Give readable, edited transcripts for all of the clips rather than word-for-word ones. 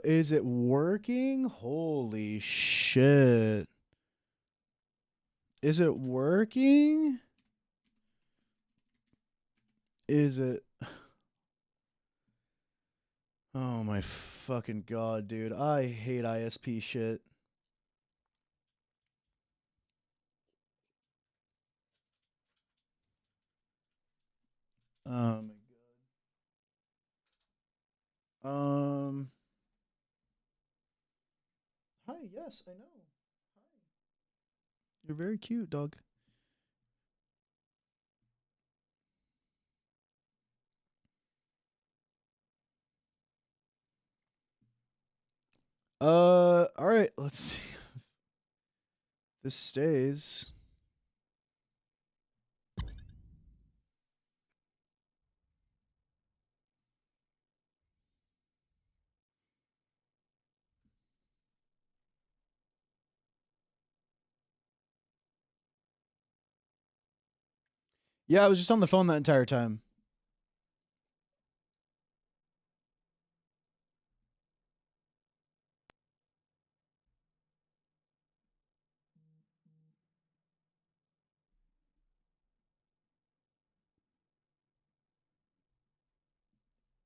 Is it working? Holy shit. Is it working? Is it? Oh my fucking god, dude. I hate ISP shit. Oh my god. Hi, yes, I know. Hi. You're very cute, dog. All right, let's see. This stays. Yeah, I was just on the phone that entire time.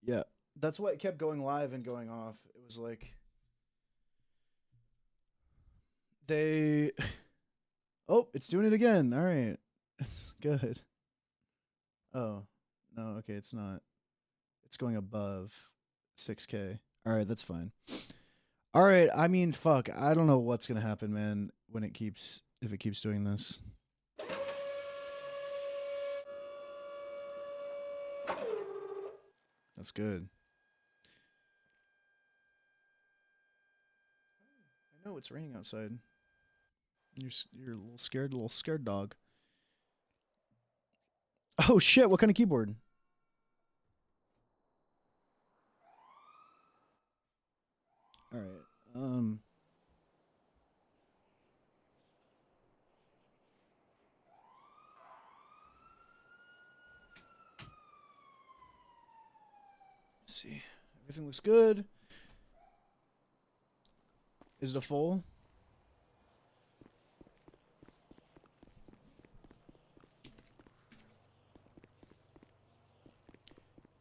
Yeah. That's why it kept going live and going off. It was like they Oh, it's doing it again. All right. It's good. Oh. No, okay, it's not. It's going above 6K. All right, that's fine. All right, I mean, fuck. I don't know what's going to happen, man, when it keeps if it keeps doing this. That's good. I know it's raining outside. You're a little scared dog. Oh shit, what kind of keyboard? All right. Let's see. Everything looks good. Is it a full?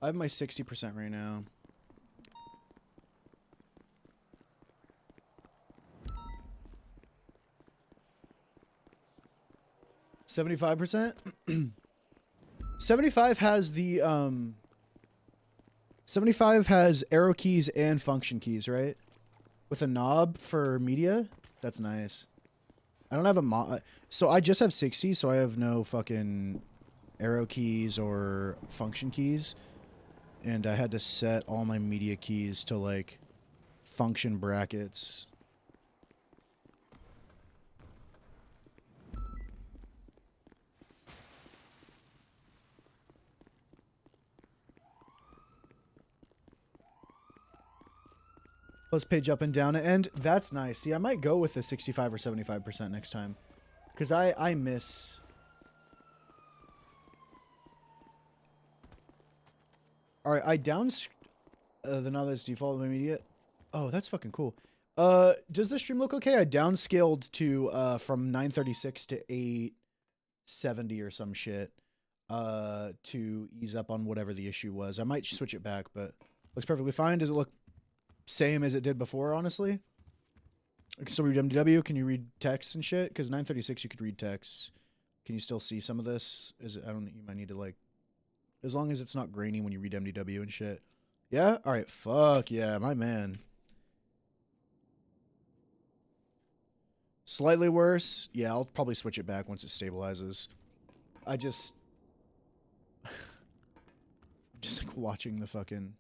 I have my 60% right now. $75%? 75 has the 75 has arrow keys and function keys, right? With a knob for media? That's nice. I don't have a mod. So I just have 60, so I have no fucking arrow keys or function keys. And I had to set all my media keys to like function brackets. Plus page up and down, and that's nice. See, I might go with the 65 or 75% next time. Because I miss... Alright, I downs... the now that's default immediate. Oh, that's fucking cool. Does the stream look okay? I downscaled to, from 936 to 870 or some shit. To ease up on whatever the issue was. I might switch it back, but looks perfectly fine. Does it look same as it did before, honestly? Can still read MDW? Can you read text and shit? Because 936 you could read text. Can you still see some of this? Is it, I don't. You might need to like, as long as it's not grainy when you read MDW and shit. Yeah. All right. Fuck yeah, my man. Slightly worse. Yeah, I'll probably switch it back once it stabilizes. I just, I'm just like watching the fucking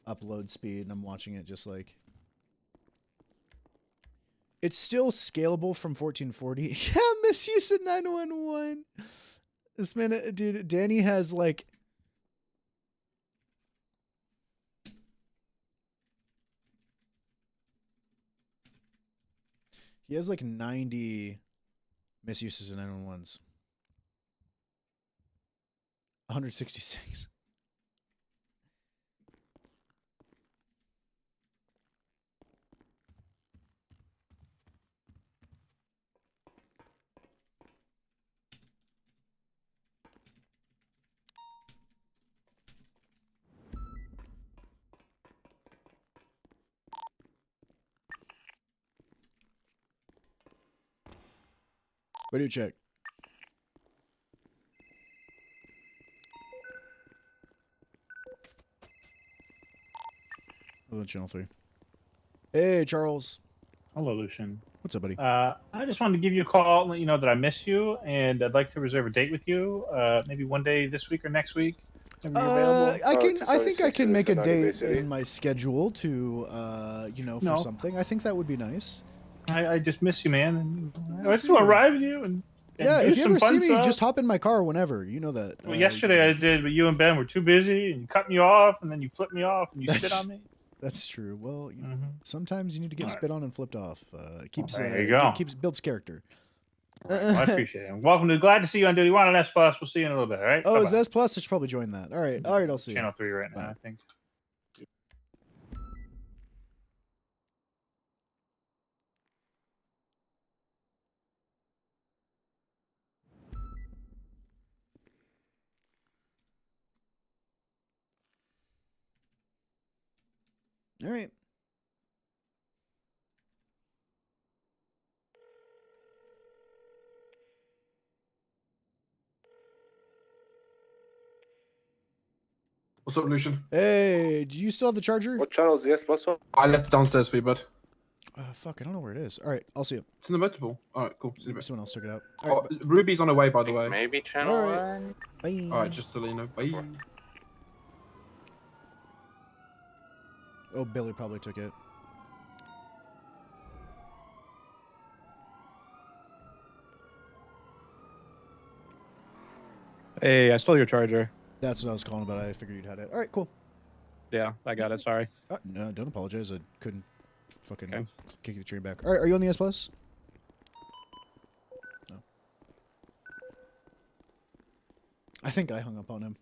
upload speed, and I'm watching it just like. It's still scalable from 1440. Yeah, misuse at 911. This man, dude, Danny has like... He has like 90 misuses and 911s. 166. Radio check. Hello, Channel 3. Hey, Charles. Hello, Lucian. What's up, buddy? I just wanted to give you a call and let you know that I miss you, and I'd like to reserve a date with you. Maybe one day this week or next week. If you're available. I think I can make a date in my schedule to, for something. I think that would be nice. I just miss you, man. And I just want to ride with you and yeah, do if you some ever fun see me, stuff. just hop in my car whenever. You know that. Well, yesterday I did, but you and Ben were too busy, and you cut me off, and then you flipped me off, and you spit on me. That's true. Well, sometimes you need to get spit on and flipped off. It keeps there you go. Builds character. Well, I appreciate it. Welcome to. Glad to see you on duty. Want an S plus? We'll see you in a little bit. All right. Oh, Bye-bye. is that S plus? I should probably join that. All right. I'll see Channel you. 3 right now. Bye. I think. All right. What's up, Lucian? Hey, do you still have the charger? What channel is the S plus on? I left it downstairs for you, bud. Fuck, I don't know where it is. All right, I'll see you. It's in the motor pool. All right, cool. See you in a bit. Someone else took it out. All right, Ruby's on her way, by the way. Maybe channel All right. 1. bye. All right, just to let you know. Bye. Oh, Billy probably took it. Hey, I stole your charger. That's what I was calling about. I figured you'd had it. All right, cool. Yeah, I got it. Sorry. No, don't apologize. I couldn't fucking Okay. kick the train back. All right, are you on the S plus? No. I think I hung up on him.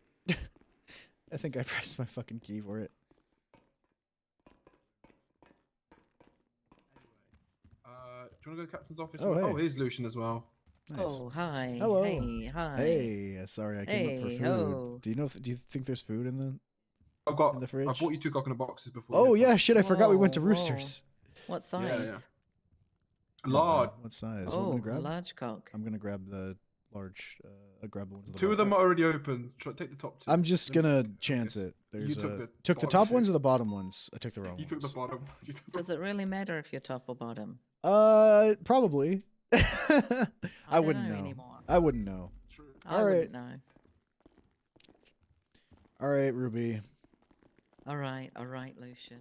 I think I pressed my fucking key for it. Do you want to go to Captain's office? Oh, hey. Oh, here's Lucian as well. Nice. Oh, hi. Hello. Hey, hi. Hey, sorry, I came up for Hey, food. ho. Do you think there's food in the? I've got. In the I fridge? bought you 2 coconut boxes before. Oh you yeah, shit! I forgot we went to Whoa, Roosters. What size? Large. What size? What Oh, I'm a gonna grab. large cock. I'm gonna grab the large. I'll grab the ones. 2 of them are already open. Take the top 2. I'm just Then gonna you chance focus. it. There's took a, the took the bottom top ones two. or the bottom ones. I took the wrong You took ones. the bottom. You took the Does it really matter if you're top or bottom? Probably. I don't wouldn't know know. anymore. I wouldn't know. True. I All wouldn't know. All right, Ruby. All right, Lucian.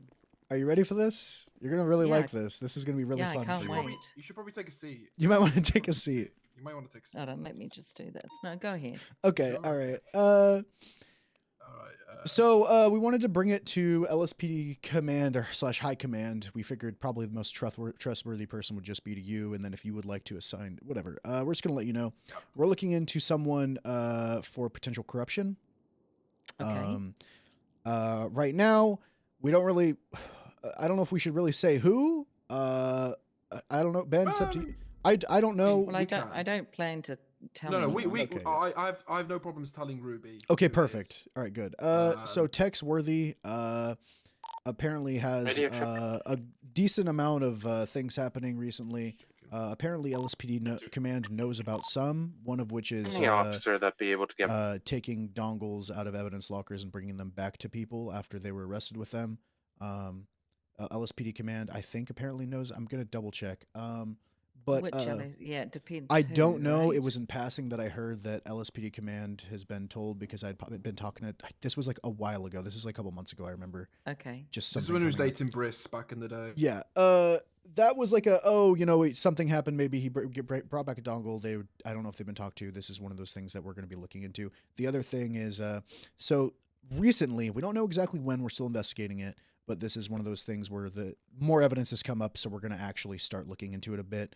Are you ready for this? You're gonna really Yeah. like this. This is gonna be really Yeah, I fun. can't for you. wait. You should probably take a seat. You might want to take a seat. You might want to take a seat. No, don't let me just do this. No, go ahead. Okay. Sure. All right. All right. So we wanted to bring it to LSPD command or / high command. We figured probably the most trustworthy person would just be to you, and then if you would like to assign whatever, we're just gonna let you know. We're looking into someone for potential corruption. Okay. Right now, we don't really. I don't know if we should really say who. I don't know, Ben. It's up to you. I don't know. Well, we can. I don't plan to tell No, anyone. Okay. I have no problems telling Ruby. Okay, who it is. perfect. All right, good. So Tex Worthy apparently has Radio check. a decent amount of things happening recently. Apparently, LSPD command knows about some. One of which is Any officer that be able to get taking dongles out of evidence lockers and bringing them back to people after they were arrested with them. LSPD command, I think, apparently knows. I'm gonna double check. But Which yeah, it depends. I who, don't know. right? It was in passing that I heard that LSPD command has been told because I'd been talking to. This was like a while ago. This is like a couple months ago. I remember Okay. just This is something. when he was coming up. dating Briss back in the day. Yeah. That was like something happened. Maybe he brought back a dongle. I don't know if they've been talked to. This is one of those things that we're going to be looking into. The other thing is, so recently, we don't know exactly when. We're still investigating it, but this is one of those things where the more evidence has come up, so we're going to actually start looking into it a bit.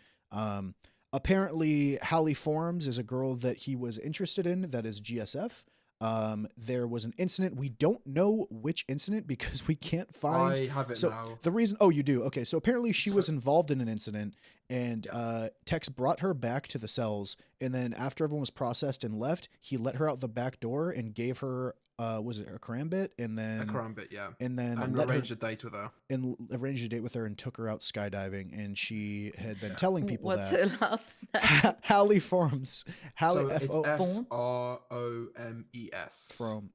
Apparently, Hallie Forms is a girl that he was interested in. That is GSF. There was an incident. We don't know which incident because we can't find. I have it So now. the reason, oh, you do. Okay. So apparently she was involved in an incident and, Tex brought her back to the cells. And then after everyone was processed and left, he let her out the back door and gave her was it a karambit, and then A karambit, yeah. and then And let her arranged a date with her. and arranged a date with her and took her out skydiving, and she had been telling people What's that her last name? Hallie Forms, Hallie So it's Fawn? FROMES.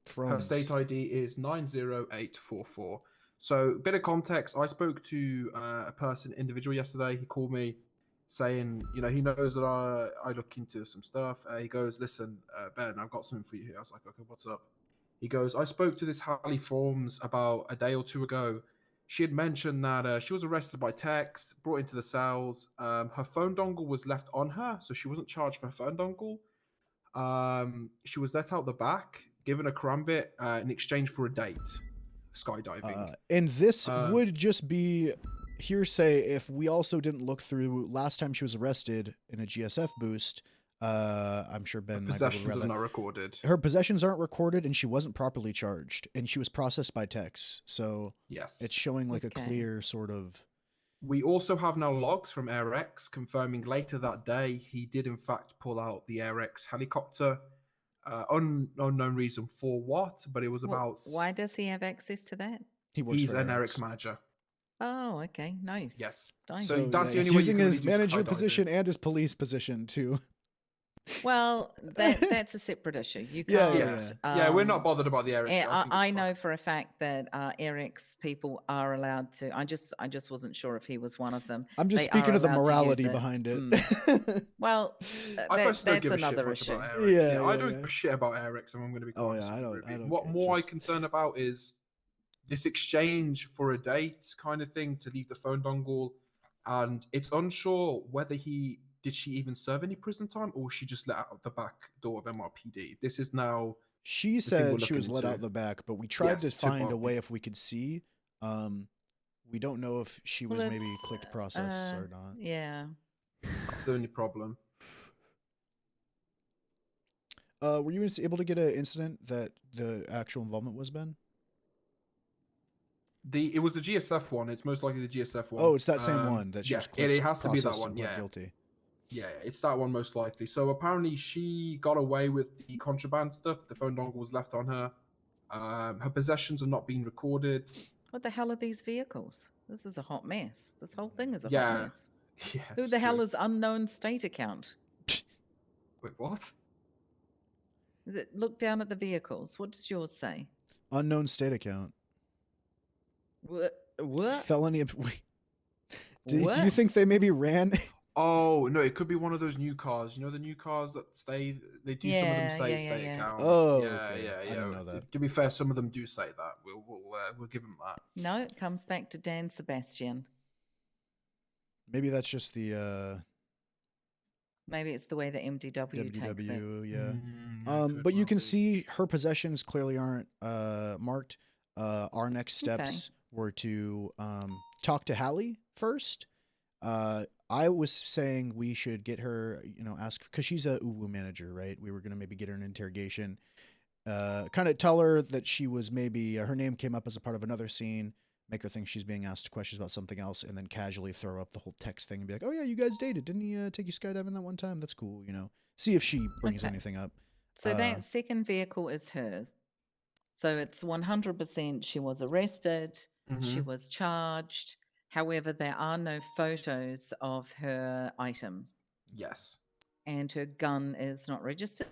from Her state ID is 90844. So, bit of context. I spoke to a individual yesterday. He called me saying, he knows that I look into some stuff. He goes, listen, Ben, I've got something for you here. I was like, okay, what's up? He goes, I spoke to this Hallie Forms about a day or two ago. She had mentioned that she was arrested by text, brought into the cells. Her phone dongle was left on her, so she wasn't charged for her phone dongle. She was let out the back, given a karambit in exchange for a date, skydiving. And this would just be hearsay if we also didn't look through last time she was arrested in a GSF boost. I'm sure Ben might be able to Possessions grab are that. not recorded. Her possessions aren't recorded, and she wasn't properly charged, and she was processed by text. So Yes. it's showing like a Okay. clear sort of. We also have now logs from AirX confirming later that day he did in fact pull out the AirX helicopter. Unknown reason for what, but it was about. Why does he have access to that? He works He's for an AirX. AirX manager. Oh, okay, nice. Yes. Nice. So that's the he's only way you using can his really do manager skydiving. position and his police position too. Well, that's a separate issue. You Yeah, can't. Yeah, we're not bothered about the AirX. And think I it's know fine. for a fact that Eric's people are allowed to. I just wasn't sure if he was one of them. I'm just They speaking are of the allowed to use morality it. behind it. Well, I personally don't that's give a shit another much issue. about AirX. Yeah, I yeah, don't yeah. give a shit about AirX, and I'm going to be quite Oh, honest yeah, with I you, don't- Ruby. I don't What care, more just- I'm concerned about is this exchange for a date kind of thing to leave the phone dongle, and it's unsure whether did she even serve any prison time, or was she just let out the back door of MRPD. This is now. She thing we're said she was looking let out into. the back, but we tried to Yes, find a Bobby. way if we could see. We don't know if she was Well, maybe it's, clicked process or not. Yeah. That's the only problem. Were you able to get an incident that the actual involvement was Ben? It was the GSF one. It's most likely the GSF one. Oh, it's that same one that she yeah, was clicked, it has to be that processed, one. and pled Yeah, guilty. yeah, it's that one most likely. So apparently she got away with the contraband stuff. The phone dongle was left on her. Her possessions are not being recorded. What the hell are these vehicles? This is a hot mess. This whole thing is a hot Yeah. mess. Yeah, Who it's the hell true. is unknown state account? Wait, what? Look down at the vehicles. What does yours say? Unknown state account. What? Felony. Do you What? think they maybe ran? Oh no, it could be one of those new cars. You know the new cars that stay. They do some of them Yeah, say yeah, state yeah. account. Oh, yeah, okay. yeah, I yeah. didn't know that. To be fair, some of them do say that. We'll give them that. No, it comes back to Dan Sebastian. Maybe that's just the Maybe it's the way the MDW takes it. WW. Yeah. Could But you well can be. see her possessions clearly aren't marked. Our next steps were to talk to Hallie first. I was saying we should get her, ask, because she's a UWU manager, right? We were going to maybe get her an interrogation, kind of tell her that she was maybe, her name came up as a part of another scene, make her think she's being asked questions about something else, and then casually throw up the whole text thing and be like, oh yeah, you guys dated. Didn't he take you skydiving that one time? That's cool, See if she brings Okay. anything up. So that second vehicle is hers. So it's 100% she was arrested, she Mhm. was charged. However, there are no photos of her items, Yes. and her gun is not registered.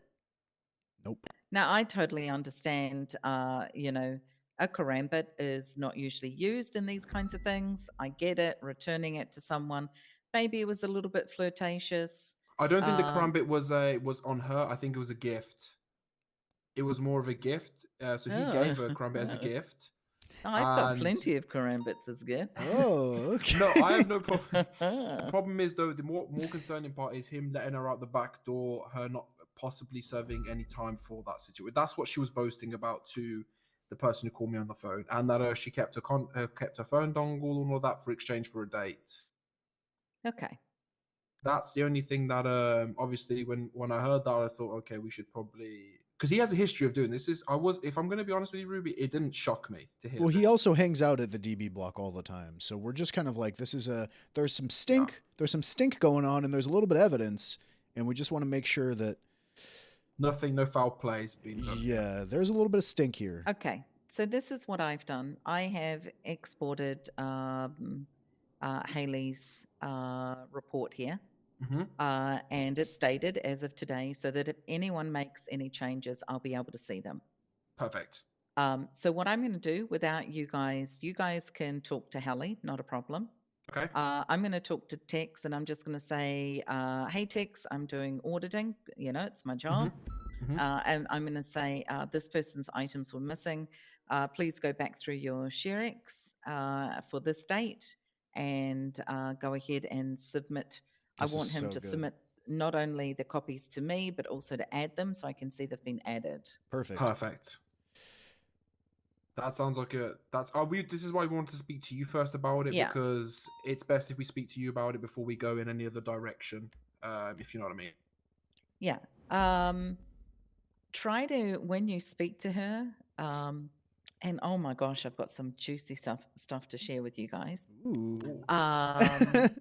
Nope. Now, I totally understand, a karambit is not usually used in these kinds of things. I get it, returning it to someone. Maybe it was a little bit flirtatious. I don't think the karambit was on her. I think it was a gift. It was more of a gift. So he gave her a karambit as a gift. I've got And- plenty of karambits as gifts. Oh, okay. No, I have no problem. The problem is though, the more concerning part is him letting her out the back door, her not possibly serving any time for that situation. That's what she was boasting about to the person who called me on the phone, and that she kept her phone dongle and all that for exchange for a date. Okay. That's the only thing that obviously when I heard that, I thought, okay, we should probably, because he has a history of doing this. If I'm going to be honest with you, Ruby, it didn't shock me to hear. Well, he this. also hangs out at the DB block all the time, so we're just kind of like, there's some stink, there's some stink going on, and there's a little bit of evidence, and we just want to make sure that Nothing, no foul plays being done. Yeah, there's a little bit of stink here. Okay, so this is what I've done. I have exported Haley's report here, and it's dated as of today, so that if anyone makes any changes, I'll be able to see them. Perfect. So what I'm going to do without you guys can talk to Haley, not a problem. Okay. I'm going to talk to Tex, and I'm just going to say, "Hey Tex, I'm doing auditing. You know, it's my job." And I'm going to say, this person's items were missing. Please go back through your ShareX for this date and go ahead and submit. I want him to submit not only the copies to me, but also to add them so I can see they've been added. Perfect. Perfect. That sounds like this is why we wanted to speak to you first about it, because it's best if we speak to you about it before we go in any other direction, if you know what I mean. Yeah. Try to, when you speak to her, and oh my gosh, I've got some juicy stuff to share with you guys. Ooh.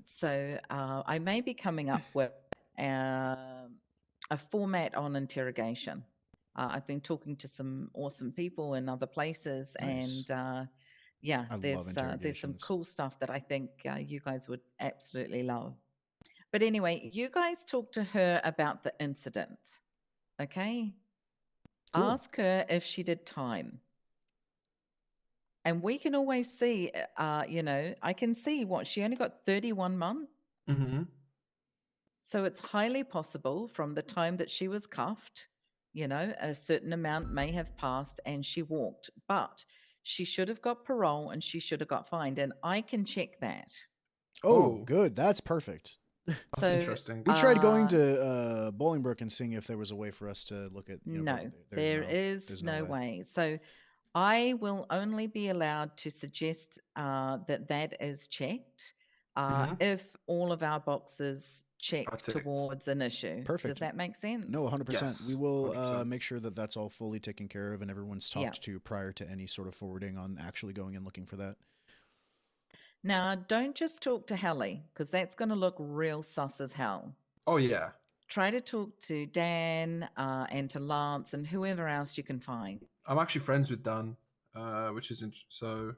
So I may be coming up with a format on interrogation. I've been talking to some awesome people in other places, Nice. and yeah, there's some interrogations. cool stuff that I think you guys would absolutely love. But anyway, you guys talk to her about the incident, okay? Cool. Ask her if she did time. And we can always see, you know, I can see what she only got 31 months. So it's highly possible from the time that she was cuffed, you know, a certain amount may have passed and she walked, but she should have got parole and she should have got fined. And I can check that. Oh, good. That's perfect. That's interesting. We tried going to Bolingbrook and seeing if there was a way for us to look at. No, there's no way. So I will only be allowed to suggest that is checked if all of our boxes check towards an issue. Perfect. Does that make sense? No, 100%. Yes, we will 100%. Make sure that that's all fully taken care of and everyone's talked to prior to any sort of forwarding on actually going and looking for that. Now, don't just talk to Hallie, because that's going to look real sus as hell. Oh, yeah. Try to talk to Dan and to Lance and whoever else you can find. I'm actually friends with Dan, which is so.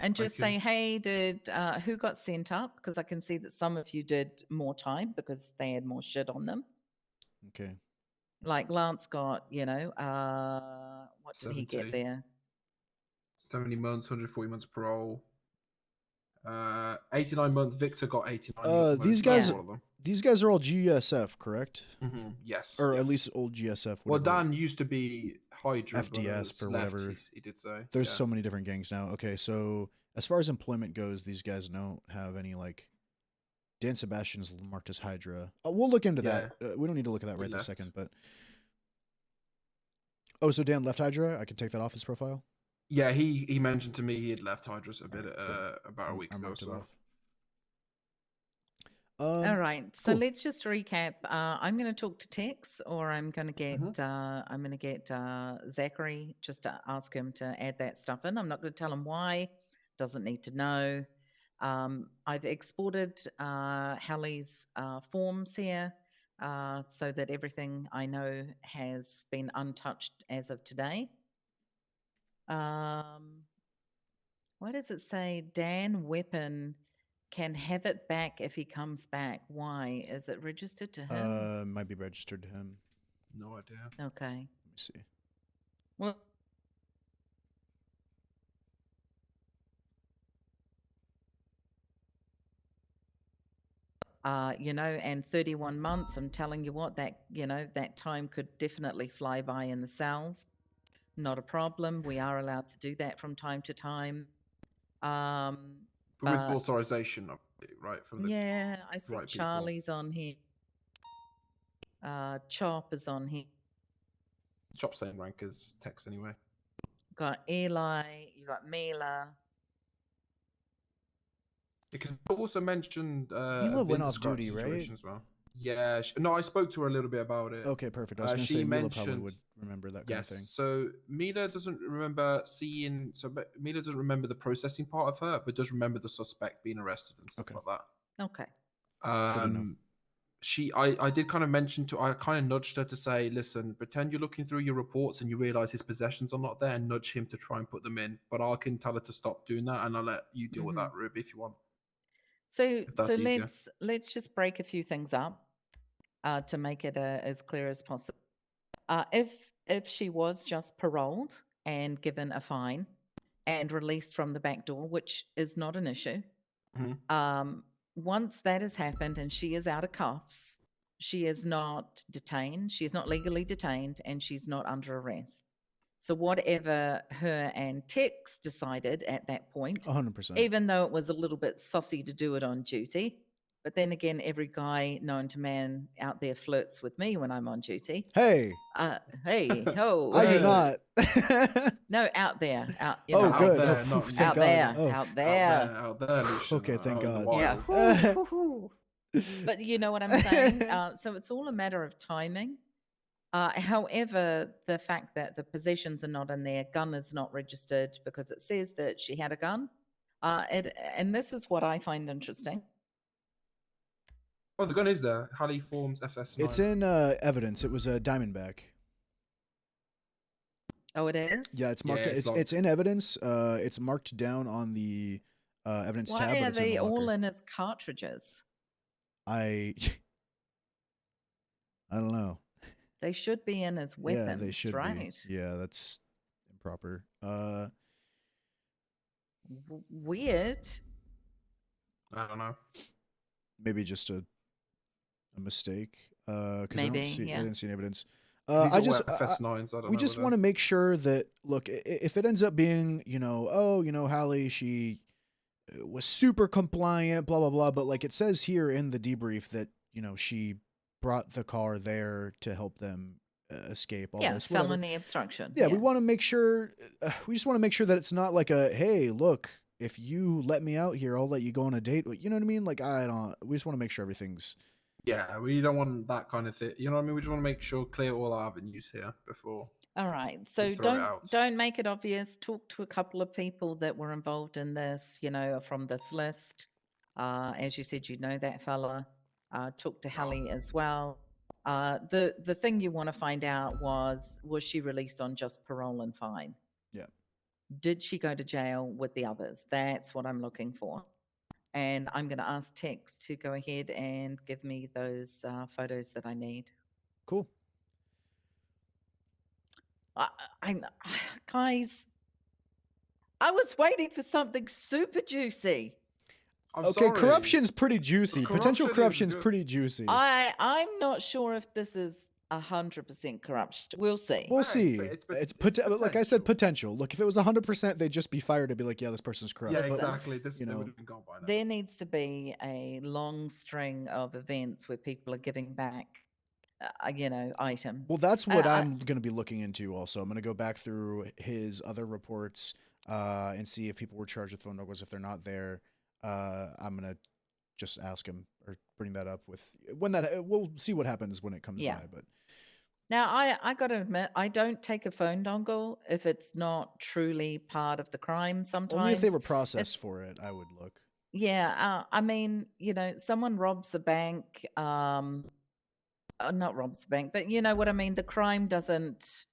And just say, hey, who got sent up? Because I can see that some of you did more time because they had more shit on them. Okay. Like Lance got, you know, what did he get there? 70 months, 140 months parole. 89 months. Victor got 89. These guys are all GSF, correct? Yes. Or at least old GSF. Well, Dan used to be Hydra. FDS or whatever. He did say. There's so many different gangs now. Okay, so as far as employment goes, these guys don't have any, like, Dan Sebastian's marked as Hydra. We'll look into that. We don't need to look at that right this second, but. Oh, so Dan left Hydra? I can take that off his profile? Yeah, he mentioned to me he had left Hydra a bit about a week ago. All right, so let's just recap. I'm going to talk to Tex, or I'm going to get Zachary just to ask him to add that stuff in. I'm not going to tell him why. Doesn't need to know. I've exported Hallie's forms here so that everything I know has been untouched as of today. What does it say? Dan Weapon can have it back if he comes back. Why? Is it registered to him? Might be registered to him. No idea. Okay. Let me see. Well, you know, and 31 months, I'm telling you what, that, you know, that time could definitely fly by in the cells. Not a problem. We are allowed to do that from time to time. But with authorization, right? From the I see Charlie's on here. Chop is on here. Chop's same rank as Tex anyway. Got Eli, you got Mila. Because I also mentioned Mila went off duty, right? As well. Yeah, no, I spoke to her a little bit about it. Okay, perfect. I was going to say Mila probably would remember that kind of thing. So Mila doesn't remember Mila doesn't remember the processing part of her, but does remember the suspect being arrested and stuff like that. Okay. I did kind of mention I kind of nudged her to say, listen, pretend you're looking through your reports and you realize his possessions are not there, and nudge him to try and put them in. But I can tell her to stop doing that, and I'll let you deal with that, Ruby, if you want. So If that's easier. let's just break a few things up to make it as clear as possible. If she was just paroled and given a fine and released from the back door, which is not an issue, once that has happened and she is out of cuffs, she is not detained, she is not legally detained, and she's not under arrest. So whatever her and Tex decided at that point, 100%. even though it was a little bit sussy to do it on duty, but then again, every guy known to man out there flirts with me when I'm on duty. Hey. Hey, ho. I do hey. not. No, out there. Out, you Oh, know, good. Out there, Oh, not thank out God. there. Oh. Out there. Out there, Lucian, Okay, thank out in the God. Yeah. wild. Hoo, hoo, hoo. But you know what I'm saying? So it's all a matter of timing. However, the fact that the possessions are not in there, gun is not registered because it says that she had a gun. And this is what I find interesting. Oh, the gun is there. Halley Forms FS9. It's in evidence. It was a Diamondback. Oh, it is? Yeah, it's marked. Yeah, it's it's in evidence. It's marked down on the evidence tab. Why But are it's in they the all locker. in his cartridges? I don't know. They should be in his weapons, Yeah, they should right? be. Yeah, that's improper. Weird. I don't know. Maybe just a mistake. Because I Maybe, don't see. yeah. I didn't see any evidence. These I are just. FS9s. I don't We know just whether- want to make sure that look, if it ends up being, Hallie, she was super compliant, blah blah blah, but like it says here in the debrief that she brought the car there to help them escape all Yeah, this, whatever. felony obstruction. Yeah, we want to make sure. We just want to make sure that it's not like a hey, look, if you let me out here, I'll let you go on a date. You know what I mean? Like I don't. We just want to make sure everything's. Yeah, we don't want that kind of thing. You know what I mean? We just want to make sure clear all our avenues here before. All right. So throw it out. don't make it obvious. Talk to a couple of people that were involved in this, from this list. As you said, you know that fella. Talk to Hallie as well. The thing you want to find out was she released on just parole and fine? Yeah. Did she go to jail with the others? That's what I'm looking for. And I'm going to ask Tex to go ahead and give me those photos that I need. Cool. Guys, I was waiting for something super juicy. I'm Okay, sorry. corruption's pretty juicy. Potential Corruption is corruption's good. pretty juicy. I'm not sure if this is 100% corruption. We'll see. We'll Yeah, see. it's Like I said, potential. potential. Look, if it was 100%, they'd just be fired. I'd be like, yeah, this person's corrupt. Yeah, But, exactly. This you they know, would have been gone by now. There needs to be a long string of events where people are giving back, items. well, that's what I- I'm going to be looking into also. I'm going to go back through his other reports and see if people were charged with phone numbers. If they're not there, I'm going to just ask him or bring that up with when that we'll see what happens when it comes Yeah. by. But Now, I got to admit, I don't take a phone dongle if it's not truly part of the crime sometimes. only if they were processed it's- for it, I would look. Yeah, I mean, someone robs a bank, not robs a bank, but you know what I mean? The crime doesn't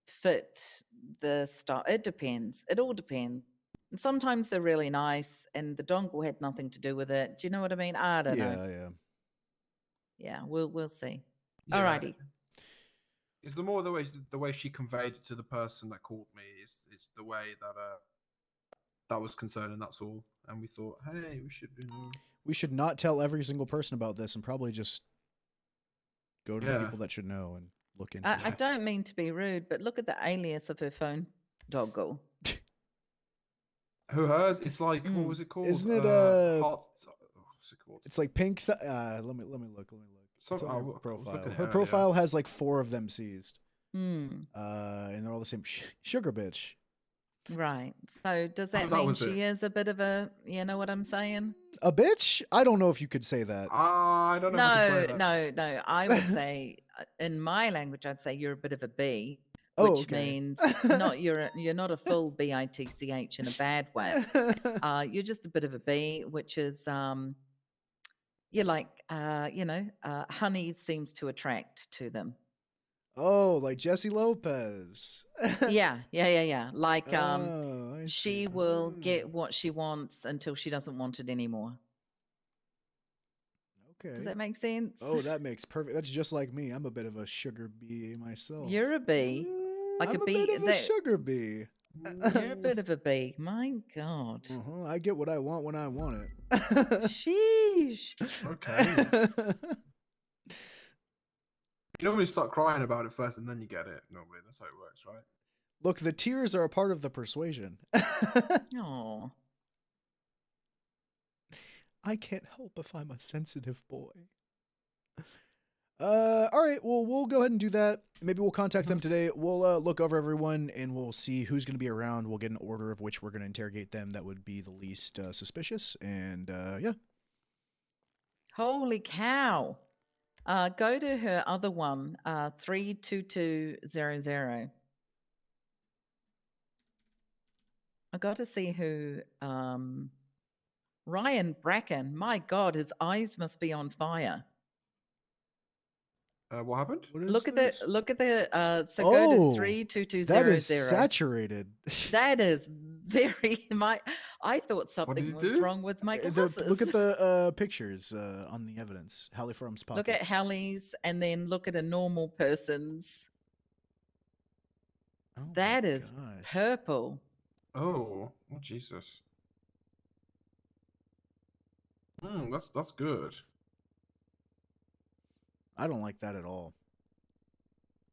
fit the stuff. It depends. It all depends. And sometimes they're really nice and the dongle had nothing to do with it. Do you know what I mean? I don't know. Yeah. Yeah, we'll see. Yeah. Alrighty. It's the more the way she conveyed it to the person that called me is the way that was concerning. That's all. And we thought, hey, we should We should not tell every single person about this and probably just go to the Yeah. people that should know and look into I it. don't mean to be rude, but look at the alias of her phone dongle. Who hers? It's like what Mm. was it called? Isn't it, what's it called? It's like pink. Let me look. Some- It's on I her w- I was profile. looking at Her it profile has like 4 of them seized. Hmm. And they're all the same. Sugar bitch. Right. So does that that mean was she it. is a bit of a, you know what I'm saying? A bitch? I don't know if you could say that. I don't know. if I can say that. No. I would say, in my language, I'd say you're a bit of a B, Oh, which okay. means you're not a full bitch in a bad way. You're just a bit of a B, which is Yeah, like honey seems to attract to them. Oh, like Jesse Lopez. Yeah. Like Oh, I see. she will get what she wants until she doesn't want it anymore. Does Okay. that make sense? Oh, that makes perfect. That's just like me. I'm a bit of a sugar bee myself. You're a bee. Like I'm a bee. bit of a sugar bee. You're a bit of a bee. My God. I get what I want when I want it. Sheesh. Okay. You normally start crying about it first, and then you get it. Normally, that's how it works, right? Look, the tears are a part of the persuasion. Oh. I can't help if I'm a sensitive boy. All right, well, we'll go ahead and do that. Maybe we'll contact them today. We'll look over everyone and we'll see who's going to be around. We'll get an order of which we're going to interrogate them that would be the least suspicious. And yeah. Holy cow. Go to her other one, 32200. I got to see who Ryan Bracken. My God, his eyes must be on fire. What happened? Look at the so go Oh, to 32200. that is saturated. That is very I thought did something it was do? wrong with my glasses. Look at the pictures on the evidence. Hallie From's pockets. Look at Hallie's and then look at a normal person's. Oh my That is gosh. purple. Oh Jesus. That's good. I don't like that at all.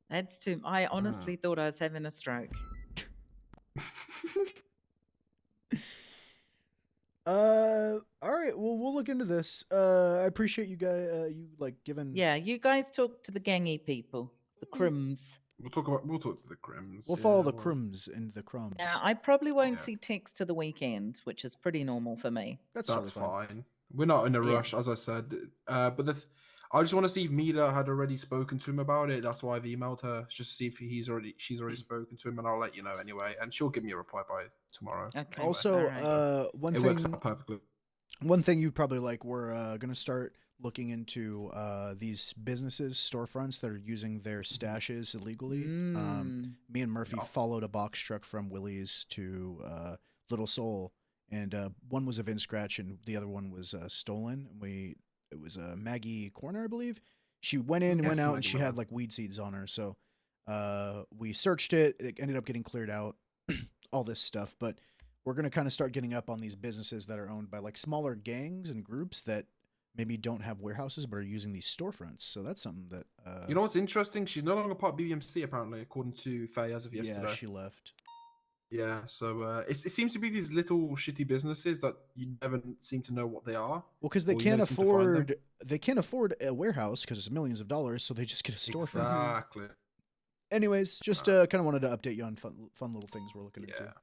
That's too. I honestly thought I was having a stroke. All right. Well, we'll look into this. I appreciate you guys. You like giving. Yeah, you guys talk to the gangy people, the crims. We'll talk to the Crims. We'll follow the crumbs and the crumbs. Now, I probably won't Yeah. see text to the weekend, which is pretty normal for me. That's That's totally fine. We're not in a Yeah. rush, as I said. But I just want to see if Mida had already spoken to him about it. That's why I've emailed her, just to see if she's already spoken to him, and I'll let you know anyway. And she'll give me a reply by tomorrow. Okay. anyway. Also, Alright. one It works thing. out perfectly. One thing you'd probably like. We're gonna start looking into these businesses, storefronts that are using their stashes illegally. Me and Murphy Yeah. followed a box truck from Willie's to Little Soul, and one was a Vin Scratch, and the other one was stolen. It was Maggie Corner, I believe. She went in and went Yes, out, and Maggie she went had out. like weed seeds on her. So we searched it. It ended up getting cleared out. All this stuff, but we're gonna kind of start getting up on these businesses that are owned by like smaller gangs and groups that maybe don't have warehouses but are using these storefronts. So that's something that You know what's interesting? She's no longer part of BBMC, apparently, according to Faye as of yesterday. yeah, she left. Yeah, so it seems to be these little shitty businesses that you never seem to know what they are. Well, because they Or you can't never seem to find them. afford a warehouse because it's millions of dollars, so they just get a storefront. Exactly. Anyways, just kind of wanted to update you on fun little things we're looking Yeah. into.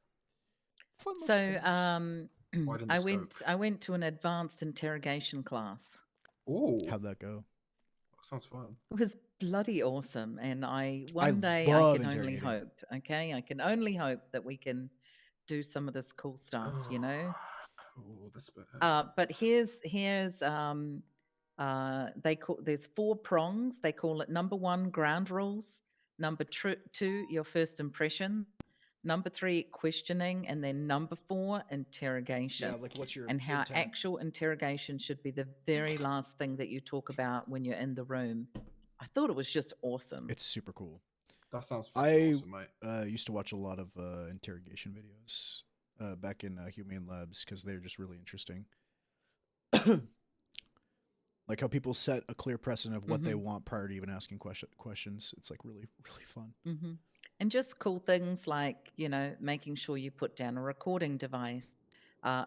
Fun little So, things. Widen I the went. scope. I went to an advanced interrogation class. Oh, How'd that go? sounds fun. It was bloody awesome, and one day love I can only interrogating. hope. Okay, I can only hope that we can do some of this cool stuff. You know. Oh, this bit. But here's there's 4 prongs. They call it number 1, ground rules. Number 2, your first impression. Number 3, questioning, and then number 4, interrogation. Yeah, like what's your And how intent? actual interrogation should be the very last thing that you talk about when you're in the room. I thought it was just awesome. It's super cool. That sounds fucking I awesome, mate. used to watch a lot of interrogation videos back in Humane Labs because they're just really interesting. Like how people set a clear precedent of what they want prior to even asking questions. It's like really, really fun. And just cool things like, making sure you put down a recording device.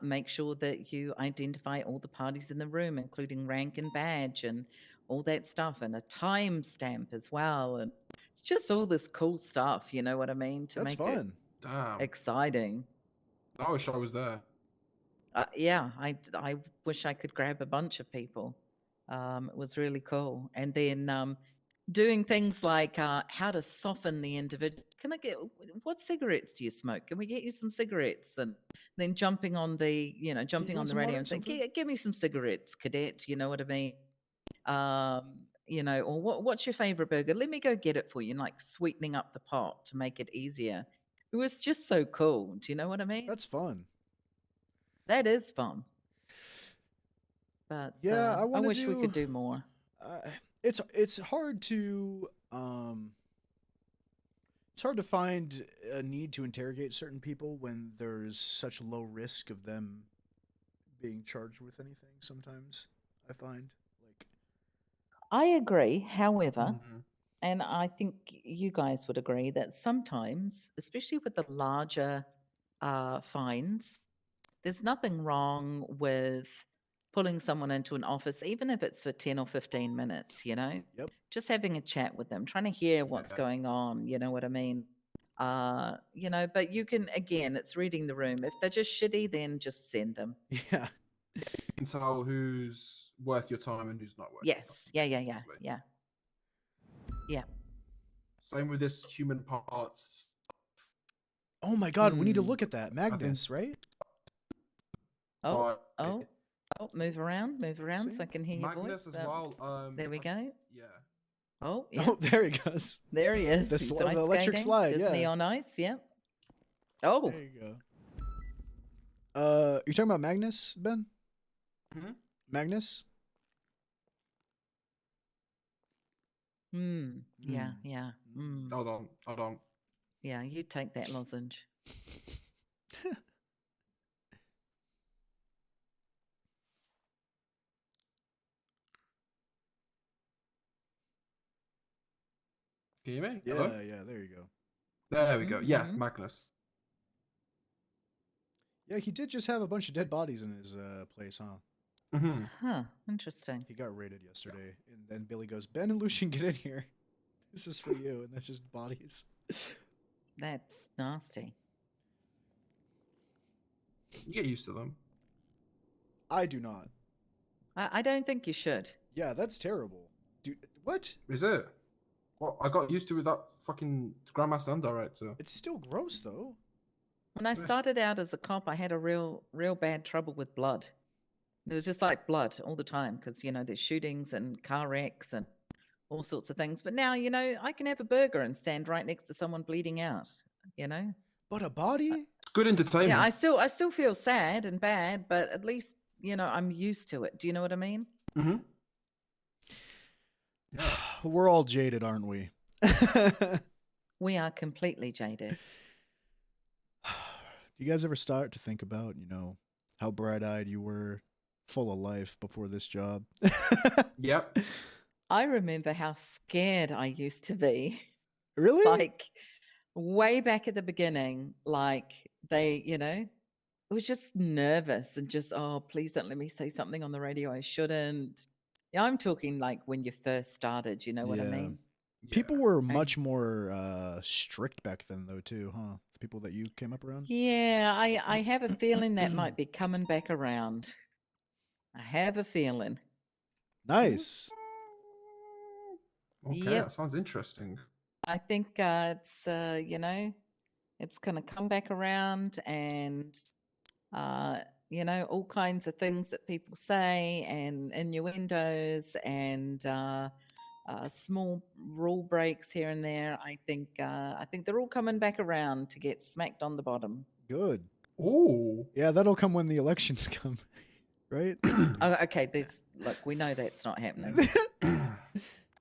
Make sure that you identify all the parties in the room, including rank and badge and all that stuff, and a time stamp as well. And it's just all this cool stuff, you know what I mean? To That's make it fun. Damn. exciting. I wish I was there. Yeah, I wish I could grab a bunch of people. It was really cool. And then doing things like how to soften the individual. What cigarettes do you smoke? Can we get you some cigarettes? And then jumping on the, jumping you on want the some radio water, and saying, some food? give me some cigarettes, cadet. You know what I mean? Or what's your favorite burger? Let me go get it for you. And like sweetening up the pot to make it easier. It was just so cool. Do you know what I mean? That's fun. That is fun. But Yeah, I I want to wish we could do more. It's hard to it's hard to find a need to interrogate certain people when there's such low risk of them being charged with anything. Sometimes I find like I agree. However, Mhm. and I think you guys would agree that sometimes, especially with the larger fines, there's nothing wrong with pulling someone into an office, even if it's for 10 or 15 minutes, Yep. just having a chat with them, trying to hear what's Yeah. going on. You know what I mean? But you can, again, it's reading the room. If they're just shitty, then just send them. yeah. You can tell who's worth your time and who's not worth Yes. your Yeah. time. Yeah. Yeah. Yeah. Yeah. Same with this human parts. Oh my God, we need to Hmm. look at that Magnus, right? Oh, Right. move around so See? I can hear your Magnus voice. as well. There we go. Yeah. Oh, yeah. Oh, there he goes. There he is. The He's the ice electric skating. slide, Disney yeah. on ice. Yeah. Oh, There you go. You talking about Magnus, Ben? Mhm. Magnus? yeah, Mm. yeah. Hold on. Yeah, you take that lozenge. Can you hear me? Yeah, Hello? yeah, there you go. There we go. Yeah, Mhm. Magnus. Yeah, he did just have a bunch of dead bodies in his place, huh? Hmm. Huh, interesting. He got raided yesterday, and then Billy goes, "Ben and Lucian, get in here. This is for you," and that's just bodies. That's nasty. You get used to them. I do not. I don't think you should. Yeah, that's terrible. Dude, what? Is it? Well, I got used to with that fucking Grandmaster and Director. It's still gross, though. When I started out as a cop, I had a real bad trouble with blood. It was just like blood all the time because, there's shootings and car wrecks and all sorts of things. But now, I can have a burger and stand right next to someone bleeding out, But a body? It's good entertainment. Yeah, I still feel sad and bad, but at least, I'm used to it. Do you know what I mean? Mm-hmm. Yeah. We're all jaded, aren't we? We are completely jaded. Do you guys ever start to think about, how bright-eyed you were, full of life before this job? Yep. I remember how scared I used to be. Really? Like way back at the beginning, like it was just nervous and just, oh, please don't let me say something on the radio I shouldn't. Yeah, I'm talking like when you first started, you know what I Yeah. mean? People were much more strict back then, though, too, huh? The people that you came up around? Yeah, I have a feeling that might be coming back around. I have a feeling. Nice. Okay, Yep. that sounds interesting. I think it's it's going to come back around, and all kinds of things that people say and innuendos and small rule breaks here and there. I think they're all coming back around to get smacked on the bottom. Good. Oh. Yeah, that'll come when the elections come, right? Oh, okay. Look, we know that's not happening.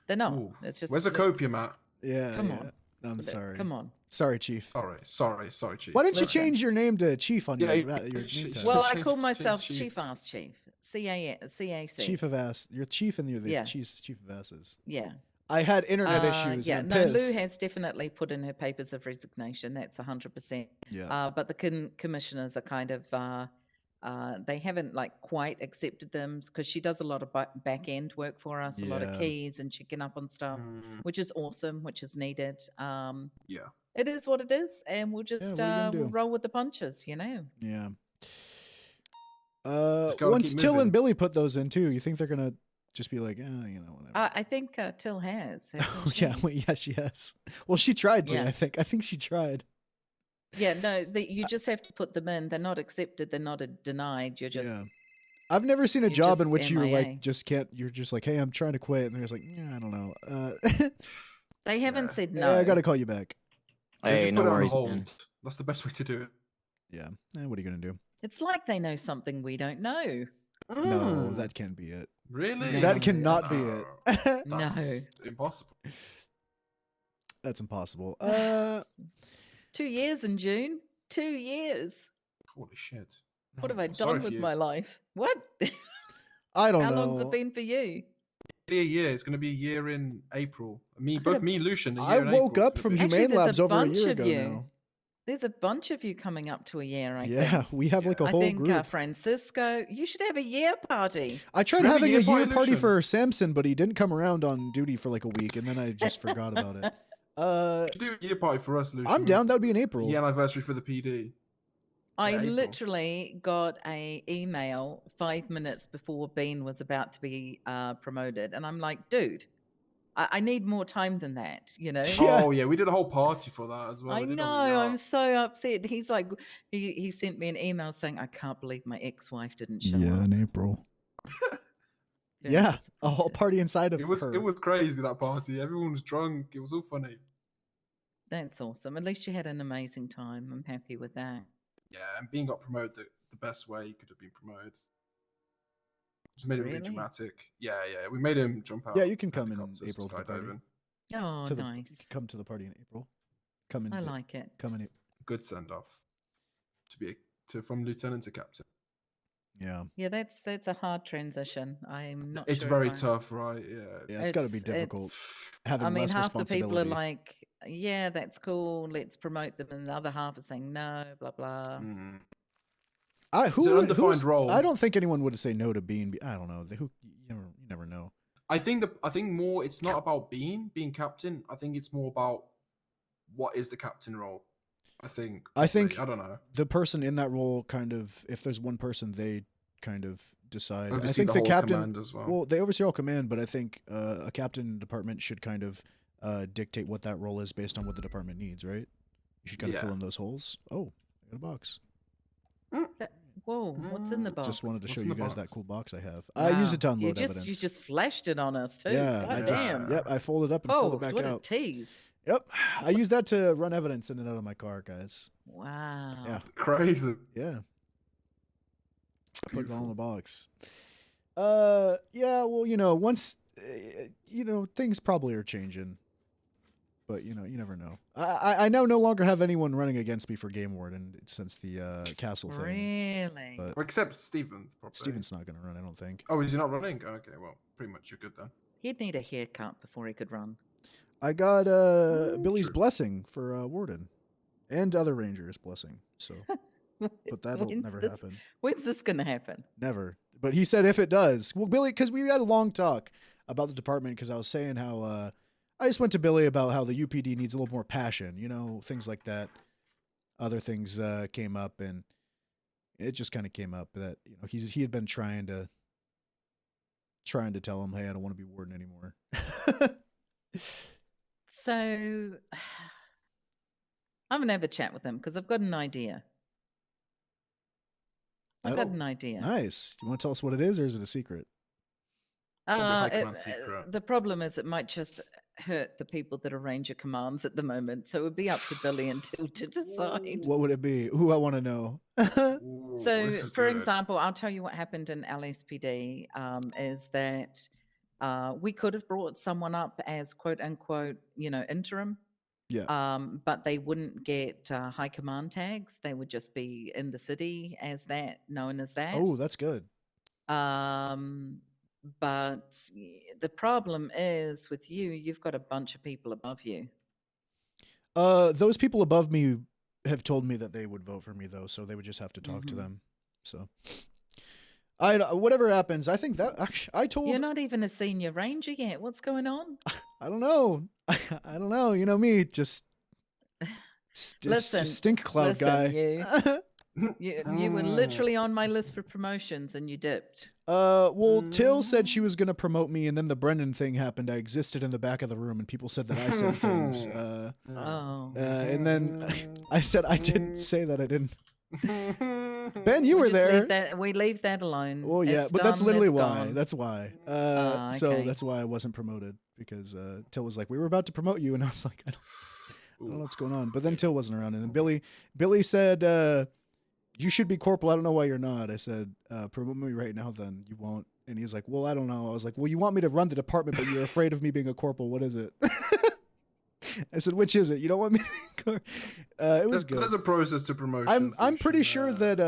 They're not. Ooh. It's just Where's the copium at? Yeah. Come yeah. on. I'm sorry. Come on. Sorry, Chief. Sorry, Chief. Why didn't you Listen. change your name to Chief on Yeah, your you- name she- tag? Well, I Change- call change myself chief. Chief Ass Chief. CAC. Chief of Ass. You're Chief and you're the Yeah. chief of Asses. Yeah. I had internet issues. Yeah, and no, I'm Lou pissed. has definitely put in her papers of resignation. That's 100%. Yeah. But the commissioners are kind of, they haven't like quite accepted them because she does a lot of back end work for us, a lot of Yeah. keys and checking up on stuff, Mm, which is awesome, which is needed. yeah. It is what it is, and we'll just what are you gonna we'll do? roll with the punches, Yeah. Just gotta Once keep Till and moving. Billy put those in too, you think they're gonna just be like, whatever. I think Till has. Oh hasn't yeah, she? wait, yeah, she has. Well, she tried to. Yeah. I think she tried. Yeah, no, you just have to put them in. They're not accepted. They're not denied. You're just Yeah. I've never seen a you're job in just which you're MIA. like just can't. You're just like, hey, I'm trying to quit, and they're just like, yeah, I don't know. They haven't Yeah. said yeah, no. I gotta call you back. They Hey, just no put it on worries, hold. man. That's the best way to do it. Yeah. What are you gonna do? It's like they know something we don't know. No, that can't be it. Really? No. That cannot be it. No. That's impossible. That's impossible. 2 years in June. 2 years. Holy shit. What have I I'm sorry done for with you. my life? What? I don't How know. long's it been for you? A year. It's going to be a year in April. Both me and Lucian. I woke up from Actually, Humane there's Labs a over a bunch year of ago you. now. There's a bunch of you coming up to a year, I Yeah, think. we have like a I whole think group. Francisco, you should have a year party. I tried Should we have a having a year year party, party Lucian? for Samson, but he didn't come around on duty for like a week, and then I just forgot about it. Do a year party for us, Lucian. I'm down. That would be in April. Year anniversary for the PD. I April. literally got a email 5 minutes before Bean was about to be promoted, and I'm like, dude, I need more time than that, you know? Yeah. Oh yeah, we did a whole party for that as well. I We did know, on the I'm yacht. so upset. He's like, he sent me an email saying, I can't believe my ex-wife didn't show up. in April. Very Yeah, a whole disappointed. party inside of It was her. crazy, that party. Everyone was drunk. It was all funny. That's awesome. At least you had an amazing time. I'm happy with that. Yeah, and Bean got promoted the best way he could have been promoted. Just made it really Really? dramatic. Yeah, we made him jump out. Yeah, you can come in helicopters April for the party. skydiving. Oh, To the, nice. Come to the party in April. Come in. I like it. Come in. Good send off. From lieutenant to captain. Yeah. Yeah, that's a hard transition. I'm not It's sure. very if I- tough, right? Yeah. Yeah, it's got to be difficult. it's- Having I mean, less half the people are responsibility. like, yeah, that's cool. Let's promote them. And the other half are saying, no, blah, blah. Mm. It's an undefined role. I don't think anyone would say no to Bean. I don't know. You never know. I think more. It's not about being captain. I think it's more about what is the captain role. I think. I don't know. The person in that role kind of, if there's one person, they kind of decide. Oversee I think the whole captain command as well. Well, they oversee all command, but I think a captain in the department should kind of dictate what that role is based on what the department needs, right? You should kind of fill in those holes. Oh, I got a box. Whoa, what's in the box? Just wanted to What's show in you the guys that box? cool box I have. I use it to unload evidence. You just flashed it on us too. Yeah, God I damn. just I fold it up and fill Oh, it back what out. a tease. Yep, I use that to run evidence in and out of my car, guys. Wow. Yeah, Crazy. yeah. I put it all in the box. Yeah. Well, once things probably are changing, but you never know. I now no longer have anyone running against me for game warden since the castle thing. Really? But Well, except Steven. Probably. Steven's not gonna run, I don't think. Oh, is he not running? Okay, well, pretty much you're good then. He'd need a haircut before he could run. I got Billy's True. blessing for warden, and other rangers' blessing. So, but that'll When's never this- happen. When's this going to happen? Never. But he said if it does, well, Billy, because we had a long talk about the department, because I was saying how I just went to Billy about how the UPD needs a little more passion, things like that. Other things came up, and it just kind of came up that he had been trying to tell him, hey, I don't want to be warden anymore. So I'm going to have a chat with him because I've got an idea. I've got Oh, an idea. Nice. You want to tell us what it is, or is it a secret? Probably high command secret. The problem is it might just hurt the people that are ranger commands at the moment. So it would be up to Billy until to decide. What would it be? Who I want to know. Ooh, So, this is for good. example, I'll tell you what happened in LSPD is that we could have brought someone up as quote unquote, interim. Yeah. But they wouldn't get high command tags. They would just be in the city as that, known as that. Oh, that's good. But the problem is with you, you've got a bunch of people above you. Those people above me have told me that they would vote for me, though, so they would just have to talk to Mhm. them. So, whatever happens, I think that actually, I told. You're not even a senior ranger yet. What's going on? I don't know. I don't know. You know me, just Listen, stink cloud listen, guy. you. You were literally on my list for promotions, and you dipped. Well, Till said she was gonna promote me, and then the Brendan thing happened. I existed in the back of the room, and people said that I said things. And then I said I didn't say that. I didn't. Ben, you were there. We leave that alone. Well, yeah, It's but that's done, literally it's why. gone. That's why. So okay. that's why I wasn't promoted, because Till was like, "We were about to promote you," and I was like, "I don't know what's going on." But then Till wasn't around, and then Billy said, "You should be corporal. I don't know why you're not." I said, "Promote me right now, then you won't." And he's like, "Well, I don't know." I was like, "Well, you want me to run the department, but you're afraid of me being a corporal. What is it?" I said, "Which is it? You don't want me to be corporal?" It was good. There's a process to promotion. I'm pretty sure that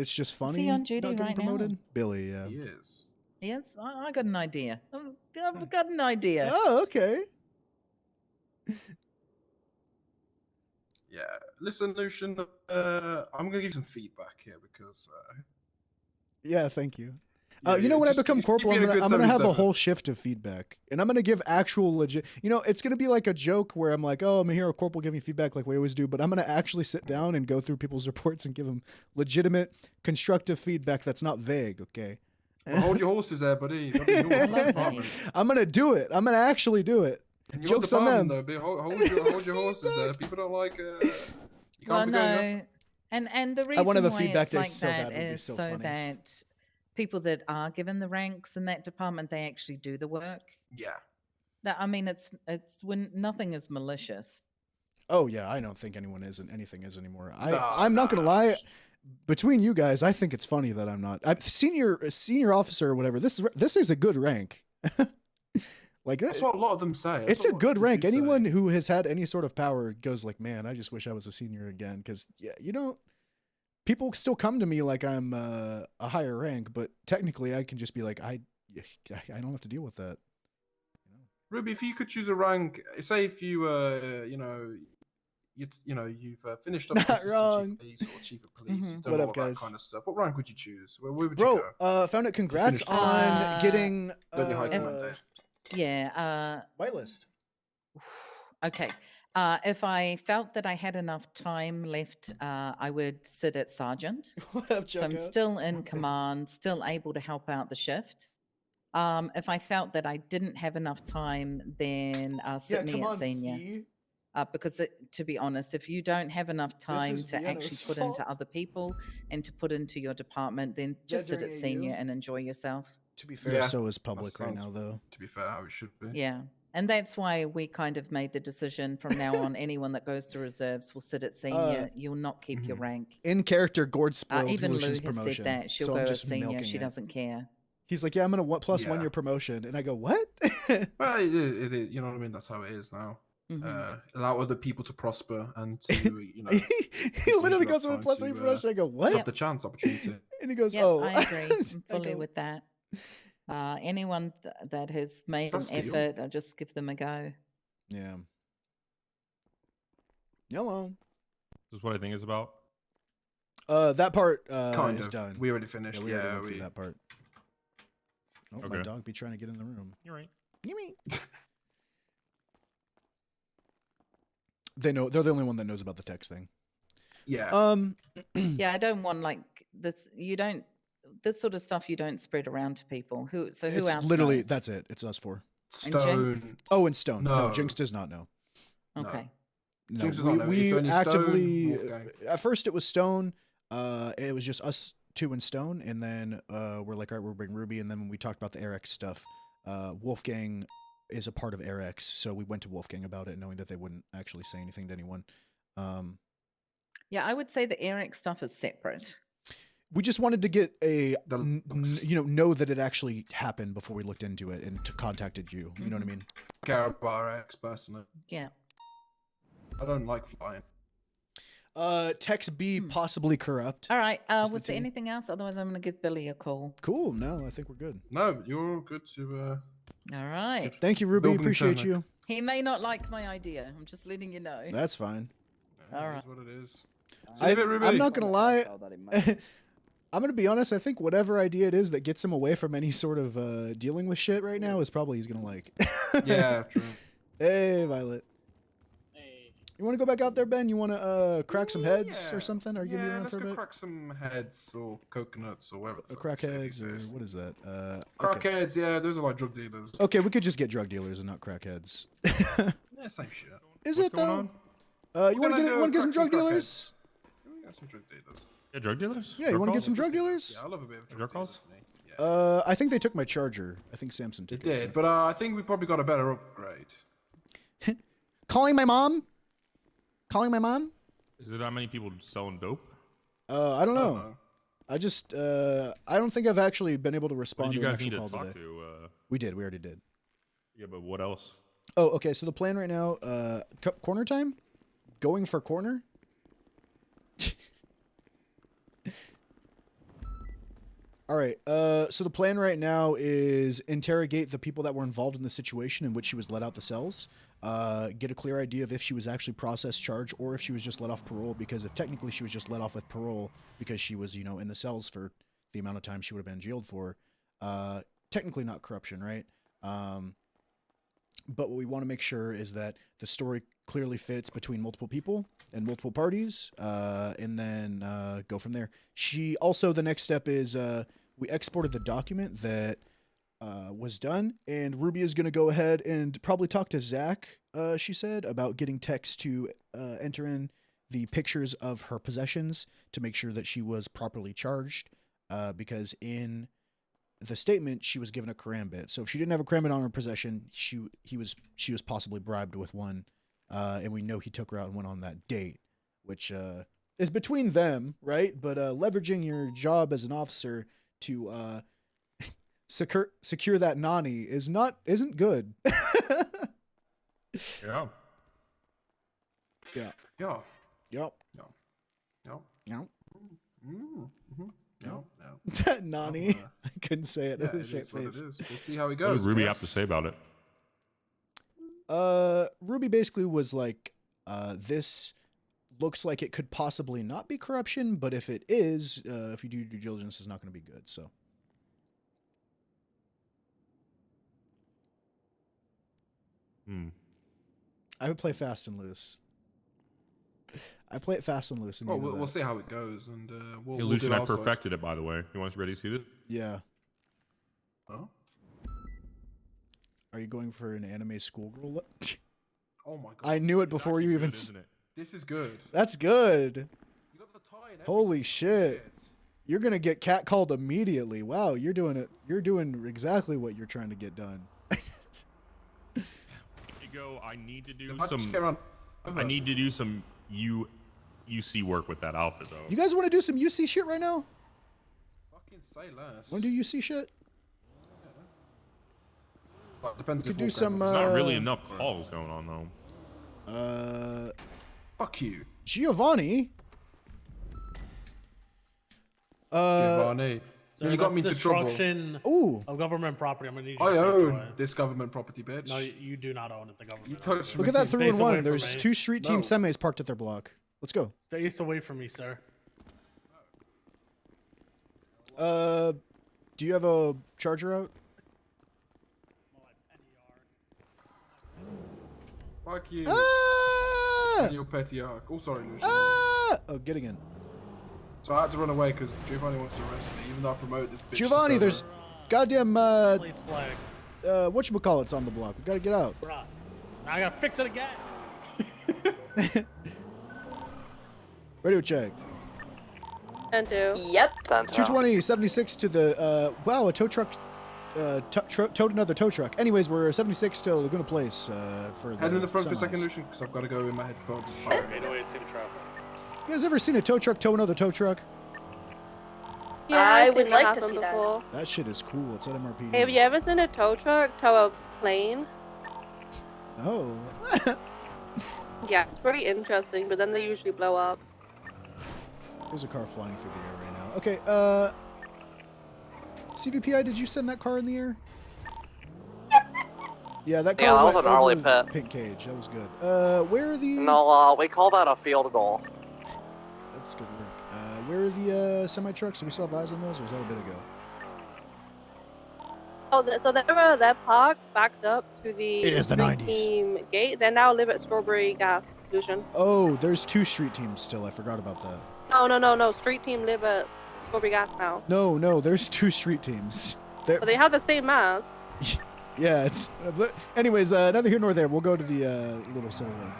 it's just funny. Is he on duty not getting right promoted? now? Billy, yeah. He is. Yes, I got an idea. I've got an idea. Oh, okay. Yeah. Listen, Lucian, I'm gonna give you some feedback here because. Yeah, thank you. Yeah, you know, when I just become keep corporal, being a good I'm gonna have a 77. whole shift of feedback, and I'm gonna give actual legit. You know, it's gonna be like a joke where I'm like, "Oh, I'm a hero corporal, give me feedback like we always do," but I'm gonna actually sit down and go through people's reports and give them legitimate, constructive feedback that's not vague. Okay. Well, hold your horses there, buddy. That'd be I your love department. I'm gonna do it. I'm gonna actually do it. And your Joke's on them. department, though, hold your horses there. People don't like. You can't Well, be going up. no, and the reason wanna have a why feedback it's day like so that bad, it would be is so so funny. that people that are given the ranks in that department, they actually do the work. Yeah. That I mean, it's when nothing is malicious. Oh yeah, I don't think anyone is and anything is anymore. Nah, I'm not gonna nah. lie. Between you guys, I think it's funny that I'm not. I'm senior officer or whatever. This is a good rank. Like That's what a lot of them say. That's it's a what good people rank. do say. Anyone who has had any sort of power goes like, "Man, I just wish I was a senior again." Because yeah, you know, people still come to me like I'm a higher rank, but technically, I can just be like, I don't have to deal with that. Ruby, if you could choose a rank, say if you you've finished up Not assistant wrong. chief of police or chief of police, Mhm. you've done What all up, that guys? kind of stuff. What rank would you choose? Where would you Bro, go? found it. Congrats finished on getting Done your high command day. Yeah. whitelist. Okay. If I felt that I had enough time left, I would sit at sergeant. What up, So I'm Choco? still in command, still able to help out the shift. If I felt that I didn't have enough time, then sit me at senior. Because to be honest, if you don't have enough time is to actually Vienna's put fault. into other people and to put into your department, then just sit at during senior AU? and enjoy yourself. To be fair, Yeah, so is that public right sounds- now, though. To be fair, how it should be. Yeah. And that's why we kind of made the decision from now on, anyone that goes to reserves will sit at senior. You'll not keep your rank. In character, Gord spoiled Even Lou Lucian's has promotion. said that she'll so go I'm as just senior. milking She it. doesn't care. He's like, "Yeah, I'm gonna +1 Yeah. your promotion," and I go, "What?" Well, it is. You know what I mean? That's how it is now. Mhm. Allow other people to prosper and to, you know, he literally enough goes with a time +1 to, promotion. I go, "What?" have the chance, opportunity. And he goes, Yep, "Oh, I agree. I'm I fully go, with that. Anyone that has made That's an deal. effort, I'll just give them a go. Yeah. Hello. This is what I think it's about. That part Kind is of. done. We already finished. we already Yeah, went through that part. Oh, my Okay. dog be trying to get in the room. You're right. Gimme. They know they're the only one that knows about the text thing. yeah. Yeah, I don't want like this. You don't this sort of stuff. You don't spread around to people. Who It's else? literally knows? that's it. It's us four. Stone. Jinx? Oh, and Stone. No, No. Jinx does not know. No. Okay. No, Jinx does not know. It's we only Stone, actively. Wolfgang. At first, it was Stone. It was just us two and Stone, and then we're like, all right, we'll bring Ruby, and then when we talked about the Arex stuff, Wolfgang is a part of Arex, so we went to Wolfgang about it, knowing that they wouldn't actually say anything to anyone. Yeah, I would say the Eric stuff is separate. We just wanted to get a, The looks. know that it actually happened before we looked into it and contacted you. You know what I mean? Care about our ex personally. Yeah. I don't like flying. Text B possibly corrupt. All right. Is the Was there team- anything else? Otherwise, I'm going to give Billy a call. Cool. No, I think we're good. No, you're good to. All right. Thank you, Ruby. Building Appreciate Sonic. you. He may not like my idea. I'm just letting you know. That's fine. All It right. is what it is. I, Save it, Ruby. I'm not gonna lie. I'm gonna be honest. I think whatever idea it is that gets him away from any sort of dealing with shit right now is probably he's gonna like. Yeah, true. Hey, Violet. Hey. You want to go back out there, Ben? You want to crack some heads or something? Or give me around let's for a go bit? crack some heads or coconuts or whatever. Crackheads or what is that? Crackheads, yeah, those are like drug dealers. Okay, we could just get drug dealers and not crackheads. Yeah, same shit. Is What's it going though? on? You want to get some drug dealers? We got some drug dealers. Yeah, drug dealers? Yeah, you want to get some drug dealers? Yeah, I love a bit of Drug drug calls? dealers. Yeah. I think they took my charger. I think Samson It took it. did, but I think we probably got a better upgrade. Calling my mom. Calling my mom. Is there that many people selling dope? I don't know. I just I don't think I've actually been able to What respond do to you an guys need actual to call talk today. to? We did. We already did. Yeah, but what else? Oh, okay. So the plan right now, corner time, going for corner. All right. So the plan right now is interrogate the people that were involved in the situation in which she was let out the cells. Get a clear idea of if she was actually processed, charged, or if she was just let off parole. Because if technically she was just let off with parole because she was, in the cells for the amount of time she would have been jailed for, technically not corruption, right? But what we want to make sure is that the story clearly fits between multiple people and multiple parties, and then go from there. The next step is we exported the document that was done, and Ruby is going to go ahead and probably talk to Zach, she said, about getting text to enter in the pictures of her possessions to make sure that she was properly charged, because in the statement she was given a karambit. So if she didn't have a karambit on her possession, she was possibly bribed with one, and we know he took her out and went on that date, which is between them, right? But leveraging your job as an officer to secure that nanny isn't good. Yeah. Yeah. Yeah. Yep. No. No. No. Mm-hmm. No. No. That nanny. Oh, I couldn't say it. Yeah, It it was is straight what it face. is. We'll see how it What goes. did Ruby guys. have to say about it? Ruby basically was like, this looks like it could possibly not be corruption, but if it is, if you do due diligence, it's not going to be good. So. I would play fast and loose. I play it fast and loose. And Well, we'll see how it goes, and we'll. Hey, we'll Lucian, do I our side. perfected it, by the way. You want us ready to see this? Yeah. Oh. Are you going for an anime schoolgirl look? Oh my god. I knew it It's before actually you good, even. isn't it? This is good. That's good. You got the tie and Holy everything. shit. You're gonna get catcalled immediately. Wow, you're doing it. You're doing exactly what you're trying to get done. You go. I need to do Let's some. get around. I need to do some UC work with that outfit, though. You guys want to do some UC shit right now? Fucking say less. Want to do UC shit? Well, it depends. We if could do we're some. going. Not really enough calls going on, though. Fuck you, Giovanni. Giovanni. Sir, You got me that's into trouble. destruction Ooh. of government property. I'm gonna need you I to face own away. this government property, bitch. No, you do not own it. The government. You owns touched it. me. Look at that Face 3-1-1. away from There's me. 2 street team No. semis parked at their block. Let's go. Face away from me, sir. Do you have a charger out? Fuck you. Ah! And your petty arc. Oh, sorry, Lucian. Ah! Oh, getting in. So I had to run away because Giovanni wants to arrest me, even though I promoted this bitch. to Giovanni, server. there's goddamn Plates flag. whatchamacallit's on the block. We gotta get out. Bruh. I gotta fix it again. Radio check. And do. Yep. 220, 76 to the wow, a tow truck towed another tow truck. Anyways, we're 76 to Laguna Place for the Head in the front for a semis. second, Lucian, because I've got to go in my headphones. You guys ever seen a tow truck tow another tow truck? Yeah, I I've would seen like that to happen see that. before. That shit is cool. It's at MRPD. Hey, have you ever seen a tow truck tow a plane? Oh. Yeah, it's pretty interesting, but then they usually blow up. There's a car flying through the air right now. Okay, CVPI, did you send that car in the air? Yeah, that car Yeah, that was went an early over pit. pink cage. That was good. Where are the... No, we call that a field goal. That's good work. Where are the semi-trucks? Do we still have eyes on those, or was that a bit ago? Oh, so they're parked, backed up to the It is the street 90s. team gate. They now live at Strawberry Gas. Lucian. Oh, there's 2 street teams still. I forgot about that. No. Street team live at Strawberry Gas now. No, there's 2 street teams. But they have the same mask. Yeah, it's. Anyways, neither here nor there. We'll go to the little silver one.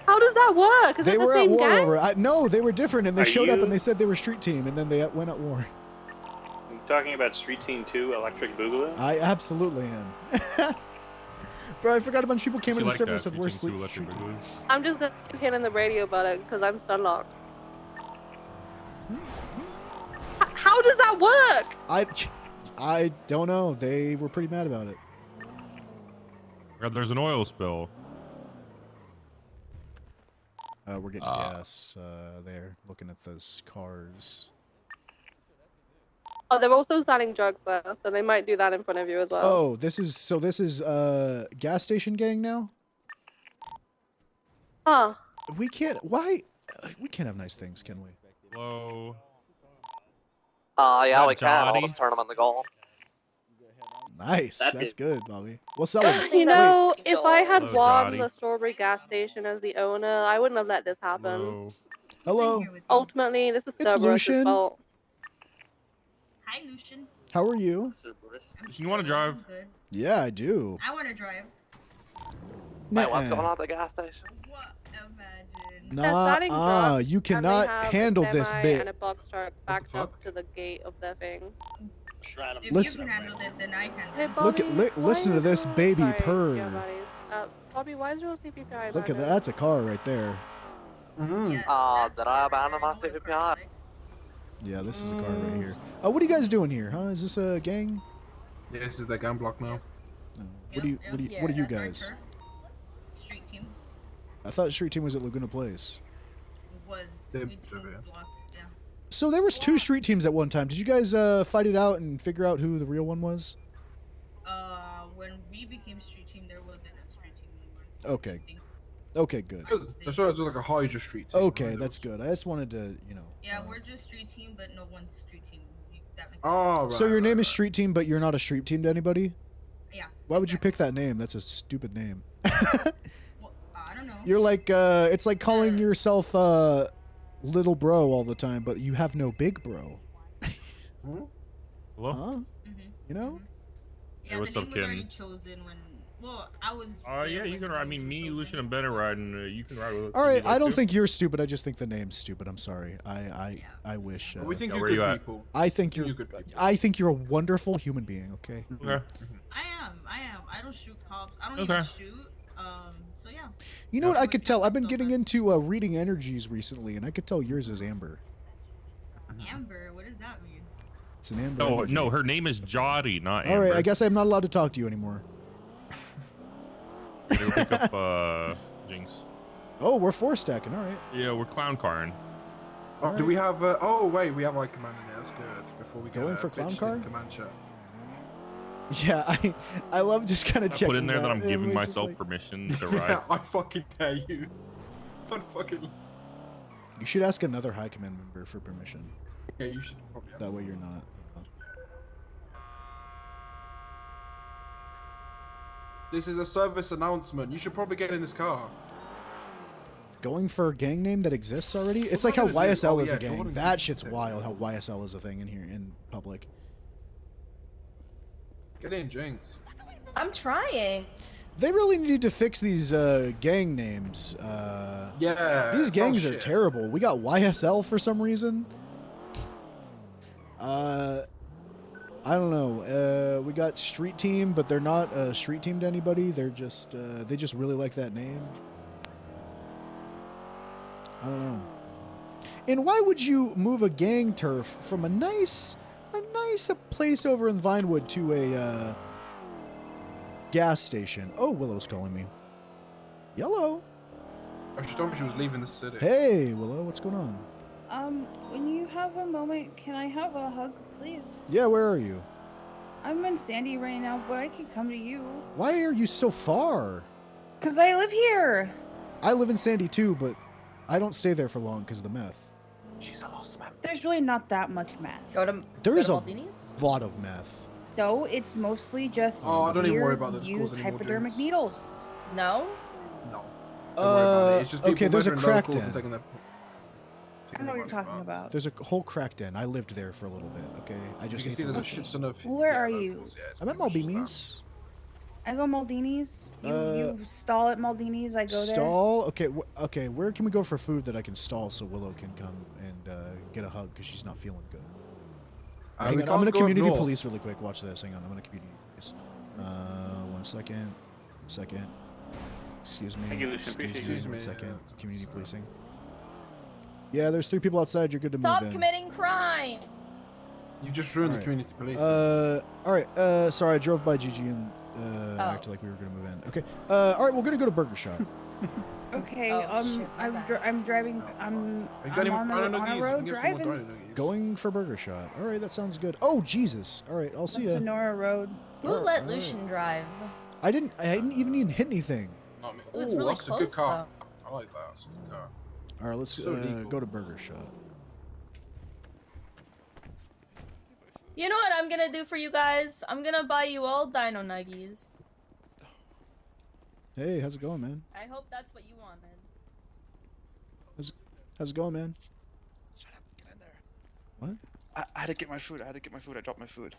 How does that work? Is They it the were at same war gang? over. No, they were different, and they Are showed up you- and they said they were street team, and then they went at war. You talking about Street Team 2 Electric Boogaloo? I absolutely am. Bro, I forgot a bunch of people came into the server and said we're Street Team 2 street Electric team. Boogaloo? I'm just gonna keep hitting the radio about it because I'm stun locked. How does that work? I don't know. They were pretty mad about it. God, there's an oil spill. We're getting gas there, looking at those cars. Oh, they're also selling drugs there, so they might do that in front of you as well. Oh, this is gas station gang now? Huh. We can't. Why? We can't have nice things, can we? Hello. Yeah, That we can. I'll Johnny? just turn them on the goal. Nice. That That's did- good, Bobby. We'll sell it. You know, if I had Hello, won Dottie. the Strawberry gas station as the owner, I wouldn't have let this happen. Hello. Ultimately, this is It's Cerberus' Lucian. fault. Hi, Lucian. How are you? You want to drive? Good. Yeah, I do. I want to drive. Wait, what's Nuh-uh. going on at the gas station? What? Imagine. selling drugs, You and they cannot have handle a this semi bit. and a box truck backed fuck? up to the gate of their thing. If Listen- you can handle it, then I can. Hey, Look at Bobby, listen why to this is your- baby sorry, purr. yeah, buddies. Bobby, why is your CPPI Look at that. abandoned? That's a car right there. Mm-hmm. Yeah, that's did why I right abandon there, my I know what it CPPI? looks like. Yeah, this is a car right here. What are you guys doing here, huh? Is this a gang? Yeah, this is their gun block now. No. What are you Yep, what are you yep, what are you that's our guys? turf. Street team I thought street team was at Laguna Place. was They're we drove over here. blocks, yeah. So there was 2 street teams at one time. Did you guys fight it out and figure out who the real one was? When we became street team, there wasn't a street team anymore. Okay. Okay, good. That's why it was like a Hydra Street team. Okay, right? that's good. I just wanted to, Yeah, we're just street team, but no one's street team. That makes Oh, right. So your name right, is Street Team, but you're not a street team to anybody? Yeah. Why would you pick that name? That's a stupid name. Well, I don't know. You're like, it's like calling yourself, little bro all the time, but you have no big bro. Hmm? Hello? Huh? Mm-hmm. You know? Yeah, what's the up, name was already kid? chosen when. Well, I was. Oh, there yeah, you when can the ride. I names mean, were me, chosen. Lucian, and Ben are riding. You can ride with us. All right, if you'd I like don't to. think you're stupid. I just think the name's stupid. I'm sorry. I wish. We think Yeah, you're where you good at? people. I think You're you're. good people. I think you're a wonderful human being. Okay. Okay. I am. I don't shoot cops. I don't Okay. even shoot. So yeah. You know what? I Like could tell. I've been so getting fast. into reading energies recently, and I could tell yours is Amber. Amber, what does that mean? It's an Amber. No, energy. no, her name is Jotty, not Amber. All right. I guess I'm not allowed to talk to you anymore. Go pick up Jinx. Oh, we're 4 stacking. All right. Yeah, we're clown carring. Oh, do we have? Oh wait, we have like command in there. That's good. Before we Going get for clown bitched car? in command chat. Yeah, I love just kind of I checking. put in there that I'm and giving we're just myself like- permission to Yeah, ride. I fucking dare you. I fucking. You should ask another high command member for permission. Yeah, you should probably. That way you're not. This is a service announcement. You should probably get in this car. Going for a gang name that exists already? It's What's like how that gonna do? YSL Oh, is a yeah, gang. Jordan That Peterson shit's thing. wild how YSL is a thing in here in public. Get in, Jinx. I'm trying. They really need to fix these gang names. Yeah. These some gangs are shit. terrible. We got YSL for some reason. I don't know. We got Street Team, but they're not a Street Team to anybody. They're just they just really like that name. I don't know. And why would you move a gang turf from a nice place over in Vinewood to a gas station? Oh, Willow's calling me. Yellow. Oh, she told me she was leaving the city. Hey, Willow, what's going on? When you have a moment, can I have a hug, please? Yeah, where are you? I'm in Sandy right now, but I can come to you. Why are you so far? 'Cause I live here. I live in Sandy too, but I don't stay there for long because of the meth. She's a lost man. There's really not that much meth. There's a Maldini's? lot of meth. No, it's mostly just Oh, I don't even worry weird about the schools used anymore, hypodermic James. needles. No. No. Don't worry about it. It's just people Okay, there's a murdering crack locals and den. taking their. I know what you're talking about. There's a whole crack den. I lived there for a little bit. Okay, I just You need can see to there's a look shit this. ton of. Where yeah, are locals, you? Yeah, it's I'm at pretty much just that. Maldini's. I go Maldini's. You Uh, you stall at Maldini's. I go there. Stall? Okay, okay. Where can we go for food that I can stall so Willow can come and get a hug because she's not feeling good? Hang We on, I'm can't gonna go up community north. police really quick. Watch this. Hang on, I'm gonna community police. 1 second. Second. Excuse me. Thank you, Lucian. Excuse me, 1 second. yeah, Community sorry. policing. Yeah, there's 3 people outside. You're good to Stop move in. committing crime. You just ruined the Alright. community police. All right. Sorry, I drove by Gigi and acted like we were gonna move in. Okay. All right, we're gonna go to Burger Shot. Okay. Oh, shit, my I'm bad. I'm driving. I'm You got any on dino a nuggies? road You can get some more driving. dino nuggies. Going for Burger Shot. All right, that sounds good. Oh Jesus! All right, I'll see ya. Sonora Road. Who Alright, let alright. Lucian drive? I didn't even hit anything. Not me. It was Ooh, really that's a good close, car. I like that. That's a good car. All right, let's So legal. go to Burger Shot. You know what I'm gonna do for you guys? I'm gonna buy you all dino nuggies. Hey, how's it going, man? I hope that's what you wanted. How's it going, man? Shut up, get in there. What? I had to get my food. I dropped my food.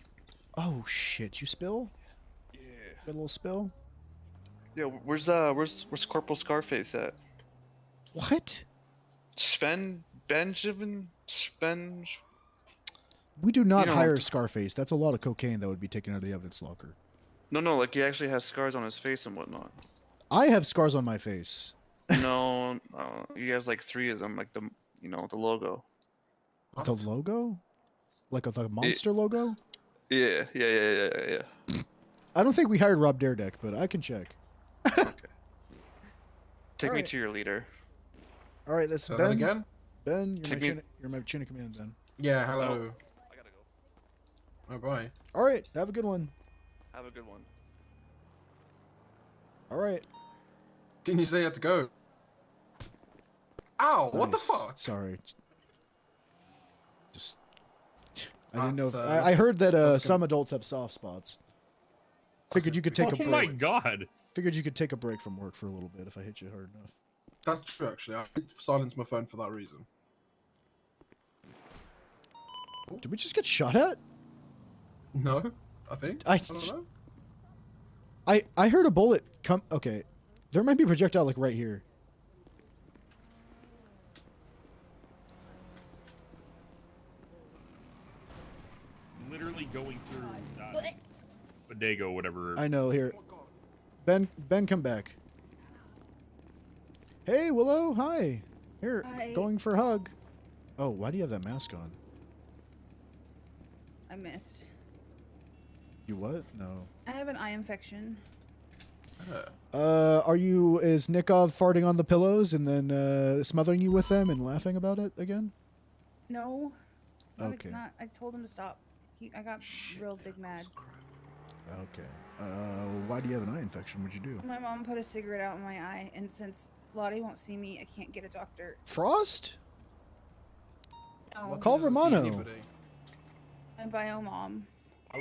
Oh shit! You spill? Yeah. Got a little spill? Yeah. Where's Corporal Scarface at? What? Benjamin. We do not You know, hire Scarface. That's a lot of cocaine that would be taken out of the evidence locker. No, like he actually has scars on his face and whatnot. I have scars on my face. No, he has like 3 of them, like the logo. The logo? Like the monster logo? Yeah. I don't think we hired Rob Daredeck, but I can check. Okay. Take me Alright. to your leader. All right, that's Say Ben. that again? Ben, Take me- you're my chain of command, Ben. Yeah. Hello. I gotta go. Oh boy. All right, have a good one. Have a good one. All right. Didn't you say you had to go? Ow! What the Nice. fuck? Sorry. Just. I didn't know. That's, I heard that that's some adults have soft spots. Figured you could take a Oh break. my god. Figured you could take a break from work for a little bit if I hit you hard enough. That's true, actually. I silenced my phone for that reason. Did we just get shot at? No, I think. I don't know. I heard a bullet come. Okay, there might be a projectile like right here. Literally going through that bodega, whatever. I know. Here, Ben, come back. Hey, Willow. Hi. Here, Hi. going for a hug. Oh, why do you have that mask on? I missed. You what? No. I have an eye infection. Are you? Is Nikov farting on the pillows and then smothering you with them and laughing about it again? No. Okay. Not, I told him to stop. I got real big mad. Okay. Why do you have an eye infection? What'd you do? My mom put a cigarette out in my eye, and since Lottie won't see me, I can't get a doctor. Frost? No. Call Romano. And by oh mom. Why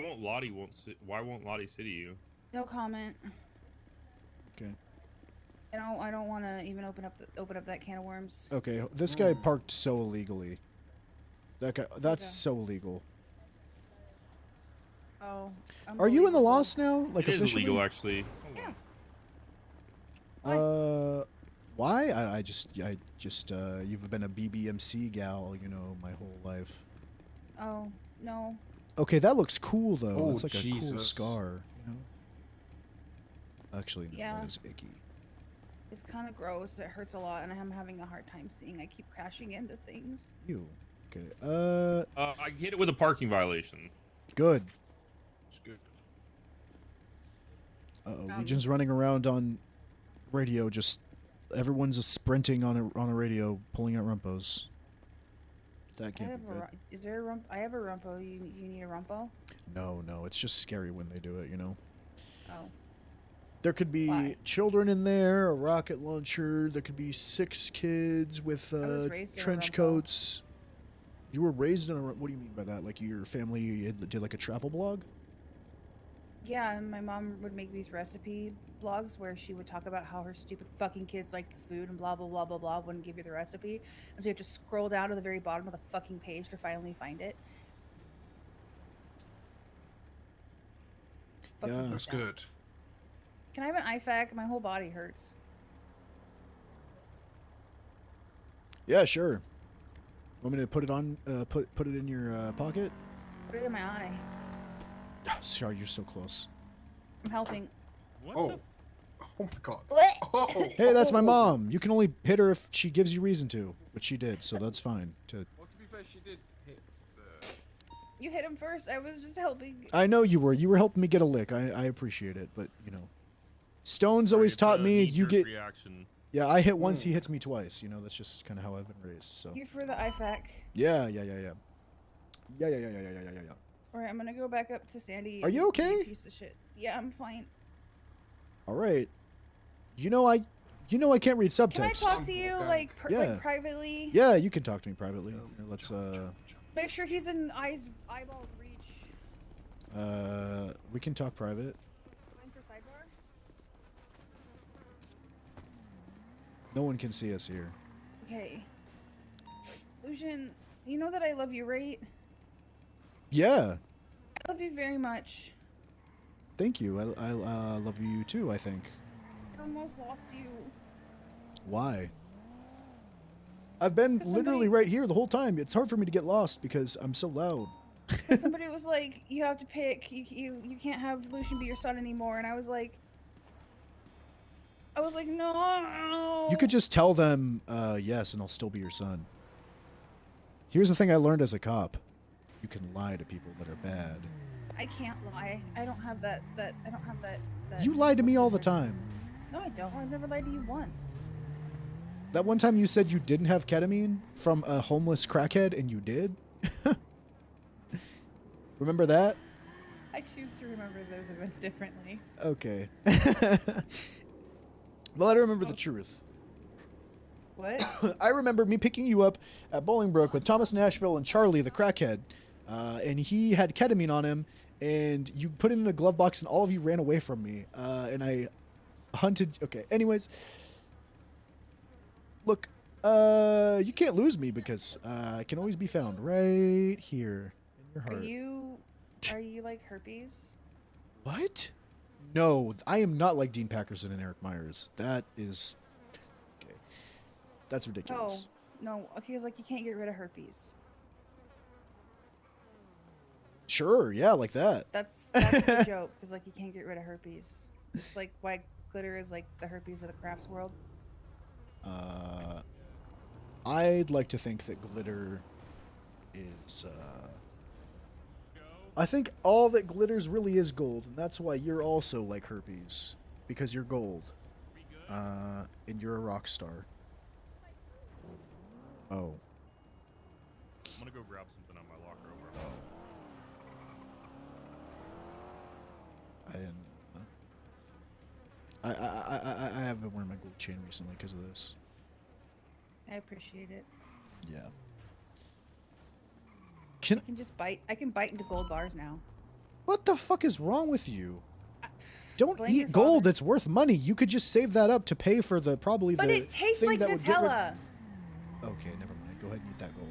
won't Lottie sit to you? No comment. Okay. I don't want to even open up that can of worms. Okay. This guy parked so illegally. That guy. That's so illegal. Oh. Are you in the loss now? Like It is officially? illegal, actually. Why? I just you've been a BBMC gal, you know, my whole life. Oh no. Okay, that looks cool though. Oh, it's like a cool Jesus. scar, you know. Actually, no, Yeah. that is icky. It's kind of gross. It hurts a lot, and I'm having a hard time seeing. I keep crashing into things. You. Okay. I hit it with a parking violation. Good. Good. Uh-oh, Legion's running around on radio. Just everyone's just sprinting on a radio, pulling out rumpos. That can't be good. Is there a rump? I have a rumpo. You need a rumpo? No, it's just scary when they do it, you know. Oh. There could be children in there, a rocket launcher. There could be 6 kids with was raised in a trench rumpo. coats. You were raised in a. What do you mean by that? Like your family did like a travel blog? Yeah, and my mom would make these recipe blogs where she would talk about how her stupid fucking kids liked the food and blah blah blah blah blah, wouldn't give you the recipe, and so you have to scroll down to the very bottom of the fucking page to finally find it. Fucking Yeah. hate That's that. good. Can I have an IFAC? My whole body hurts. Yeah, sure. Want me to put it on? Put it in your pocket? Put it in my eye. Oh, sorry, you're so close. I'm helping. What Oh. the? Oh my god. What? Oh. Hey, that's my Oh. mom. You can only hit her if she gives you reason to, but she did, so that's fine. Well, to be fair, she did hit the. You hit him first. I was just helping. I know you were. You were helping me get a lick. I appreciate it, but you know, Stone's Sorry, always it's a taught me you knee-jerk get. reaction. Yeah, I hit once, he hits me twice. You know, that's just kind of how I've been raised. So. Here for the IFAC. Yeah. Yeah. All right, I'm gonna go back up to Sandy. Are you and be a okay? Piece of shit. Yeah, I'm fine. All right. You know I can't read subtext. Can I talk to you like, Yeah. like privately? Yeah, you can talk to me privately. Here, let's Make sure he's in eyeballs reach. we can talk private. Fine for sidebar? No one can see us here. Okay. Lucian, you know that I love you, right? Yeah. I love you very much. Thank you. I love you too, I think. I almost lost you. Why? I've been literally right here the whole time. It's hard for me to get lost because I'm so loud. Somebody was like, you have to pick. You can't have Lucian be your son anymore. And I was like, no. You could just tell them yes and I'll still be your son. Here's the thing I learned as a cop. You can lie to people that are bad. I can't lie. I don't have that. I don't have that. You lie to me all the time. No, I don't. I've never lied to you once. That one time you said you didn't have ketamine from a homeless crackhead and you did? Remember that? I choose to remember those events differently. Okay. Well, I remember the truth. What? I remember me picking you up at Bolingbrook with Thomas Nashville and Charlie, the crackhead. And he had ketamine on him, and you put it in a glove box, and all of you ran away from me. And I hunted... Okay, anyways. Look, you can't lose me because I can always be found right here in your heart. Are you like herpes? What? No, I am not like Dean Packerson and Eric Myers. That is... Okay. That's ridiculous. No. Okay, it's like you can't get rid of herpes. Sure, yeah, like that. That's the joke, because like you can't get rid of herpes. It's like why glitter is like the herpes of the crafts world. I'd like to think that glitter is, I think all that glitters really is gold, and that's why you're also like herpes, because you're gold. And you're a rock star. Oh. I'm gonna go grab something on my locker over. I didn't. I haven't been wearing my gold chain recently because of this. I appreciate it. Yeah. I can just bite. I can bite into gold bars now. What the fuck is wrong with you? Don't Blame your eat gold that's worth money. You could just save that up to pay for the But the it tastes thing like that would get rid- Nutella. Okay, never mind. Go ahead and eat that gold.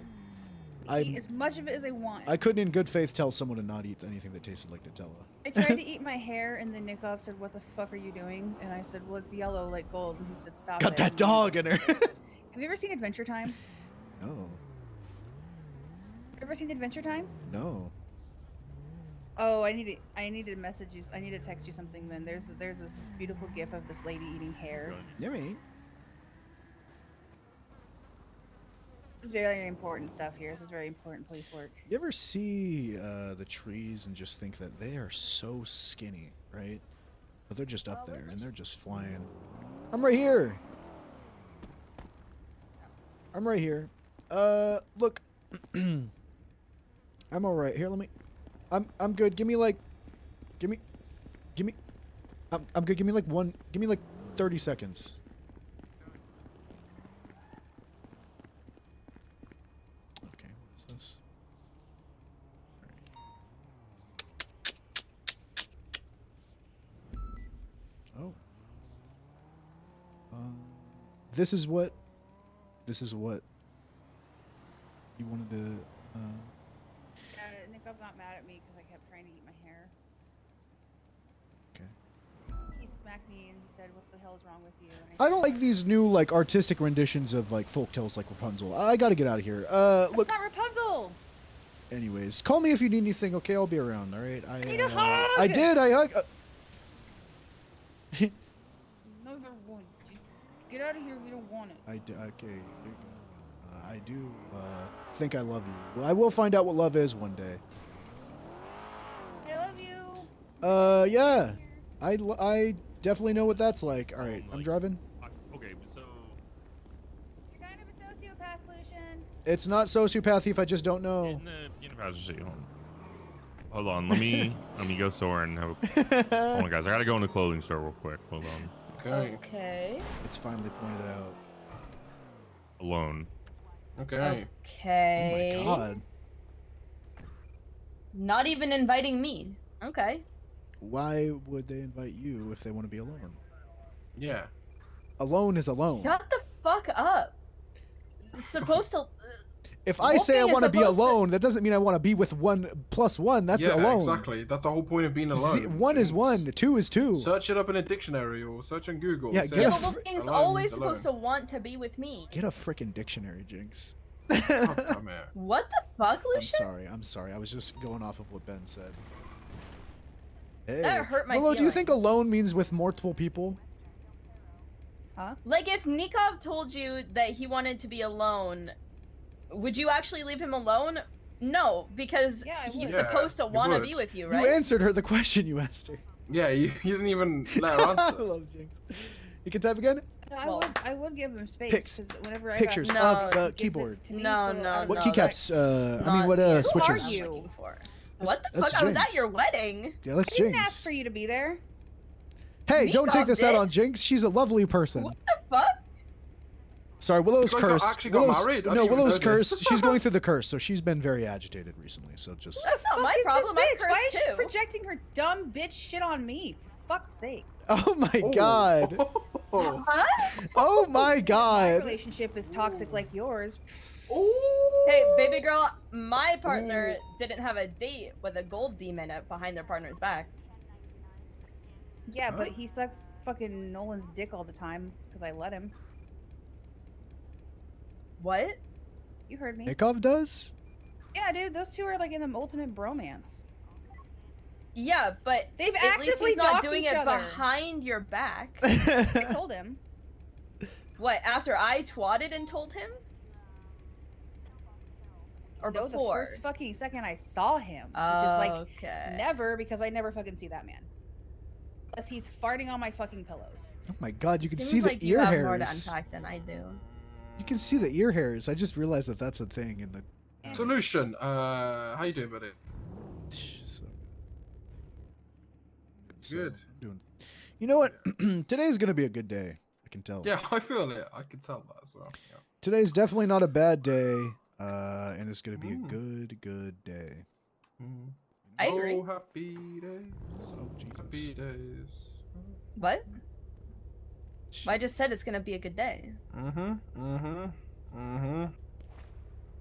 Eat as much of it as I want. I couldn't in good faith tell someone to not eat anything that tasted like Nutella. I tried to eat my hair, and then Nikov said, "What the fuck are you doing?" And I said, "Well, it's yellow like gold." And he said, "Stop Got it." that dog in her. Have you ever seen Adventure Time? No. Ever seen Adventure Time? No. Oh, I need to message you. I need to text you something. Then there's this beautiful gif of this lady eating hair. Yummy. This is very important stuff here. This is very important police work. You ever see the trees and just think that they are so skinny, right? But they're just up there and they're just flying. I'm right here. I'm right here. Look. I'm all right. Here, let me. I'm good. Give me like. I'm good. Give me like 30 seconds. Okay, what is this? this is what you wanted to. Nick, not mad at me because I kept trying to eat my hair. Okay. He smacked me and he said, "What the hell is wrong with you?" And I don't like these new like artistic renditions of like folk tales like Rapunzel. I gotta get out of here. Look. It's not Rapunzel. Anyways, call me if you need anything. Okay, I'll be around. All right. I need a hug. I did. I hug. Another one. Get out of here if you don't want it. I do. Okay. Here you go. I do think I love you. Well, I will find out what love is one day. I love you. Yeah. I definitely know what that's like. All right, I'm driving. Okay, so You're kind of a sociopath, Lucian. It's not sociopathy if I just don't know. in the university. Hold on, let me go store and have a, hold on, guys. I gotta go in the clothing store real quick. Hold on. Okay. Okay. It's finally pointed out. Alone. Okay. Okay. Oh my god. Not even inviting me. Okay. Why would they invite you if they want to be alone? Yeah. Alone is alone. Shut the fuck up. It's supposed to. If I say I Wolfgang is want to be supposed to- alone, that doesn't mean I want to be with 1+1. That's yeah, alone. exactly. That's the whole point of being alone. See, 1 is 1, 2 is 2. Search it up in a dictionary or search on Google. Yeah, Say get a But Wolfgang's alone always is alone. supposed to want to be with me. Get a freaking dictionary, Jinx. Oh, come here. What the fuck, Lucian? I'm sorry. I was just going off of what Ben said. Hey. That hurt my Willow, do you think feelings. alone means with multiple people? Huh? Like, if Nikov told you that he wanted to be alone, would you actually leave him alone? No, because Yeah, I he's would. supposed to Yeah, you want to would. be with you, You right? answered her the question you asked her. Yeah, you didn't even let her I answer. love Jinx. You can type again? Well, I would give them space Pics- because whenever I Pictures No. of the gives it keyboard. to me, No, so I no, don't What no, keycaps? that's I mean, what not you. switches? I'm looking for. What the That's fuck? I was at Jinx. your wedding. Yeah, that's I didn't ask Jinx. for you to be there. Hey, don't take Nikov this out did. on Jinx. She's a lovely person. What the fuck? Sorry, Willow's You guys cursed. actually got Willow's, married? I no, didn't even Willow's know this. cursed. She's going through the curse, so she's been very agitated recently. So just. That's not my Fuck is problem. This I'm bitch? Why is cursed she too. projecting her dumb bitch shit on me? For fuck's sake. Oh my Oh. god. Oh. Huh? Oh my My god. relationship is toxic like yours. Hey, baby girl, my partner didn't have a date with a gold demon behind their partner's back. Yeah, but he sucks fucking Nolan's dick all the time because I let him. What? You heard me. Nikov does? Yeah, dude, those two are like in the ultimate bromance. Yeah, but They've at least actively he's not doxed doing each it other. behind your back. I told him. What, after I twatted and told him? Or No, before? the first fucking second I saw him. Which is like Okay. never, because I never fucking see that man. Unless he's farting on my fucking pillows. Oh my god, you can Seems see like the you ear have more to hairs. unpack than I do. You can see the ear hairs. I just realized that that's a thing in the. Solution. How you doing, buddy? So, Good. I'm doing. You know what? Today's gonna be a good day. I can tell. Yeah, I feel it. I can tell that as well. Yeah. Today's definitely not a bad day, and it's gonna be a good day. I agree. Oh, happy days. Oh Happy Jesus. days. What? Well, I just said it's gonna be a good day. Do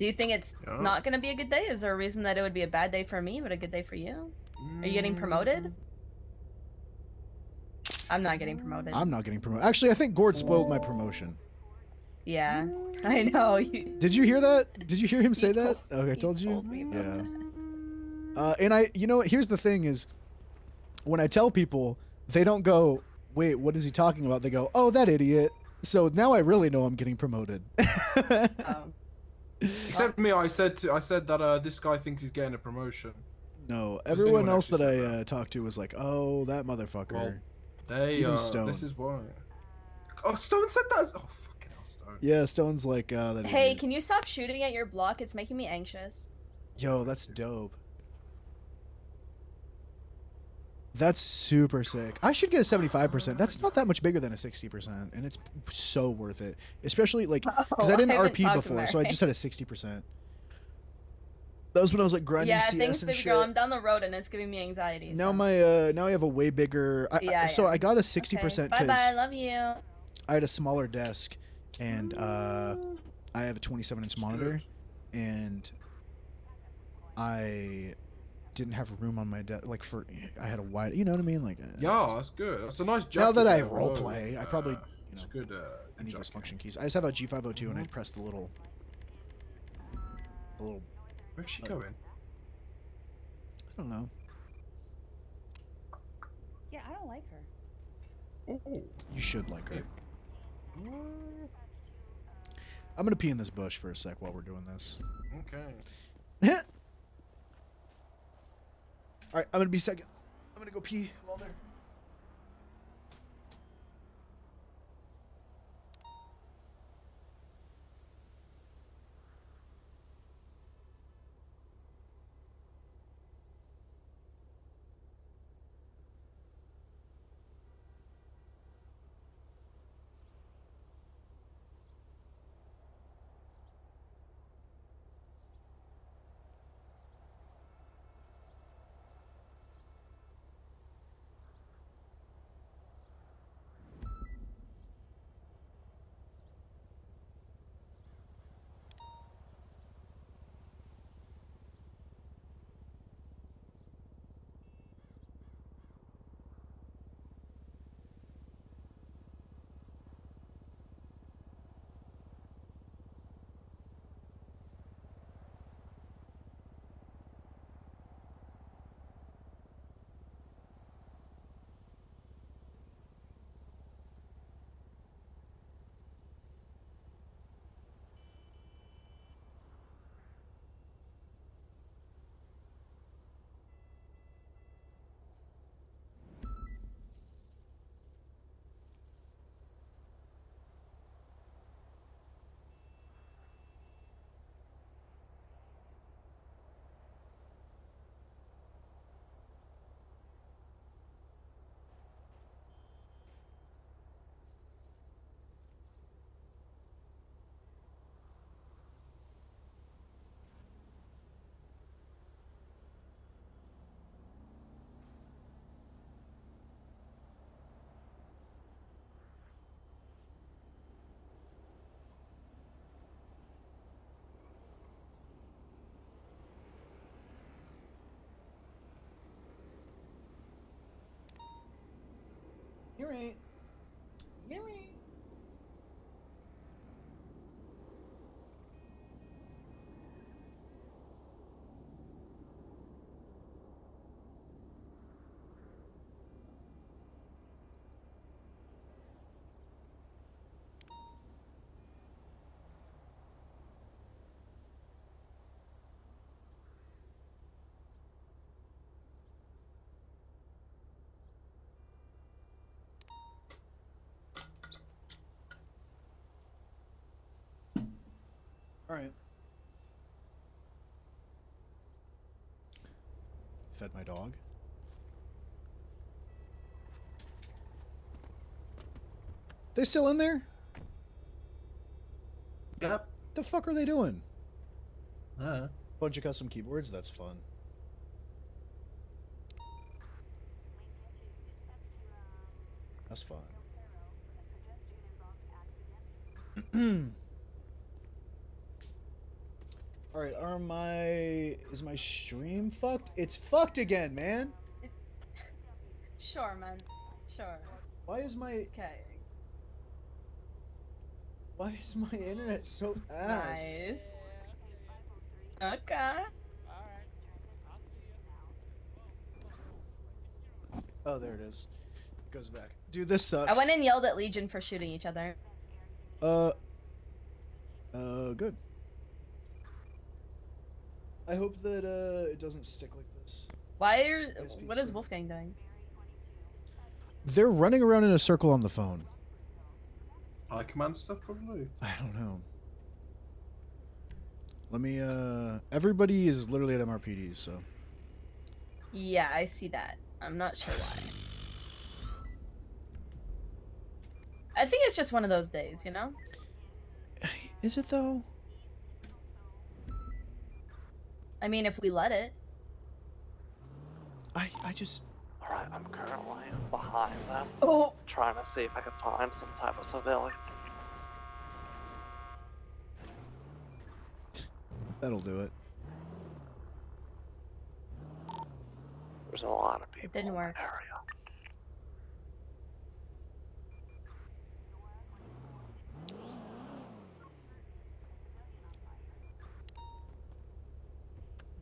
you think it's Yeah. not gonna be a good day? Is there a reason that it would be a bad day for me, but a good day for you? Are you getting promoted? I'm not getting promoted. I'm not getting promoted. Actually, I think Gord spoiled my promotion. Yeah, I know. Did you hear that? Did you hear him say that? Okay, I told you. told me about Yeah. And you know what? Here's the thing: is when I tell people, they don't go, "Wait, what is he talking about?" They go, "Oh, that idiot." So now I really know I'm getting promoted. Except me, I said that this guy thinks he's getting a promotion. No, Does everyone anyone else that actually I talked to was like, "Oh, that motherfucker." Well, they Even Stone. This is why. Oh, Stone said that. Oh, fucking hell, Stone. Yeah, Stone's like, that Hey, idiot. can you stop shooting at your block? It's making me anxious. Yo, that's dope. That's super sick. I should get a 75%. That's not that much bigger than a 60%, and it's so worth it. Especially like because I didn't haven't RP talked to before, so I Mary. just had a 60%. That was when I was like grinding Yeah, CS thanks, and baby shit. girl. I'm down the road and it's giving me anxiety. Now so. my now I have a way bigger. Yeah, so yeah. I got a 60% Bye because bye. Love you. I had a smaller desk, and I have a 27-inch monitor, and I didn't have room on my desk. Like I had a wide, you know what I mean? Like Yeah, that's good. That's a nice jacket. now that I there, role although, play, I probably it's good. I need those function keys. I just have a G502 and I press the little. Where's she going? I don't know. Yeah, I don't like her. You should like her. I'm gonna pee in this bush for a sec while we're doing this. Okay. All right, I'm gonna be second. I'm gonna go pee while they're. You're right. You're right. All right. Fed my dog. They still in there? Yep. The fuck are they doing? Bunch of custom keyboards. That's fun. That's fun. All right, is my stream fucked? It's fucked again, man. Sure, man. Sure. Why is my internet so ass? Nice. Okay. Oh, there it is. It goes back. Dude, this sucks. I went and yelled at Legion for shooting each other. Good. I hope that it doesn't stick like this. What is Wolfgang doing? They're running around in a circle on the phone. High command stuff, probably. I don't know. Let me everybody is literally at MRPD, so. Yeah, I see that. I'm not sure why. I think it's just one of those days, you know? Is it though? I mean, if we let it. I just. Alright, I'm currently behind them. Oh. Trying to see if I can find some type of civilian. That'll do it. There's a lot of people. It didn't work.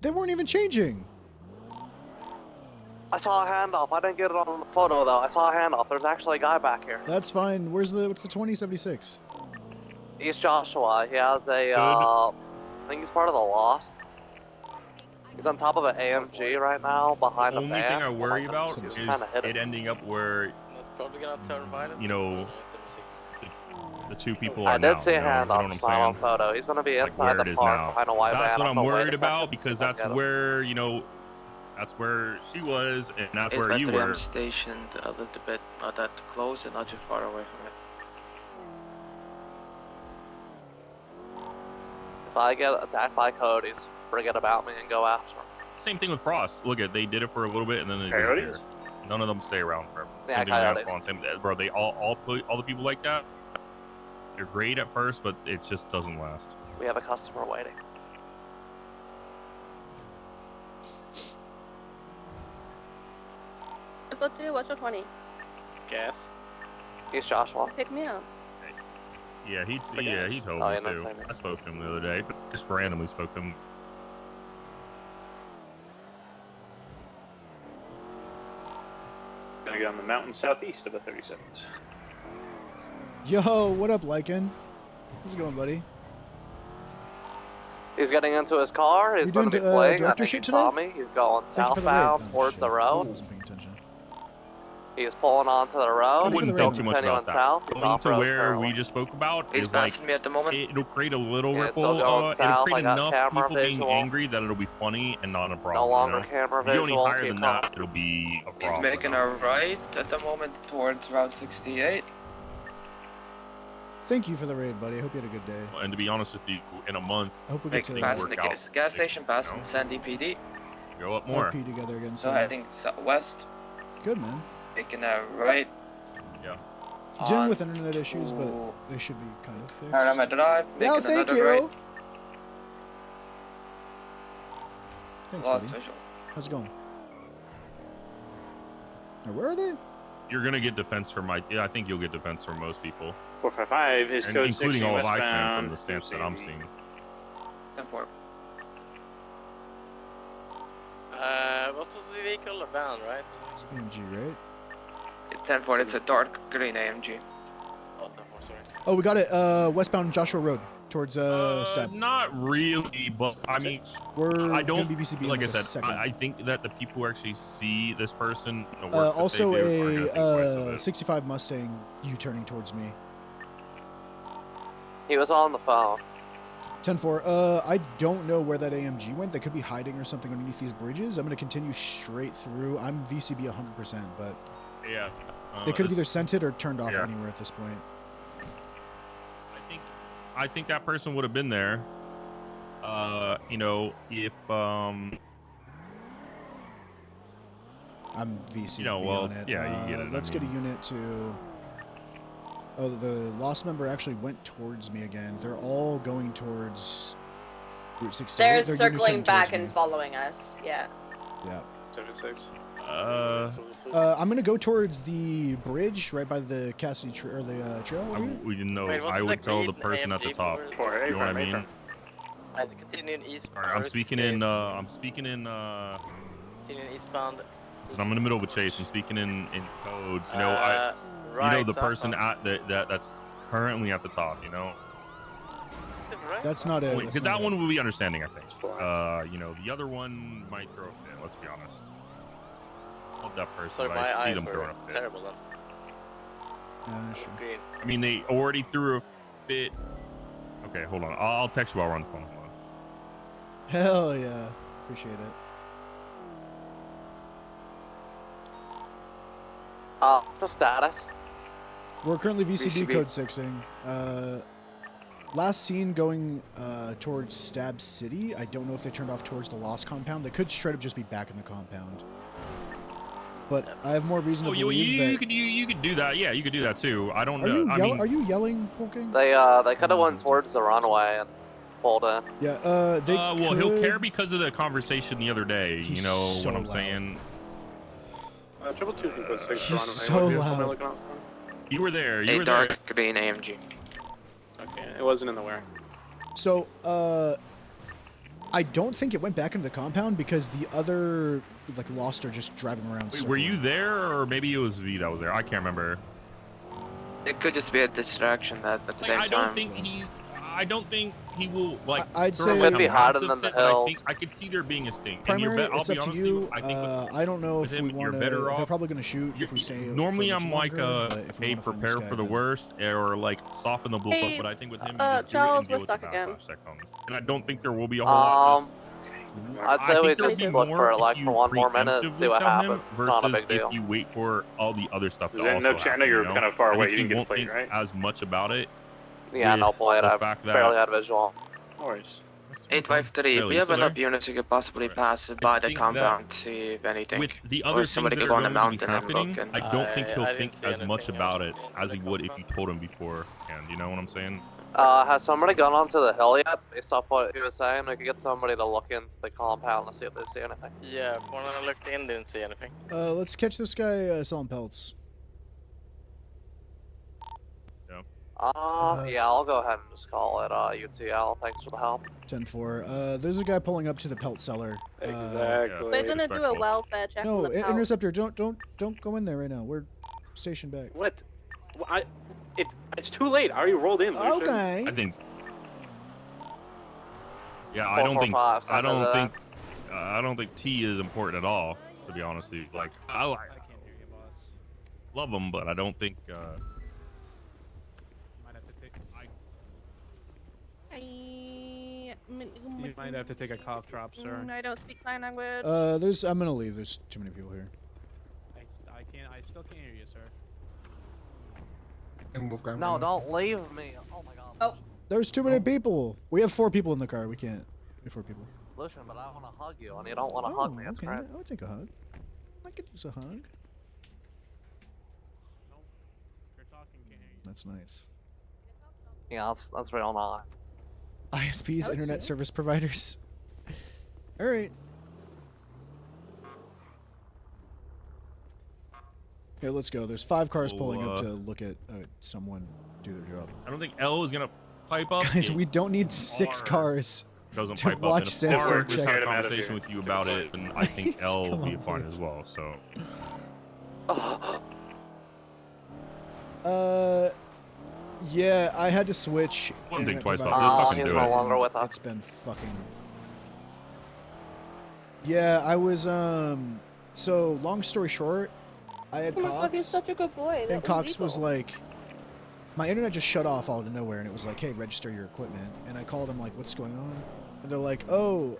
They weren't even changing. I saw a handoff. I didn't get it on the photo though. I saw a handoff. There's actually a guy back here. That's fine. What's the 2076? East Joshua. He has a, I think he's part of the Lost. He's on top of an AMG right now, behind The a only van. thing I worry about Just is kinda hit it ending up where, you know, the two people are I did now. see a You know what handoff I'm smile on saying? photo. He's gonna be Like inside where it the is park now. behind a white That's van. what I'm I'm gonna wait worried a about second, because see if I that's get him. where, you know, that's where she was and that's where you Inventory, were. I'm stationed a little bit not that close and not too far away from it. If I get attacked by Cody's, forget about me and go after him. Same thing with Frost. Look at, they did it for a little bit and then they Coyotes? disappeared. None of them stay around forever. Yeah, Same thing with Coyotes. Antoine, same, bro, they all the people like that, they're great at first, but it just doesn't last. We have a customer waiting. Go to what's your 20? Gas. He's Joshua. Pick me up. Yeah, he told Oh, me yeah, not too. saying that. I spoke to him the other day. Just randomly spoke to him. Gonna get on the mountain southeast of the 37s. Yo, what up, Lycan? How's it going, buddy? He's getting into his car. He's You going doing to be playing. I director think he shit saw today? me. He's going Thank you for the raid. southbound Oh, towards shit. the I road. wasn't paying attention. He's pulling onto the road. I wouldn't the think raid. too much Continuing about that. south. He's Going to off-road where currently. we just spoke about He's is like, passing me at the moment. it'll create a little Yeah, it's ripple. still going It'll south. create I got enough camera people being visual. angry that it'll be funny and not a problem. No longer you know? camera If you go any visual. higher Keep than calm. that, it'll be a problem. He's making a right at the moment towards Route 68. Thank you for the raid, buddy. I hope you had a good day. And to be honest with you, in a month, I hope we Like get to passing work the out. gas station, passing You know? Sandy PD. go up more. RP together again So soon. heading southwest, Good, man. making a right. Yeah. Dealing on with internet issues, but to they should be kind of fixed. Paramount Drive, Yeah, making thank another you. right. Thanks, Lost buddy. visual. How's it going? Now, where are they? You're gonna get defense from I think you'll get defense from most people, 455 is and code including 16 all of ICANN westbound. from the stamps that I'm seeing. 10-4. What was the vehicle about, right? It's AMG, right? 10-4, it's a dark green AMG. Oh, no, sorry. Oh, we got it. Westbound Joshua Road towards Stab. Not really, but I mean, We're I gonna don't. be VCB Like in I a said, second. I think that the people who actually see this person, the work Also that they do, are gonna think twice of a it. 65 Mustang U-turning towards me. He was on the phone. 10-4. I don't know where that AMG went. They could be hiding or something underneath these bridges. I'm gonna continue straight through. I'm VCB 100%, but Yeah. they could have either it's- sent it or turned off yeah. anywhere at this point. I think that person would have been there. You know, if I'm VCB You know, well, on it. yeah, you get it, I Let's get a mean. unit to. Oh, the lost member actually went towards me again. They're all going towards Route 68. They're They're circling U-turning back towards and me. following us. Yeah. Yeah. 76. I'm gonna go towards the bridge right by the Cassidy or the trail. over here. we didn't know, Wait, what's I the would tell the green person at the AMG top. for? You know what I mean? Continuing east. Alright, I'm speaking in. Continuing eastbound. So I'm in the middle of a chase. I'm speaking in codes. You know, you know the person at that's currently at the top. You know, That's not it. because that one will be understanding, I think. You know, the other one might throw a fit. Let's be honest. Love that person, Sorry, but my I see eyes them were throwing a fit. terrible then. Yeah, sure. Green. I mean, they already threw a fit. Okay, hold on. I'll text you while we're on the phone. Hold on. Hell yeah, appreciate it. What's the status? We're currently VCB, VCB. code 6ing. Last seen going towards Stab City. I don't know if they turned off towards the Lost compound. They could straight up just be back in the compound. But I have more reason to Oh, believe you could do that. Yeah, you could do that too. I don't Are know. you I yell- mean, are you yelling, Wolfgang? They could have went towards the runway and pulled in. Yeah, they well, he'll could- care because of the conversation the other day. He's You know so what I'm loud. saying? 222 can put 6 He's on so it. loud. You were there. You A were dark there. green AMG. Okay, it wasn't in the wear. So, I don't think it went back into the compound because the other, like, Lost are just driving around. Wait, were you there, or maybe it was V that was there? I can't remember. It could just be a distraction at the same I time. I don't think he will like. I'd throw say- like Could a be hiding massive in the fit, but I hills. think I could see there being a stink. Primary, I'll it's be up to honest with you. I think I don't know with if him, we you're want better to. off. They're probably going to shoot if we stay. Normally, for much I'm like, longer, but if we hey, wanna find this prepare guy, for the then- worst, or like soften the blow. Hey, But I think with him, you just do it Charles, and deal we're with the stuck again. backlash that comes. And I don't think there will be a whole lot. I'd I say we think there'll just be look more for if like you for one more minute and see what preemptively tell him happens. It's not a versus big deal. if you wait for all the other stuff to Is there also no happen. channel? You're you know? kind of far I away. think You he didn't get won't the plate, think right? as much about it. Yeah, no with plate. the I've fact that- barely had visual. No worries. 853, Taylor, we you have still enough there? units you could possibly pass by the think compound to see if anything. With the or other things somebody that could are go on the going to be mountain and look. happening, And I don't think he'll I think didn't see as much anything about else it as he would if you told him before. And you know what I'm saying? Has somebody gone onto the hill yet? Based off what he was saying, we could get somebody to look into the compound and see if they see anything. Yeah, when I looked in, didn't see anything. Let's catch this guy selling pelts. Yeah, I'll go ahead and just call it UTL. Thanks for the help. 10-4. There's a guy pulling up to the pelt cellar. Exactly. We're gonna do a welfare check No, on the house. interceptor, don't go in there right now. We're stationed back. What? Well, it's too late. I already rolled in. Lucian. Okay. I think. Yeah, I don't think. I don't think T is important at all. To be honest with you, like I love him, but I don't think. You might have to take a cough drop, sir. I don't speak sign language. I'm gonna leave. There's too many people here. I still can't hear you, sir. No, don't leave me. Oh my god. Oh. There's too many people. We have 4 people in the car. We can't. We have 4 people. Lucian, but I want to hug you, and you don't want to hug me. It's okay. crazy. I would take a hug. I could use a hug. That's nice. Yeah, that's real nice. ISPs, internet service providers. All right. Here, let's go. There's 5 cars pulling up to look at someone do their job. I don't think L is gonna pipe up. Guys, we don't need 6 cars Doesn't to pipe watch up. Samson Just check. had a conversation with you about it, and I think L will be fine as well. So. Yeah, I had to switch. Wouldn't think internet twice provider. about it. Just fucking he's do no it. longer with us. It's been fucking. Yeah, I was So long story short, I had Oh my god, he's Cox, such a good boy. That and Cox was illegal. like, my internet just shut off out of nowhere, and it was like, hey, register your equipment. And I called him like, what's going on? And they're like, oh,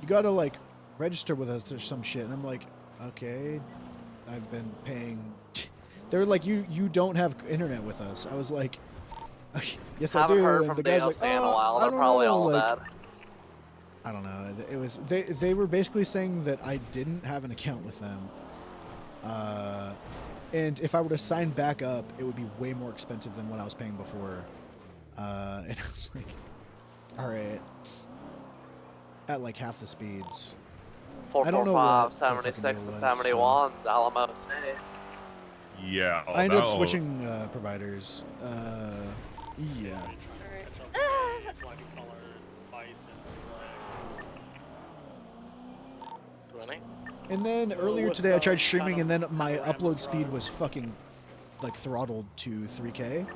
you gotta like register with us or some shit. And I'm like, okay, I've been paying. They were like, you don't have internet with us. I was like, yes, I Haven't do. heard And from the guy's like, DLC in a while. I They're don't probably know. all Like, dead. I don't know. It was they were basically saying that I didn't have an account with them, and if I were to sign back up, it would be way more expensive than what I was paying before. And I was like, all right, at like half the speeds. I don't know 445, what the fucking 76, deal and was, 71's Alamo City. Yeah. I ended up switching providers. Yeah. And then earlier today I tried streaming and then my upload speed was fucking like throttled to 3K.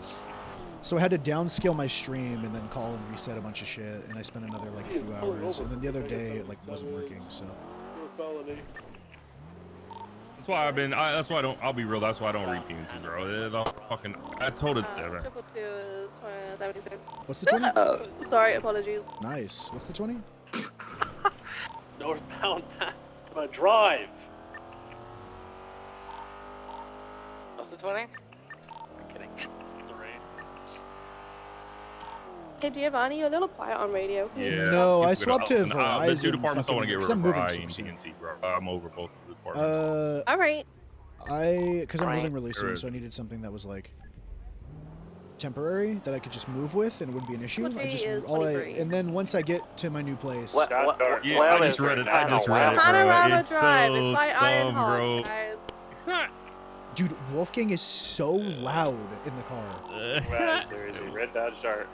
So I had to downscale my stream and then call and reset a bunch of shit, and I spent another like few hours, and then the other day it like wasn't working, so. That's why I've been. That's why I don't. I'll be real. That's why I don't read PNT, bro. They'll fucking. I told it. 222 is 76. What's the 20? Sorry, apologies. Nice. What's the 20? Northbound drive. What's the 20? I'm kidding. 3. Hey Giovanni, you're a little quiet on radio. Can you- Yeah. No, I Keep it swapped up. to Listen, the two Verizon departments I want to fucking- get 'cause rid I'm of moving are I so and soon. PNT, bro. I'm over both of the departments. All right. Because I'm Right. moving really soon, Sure. so I needed something that was like temporary that I could just move with, and it wouldn't be an issue. I just 23. and then once I get to my new place. Yeah, I just read it. I just read it, bro. Panorama It's Drive. so It's by Iron dumb, Hog, bro. guys. Dude, Wolfgang is so loud in the car. Right, there is a red Dodge Dart.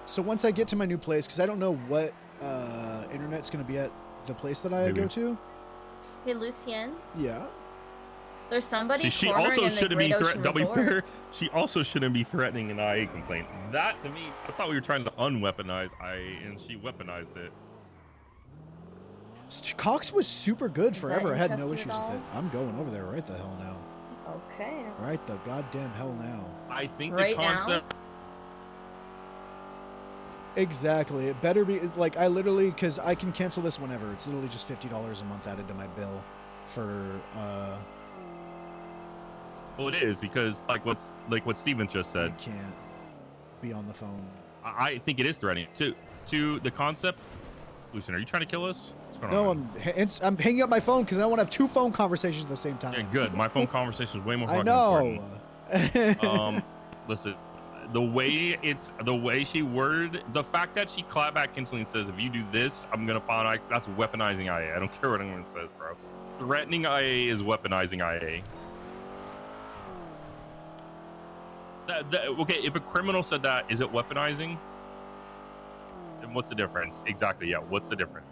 So once I get to my new place, because I don't know what internet's gonna be at the place that I go to. Hey, Lucian. Yeah. There's somebody She cornering also in the shouldn't be Great Ocean Resort. She also shouldn't be threatening an IA complaint. That to me, I thought we were trying to unweaponize IA, and she weaponized it. Cox was super good Does forever. that I had no interest you issues at with it. I'm going over there right the hell now. Okay. Right the goddamn hell now. I think Right the concept. Exactly. It better be like I literally, because I can cancel this whenever. It's literally just $50 a month added to my bill for. Well, it is because like what Steven just said. I can't be on the phone. I think it is threatening to the concept. Lucian, are you trying to kill us? What's going No, on? I'm hanging up my phone because I don't want to have 2 phone conversations at the same time. Yeah, good. My phone conversation is way more. I fucking know. important. Listen, the way she worded the fact that she clapped back instantly and says, "If you do this, I'm gonna file." That's weaponizing IA. I don't care what anyone says, bro. Threatening IA is weaponizing IA. Okay, if a criminal said that, is it weaponizing? Then what's the difference? Exactly. Yeah. What's the difference?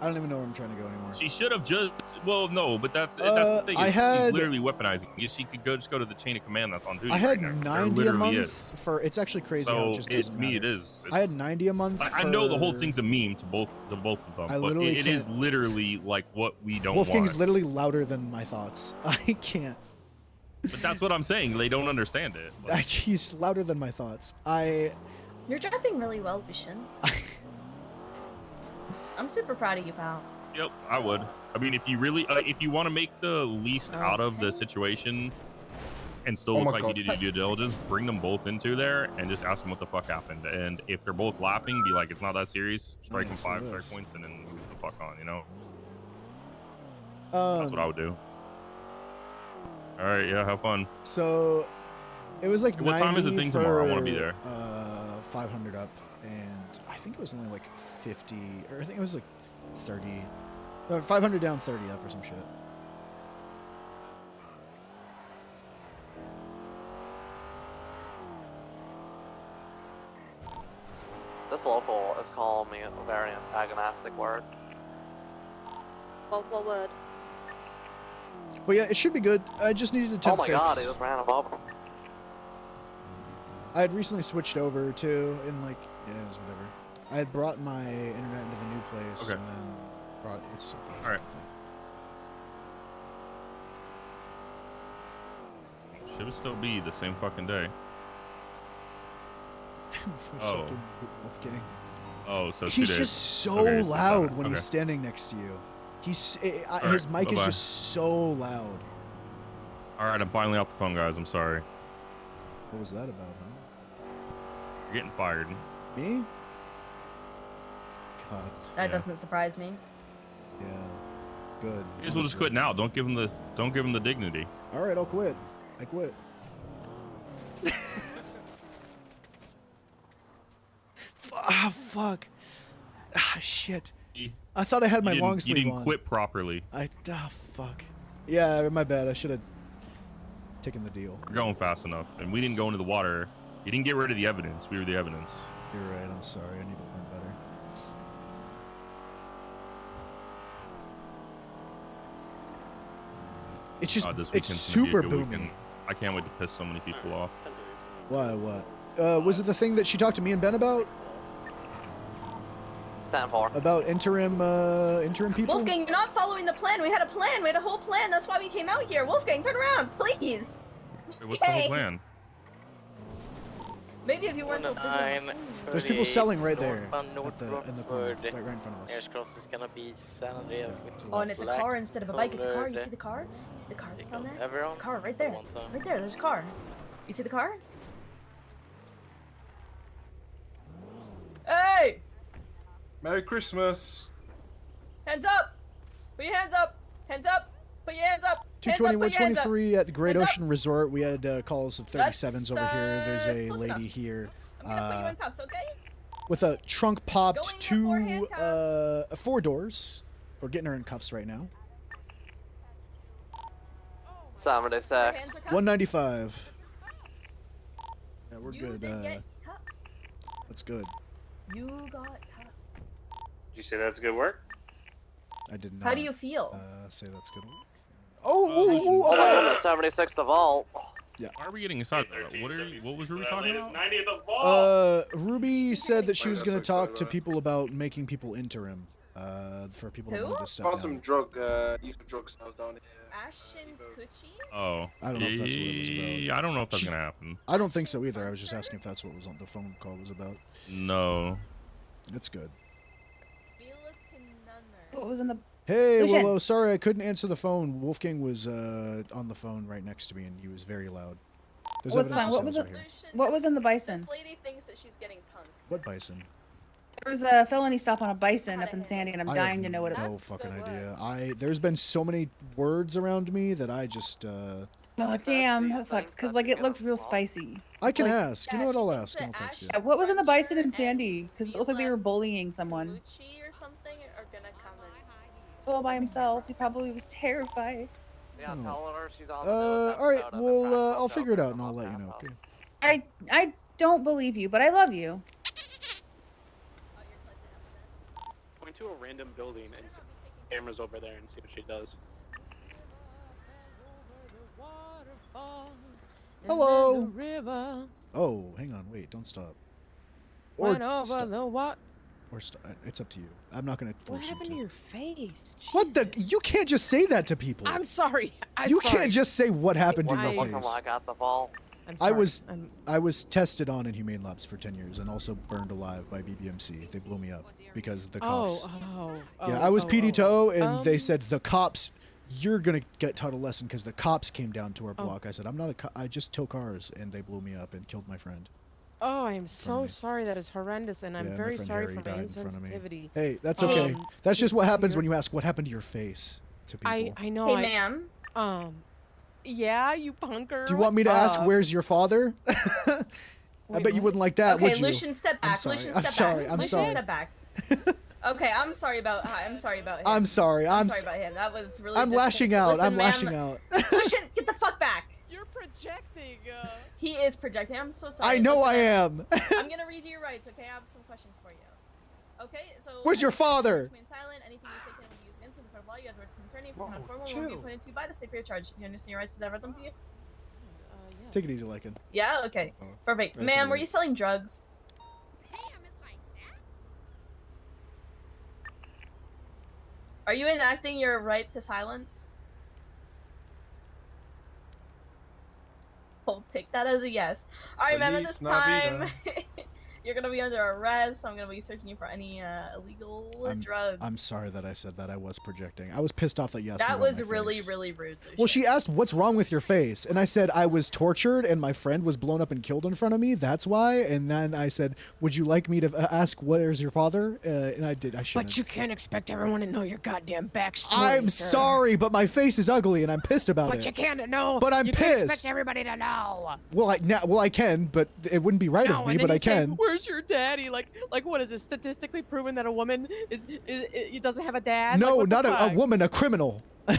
I don't even know where I'm trying to go anymore. She should have just. Well, no, but that's the thing. I had she's literally weaponizing. She could just go to the chain of command that's on duty. I had right now. 90 a month for. It's actually crazy how it just doesn't matter. It is. I had 90 a month. I know the whole thing's a meme to both of them, but it is literally like what we don't Wolfgang's want. literally louder than my thoughts. I can't. But that's what I'm saying. They don't understand it. Like, He's louder than my thoughts. You're driving really well, Lucian. I'm super proud of you, pal. Yep, I would. I mean, if you really, if you want to make the least out of the situation and still look like you did your due diligence, bring them both into there and just ask them what the fuck happened. And if they're both laughing, be like, it's not that serious. Strike them 5 strike points and then move the fuck on, you know? That's what I would do. All right, yeah, have fun. So, it was like what time is the thing tomorrow? I want to be there. 500 up, and I think it was only like 50, or I think it was like 30. 500 down, 30 up, or some shit. This local is calling me a very antagonistic word. What word? But yeah, it should be good. I just needed to temp fix. Oh my god, he just ran him over. I had recently switched over to, and like, yeah, it was whatever. I had brought my internet into the new place, and then brought it's. All right. Should still be the same fucking day. Oh. Wolfgang. Oh, so he's just so loud when he's standing next to you. His mic is just so loud. All right, I'm finally off the phone, guys. I'm sorry. What was that about, huh? You're getting fired. Me? God. That doesn't surprise me. Yeah. Good. You guys will just quit now. Don't give him the dignity. All right, I'll quit. I quit. Ah, fuck. Ah, shit. I thought I had my long sleeve on. You didn't quit properly. Fuck. Yeah, my bad. I should have taken the deal. We're going fast enough, and we didn't go into the water. You didn't get rid of the evidence. We were the evidence. You're right. I'm sorry. I need to learn better. It's just, it's super booming. I can't wait to piss so many people off. Why? What? Was it the thing that she talked to me and Ben about? About interim people? Wolfgang, you're not following the plan. We had a plan. We had a whole plan. That's why we came out here. Wolfgang, turn around, please. Wait, what's the whole plan? Maybe if you weren't so busy. There's people selling right there in the corner, right in front of us. Airscross is gonna be San Andreas. Oh, and it's a car instead of a bike. It's a car. You see the car? You see the car that's down there? It's a car right there. Right there. There's a car. You see the car? Merry Christmas. Hands up! Put your hands up! Hands up! Put your hands up! 220, Hands up, put your hands up. 123 at the Great Hands up. Ocean Resort. We had calls of 37s over here. There's a close lady enough. here I'm gonna put you in cuffs, okay? with a trunk popped, Going in two for 4 doors. We're getting her in cuffs right now. 76. 195. Yeah, we're You good. did get cuffed. That's good. You got cuffed. Did you say that's good work? I did not. How do you feel? Say that's good work. Oh, Oh, 76 the vault. Yeah. Why are we getting inside? What was Ruby talking about? 90 at the vault. Ruby said that she was going to talk to people about making people interim. For people that Who? wanted to step Found down. some use of drugs I was down here. Ashen Coochie? Oh. I don't know if that's what it was about. I don't know if that's gonna happen. I don't think so either. I was just asking if that's what was on the phone call was about. No. That's good. What was in the? Hey, Lucian. Willow. Sorry I couldn't answer the phone. Wolfgang was on the phone right next to me, and he was very loud. There's What's evidence fine? of What was sounds it? right here. What was in the bison? This lady thinks that she's getting punked. What bison? There was a felony stop on a bison up in Sandy, and I'm I dying have to know what it no was. fucking idea. There's been so many words around me that I just. Oh damn, that sucks. Cause like it looked real spicy. I can like- ask. You know what? I'll ask. And I'll text you. Yeah, what was in the bison in Sandy? Cause it looked like they were bullying someone. Or something are gonna come All by himself. He probably was terrified. Yeah, Oh. tell her she's on All right. Well, I'll figure it out and I'll let you know. Okay. I don't believe you, but I love you. Going to a random building and see cameras over there and see what she does. Hello. River. Oh, hang on. Wait. Don't stop. Went over stop. the what? Or it's up to you. I'm not gonna What force you happened to. to your face? What the? You can't just say that to people. I'm sorry. You can't just say what happened to your Looking face. like at the vault. I was tested on in humane labs for 10 years and also burned alive by BBMC. They blew me up because the cops. Yeah, I was PD tow and they said the cops. You're gonna get taught a lesson because the cops came down to our block. I said I'm not a cop. I just tow cars and they blew me up and killed my friend. Oh, I am so sorry. That is horrendous, and I'm Yeah, my very friend sorry Harry for my died in front of me. insensitivity. Hey, that's okay. That's to just what happens your- when you ask what happened to your face to people. I know. Hey, ma'am. Yeah, you punker. Do you want me to ask where's your father? I bet you wouldn't like that, Okay, would you? Lucian, step back. I'm sorry. Lucian, I'm step sorry. back. I'm Lucian, sorry. step back. Okay, I'm sorry about him. I'm sorry. I'm I'm sorry s- about him. That was really. I'm lashing out. Listen, I'm ma'am, lashing out. Lucian, get the fuck back. You're projecting. He is projecting. I'm so sorry. I know Listen, I am. I'm gonna read you your rights. Okay, I have some questions for you. Okay, so. Where's your father? Remain silent. Anything you say can be used against you in the court of law. You have the right to an attorney. If you're Whoa, not formal, chill. will be appointed to you by the state for your charge. Do you understand your rights? Does that read them to you? Take it easy, Lycan. Yeah. Okay. Perfect. Right Ma'am, to were the- you selling drugs? Are you enacting your right to silence? I'll take that as a yes. Alright, ma'am, at this Feliz Navidad. time, you're gonna be under arrest, so I'm gonna be searching you for any illegal drugs. I'm sorry that I said that. I was projecting. I was pissed off that you asked me That about was my really, face. really rude. Well, she asked, "What's wrong with your face?" And I said, "I was tortured, and my friend was blown up and killed in front of me. That's why." And then I said, "Would you like me to ask where's your father?" And I did. I shouldn't. But you can't expect everyone to know your goddamn backstory. I'm sir. sorry, but my face is ugly, and I'm pissed about But it. you can't know. But I'm you can't pissed. expect everybody to know. Well, I can, but it wouldn't be right No, of me. and then But you I say, can. Where's your daddy? Like what is it? Statistically proven that a woman it doesn't have a dad? No, Like, what not the a fuck? woman, a criminal. A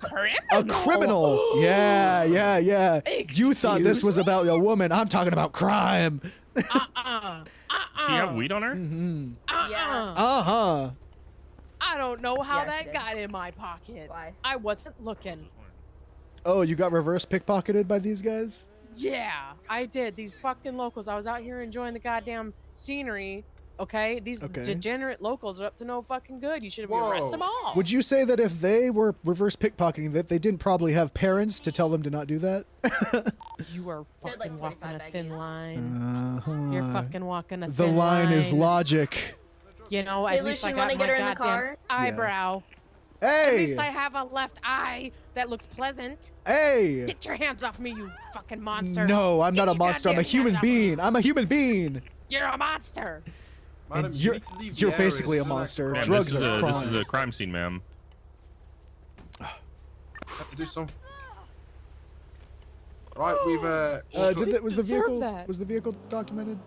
criminal. A criminal. Yeah. You thought this was about a woman. I'm talking about crime. She have weed on her? Mm-hmm. Yeah. Uh-huh. I don't know how Yeah, she that did. got in my pocket. Why? I wasn't looking. Oh, you got reverse pickpocketed by these guys? Yeah, I did. These fucking locals. I was out here enjoying the goddamn scenery. Okay, these Okay. degenerate locals are up to no fucking good. You should have arrested them all. Would you say that if they were reverse pickpocketing, that they didn't probably have parents to tell them to not do that? You are They're fucking like walking a 45 thin baggies. line. You're fucking walking a The thin line is line. logic. You know, Hey, at least I Lucian, got wanna my get her in the goddamn car? eyebrow. At Hey! least I have a left eye that looks pleasant. Hey! Get your hands off me, you fucking monster. No, I'm Get not a your monster. I'm a goddamn human hands off me. being. I'm a human being. You're a monster. Madam, And you need to leave the you're area. basically a This is monster. crime. Drugs this are is crime. a crime scene, ma'am. Have to do something. Right, we've was the Deserve vehicle that. was the vehicle documented?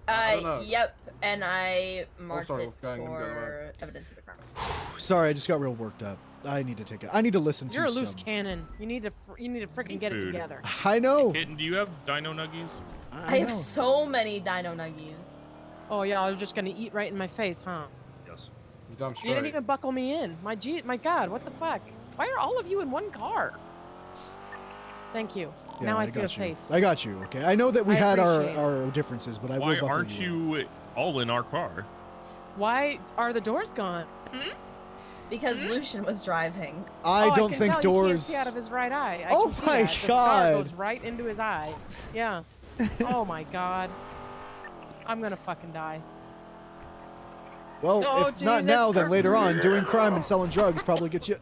don't know. Yep, and I marked sorry, it Wolfgang, I'm gonna go for evidence of the crime. Sorry, I just got real worked up. I need to take it. I need to listen You're to a loose some. cannon. You need to freaking get it Food. together. I know. Kitten, do you have dino nuggies? I have so many dino nuggies. Oh, y'all are just gonna eat right in my face, huh? Yes. You damn You straight. didn't even buckle me in. My God, what the fuck? Why are all of you in one car? Thank you. Yeah, now I got feel you. safe. I got you. Okay. I know that we I had appreciate it. our differences, but I Why will buckle aren't you all in our car? Why are the doors gone? Because Lucian was driving. I don't can think tell. You can't doors. see out of his right eye. I Oh can see my that. The God. scar goes right into his eye. Yeah. Oh my God. I'm gonna fucking die. Well, Oh, if not Jesus now, then Christ. later on, doing crime and selling drugs probably gets you.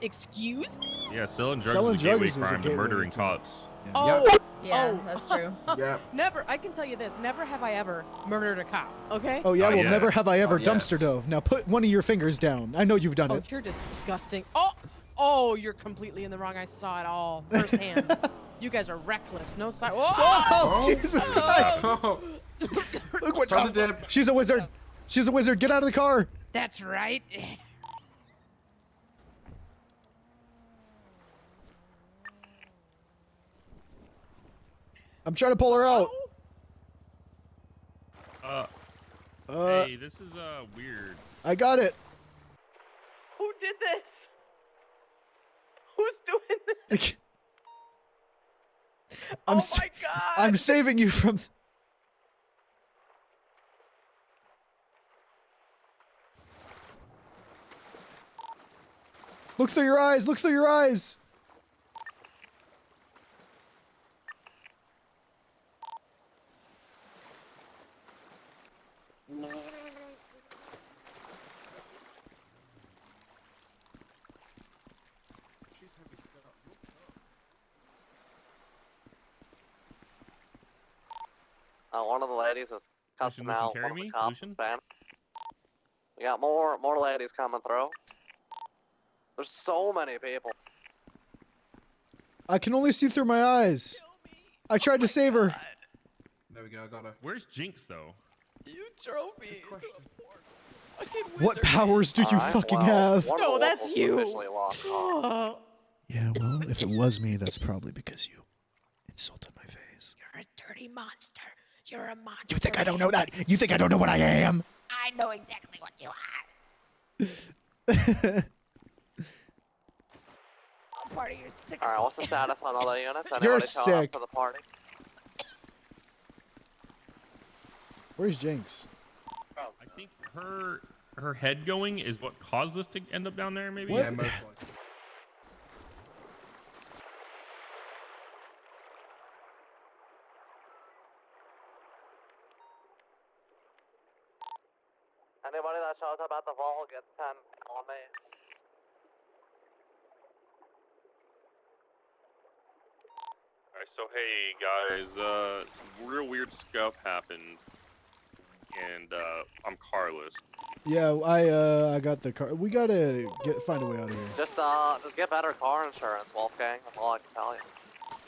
Excuse me? Yeah, selling drugs Selling is a gateway drugs is a crime to gateway murdering to- cops. Oh, Yeah, oh. that's true. Yeah. Never. I can tell you this. Never have I ever murdered a cop. Okay. Oh yeah, Oh, well, yeah. never have I ever Oh, dumpster yes. dove. Now put one of your fingers down. I know you've done Oh, it. you're disgusting. Oh, you're completely in the wrong. I saw it all firsthand. You guys are reckless. No side. Whoa! Oh, Jesus Christ! Oh, Look what Time to dip. She's a wizard. She's a wizard. Get out of the car. That's right. I'm trying to pull her out. Hey, this is weird. I got it. Who did this? Who's doing this? I'm Oh s- my God. I'm saving you from. Look through your eyes. Look through your eyes. One of the ladies is cussing Lucian, out carry one of me? the cops Lucian? in Spanish. We got more ladies coming through. There's so many people. I can only see through my eyes. I tried to save her. There we go. I got her. Where's Jinx though? You drove me into the poor fucking What wizard. powers do you Alright, fucking well, have? one of No, the that's locals you. officially lost cause. Oh, Yeah, well, if it was me, that's probably because you insulted my face. you're a dirty monster. You're a monster. You think I don't know that? You think I don't know what I am? I know exactly what you are. I'm part of your sick. Alright, what's the status on all the units? Anybody You're showing up sick. for the party? Where's Jinx? I think her head going is what caused us to end up down there. Maybe. Yeah, most likely. Anybody that shows up at the vault gets 10 on me. Alright, so hey guys, some real weird stuff happened, and I'm carless. Yeah, I got the car. We gotta find a way out of here. Just get better car insurance, Wolfgang. That's all I can tell you.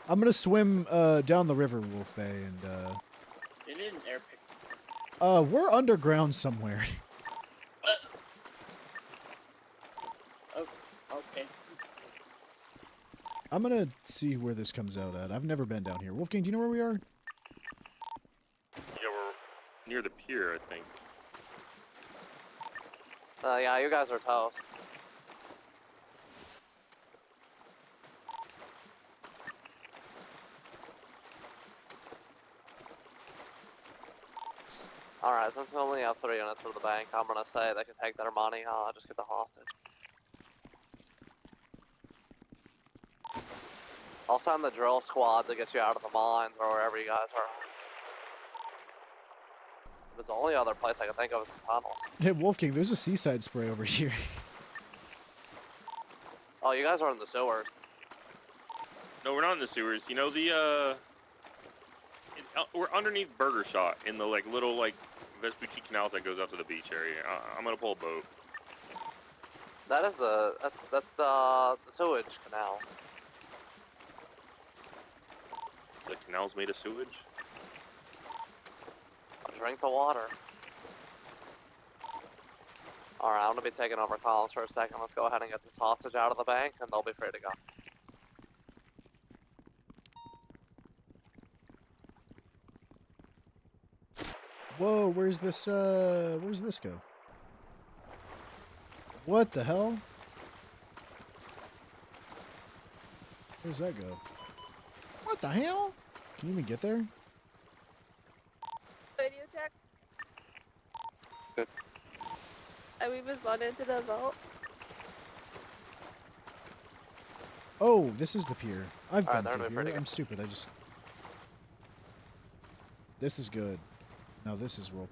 I'm gonna swim down the river, Wolf Bay, and They need an air pick. we're underground somewhere. Oh, okay. I'm gonna see where this comes out at. I've never been down here. Wolfgang, do you know where we are? Yeah, we're near the pier, I think. Yeah, you guys are toast. Alright, since we only have 3 units for the bank, I'm gonna say they can take their money, just get the hostage. I'll send the drill squad to get you out of the mines or wherever you guys are. There's the only other place I can think of is the tunnels. Hey, Wolfgang, there's a seaside spray over here. Oh, you guys are in the sewers. No, we're not in the sewers. You know the we're underneath Burger Shot in the like little like Vespucci canals that goes out to the beach area. I'm gonna pull a boat. That is that's the sewage canal. The canal's made of sewage. I'll drink the water. Alright, I'm gonna be taking over Collins for a second. Let's go ahead and get this hostage out of the bank and they'll be free to go. Whoa, where's this go? What the hell? Where's that go? What the hell? Can you even get there? Radio check. Good. We responded into the vault. Oh, this is the pier. I've Alright, been they're through pretty here. good. I'm stupid. This is good. Now this is roleplay.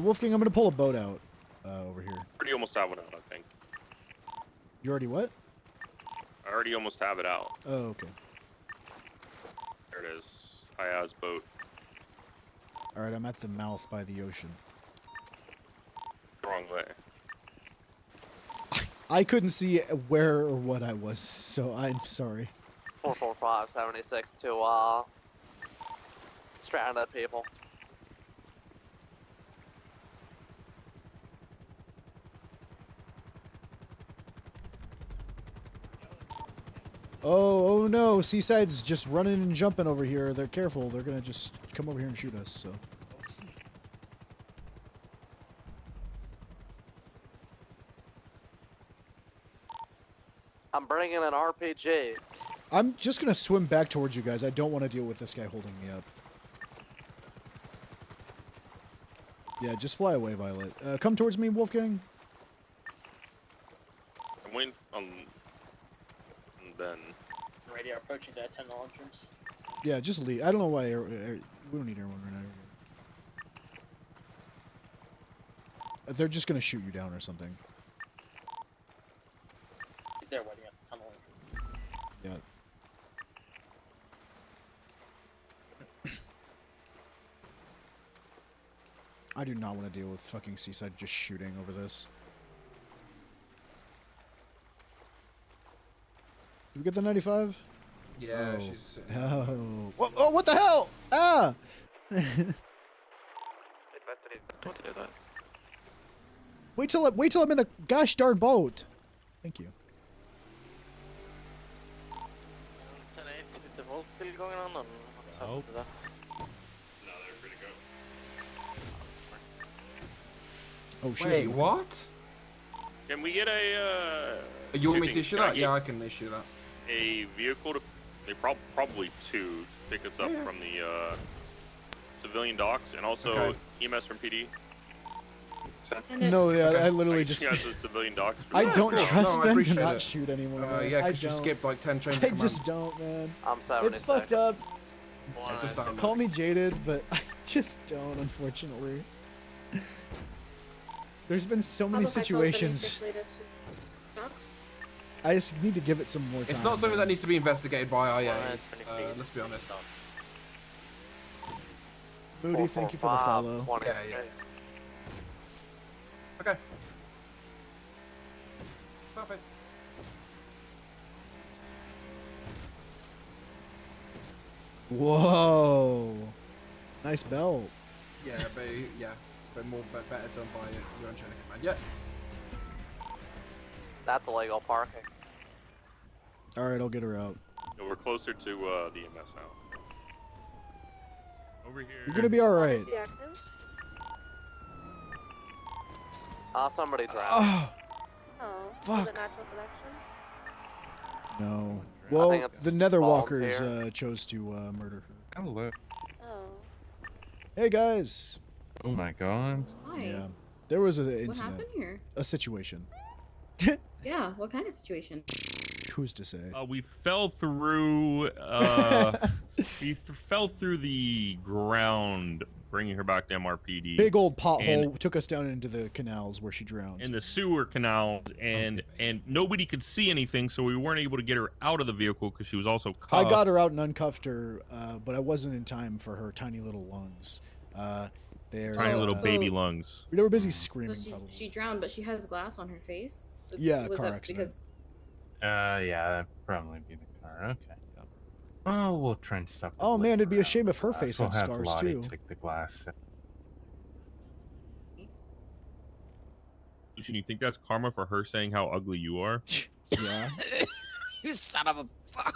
Wolfgang, I'm gonna pull a boat out over here. Already almost have it out, I think. You already what? I already almost have it out. Oh, okay. There it is. Aya's boat. All right, I'm at the mouth by the ocean. Wrong way. I couldn't see where or what I was, so I'm sorry. 44576 to stranded people. Oh no, Seaside's just running and jumping over here. They're careful. They're gonna just come over here and shoot us, so. I'm bringing an RPG. I'm just gonna swim back towards you guys. I don't want to deal with this guy holding me up. Yeah, just fly away, Violet. Come towards me, Wolfgang. I'm waiting on. And then. Radio approaching the tunnel entrance. Yeah, just leave. I don't know why. We don't need everyone right now. They're just gonna shoot you down or something. They're waiting at the tunnel entrance. Yeah. I do not want to deal with fucking Seaside just shooting over this. Did we get the 95? Yeah, oh. she's. Oh. Oh, what the hell? Ah! Wait till I'm in the gosh darn boat. Thank you. Is the vote still going on? Or what's happened to that? No, they're free to go. Oh shit. Wait, what? Can we get a? You want me to issue can I that? get Yeah, I can issue that. A vehicle to. They probably two to pick us up from the civilian docks and also EMS from PD. No, yeah, I literally just. You guys the civilian docks. I don't trust No, I them to appreciate not it. shoot anyone. Man. Yeah, I because you don't. skipped like 10 chains I of just command. don't, man. I'm 76. It's fucked up. Yeah, it just sounded Call me jaded, but I just don't, unfortunately. There's been so many situations. I just need to give it some more time. It's not something that needs to be investigated by IA. Let's be honest. Moody, thank you for the follow. Yeah, yeah. Okay. Perfect. Whoa. Nice belt. Yeah, but better done by your own chain of command. Yeah. That's illegal parking. Alright, I'll get her out. No, we're closer to the EMS now. Over here. You're gonna be alright. Somebody drowned. Oh, Oh, fuck. Was it natural selection? No. I Well, think it's the Netherwalkers volunteer. chose to murder her. Hello. Oh. Hey guys. Oh my god. Hi. Yeah. There was an What incident. happened here? A situation. Yeah, what kind of situation? Who's to say? We fell through. We fell through the ground bringing her back to MRPD. Big old pothole took us down into the canals where she drowned. In the sewer canals, and nobody could see anything, so we weren't able to get her out of the vehicle because she was also cuffed. I got her out and uncuffed her, but I wasn't in time for her tiny little lungs. Tiny little baby lungs. They were busy screaming. So she drowned, but she has glass on her face. Yeah, Was car that accident. because Yeah, that'd probably be the car. Okay. Oh, we'll try and stop. Oh man, it'd be a shame if her face we'll had have scars Lottie too. take the glass. Lucian, you think that's karma for her saying how ugly you are? Yeah. You son of a fuck.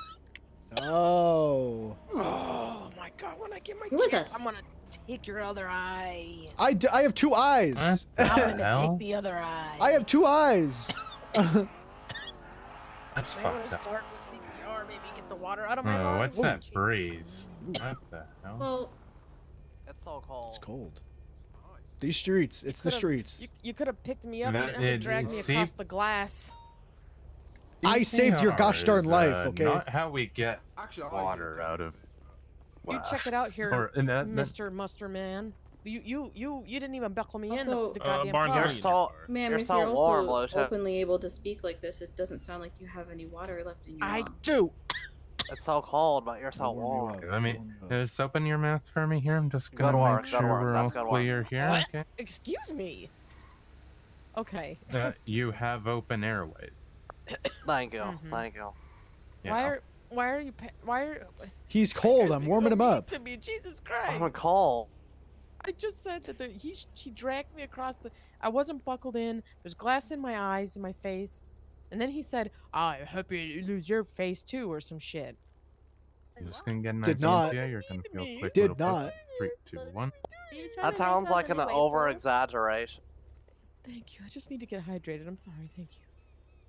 Oh. Oh my god, when I get my With chance, us. I'm gonna take your other eye. I have 2 eyes. I'm gonna take the other eye. I have 2 eyes. That's I wanna fucked up. start with CPR, maybe get the water out of my Oh, lungs. what's that breeze? What the hell? well, It's so cold. It's cold. These streets. It's the streets. You could have picked me up That- and dragged me see- across the glass. I saved your gosh CPR darn is, life, okay? Not how we get Actually, water out of. You check glass. it out here, Or- and that- Mr. Muster Man. You didn't even buckle me in Also- the goddamn Barnes, car. you're so- ma'am, You're if so you're warm, also Lucian. openly able to speak like this, it doesn't sound like you have any water left in your I lungs. do. It's so cold, but you're so warm. Okay, let me just open your mouth for me here. I'm just Good gonna work, make good sure work, we're all that's good work. clear here. What? Okay. Excuse me. Okay. You have open airways. Thank you, Mhm. thank you. Yeah. Why are you why are He's cold. I'm warming him up. to me? Jesus Christ. I'm cold. I just said that she dragged me across the. I wasn't buckled in. There's glass in my eyes, in my face, and then he said, "I hope you lose your face too," or some shit. I'm just gonna get an Did idea. not. Yeah, you're gonna feel quick. Did little push. not. 3, 2, 1. That sounds like an over-exaggeration. Thank you. I just need to get hydrated. I'm sorry. Thank you.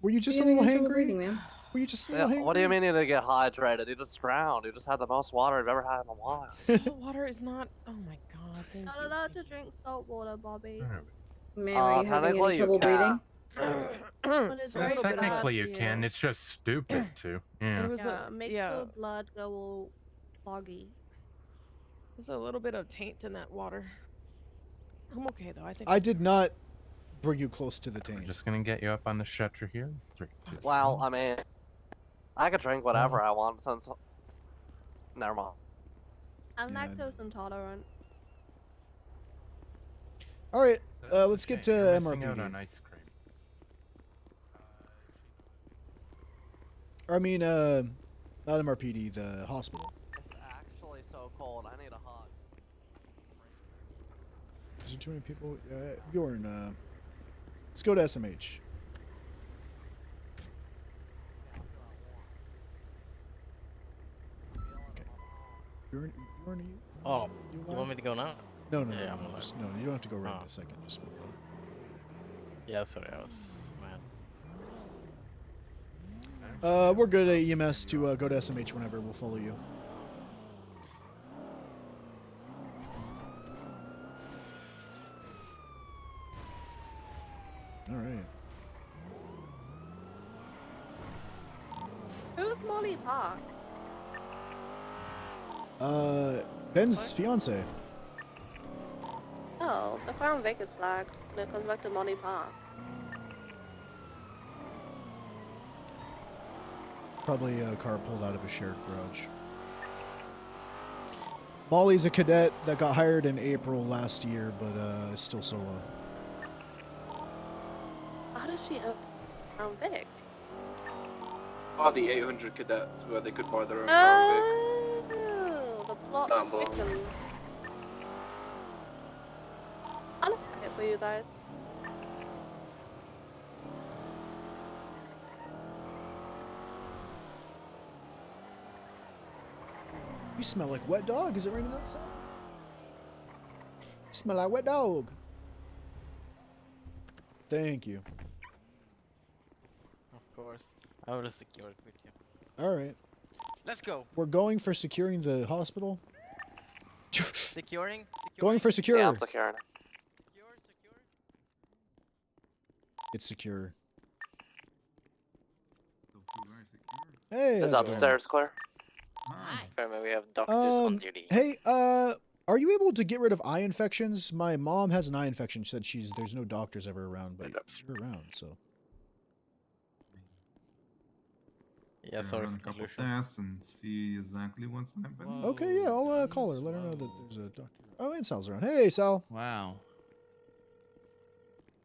Were you just a You're little having trouble hangry? breathing, ma'am. Were you just a Yeah, little hangry? what do you mean you didn't get hydrated? You just drowned. You just had the most water you've ever had in a while. Salt water is not. Oh my god. Thank Not you. allowed to drink salt water, Bobby. Ma'am, are you having technically any you trouble can. breathing? But it's Well, very technically you bad, can. It's just stupid to. Yeah. It was Yeah, a makes yeah. your blood go all foggy. There's a little bit of taint in that water. I'm okay though. I think. I did not bring you close to the I'm taint. just gonna get you up on the shutter here. 3, 2, Well, I mean, I could drink whatever I want since. Never mind. I'm Yeah, lactose intolerant. All right, let's get to You're missing out MRPD. on ice cream. Or I mean, not MRPD, the hospital. It's actually so cold. I need a hug. Is there too many people? Bjorn, let's go to SMH. Okay. Bjorn, are you? Oh, You you alive? want me to go now? No, no, Yeah, no, I'm no, alive. just, no, you don't have to go right in Oh. a second. Just Yeah, sorry, I was mad. we're good at EMS to go to SMH whenever. We'll follow you. All right. Who's Molly Park? Ben's fiance. Oh, the Crown Vic is flagged. And it comes back to Molly Park. Probably a car pulled out of a shared garage. Molly's a cadet that got hired in April last year, but is still solo. How does she own Crown Vic? Are the 800 cadets where they could buy their own Crown Vic? Oh, the plot That bomb. thickens. I'll look at it for you guys. You smell like wet dog. Is it raining outside? You smell like wet dog. Thank you. Of course. I would have secured with you. All right. Let's go. We're going for securing the hospital. Securing? Going for secure. Yeah, I'm securing it. It's secure. Hey, Is how's it going? upstairs clear? Hi. Okay, maybe we have doctors on duty. Hey, are are you able to get rid of eye infections? My mom has an eye infection. She said there's no doctors ever around, but you're around, so. Yeah, sorry Run a for couple Lucian. tests and see exactly what's happening. Okay, yeah, I'll call her. Let her know that there's a doctor. Oh, and Sal's around. Hey, Sal. Wow.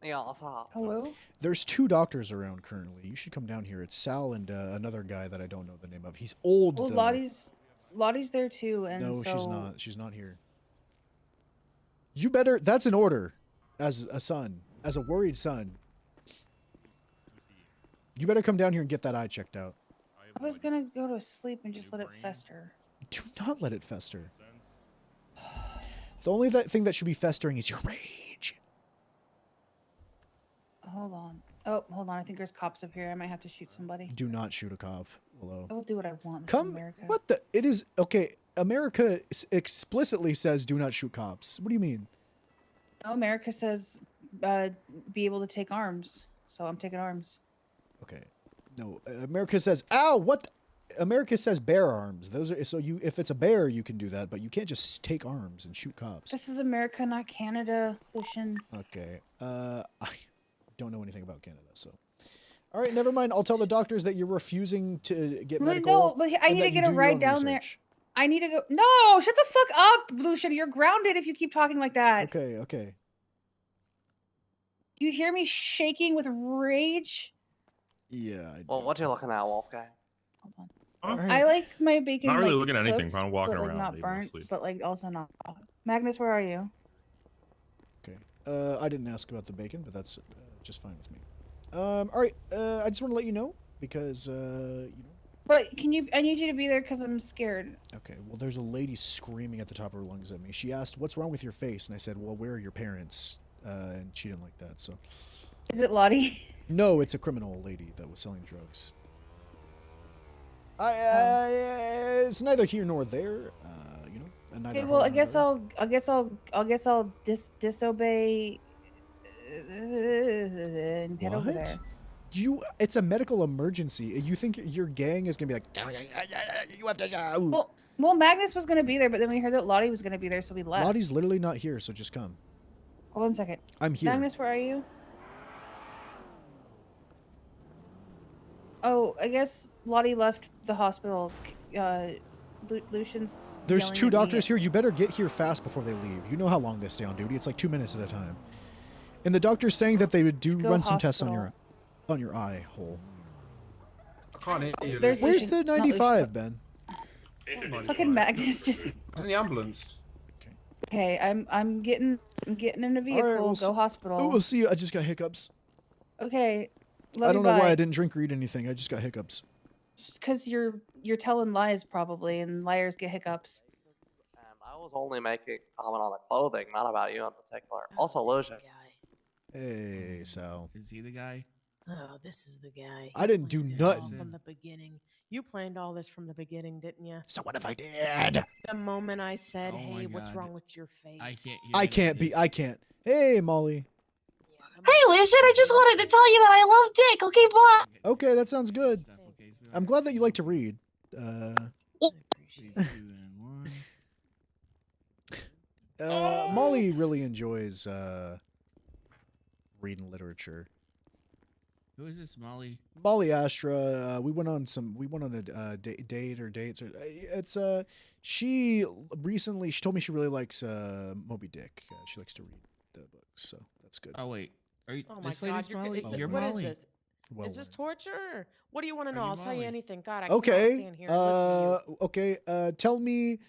Yeah, what's up? Hello? There's 2 doctors around currently. You should come down here. It's Sal and another guy that I don't know the name of. He's old, Well, though. Lottie's there too, and No, so... she's not. She's not here. You better... That's an order. As a son. As a worried son. You better come down here and get that eye checked out. I was gonna go to sleep and just let it fester. Do not let it fester. The only thing that should be festering is your rage. Hold on. Oh, hold on. I think there's cops up here. I might have to shoot somebody. Do not shoot a cop. Willow. I will do what I want. This is Come. America. What the? It is... Okay, America explicitly says do not shoot cops. What do you mean? Oh, America says be able to take arms. So I'm taking arms. Okay. No, America says, ow, what? America says bear arms. Those are, so you, if it's a bear, you can do that, but you can't just take arms and shoot cops. This is America, not Canada, Lucian. Okay. I don't know anything about Canada, so. All right, never mind. I'll tell the doctors that you're refusing to get medical. No, but I need to get a ride down there. I need to go. No, shut the fuck up, Lucian. You're grounded if you keep talking like that. Okay, okay. You hear me shaking with rage? Yeah. Well, what you looking at, Wolfgang? I like my bacon. Not really like, looking at anything. cooked, I'm walking but, like, around, not able to burnt, sleep. but like also not. Magnus, where are you? Okay. I didn't ask about the bacon, but that's just fine with me. All right. I just want to let you know because, you know. But can you? I need you to be there because I'm scared. Okay. Well, there's a lady screaming at the top of her lungs at me. She asked, "What's wrong with your face?" And I said, "Well, where are your parents?" And she didn't like that. So. Is it Lottie? No, it's a criminal lady that was selling drugs. It's neither here nor there. You know. And neither Okay. Well, here nor I guess I'll disobey and head over there. It's a medical emergency. You think your gang is gonna be like, you have to. Well, Magnus was gonna be there, but then we heard that Lottie was gonna be there, so we left. Lottie's literally not here, so just come. Hold on a second. I'm here. Magnus, where are you? Oh, I guess Lottie left the hospital. Lucian's. There's yelling 2 at me. doctors here. You better get here fast before they leave. You know how long they stay on duty. It's like 2 minutes at a time. And the doctor's saying that they would run some tests on your eye hole. I can't hear you. There's Where's Lucian, the not 95, Ben? Fucking Magnus just. It's in the ambulance. Okay, I'm getting in a vehicle. All right, go hospital. Oh, we'll see you. I just got hiccups. Okay. I don't know why I didn't drink or eat anything. I just got hiccups. Because you're telling lies probably, and liars get hiccups. I was only making a comment on the clothing, not about you in particular. Also, Lucian. Hey, Sal. Is he the guy? Oh, this is the guy. I didn't do planned it all nothing. from the beginning. You planned all this from the beginning, didn't you? So what if I did? The moment I said, Oh my "Hey, what's God. wrong with your face?" I can't. Hey, Molly. Hey, Lucian, I just wanted to tell you that I love Dick. Okay, bye. Okay, that sounds good. I'm glad that you like to read. Molly really enjoys reading literature. Who is this, Molly? Molly Astra. We went on a date or dates. It's she told me she really likes Moby Dick. She likes to read the books, so that's good. Oh wait, are you? Oh my This God! lady's Molly. Is it, You're what is Molly. this? Well, is this torture? What do you want to know? you I'll tell you Molly? anything. God, I cannot Okay. stand here and listen to you. Okay. Tell me.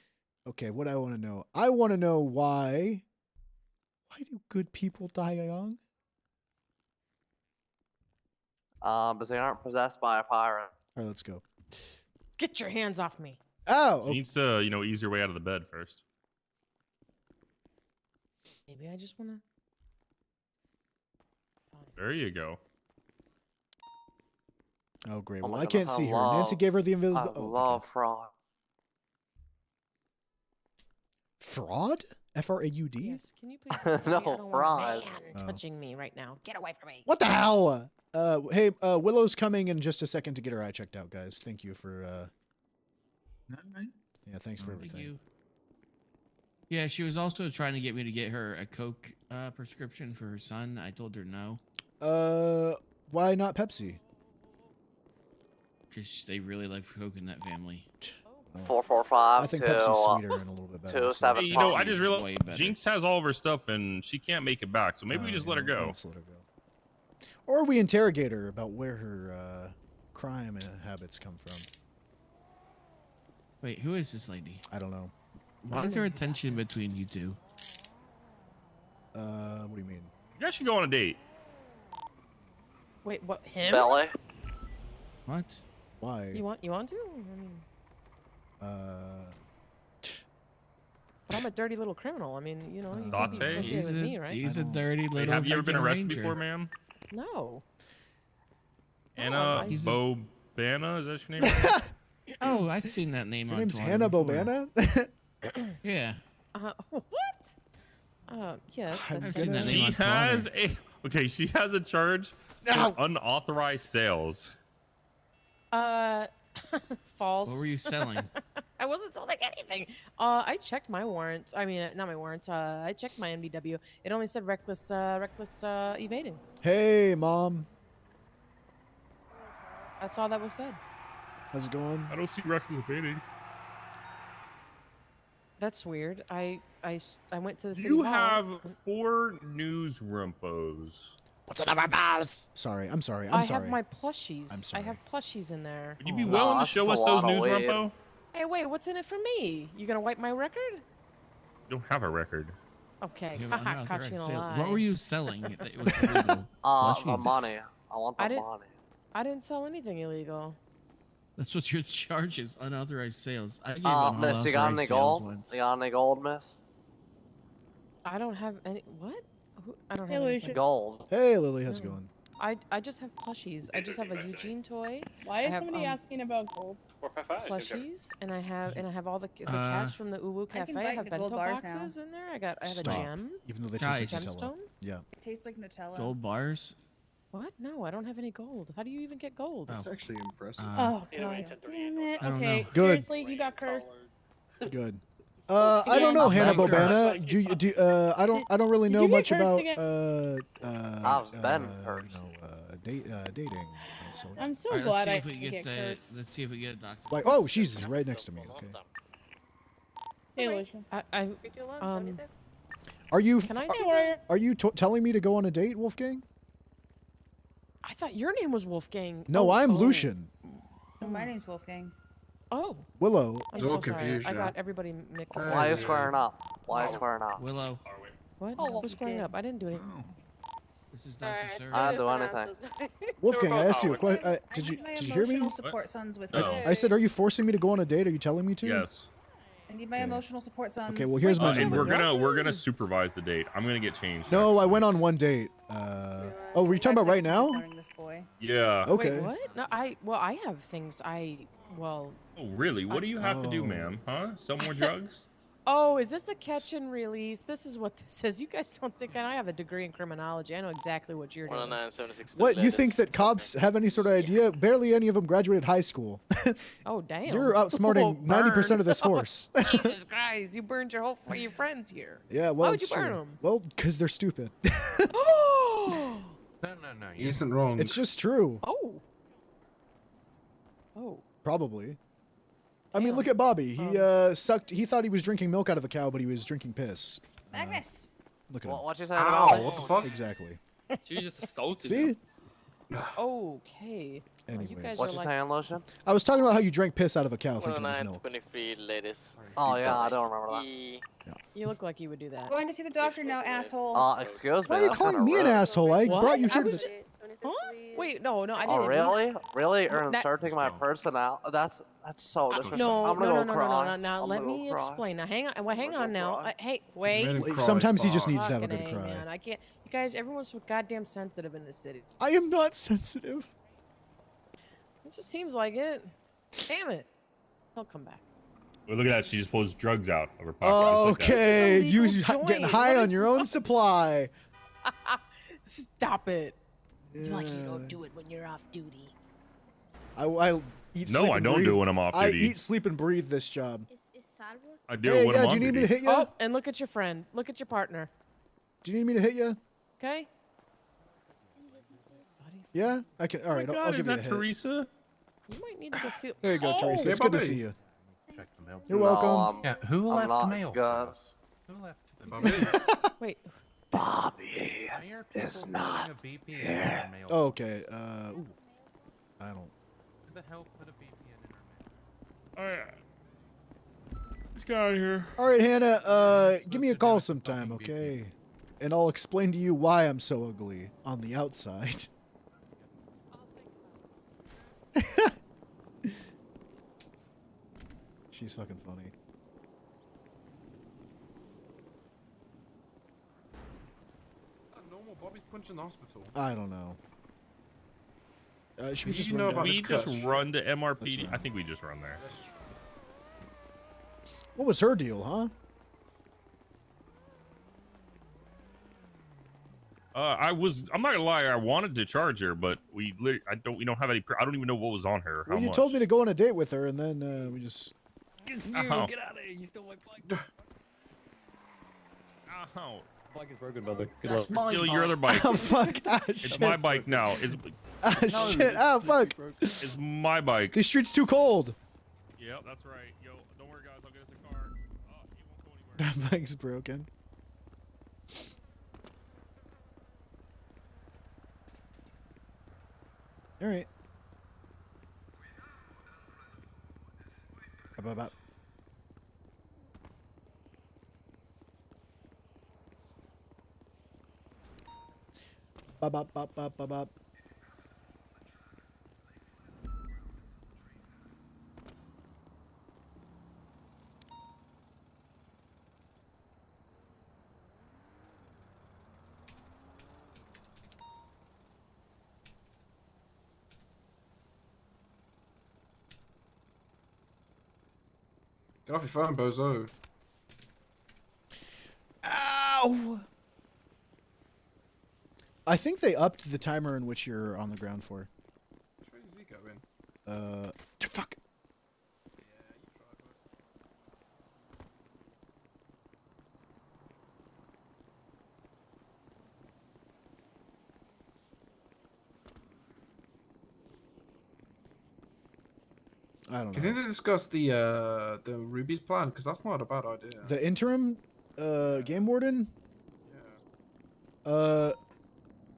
Okay, what I want to know. I want to know why. Why do good people die young? Because they aren't possessed by a pirate. All right, let's go. Get your hands off me. Ow! You needs to, ease your way out of the bed first. Maybe I just want to. There you go. Oh, great. Oh Well, my I can't goodness, see I her. Nancy love- gave her the I invisible. Oh, love fraud. fraud? Fraud? Yes. Can you please? listen to me? No, I don't want fraud. a man touching me right now. Get away from me. What the hell? Hey, Willow's coming in just a second to get her eye checked out, guys. Thank you for. Yeah, thanks for everything. Thank you. Yeah, she was also trying to get me to get her a Coke prescription for her son. I told her no. Why not Pepsi? Because they really like Coke in that family. 445. I think Pepsi's sweeter and a little bit better. so- Hey, you know, I just Way realized better. Jinx has all of her stuff and she can't make it back, so maybe we just let her go. Let's let her go. Or we interrogate her about where her crime habits come from. Wait, who is this lady? I don't know. Why is there a tension between you two? What do you mean? You guys should go on a date. Wait, what? Him? Belly. What? Why? You want to? I mean, but I'm a dirty little criminal. I mean, you know, you can't be Dante? associated with me, right? He's a dirty Hey, little. have you ever been fucking arrested ranger. before, ma'am? No. Anna he's Bobana, is that your name? Oh, I've seen that name Her on name's Twitter Hannah before. Bobana? Yeah. What? Yes. I've seen that She name on has Twitter. she has a charge for unauthorized sales. False. What were you selling? I wasn't selling anything. I checked my warrants. I mean, not my warrants. I checked my MDW. It only said reckless evading. Hey, Mom. That's all that was said. How's it going? I don't see reckless evading. That's weird. I went to the city You hall. have 4 news rumpos. What's another mouse? Sorry, I'm sorry. I'm I sorry. have my plushies. I'm sorry. I have plushies in there. Would you be willing to show us those news rumpo? Hey, wait, what's in it for me? You gonna wipe my record? You don't have a record. Okay, You have haha, caught unauthorized you in a sales. lie. What were you selling? That it was illegal? The Plushies. money. I want the I didn't- money. I didn't sell anything illegal. That's what your charge is, unauthorized sales. I gave Miss, you got any gold? once. You got any gold, miss? I don't have any. What? I don't Hey, have Lucian. anything. Gold. Hey, Lily, how's it going? I just have plushies. I just have a Eugene toy. Why I is have, somebody asking about gold? plushies, and I have all the cash from the Uwu I can Cafe. I bite have the gold bento bars now. boxes in there. I have Stop. a gem. Even though they taste like Guys. Nutella. Gemstone? Yeah. It tastes like Nutella. Gold bars? What? No, I don't have any gold. How do you even get gold? Oh. It's actually impressive. Oh, God damn it. I don't Okay, know. Good. seriously, you got cursed. Good. I don't know, Again. Hannah Thank Bobana. Do you do? I don't really Did know you get much cursed about again? I've been cursed. dating. And so. I'm so All right, glad I let's see if we didn't get get cursed. let's see if we get a doctor. Like, oh, she's right next to me. Okay. Hey, Lucian. Are you? Can I Don't say worry. that? Are you telling me to go on a date, Wolfgang? I thought your name was Wolfgang. No, Oh, I'm oh. Lucian. My name's Wolfgang. Oh, Willow. I'm There's a so little sorry. I confusion. got everybody mixed Why up. are you squaring up? Why are you squaring up? Willow, What? Oh, Who's squaring did. up? I didn't do anything. this is Dr. Sir. I didn't do anything. Wolfgang, I asked you a question. I Did you need my hear me? emotional support sons with Oh. me. I said, are you forcing me to go on a date? Are you telling me to? Yes. I need my Okay. emotional support sons. Okay, well, here's my And number. we're gonna supervise the date. I'm gonna get changed. No, I went on one date. Oh, were you talking about right now? This boy. Yeah. Okay. Wait, what? No, I have things. Well. Oh, really? What do you have to do, Oh. ma'am? Huh? Sell more drugs? Oh, is this a catch and release? This is what this is. You guys don't think I have a degree in criminology. I know exactly what you're doing. 10976. What, you think that cops have any sort of idea? Barely any of them graduated high school. Oh, damn. You're Oh, outsmarting 90% of this burn. force. Jesus Christ, you burned your your friends here. Yeah, well, Why would it's you burn true. them? Well, because they're stupid. Oh. No. He isn't wrong. It's just true. Oh. Oh. Probably. I mean, look at Bobby. He sucked. He thought he was drinking milk out of a cow, but he was drinking piss. Magnus. Look at him. What you saying Ow, about what the fuck? Exactly. She just assaulted See? him. Okay. Well, you Anyways. guys What are you like. saying, Lotion? I was talking about how you drank piss out of a cow thinking it was milk. 10923, ladies. Oh yeah, I don't remember that. You look like you would do that. Going to see the doctor now, asshole. Excuse me. Why are you that's calling kinda me an rude. asshole? I What? brought you I here to was the. ju- Huh? Wait, no, I didn't. Oh really? Really? No, You're that- inserting my personality? That's so disrespectful. No, I'm gonna no, go no, no, cry. no, no. Now I'm let gonna go me cry. explain. Now hang on. Well, hang on now. cry. Hey, wait. Made him cry, Sometimes he fuck. just needs to have a Fucking good A, cry. man. I can't. You guys, everyone's so goddamn sensitive in this city. I am not sensitive. It just seems like it. Damn it. He'll come back. Well, look at that. She just pulls drugs out of her pocket. just like that. Okay, This you is illegal getting joint. high What on is your own supply. Stop it. Lucky you don't do it when you're off duty. I eat. No, sleep I and don't breathe. do it when I'm off I duty. eat, sleep, and breathe this job. Is Sai I do. Hey, when I'm yeah, do you on need me to duty. hit you? Oh, and look at your friend. Look at your partner. Do you need me to hit you? Okay. Yeah, I can. All right, Oh my God, I'll is give you a that hit. Teresa? You might need to go see. There you go, Oh! Teresa. Hey, It's good to Bobby. see you. Check the mail. You're No, welcome. Yeah, who I'm left not mail good. for us? Who left the Bobby. Wait. Bobby Why are is people not putting a VPN in here. their mail? Oh, okay. Ooh, I don't. Who the hell put a VPN in our mail? Let's get out of here. All right, Hannah. Give me a call sometime, okay? And I'll explain to you why I'm so ugly on the outside. She's fucking funny. Normal. Bobby's punching the hospital. I don't know. Should we Did just you run know down? about We this just cuss? run to Let's MRPD. run. I think we just run there. What was her deal, huh? I'm not gonna lie. I wanted to charge her, but we don't have any. I don't even know what was on her. How Well, you much? told me to go on a date with her, and then we just. Ow. Get out of here! You stole my bike. Ow. Bike is broken, brother. Good That's luck. my Steal your other bike. Oh fuck! Ah, It's shit. my bike now. Ah shit! Ah fuck! It's my bike. These streets too cold. Yep, that's right. Yo, don't worry, guys. I'll get us a car. Oh, he won't go anywhere. That bike's broken. All right. Bop. Bop. Get off your phone, bozo. Ow! I think they upped the timer in which you're on the ground for. Which way does he go in? Fuck. I don't Do you know. think they discussed the Ruby's plan? Because that's not a bad idea. The interim game warden? Yeah.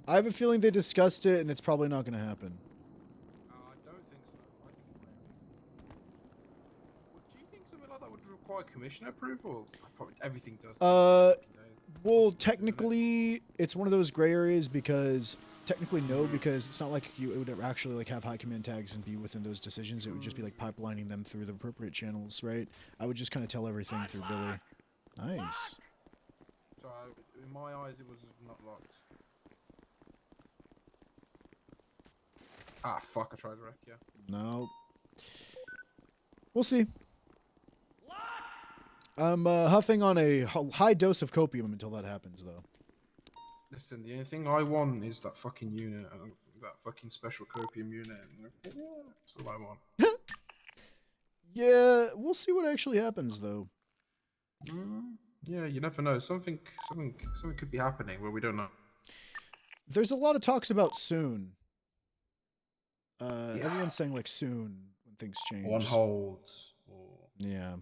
I have a feeling they discussed it and it's probably not going to happen. I don't think so. I think it may. Do you think something like that would require commissioner approval? Probably everything does. Well, technically, it's one of those gray areas because technically no, because it's not like you would actually like have high command tags and be within those decisions. It would just be like pipelining them through the appropriate channels, right? I would just kind of tell everything through Billy. Nice. So in my eyes, it was not locked. Ah, fuck! I tried to wreck you. No. We'll see. I'm huffing on a high dose of copium until that happens, though. Listen, the only thing I want is that fucking unit, that fucking special copium unit. That's all I want. Yeah, we'll see what actually happens, though. Yeah, you never know. Something could be happening where we don't know. There's a lot of talks about soon. Everyone's saying like soon when things change. On hold. Or... Yeah.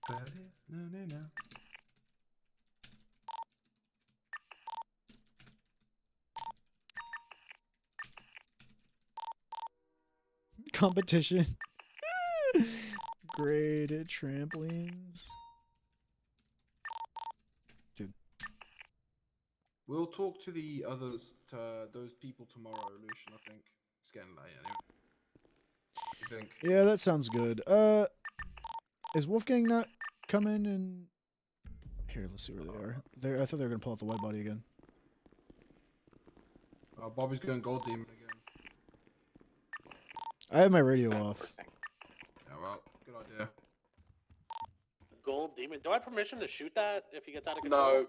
No. Competition. Graded trampolines. Dude. We'll talk to the others, to those people tomorrow, Lucian, I think. It's getting late anyway. You think? Yeah, that sounds good. Is Wolfgang not coming and... Here, let's see where they are. I thought they were going to pull out the white body again. Bobby's going Gold Demon again. I have my radio off. Yeah, well, good idea. Gold Demon. Do I have permission to shoot that if he gets out of control? No.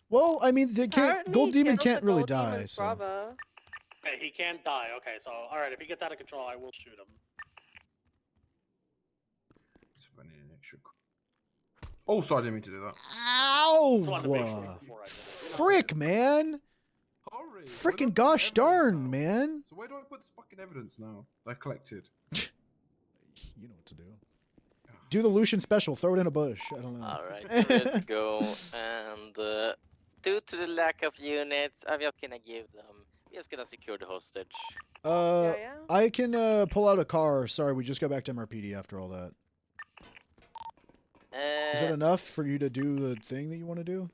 Well, I mean, they can't. Apparently Gold he Demon killed can't the really Gold die, Demon's so. brother. Okay, he can't die. Okay, so alright, if he gets out of control, I will shoot him. So if I need an extra. Oh, sorry, I didn't mean to do that. Just wanted to make sure Ow! before I did it. Frick, man! Hurry! Frickin' gosh darn, man! So where do I put this fucking evidence now? That I collected. You know what to do. Do the Lucian special. Throw it in a bush. I don't know. Alright, let's go. And due to the lack of units, I'm just gonna give them. I'm just gonna secure the hostage. I can pull out a car. Sorry, we just got back to MRPD after all that. Is that enough for you to do the thing that you want to do?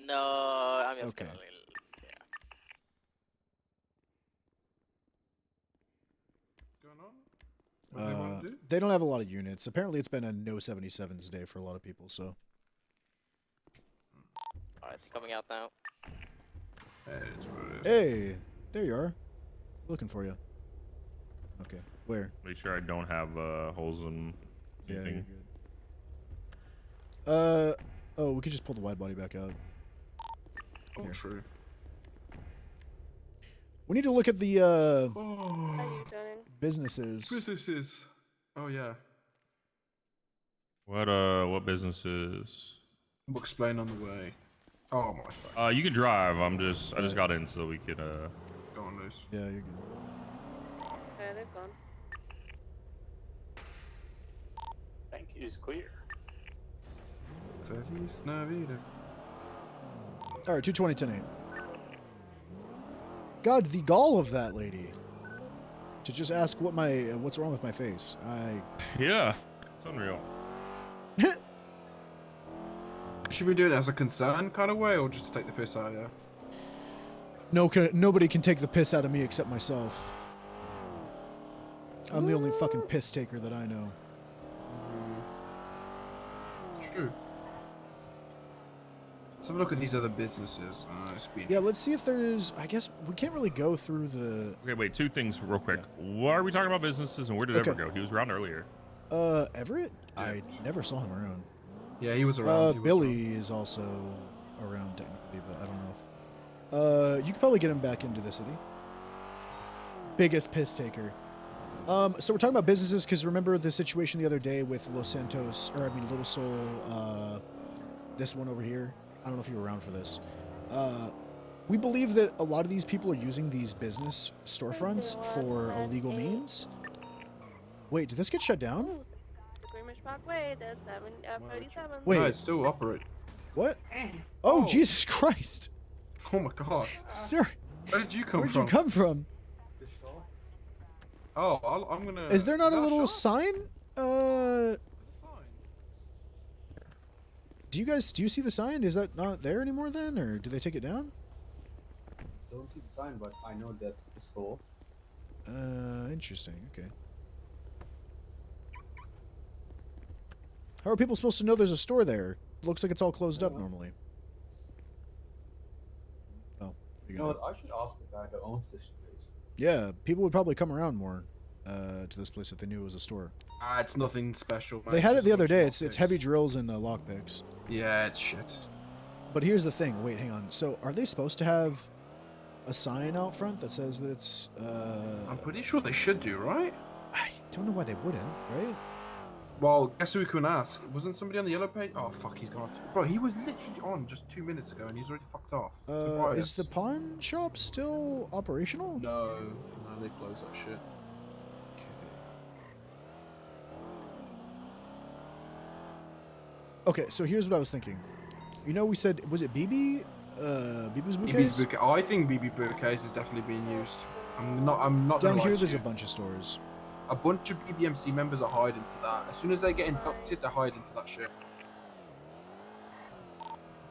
No, I'm just Okay. gonna. What do they want to do? They don't have a lot of units. Apparently, it's been a no 77s day for a lot of people. So. Alright, coming out now. Hey, there you are. Looking for you. Okay, where? Make sure I don't have holes in anything. Yeah, you're good. Oh, we could just pull the wide body back out. Oh, true. We need to look at the businesses. Businesses. Oh yeah. What businesses? We'll explain on the way. Oh my fuck. You can drive. I just got in so we could Go on, Luce. Yeah, you're good. Okay, they've gone. Bank is clear. Feliz Navidad. All right, 220 tonight. God, the gall of that lady. To just ask what's wrong with my face. Yeah, it's unreal. Should we do it as a concern kind of way, or just to take the piss out of you? No, nobody can take the piss out of me except myself. I'm the only fucking piss taker that I know. True. Let's have a look at these other businesses. Yeah, let's see if there's. I guess we can't really go through the. Okay, wait. Two things real quick. Why are we talking about businesses and where did Everett go? He was around earlier. Everett? I never saw him around. Yeah, he was around. Billy is also around technically, but I don't know if. You could probably get him back into the city. Biggest piss taker. So we're talking about businesses because remember the situation the other day with Los Santos, or I mean Little Soul, this one over here. I don't know if you were around for this. We believe that a lot of these people are using these business storefronts for illegal means. Wait, did this get shut down? Greenwich Parkway, there's 37. Wait, no, it's still operate. What? Oh, Jesus Christ! Oh my God. Sir, where did you come where'd from? you come from? Oh, I'm gonna. Is there not a little sign? Do you see the sign? Is that not there anymore then, or do they take it down? Don't see the sign, but I know that's the store. Interesting. Okay. How are people supposed to know there's a store there? Looks like it's all closed up normally. Oh. You know what? I should ask the guy who owns this place. Yeah, people would probably come around more to this place if they knew it was a store. It's nothing special. They had it the other day. It's heavy drills and lockpicks. Yeah, it's shit. But here's the thing. Wait, hang on. So are they supposed to have a sign out front that says that it's? I'm pretty sure they should do, right? I don't know why they wouldn't, right? Well, guess who we can ask? Wasn't somebody on the yellow page? Oh fuck, he's gone off. Bro, he was literally on just 2 minutes ago, and he's already fucked off. Is the pawn shop still operational? No, they closed that shit. Okay, so here's what I was thinking. You know, we said, was it BB? BB's bouquets? BB's bouquet. Oh, I think BB bouquets is definitely being used. I'm not. Down gonna here, lie to there's you. a bunch of stores. A bunch of BBMC members are hiding into that. As soon as they get inducted, they're hiding into that shit.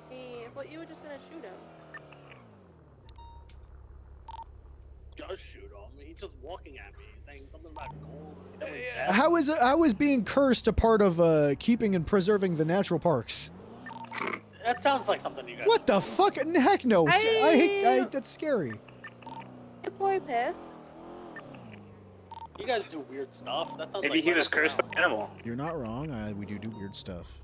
Hey, I thought you were just gonna shoot him. Just shoot him. He's just walking at me, saying something about gold. How is being cursed a part of keeping and preserving the natural parks? That sounds like something you guys. What the fuck? Heck no! That's scary. Good boy, Piss. You guys do weird stuff. That sounds Maybe like he was cursed by an animal. You're not wrong. We do weird stuff.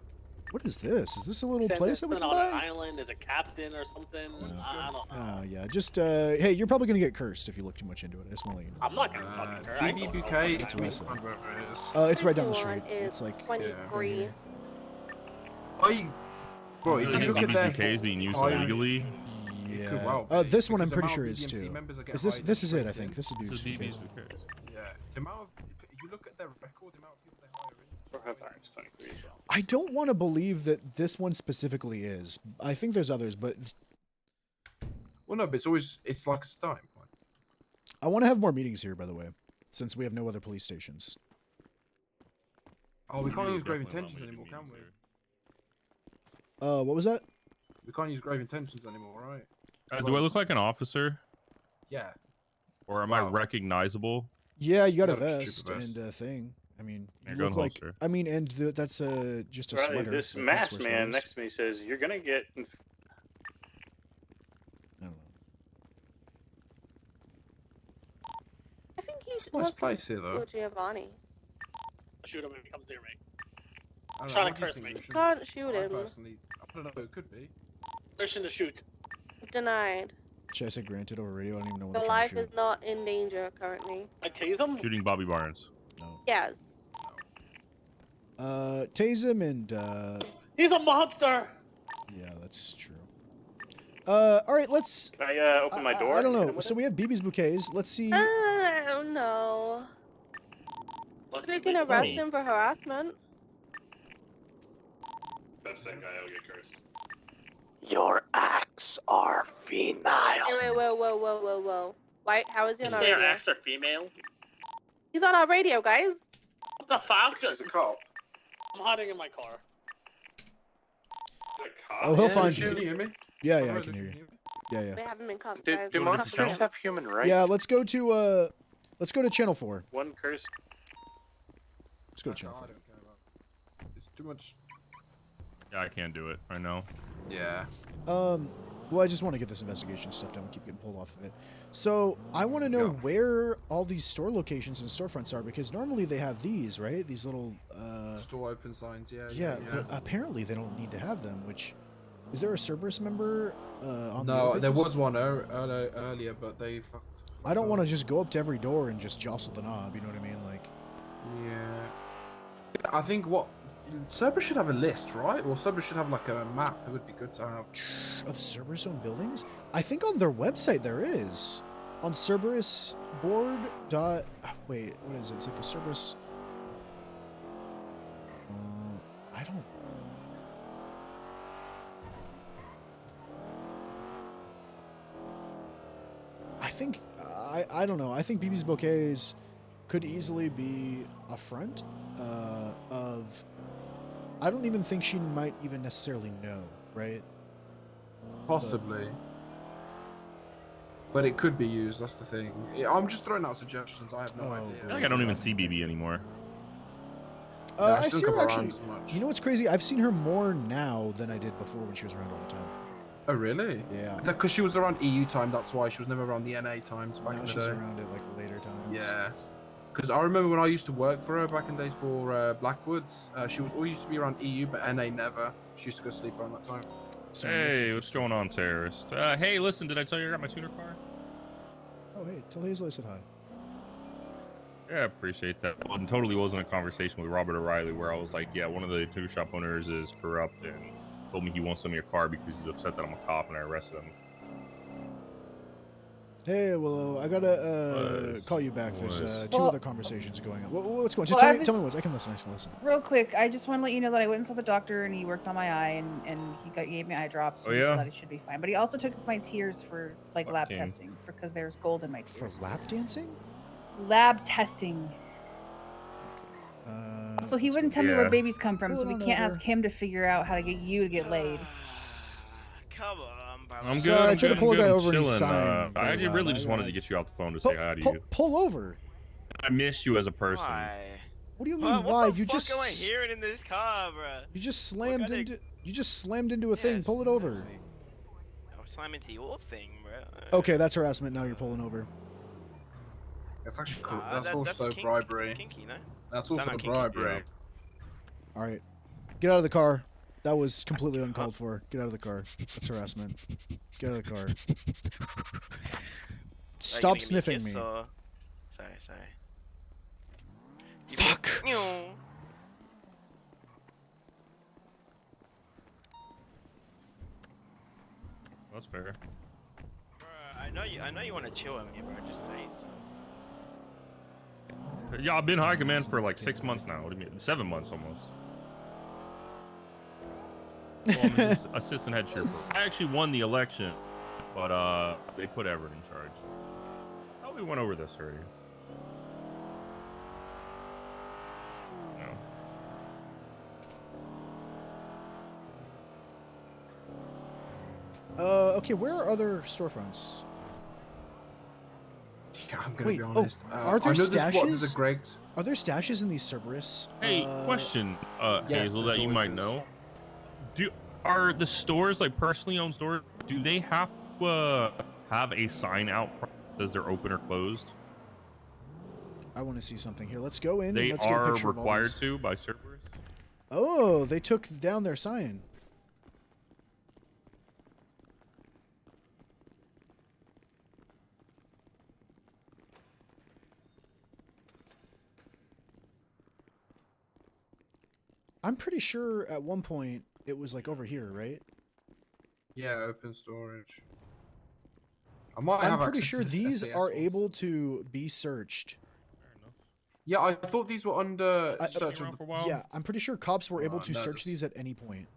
What is this? Is this a little Send place that we this can on an buy? island as a captain or something. I don't know. Oh, yeah. Just, hey, you're probably gonna get cursed if you look too much into it. I just want to let you know. I'm not gonna fucking hurt. I ain't BB going Bouquet. That's what I said. Wherever it is. It's right down the street. It's like 23. Well, if you look at their BBK is being used illegally. Yeah. This one I'm pretty sure is too. Is this is it? I think this is This is BB's. Yeah. The amount of if you look at their record, the amount of people they hire in. I don't want to believe that this one specifically is. I think there's others, but Well, no, but it's like a starting point. I want to have more meetings here, by the way, since we have no other police stations. Oh, we can't use grave intentions anymore, can we? What was that? We can't use grave intentions anymore, right? Do I look like an officer? Yeah. Or am I recognizable? Yeah, you got a gotta vest shoot the vest. and a thing. I mean, Yeah, you go look and like. holster. I mean, and that's just a Right, sweater. this like, masked that's what man sweaters. next to me says you're gonna get. I think he's Nice place here, though. Giovanni. Shoot him if he comes near me. I don't know, Trying what to do you curse think, me. Lucian? Can't shoot I him. personally, I don't know. It could be. Permission to shoot. Denied. Should I say granted over radio? I don't even know what The they're trying life to shoot. is not in danger currently. I tase him? Shooting Bobby Barnes. Yes. Tase him and He's a monster! yeah, that's true. All right, let's. Can I open my door? I don't and hit him know. with So it? we have BB's bouquets. Let's see. I don't know. We can arrest him for harassment. That's that guy. I'll get cursed. Your acts are venile. Hey, whoa. Why? How is he You on our say your radio? acts are female? He's on our radio, guys. What the fuck? He's a cop. I'm hiding in my car. Oh, he'll find Lucian, you. can you hear me? Yeah, I can hear you. Yeah. They have him in cuffs, Do guys. monsters have human rights? Yeah, let's go to channel 4. One curse. Let's go to channel I 4. don't care about. It's too much. Yeah, I can't do it. I know. Yeah. Well, I just want to get this investigation stuff done and keep getting pulled off of it. So I want to know where all these store locations and storefronts are, because normally they have these, right? These little Store open signs, yeah. yeah, but apparently they don't need to have them. Which is there a Cerberus member on the No, other there pages? was one earlier, but they fucked. I don't want to just go up to every door and just jostle the knob. You know what I mean? Like, Yeah. I think what Cerberus should have a list, right? Or Cerberus should have like a map. It would be good to have. of Cerberus-owned buildings. I think on their website there is. On Cerberus board dot. Wait, what is it? It's like the Cerberus. I don't. I think I don't know. I think BB's bouquets could easily be a front of. I don't even think she might even necessarily know, right? Possibly. But it could be used, that's the thing. Yeah, I'm just throwing out suggestions, I have no idea. I feel like I don't even see BB anymore. I see her come actually. around as much. You know what's crazy? I've seen her more now than I did before when she was around all the time. Oh, really? Yeah. Because she was around EU time, that's why. She was never around the NA times back Now in the she's day. around at like later times. Yeah. Because I remember when I used to work for her back in the days for Blackwoods, she was always used to be around EU, but NA never. She used to go sleep around that time. Hey, what's going on, terrorist? Hey, listen, did I tell you I got my tuner car? Oh, hey, tell Hazel I said hi. Yeah, I appreciate that. Well, it totally wasn't a conversation with Robert O'Reilly where I was like, yeah, one of the tuner shop owners is corrupt and told me he wants some of your car because he's upset that I'm a cop and I arrested him. Hey, well, I gotta call you back. There's two Well- other conversations going on. What's going on? Well, tell, I me, was- tell me what. I can listen. I can listen. Real quick, I just want to let you know that I went and saw the doctor and he worked on my eye and he gave me eye drops. Oh, and yeah? So that it should be fine. But he also took my tears for like lab Fucking- testing because there's gold in my tears. For lap dancing? Lab testing. So he wouldn't tell me where Yeah. babies come from, so Hold we on can't over. ask him to figure out how to get you to get laid. Come on, bro. I'm So good. I I'm tried to good, pull a I'm guy good, over and he chilling. signed I very really loud. just I wanted got- to get you off the phone to say hi to you. Pull over. I miss you as a person. What do you mean? What why? the You fuck just am I hearing in this car, bro? you just slammed into a thing. Pull it over. I'm slamming into your thing, bro. Okay, that's harassment. Now you're pulling over. That's actually cool. Nah, that's also that's bribery. That's kinky, no? That's Sound also like the kinky. bribery. All right, get out of the car. That was completely uncalled for. Get out of the car. That's harassment. Get out of the car. Stop sniffing me. Sorry. Fuck. That's fair. I know you want to chill with me, bro. Just say so. Yeah, I've been high command for like 6 months now. What do you mean? 7 months almost. Well, I'm assistant head trooper. I actually won the election, but they put Everett in charge. Oh, we went over this already. Okay, where are other storefronts? Yeah, I'm gonna be honest. Are there I know there's stashes? a Greg's. Are there stashes in these Cerberus? Hey, question, yes, Hazel, that you might know. Are the stores, like personally owned stores, do they have to have a sign out front that says they're open or closed? I want to see something here. Let's go in. They and let's get a are picture of all required these. to by Cerberus. Oh, they took down their sign. I'm pretty sure at one point it was like over here, right? Yeah, open storage. I'm pretty sure these are able to be searched. Yeah, I thought these were under search of Yeah, I'm pretty sure cops were able to no, search these at any point.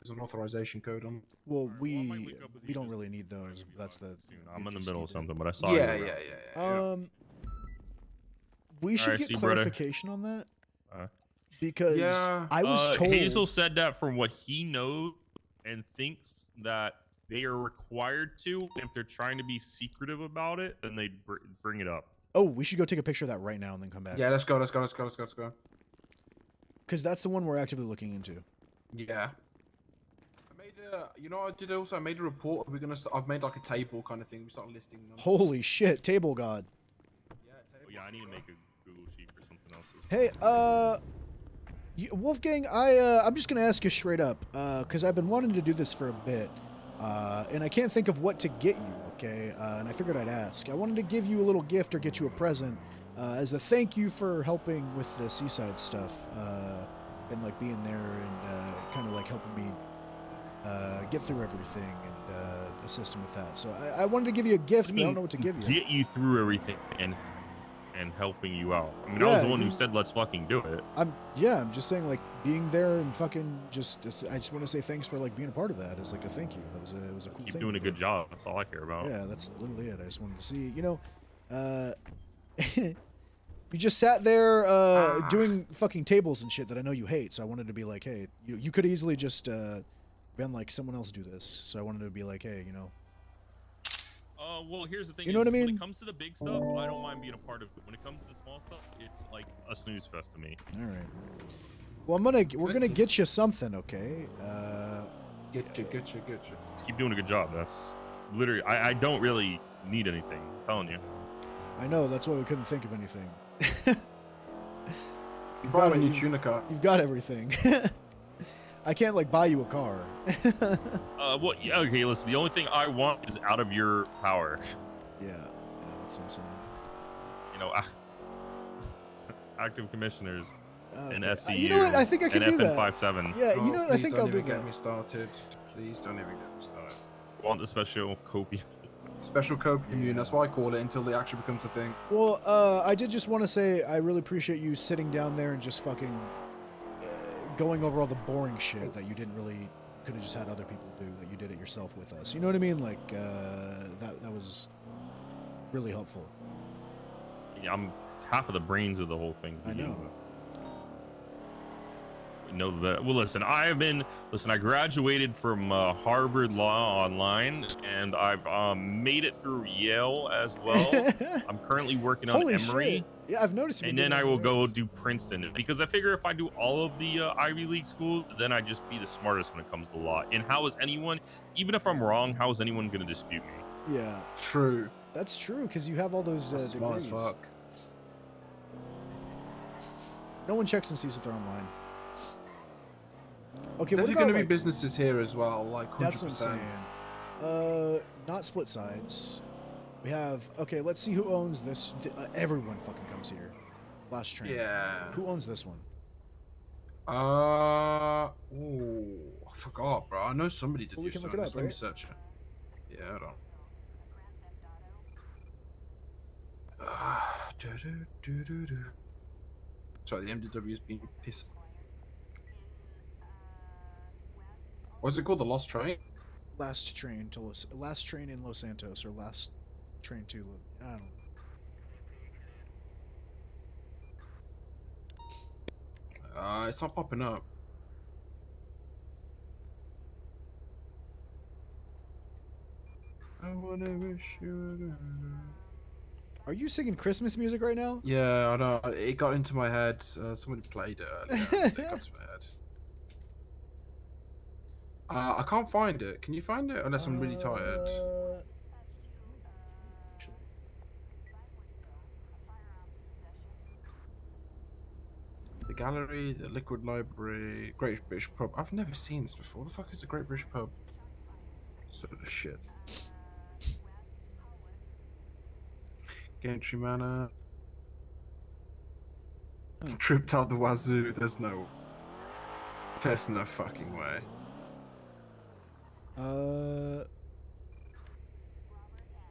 There's an authorization code on. Well, we don't really need those. That's the. I'm in the middle of something, but I saw Yeah, you. yeah. We should Alright, get see, brother. clarification on that because I was told Hazel said that from what he knows and thinks that they are required to. If they're trying to be secretive about it, then they bring it up. Oh, we should go take a picture of that right now and then come back. Yeah, let's go. Because that's the one we're actively looking into. Yeah. I made you know what I did also? I made a report. I've made like a table kind of thing. We start listing them. Holy shit, table god. Yeah, I need to make a Google sheet for something else. Hey, Wolfgang, I'm just gonna ask you straight up, because I've been wanting to do this for a bit, and I can't think of what to get you. Okay, and I figured I'd ask. I wanted to give you a little gift or get you a present as a thank you for helping with the seaside stuff and like being there and kind of like helping me get through everything and assisting with that. So I wanted to give you a gift, but I don't know what to give you. Get you through everything and helping you out. I mean, I was the one who said let's fucking do it. I'm just saying like being there and fucking I just want to say thanks for like being a part of that as like a thank you. It was a cool thing. Keep doing a good job. That's all I care about. Yeah, that's literally it. I just wanted to see, you know, you just sat there doing fucking tables and shit that I know you hate. So I wanted to be like, hey, you could easily just been like someone else do this. So I wanted to be like, hey, you know. Well, here's the thing. You know what I mean? When it comes to the big stuff, I don't mind being a part of it. When it comes to the small stuff, it's like a snooze fest to me. All right. Well, we're gonna get you something, okay? Get you. Just keep doing a good job. That's literally. I don't really need anything. I'm telling you. I know. That's why we couldn't think of anything. You've got a new tunica. You've got everything. I can't like buy you a car. Well, yeah, okay, listen, the only thing I want is out of your power. Yeah, that's what I'm saying. You know, active commissioners and Okay. SCU You know what? I think I can and do that. FN57. Yeah, you know what? I think I'll do Don't even that. get me started. Please don't even get me started. Want the special copium. Special copium unit, that's why I call it until it actually becomes a thing. Well, I did just want to say I really appreciate you sitting down there and just fucking going over all the boring shit that you didn't really could have just had other people do, that you did it yourself with us. You know what I mean? Like that was really helpful. Yeah, I'm half of the brains of the whole thing. I know. Know that. Well, listen, I graduated from Harvard Law Online, and I've made it through Yale as well. I'm currently working on Holy Emory. shit. Yeah, I've noticed. And then I will go do Princeton, because I figure if I do all of the Ivy League schools, then I just be the smartest when it comes to law. And how is anyone, even if I'm wrong, how is anyone going to dispute me? Yeah. True. That's true, because you have all those Smart as degrees. fuck. No one checks and sees if they're online. Okay, There's what going about to be like, businesses here as well, like 100%. that's what I'm saying. Not split sides. We have, okay, let's see who owns this. Everyone fucking comes here. Last train. Yeah. Who owns this one? Ooh, I forgot, bro. I know somebody did Well, we used can to look own it this. up, Let me right? search it. Yeah, hold on. Sorry, the MDW's been pissed. What's it called? The Lost Train? Last train in Los Santos, or last train to, I don't know. It's not popping up. I wanna wish you. Are you singing Christmas music right now? Yeah, I know. It got into my head. Somebody played it earlier. It got into my head. I can't find it. Can you find it? Unless I'm really tired. The gallery, the liquid library, Great British Pub. I've never seen this before. The fuck is the Great British Pub? Sort of shit. Gantry Manor. Tripped out the wazoo. There's no fucking way.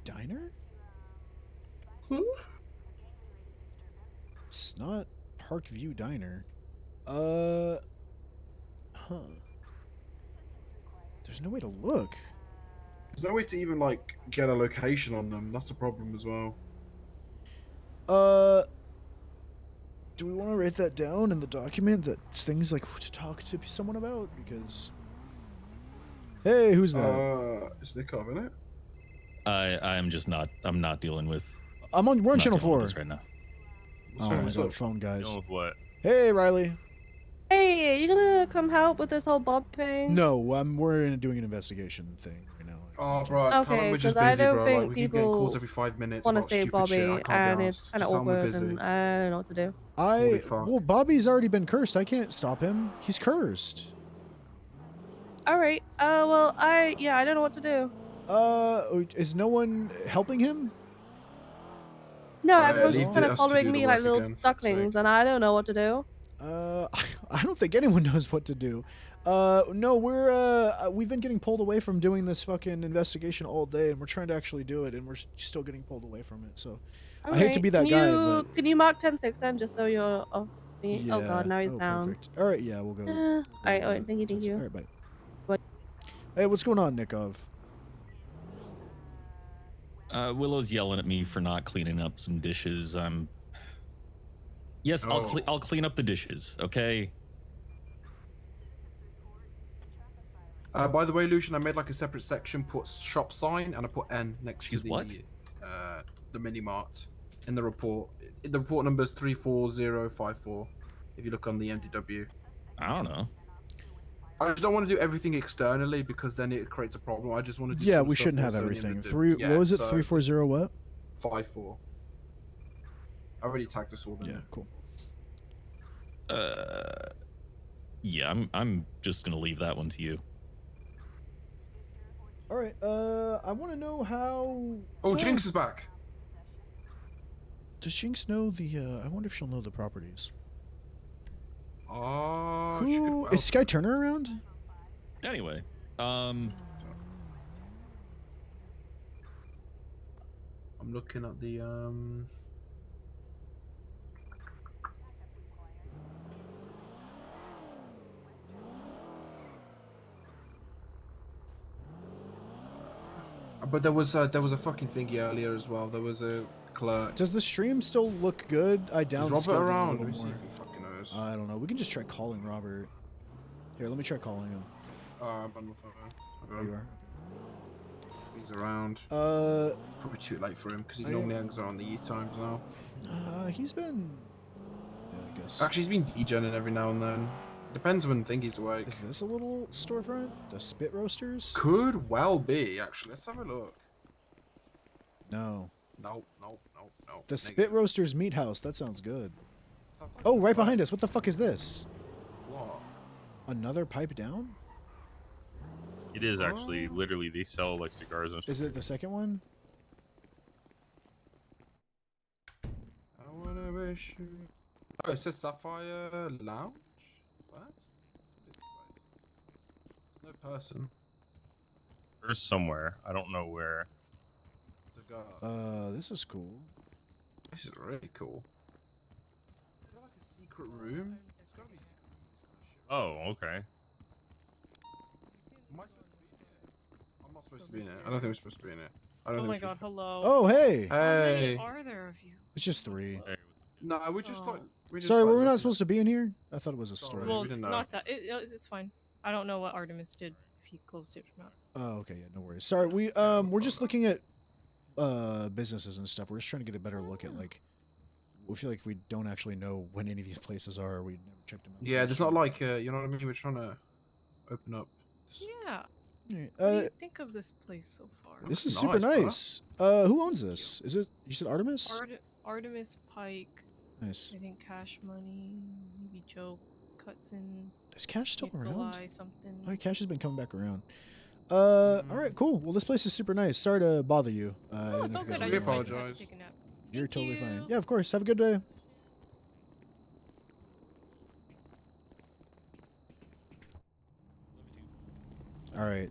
Diner? It's not Parkview Diner. Huh. There's no way to look. There's no way to even like get a location on them. That's the problem as well. Do we want to write that down in the document? That's things like to talk to someone about? Because, hey, who's that? It's Nikov, isn't it? I'm not dealing with. We're on channel 4 right now. Oh, I got phone guys. Dealing with what? Hey, Riley. Hey, are you gonna come help with this whole Bob thing? No, we're doing an investigation thing right now. Oh, bro, tell them we're just busy, I don't bro. think Like, we keep getting calls every 5 minutes want to about say stupid Bobby, shit. I can't and be it's arsed. kind of Just tell them we're awkward, busy. and I don't know what to do. Well, Bobby's already been cursed. I can't stop him. He's cursed. All right. Well, I don't know what to do. Is no one helping him? No, leave everyone's it kind us of to following do the me like work little again, for fuck's ducklings, and I don't know what to do. I don't think anyone knows what to do. No, we've been getting pulled away from doing this fucking investigation all day, and we're trying to actually do it, and we're still getting pulled away from it. So, I hate to be that guy, but Can you mark 10-6 then, just so you're off me? yeah. Oh god, now he's down. Perfect. All right, yeah, we'll go. All right, thank you. All right, bye. Hey, what's going on, Nikov? Willow's yelling at me for not cleaning up some dishes. Yes, I'll clean up the dishes. Okay. By the way, Lucian, I made like a separate section, put shop sign, and I put N next to the mini mart in the report. The report number is 34054. If you look on the MDW. I don't know. I just don't want to do everything externally because then it creates a problem. I just want to do. Yeah, some we stuff shouldn't have also in everything. the- What was it? so 340 what? 54. I already tagged us all in. Yeah, cool. Yeah, I'm just gonna leave that one to you. All right. I want to know how. Oh, Jinx is back. Does Jinx know the? I wonder if she'll know the properties. Oh, Who is Sky Turner around? Anyway, I'm looking at the But there was a fucking thingy earlier as well. There was a clerk. Does the stream still look good? I downscaled Is Robert around? it a Let me little see more. if he fucking knows. I don't know. We can just try calling Robert. Here, let me try calling him. I'm on my phone. There you are. He's around. Probably too late for him because he I normally am- hangs around the E times now. He's been. Yeah, I guess. Actually, he's been degenning every now and then. Depends when Thingy's awake. Is this a little storefront? The Spit Roasters? Could well be, actually. Let's have a look. No. No. The Spit Roasters Meat House. That sounds good. Oh, right behind us. What the fuck is this? What? Another pipe down? It is actually literally they sell like cigars and. Is it the second one? I wanna wish you. Oh, it says Sapphire Lounge. What? This place. There's no person. There's somewhere. I don't know where. This is cool. This is really cool. Is that like a secret room? It's gotta be secret room. Oh, okay. Am I supposed to be in here? I'm not supposed to be in it. I don't think we're supposed to be in it. I don't Oh think my we're god, supposed hello. Oh, hey. How many Hey. are there of you? It's just 3. No, we're just like. Sorry, were we not supposed to be in here? I thought it was a story. Well, not that. It's fine. I don't know what Artemis did, if he closed it or not. Oh, okay, yeah, no worries. Sorry, we're just looking at businesses and stuff. We're just trying to get a better look at like. We feel like we don't actually know when any of these places are. We never checked them out. Yeah, there's not like you know what I mean. We're trying to open up. Yeah. Yeah, What do you think of this place so far? This is super nice. Who owns this? Is it? You said Artemis? Artemis Pike. Nice. I think Cash Money, maybe Joe Cutson. Is Cash still around? Nikolai something. Oh, Cash has been coming back around. All right, cool. Well, this place is super nice. Sorry to bother you. No, it's all good. I just like to have to take a nap. You're totally fine. Yeah, of course. Have a good day. All right.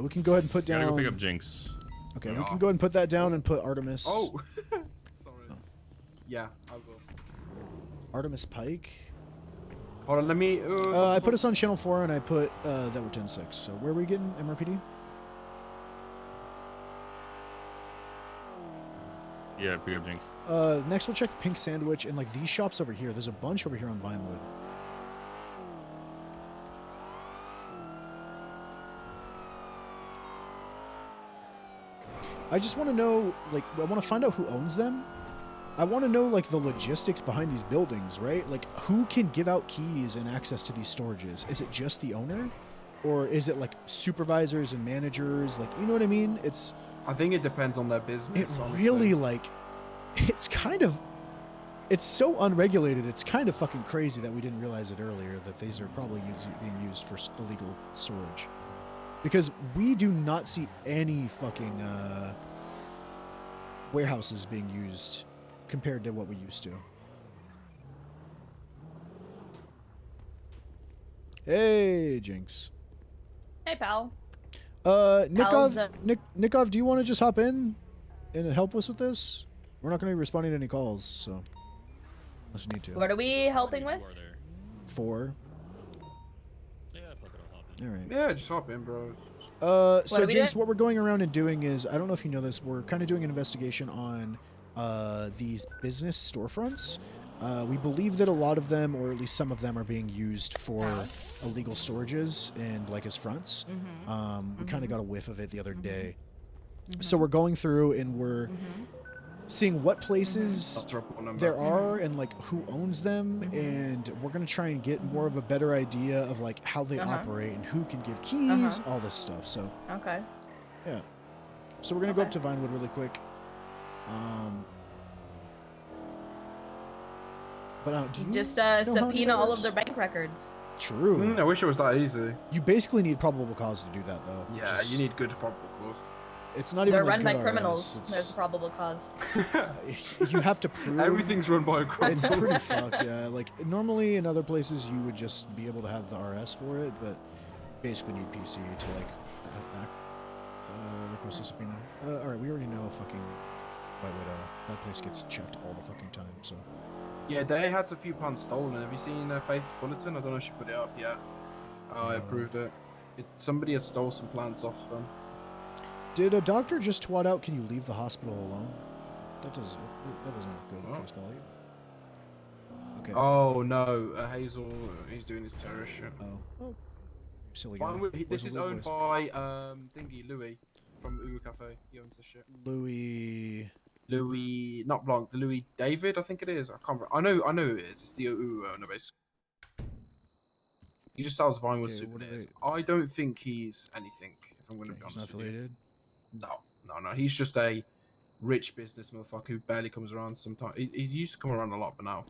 We can go ahead and put down. Gotta go pick up Jinx. Okay, we can go ahead and put that down and put Artemis. Oh. Sorry. Yeah, I will. Artemis Pike. Hold on, let me. I put us on channel 4 and I put that we're 10-6. So where are we getting MRPD? Yeah, pick up Jinx. Next we'll check the Pink Sandwich and like these shops over here. There's a bunch over here on Vinewood. I just want to know, like, I want to find out who owns them. I want to know, like, the logistics behind these buildings, right? Like, who can give out keys and access to these storages? Is it just the owner? Or is it, like, supervisors and managers? Like, you know what I mean? It's... I think it depends on their business. It really, like... It's kind of... It's so unregulated, it's kind of fucking crazy that we didn't realize it earlier, that these are probably being used for illegal storage. Because we do not see any fucking warehouses being used compared to what we used to. Hey, Jinx. Hey, pal. Nikov, do you want to just hop in and help us with this? We're not going to be responding to any calls, so unless you need to. What are we helping with? 4. All right. Yeah, just hop in, bro. So Jinx, what we're going around and doing is, I don't know if you know this, we're kind of doing an investigation on these business storefronts. We believe that a lot of them, or at least some of them, are being used for illegal storages and like as fronts. We kind of got a whiff of it the other day. So we're going through and we're seeing what places there are and like who owns them, and we're gonna try and get more of a better idea of like how they operate and who can give keys, all this stuff. So yeah, so we're gonna go up to Vinewood really quick. But do you just know how subpoena that all of works? their bank records. True. I wish it was that easy. You basically need probable cause to do that, though. Yeah, you need good probable cause. It's not even They're like run by good criminals. RS, There's a probable cause. you have to prove everything's run by a criminal. It's pretty fucked, yeah. Like normally in other places you would just be able to have the RS for it, but basically need PC to like request a subpoena. All right, we already know fucking White Widow. That place gets checked all the fucking time. So yeah, they had a few plans stolen. Have you seen Face Bulletin? I don't know if she put it up yet. Oh, I approved it. Somebody had stole some plants off them. Did a doctor just twat out? Can you leave the hospital alone? That doesn't look good at face value. Okay. Oh no, Hazel, he's doing his terrorist shit. Oh, silly guy. This is owned by Thingy Louis from Uwu Cafe. He owns this shit. Louis, not Blanc, the Louis David, I think it is. I can't remember. I know who it is. It's the Uwu owner, basically. He just sells Vinewood souvenirs. I don't think he's anything. If I'm going to be honest, he's not affiliated. No. He's just a rich business motherfucker who barely comes around sometimes. He used to come around a lot, but now.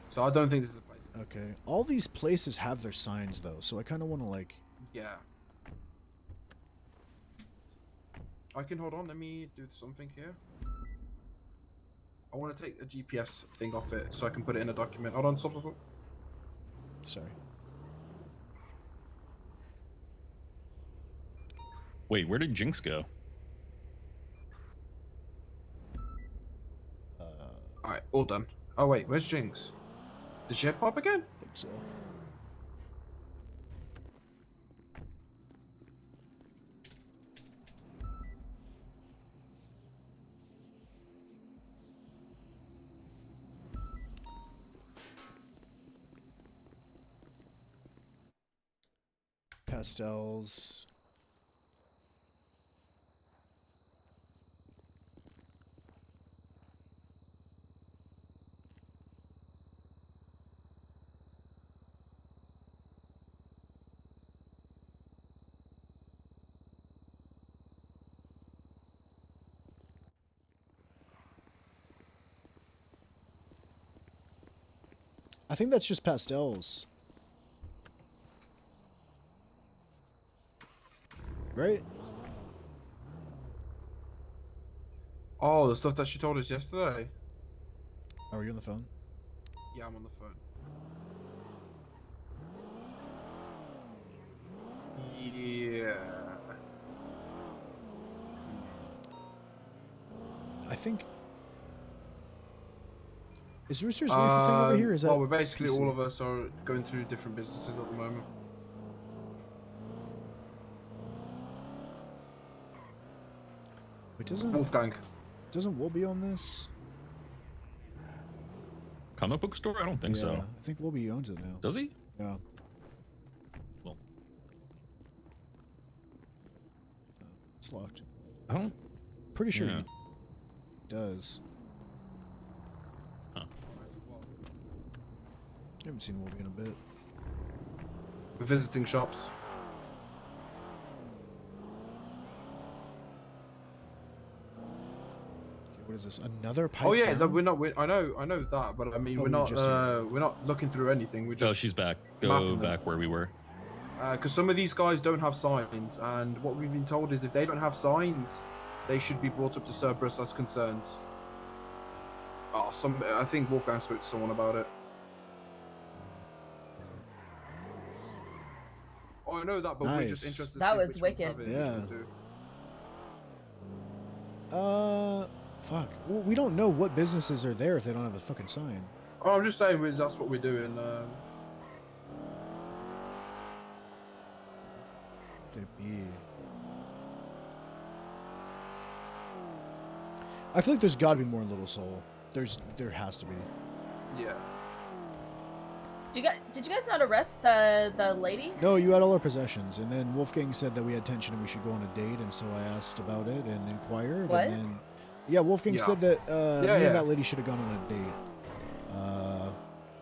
So I don't think this is a place. Okay. All these places have their signs though, so I kind of want to like. Yeah. I can hold on. Let me do something here. I want to take a GPS thing off it so I can put it in a document. Hold on, stop. Sorry. Wait, where did Jinx go? Alright, all done. Oh wait, where's Jinx? Did she head pop again? I think so. Pastels. I think that's just pastels. Right? Oh, the stuff that she told us yesterday. Are you on the phone? Yeah, I'm on the phone. Yeah. I think. Is Rooster's Reef a thing over here? Is that? Well, we're basically PC? all of us are going through different businesses at the moment. Wait, doesn't Wolfgang. Doesn't Wolby own this? Comic book store? I don't think so. I think Wolby owns it now. Does he? Yeah. Well, It's locked. I don't. Pretty sure Yeah. he does. Huh. I haven't seen Wolby in a bit. We're visiting shops. Okay, what is this? Another pipe Oh yeah, down? we're not. I know that, but I mean, Oh, we're we were not. just here. We're not looking through anything. We're just. Oh, she's back. Go mapping them. back where we were. Because some of these guys don't have signs, and what we've been told is if they don't have signs, they should be brought up to Cerberus as concerns. Oh, I think Wolfgang spoke to someone about it. Oh, I know that, but we're just Nice. interested to That see was which ones wicked. have it, which Yeah. ones do. Fuck. Well, we don't know what businesses are there if they don't have the fucking sign. Oh, I'm just saying that's what we're doing. Could it be? I feel like there's got to be more in Little Soul. There has to be. Yeah. Did you guys not arrest the lady? No, you had all our possessions, and then Wolfgang said that we had tension and we should go on a date, and so I asked about it and inquired, What? and then yeah, Wolfgang Yeah. said that me Yeah. and that lady should have gone on a date.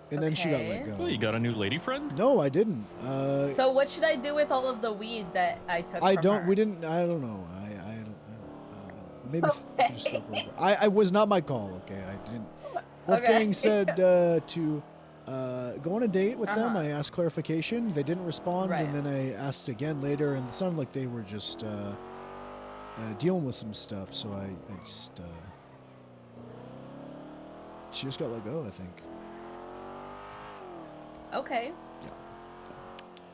And then she got let Okay. go. Oh, you got a new lady friend? No, I didn't. So what should I do with all of the weed that I took? I from don't. her? We didn't. I don't know. Maybe Okay. just stop over. I was not my call. Okay, I didn't. Wolfgang said to go on a date with them. I asked clarification. They didn't respond, Right. and then I asked again later, and it sounded like they were just dealing with some stuff. So I just she just got let go, I think. Okay.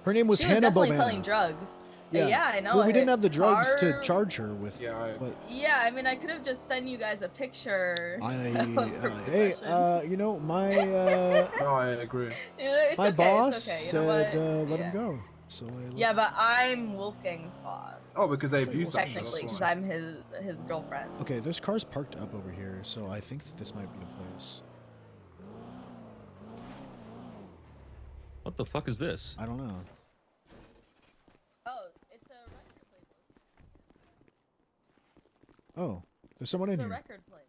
Her name was She was Hannah definitely Bomana. selling drugs. Yeah. I know. Well, we didn't have the drugs to Car- charge her with. Yeah. But Yeah, I mean, I could have just sent you guys a picture. of her hey, possessions. you know, my I agree. You know, it's my okay, boss it's okay. You know said what? let Yeah. him go. So I let Yeah, but I'm Wolfgang's boss. Oh, because they So abused Wolfgang that. Technically, That's because why. I'm his girlfriend. Okay, there's cars parked up over here, so I think that this might be a place. What the fuck is this? I don't know. Oh, it's a record plate. Oh, there's someone in It's a here. record plate.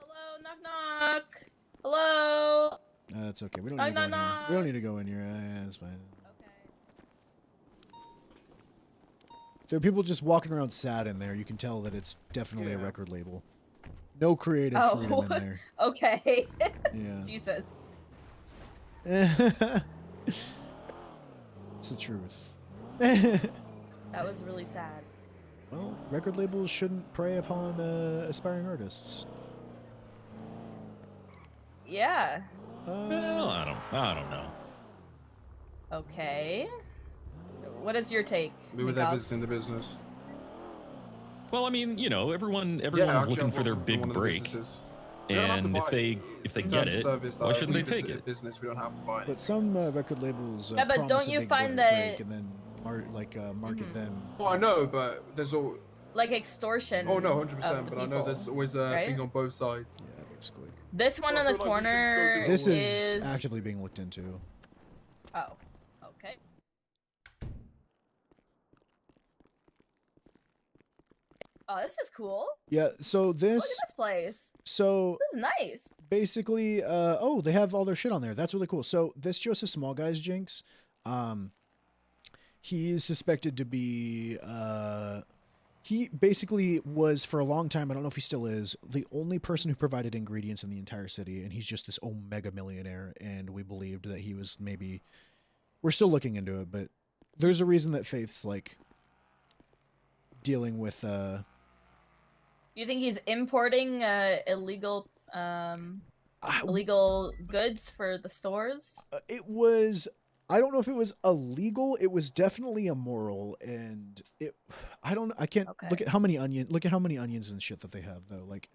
Hello, knock knock. Hello. That's okay. We don't Knock, need to go in knock, here. We don't need to go in here. Yeah, it's fine. There are people just walking around sad in there. You can tell that it's definitely a record label. No creative freedom in there. Okay. Yeah. Jesus. It's the truth. That was really sad. Well, record labels shouldn't prey upon aspiring artists. Yeah. Well, I don't know. Okay. What is your take? We were there visiting the business. Well, I mean, you know, everyone's actually, looking I for their wasn't big one of the break, businesses. We don't have to and buy if they in get terms of it, service why that shouldn't we they take visit it? Business, we don't have to buy. But some record labels Yeah, but promise don't a you big find break that- and then market them. Oh, I know, but there's all. Like extortion. Oh no, of 100%. the But I know there's people, always a right? thing on both sides. Yeah, basically. This one in the corner This is actively being looked into. Oh, okay. Oh, this is cool. Yeah, so Look at this this place. so This is nice. basically oh, they have all their shit on there. That's really cool. So this Joseph Small Guy's Jinx, he's suspected to be he basically was for a long time, I don't know if he still is, the only person who provided ingredients in the entire city, and he's just this omega millionaire, and we believed that he was maybe, we're still looking into it, but there's a reason that Faith's like dealing with You think he's importing illegal illegal goods for the stores? it was, I don't know if it was illegal, it was definitely immoral, and it, I can't look at how many onions and shit that they have though, like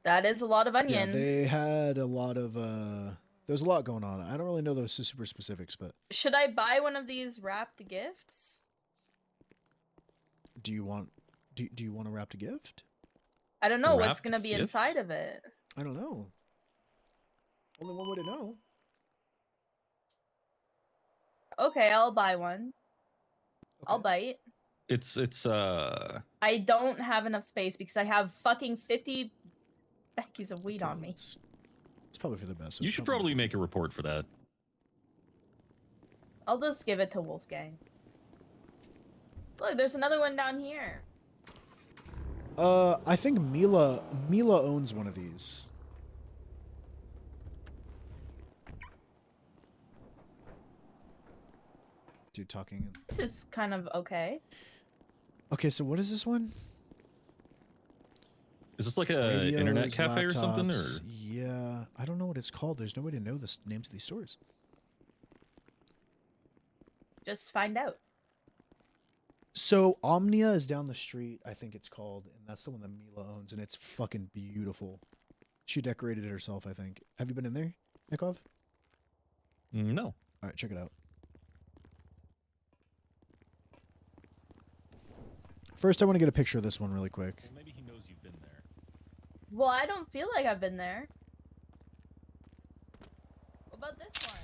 That is a lot of onions. yeah, they had a lot of there's a lot going on. I don't really know those super specifics, but Should I buy one of these wrapped gifts? do you want a wrapped gift? I don't know what's Wrapped gonna be gift? inside of it. I don't know. Only one way to know. Okay, I'll buy one. I'll bite. It's I don't have enough space because I have fucking 50 Becky's of weed on me. It's probably for the best. You should probably make a report for that. I'll just give it to Wolfgang. Look, there's another one down here. I think Mila owns one of these. Dude talking. This is kind of okay. Okay, so what is this one? Is this like a internet Radios, cafe or something? Or laptops. Yeah, I don't know what it's called. There's no way to know the names of these stores. Just find out. So Omnia is down the street, I think it's called, and that's the one that Mila owns, and it's fucking beautiful. She decorated it herself, I think. Have you been in there, Nikov? No. All right, check it out. First, I want to get a picture of this one really quick. Well, maybe he knows you've been there. Well, I don't feel like I've been there. What about this one?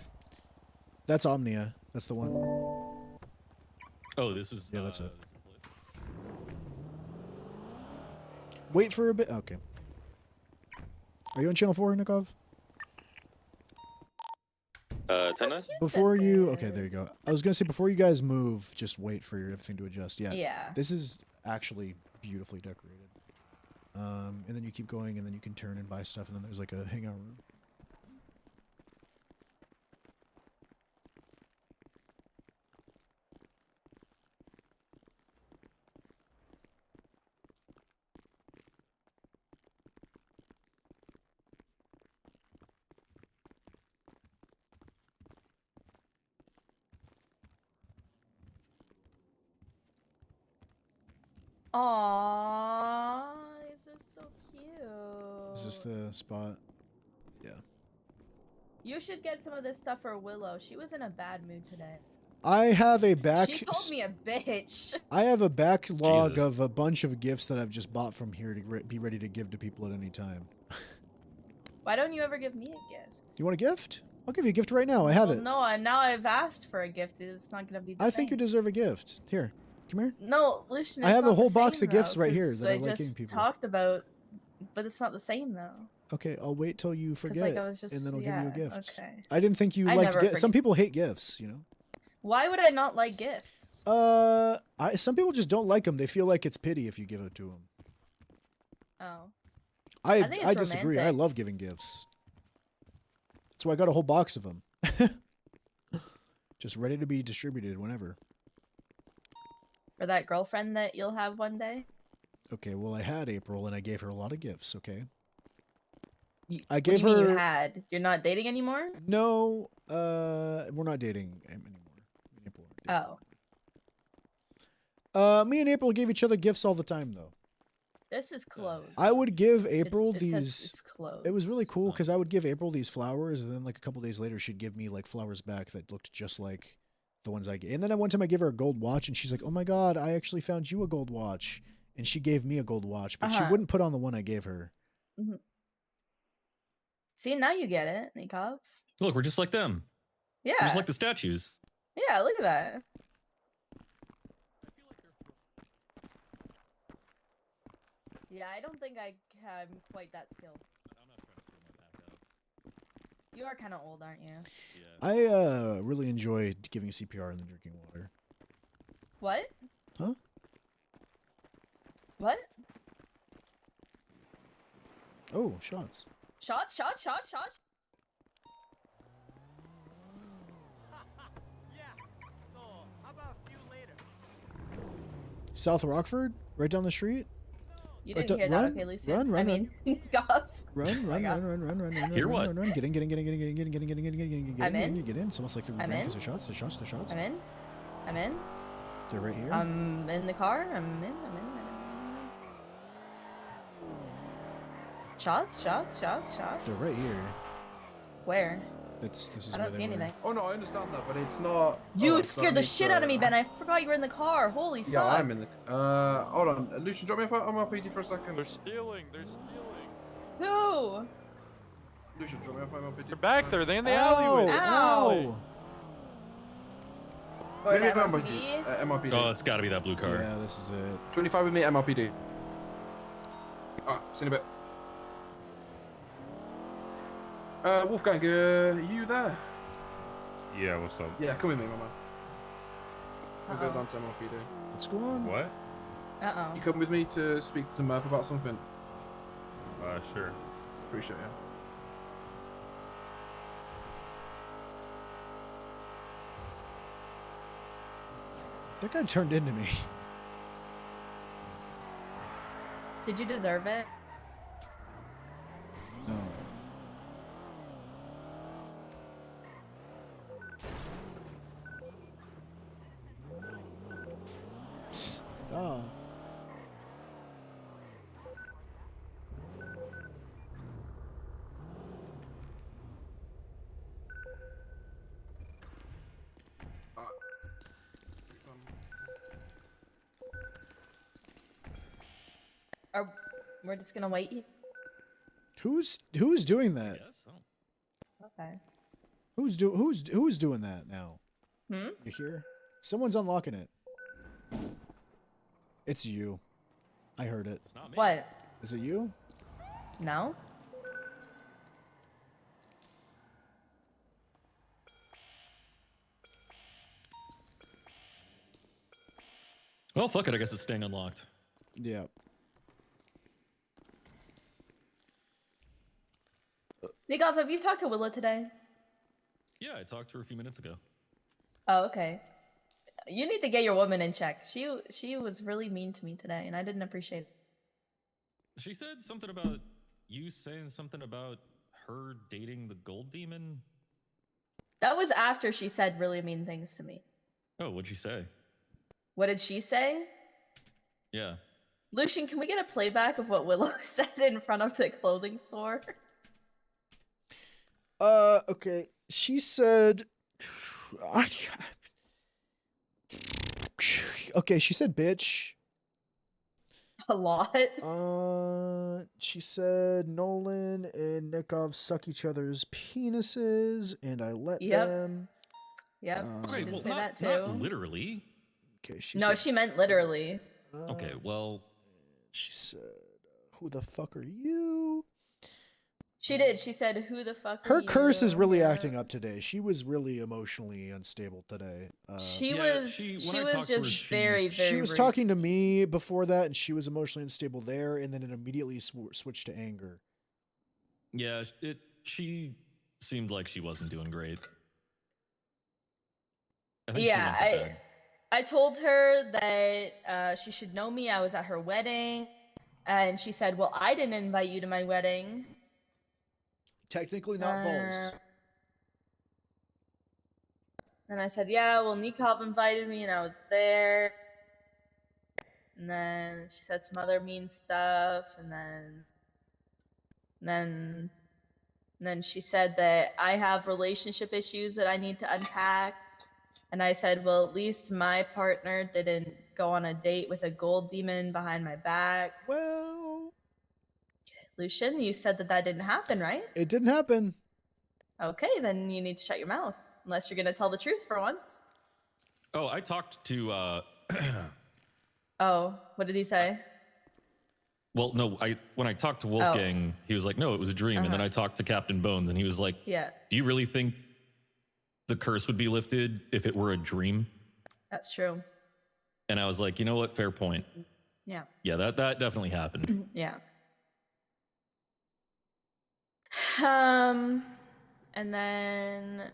That's Omnia. That's the one. Oh, this is yeah, that's it. Wait for a bit. Okay. Are you on channel 4, Nikov? 10. Before you, okay, there you go. I was gonna say before you guys move, just wait for everything to adjust. Yeah. Yeah. This is actually beautifully decorated. And then you keep going, and then you can turn and buy stuff, and then there's like a hangout room. Aww, this is so cute. Is this the spot? Yeah. You should get some of this stuff for Willow. She was in a bad mood today. I have a back. She called me a bitch. I have a backlog of a bunch of gifts that I've just bought from here to be ready to give to people at any time. Why don't you ever give me a gift? You want a gift? I'll give you a gift right now. I have Well, it. no, and now I've asked for a gift. It's not gonna be the I same. think you deserve a gift. Here, come here. No, Lucian. I it's have a not the whole box same, of gifts though, right here 'cause that I like giving just people. talked about, but it's not the same though. Okay, I'll wait till you 'Cause, forget, like, I was just- and then I'll yeah, give you a gift. okay. I didn't think you I liked never gifts. Some forget. people hate gifts, you know. Why would I not like gifts? Some people just don't like them. They feel like it's pity if you give it to them. Oh. I think it's I disagree. I romantic. love giving gifts. That's why I got a whole box of them. Just ready to be distributed whenever. For that girlfriend that you'll have one day. Okay, well, I had April, and I gave her a lot of gifts, okay? I What do gave you mean her... you had? You're not dating anymore? No, we're not dating anymore. Oh. Me and April gave each other gifts all the time, though. This is closed. I would give April it says these... it's closed. It was really cool, because I would give April these flowers, and then, like, a couple days later, she'd give me, like, flowers back that looked just like the ones I gave. And then one time I gave her a gold watch, and she's like, oh my god, I actually found you a gold watch. And she gave me a gold watch, but she wouldn't put on the one I gave her. Mm-hmm. See, now you get it, Nikov. Look, we're just like them. Yeah. We're just like the statues. Yeah, look at that. Yeah, I don't think I'm quite that skilled. I'm not trying to throw my pack out. You are kind of old, aren't you? I really enjoy giving CPR and then drinking water. What? Huh? What? Oh, shots. Shots, shots, shots, shots. South Rockford? Right down the street? You didn't hear that, okay, Lucian? Run. Goth. Run. Hear what? Run. Get in. I'm in. Get in. It's almost like they're I'm running in. because they're shots. I'm in. I'm in. They're right here. I'm in the car. I'm in. Shots. They're right here. Where? This is I where don't they see were. anything. Oh no, I understand that, but it's not. You scared the shit out of me, Ben. I forgot you were in the car. Holy fuck. Yeah, I'm in the. Hold on, Lucian, drop me on my PD for a second. They're stealing. Who? Lucian, drop me off my PD. They're back there. They're in the alleyway. Ow! Maybe MRPD? MRPD. Oh, it's got to be that blue car. Yeah, this is it. 25 with me, MRPD. Alright, see you in a bit. Wolfgang, you there? Yeah, what's up? Yeah, come with me, my man. We'll go down to MRPD. What's going on? What? Uh-oh. You come with me to speak to Murph about something? Sure. Appreciate it. That guy turned into me. Did you deserve it? No. Stop. We're just gonna wait. Who's doing that? Okay. Who's doing that now? Hmm? You hear? Someone's unlocking it. It's you. I heard it. It's not me. What? Is it you? No. Well, fuck it. I guess it's staying unlocked. Yeah. Nikov, have you talked to Willow today? Yeah, I talked to her a few minutes ago. Oh, okay. You need to get your woman in check. She was really mean to me today, and I didn't appreciate it. She said something about you saying something about her dating the gold demon. That was after she said really mean things to me. Oh, what'd she say? What did she say? Yeah. Lucian, can we get a playback of what Willow said in front of the clothing store? Okay. She said... Okay, she said bitch. A lot? She said Nolan and Nikov suck each other's penises, and I let them. Yep, she did well, say that too. Not literally. Okay, she meant literally. Okay, well... She said, who the fuck are you? She did. She said, who the fuck are Her you? curse is really acting up today. She was really emotionally unstable today. She was just very, very She was rude. talking to me before that, and she was emotionally unstable there, and then it immediately switched to anger. Yeah, she seemed like she wasn't doing great. I think she Yeah, went to bed. I told her that she should know me. I was at her wedding, and she said, "Well, I didn't invite you to my wedding." Technically not Vols. And I said, "Yeah, well, Nikov invited me, and I was there." And then she said some other mean stuff, and then she said that I have relationship issues that I need to unpack. And I said, well, at least my partner didn't go on a date with a gold demon behind my back. Well, Lucian, you said that didn't happen, right? It didn't happen. Okay, then you need to shut your mouth, unless you're going to tell the truth for once. Oh, I talked to. Oh, what did he say? Well, no, when I talked to Wolfgang, he was like, no, it was a dream. And then I talked to Captain Bones, and he was like, Yeah. Do you really think the curse would be lifted if it were a dream? That's true. And I was like, you know what? Fair point. Yeah. Yeah, that definitely happened. Yeah. And then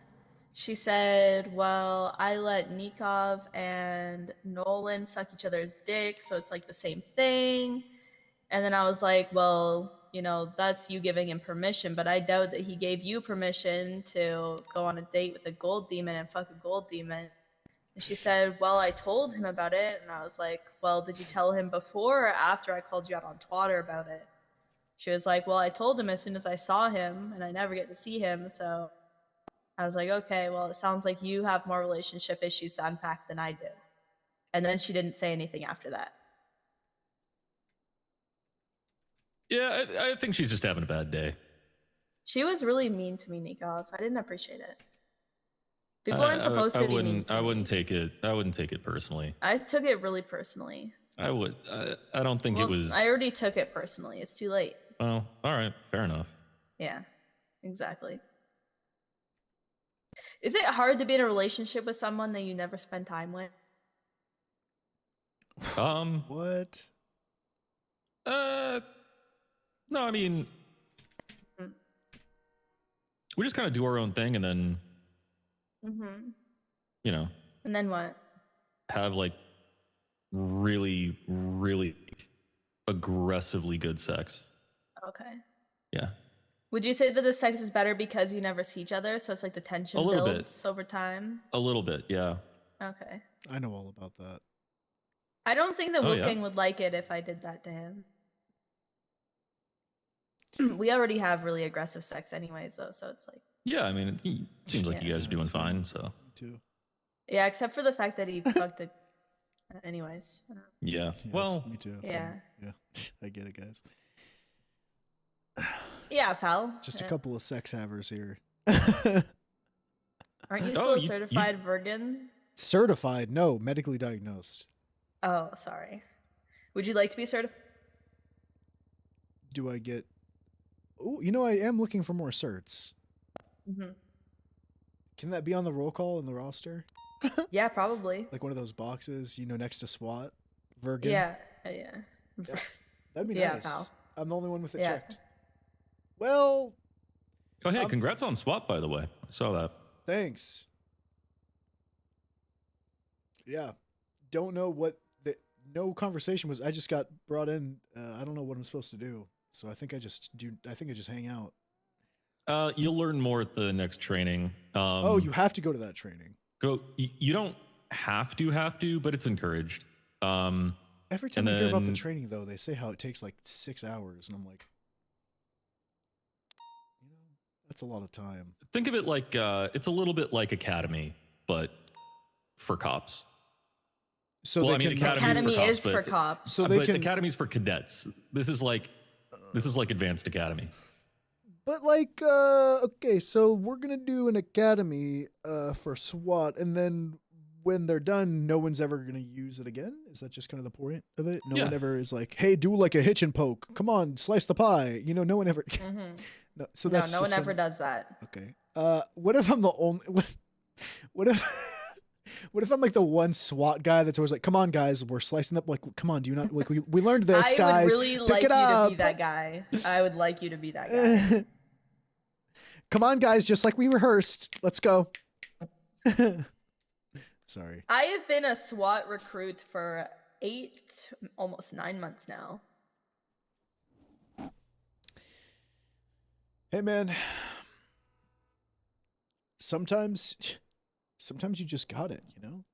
she said, well, I let Nikov and Nolan suck each other's dicks, so it's like the same thing. And then I was like, well, you know, that's you giving him permission, but I doubt that he gave you permission to go on a date with a gold demon and fuck a gold demon. And she said, well, I told him about it. And I was like, well, did you tell him before or after I called you out on Twitter about it? She was like, well, I told him as soon as I saw him, and I never get to see him, so I was like, okay, well, it sounds like you have more relationship issues to unpack than I do. And then she didn't say anything after that. Yeah, I think she's just having a bad day. She was really mean to me, Nikov. I didn't appreciate it. People aren't supposed to be mean to I wouldn't take it. I wouldn't take it personally. I took it really personally. I would. I don't think it was. I already took it personally. It's too late. Oh, all right, fair enough. Yeah, exactly. Is it hard to be in a relationship with someone that you never spend time with? What? No, I mean, we just kind of do our own thing, and then, you know, and then what? Have like really, really aggressively good sex. Okay. Yeah. Would you say that the sex is better because you never see each other, so it's like the tension A little builds over time? A little bit, yeah. Okay. I know all about that. I don't think that Oh, Wolfgang yeah? would like it if I did that to him. We already have really aggressive sex anyways, though, so it's like... Yeah, I mean, it seems like you guys are doing fine, so. Me too. Yeah, except for the fact that he fucked it. Anyways. Yeah. Yes, Well. me too. Yeah. Yeah. I get it, guys. Yeah, pal. Just a couple of sex havers here. Aren't you still a certified virgin? Certified? No, medically diagnosed. Oh, sorry. Would you like to be certified? Do I get... Oh, you know, I am looking for more certs. Can that be on the roll call in the roster? Yeah, probably. Like one of those boxes, you know, next to SWAT? Virgin? Yeah, yeah. That'd be Yeah, nice. pal. I'm the only one with it Yeah. checked. Well... Oh, hey, congrats on SWAT, by the way. I saw that. Thanks. Yeah. Don't know what the... No conversation was. I just got brought in. I don't know what I'm supposed to do. So I think I just hang out. You'll learn more at the next training. Oh, you have to go to that training. You don't have to, but it's encouraged. Every time I hear about the training, though, they say how it takes like 6 hours, and I'm like, you know, that's a lot of time. Think of it like it's a little bit like Academy, but for cops. So well, they I mean, can Academy for cops, is for cops. So they but can- Academy's for cadets. This is like Advanced Academy. But like, okay, so we're gonna do an academy for SWAT, and then when they're done, no one's ever gonna use it again. Is that just kind of the point of it? No one ever is like, hey, do like a hitch and poke. Come on, slice the pie. You know, no one ever. No, so No, that's no one just ever kinda- does that. Okay. What if I'm the only? What if? What if I'm like the one SWAT guy that's always like, "Come on, guys, we're slicing up." Like, come on, do you not like? We learned this, I guys. would really Pick like it you up. to be that guy. I would like you to be that guy. Come on, guys, just like we rehearsed. Let's go. Sorry. I have been a SWAT recruit for 8, almost 9 months now. Hey, man. Sometimes you just got it, you know?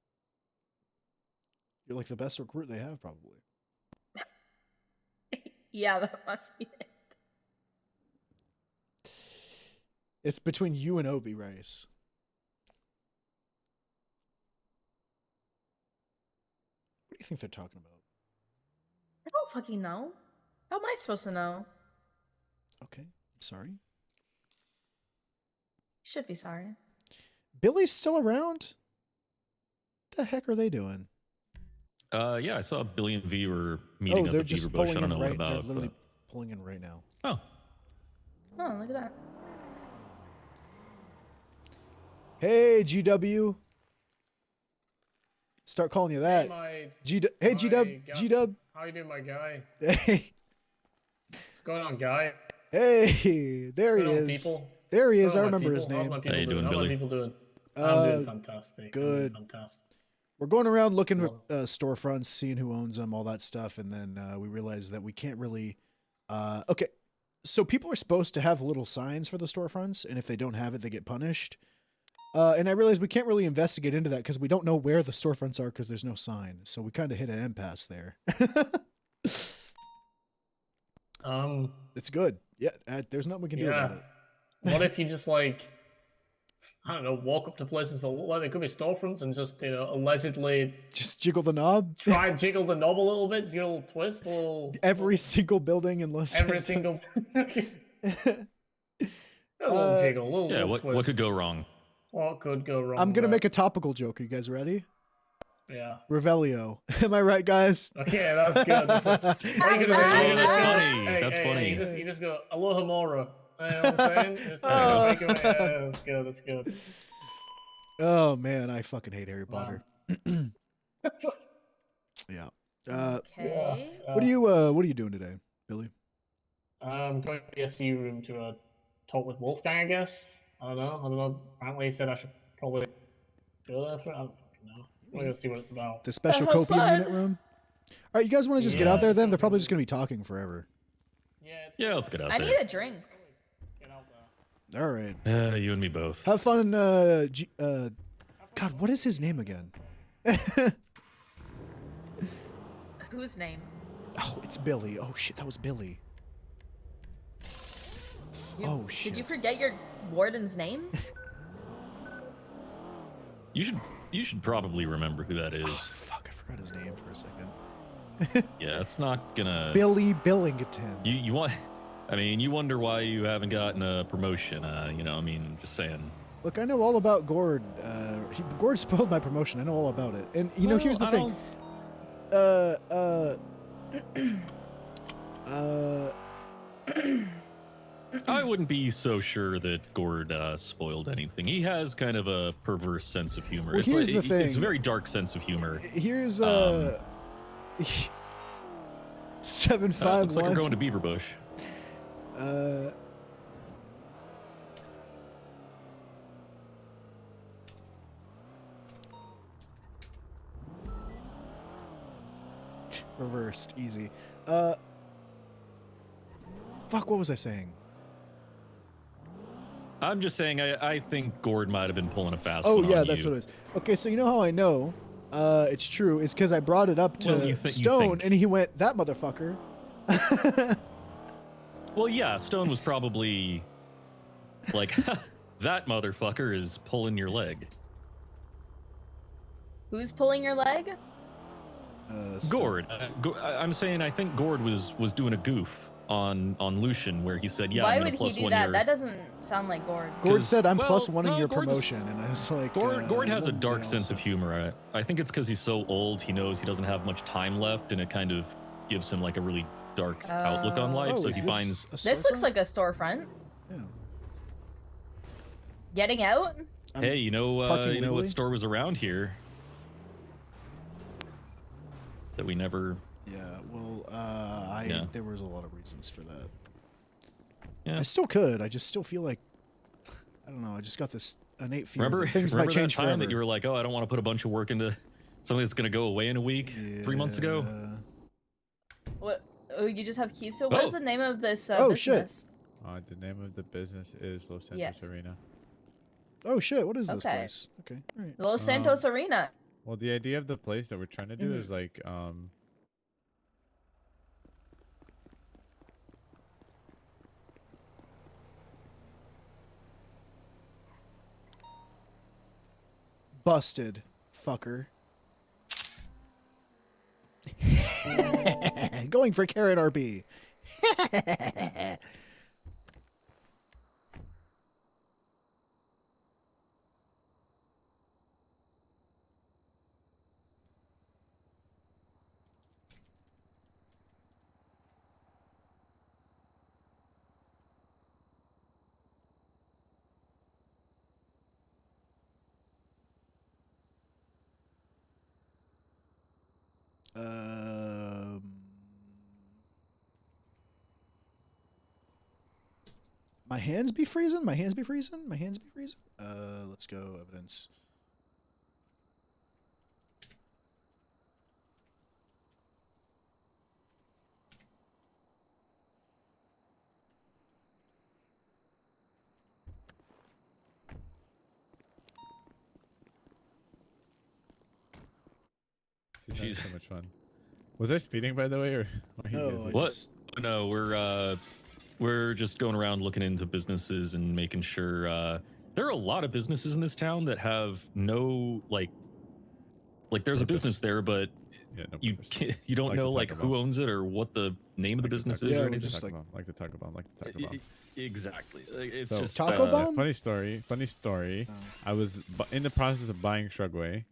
You're like the best recruit they have, probably. Yeah, that must be it. It's between you and Obi Rice. What do you think they're talking about? I don't fucking know. How am I supposed to know? Okay, I'm sorry. Should be sorry. Billy's still around? What the heck are they doing? Yeah, I saw Billy and V were meeting up they're at just Beaver Bush. pulling I don't in know what right. They're about. literally But... pulling in right now. Oh. Oh, look at that. Hey, GW. Start calling you that. Hey, G-Dub. How you doing, my guy? Hey. What's going on, guy? Hey, there he is. People? There he is. What's I going on, remember my his people? name. How's my people How you doing, How Billy? my people doing? I'm doing fantastic. Good. Fantastic. We're going around looking at storefronts, seeing who owns them, all that stuff, and then we realized that we can't really. Okay, so people are supposed to have little signs for the storefronts, and if they don't have it, they get punished. And I realized we can't really investigate into that because we don't know where the storefronts are because there's no sign. So we kind of hit an impasse there. It's good. Yeah, there's nothing we can do about it. What if you just like, I don't know, walk up to places that look like they could be storefronts and just, you know, allegedly just jiggle the knob? Try and jiggle the knob a little bit, give a little twist, a little... Every single building in Los Angeles. Santos. A little jiggle, a little, Yeah, little twist. what could go wrong? What could go wrong? I'm going to there? make a topical joke. Are you guys ready? Yeah. Revelio. Am I right, guys? Okay, that's good. That's funny. That's funny. You just go, aloha mora. You know what I'm saying? Just, make it, yeah, that's good. That's good. Oh man, I fucking hate Harry Potter. Yeah. Okay. What are you doing today, Billy? I'm going to the SC room to talk with Wolfgang, I guess. I don't know. Apparently he said I should probably go there for it. I don't fucking know. We're going to see what it's about. The special copium unit room? Alright, you guys want to just get out there then? They're probably just going to be talking forever. Yeah, let's get out I there. need a drink. Alright. You and me both. Have fun, God, what is his name again? Whose name? Oh, it's Billy. Oh shit, that was Billy. Oh shit. Did you forget your warden's name? You should probably remember who that is. Oh, fuck, I forgot his name for a second. Yeah, it's not gonna. Billy Billington. You want? I mean, you wonder why you haven't gotten a promotion. You know, I mean, just saying. Look, I know all about Gord. Gord spoiled my promotion. I know all about it. And you know, here's the thing. I wouldn't be so sure that Gord spoiled anything. He has kind of a perverse sense of humor. Well, here's the thing. It's a very dark sense of humor. Here's 751. Looks like you're going to Beaver Bush. Reversed, easy. Fuck, what was I saying? I'm just saying, I think Gord might have been pulling a fast Oh one yeah, on that's you. what it is. Okay, so you know how I know it's true is because I brought it up to you Stone, and he went, "That motherfucker." Well, yeah, Stone was probably like, "That motherfucker is pulling your leg." Who's pulling your leg? Gord. I'm saying I think Gord was doing a goof on Lucian where he said, "Yeah, Why I'm gonna would plus he do one that? your." That doesn't sound like Gord. Gord said, "I'm well, plus one in no, your Gord's- promotion," and I was like, Gord has a dark yeah, sense of humor. I think it's because he's so old. He knows he doesn't have much time left, and it kind of gives him like a really dark outlook on life. So he finds This looks like a storefront. Yeah. Getting out? Hey, you know legally? what store was around here that we never. Yeah, well, Yeah. there was a lot of reasons for that. Yeah. I still could. I just still feel like I don't know. I just got this innate feeling Remember, that things remember might change that time forever. that you were like, "Oh, I don't want to put a bunch of work into something that's going to go away in a week." 3 months ago. What? Oh, you just have keys to it? What is the name of this Oh, business? The name of the business is Los Santos Yes. Arena. Oh shit! What is this Okay. place? Okay, all right. Los Santos Arena. Well, the idea of the place that we're trying to do is like Busted, fucker. Going for Karen RB. My hands be freezing? My hands be freezing? My hands be freezing? Let's go evidence. she's having so much fun. Was I speeding, by the way, or are you guys What? No, we're just going around looking into businesses and making sure. There are a lot of businesses in this town that have no like there's a business there, but you don't know like who owns it or what the name of the business is or anything. Just like the Taco Bomb, Exactly. It's so, just Taco Bomb. Funny story. I was in the process of buying Shrugway,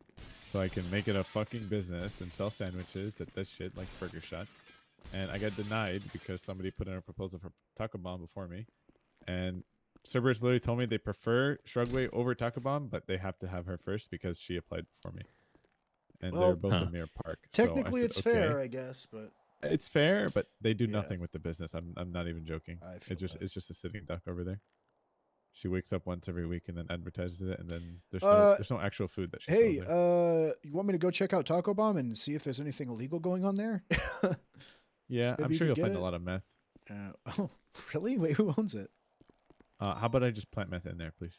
so I can make it a fucking business and sell sandwiches that does shit like Burger Shot. And I got denied because somebody put in a proposal for Taco Bomb before me. And Cerberus literally told me they prefer Shrugway over Taco Bomb, but they have to have her first because she applied before me. And they're both in Mirror Park. Technically, so it's fair, I guess, but it's fair, but they do nothing with the business. I'm not even joking. It's just a sitting duck over there. She wakes up once every week and then advertises it, and then there's no actual food that she sells there. You want me to go check out Taco Bomb and see if there's anything illegal going on there? Yeah, Maybe I'm you sure could you'll get find it? a lot of meth. Oh, really? Wait, who owns it? How about I just plant meth in there, please?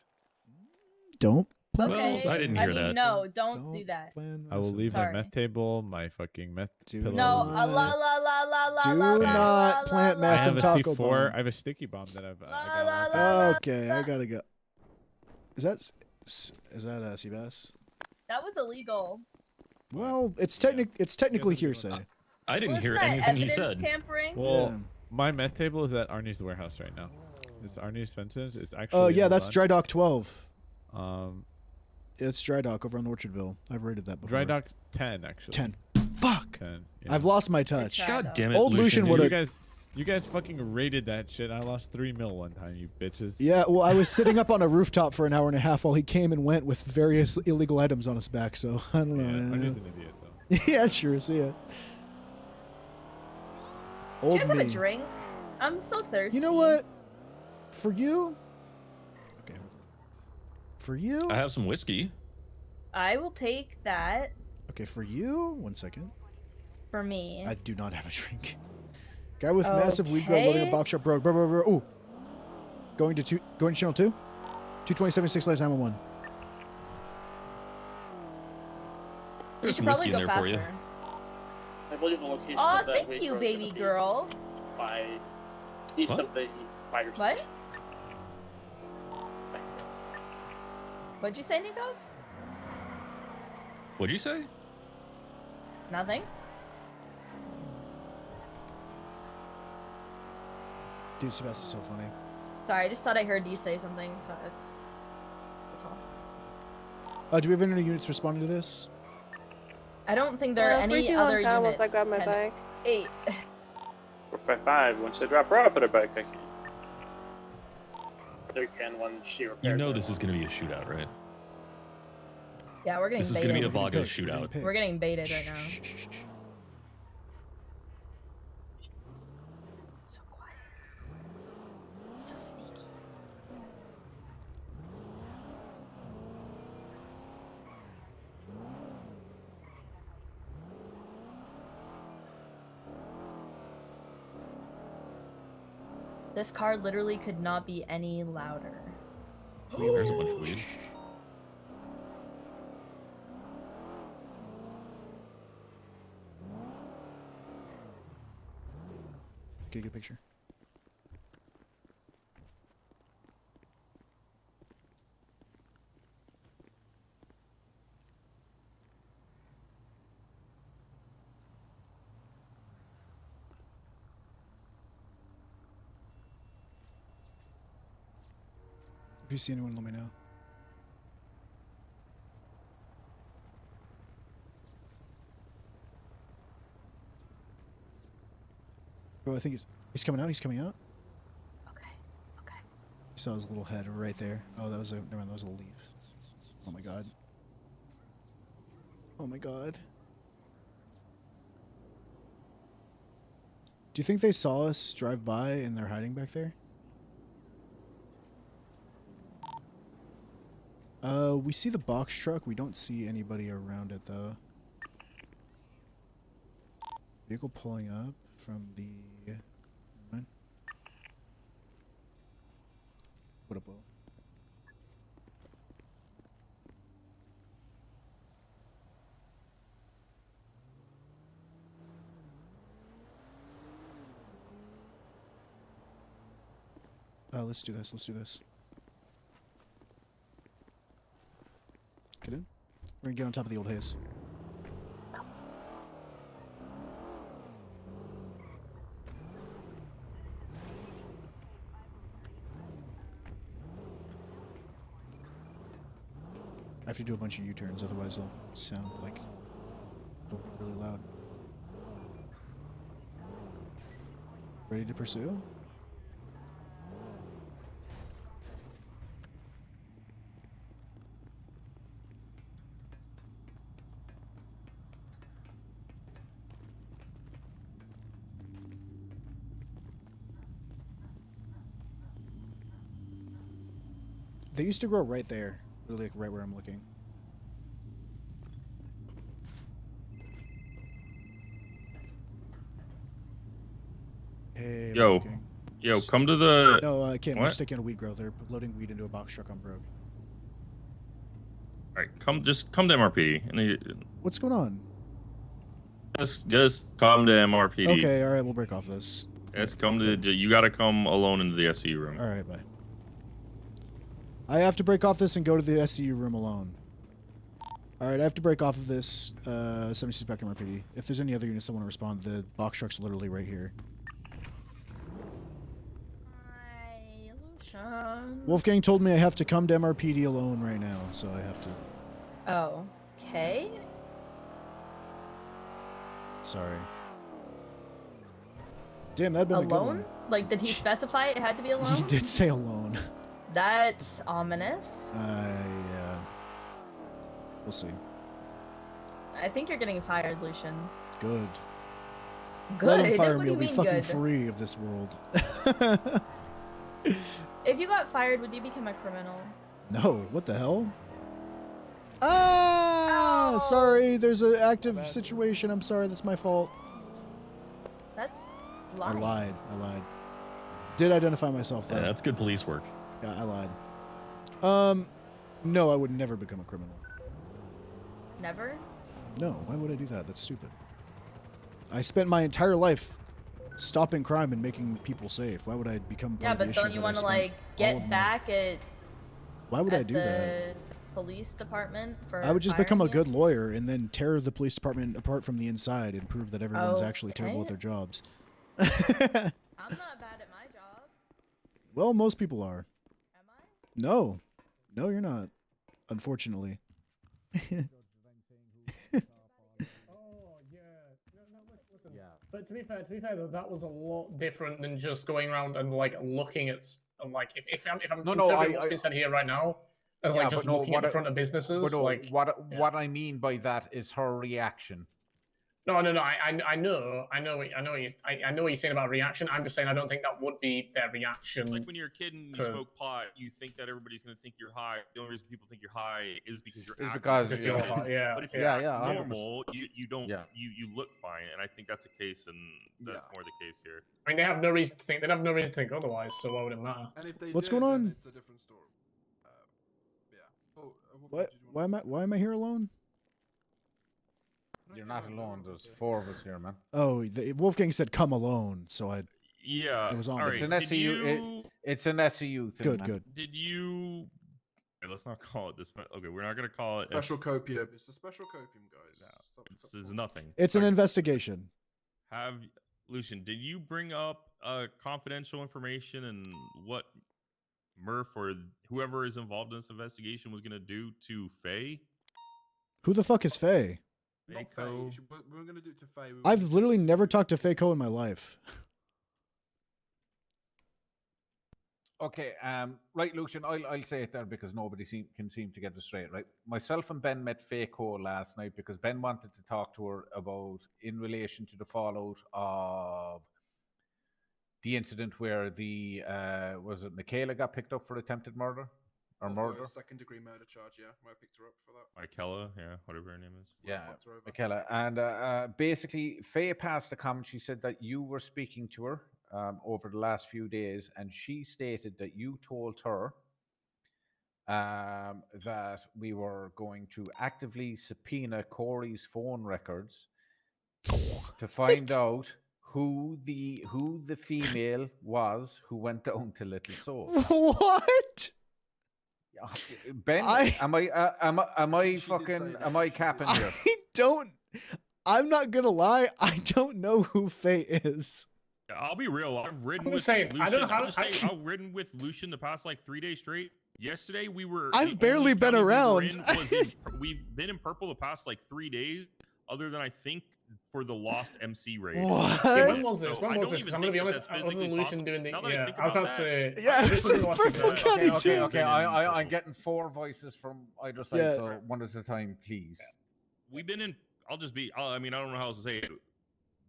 Don't. Okay. I didn't hear that. No, don't do that. I will leave my Sorry. meth table, my fucking meth pillow. No, la la la la la Do la not plant I meth have in a Taco C4. Bomb. I have a sticky bomb that I got. Okay, I gotta go. Is that Seabass? That was illegal. Well, it's technically hearsay. I didn't Wasn't hear that anything he evidence said. tampering? Well, my meth table is at Arnie's warehouse right now. It's Arnie's fences. It's actually. Oh yeah, that's Dry Dock 12. It's Dry Dock over on Orchardville. I've rated that before. Dry Dock 10 actually. 10. Fuck. 10. I've lost my touch. God damn it, Old Lucian would have. You guys fucking rated that shit. I lost 3 mil one time, you bitches. Yeah, well, I was sitting up on a rooftop for an hour and a half while he came and went with various illegal items on his back. So I don't know. Arnie's an idiot though. Yeah, sure. See ya. You Old guys have a me. drink? I'm so thirsty. You know what? For you. Okay. Hold on. For you. I have some whiskey. I will take that. Okay, for you. 1 second. For me. I do not have a drink. Guy with massive weed grow loading a box shop. Bro. Ooh. Going to channel 2. 227-6-911. You should probably go faster. I believe the location Oh, of that thank weed you, grow is baby gonna be girl. By east What? of the fire What? station. What'd you say, Nikov? What'd you say? Nothing. Dude, Sebastian's so funny. Sorry, I just thought I heard you say something, so that's all. Do we have any units responding to this? I don't think there are any other units. Once I grab my bag. 8. 455. Once I drop her off at her bike, I can. 310 when she repairs. You know this is going to be a shootout, right? Yeah, we're getting This is baited. going to be a Vago shootout. We're getting baited right now. So quiet. So sneaky. This car literally could not be any louder. There's a bunch of weed. Get a good picture. If you see anyone, let me know. Oh, I think he's coming out. He's coming out. Okay. Okay. You saw his little head right there. Oh, that was a never mind, that was a leaf. Oh my god. Oh my god. Do you think they saw us drive by and they're hiding back there? We see the box truck. We don't see anybody around it though. Vehicle pulling up from the. What up, Bo? Let's do this. Let's do this. Get in. We're gonna get on top of the old haze. I have to do a bunch of U-turns, otherwise it'll sound like it'll be really loud. Ready to pursue? They used to grow right there. Literally, like, right where I'm looking. Hey, Yo, come to the. No, I can't. We're What? sticking a weed grow. They're loading weed into a box truck on Brogue. All right, just come to MRPD. And What's going on? just come to MRPD. Okay, all right, we'll break off this. Just come to. You gotta come alone into the SCU room. All right, bye. I have to break off this and go to the SCU room alone. All right, I have to break off of this 76 back MRPD. If there's any other units that want to respond, the box truck's literally right here. Hi, Lucian. Wolfgang told me I have to come to MRPD alone right now, so I have to. Oh, okay. Sorry. Damn, that'd been a good Alone? one. Like, did he specify it had to be alone? He did say alone. That's ominous. Yeah. We'll see. I think you're getting fired, Lucian. Good. Good? Let him fire What me. do I'll you be mean fucking good? free of this world. If you got fired, would you become a criminal? No, what the hell? Ah! Sorry, there's an active situation. I'm sorry, that's my fault. That's I lying. lied. Did identify myself though. Yeah, that's good police work. Yeah, I lied. No, I would never become a criminal. Never? No, why would I do that? That's stupid. I spent my entire life stopping crime and making people safe. Why would I become part Yeah, of the but issue don't you that I want to spent like all of get my- back at? Why would I at do the that? Police department for. I would just become a firing you? good lawyer and then tear the police department apart from the inside and prove that everyone's actually terrible at Okay. their jobs. I'm not bad at my job. Well, most people are. Am I? No. No, you're not. Unfortunately. But to be fair, that was a lot different than just going around and like looking at like if I'm No, considering what's been said here right now, as Yeah, like just but no, looking at the front of businesses, but no, like what I mean by that is her reaction. No. I know what you're saying about reaction. I'm just saying I don't think that would be their reaction. Like when you're a kid and you smoke pot, you think that everybody's gonna think you're high. The only reason people think you're high is because you're acting because you're high. Yeah. But if you act normal, you don't you look fine, and I think that's the case, and that's more the case here. I mean, they have no reason to think otherwise. So why would it matter? And if they What's did, going on? then it's a different story. Yeah. What? Why am I here alone? You're not alone. There's 4 of us here, man. Oh, Wolfgang said come alone, so I. Yeah. It was on. All me. right. It's an SCU. It's an SCU thing. Good, man. good. Did you? Okay, let's not call it this. Okay, we're not gonna call it Special copium. It's a special copium, guys. It's nothing. It's an investigation. Lucian, did you bring up confidential information and what Murph or whoever is involved in this investigation was gonna do to Faye? Who the fuck is Faye? Fayco. We're gonna do it to Faye. I've literally never talked to Fayco in my life. Okay, right, Lucian, I'll say it there because nobody can seem to get it straight, right? Myself and Ben met Fayco last night because Ben wanted to talk to her about in relation to the fallout of the incident where the was it Michaela got picked up for attempted murder or murder? Second-degree murder charge. Yeah, I picked her up for that. Michaela, yeah, whatever her name is. Yeah, Michaela. And basically, Faye passed the comment. She said that you were speaking to her over the last few days, and she stated that you told her that we were going to actively subpoena Corey's phone records to find out who the female was who went down to Little Soul. What? Ben, am I capping here? I'm not gonna lie. I don't know who Faye is. I'll be real. I've ridden with Lucian. I've ridden with Lucian the past like 3 days straight. Yesterday we were. I've barely been around. We've been in purple the past like 3 days, other than I think for the lost MC raid. What? Yeah, when was this? When was this? Because I'm gonna be honest. Other than Lucian doing the, yeah, I was about to say. Yeah, it's in Purple County too. Okay. I'm getting 4 voices from either side, so one at a time, please. We've been in. I'll just be. I mean, I don't know how else to say it.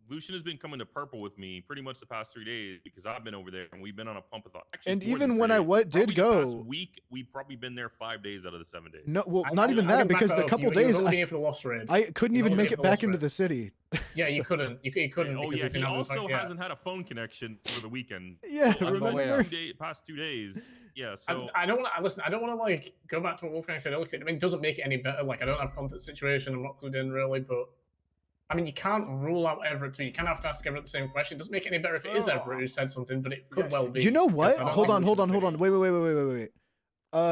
Lucian has been coming to purple with me pretty much the past 3 days because I've been over there and we've been on a pump-a-thon. And even when I did go, last week we've probably been there 5 days out of the 7 days. No, well, not even that because the couple days I couldn't even make it back into the city. Yeah, you couldn't. You couldn't. Oh yeah, he also hasn't had a phone connection for the weekend. Yeah, remember past 2 days. Yeah, so I don't want to listen. I don't want to like go back to what Wolfgang said. I mean, it doesn't make it any better. Like I don't have context situation. I'm not clued in really, but. I mean, you can't rule out Everett too. You can't have to ask Everett the same question. It doesn't make it any better if it is Everett who said something, but it could well be. You know what? Hold on. Wait.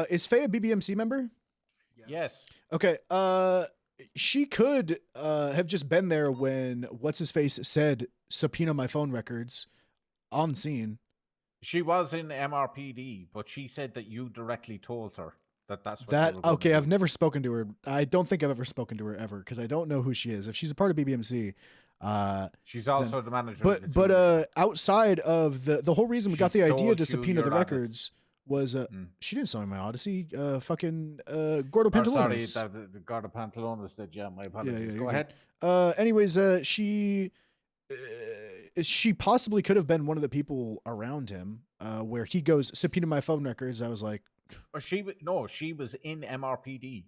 Is Faye a BBMC member? Yes. Okay. She could have just been there when what's his face said subpoena my phone records on scene. She was in MRPD, but she said that you directly told her. That's what that okay. I've never spoken to her. I don't think I've ever spoken to her ever because I don't know who she is. If she's a part of BBMC, she's also the manager. But outside of the whole reason we got the idea to subpoena the records was she didn't sell me my Odyssey. Fucking Gordo Pantalones. Sorry, the Gordo Pantalones did. Yeah, my apologies. Yeah, Go ahead. Anyways, she possibly could have been one of the people around him where he goes subpoena my phone records. I was like. Or she was in MRPD.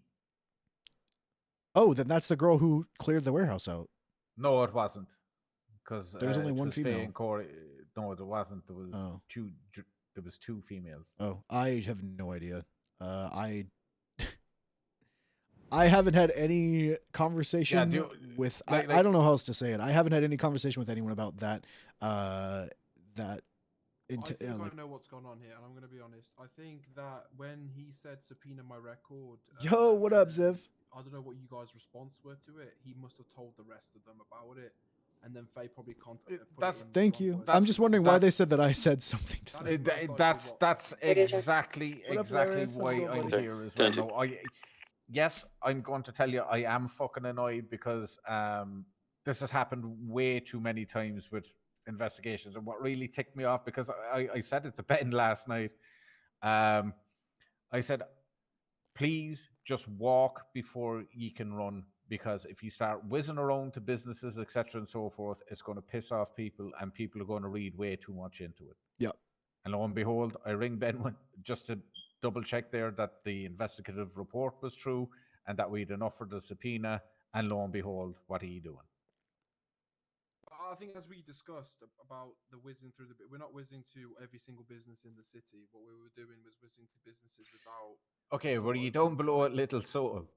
Oh, then that's the girl who cleared the warehouse out. No, it wasn't. Because there was only one female. No, there wasn't. There was two. There was 2 females. Oh, I have no idea. I haven't had any conversation with. I don't know how else to say it. I haven't had any conversation with anyone about that. I think I know what's going on here, and I'm going to be honest. I think that when he said subpoena my record... Yo, what up, Ziv? I don't know what you guys' response were to it. He must have told the rest of them about it, and then Faye probably contacted... Thank you. I'm just wondering why they said that I said something to them. That's exactly why I'm here as well. No, yes, I'm going to tell you I am fucking annoyed because this has happened way too many times with... investigations. And what really ticked me off, because I said it to Ben last night, I said, please just walk before you can run. because if you start whizzing around to businesses, etc., and so forth, it's going to piss off people, and people are going to read way too much into it. Yeah. And lo and behold, I ring Ben just to double check there that the investigative report was true and that we'd enough for the subpoena. And lo and behold, what are you doing? I think as we discussed about the whizzing through we're not whizzing to every single business in the city. What we were doing was whizzing to businesses without. Okay, were you down below at Little Soul?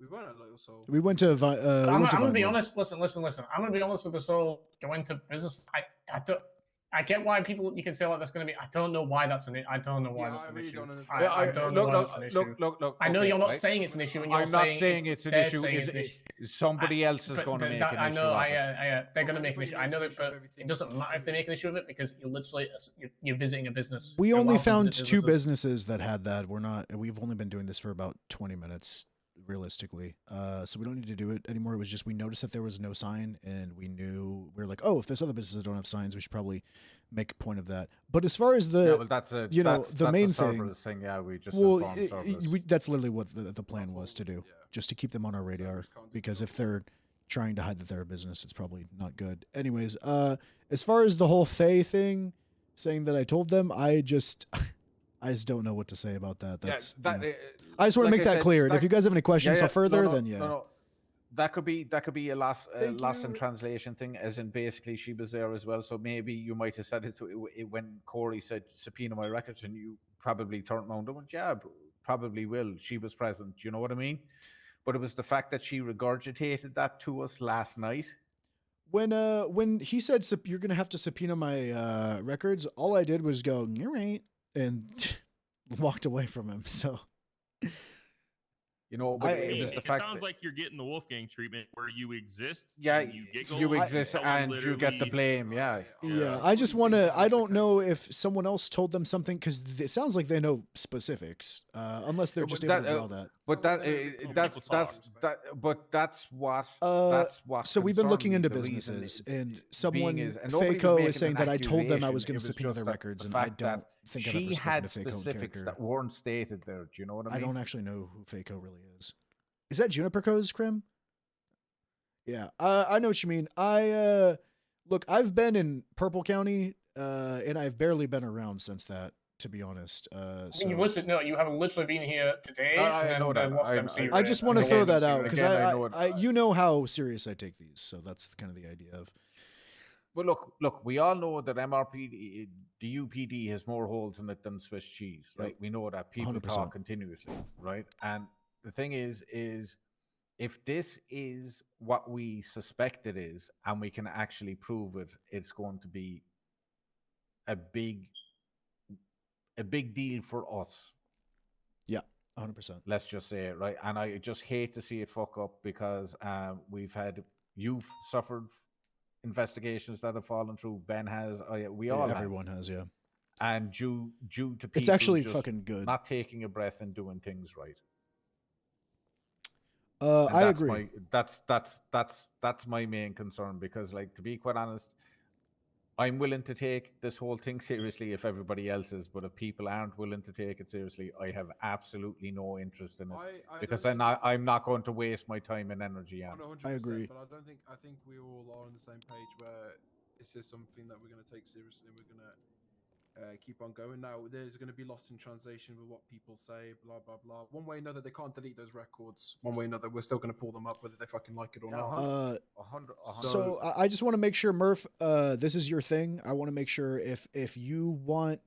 We weren't at Little Soul. We went to I'm gonna be Vinewood. honest. Listen. I'm gonna be honest with this whole going to business. I don't. I get why people you can say like that's going to be. I don't know why that's an. I don't know why that's an issue. I don't know why that's an issue. Look. I know okay, you're not right? saying it's an issue, and you're I'm not saying it's an issue. Somebody else is going to make an issue. I know. They're going to make an issue. I know that, but it doesn't matter if they make an issue of it because you're literally you're visiting a business. We only found 2 businesses that had that. We've only been doing this for about 20 minutes. Realistically, so we don't need to do it anymore. It was just we noticed that there was no sign, and we were like, oh, if there's other businesses that don't have signs, we should probably make a point of that. But as far as the that's the main thing, yeah, we just that's literally what the plan was to do, just to keep them on our radar. Because if they're trying to hide that they're a business, it's probably not good. Anyways, as far as the whole Faye thing, saying that I told them, I just don't know what to say about that. That's I just want to make that clear. And if you guys have any questions further, then yeah. No. That could be a lost in translation thing, as in basically she was there as well. So maybe you might have said it when Corey said subpoena my records, and you probably turned around and went, yeah, probably will. She was present. You know what I mean? But it was the fact that she regurgitated that to us last night. When he said you're gonna have to subpoena my records, all I did was go, you're right, and walked away from him. So. You know, but it was the fact sounds like you're getting the Wolfgang treatment where you exist. Yeah, you giggle, you exist and you get the blame. Yeah. I just want to. I don't know if someone else told them something because it sounds like they know specifics, unless they're just able to draw that. But that's what. So we've been looking into businesses, and someone Faco is saying that I told them I was going to subpoena their records, and I don't think I've ever spoken to Faco specifics character. that weren't stated there. Do you know what I mean? I don't actually know who Faco really is. Is that Juniper Co's Crim? Yeah, I know what you mean. Look, I've been in Purple County, and I've barely been around since that. To be honest, so you haven't literally been here today. I just want to throw that out because you know how serious I take these, so that's kind of the idea of. Well, look, we all know that MRPD, the UPD has more holes in it than Swiss cheese, right? Yep. We know that people 100%. Talk continuously, right? And the thing is if this is what we suspect it is, and we can actually prove it, it's going to be a big deal for us. Yeah, 100%. Let's just say it, right? And I just hate to see it fuck up because you've suffered investigations that have fallen through. Ben has. Everyone has, yeah. And due to people, it's actually fucking good. Not taking a breath and doing things right. I agree. That's my main concern because, like, to be quite honest, I'm willing to take this whole thing seriously if everybody else is, but if people aren't willing to take it seriously, I have absolutely no interest in it because I'm not going to waste my time and energy on it. I agree. But I think we all are on the same page where this is something that we're going to take seriously and we're going to keep on going. Now, there's going to be lost in translation with what people say, blah, blah, blah. One way or another, they can't delete those records. One way or another, we're still going to pull them up, whether they fucking like it or not. So I just want to make sure, Murph, this is your thing. I want to make sure if you want,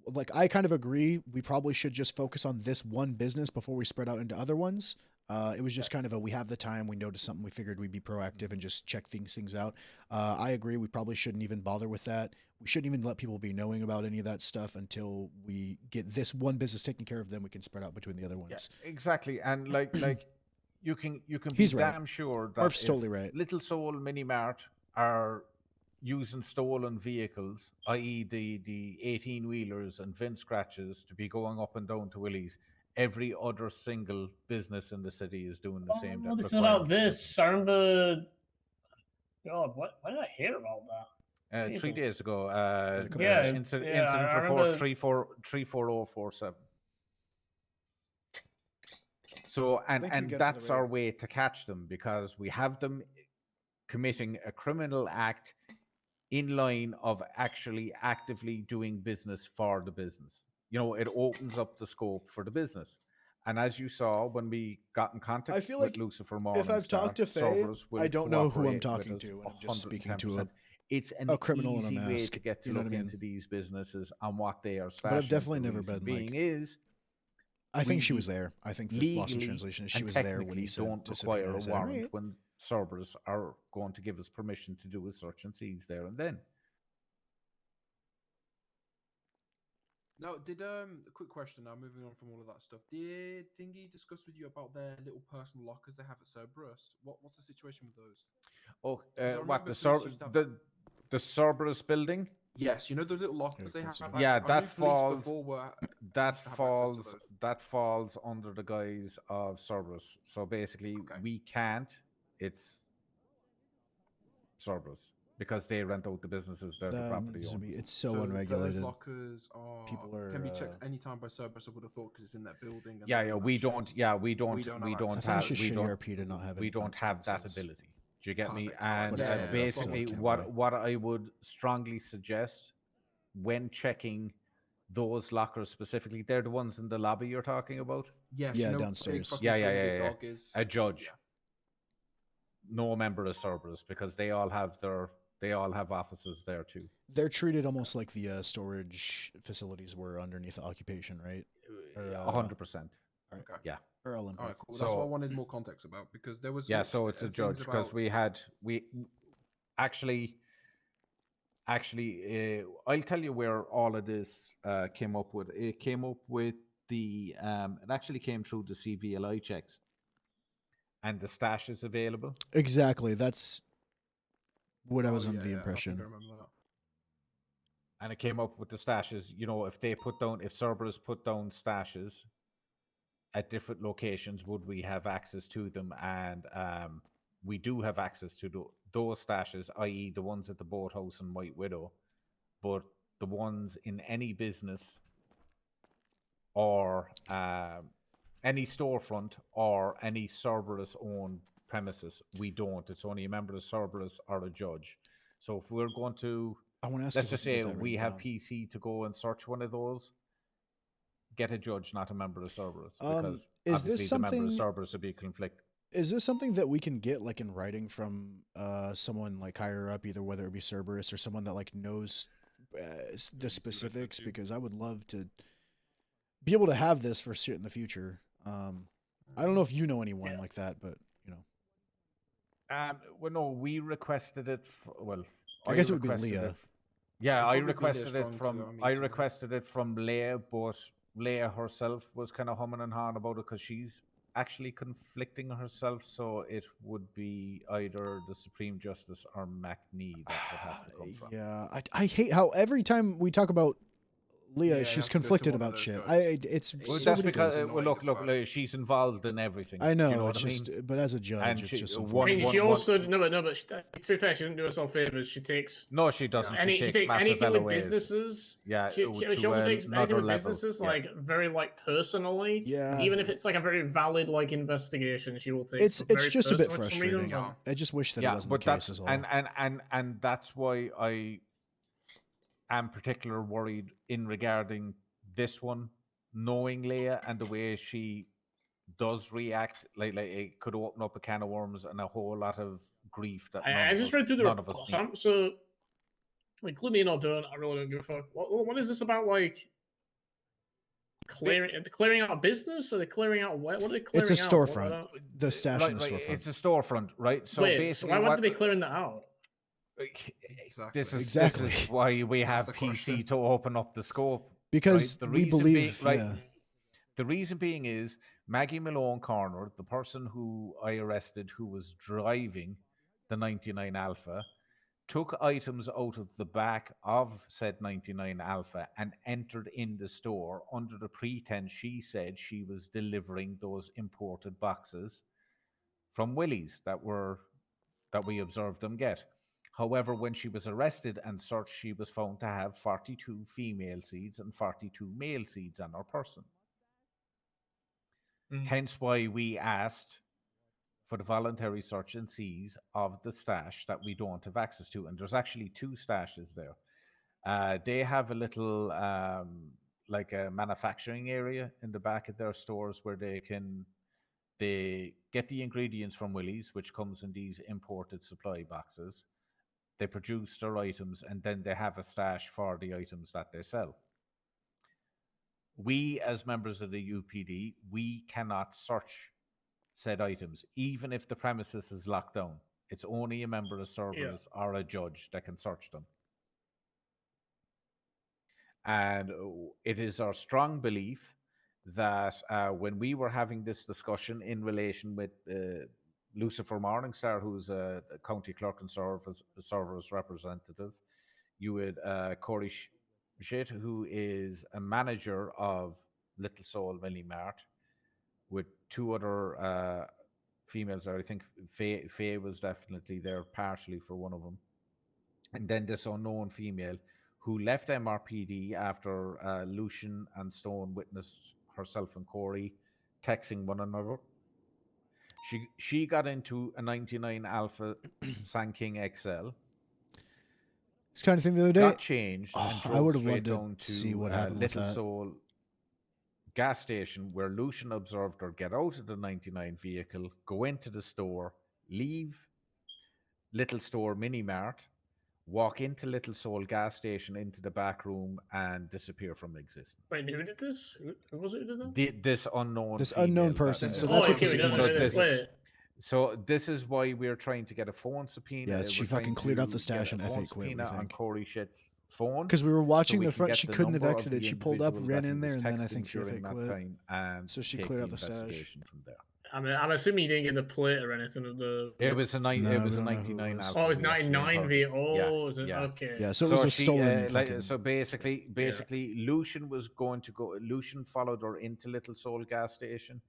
like, I kind of agree, we probably should just focus on this one business before we spread out into other ones. It was just kind of we have the time, we noticed something, we figured we'd be proactive and just check things out. I agree, we probably shouldn't even bother with that. We shouldn't even let people be knowing about any of that stuff until we get this one business taken care of, then we can spread out between the other ones. Yeah, exactly. And like you can He's be right. damn sure that Murph's totally right. Little Soul Mini Mart are using stolen vehicles, i.e. the 18-wheelers and VIN scratches to be going up and down to Willie's. Every other single business in the city is doing the same. Well, this is about this. I remember. God, when did I hear about that? 3 days ago. Incident report 34047. So Thank you and again for the that's our raid. way to catch them, because we have them committing a criminal act in line of actually actively doing business for the business. You know, it opens up the scope for the business. And as you saw when we got in contact I feel with like Lucifer if I've Morningstar, talked to Faye, Cerberus will I don't know who I'm cooperate with talking us to, and I'm just speaking to 110%. It's an a criminal in a easy way mask. to get to You know look what I mean? into these businesses and what they are stashing. But I've definitely The never reason been being like. is I think she we was there. I think the lost in legally translation is she and was there when he technically said don't to subpoena. require I a said, "All warrant right." when Cerberus are going to give us permission to do a search and seize there and then. Now, did a quick question now, moving on from all of that stuff. Did Thingy discuss with you about their little personal lockers they have at Cerberus? What's the situation with those? Oh, 'Cause I what remember the police used to have- the Cerberus building? Yes, you know the little lockers they have. Yeah, I that knew police falls. before were That used to have access to falls. those. That falls under the guise of Cerberus. So basically, we can't. It's Cerberus because they rent out the businesses. They're the That property needs to owners. be. It's so Those unregulated. lockers are People are. can be checked anytime by Cerberus. I would have thought because it's in that building. And Yeah, they yeah, own that we shit. don't. Yeah, we don't. We don't We have don't access I have. think it's We just don't. shitty RP to not have We any don't have that consequences. ability. Do you get me? Perfect. All right. And But it's fine. That's what basically, we can what I would strongly suggest when checking those lockers specifically, they're the ones in the lobby you're talking about. Yes, Yeah, you know, downstairs. Big fucking Yeah, yeah, three-headed yeah, yeah. dog is A judge. Yeah. No member of Cerberus, because they all have offices there too. They're treated almost like the storage facilities were underneath the occupation, right? 100%. Okay. Yeah. Or Olympic. All right, cool. That's what I wanted more context about because there was Yeah, so it's a things judge because about- we actually I'll tell you where all of this came up with. It came up with the it actually came through the CVLI checks and the stashes available. Exactly. That's what I was Oh, under the yeah, impression. I think I remember that. And it came up with the stashes. You know, if Cerberus put down stashes at different locations, would we have access to them? And we do have access to those stashes, i.e. the ones at the boathouse and White Widow, but the ones in any business or any storefront or any Cerberus-owned premises, we don't. It's only a member of Cerberus or a judge. So if we're going to, I want to ask let's if I just can get say that we written have down. PC to go and search one of those, get a judge, not a member of Cerberus, because is this obviously the member of something? Cerberus would be a conflict. Is this something that we can get like in writing from someone like higher up, either whether it be Cerberus or someone that like knows the specifics? Because I would love to be able to have this for shit in the future. I don't know if you know anyone like that, but you know. Well, no, we requested it. I guess it would be requested Leah. it. Yeah, I It'd probably be Leah requested it Strong from. too, I mean, I so- requested it from Leah, but Leah herself was kind of humming and hawing about it because she's actually conflicting herself. So it would be either the Supreme Justice or McNee that would have to come from. Yeah, I hate how every time we talk about Leah, Yeah, you she's have to go to conflicted one of about those shit. judges. It's Well, so that's because ridiculous. well, look, like, she's involved in everything. I know, you know it's what just, I mean? but as a judge, And it's she- just I unfortunate. mean, she also to be fair, she doesn't do herself favors. She takes No, she doesn't. she takes massive anything with LOAs. businesses. Yeah, she to also takes another anything with level. businesses Yeah. like very like personally. Yeah. Even if it's like a very valid like investigation, she will take. It's stuff very just a bit personally for some reason. frustrating. I just wish that it Yeah, wasn't but the case that's as well. and that's why I am particularly worried in regarding this one, knowing Leah and the way she does react. Like it could open up a can of worms and a whole lot of grief that I just read through the none of us report. need. So, like, include me in or don't, I really don't give a fuck. What is this about? Like, clearing out business? Are they clearing out what? What are they clearing It's a out? What- I storefront. don't- The stash in the Right, storefront. it's a storefront, right? So Wait, so basically, why would what they be clearing that out? this is Exactly. this is why we have the PC question. to open up the scope. Because right? we believe, yeah. The reason being is Maggie Malone Corner, the person who I arrested who was driving the 99 Alpha, took items out of the back of said 99 Alpha and entered in the store under the pretense she said she was delivering those imported boxes from Willie's that we observed them get. However, when she was arrested and searched, she was found to have 42 female seeds and 42 male seeds on her person. Hence why we asked for the voluntary search and seize of the stash that we don't have access to. And there's actually 2 stashes there. They have a little, like a manufacturing area in the back of their stores where they get the ingredients from Willie's, which comes in these imported supply boxes. They produce their items, and then they have a stash for the items that they sell. We, as members of the UPD, we cannot search said items, even if the premises is locked down. It's only a member of servers or a judge that can search them. And it is our strong belief that when we were having this discussion in relation with Lucifer Morningstar, who's a county clerk and servers representative, you had Corey Shit, who is a manager of Little Soul Mini Mart, with 2 other females there. I think Faye was definitely there partially for one of them. And then this unknown female who left MRPD after Lucian and Stone witnessed herself and Corey texting one another. She got into a 99 Alpha San King XL. This kind of thing the other day. Got changed and I drove would have straight loved down to see what happened Little with that. Soul gas station, where Lucian observed her get out of the 99 vehicle, go into the store, leave Little Store Mini Mart, walk into Little Soul gas station, into the back room, and disappear from existence. Wait, who did this? Who was it who did that? This unknown person. So Oh, that's what okay, the we don't know subpoena who said. play it. So this is why we're trying to get a phone subpoena. Yeah, she We're trying fucking cleared out to the stash get a and phone F8 quit, we subpoena on think. Corey Shit's phone. Because we were watching so we the can front, get she the couldn't have number of exited. the She pulled up, individual ran that he in there, was and then I texting think she during F8 that quit. time, and So she take cleared the out the stash. investigation from there. I'm assuming you didn't get the plate or anything of the. It was a No, we 99 was. Alpha. Oh, it was we actually 99 V. uncovered. Oh, is it? yeah. Okay. Yeah, so it was a she, stolen fucking... so basically, Lucian was going to go. Lucian followed her into Little Soul gas station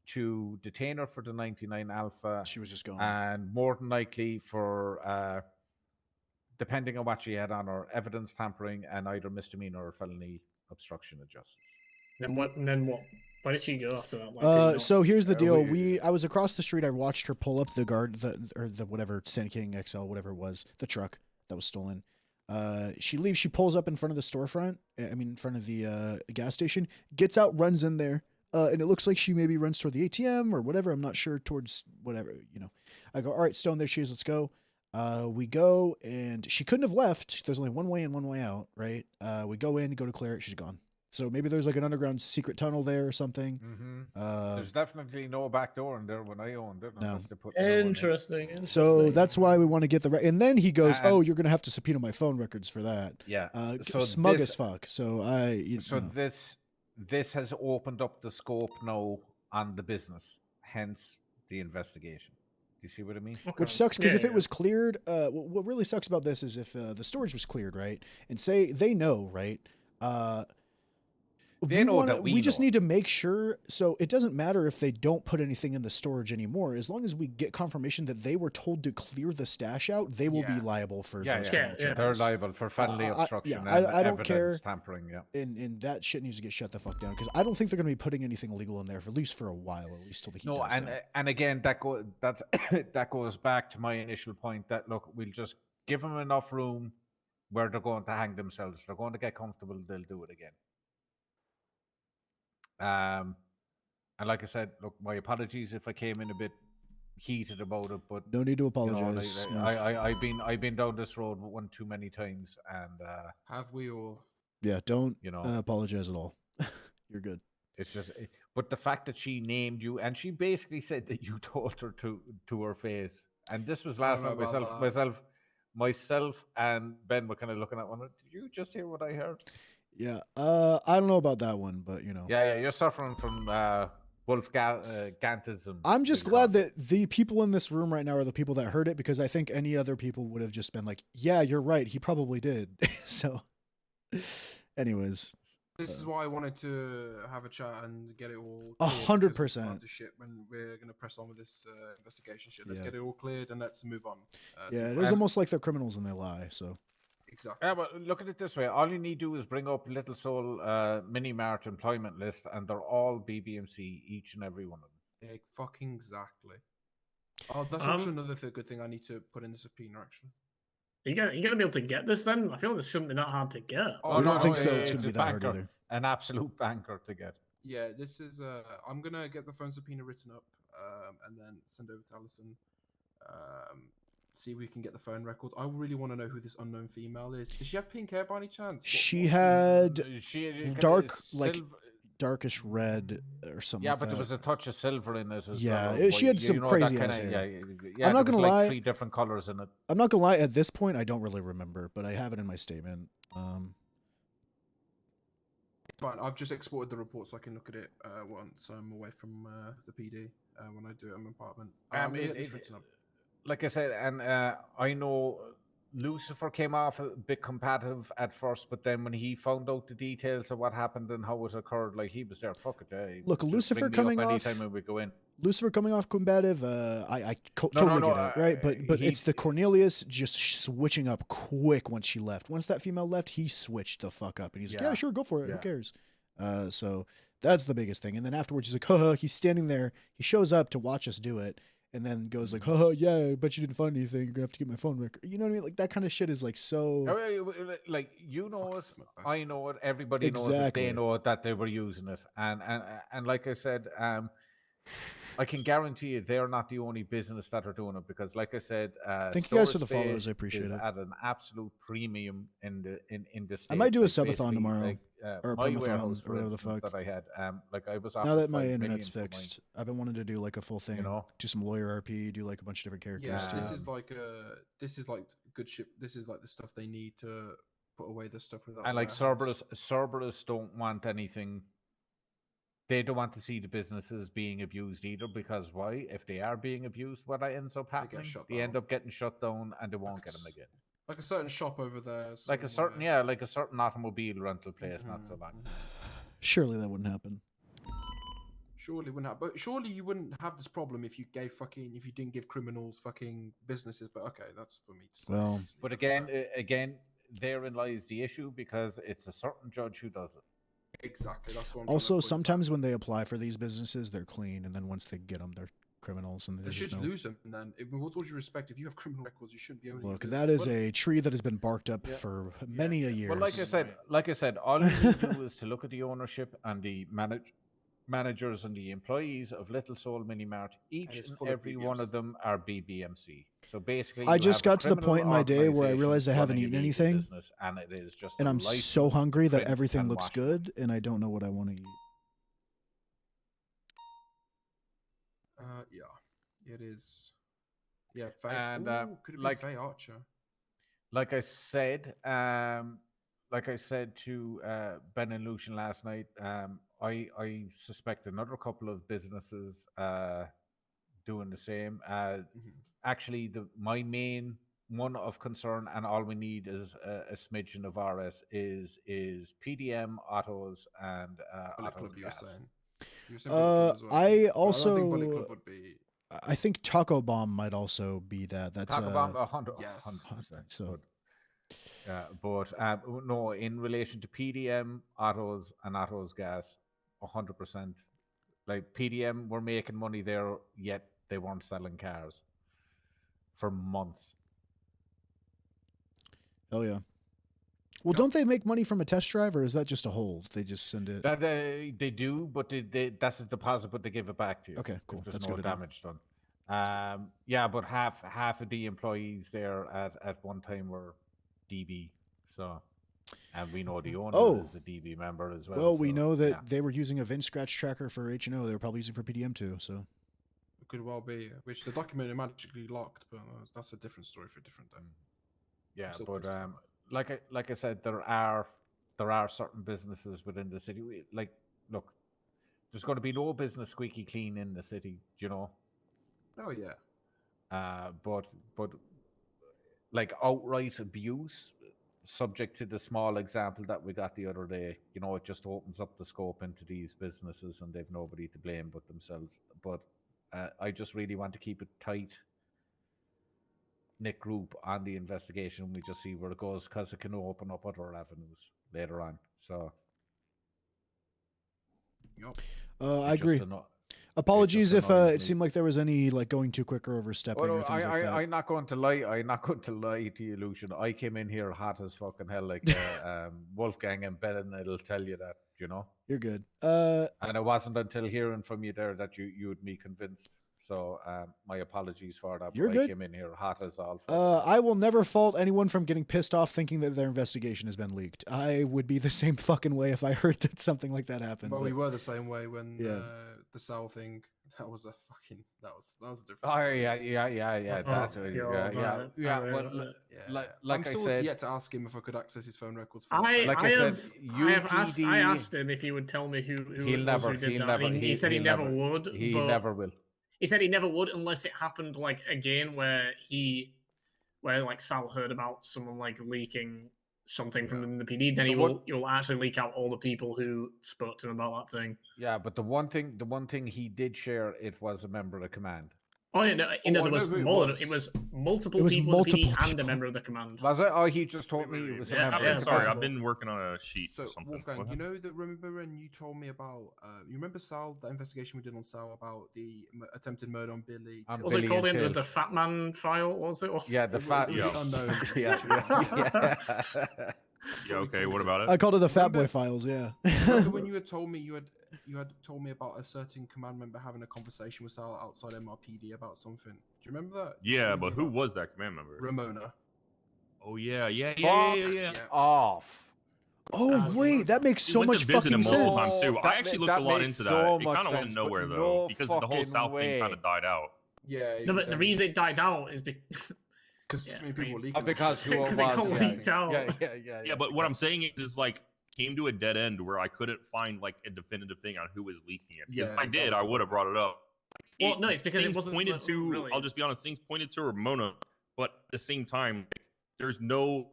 to detain her for the 99 Alpha. She was just gone. And more than likely for, depending on what she had on her, evidence tampering and either misdemeanor or felony obstruction of justice. Then what? Where did she go after that? Like, did you not- So here's the deal. I was across the street. I watched her pull up the whatever Sand King XL, whatever it was, the truck that was stolen. She leaves. She pulls up in front of the storefront. In front of the gas station. Gets out, runs in there. And it looks like she maybe runs toward the ATM or whatever. I'm not sure, towards whatever, I go, all right, Stone, there she is. Let's go. We go, and she couldn't have left. There's only one way in, one way out, right? We go in, go to clear it. She's gone. So maybe there's like an underground secret tunnel there or something. There's definitely no back door in there when I owned it. No. Interesting. So that's why we want to get the and then he goes, "Oh, you're gonna have to subpoena my phone records for that." Yeah. So smug as fuck. So this has opened up the scope now on the business, hence the investigation. Do you see what I mean? Which sucks because if it was cleared, what really sucks about this is if the storage was cleared, right? And say they know, right? We just need to make sure. So it doesn't matter if they don't put anything in the storage anymore. As long as we get confirmation that they were told to clear the stash out, they will be liable for those criminal charges. They're liable for felony obstruction and I don't evidence care. tampering. Yeah. And that shit needs to get shut the fuck down because I don't think they're going to be putting anything illegal in there for at least for a while, at least till the heat dies down. And again, that goes back to my initial point that look, we'll just give them enough room where they're going to hang themselves. They're going to get comfortable. They'll do it again. And like I said, look, my apologies if I came in a bit heated about it, but no need to apologize. I've been down this road one too many times, and have we all? Yeah, don't apologize at all. You're good. It's just, but the fact that she named you and she basically said that you told her to her face, and this was last night. Myself and Ben were kind of looking at one. Did you just hear what I heard? Yeah, I don't know about that one, but Yeah, you're suffering from Wolfgantism. I'm just glad that the people in this room right now are the people that heard it, because I think any other people would have just been like, "Yeah, you're right. He probably did." So, anyways, this is why I wanted to have a chat and get it all 100%. When we're gonna press on with this investigation shit, let's get it all cleared and let's move on. Yeah, it is almost like they're criminals and they lie. So. Exactly. Yeah, but look at it this way. All you need to do is bring up Little Soul Mini Mart employment list, and they're all BBMC, each and every one of them. Fucking exactly. Oh, that's actually another good thing I need to put in the subpoena, actually. You gonna be able to get this then? I feel like this shouldn't be that hard to get. Oh, we don't think so. It's It's going to a be that hard banker, either. an absolute banker to get. Yeah, this is. I'm gonna get the phone subpoena written up, and then send over to Alison. See if we can get the phone records. I really want to know who this unknown female is. Does she have pink hair by any chance? She had dark, like silver- darkish red or something. Yeah, like but there that. was a touch of silver in it as Yeah, well. she had some that crazy kinda- ass hair. Yeah, I'm not there gonna was like lie. 3 different colors in it. I'm not gonna lie. At this point, I don't really remember, but I have it in my statement. Fine. I've just exported the report so I can look at it once I'm away from the PD when I do it in my apartment. I'm gonna get this written up. Like I said, and I know Lucifer came off a bit combative at first, but then when he found out the details of what happened and how it occurred, like he was there. Fuck it. Look, just Lucifer ring me coming up off. anytime when we go in. Lucifer coming off combative. I totally get it, right? But it's the Cornelius just switching up quick once she left. Once that female left, he switched the fuck up, and he's like, "Yeah, sure, go for it. Who cares?" So that's the biggest thing. And then afterwards, he's like, "Haha." He's standing there. He shows up to watch us do it, and then goes like, "Haha, yeah, I bet you didn't find anything. You're gonna have to get my phone record." You know what I mean? Like that kind of shit is like so. Like you know it, I know it. Everybody knows it. Exactly. They know it, that they were using it, and like I said, I can guarantee you they're not the only business that are doing it because, like I said, Thank you guys for the Storage follows. Space I appreciate is it. at an absolute premium in the state. I might do a Like, subathon basically, tomorrow, like, or a my permathon, warehouse, or whatever the instance, fuck. that I had. Like I was Now offered that my 5 internet's million for fixed, I've been wanting to do like a full thing. You know? Do some lawyer RP, do like a bunch of different characters Yeah, too. this is like good shit. This is like the stuff they need to put away the stuff without. And like Cerberus don't want anything. They don't want to see the businesses being abused either, because why? If they are being abused, what ends up happening? They end up getting shut down, and they won't get them again. Like a certain shop over there. Like a certain, like a certain automobile rental place, not so long. Surely that wouldn't happen. Surely wouldn't have, but surely you wouldn't have this problem if you didn't give criminals fucking businesses. But okay, that's for me to say. Well, but again, therein lies the issue, because it's a certain judge who does it. Exactly. That's what I'm Also, sometimes when they apply for these businesses, they're clean, and then once they get them, they're criminals, and They they should just know. lose them. And then, with all due respect, if you have criminal records, you shouldn't be able to. Look, use that it. is a tree that has been barked up for many a years. But like I said, all you need to do is to look at the ownership and the managers and the employees of Little Soul Mini Mart. Each it's and full of every one of them are BBMC. So basically, I you just have a got to the criminal point in my day where I organization realized I haven't running eaten an evil anything, business, and it is just and a I'm so license, hungry that print, everything and looks wash. good, and I don't know what I want to eat. Yeah, it is. Yeah, Faye. And Could it be like Faye Archer? like I said to Ben and Lucian last night, I suspect another couple of businesses doing the same. Actually, my main one of concern, and all we need is a smidgen of RS, is PDM, autos, and Bullet autos Club, you were gas. saying. You were saying Bullet Club as well. I But also, I don't think Bullet Club would be. I think Taco Bomb might also be that. That's Taco Bomb, 100%. So, But no, in relation to PDM, autos, and autos gas, 100%. Like PDM were making money there, yet they weren't selling cars for months. hell yeah. Well, don't they make money from a test drive, or is that just a hold? They just send it. That they do, but that's a deposit, but they give it back to you. Okay, cool. If there's That's no good to know. damage done. Yeah, but half of the employees there at one time were DB. So, and we know the owner is a DB member as well. Well, we so, know that yeah. they were using a VIN scratch tracker for H&O. They were probably using for PDM too. So, It could well be, which the document is magically locked, but that's a different story for a different day. Yeah, So but please like I said, there are certain businesses within the city. Look, there's going to be no business squeaky clean in the city, you know. Oh yeah. But like outright abuse, subject to the small example that we got the other day, you know, it just opens up the scope into these businesses, and they've nobody to blame but themselves. But I just really want to keep it tight. Nick Group on the investigation. We just see where it goes because it can open up other avenues later on. So, I agree. Apologies if annoys it me. seemed like there was any like going too quick or overstepping or things like that. I'm not going to lie. I'm not going to lie to you, Lucian. I came in here hot as fucking hell, like Wolfgang and Ben. It'll tell you that, you know. You're good. And it wasn't until hearing from you there that you had me convinced. So my apologies for that. You're but good. I came in here hot as all. I will never fault anyone from getting pissed off thinking that their investigation has been leaked. I would be the same fucking way if I heard that something like that happened. But but- we were the same way when Yeah. the Sal thing. That was a different. Oh yeah. That's God, yeah. Well, like I'm I still said, yet to ask him if I could access his phone records. For I that. asked him if he would tell me who He'll it was never- who did he'll that. never- He said he he'll never never- would. he but never will. He said he never would unless it happened like again where like Sal heard about someone like leaking something from the PD. Then he'll actually leak out all the people who spoke to him about that thing. Yeah, but the one thing he did share, it was a member of the command. Oh yeah, there was more than it was multiple It was people in the PD multiple and a member of the command. Was it? Oh, he just told me it was a member. I'm of the sorry, command. I've been working on a sheet So or something. Wolfgang, What you happened? know that remember when you told me about you remember Sal, that investigation we did on Sal about the attempted murder on Billy? On Was it called in? It was the Fat Man file, was it? Yeah, the fat. unknown. Yeah. Yeah, okay, what about it? I called it the Fat Boy Files. Yeah. Remember when you had told me you had told me about a certain command member having a conversation with Sal outside MRPD about something? Do you remember that? Yeah, but who was that command member? Ramona. Oh yeah. Off. Oh wait, that makes so went much to visit fucking him multiple sense. times too. I actually looked a lot into that. It kind of went sense, nowhere but though, no because the whole fucking South way. thing kind of died out. Yeah. No, but the reason it died out is because too many people leaking. Because who it because it got was, leaked out. Yeah, but what I'm saying is like came to a dead end where I couldn't find like a definitive thing on who was leaking it. Because if I did, I would have brought it up. Well, no, it's because it things wasn't pointed to. really. I'll just be honest. Things pointed to Ramona, but at the same time, there was no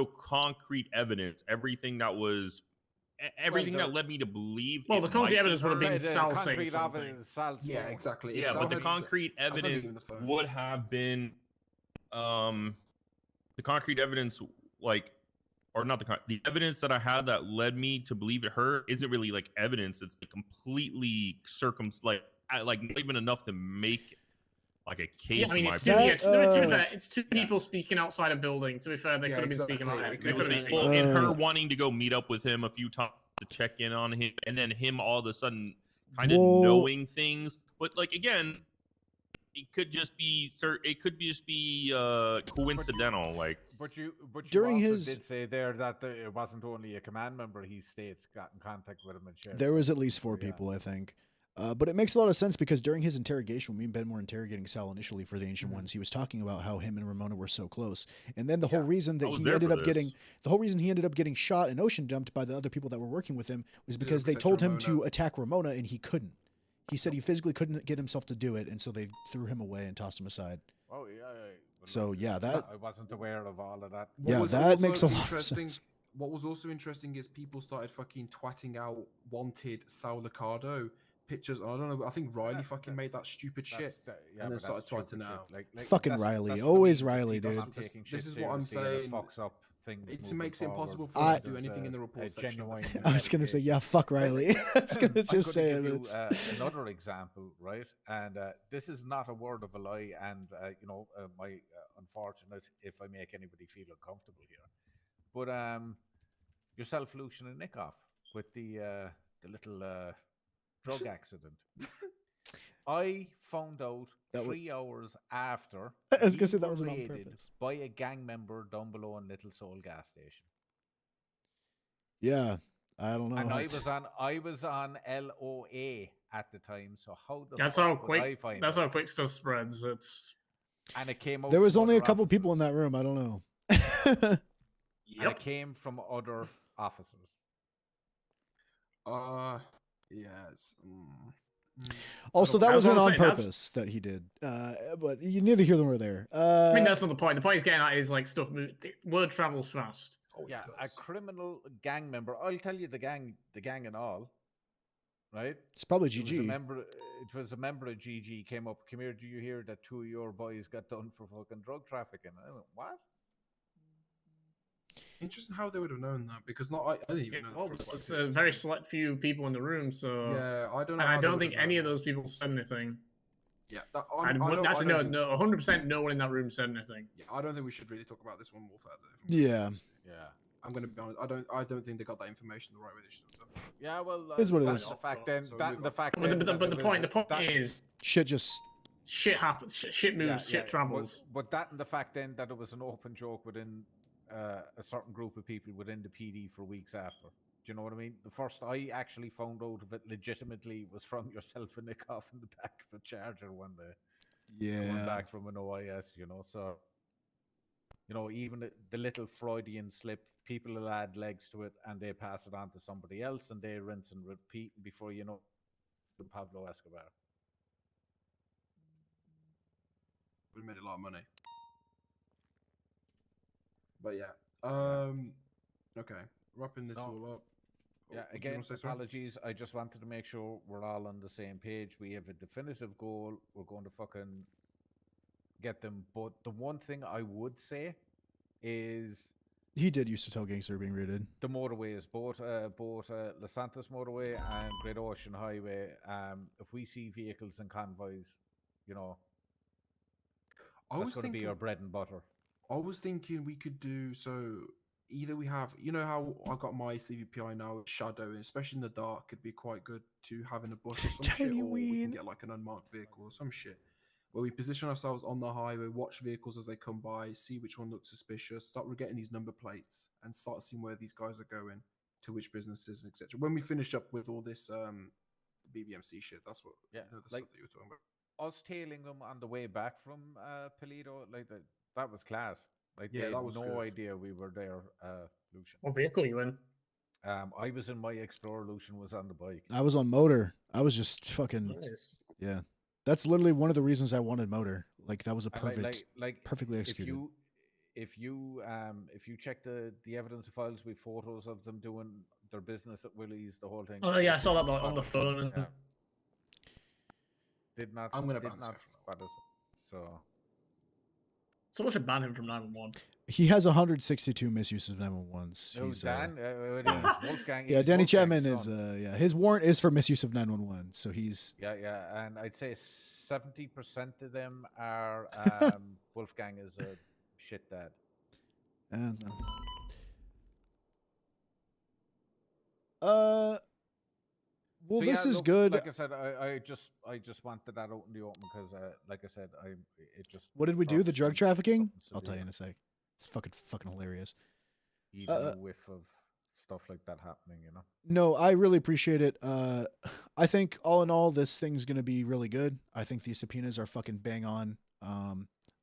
concrete evidence. Everything that led me to believe. Well, it the concrete might be evidence would have her. been Sal saying something. Yeah, exactly. If Yeah, Sal but the had- concrete I don't think evidence even the phone. would have been, the concrete evidence, like, or not the evidence that I had that led me to believe it her isn't really like evidence. It's like completely like not even enough to make like a case. Yeah, I mean, in my it's two, opinion. to be fair, it's two people speaking outside a building. To be fair, they Yeah, could have been exactly. speaking out. It They could have been Well, speaking and out. her wanting to go meet up with him a few times to check in on him, and then him all of a sudden kind of Whoa. knowing things. But like again, it could just be coincidental. Like, But you During also his- did say there that it wasn't only a command member he states got in contact with him and shared. There was at least 4 people, I think. But it makes a lot of sense because during his interrogation, when me and Ben were interrogating Sal initially for the Ancient Ones, he was talking about how him and Ramona were so close. And then the whole reason that I was he there ended for up getting this. the whole reason he ended up getting shot and ocean dumped by the other people that were working with him was because they protect told him to Ramona. attack Ramona and he couldn't. He said he physically couldn't get himself to do it, and so they threw him away and tossed him aside. Oh yeah. So yeah, that I wasn't aware of all of that. Yeah, was that also makes a lot of interesting- sense. What was also interesting is people started fucking twatting out wanted Sal Liccardo pictures. I don't know. I think Riley fucking made that stupid shit and then started twatting it out. Fucking Riley, always Riley, dude. This is what I'm saying. Fucks up things. It moving makes it forward. impossible for us to do There's anything in the a report section. genuine I was gonna say, yeah, fuck Riley. I was gonna I'm just say give it. you, It's... another example, right? And this is not a word of a lie, and my unfortunate if I make anybody feel uncomfortable here, but yourself, Lucian, and Nickov with the little drug accident. I found out That 3 hours after. I was gonna we say that were wasn't on raided purpose. by a gang member down below in Little Soul gas station. Yeah, I don't know. And I It's- was on LOA at the time. So how the That's fuck how would quick. I find That's out? how quick stuff spreads. It's And it came out. There was from only a other couple officers. people in that room. I don't know. And it came from other officers. Yes. Also, that I was wasn't gonna on say, that's- purpose that he did. But you neither here nor there. I mean, that's not the point. The point he's getting at is like stuff. Word travels fast. Yeah, a criminal gang member. I'll tell you the gang and all. right? It's probably It was GG. It was a member of GG came up. Come here, do you hear that 2 of your boys got done for fucking drug trafficking? I went, what? Interesting how they would have known that, because I didn't even know that. Well, for quite there's a a very select few people in the room, so Yeah, I don't know. and I how they don't would think have any known of those people said anything. Yeah, Actually, no, 100% no one in that room said anything. Yeah, I don't think we should really talk about this one more further. Yeah. Yeah. I'm gonna be honest. I don't think they got that information the right way they should have done. Yeah, well, Is what it that's is. the fact then. So That move and the on. fact. But then the that point that- is, shit just shit happens. Shit moves. Shit travels. But that and the fact then that it was an open joke within a certain group of people within the PD for weeks after. Do you know what I mean? The first I actually found out of it legitimately was from yourself and Nick off in the back of a Charger one day. Coming Yeah. back from an OIS, you know, so you know, even the little Freudian slip, people will add legs to it and they pass it on to somebody else and they rinse and repeat before you know Pablo Escobar. We made a lot of money. But yeah. Okay. Wrapping this all up. Yeah, What do you again, wanna say, sorry? apologies. I just wanted to make sure we're all on the same page. We have a definitive goal. We're going to fucking get them. But the one thing I would say is he did used to tell gangs they were being raided. the motorways, both Los Santos motorway and Great Ocean Highway. If we see vehicles and convoys, you know, that's going to be our bread and butter. I was thinking we could do so. Either we have, you know how I got my CVPI now, shadow, and especially in the dark, it'd be quite good to have in a bus or some shit, or we can get like an unmarked vehicle or some shit, where we position ourselves on the highway, watch vehicles as they come by, see which one looks suspicious, start getting these number plates, and start seeing where these guys are going, to which businesses, etc. When we finish up with all this BBMC shit, that's what Yeah, the like stuff that you were talking about. us tailing them on the way back from Paleto, like that was class. Like Yeah, they had that was no good. idea we were there, Lucian. What vehicle are you in? I was in my Explorer. Lucian was on the bike. I was on motor. I was just fucking yeah. That's literally one of the reasons I wanted motor. Like that was a perfect, perfectly executed. If you check the evidence files with photos of them doing their business at Willie's, the whole thing. Oh yeah, I saw that on the phone. Yeah. Did not. I'm gonna did ban not this spot us. So. Someone should ban him from 911. He has 162 misuses of 911s. No, He's, Dan, Wolfgang. yeah, he's Danny Wolfgang's Chapman is son. yeah. His warrant is for misuse of 911. So he's Yeah, and I'd say 70% of them are Wolfgang is a shit dad. Well, So, this yeah, is look, good. Like I said, I just wanted that out in the open because, like I said, it just. What did we do? The drug trafficking? I'll severe. tell you in a sec. It's fucking hilarious. Even a whiff of stuff like that happening, you know. No, I really appreciate it. I think all in all, this thing's gonna be really good. I think these subpoenas are fucking bang on.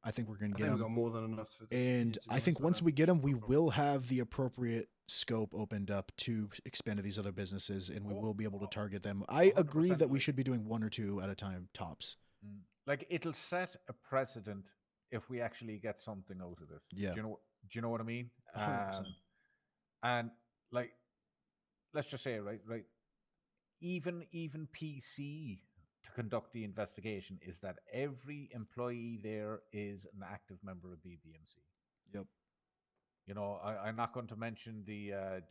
I think we're gonna get I think them. we got more than enough for this. And I think once we get them, we will have the appropriate scope opened up to expand to these other businesses, and we will be able to target them. I agree that we should be doing 1 or 2 at a time, tops. Like it'll set a precedent if we actually get something out of this. Yeah. Do you know what I mean? 100%. And like, let's just say, right, even PC to conduct the investigation is that every employee there is an active member of BBMC. Yep. You know, I'm not going to mention the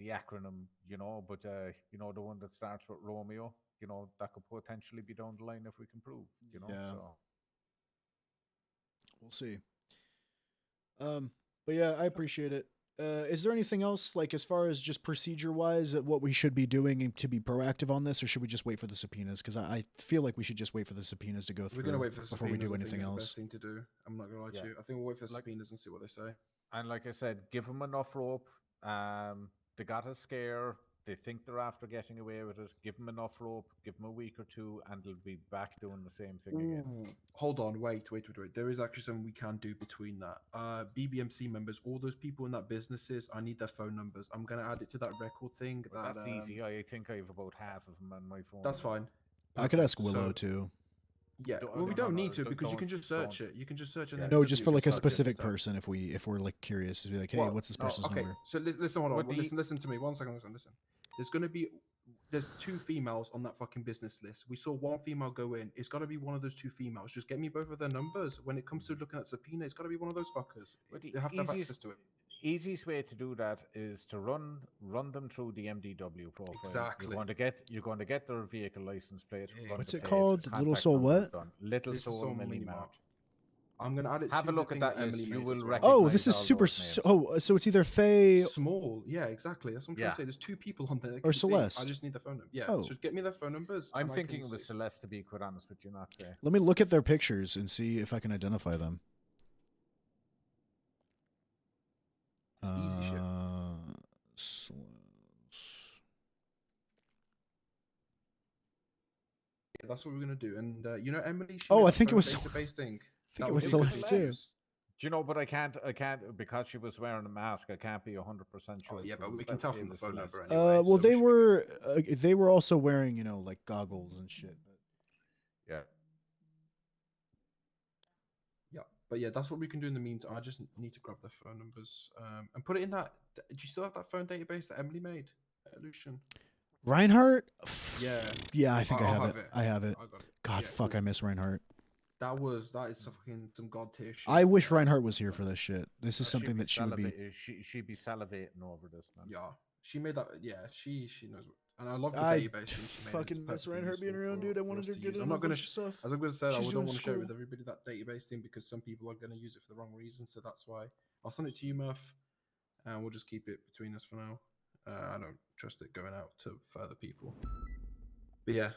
acronym, you know, but you know, the one that starts with Romeo, you know, that could potentially be down the line if we can prove, you know. Yeah. So We'll see. But yeah, I appreciate it. Is there anything else, like as far as just procedure-wise, what we should be doing to be proactive on this, or should we just wait for the subpoenas? Because I feel like we should just wait for the subpoenas to go through. We're gonna wait for the before subpoenas. we do I think anything it's the else. best thing to do. I'm not gonna lie Yeah. to you. I think we'll wait for the subpoenas and see what they say. And like I said, give them enough rope. They got a scare. They think they're after getting away with it. Give them enough rope. Give them a week or 2, and they'll be back doing the same thing again. Ooh, hold on, wait. There is actually something we can do between that. BBMC members, all those people in that businesses, I need their phone numbers. I'm gonna add it to that record thing. But that's easy. I think I have about half of them on my phone. That's fine. I could ask Perfect. Willow So- too. Yeah, well, we don't need to because you can just search it. You can just search. No, just for like a specific person. If we're like curious to be like, hey, Well, what's this no, person's okay. number? So listen, hold on. Would the- Listen to me. 1 second. Listen. There's going to be there's 2 females on that fucking business list. We saw 1 female go in. It's got to be one of those 2 females. Just get me both of their numbers. When it comes to looking at subpoena, it's got to be one of those fuckers. They have to have access to it. Easiest way to do that is to run them through the MDW profile. Exactly. You're going to get their vehicle license plate. What's it called? Little Soul what? Little Soul Mini Mart. I'm gonna add it. Have to a look the at thing that list. Emily You made will as well. recognize. Oh, this is all super. those names. So it's either Faye Small. Yeah, exactly. That's what I'm trying to say. There's 2 people on there. that or could be. Celeste. I just need their phone number. Yeah. Oh. So get me their phone numbers. I'm and I thinking can it was see. Celeste, to be quite honest with you, not Faye. Let me look at their pictures and see if I can identify them. Easy shit. Yeah, that's what we're gonna do. And you know, Emily. She Oh, made I that think it phone was database thing. I think That it would was be good Celeste to too. use. Do you know? But I can't because she was wearing a mask. I can't be 100% sure. Oh, yeah, so but we it's can best tell to from be the phone Celeste. number anyway. Well, so they were also wearing, you know, like goggles and shit. Yeah. Yeah, but yeah, that's what we can do in the meantime. I just need to grab their phone numbers and put it in that. Do you still have that phone database that Emily made, Lucian? Reinhardt? Yeah. Yeah, I think I I'll have it. I have it. I got it. God, Yeah, fuck, cool. I miss Reinhardt. That is fucking some god tier shit. I wish Reinhardt was here for this shit. This is something that she would be. She'd be salivating over this, man. Yeah, she made that. Yeah, she knows. And I love the I database. And she made it. fucking It's miss perfectly Reinhardt being useful around, for- dude. I for wanted us her to to get use. in I'm a not gonna. bunch of stuff. As I'm gonna say, I She's don't doing want to share it with school. everybody that database thing because some people are gonna use it for the wrong reasons. So that's why I'll send it to you, Murph, and we'll just keep it between us for now. I don't trust it going out to further people. But yeah,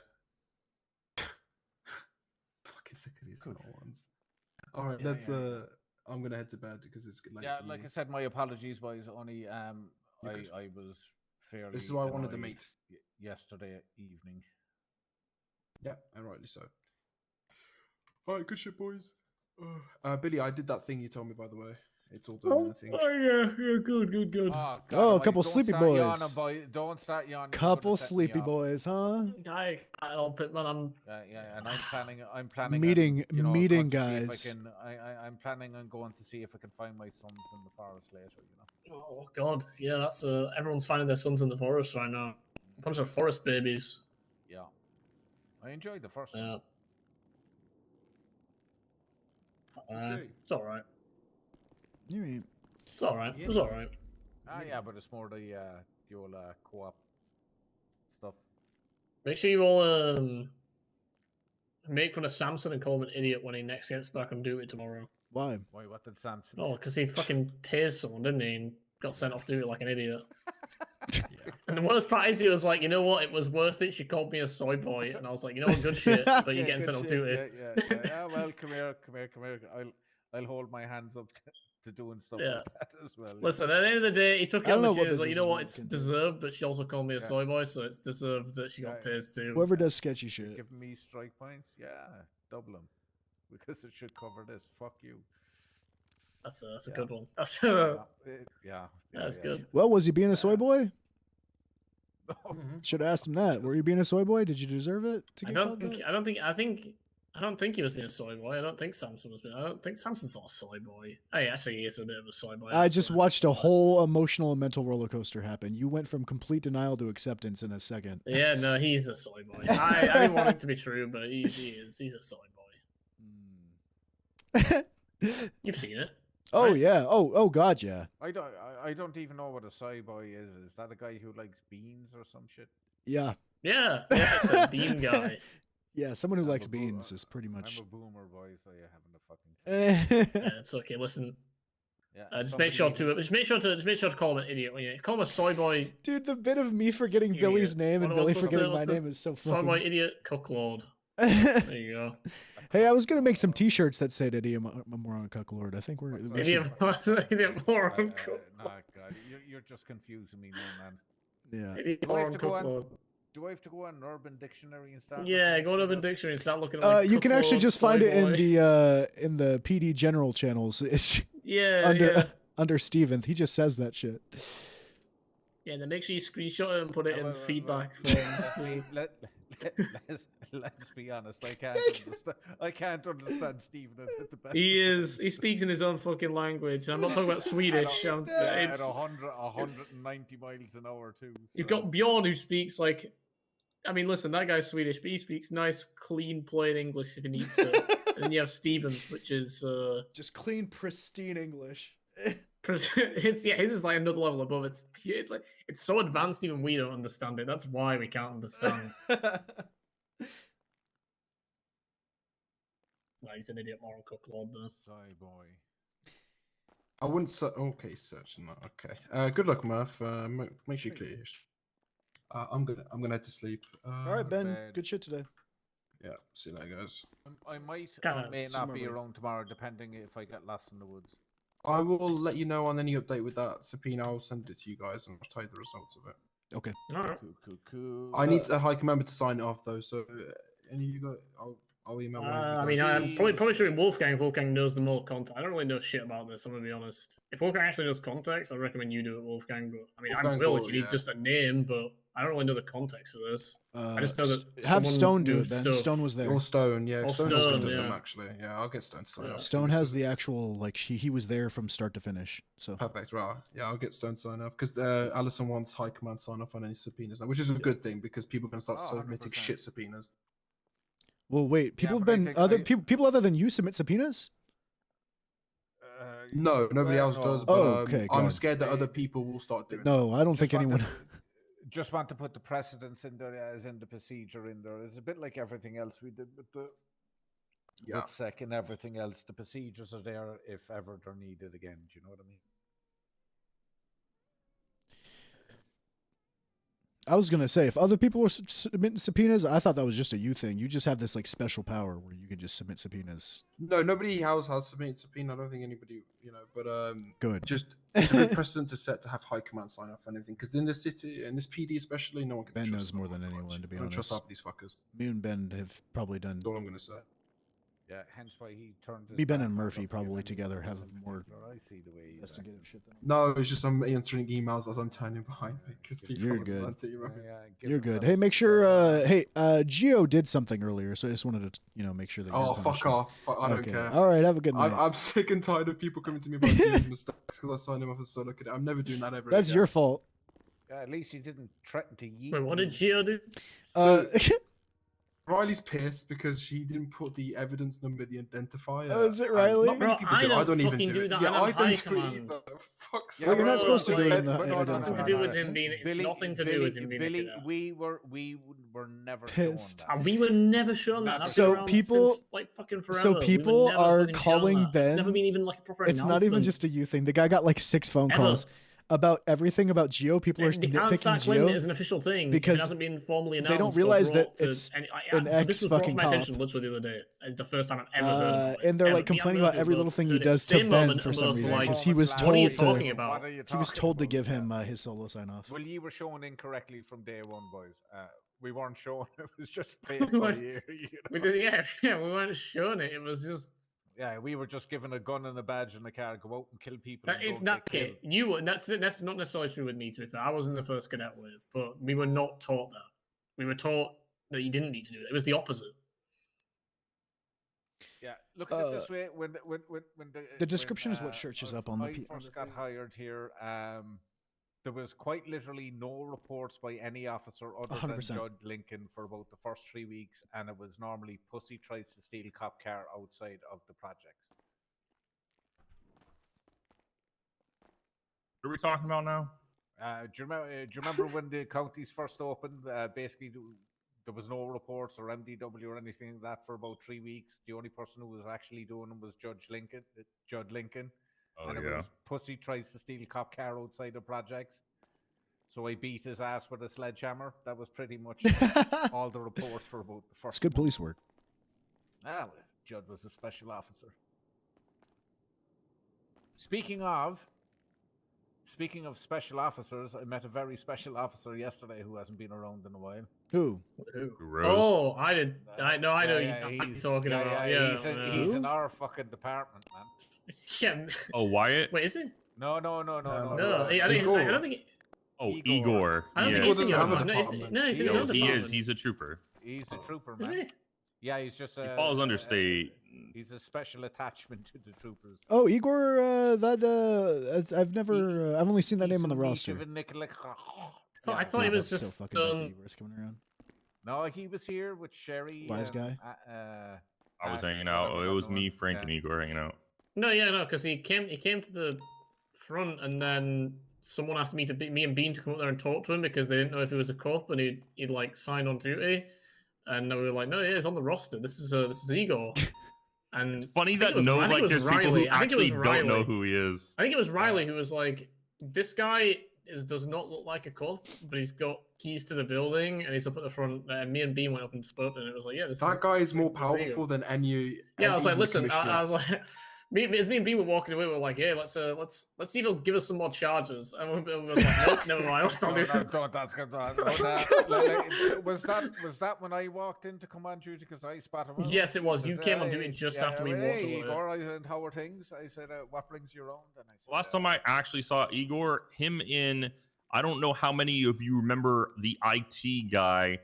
fucking sick of these little ones. All right, let's. I'm gonna head to bed because it's late. Yeah, for like you. I said, my apologies, boys. Only I was fairly. This is why I wanted to annoyed meet. Yesterday evening. Yeah, and rightly so. All right, good shit, boys. Billy, I did that thing you told me, by the way. It's all done. I think. Yeah, good. Oh, a couple sleepy boys. Don't start yawning. Couple sleepy boys, huh? I can't help it, man. Yeah, and I'm planning Meeting- on, you know, meeting going to guys. see if I'm planning on going to see if I can find my sons in the forest later. You know. Oh God, yeah, that's everyone's finding their sons in the forest right now. A bunch of forest babies. Yeah, I enjoyed the first Yeah. one. It's all right. You mean? It's all right. It's all right. Yeah, but it's more the old co-op stuff. Make sure you all make fun of Samson and call him an idiot when he next gets back on duty tomorrow. Why? Why? What did Samson? Oh, because he fucking tased someone, didn't he? And got sent off duty like an idiot. And the worst part is he was like, you know what? It was worth it. She called me a soy boy, and I was like, you know what? Good shit. But you're getting sent off duty. Yeah. Well, come here. I'll hold my hands up to doing stuff Yeah. like that as well. Listen, at the end of the day, he took it I on don't the know chin. what He was like, you know what? business It's can do. deserved, but she also called me a soy boy, so it's deserved that she got tased too. Whoever does sketchy shit. Giving me strike points? Yeah, double them. Because it should cover this. Fuck you. That's a good one. That's yeah. That's good. Well, was he being a soy boy? Should have asked him that. Were you being a soy boy? Did you deserve it to I get don't called think. that? I don't think he was being a soy boy. I don't think Samson was being. I don't think Samson's not a soy boy. Hey, actually, he is a bit of a soy boy. I just watched a whole emotional and mental roller coaster happen. You went from complete denial to acceptance in a second. Yeah, no, he's a soy boy. I didn't want it to be true, but he is. He's a soy boy. You've seen it. Oh right? yeah. Oh God, yeah. I don't even know what a soy boy is. Is that a guy who likes beans or some shit? Yeah. Yeah, it's a bean guy. Yeah, someone who likes beans is pretty much. I'm a boomer boy, so you haven't a fucking. Yeah, it's okay. Listen. Yeah, just make sure to call him an idiot when you call him a soy boy. Dude, the bit of me forgetting Billy's name and Billy forgetting my name is so soy fucking. boy idiot cucklord. There you go. Hey, I was gonna make some T-shirts that said "Idiot Moron Cucklord." I think we Idiot moron. Nah, God, you're just confusing me now, man. Yeah. Idiot Do I have moron to go on? cucklord. Do I have to go on Urban Dictionary and start? Yeah, go to Urban Dictionary and start looking at like You can actually cucklord, just find soy it in boy. the PD General channels. It's Yeah, under Steven. He just says that shit. Yeah, then make sure you screenshot it and put it in feedback form. Let's be honest. I can't understand Stephen at the best. He speaks in his own fucking language. I'm not talking about Swedish. At 190 miles an hour too. You've got Bjorn who speaks like I mean, listen, that guy's Swedish, but he speaks nice, clean, plain English if he needs to. And then you have Stevens, which is just clean, pristine English. It's his is like another level above. It's like it's so advanced even we don't understand it. That's why we can't understand. No, he's an idiot moral cooklord though. Sorry, boy. I wouldn't say. Okay, searching that. Okay. Good luck, Murph. Make sure you clear your history. I'm gonna head to sleep. All right, Ben. Good shit today. Yeah. See you later, guys. I might Kinda may not somewhere be right. around tomorrow, depending if I get lost in the woods. I will let you know on any update with that subpoena. I'll send it to you guys and I'll tell you the results of it. Okay. Cool. I need a high commander to sign it off though, so any of you guys, I'll email. I mean, I'm probably sure Wolfgang. Wolfgang knows the more context. I don't really know shit about this. I'm gonna be honest. If Wolfgang actually knows context, I recommend you do it, Wolfgang. But I mean, I will if you need just a name, but I don't really know the context of this. I just know that have Stone do it. moved Ben stuff. Stone was there. Or Stone, yeah. Or Stone Stone, does yeah. them actually. Yeah, I'll get Stone to sign off. Stone has the actual like he was there from start to finish. So Perfect, right? Yeah, I'll get Stone to sign off because Allison wants high command sign off on any subpoenas now, which is a good thing because people can start submitting 100%. shit subpoenas. Well, wait. People have but I been think people other than you submit subpoenas. No, nobody else does. But okay, I'm God. scared that other people will start doing. No, I don't think want anyone. Just want to put the precedence in there, as in the procedure in there. It's a bit like everything else we did with the with SEC and everything else. The procedures are there if ever they're needed again. Do you know what I mean? I was gonna say if other people were submitting subpoenas, I thought that was just a you thing. You just have this like special power where you can just submit subpoenas. No, nobody else has submitted subpoena. I don't think anybody, but Good. Just it's a good precedent to set to have high command sign off and everything. Because in this city, in this PD especially, no one can. Ben trust knows more than anyone, to be don't honest. trust half these fuckers. Me and Ben have probably done. That's all I'm gonna say. Yeah, hence why he turned. His Me, Ben, back and on Murphy Dr. probably Giovanni together have in more particular. I see the way he's investigative shit than. No, it's just I'm answering emails as I'm turning behind me because people You're are good. sent to email. You're good. Hey, make sure. Gio did something earlier, so I just wanted to, make sure that. Oh, you're fuck punished. off! I don't Okay. care. All right, have a good night. I'm sick and tired of people coming to me about Gio's mistakes because I signed him off as solo cadet. I'm never doing that ever. That's again. your fault. At least you didn't threaten to yeet. Wait, what did Gio do? Riley's pissed because she didn't put the evidence number, the identifier. Oh, is it and Riley? Not many Bro, people I do. don't I don't even fucking do do it. that, Yeah, and I I'm don't high do it command. either. Fuck's Well, you're not supposed to do it in the. It's nothing to do with him being. It's nothing to do with him being. Billy, a we were never Pissed. shown that. And we were never shown that. That's So been around people- since, like fucking forever. So We were people never are fucking shown calling that. It's Ben. never been even like a proper It's not even announcement. just a you thing. The guy got like 6 phone Ever. calls about everything about Gio. People are They can't nitpicking start claiming it as Gio an official thing because if it hasn't been formally announced. they don't or realize that brought to it's any, an but this was brought to ex-fucking my cop. attention literally the other day. It's the first time I've ever heard about it. And they're Ever. like Me and complaining about Murphy every both little thing he heard it does to same Ben moment for and some both were reason like, because he was "What are you told talking to. about?" He was told to give him his solo sign off. Well, you were shown incorrectly from day one, boys. We weren't shown. It was just played by ear. We did, yeah, we weren't shown it. It was just. Yeah, we were just given a gun and a badge and a car. Go out and kill people. That, and it's don't that get okay. killed. That's not necessarily true with me. To be fair, I was in the first cadet wave, but we were not taught that. We were taught that you didn't need to do that. It was the opposite. Yeah, look at it this way: when The description is what churches up on the. I first got hired here, there was quite literally no reports by any officer other 100%. than Judge Lincoln for about the first 3 weeks, and it was normally pussy tries to steal cop car outside of the projects. What are we talking about now? Do you remember when the counties first opened? Basically, there was no reports or MDW or anything like that for about 3 weeks. The only person who was actually doing them was Judge Lincoln. Oh, And it yeah. was pussy tries to steal cop car outside of projects. So I beat his ass with a sledgehammer. That was pretty much all the reports for about the first. It's good police work. Ah, well, Judd was a special officer. Speaking of special officers, I met a very special officer yesterday who hasn't been around in a while. Who? Oh, I did. I know. Yeah, You're talking about. He's in our fucking department, man. Yeah. Oh, Wyatt? Wait, is it? No. No, I don't think. Oh, Igor. I don't think he's in your department. No, he's in his own He department. is. He's a trooper. He's a trooper, Is man. he? Yeah, he's just. He falls under state. He's a special attachment to the troopers. Oh, Igor. I've only seen that name on the roster. I thought he was That's just so fucking bad that Igor's coming around. No, he was here with Sherry. Wise guy. I was Ash, hanging out. whatever It that was other me, one. Frank, Yeah. and Igor hanging out. No, because he came to the front, and then someone asked me and Bean to come up there and talk to him because they didn't know if he was a cop, and he'd like signed on duty, and we were like, no, yeah, he's on the roster. This is Igor. And It's funny that there's people who actually don't know who he is. I think it was Riley who was like, this guy does not look like a cop, but he's got keys to the building, and he's up at the front. And me and Bean went up and spoke, and it was like, yeah, that guy is more powerful than any. Yeah, I was like, any listen, commissioner. I was like, me and Bean were walking away. We were like, yeah, let's see if he'll give us some more charges. And we were like, nope, never mind. Let's not do that. Was that when I walked in to come on duty because I spat him out? Yes, it was. You came on duty just after we walked away. Igor, I said, how are things? I said, what brings you around? And I said, Last time I actually saw Igor, him in, I don't know how many of you remember the IT guy.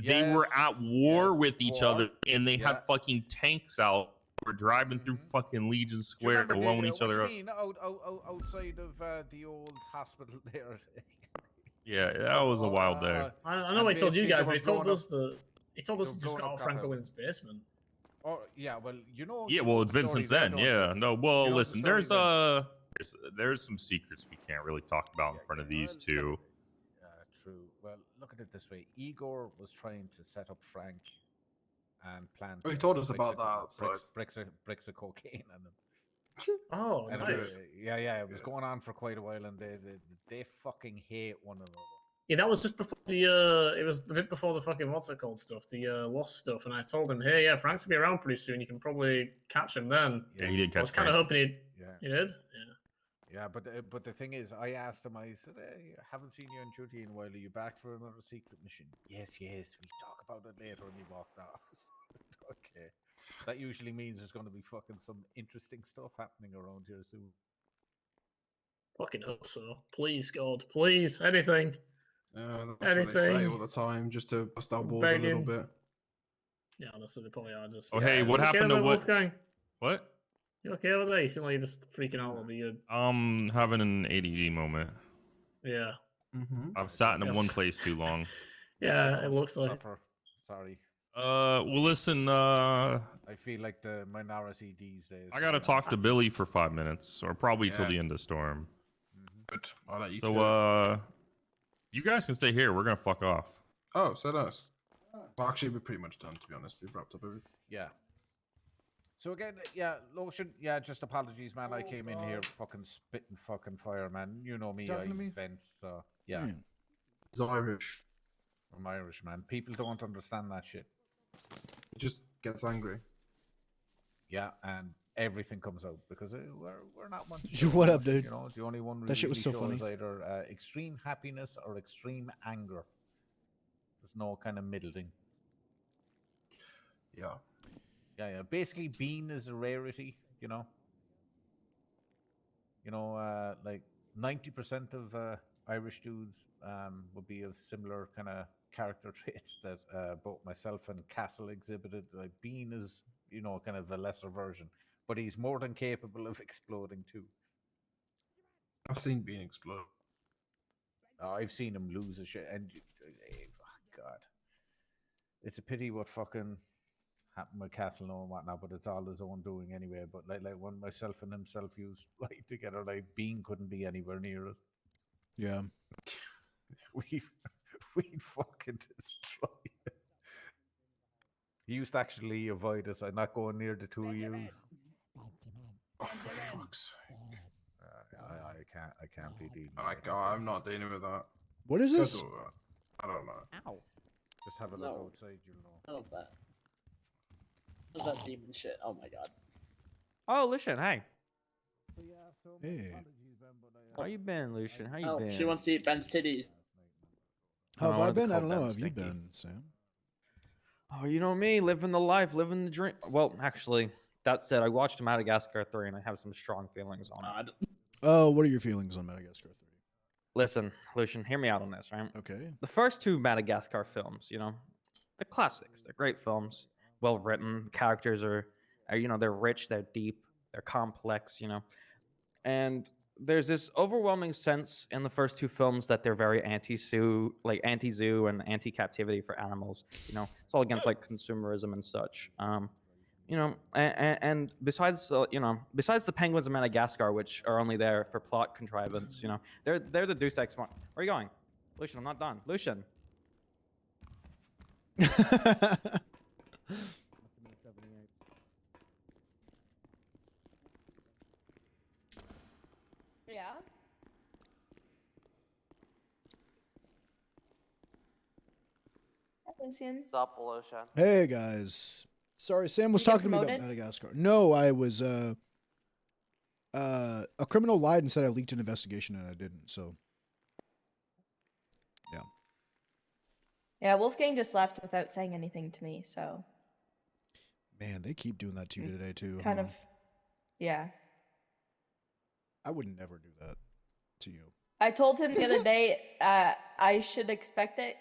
They were at war with each other, and they had fucking tanks out. We're driving through fucking Legion Square, blowing each other up. Outside of the old hospital there. Yeah, that was a wild day. I know I told you guys, but he told us he just got out of Frank Owen's basement. Oh yeah, well you know. Yeah, well it's been since then. Yeah, no. Well, listen, there's some secrets we can't really talk about in front of these two. True. Well, look at it this way. Igor was trying to set up Frank and plan. Oh, he told us about that outside. Bricks of cocaine and. Oh, and nice. Yeah. It was going on for quite a while, and they fucking hate one another. Yeah, that was just before it was a bit before the fucking what's it called stuff, the Lost stuff, and I told him, hey, yeah, Frank's gonna be around pretty soon. You can probably catch him then. Yeah, he did catch. I was kind of hoping he did. Yeah, but the thing is, I asked him. I said, "Hey, I haven't seen you on duty in a while. Are you back for another secret mission?" Yes. We talk about it later. And he walked off. Okay, that usually means there's going to be fucking some interesting stuff happening around here soon. Fucking hope so. Please, God, please, anything. That's what they say all the time, just to bust our balls a little bit. Yeah, honestly, they probably are just. Oh, hey, what happened to Wolfgang? What? You okay over there? You seem like you're just freaking out over you. Having an ADD moment. Yeah. I've sat in one place too long. Yeah, it looks like. Sorry. Well, listen. I feel like the minority these days. I gotta talk to Billy for 5 minutes, or probably till the end of Storm. Good. I'll let you. So, you guys can stay here. We're gonna fuck off. Oh, so nice. Well, actually, we're pretty much done, to be honest. We've wrapped up everything. Yeah. So again, Lucian, just apologies, man. I came in here fucking spitting fucking fire, man. You know me, I vent, so yeah. He's Irish. I'm Irish, man. People don't understand that shit. He just gets angry. Yeah, and everything comes out because we're not one. What up, dude? You know, the only one That shit was so shows funny. either extreme happiness or extreme anger. There's no kind of middle thing. Yeah. Yeah. Basically, Bean is a rarity, you know. Like 90% of Irish dudes would be of similar kind of character traits that both myself and Castle exhibited. Like Bean is, kind of a lesser version, but he's more than capable of exploding too. I've seen Bean explode. Oh, I've seen him lose a shit, and God, it's a pity what fucking happened with Castle and whatnot, but it's all his own doing anyway. But like when myself and himself used right together, like Bean couldn't be anywhere near us. Yeah, we'd fucking destroy it. He used to actually avoid us. I'm not going near the two of you. Oh, for fuck's sake! I can't be dealing. I'm not dealing with that. What is this? I don't know. Ow. Just have a look outside, you'll know. None of that. None of that demon shit. Oh my god. Oh, Lucian, hey. Hey. How you been, Lucian? How you been? She wants to eat Ben's titties. How have Oh, I the been? I cold don't know. down Have you stinky. been, Sam? Oh, you know me, living the life, living the dream. Well, actually, that said, I watched Madagascar 3 and I have some strong feelings on it. Oh, what are your feelings on Madagascar 3? Listen, Lucian, hear me out on this, right? Okay. The first two Madagascar films, they're classics. They're great films, well written. The characters are they're rich, they're deep, they're complex, And there's this overwhelming sense in the first two films that they're very anti-zoo, like anti-zoo and anti-captivity for animals. You know, it's all against like consumerism and such. You know, and besides, you know, besides the penguins of Madagascar, which are only there for plot contrivance, you know, they're the Deus Ex Machina. Where are you going, Lucian? I'm not done, Lucian. Yeah. Hi, Lucian. Sup, Lucian? Hey guys. Sorry, Sam was Did you get talking to me about promoted? Madagascar. No, I was a criminal lied and said I leaked an investigation and I didn't. So yeah. Yeah, Wolfgang just left without saying anything to me, so Man, they keep doing that to you today too. kind huh? of, yeah. I would never do that to you. I told him the other day I should expect it.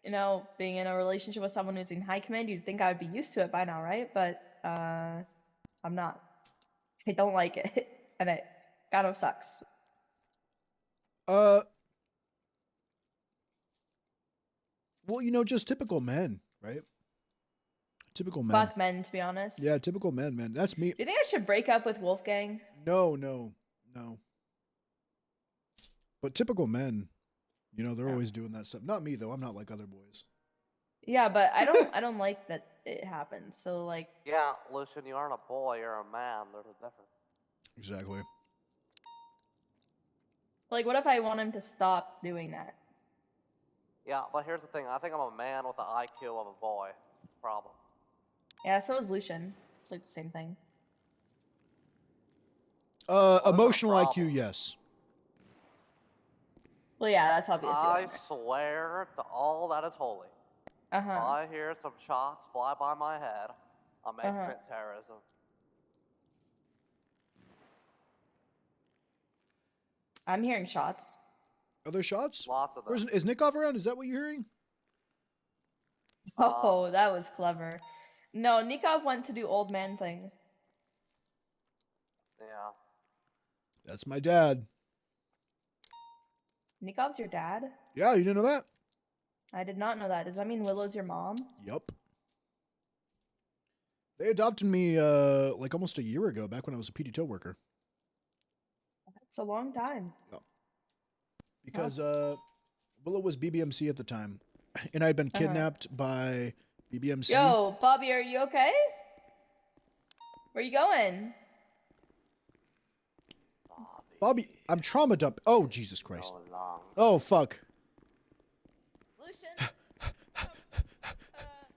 You know, being in a relationship with someone who's in high command, you'd think I would be used to it by now, right? But I'm not. I don't like it, and it kind of sucks. Well, you know, just typical men, right? Typical men. Fuck men, to be honest. Yeah, typical men, man. That's me. Do you think I should break up with Wolfgang? No. But typical men, you know, they're always doing that stuff. Not me though. I'm not like other boys. Yeah, but I don't like that it happens. So like, Yeah, Lucian, you aren't a boy, you're a man. There's a difference. Exactly. like, what if I want him to stop doing that? Yeah, but here's the thing. I think I'm a man with the IQ of a boy. Problem. Yeah, so is Lucian. It's like the same thing. Emotional IQ, yes. Well, yeah, that's obviously. I swear to all that is holy. If I hear some shots fly by my head, I may commit terrorism. I'm hearing shots. Are there shots? Lots of them. Is Nikov around? Is that what you're hearing? Oh, that was clever. No, Nikov went to do old man things. Yeah. That's my dad. Nikov's your dad? Yeah, you didn't know that? I did not know that. Does that mean Willow's your mom? Yup. They adopted me like almost a year ago, back when I was a PD tow worker. That's a long time. Because Willow was BBMC at the time, and I'd been kidnapped by BBMC. Yo, Bobby, are you okay? Where you going? Bobby, I'm trauma dumped. Oh, Jesus Christ. Oh, fuck. Lucian.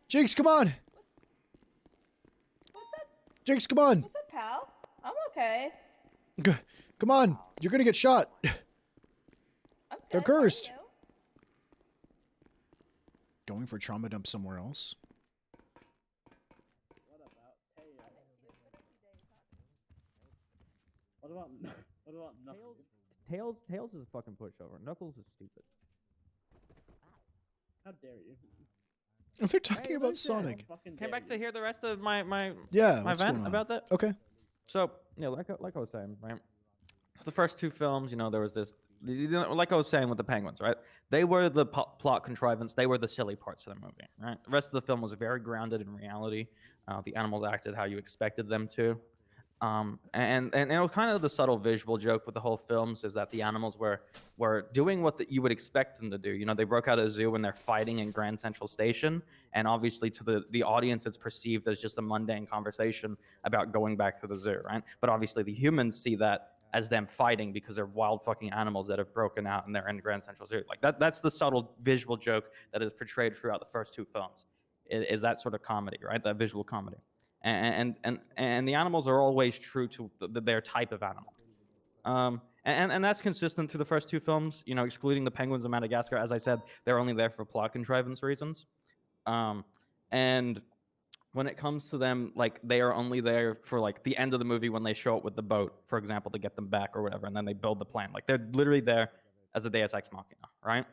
Jinx, come on. What's up? Jinx, come on. What's up, pal? I'm okay. Come on. You're going to get shot. They're cursed. Going for trauma dump somewhere else? What about Knuckles? Tails is a fucking pushover. Knuckles is stupid. How dare you? They're talking about Sonic. Came back to hear the rest of my Yeah, my what's vent going on? about that. Okay. So yeah, like I was saying, right? For the first two films, you know, there was this, like I was saying with the penguins, right? They were the plot contrivance. They were the silly parts of the movie, right? The rest of the film was very grounded in reality. The animals acted how you expected them to. And it was kind of the subtle visual joke with the whole films is that the animals were doing what you would expect them to do. You know, they broke out of a zoo and they're fighting in Grand Central Station, and obviously to the audience, it's perceived as just a mundane conversation about going back to the zoo, right? But obviously the humans see that as them fighting because they're wild fucking animals that have broken out and they're in Grand Central Zoo. Like that's the subtle visual joke that is portrayed throughout the first two films. Is that sort of comedy, right? That visual comedy. And the animals are always true to their type of animal. And that's consistent to the first two films, you know, excluding the penguins of Madagascar. As I said, they're only there for plot contrivance reasons. And when it comes to them, like, they are only there for, like, the end of the movie when they show up with the boat, for example, to get them back or whatever, and then they build the plan. Like, they're literally there as a Deus Ex Machina, right?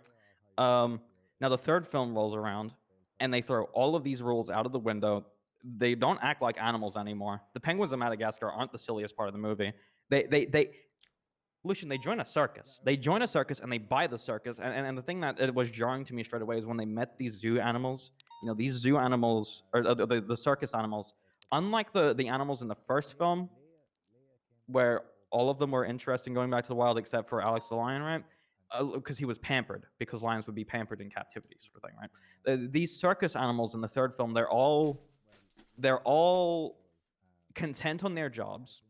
Now, the third film rolls around, and they throw all of these rules out of the window. They don't act like animals anymore. The penguins of Madagascar aren't the silliest part of the movie. They Lucian, they join a circus. They join a circus and they buy the circus. And the thing that it was jarring to me straight away is when they met these zoo animals. You know, these zoo animals, or the circus animals, unlike the animals in the first film, where all of them were interesting going back to the wild except for Alex the lion, right? Because he was pampered, because lions would be pampered in captivity, sort of thing, right? These circus animals in the third film, they're all content on their jobs,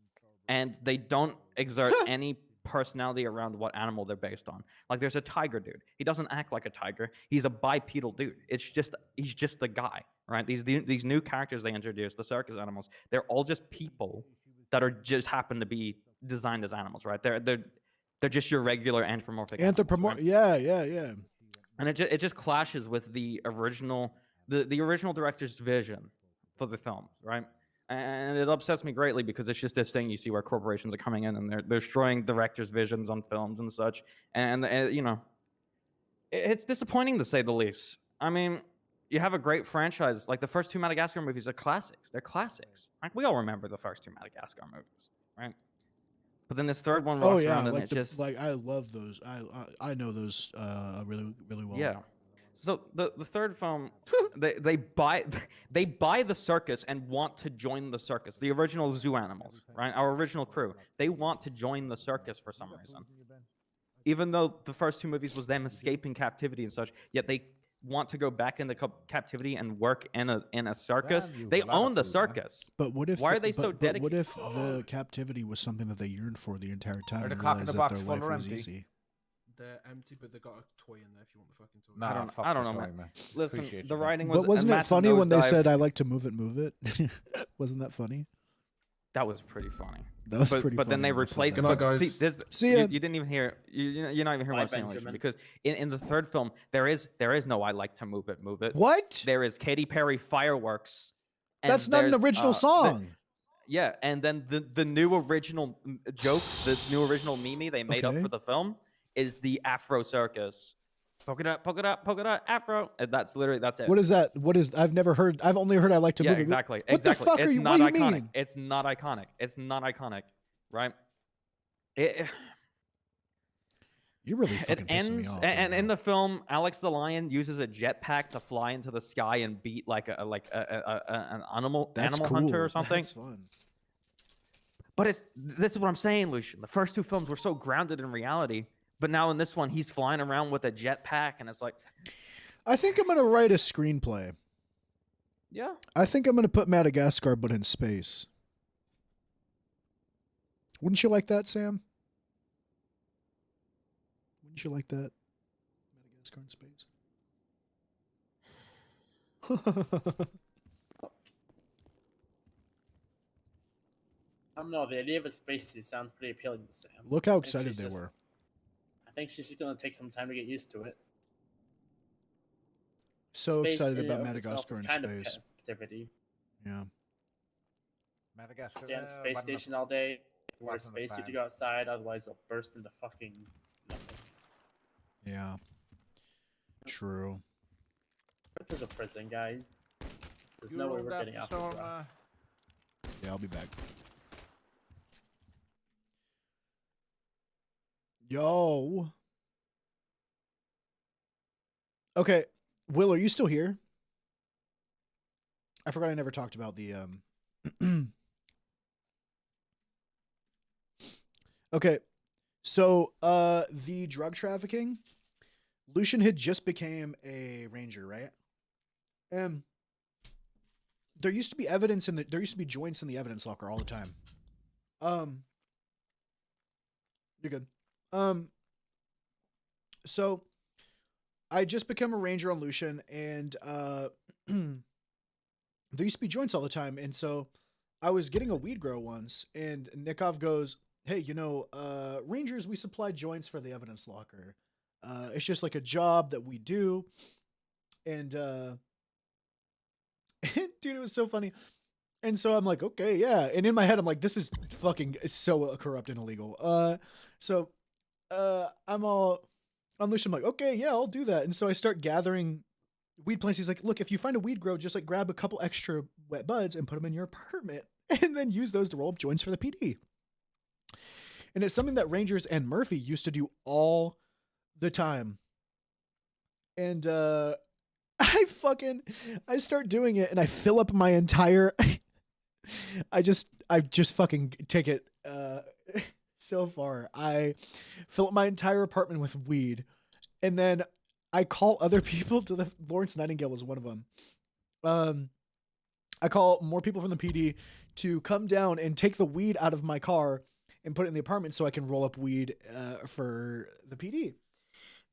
and they don't exert any personality around what animal they're based on. Like there's a tiger dude. He doesn't act like a tiger. He's a bipedal dude. He's just a guy, right? These new characters they introduced, the circus animals, they're all just people that are just happen to be designed as animals, right? They're just your regular anthropomorphic animals, right? Yeah. And it just clashes with the original director's vision for the film, right? And it upsets me greatly because it's just this thing you see where corporations are coming in and they're destroying directors' visions on films and such. And you know, it's disappointing to say the least. I mean, you have a great franchise. Like the first two Madagascar movies are classics. They're classics. Like we all remember the first two Madagascar movies, right? But then this third one rocks around and I love those. I know those really well. Yeah. So the third film, they buy the circus and want to join the circus. The original zoo animals, right? Our original crew. They want to join the circus for some reason. Even though the first two movies was them escaping captivity and such, yet they want to go back into captivity and work in a circus. They own the circus. But what if? Why are they so dedicated? What if the captivity was something that they yearned for the entire time and the cock in realized the that box their full life or was empty? easy? They're empty, but they got a toy in there if you want the fucking toy. Nah, I don't know, man. Listen, the writing was. But wasn't it funny when they said, "I like to move it"? Wasn't that funny? That was pretty funny. That was pretty But then funny they when they said replaced it. that. But See ya. You didn't even hear. You're not even hearing what I'm saying, Benjamin. because in the third film there is no "I like to move it." What? There is Katy Perry fireworks. and That's not an there's, original song. Yeah, and then the new original joke, the new original meme they made up Okay. for the film is the Afro Circus. Polka dot, Afro. And that's it. What is that? I've never heard. I've only heard "I like to Yeah, move it." exactly. What the fuck it's are you? Not What do you iconic. mean? It's not iconic. It's not iconic, right? You're really fucking it pissing me ends, off. and in the film, Alex the lion uses a jetpack to fly into the sky and beat an animal That's hunter or cool. something. That's fun. But this is what I'm saying, Lucian. The first two films were so grounded in reality, but now in this one, he's flying around with a jetpack, and it's like, I think I'm gonna write a screenplay. yeah. I think I'm gonna put Madagascar, but in space. Wouldn't you like that, Sam? Wouldn't you like that? Madagascar in space. I don't know. The idea of a spacesuit sounds pretty appealing to Sam. Look how I think excited she's they just- were. I think she's just gonna take some time to get used to it. So Space excited in about and of itself Madagascar is in kind of space. captivity. Yeah. Madagascar. Stay on the space station all day. Wear a wasn't a spacesuit to fan. go outside, otherwise they'll burst into fucking nothing. Yeah. True. Earth is a prison, guy. There's You no way rolled we're out getting the off this storm, rock. Yeah, I'll be back. Yo. Okay, Will, are you still here? I forgot I never talked about the Okay. So, the drug trafficking, Lucian had just became a ranger, right? And there used to be joints in the evidence locker all the time. You're good. So I just become a ranger on Lucian, and there used to be joints all the time, and so I was getting a weed grow once, and Nikov goes, "Hey, rangers, we supply joints for the evidence locker. It's just like a job that we do." And dude, it was so funny. And so I'm like, okay, yeah. And in my head, I'm like, this is fucking so corrupt and illegal. So I'm all on Lucian. I'm like, okay, yeah, I'll do that. And so I start gathering weed plants. He's like, look, if you find a weed grow, just like grab a couple extra wet buds and put them in your apartment and then use those to roll up joints for the PD. And it's something that Rangers and Murphy used to do all the time. And I start doing it and I fill up my entire I just fucking take it so far. I fill up my entire apartment with weed, and then I call other people to the Lawrence Nightingale was one of them. I call more people from the PD to come down and take the weed out of my car and put it in the apartment so I can roll up weed for the PD.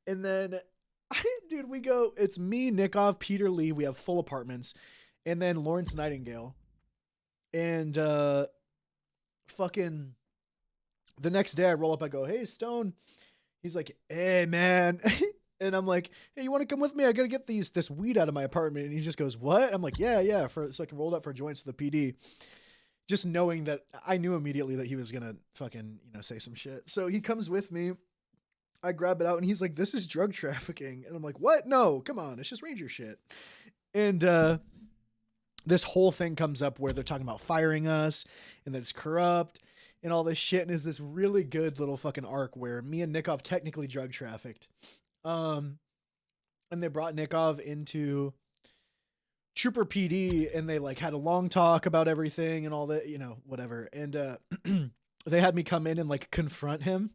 And then, dude, we go. It's me, Nickov, Peter Lee. We have full apartments, and then Lawrence Nightingale. And fucking the next day I roll up, I go, "Hey, Stone." He's like, "Hey, man." And I'm like, "Hey, you want to come with me? I got to get this weed out of my apartment." And he just goes, "What?" I'm like, yeah, so I can roll it up for joints to the PD. Just knowing that I knew immediately that he was going to fucking, say some shit. So he comes with me. I grab it out and he's like, "This is drug trafficking." And I'm like, "What? No, come on. It's just Ranger shit." And this whole thing comes up where they're talking about firing us and that it's corrupt and all this shit. And is this really good little fucking arc where me and Nickov technically drug trafficked. And they brought Nickov into Trooper PD and they like had a long talk about everything and all that, whatever. And they had me come in and like confront him.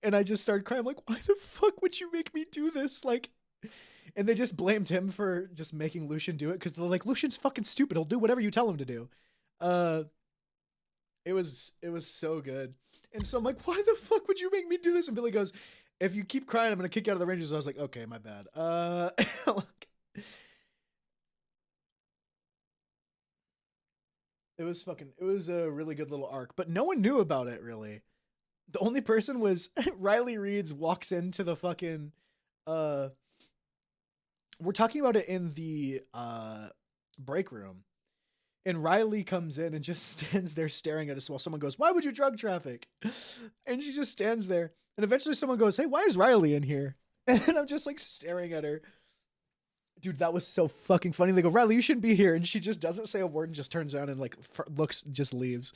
And I just started crying. I'm like, "Why the fuck would you make me do this?" Like, and they just blamed him for just making Lucian do it because they're like, "Lucian's fucking stupid. He'll do whatever you tell him to do." It was so good. And so I'm like, "Why the fuck would you make me do this?" And Billy goes, "If you keep crying, I'm gonna kick you out of the Rangers." And I was like, "Okay, my bad." It was a really good little arc, but no one knew about it really. The only person was Riley Reeds walks into the fucking we're talking about it in the break room. And Riley comes in and just stands there staring at us while someone goes, "Why would you drug traffic?" And she just stands there. And eventually someone goes, "Hey, why is Riley in here?" And I'm just like staring at her. Dude, that was so fucking funny. They go, "Riley, you shouldn't be here." And she just doesn't say a word and just turns around and like looks, just leaves.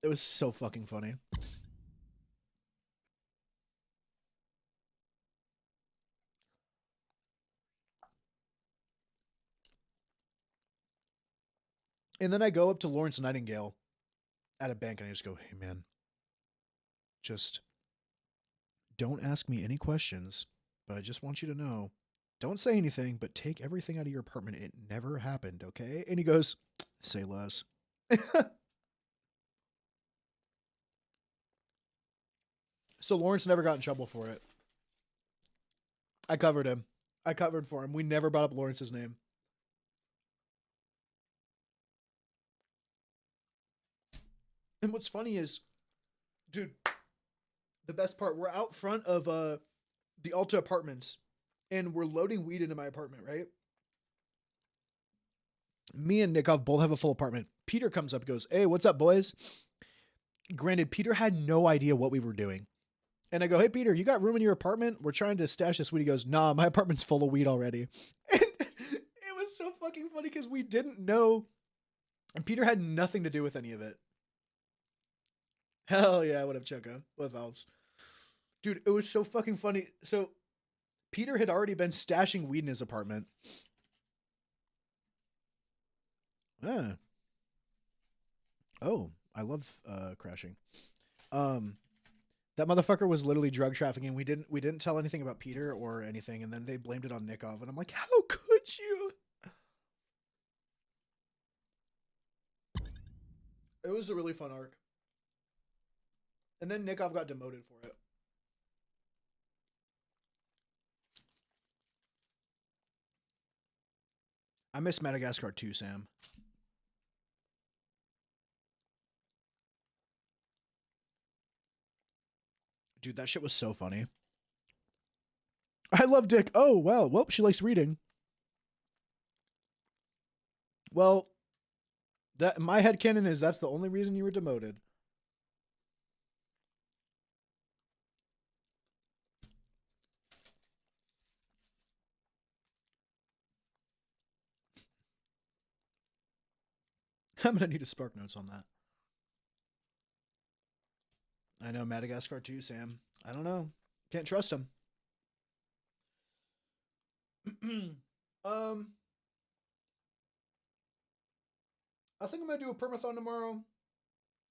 It was so fucking funny. And then I go up to Lawrence Nightingale at a bank and I just go, "Hey, man, just don't ask me any questions, but I just want you to know, don't say anything, but take everything out of your apartment. It never happened, okay?" And he goes, "Say less." So Lawrence never got in trouble for it. I covered him. I covered for him. We never brought up Lawrence's name. And what's funny is, dude, the best part, we're out front of the Alta Apartments and we're loading weed into my apartment, right? Me and Nickov both have a full apartment. Peter comes up and goes, "Hey, what's up, boys?" Granted, Peter had no idea what we were doing. And I go, "Hey, Peter, you got room in your apartment? We're trying to stash this weed." He goes, "Nah, my apartment's full of weed already." And it was so fucking funny because we didn't know. And Peter had nothing to do with any of it. Hell yeah, what up, Choco? What Valves? Dude, it was so fucking funny. So Peter had already been stashing weed in his apartment. Oh, I love crashing. That motherfucker was literally drug trafficking. We didn't tell anything about Peter or anything, and then they blamed it on Nickov, and I'm like, how could you? It was a really fun arc. And then Nickov got demoted for it. I miss Madagascar too, Sam. Dude, that shit was so funny. I love Dick. Oh, wow. Well, she likes reading. Well, that my headcanon is that's the only reason you were demoted. I'm gonna need a spark notes on that. I know Madagascar too, Sam. I don't know. Can't trust him. I think I'm gonna do a permathon tomorrow.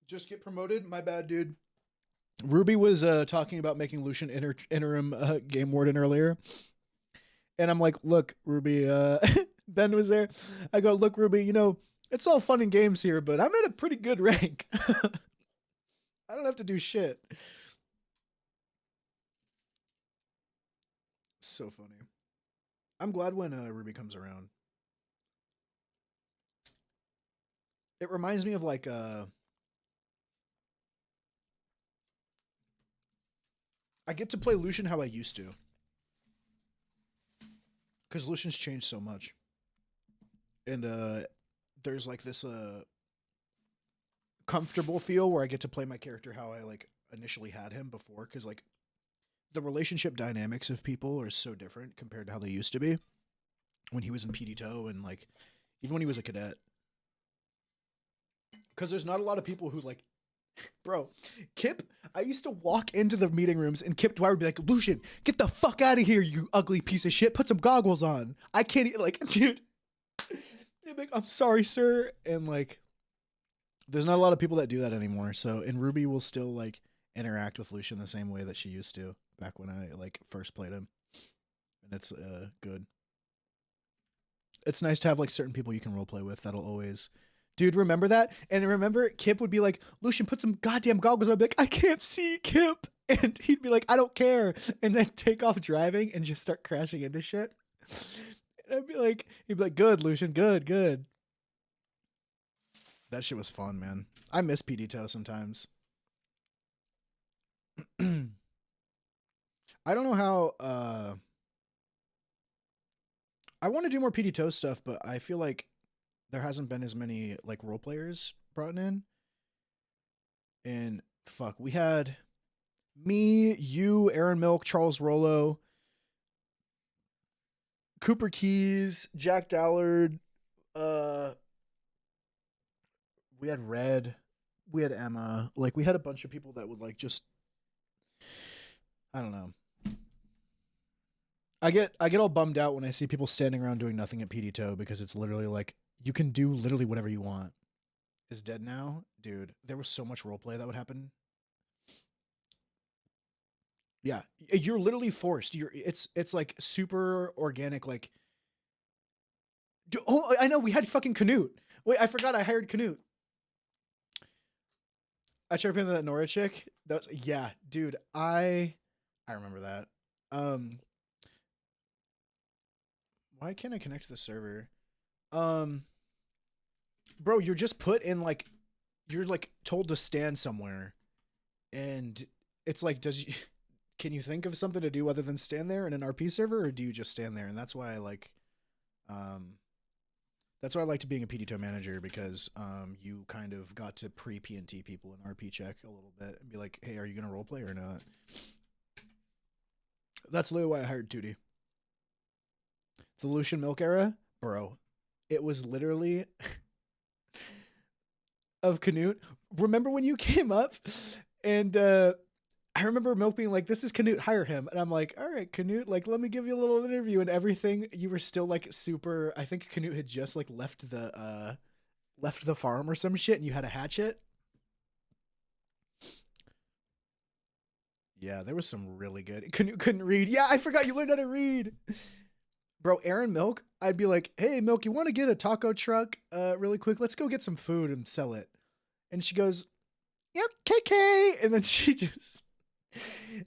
Just get promoted. My bad, dude. Ruby was talking about making Lucian interim game warden earlier. And I'm like, look, Ruby, Ben was there. I go, look, Ruby, you know, it's all fun and games here, but I'm at a pretty good rank. I don't have to do shit. So funny. I'm glad when Ruby comes around. It reminds me of like I get to play Lucian how I used to. Because Lucian's changed so much. And there's like this comfortable feel where I get to play my character how I like initially had him before. Because like the relationship dynamics of people are so different compared to how they used to be. When he was in PD Toe and like even when he was a cadet. Because there's not a lot of people who like, bro, Kip, I used to walk into the meeting rooms and Kip Dwyer would be like, Lucian, get the fuck out of here, you ugly piece of shit. Put some goggles on. I can't, like, dude. Like, I'm sorry, sir. And like, there's not a lot of people that do that anymore. So, and Ruby will still like interact with Lucian the same way that she used to back when I like first played him. And it's good. It's nice to have like certain people you can roleplay with that'll always... Dude, remember that? And remember, Kip would be like, Lucian, put some goddamn goggles on. I'd be like, I can't see, Kip. And he'd be like, I don't care. And then take off driving and just start crashing into shit. And I'd be like, he'd be like, good, Lucian, good, good. That shit was fun, man. I miss PD Toe sometimes. I don't know how, I want to do more PD Toe stuff, but I feel like there hasn't been as many like role players brought in. And fuck, we had me, you, Aaron Milk, Charles Rollo, Cooper Keys, Jack Dallard, we had Red, we had Emma, like we had a bunch of people that would like just, I don't know. I get all bummed out when I see people standing around doing nothing at PD Toe because it's literally like, you can do literally whatever you want. Is dead now? Dude, there was so much roleplay that would happen. Yeah, you're literally forced. It's like super organic, like... Oh, I know, we had fucking Canute. Wait, I forgot I hired Canute. I tried playing that Nora chick. That was, yeah, dude, I remember that. Why can't I connect to the server? Bro, you're just put in like, you're like told to stand somewhere, and it's like, can you think of something to do other than stand there in an RP server, or do you just stand there? And that's why I like, that's why I liked being a PD Toe manager, because you kind of got to pre-PNT people in RP check a little bit and be like, hey, are you gonna roleplay or not? That's literally why I hired 2D. The Lucian Milk era, bro, it was literally of Canute. Remember when you came up and I remember Milk being like, this is Canute, hire him. And I'm like, all right, Canute, like, let me give you a little interview and everything. You were still like super, I think Canute had just like left the farm or some shit and you had a hatchet. Yeah, there was some really good. Canute couldn't read. Yeah, I forgot you learned how to read. Bro, Aaron Milk, I'd be like, hey, Milk, you want to get a taco truck really quick? Let's go get some food and sell it. And she goes, yeah, KK. And then she just...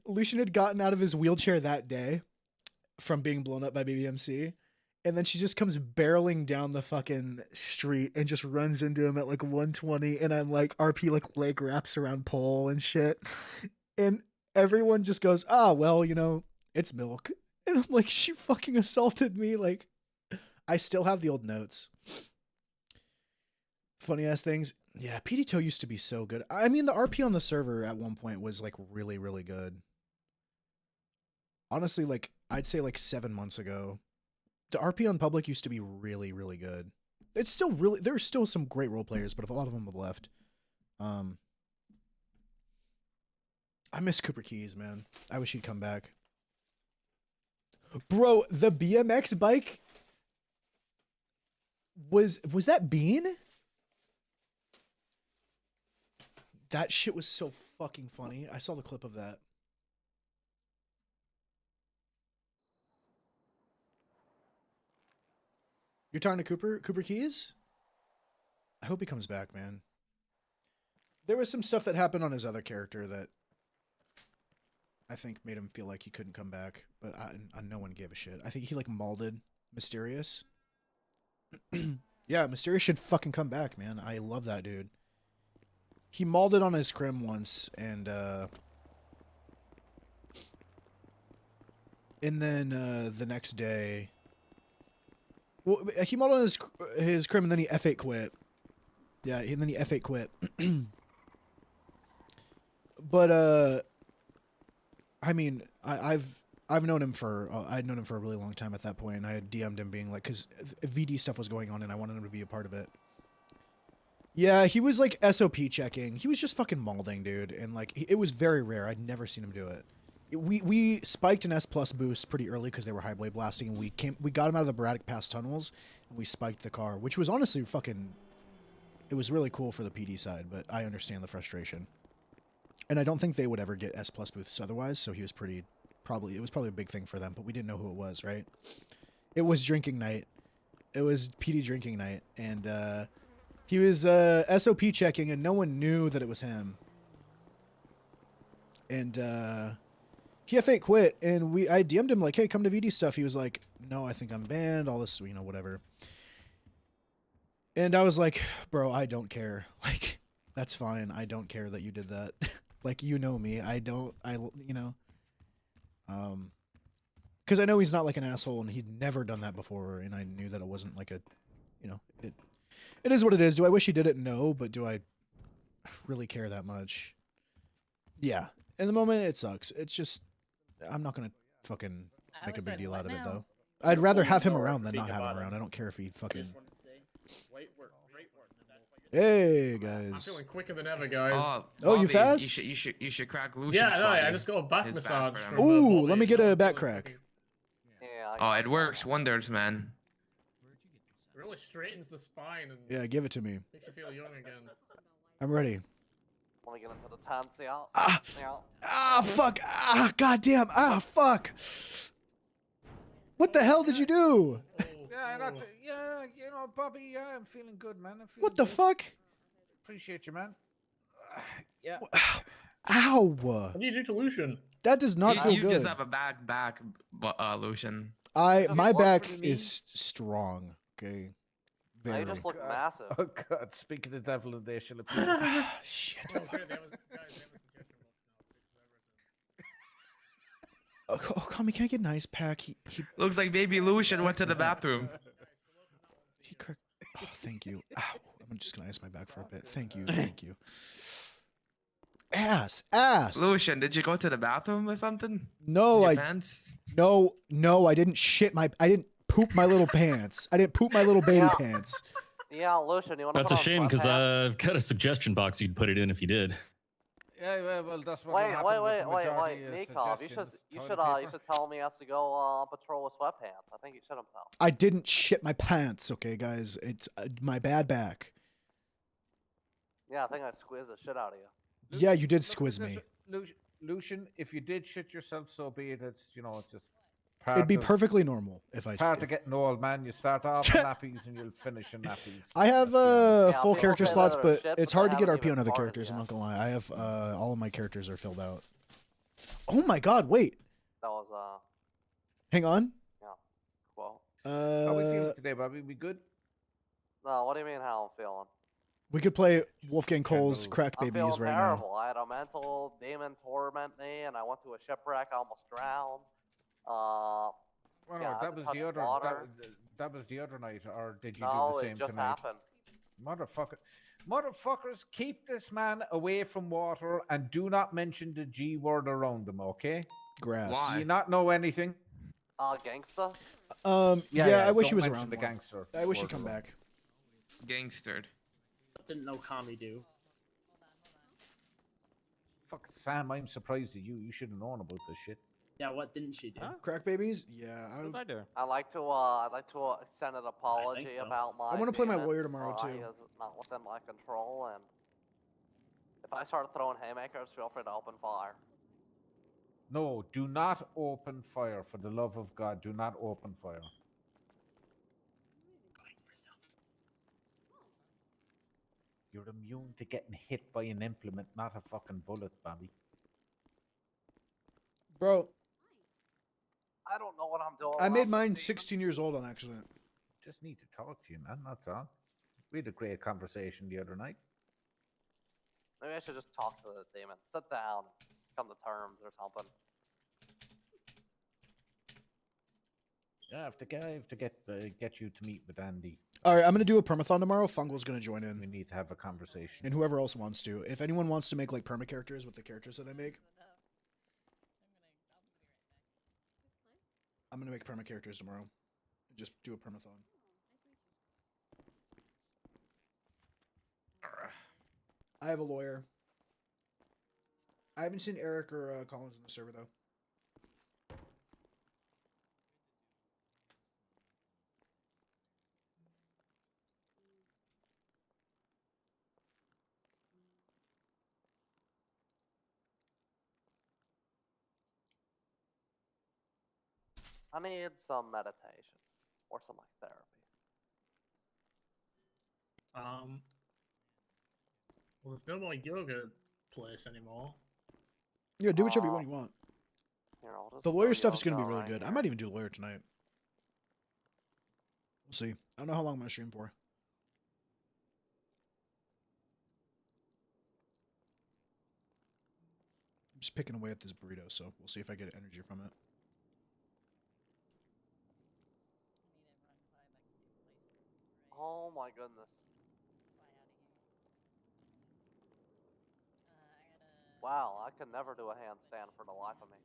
Lucian had gotten out of his wheelchair that day from being blown up by BBMC. And then she just comes barreling down the fucking street and just runs into him at like 120. And I'm like, RP like leg wraps around pole and shit. And everyone just goes, oh, well, you know, it's Milk. And I'm like, she fucking assaulted me. Like, I still have the old notes. Funny ass things. Yeah, PD Toe used to be so good. I mean, the RP on the server at one point was like really, really good. Honestly, like, I'd say like 7 months ago. The RP on public used to be really, really good. It's still really, there's still some great role players, but a lot of them have left. I miss Cooper Keys, man. I wish he'd come back. Bro, the BMX bike was that Bean? That shit was so fucking funny. I saw the clip of that. You're talking to Cooper Keys? I hope he comes back, man. There was some stuff that happened on his other character that I think made him feel like he couldn't come back, but no one gave a shit. I think he like molded Mysterious. Yeah, Mysterious should fucking come back, man. I love that dude. He molded on his crim once, and then the next day, well, he molded on his crim, and then he F8 quit. Yeah, and then he F8 quit. But I mean, I've known him for I'd known him for a really long time at that point. And I had DM'd him being like, because VD stuff was going on, and I wanted him to be a part of it. Yeah, he was like SOP checking. He was just fucking molding, dude, and like it was very rare. I'd never seen him do it. We spiked an S+ boost pretty early because they were highway blasting, and we got him out of the Braddock Pass tunnels, and we spiked the car, which was honestly fucking. It was really cool for the PD side, but I understand the frustration. And I don't think they would ever get S+ booths otherwise, so he was it was probably a big thing for them, but we didn't know who it was, right? It was drinking night. It was PD drinking night, and he was SOP checking, and no one knew that it was him. And he F8 quit, and I DM'd him like, hey, come to VD stuff. He was like, no, I think I'm banned, all this, you know, whatever. And I was like, bro, I don't care. Like, that's fine. I don't care that you did that. Like, you know me. You know. Because I know he's not like an asshole, and he'd never done that before, and I knew that it wasn't like a, you know, it is what it is. Do I wish he did it? No, but do I really care that much? Yeah. In the moment, it sucks. It's just, I'm not going to fucking make a big deal out of it, though. I'd rather have him around than not have him around. I don't care if he fucking... Hey guys! I'm feeling quicker than ever, guys. Oh, you fast? You should crack Lucian's Yeah, no, body. I just got a back massage. Ooh, let me get a back crack. Oh, it works wonders, man. It really straightens the spine and Yeah, give it to me. makes you feel young again. I'm ready. Let me get into the tent, see how? Fuck! Goddamn! Fuck! What the hell did you do? Yeah, you know, Bobby, yeah, I'm feeling good, man. What the fuck? Appreciate you, man. Yeah. Ow! What do you do to Lucian? That does not feel you good. just have a bad back, Lucian. My back is strong. Okay. They just look massive. Oh God! Speak of the devil, and they shall appear. Shit. Oh, call me. Can I get an ice pack? He Looks like baby Lucian went to the bathroom. He cracked. Oh, thank you. Ow. I'm just gonna ice my back for a bit. Thank you. Thank you. Ass. Lucian, did you go to the bathroom or something? No, Pants? No, I didn't I didn't poop my little pants. I didn't poop my little baby pants. Yeah, Lucian, you want to That's a shame because I've got a suggestion box you'd put it in if you did. Yeah, well, that's what Wait, happened. Nikov, you should tell him he has to go on patrol with sweatpants. I think he shit himself. I didn't shit my pants, okay, guys. It's my bad back. Yeah, I think I squeezed the shit out of you. Yeah, you did squiz me. Lucian, if you did shit yourself, so be it. It's, you know, it's just It'd be perfectly normal if I. Part of getting old, man. You start off in nappies and you'll finish in nappies. I have full character slots, but it's hard to get RP on other characters. I'm not gonna lie. I have all of my characters are filled out. Oh my god! Wait. That was Hang on. Yeah. Well. How we feeling today, Bobby? We good? No. What do you mean? How I'm feeling? We could play Wolfgang Cole's Crack I'm Babies feeling right terrible. I had a mental demon torment me, and I went to a shipwreck. I almost drowned. Well, yeah, no, that was the other. That was the other night, or did you do the same it just tonight? happened. Motherfuckers, keep this man away from water and do not mention the G word around him, okay? Grass. Do you not know anything? Gangsta. Yeah, I wish he don't was mention around the more. gangster. I wish he'd word come around. back. Gangstered. Didn't know Kami do. Fuck, Sam, I'm surprised at you. You should have known about this shit. Yeah, what didn't she do? Crack babies? Yeah. What did I do? I'd like to send an apology so. about my. I want to play my demon. lawyer tomorrow He too. is not within my control, and if I start throwing haymakers, feel free to open fire. No, do not open fire. For the love of God, do not open fire. You're immune to getting hit by an implement, not a fucking bullet, Bobby. Bro, I don't know what I'm doing. I made mine 16 years old on accident. Just need to talk to you, man. That's all. We had a great conversation the other night. Maybe I should just talk to the demon. Sit down, come to terms or something. Yeah, I have to get you to meet with Andy. All right, I'm gonna do a permathon tomorrow. Fungal's gonna join in. We need to have a conversation. And whoever else wants to. If anyone wants to make like perma characters with the characters that I make, I'm gonna make perma characters tomorrow. Just do a permathon. I have a lawyer. I haven't seen Eric or Collins in the server though. I need some meditation or some like therapy. Well, there's no more yoga place anymore. Yeah, do whichever one you want. Here, I'll just The lawyer throw stuff is gonna be yoga really right good. I here. might even do lawyer tonight. We'll see. I don't know how long I'm gonna stream for. I'm just picking away at this burrito, so we'll see if I get energy from it. Oh my goodness. Wow, I could never do a handstand for the life of me.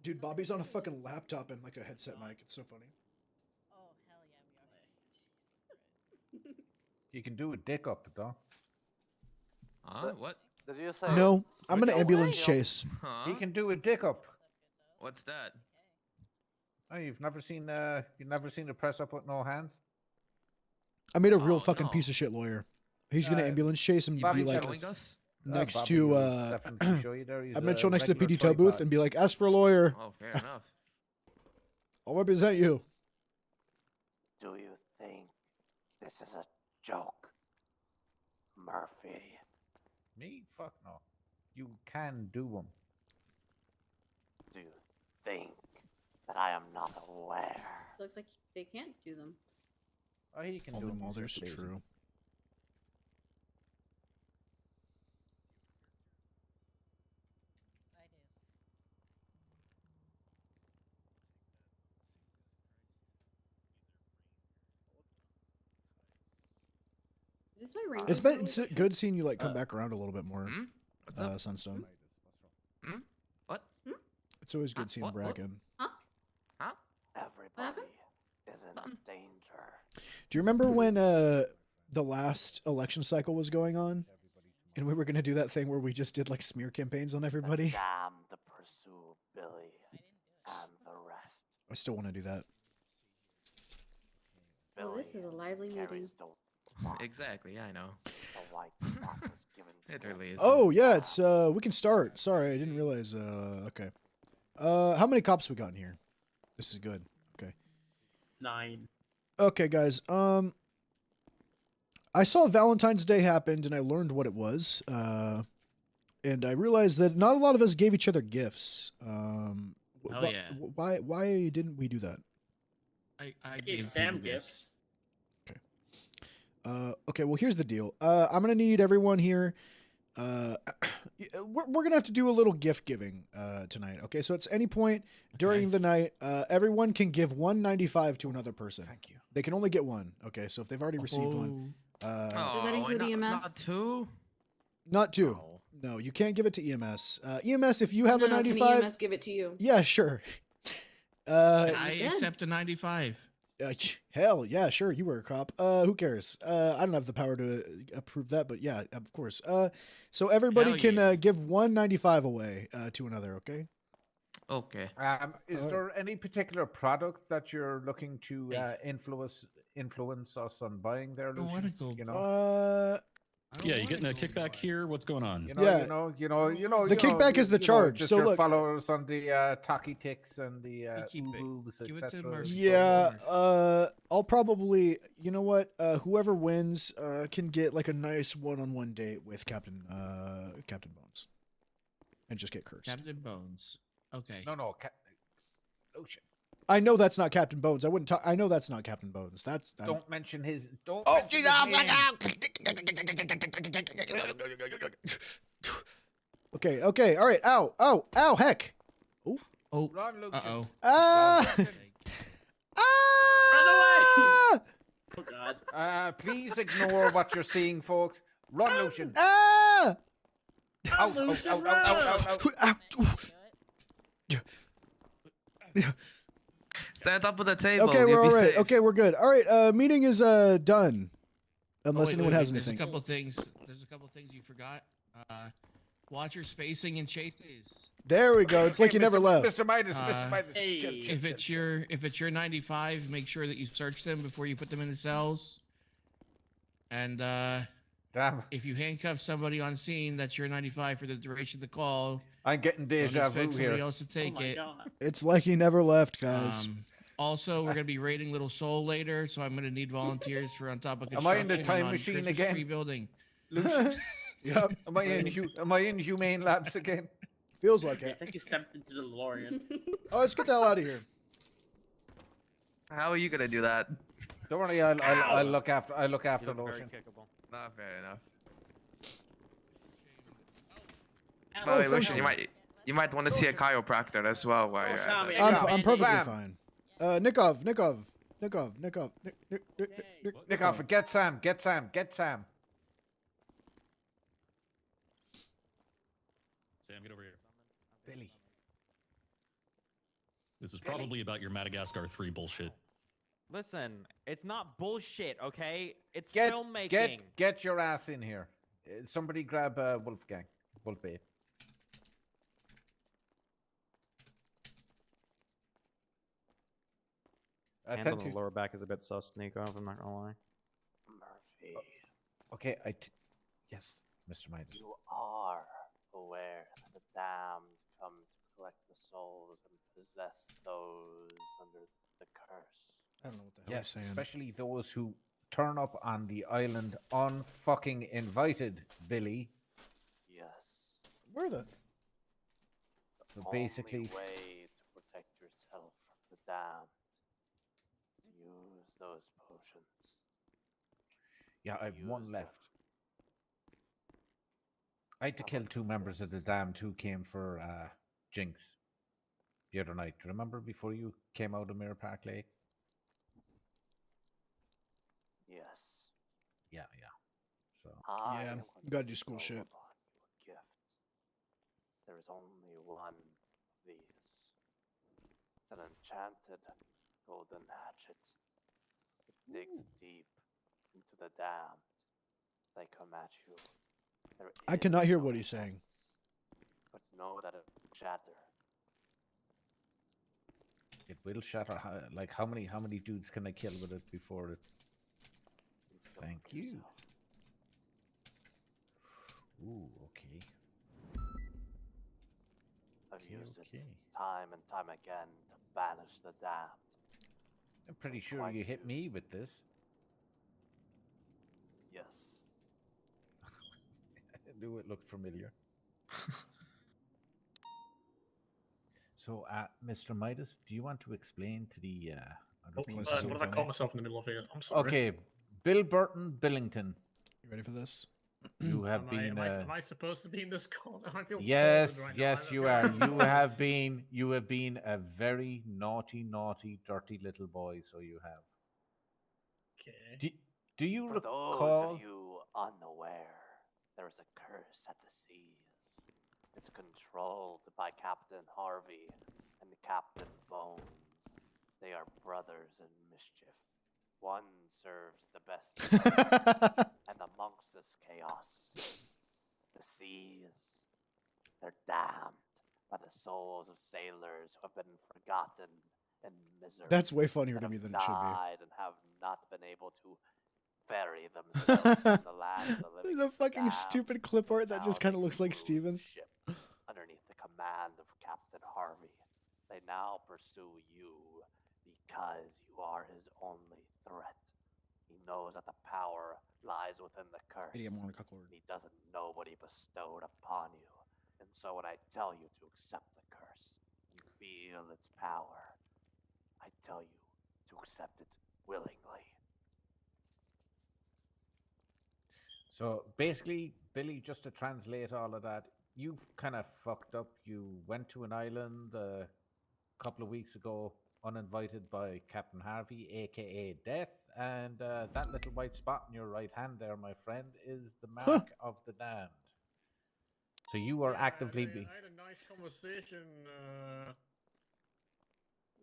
Dude, Bobby's on a fucking laptop and like a headset mic. It's so funny. You can do a dick up, though. What? Did you say? No, I'm gonna Switch ambulance over? chase. He can do a dick up. What's that? Oh, you've never seen a press up with no hands? I made a real fucking piece of shit lawyer. He's gonna ambulance chase and Bobby be like showing us? next Bobby to will definitely show you there. He's I'm gonna a chill next to the regular PD tow booth tripod. and be like, ask for a lawyer. Oh, fair enough. I'll represent you. Do you think this is a joke, Murphy? Me? Fuck no. You can do them. Do you think that I am not aware? Looks like they can't do them. Oh, he can All do the them. mothers, true. Is this my range? It's good seeing you like come back around a little bit more, Sunstone. What? It's always good seeing Bracken. Everybody is in danger. Do you remember when the last election cycle was going on, and we were gonna do that thing where we just did like smear campaigns on everybody? Damn to pursue Billy and the rest. I still want to do that. Well, this is a lively meeting. Exactly, I know. It really is. Oh yeah, it's we can start. Sorry, I didn't realize. Okay. How many cops we got in here? This is good. Okay. 9. Okay, guys. I saw Valentine's Day happened, and I learned what it was. And I realized that not a lot of us gave each other gifts. Yeah. Why didn't we do that? I gave Sam gifts. Okay, well, here's the deal. I'm gonna need everyone here. We're gonna have to do a little gift giving tonight. Okay, so at any point during the night, everyone can give $1.95 to another person. Thank you. They can only get one. Okay, so if they've already received one, Does that include EMS? Not 2? not two. No, you can't give it to EMS. EMS, if you have a No, 95, can EMS give it to you? yeah, sure. I accept a 95. Hell yeah, sure. You were a cop. Who cares? I don't have the power to approve that, but yeah, of course. So everybody Hell can yeah. give 195 away to another. Okay. Okay. Is there any particular product that you're looking to influence us on buying there, Lucian? You know? Yeah, you getting a kickback here? What's going on? You know, Yeah. The The kickback is the charge. Just So your look, followers on the Taki Ticks and the Boobs, Give it to etc. Murphy. yeah, I'll probably, you know what? Whoever wins can get like a nice one-on-one date with Captain Bones, and just get cursed. Captain Bones. Okay. No, Lucian. I know that's not Captain Bones. I wouldn't talk. I know that's not Captain Bones. Don't mention his. Don't. Oh, mention his name. Okay. All right. Ow. Heck. Oh. Run, Lucian. Uh-oh. Run away! Oh God. Please ignore what you're seeing, folks. Run, Lucian. Ah! Ow, Lucian, ow, run! Stand on top of the table. Okay, You'll we're be all right. safe. Okay, we're good. All right. Meeting is done. Unless Wait, anyone wait, has there's anything. a couple things. There's a couple things you forgot. Watch your spacing and chases. There we go. It's like you never left. Mr. Midas, Hey. If it's your 95, make sure that you search them before you put them in the cells. And Damn. if you handcuff somebody on scene, that's your 95 for the duration of the call. I'm getting deja Don't vu expect somebody here. else to take it. God. It's like he never left, guys. Also, we're gonna be raiding Little Soul later, so I'm gonna need volunteers for on top of Am I in construction. the time and on machine Christmas again? Tree building. Lucian, Yep. am I in Humane Labs again? Feels like I it. think you stepped into the DeLorean. Oh, let's get the hell out of here. How are you gonna do that? Don't worry, I'll look after You look very Lucian. kickable. Not fair enough. Oh, By the way, thank Lucian, you might want to see a chiropractor as well while you're at it. I'm perfectly Sam. fine. Nikov. Nick off. Get Sam. Sam, get over here. Billy. This is probably about your Madagascar 3 bullshit. Listen, it's not bullshit, okay? It's Get filmmaking. get your ass in here. Somebody grab Wolfgang. Wolfbait. Hand on the lower back is a bit sus, Nico, if I'm not gonna lie. Murphy, Okay, yes, Mr. Midas. you are aware that the damned come to collect the souls and possess those under the curse. I don't know what the hell he's saying. Especially those who turn up on the island unfucking invited, Billy. Yes. Where the? The So basically, only way to protect yourself from the damned is to use those potions. yeah, I've one Use left. them. I had to kill 2 members of the Damned who came for Jinx the other night. Do you remember before you came out of Mirror Park Lake? Yes. Yeah. So I Yeah, am you going gotta to do school bestow shit. upon you a gift. There is only one of these. It's an enchanted golden hatchet. It digs deep into the damned. They come at you. There I cannot hear is what no he's saying. defense, but know that it will shatter. it will shatter. Like how many dudes can I kill with it before it? Thank you. Ooh, okay. I've Okay, used okay. it time and time again to banish the damned. I'm pretty sure Quite you hit me used. with this. Yes. I knew it looked familiar. So, Mr. Midas, do you want to explain to the other What people? have I caught myself in the middle of here? I'm sorry. Okay, Bill Burton Billington. You ready for this? You have been. Am I supposed to be in this corner? I feel Yes, bored right yes, now. you are. You have been a very naughty, dirty little boy. So you have. Okay. Do you For recall? those of you unaware, there is a curse at the seas. It's controlled by Captain Harvey and Captain Bones. They are brothers in mischief. One serves the best and amongst this chaos, the seas, they're damned by the souls of sailors who have been forgotten in misery. That's way funnier that to me have than it should be. died and have not been able to ferry themselves from the land of the living. The fucking damned stupid clip art that just kind of looks like Steven. ship underneath the command of Captain Harvey. They now pursue you because you are his only threat. He knows that the power lies within the curse. Idiot Monica Lord. He doesn't know what he bestowed upon you. And so when I tell you to accept the curse and feel its power, I tell you to accept it willingly. So basically, Billy, just to translate all of that, you've kind of fucked up. You went to an island a couple of weeks ago, uninvited by Captain Harvey, aka Death, and that little white spot in your right hand there, my friend, is the mark of the damned. So you are actively being. I had a nice conversation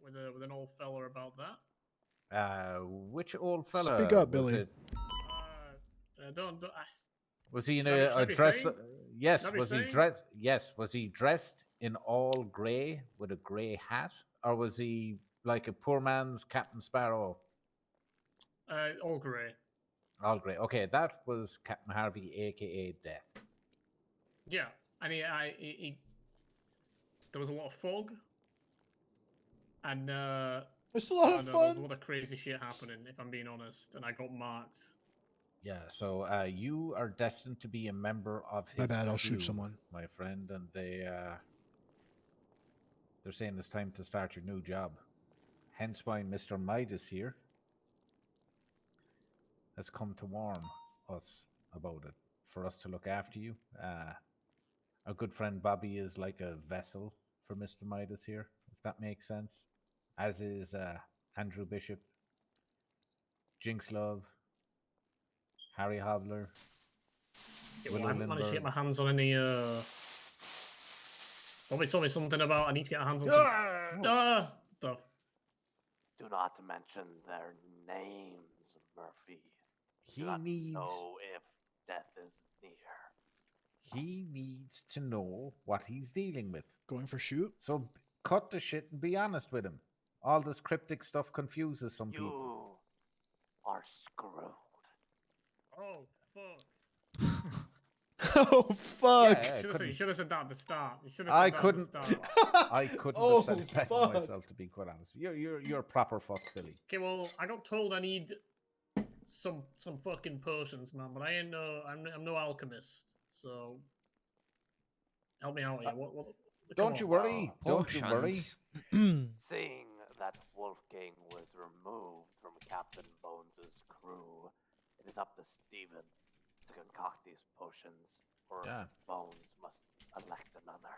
with an old fella about that. Which old fella? Speak up, was Billy. it? Don't. Was he in Should I a be dress? saying? Yes. Should I be Was he saying? dressed? Yes. Was he dressed in all grey with a grey hat, or was he like a poor man's Captain Sparrow? All grey. All grey. Okay, that was Captain Harvey, aka Death. Yeah, and he there was a lot of fog, and it's a lot I of don't know, there was a fun. lot of crazy shit happening, if I'm being honest, and I got marked. Yeah. So you are destined to be a member of his. My bad, I'll shoot crew, someone. my friend, and they're saying it's time to start your new job. Hence why Mr. Midas here has come to warn us about it, for us to look after you. Our good friend Bobby is like a vessel for Mr. Midas here, if that makes sense. As is Andrew Bishop, Jinx Love, Harry Hobbler. Yeah, well, I haven't managed to get my hands on any. Bobby told me something about I need to get my hands on some stuff. Do not mention their names, Murphy. He Do not needs. know if death is near. He needs to know what he's dealing with. Going for shoot? So cut the shit and be honest with him. All this cryptic stuff confuses some people. You are screwed. Oh fuck! Oh fuck! Yeah, You should have said that at the start. You should have I said that couldn't. at the start. I couldn't Oh, have said it better fuck. myself, to be quite honest. You're a proper fuck, Billy. Okay, well, I got told I need some fucking potions, man, but I ain't no. I'm no alchemist, so help me out here. What Don't you worry. Don't you worry. Seeing that Wolfgang was removed from Captain Bones' crew, it is up to Steven to concoct these potions, or Bones must elect another.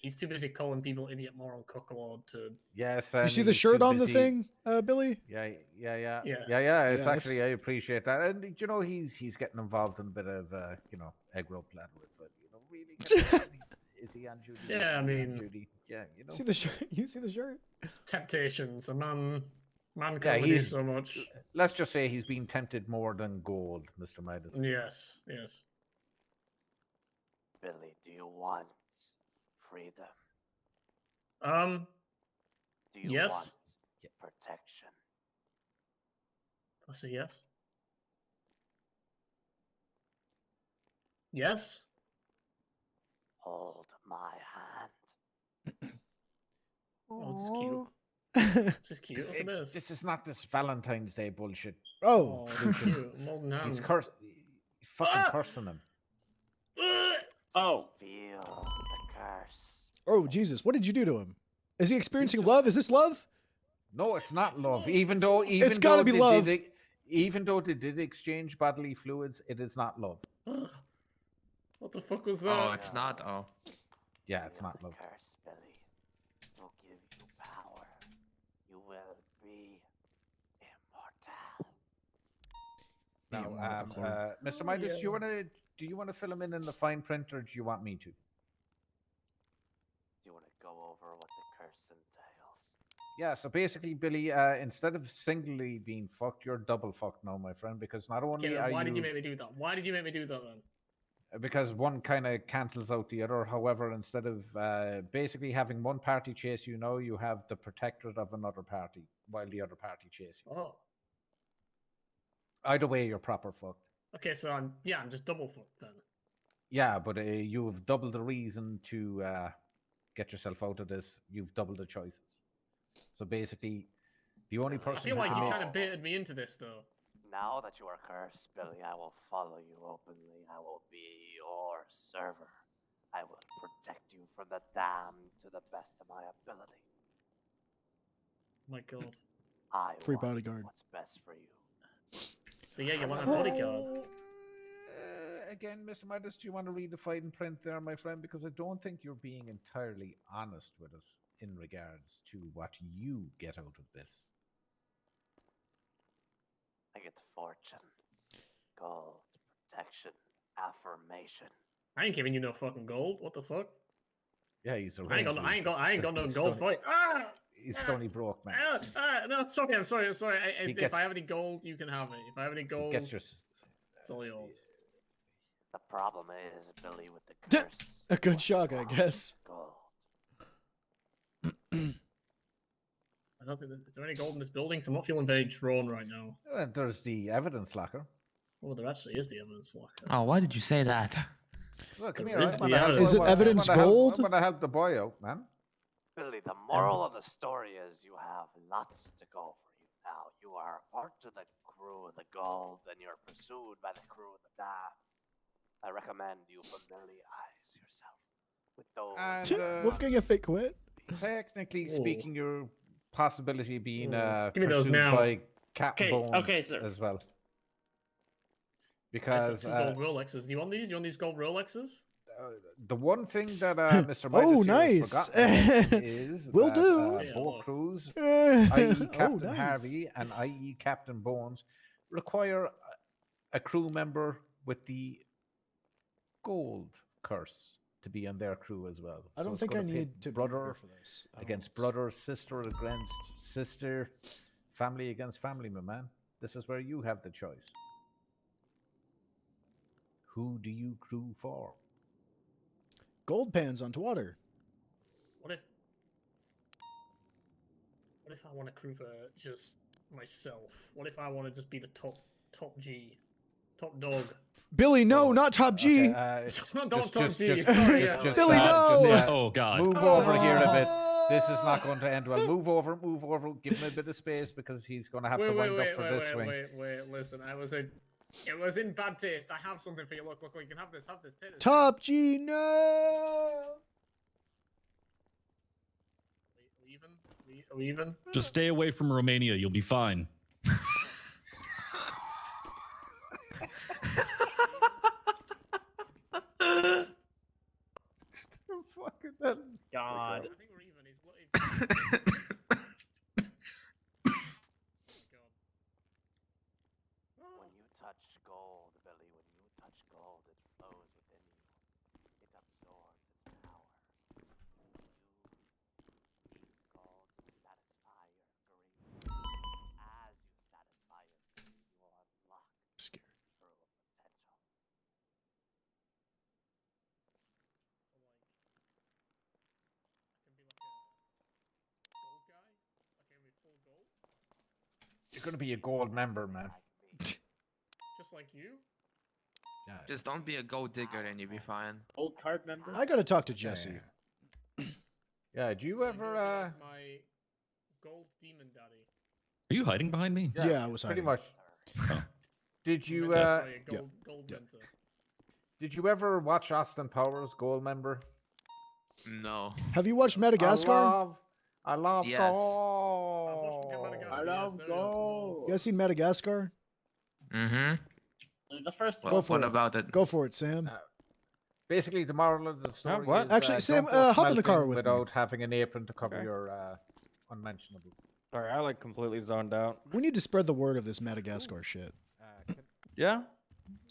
He's too busy calling people idiot moral cuckolord to. Yes. You see the shirt on the thing, Billy? Yeah. Yeah. It's actually, I appreciate that, and you know, he's getting involved in a bit of egg roll platter, but you know, really. Is he on duty? Yeah, I mean, duty. Yeah, you know. See the shirt? You see the shirt? Temptations. A man can Yeah, only do he's so much. Let's just say he's been tempted more than gold, Mr. Midas. Yes. Billy, do you want freedom? Do you Yes. want protection? I say yes. Yes. Hold my hand. Oh, this is cute. This is cute. Look at this. This is not this Valentine's Day bullshit. Oh, this is cute. Molten hands. He's fucking cursing him. Oh. Feel the curse. Oh Jesus! What did you do to him? Is he experiencing love? Is this love? No, it's not love. Even though It's gotta be love. Even though they did exchange bodily fluids, it is not love. What the fuck was that? Oh, it's not. Oh. Yeah, it's not love. Curse, Billy. It will give you power. You will be immortal. Now, Mr. Midas, do you want to fill him in the fine print, or do you want me to? Do you want to go over what the curse entails? Yeah, so basically, Billy, instead of singly being fucked, you're double fucked now, my friend, because not only Okay, then are why you... did you make me do that? Why did you make me do that then? Because one kind of cancels out the other. However, instead of basically having one party chase you now, you have the protectorate of another party while the other party chase you. Oh. Either way, you're proper fucked. Okay, so I'm just double fucked then. Yeah, but you've double the reason to get yourself out of this. You've double the choices. So basically, the only person I feel like who you can kind of baited me into this, though. Now that you are cursed, Billy, I will follow you openly. I will be your server. I will protect you from the damned to the best of my ability. My God. I Free want bodyguard. what's best for you. So yeah, you want a bodyguard. Again, Mr. Midas, do you want to read the fine print there, my friend? Because I don't think you're being entirely honest with us in regards to what you get out of this. I get fortune, gold, protection, affirmation. I ain't giving you no fucking gold. What the fuck? Yeah, he's a I ain't got no gold fight. He's stony broke, man. No, it's okay. I'm sorry. If gets- I have any gold, you can have it. If I have any gold, Gets your... it's all yours. The problem is, Billy, with the curse. A good shock, I guess. Gold. I don't think is there any gold in this building? 'Cause I'm not feeling very drawn right now. There's the evidence locker. Oh, there actually is the evidence locker. Oh, why did you say that? Look, come There here. is I the wanna help- evidence. Is it I wanna- evidence I wanna help- gold? I want to help the boy out, man. Billy, the moral of the story is you have lots to go for you now. You are part of the crew of the gold, and you're pursued by the crew of the damned. I recommend you familiarize yourself with those. And, Wolfgang, if they quit. Technically speaking, your possibility of being Give me those pursued now. by Captain Bones Okay, sir. as well. You guys Because got 2 gold Rolexes. Do you want these? You want these gold Rolexes? the one thing that Mr. Midas Oh, here has nice. forgotten is Will that, do. Yeah, both look. crews, Oh, i.e. Captain nice. Harvey and i.e. Captain Bones, require a crew member with the gold curse to be on their crew as well. I don't it's think I gonna pit need to be brother here for this. I don't against think so. brother, sister against sister, family against family, my man. This is where you have the choice. Who do you crew for? Gold pans onto water. What if I want to crew for just myself? What if I want to just be the top G, top dog? Billy, no, not top G. Don't just- top just- G. just- Sorry, just- just, Billy, no! Oh, God. Move over here a bit. This is not going to end well. Move over. Give him a bit of space because he's going to have to wind up for this swing. Wait. Listen, it was in bad taste. I have something for you. Look. You can have this. Take this. Top G, no. Are we even? Just stay away from Romania. You'll be fine. God. I think we're even. He's When you touch gold, Billy, when you touch gold, it flows within you. It absorbs its power. You need gold to satisfy your greed. As you satisfy your greed, you will unlock Scared. true potential. You're going to be a gold member, man. just like you. Yeah. Just don't be a gold digger and you'll be fine. Old card member. I gotta talk to Jesse. Yeah, do you ever... My gold demon daddy. Are you hiding behind me? Yeah, I was pretty hiding. much. Did you... Gold mentor. Did you ever watch Austin Powers, Gold Member? No. Have you watched Madagascar? I love Yes. gold. I love gold. You guys seen Madagascar? Mm-hmm. The first Go for what it. about it? Go for it, Sam. Basically, the moral of the story what? is... Actually, Sam, don't go hop in the car smelting with me. without having an apron to cover Okay. your unmentionable. Sorry, I like completely zoned out. We need to spread the word of this Madagascar shit. Yeah.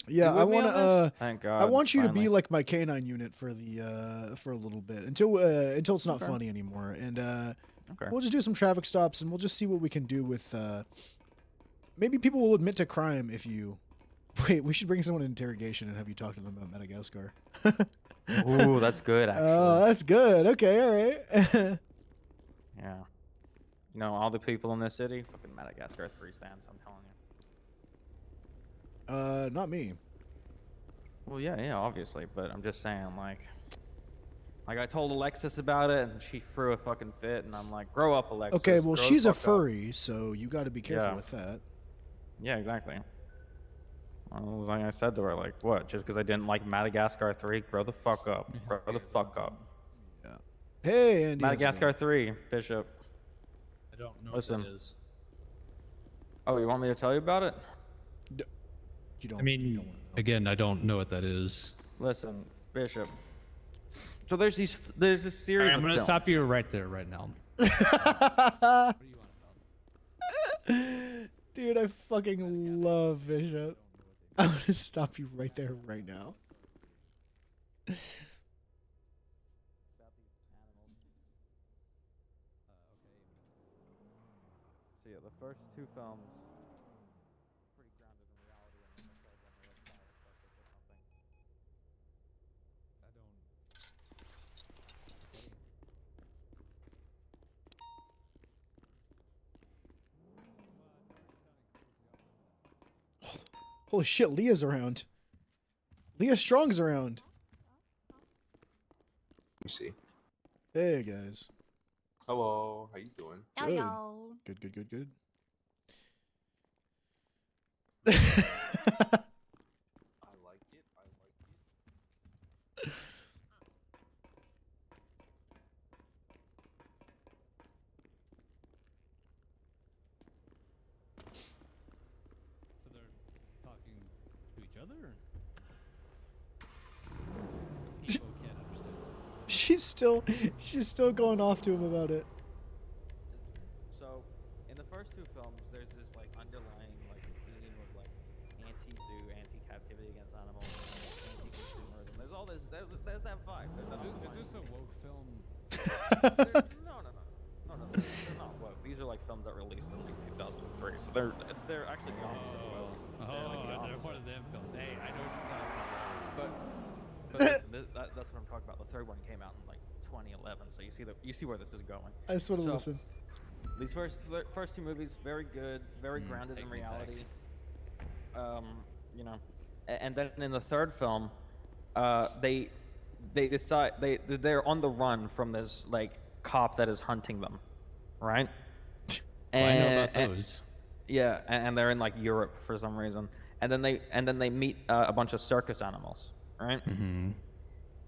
Yeah, You I with me want on to. this? Thank God. I want you to finally. be like my canine unit for the for a little bit until it's not Okay. funny anymore. And Okay. We'll just do some traffic stops, and we'll just see what we can do with. Maybe people will admit to crime if you. Wait, we should bring someone in interrogation and have you talk to them about Madagascar. Ooh, that's good. Actually. Oh, that's good. Okay, all right. Yeah. You know, all the people in this city, fucking Madagascar 3 stands. I'm telling you. Not me. Well, yeah, obviously, but I'm just saying, like I told Alexis about it, and she threw a fucking fit, and I'm like, grow up, Alexis. Okay, well, grow she's the a fuck up." furry, so you got to be careful Yeah. with that. Yeah, exactly. Like I said to her, like, what? Just because I didn't like Madagascar 3, grow the fuck up. Grow the fuck up. Yeah. Hey, Andy. how's it Madagascar going? 3, Bishop. I don't know Listen. what that is. Oh, you want me to tell you about it? You don't. I mean, again, I don't know what that is. Listen, Bishop. So there's this series. Alright, I'm of gonna films. stop you right there, right now. Dude, I fucking love Bishop. I'm gonna stop you right there, right now. So yeah, the first 2 films. Pretty grounded in reality, and then the third one they like fire stuff or something. I don't. Holy shit, Leah's around. Leah Strong's around. You see. Hey, guys. Hello, how you doing? Good. Good. I like it. So they're talking to each other? Or? Evo can't understand. She's still going off to him about it. So, in the first 2 films, there's this like underlying like theme of like anti-zoo, anti-captivity against animals, anti-consumerism. There's all this. There's that vibe. There's that Is this a woke film? No. They're not woke. These are like films that released in like 2003, so they're actually the opposite of woke. They're one of them films. Hey, I know what you're talking about. But listen, that's what I'm talking about. The third one came out in like 2011, so you see where this is going. I just want to listen. These first 2 movies, very good, very grounded in reality. You know, and then in the third film, they decide they're on the run from this like cop that is hunting them, right? I know about those. Yeah, and they're in like Europe for some reason, and then they meet a bunch of circus animals, right? Mm-hmm.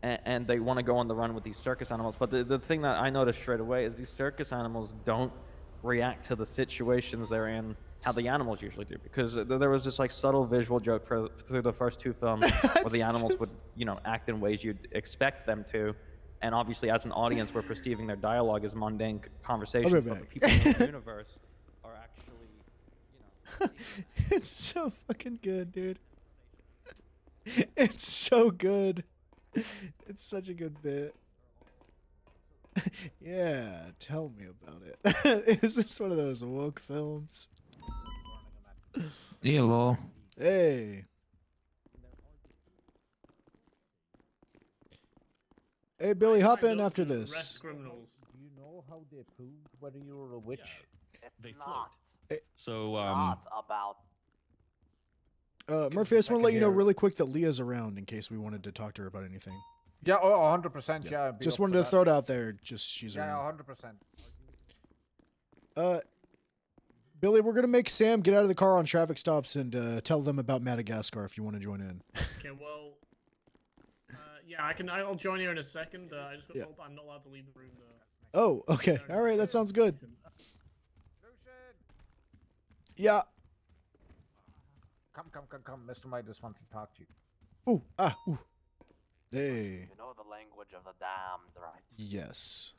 And they want to go on the run with these circus animals, but the thing that I noticed straight away is these circus animals don't react to the situations they're in how the animals usually do, because there was this like subtle visual joke through the first 2 films where the animals would, you know, act in ways you'd expect them to, and obviously as an audience we're perceiving their dialogue as mundane conversations, but the people in the universe are actually, you know. It's so fucking good, dude. It's so good. It's such a good bit. Yeah, tell me about it. Is this one of those woke films? Hello. Hey. Hey, Billy, hop in after this. Criminals. Do you know how they proved whether you were a witch? It's not. So Not about. Murphy, I just want to let you know really quick that Leah's around in case we wanted to talk to her about anything. Yeah, 100%. Yeah, I'd be Just up wanted for to that. throw it out there. Just she's Yeah, around. 100%. Billy, we're gonna make Sam get out of the car on traffic stops and tell them about Madagascar if you want to join in. Okay, well, yeah, I'll join you in a second. I just got Yeah. told I'm not allowed to leave the room though. Oh, okay. All right, that sounds good. Yeah. Come. Mr. Midas wants to talk to you. Ooh. Hey. You know the language of the damned, right? Yes.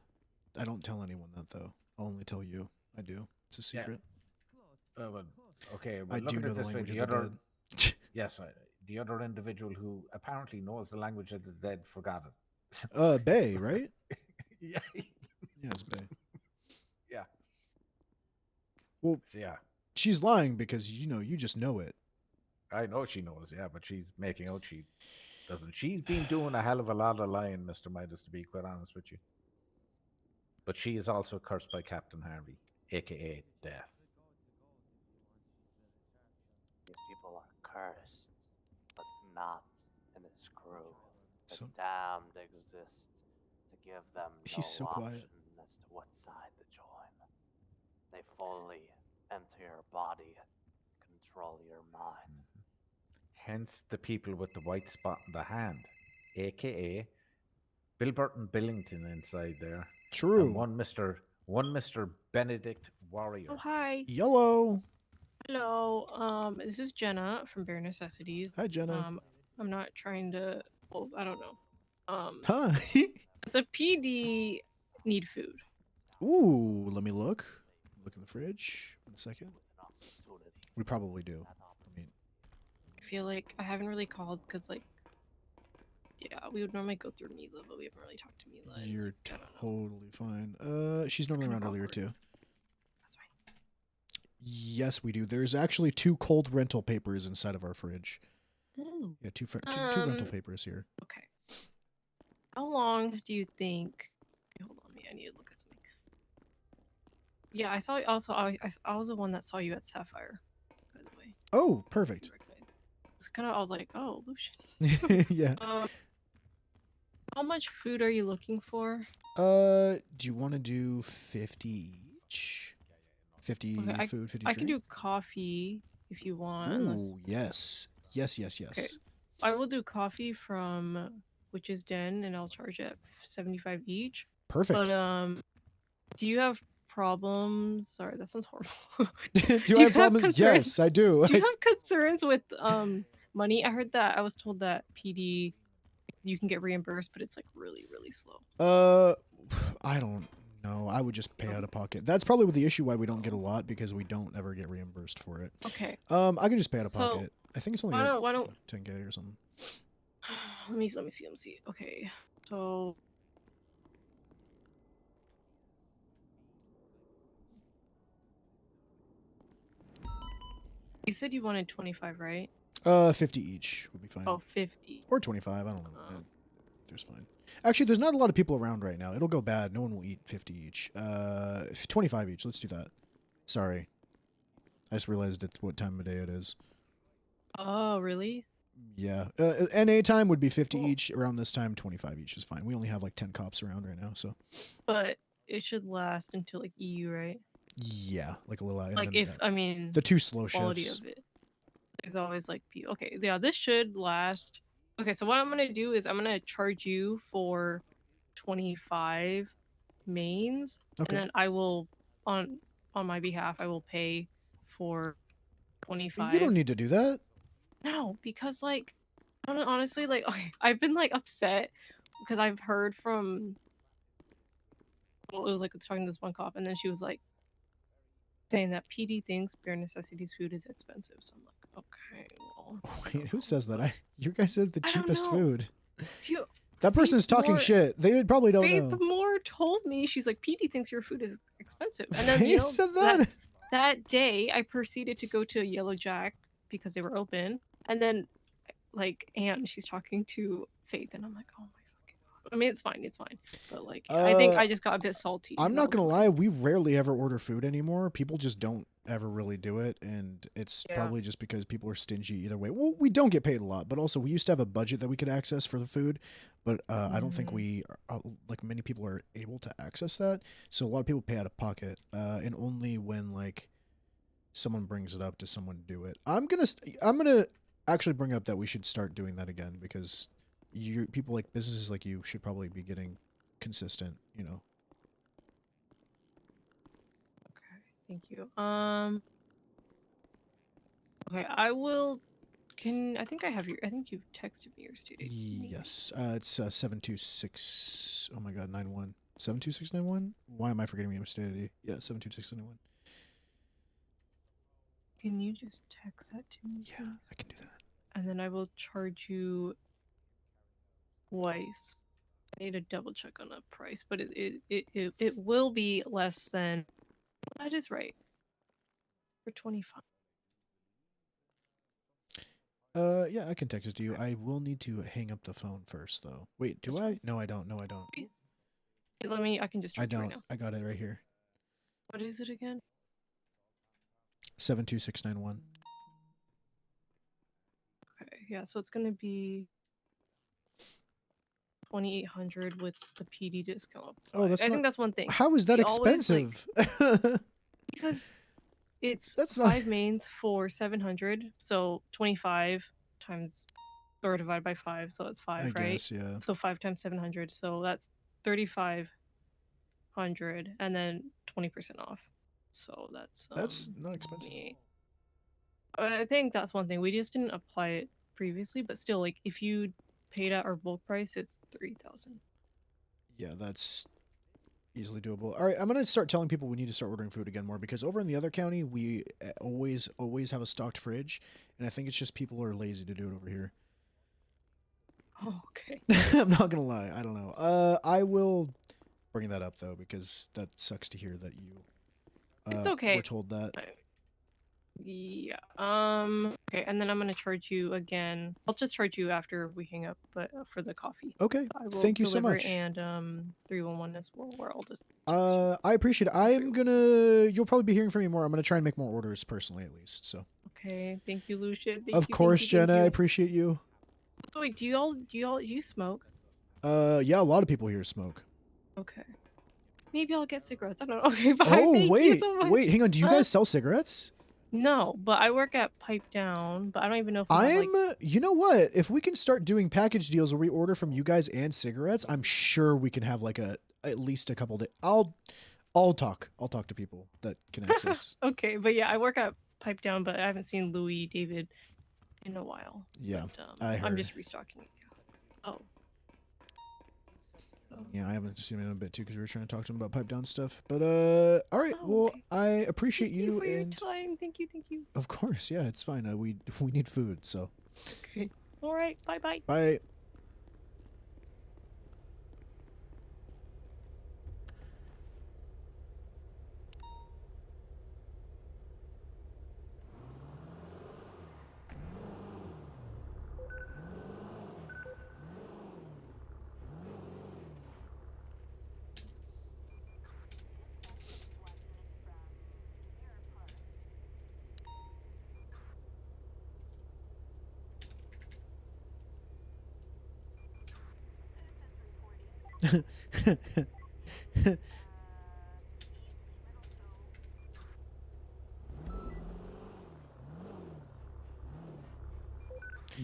I don't tell anyone that though. I'll only tell you. I do. It's a secret. Okay, I look do at know it the this way. language The of the other, dead. yes, the other individual who apparently knows the language of the dead forgot it. Bay, right? Yeah. Yeah, it's Bay. Well, yeah. She's lying because you just know it. I know she knows, yeah, but she's making out she doesn't. She's been doing a hell of a lot of lying, Mr. Midas, to be quite honest with you. But she is also cursed by Captain Harvey, aka Death. These people are cursed, but not in his crew. The So- damned exist to give them no She's so option quiet. as to what side to join. They fully enter your body, control your mind. Hence the people with the white spot in the hand, aka Bill Burton Billington inside there. True. And one Mr. Benedict Warrior. Oh, hi. Yellow. Hello. This is Jenna from Bare Necessities. Hi, Jenna. I'm not trying to. Well, I don't know. Huh? Does a PD need food? Ooh, let me look. Look in the fridge. 1 second. We probably do. I feel like I haven't really called because, like, yeah, we would normally go through Mila, but we haven't really talked to Mila. You're totally fine. She's normally around earlier too. That's fine. Yes, we do. There's actually 2 cold rental papers inside of our fridge. Ooh. Yeah, two rental papers here. Okay. How long do you think? Okay, hold on, I need to look at something. Yeah, I saw. Also, I was the one that saw you at Sapphire, by the way. Oh, perfect. It's kind of. I was like, oh, Lucian. Yeah. How much food are you looking for? Do you want to do 50 each? 50 Okay, food, 50 I can drink? do coffee if you want. Unless... Ooh, yes. Yes. Okay. I will do coffee from Witch's Den, and I'll charge at 75 each. Perfect. But do you have problems? Sorry, that sounds horrible. Do I have problems? concerns? Yes, I do. Do you have concerns with money? I heard that. I was told that PD you can get reimbursed, but it's like really, really slow. I don't know. I would just pay out of pocket. That's probably the issue why we don't get a lot, because we don't ever get reimbursed for it. Okay. I can just pay out of So, pocket. I think it's only why don't 10K or something. let me see. Okay. So you said you wanted 25, right? 50 each would be fine. Oh, 50. Or 25. I don't know. There's fine. Actually, there's not a lot of people around right now. It'll go bad. No one will eat 50 each. 25 each. Let's do that. Sorry. I just realized it's what time of day it is. Oh, really? Yeah. NA time would be 50 each. Around this time, 25 each is fine. We only have like 10 cops around right now, so. But it should last until like EU, right? Yeah, like a little. Like if I mean the 2 slow quality shifts. of it. There's always like okay, yeah, this should last. Okay, so what I'm gonna do is I'm gonna charge you for 25 mains, Okay. and then I will on my behalf I will pay for 25. You don't need to do that. No, because like honestly, like okay, I've been like upset because I've heard from. Well, it was like talking to this one cop, and then she was like saying that PD thinks bare necessities food is expensive. So I'm like, okay, well. Wait, who says that? You guys said the I don't cheapest know. food. You, That person's talking Moore- shit. They probably don't Faith know. Moore told me, she's like, PD thinks your food is expensive. And then Faith said that? that day, I proceeded to go to a Yellow Jack because they were open. And then, like, Anne, she's talking to Faith, and I'm like, oh my fucking god. I mean, it's fine. But like, I think I just got a bit salty. I'm and I not was gonna lie, we rarely ever order food anymore. People just don't ever really do it, and it's Yeah. probably just because people are stingy either way. Well, we don't get paid a lot, but also we used to have a budget that we could access for the food, but I don't think we like many people are able to access that. So a lot of people pay out of pocket, and only when like someone brings it up does someone do it. I'm gonna actually bring up that we should start doing that again, because people like businesses like you should probably be getting consistent, you know. Thank you. Okay, I will. I think I have your. I think you've texted me your student. Yes, it's 726. Oh my God, 91 72691. Why am I forgetting my state ID? Yeah, 72691. Can you just text that to me? Yeah, please? I can do that. And then I will charge you twice. I need to double check on the price, but it will be less than. That is right. For 25. Yeah, I can text it to you. I will need to hang up the phone first, though. Wait, do I? No, I don't. No, I don't. Let me. I can just. I Right don't. now. I got it right here. What is it again? 72691. Okay. Yeah. So it's gonna be 2,800 with the PD discount. Oh, that's I not. think that's one thing. How is that We always, like, expensive? because it's That's not- 5 mains for 700, so 25 times or divided by 5, so that's 5, I right? guess, yeah. So 5 times 700, so that's 3,500, and then 20% off. So that's not expensive. 28. I think that's one thing. We just didn't apply it previously, but still, like, if you paid at our bulk price, it's 3,000. Yeah, that's easily doable. All right, I'm gonna start telling people we need to start ordering food again more, because over in the other county we always have a stocked fridge, and I think it's just people are lazy to do it over here. Oh, okay. I'm not gonna lie, I don't know. I will bring that up though, because that sucks to hear that you. It's okay. Were told that. Yeah. Okay, and then I'm gonna charge you again. I'll just charge you after we hang up, but for the coffee. Okay. I will Thank you so deliver much. And 311 as well, where I'll just. I appreciate it. I'm gonna. You'll probably be hearing from me more. I'm gonna try and make more orders personally, at least. So. Okay. Thank you, Lucian. Of course, Jenna. I appreciate you. So wait, do you smoke? Yeah, a lot of people here smoke. Okay. Maybe I'll get cigarettes. I don't know. Okay, bye. Oh Thank you wait, so much. wait, hang on. Do you Huh? guys sell cigarettes? No, but I work at Pipe Down, but I don't even know if we have, like. You know what? If we can start doing package deals where we order from you guys and cigarettes, I'm sure we can have like at least a couple days. I'll talk to people that can access. Okay, but yeah, I work at Pipe Down, but I haven't seen Louis David in a while. Yeah, But, I I'm heard. just restocking. Oh. Yeah, I haven't seen him in a bit too because we were trying to talk to him about pipe down stuff. But all right, well, I appreciate Thank you you for your and time. Thank you. of course, yeah, it's fine. We need food, so Okay. All right. Bye. bye.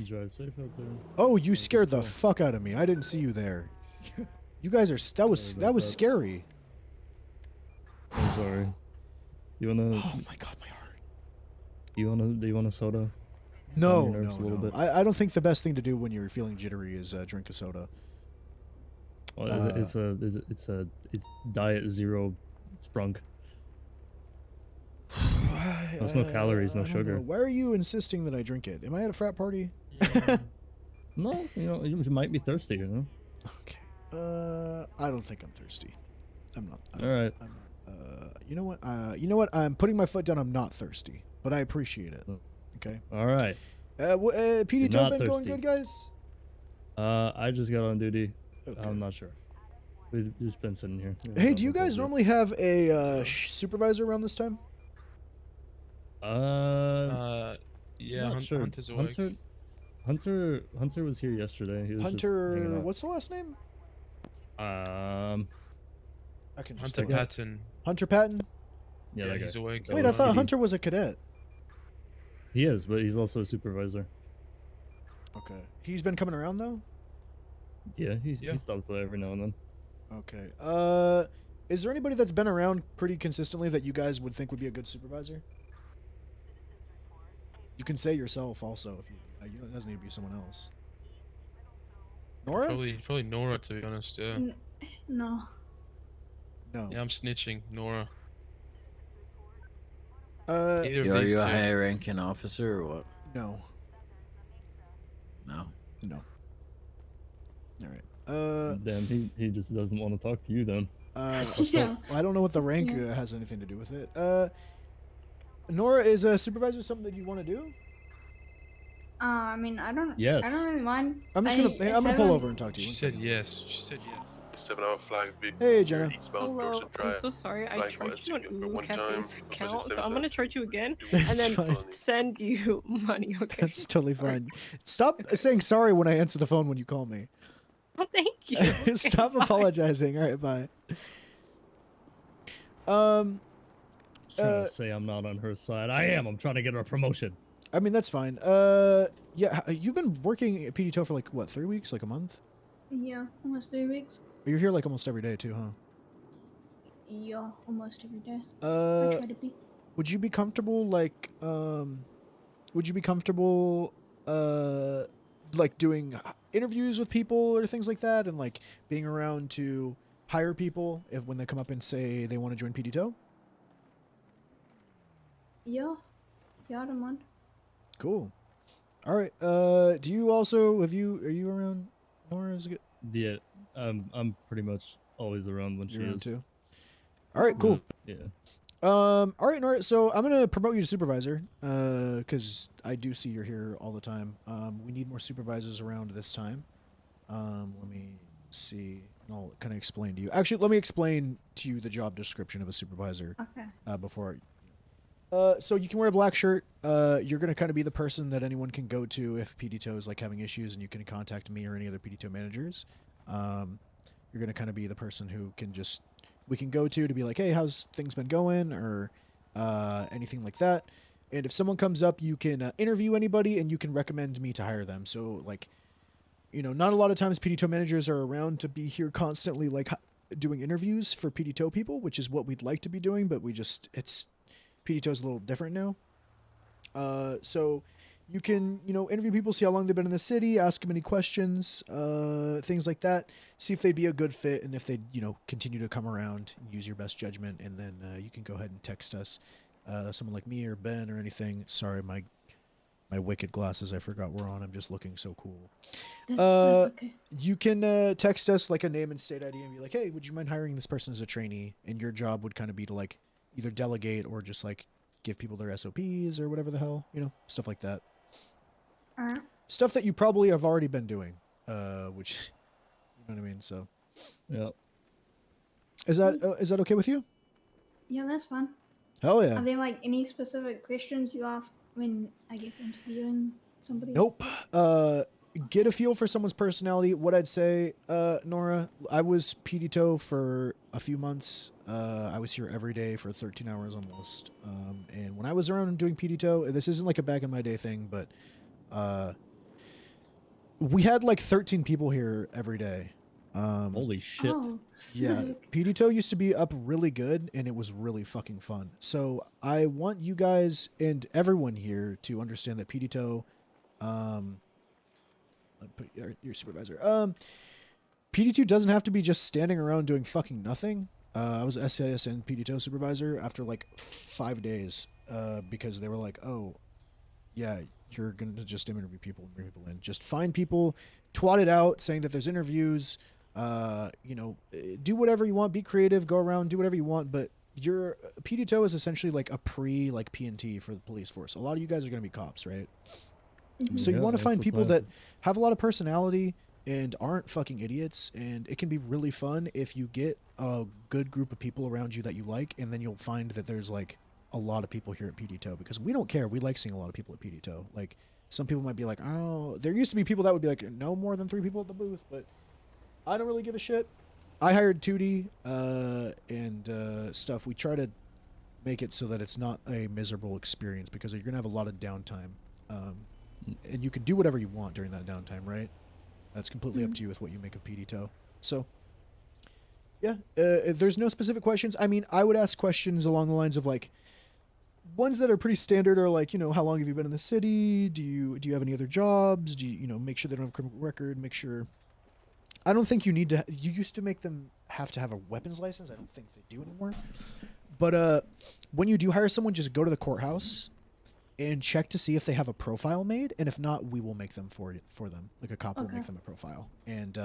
Drive safe out there. Oh, you scared the fuck out of me. I didn't see you there. You guys are that was scary. I'm sorry. You wanna? Oh my god, my heart. Do you want a soda? No, Calm your nerves a little bit? I don't think the best thing to do when you're feeling jittery is drink a soda. Well, it's diet zero sprunk. There's no calories, no I don't sugar. know. Why are you insisting that I drink it? Am I at a frat party? No, you might be thirsty, you know. I don't think I'm thirsty. I'm not. All right. I'm not. You know what? I'm putting my foot down. I'm not thirsty, but I appreciate it. Okay. All right. PD You're job not been going thirsty. good, guys? I just got on duty. Okay. I'm not sure. We've just been sitting here. Hey, do you guys normally have a supervisor around this time? Yeah, not sure. Hunter's awake. Hunter was here yesterday. He was just hanging Hunter, out. what's the last name? I can just Hunter look it up. Patton. Hunter Patton? Yeah, that he's guy. awake. Wait, I thought Hunter was a cadet. He is, but he's also a supervisor. Okay. He's been coming around though? Yeah, he stops by every now and then. Okay. Is there anybody that's been around pretty consistently that you guys would think would be a good supervisor? You can say yourself also if you it doesn't need to be someone else. Nora? Probably Nora, to be honest. Yeah. No. No. Yeah, I'm snitching. Nora. Either of Are these you a two. high ranking officer or what? No. No. No. All right. Damn, he just doesn't want to talk to you then. I don't know what the rank has anything to do with it. Nora, is a supervisor something that you want to do? I mean, I don't Yes. really mind. I'm gonna pull over and talk to you. She One said second. yes. She said yes. 7-hour flag Hey, Jenna. Hello, I'm so sorry. I charged you on Ooh Cafe's account, so I'm gonna charge you again and It's then fine. send you money. Okay. That's totally fine. Stop saying sorry when I answer the phone when you call me. Oh, thank you. Stop apologizing. All right, bye. Trying to say I'm not on her side. I am. I'm trying to get her a promotion. I mean, that's fine. Yeah, you've been working at PDTO for like, what, 3 weeks? Like a month? Yeah, almost 3 weeks. You're here like almost every day too, huh? Yeah, almost every day. I Uh, try to be. would you be comfortable, like, like doing interviews with people or things like that and like being around to hire people if when they come up and say they want to join PDTO? Yeah, I don't mind. Cool. All right. Do you also are you around Nora? Is it good? Yeah, I'm pretty much always around when she You're around is. too. All right, cool. Yeah. All right, Nora. So I'm gonna promote you to supervisor, because I do see you're here all the time. We need more supervisors around this time. Let me see, and I'll kind of explain to you. Actually, let me explain to you the job description of a supervisor. Okay. Before. So you can wear a black shirt. You're gonna kind of be the person that anyone can go to if PDTO is like having issues, and you can contact me or any other PDTO managers. You're gonna kind of be the person who we can go to be like, hey, how's things been going, or anything like that. And if someone comes up, you can interview anybody, and you can recommend me to hire them. So like, not a lot of times PDTO managers are around to be here constantly, like doing interviews for PDTO people, which is what we'd like to be doing, but PDTO is a little different now. So you can, interview people, see how long they've been in the city, ask them any questions, things like that, see if they'd be a good fit, and if they'd, continue to come around and use your best judgment, and then you can go ahead and text us, someone like me or Ben or anything. Sorry, my wicked glasses I forgot were on. I'm just looking so cool. That's okay. You can text us like a name and state ID and be like, hey, would you mind hiring this person as a trainee? And your job would kind of be to like either delegate or just like give people their SOPs or whatever the hell, stuff like that. Alright. Stuff that you probably have already been doing, which, you know what I mean? So, yeah. Is that okay with you? Yeah, that's fine. Hell yeah. Are there like any specific questions you ask when, I guess, interviewing somebody? Nope. Get a feel for someone's personality. What I'd say, Nora, I was PDTO for a few months. I was here every day for 13 hours almost. And when I was around doing PDTO, this isn't like a back in my day thing, but we had like 13 people here every day. Holy shit. Oh, Yeah, PDTO used to be up really good, and it was really fucking fun. So I want you guys and everyone here to understand that PDTO, put your supervisor. PDTO doesn't have to be just standing around doing fucking nothing. I was SIS and PDTO supervisor after like 5 days, because they were like, oh, yeah, you're gonna just interview people and bring people in. Just find people, twat it out, saying that there's interviews. Do whatever you want, be creative, go around, do whatever you want, but your PDTO is essentially like a PNT for the police force. A lot of you guys are going to be cops, right? Mm-hmm. So you Yeah, want to that's find the people plan. that have a lot of personality and aren't fucking idiots, and it can be really fun if you get a good group of people around you that you like, and then you'll find that there's like a lot of people here at PDTO, because we don't care. We like seeing a lot of people at PDTO. Like, some people might be like, oh, there used to be people that would be like, no more than 3 people at the booth, but I don't really give a shit. I hired 2D and stuff. We try to make it so that it's not a miserable experience, because you're going to have a lot of downtime. And you can do whatever you want during that downtime, right? That's completely up to you with what you make of PDTO. So, yeah, if there's no specific questions. I mean, I would ask questions along the lines of like, ones that are pretty standard are like, how long have you been in the city? Do you have any other jobs? Do you, make sure they don't have a criminal record? Make sure. I don't think you need to. You used to make them have to have a weapons license. I don't think they do anymore. But when you do hire someone, just go to the courthouse and check to see if they have a profile made, and if not, we will make them for them. Like a cop will make them a profile. And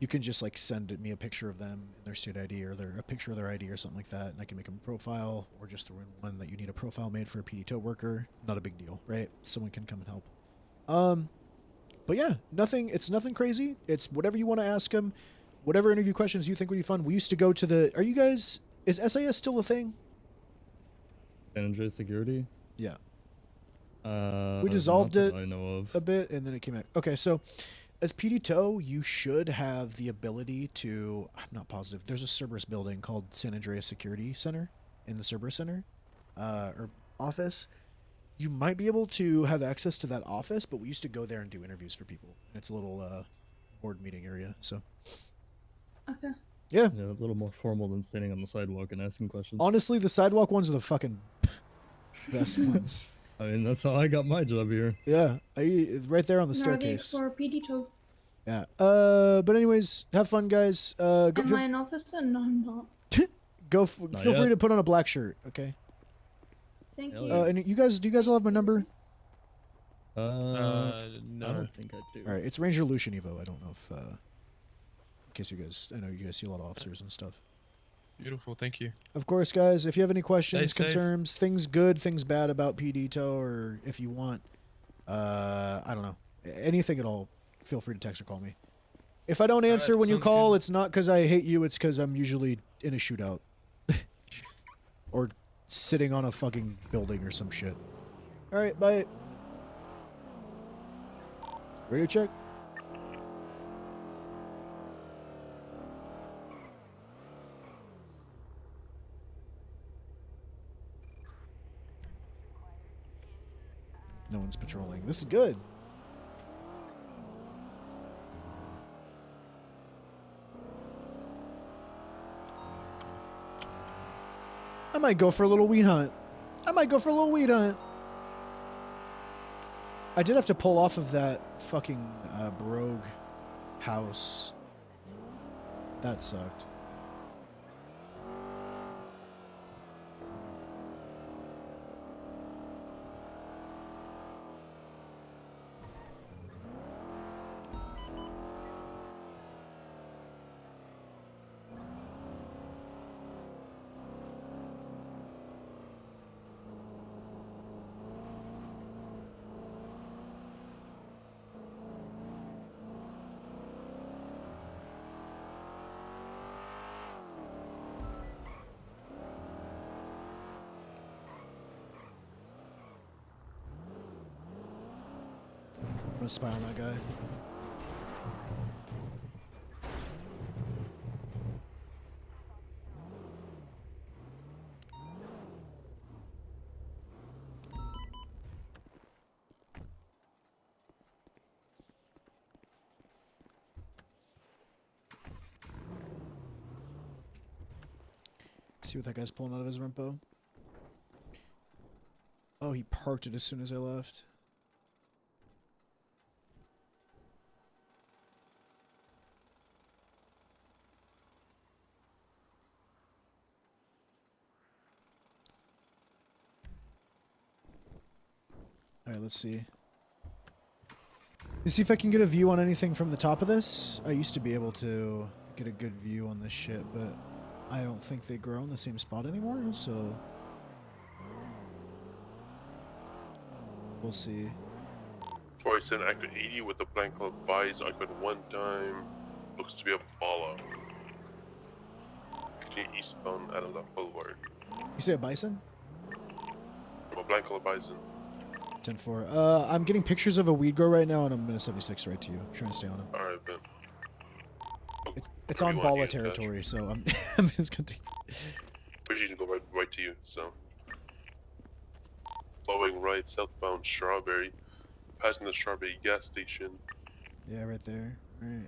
you can just like send me a picture of them and their state ID or a picture of their ID or something like that, and I can make them a profile, or just throw in one that you need a profile made for a PD tow worker. Not a big deal, right? Someone can come and help. But yeah, it's nothing crazy. It's whatever you want to ask them, whatever interview questions you think would be fun. We used to go to the, is SAS still a thing? San Andreas Security? Yeah. not We dissolved that it I know of. a bit, and then it came back. Okay, so as PD tow, you should have the ability to, I'm not positive, there's a Cerberus building called San Andreas Security Center in the Cerberus Center, or office. You might be able to have access to that office, but we used to go there and do interviews for people. It's a little board meeting area, so. Okay. Yeah. Yeah, a little more formal than standing on the sidewalk and asking questions. Honestly, the sidewalk ones are the fucking best ones. I mean, that's how I got my job here. Yeah, right there on the Now they staircase. for PD tow. Yeah. But anyways, have fun, guys. Go, Am I an officer? No, I'm not. feel free to put on a black shirt, okay? Thank you. And do you guys all have my number? No. I don't think I do. All right, it's Ranger Lucian Evo. I don't know if, in case you guys, I know you guys see a lot of officers and stuff. Beautiful, thank you. Of course, guys, if you have any questions, Stay safe. concerns, things good, things bad about PD tow, or if you want, I don't know, anything at all, feel free to text or call me. If I don't answer when you sounds call, it's not because I hate you, it's because I'm usually in a shootout. Or sitting on a fucking building or some shit. Alright, bye. Radio check. No one's patrolling. This is good. I might go for a little weed hunt. I did have to pull off of that fucking Brogue house. That sucked. I'm gonna spy on that guy. See what that guy's pulling out of his Rempo. Oh, he parked it as soon as I left. Alright, let's see. Let's see if I can get a view on anything from the top of this. I used to be able to get a good view on this shit, but I don't think they grow in the same spot anymore, so we'll see. Twice in active 80 with the blank club buys. I could one time. Looks to be a baller. Continue eastbound at a left boulevard. You say a bison? A blank club bison. 10-4. I'm getting pictures of a weed grow right now, and I'm gonna 76 right to you. I'm trying to stay on him. Alright, then. It's on Bala territory, so I'm I'm just gonna take. Precision go right to you. So, following right southbound Strawberry, passing the Strawberry gas station. Yeah, right there. Right.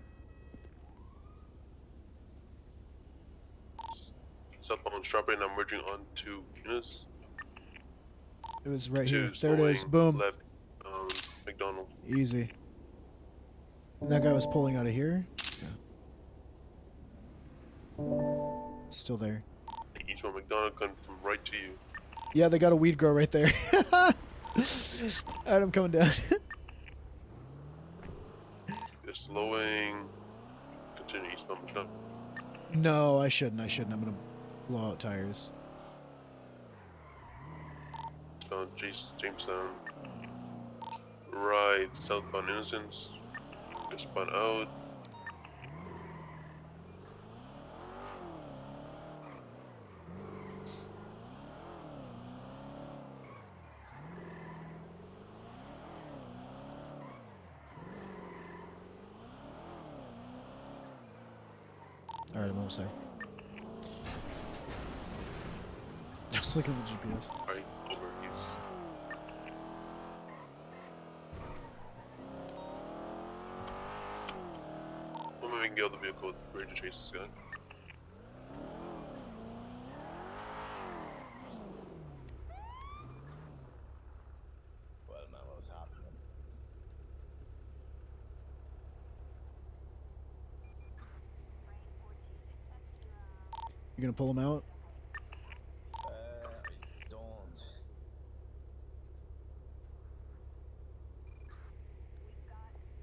Southbound Strawberry, and I'm merging onto Eunice. It was right here. To There it is. slowing Boom. Left, McDonald. Easy. And that guy was pulling out of here. Yeah. Still there. Each one McDonald coming from right to you. Yeah, they got a weed grow right there. Alright, I'm coming down. Just slowing. Continue much now? No, I shouldn't. I'm gonna blow out tires. Jamestown. Right, southbound Innocence. Just spun out. Alright, I'm almost there. I was looking at the GPS. Right, over east. I'm moving the other vehicle ready to chase this guy. Well, man, what's happening? You gonna pull him out? I don't.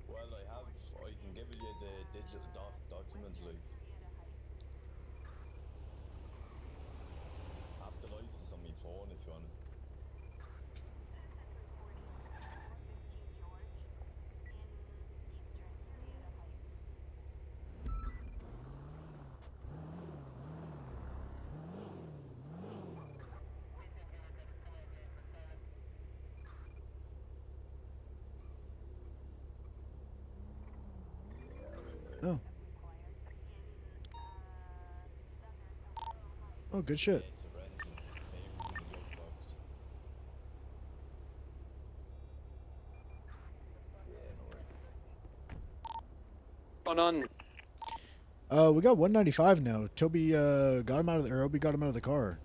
Well, I can give you the digital document, like. I have the license on my phone if you want it. Oh. Oh, good shit. Going on? We got 195 now. Toby got him out of the, or Obi got him out of the car.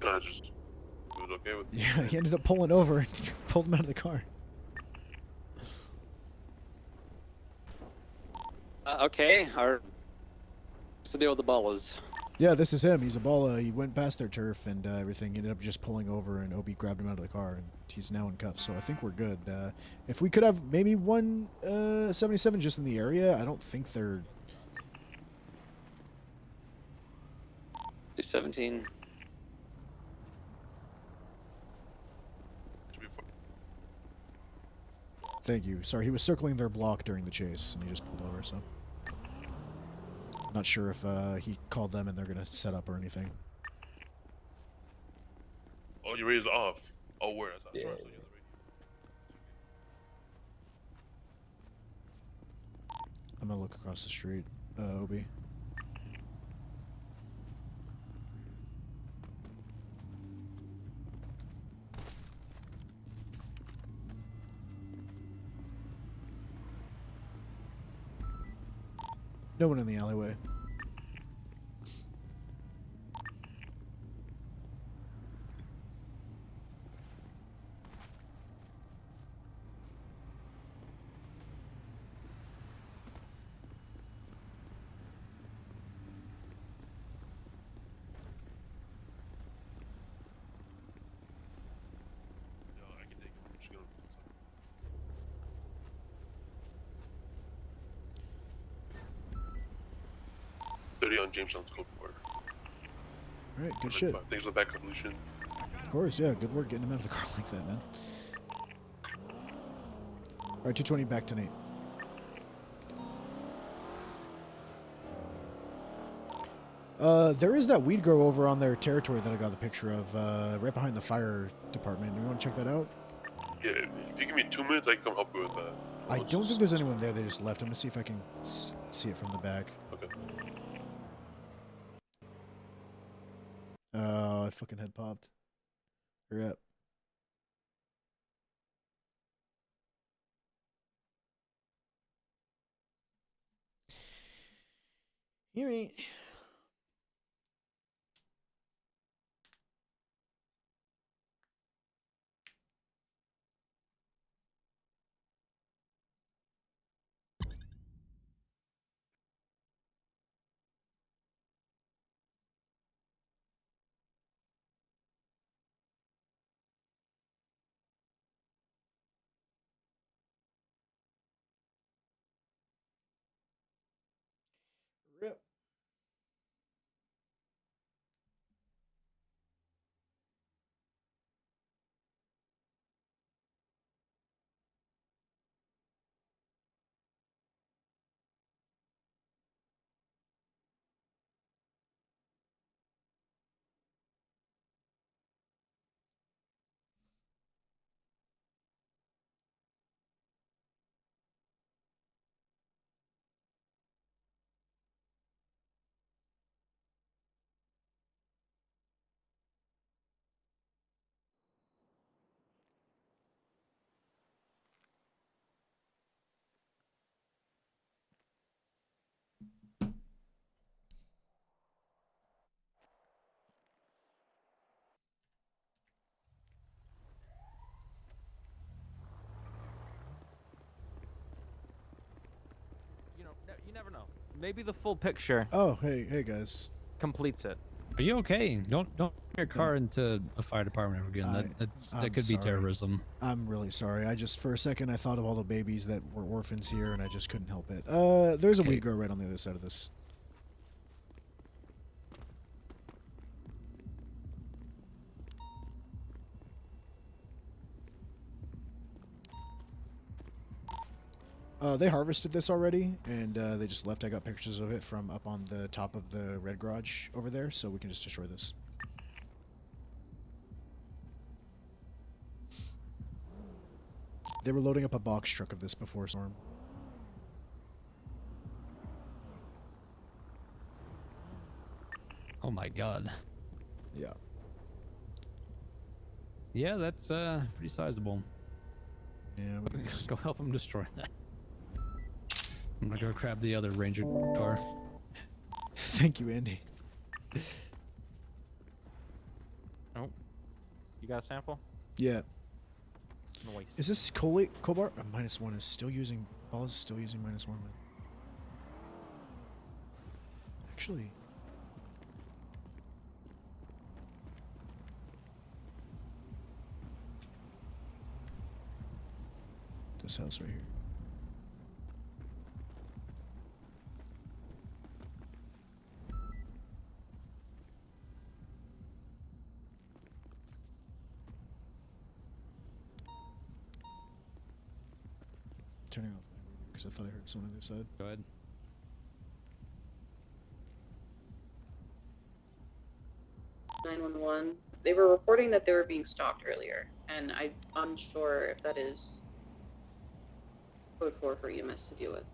Can I just do it okay with Yeah, he ended up pulling over and pulled him out of the car. Okay, what's the deal with the ballers? Yeah, this is him. He's a baller. He went past their turf and everything. He ended up just pulling over, and Obi grabbed him out of the car, and he's now in cuffs. So I think we're good. If we could have maybe one 77 just in the area, I don't think they're... 217. Thank you. Sorry, he was circling their block during the chase, and he just pulled over, so... Not sure if he called them and they're going to set up or anything. Oh, your radio's off. Oh, where? Yeah. I'm going to look across the street, Obi. No one in the alleyway. On Jamestown's code for. Alright, good shit. Thanks for the backup, Lucian. Of course, yeah, good work getting him out of the car like that, man. Alright, 220 back to Nate. There is that weed grow over on their territory that I got the picture of, right behind the fire department. You want to check that out? Yeah, if you give me 2 minutes, I can come help you with that. I don't think there's anyone there. They just left. I'm gonna see if I can see it from the back. Okay. Oh, I fucking head popped. Hurry up. You ain't. You never know. Maybe the full picture Oh, hey guys. completes it. Are you okay? Don't bring your car into a fire department ever again. I'm That could sorry. be terrorism. I'm really sorry. I just, for a second, I thought of all the babies that were orphans here, and I just couldn't help it. There's a weed grow right on the other side of this. They harvested this already, and they just left. I got pictures of it from up on the top of the red garage over there, so we can just destroy this. They were loading up a box truck of this before storm. Oh my god. Yeah. Yeah, that's pretty sizable. Yeah, we can go help him destroy that. I'm gonna go grab the other Ranger car. Thank you, Andy. Oh, you got a sample? Yeah. Noise. Is this Colbar? -1 is still using. Ball is still using -1. But actually, this house right here. Turning off my radio because I thought I heard someone on the other side. Go ahead. They were reporting that they were being stalked earlier, and I'm unsure if that is code 4 for EMS to deal with.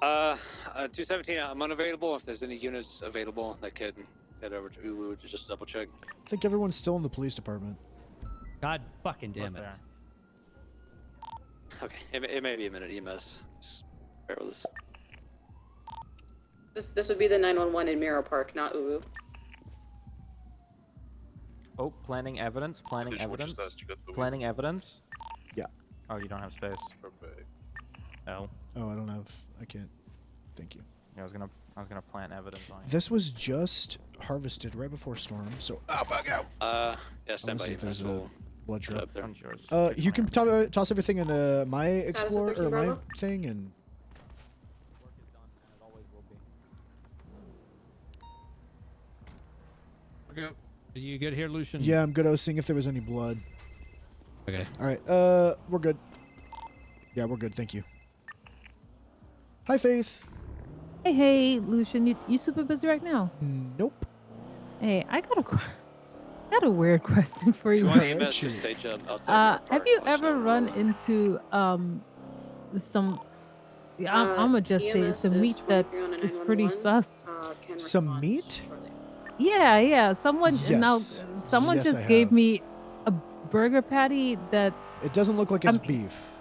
217, I'm unavailable. If there's any units available that could head over to Ulu to just double check. I think everyone's still in the police department. God fucking damn it. Okay, it may be a minute, EMS. Just bear with us. This would be the 911 in Mirror Park, not Ulu. Oh, planning evidence. Planning evidence. Planning evidence. Yeah. Oh, you don't have space. Oh. Oh, I don't have. I can't. Thank you. Yeah, I was gonna plant evidence on you. This was just harvested right before storm, so bug out. Yeah, I stand want by. to see if there's a blood drop. There. You can toss everything in my Explorer or my thing, and Are you good here, Lucian? yeah, I'm good. I was seeing if there was any blood. Okay. All right. We're good. Yeah, we're good. Thank you. Hi, Faith. Hey, Lucian, you super busy right now? Nope. Hey, I got a weird question for you. EMS just stage up outside Mirror Have you Park, ever run into some? I'm gonna just say some meat that is pretty sus. Some meat? Yeah. Someone now, Yes. someone Yes, just I gave have. me a burger patty that It doesn't look like it's beef.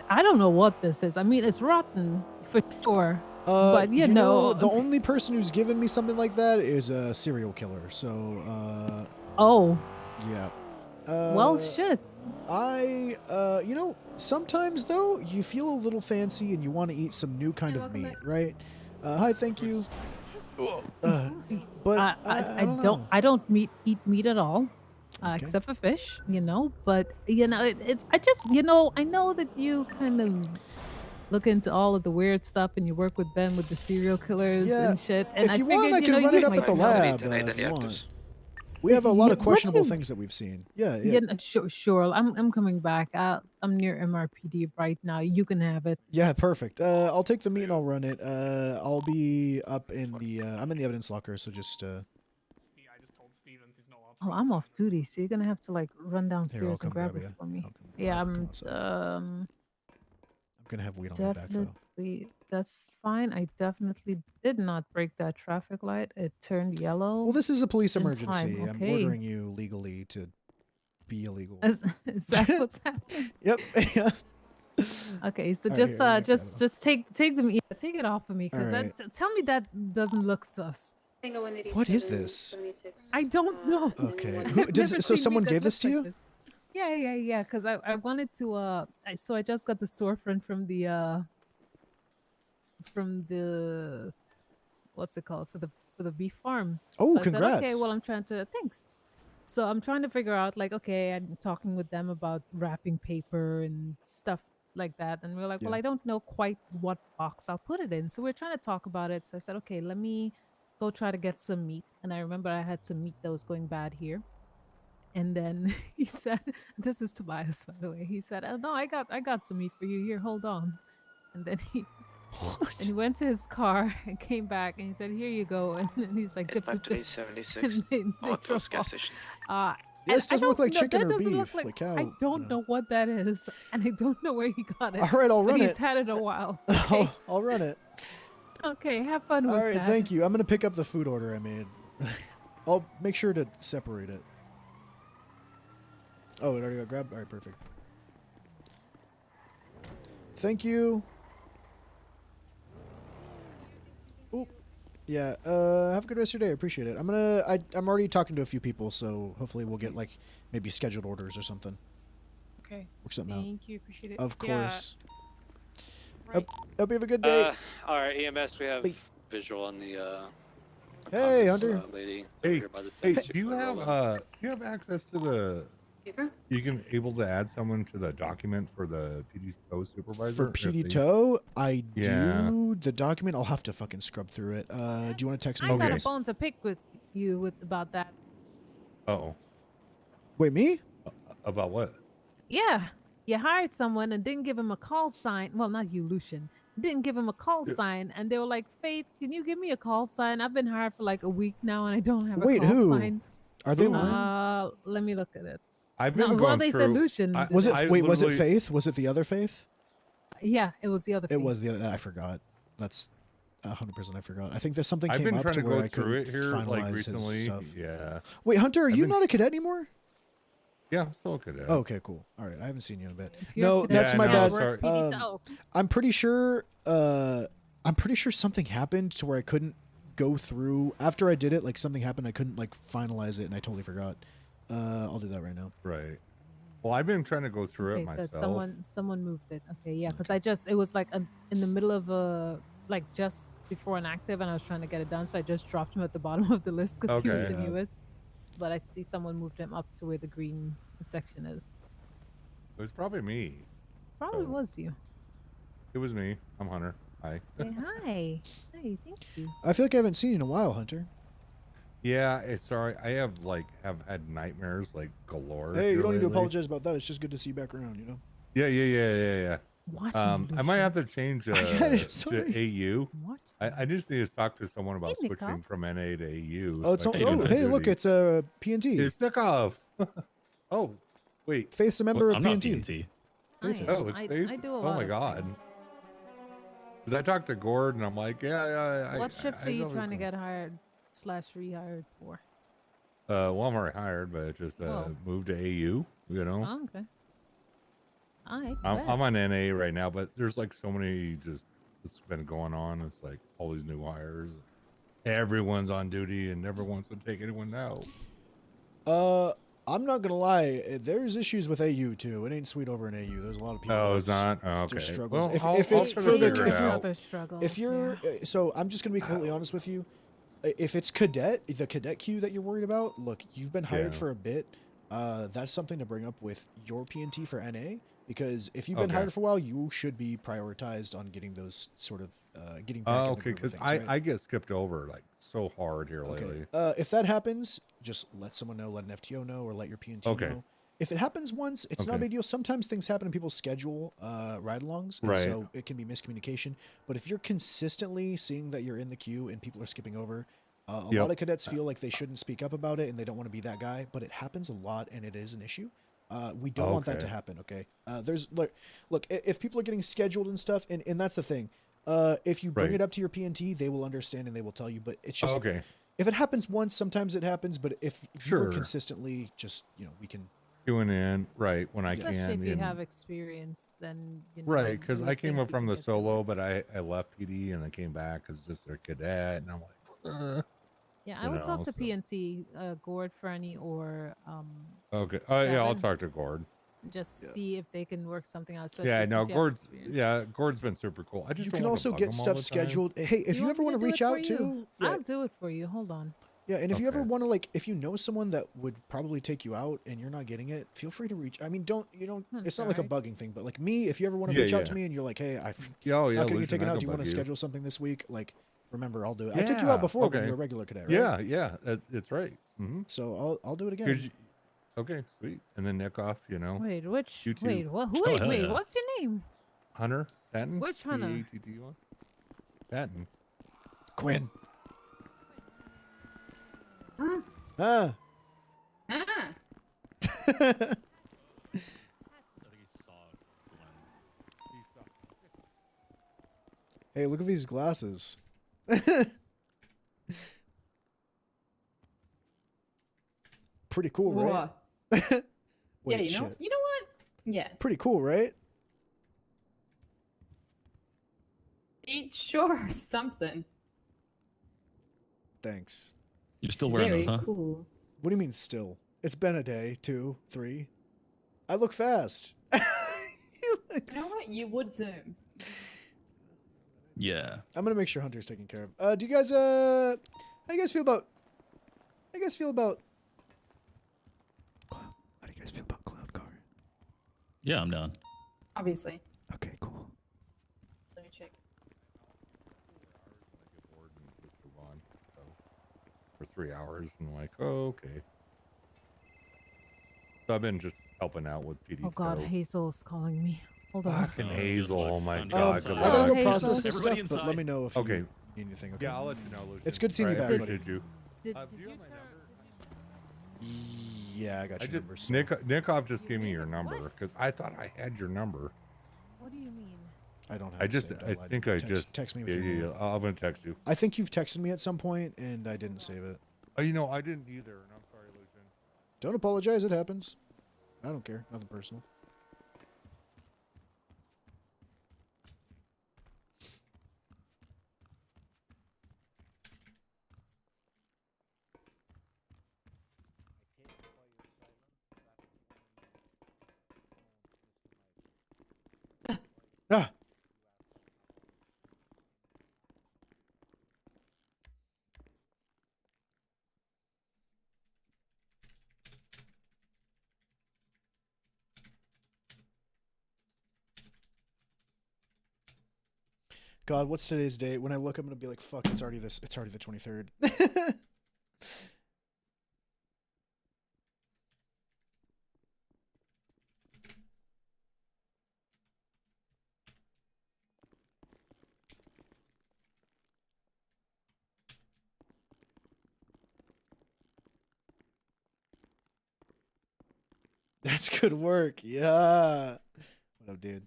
I don't know what this is. I mean, it's rotten for sure. But you know, the only person who's given me something like that is a serial killer. So, oh, yeah. well, shit. Sometimes though, you feel a little fancy and you want to eat some new kind of meat, right? Hi, thank you. But I don't eat meat at all, except for fish. But I just I know that you kind of look into all of the weird stuff and you work with Ben with the serial killers and shit. And if you want, I can run it up at the lab if you want. We have a lot of questionable things that we've seen. Yeah. Sure. I'm coming back. I'm near MRPD right now. You can have it. Yeah, perfect. I'll take the meat and I'll run it. I'll be up in the. I'm in the evidence locker, so just. Oh, I'm off duty, so you're gonna have to like run I'll downstairs come and grab grab it ya. for me. Yeah, I'm gonna have weed on my back though. definitely. That's fine. I definitely did not break that traffic light. It turned yellow. Well, this is a police in emergency. time, I'm okay. ordering you legally to be illegal. Is that what's happening? Yep. Yeah. Okay, so All right, just here, just take them. Yeah, take it off of me, because All right. tell me that doesn't look sus. What is this? I don't know. Okay. I've Who, never so seen someone meat that gave this looks to like you? this. Yeah. Because I wanted to. So I just got the storefront from the what's it called for the beef farm. Oh, So I said, okay, well, congrats. I'm trying to thanks. So I'm trying to figure out like, okay, I'm talking with them about wrapping paper and stuff like that, and we're like, well, Yeah. I don't know quite what box I'll put it in. So we're trying to talk about it. So I said, okay, let me go try to get some meat. And I remember I had some meat that was going bad here. And then he said, "This is Tobias, by the way." He said, "Oh no, I got some meat for you. Here, hold on." And then he went to his car and came back and he said, "Here you go." And then he's like, "Dip, dip, dip." 76. And they drove gas off. station. This And I doesn't look don't like know, chicken that or doesn't beef. look Like like how? I don't know what that is, and I don't know where he got it. All right, I'll but run he's it. had it a while. Okay, I'll run it. okay, have fun with All right, that. thank you. I'm gonna pick up the food order I made. I'll make sure to separate it. Oh, it already got grabbed? All right, perfect. Thank you. Oop. Yeah, have a good rest of your day. I appreciate it. I'm already talking to a few people, so hopefully we'll get, like, maybe scheduled orders or something. Okay. Work something out. Thank you. Appreciate it. Of Yeah. course. Hope you have a good day. All right, EMS, we have visual on the Hey, Congress, Hunter. lady over Hey, here by the hey, taxi do you for have rolling. access to the? Paper? You can able to add someone to the document for the PD tow supervisor. For if PD they- tow, I Yeah. do. The document, I'll have to fucking scrub through it. Do you want to text me? I got a please? bone to pick with you with about that. Oh. Wait, me? About what? Yeah, you hired someone and didn't give him a call sign. Well, not you, Lucian. Didn't give him a call sign, and they were like, "Faith, can you give me a call sign? I've been hired for like a week now, and I don't have a Wait, call who? sign." Are they lying? Let me look at it. I've No, been well, going they said through. Lucian. did Was it? I Wait, was it literally- Faith? Was it the other Faith? Yeah, it was the other. It was the other. I forgot. That's 100%. I forgot. I think there's something I've came been up trying to to where go I through couldn't it here, like, finalize his recently. stuff. Yeah. Wait, Hunter, are I've you been- not a cadet anymore? Yeah, I'm still a cadet. Oh, okay, cool. All right, I haven't seen you in a bit. you're a No, cadet, that's Yeah, my no, bad. sorry. I'm pretty sure. I'm pretty sure something happened to where I couldn't go through after I did it. Like something happened, I couldn't like finalize it, and I totally forgot. I'll do that right now. Right. Well, I've been trying to go through it Okay, myself. good. Someone moved it. Okay, yeah, because it was like in the middle of like just before an active, and I was trying to get it done, so I just dropped him at the bottom of the list because he was Okay. the newest. But I see someone moved him up to where the green section is. It was probably me. Probably So, was you. It was me. I'm Hunter. Hi. Hey, hi. Hey, thank you. I feel like I haven't seen you in a while, Hunter. Yeah, it's sorry. I have had nightmares like galore. Hey, you here don't need to lately. apologize about that. It's just good to see you back around. You know. Yeah. Watch I might have to change I'm to sorry. AU. I just need to talk to someone about Hey, Nicole. switching from NA to AU. Oh, it's so I can do hey, my look, duty. it's a PNT. It's Snikov. Oh, wait. Faith's a member Well, of I'm not PNT. PNT. Nice. Oh, it's I Faith? do a Oh lot my of god. things. Because I talked to Gord and I'm like, yeah. What shifts are you don't trying to recall. get hired / rehired for? Well, I'm already hired, but I just Oh. moved to AU. You know, Oh, okay. All right. I'm on NA right now, but there's like so many just it's been going on. It's like all these new hires. Everyone's on duty and never wants to take anyone out. I'm not gonna lie. There's issues with AU too. It ain't sweet over in AU. There's a lot of people. Oh, that it's not? Oh, just okay. struggles. Well, if I'll it's try to further, figure it out. if you're, so I'm just gonna be completely honest with you. If it's cadet, the cadet queue that you're worried about, look, you've been hired Yeah. for a bit. That's something to bring up with your PNT for NA, because if you've been Okay. hired for a while, you should be prioritized on getting those sort of getting back in the Okay, groove of because things, right? I get skipped over like so hard here lately. If that happens, just let someone know, let an FTO know, or let your PNT Okay. know. If it happens once, it's not a Okay. big deal. Sometimes things happen in people's schedule, ride-alongs, and Right. so it can be miscommunication. But if you're consistently seeing that you're in the queue and people are skipping over, a Yep. lot of cadets feel like they shouldn't speak up about it and they don't want to be that guy. But it happens a lot, and it is an issue. We don't want that to Okay. happen. Okay. There's look, if people are getting scheduled and stuff, and that's the thing. If you bring Right. it up to your PNT, they will understand and they will tell you. But it's just Okay. if it happens once, sometimes it happens. But if you Sure. are consistently, just we can. Doing in right when I Especially can. if you and- have experience, then you know. Right, because you I would came think up you from can the get through it. solo, but I left PD and I came back as just their cadet, and I'm like, Yeah, I you would talk know, to so- PNT, Gord, Fernie, or Okay. Oh yeah, I'll Devin. talk to Gord. Just see if they can work something out. Especially Yeah, no, since you have Gord's Gord's been super cool. I just You don't can want also to bug get him all stuff the time. scheduled. Hey, if you ever want to reach out too, yeah, I'll do it for you. Hold on. yeah, and if you ever Okay. want to, like, if you know someone that would probably take you out and you're not getting it, feel free to reach. I mean, don't. It's not like a bugging thing, but like me, if you ever want to Yeah, reach out to yeah. me and you're like, hey, I'm Yeah, oh, not yeah, going to get Lucian, taken I out. can Do you want bug to you. schedule something this week? Like, remember, I'll do it. I took you out before when you were a regular cadet, right? Yeah, yeah, it's right. Mm-hmm. So I'll do it again. Okay, sweet. And then Nick off, Wait, which? You too. Wait, what? Oh, hell Wait, yeah. what's your name? Hunter Patton. Which Hunter? P-A-T-T-Y. Patton. Quinn. Ah. Hey, look at these glasses. Pretty cool, right? Yeah, Wait, you know shit. what? Yeah. Pretty cool, right? Sure, something. Thanks. You're still wearing Very those, huh? cool. What do you mean still? It's been a day, 2, 3. I look fast. You know what? You would zoom. Yeah. I'm gonna make sure Hunter's taken care of. Do you guys how do you guys feel about Cloud Car? Yeah, I'm down. Obviously. Okay, cool. Let me check. For 3 hours, and I'm like, oh, okay. So I've been just helping out with PD. Oh God, Hazel's calling me. Hold on. Fucking Hazel, oh my I god. gotta go Hazel. process this Everybody stuff, but inside. let me know if Okay. you need anything. Okay. Yeah, I'll let you know, Lucian. It's good seeing you back, I buddy. appreciate you. Did do you you have my number? Yeah, I got I your just, number. still. Nickov just gave me your number because I thought I had your number. What do you mean? I don't have I it just, saved. I lied. think I Text- just text me with yeah, your yeah, name. yeah. I'm gonna text you. I think you've texted me at some point and I didn't save it. Oh, you know, I didn't either, and I'm sorry, Lucian. Don't apologize. It happens. I don't care. Nothing personal. Ah. God, what's today's date? When I look, I'm gonna be like, "Fuck! It's already the 23rd." That's good work. Yeah. What up, dude?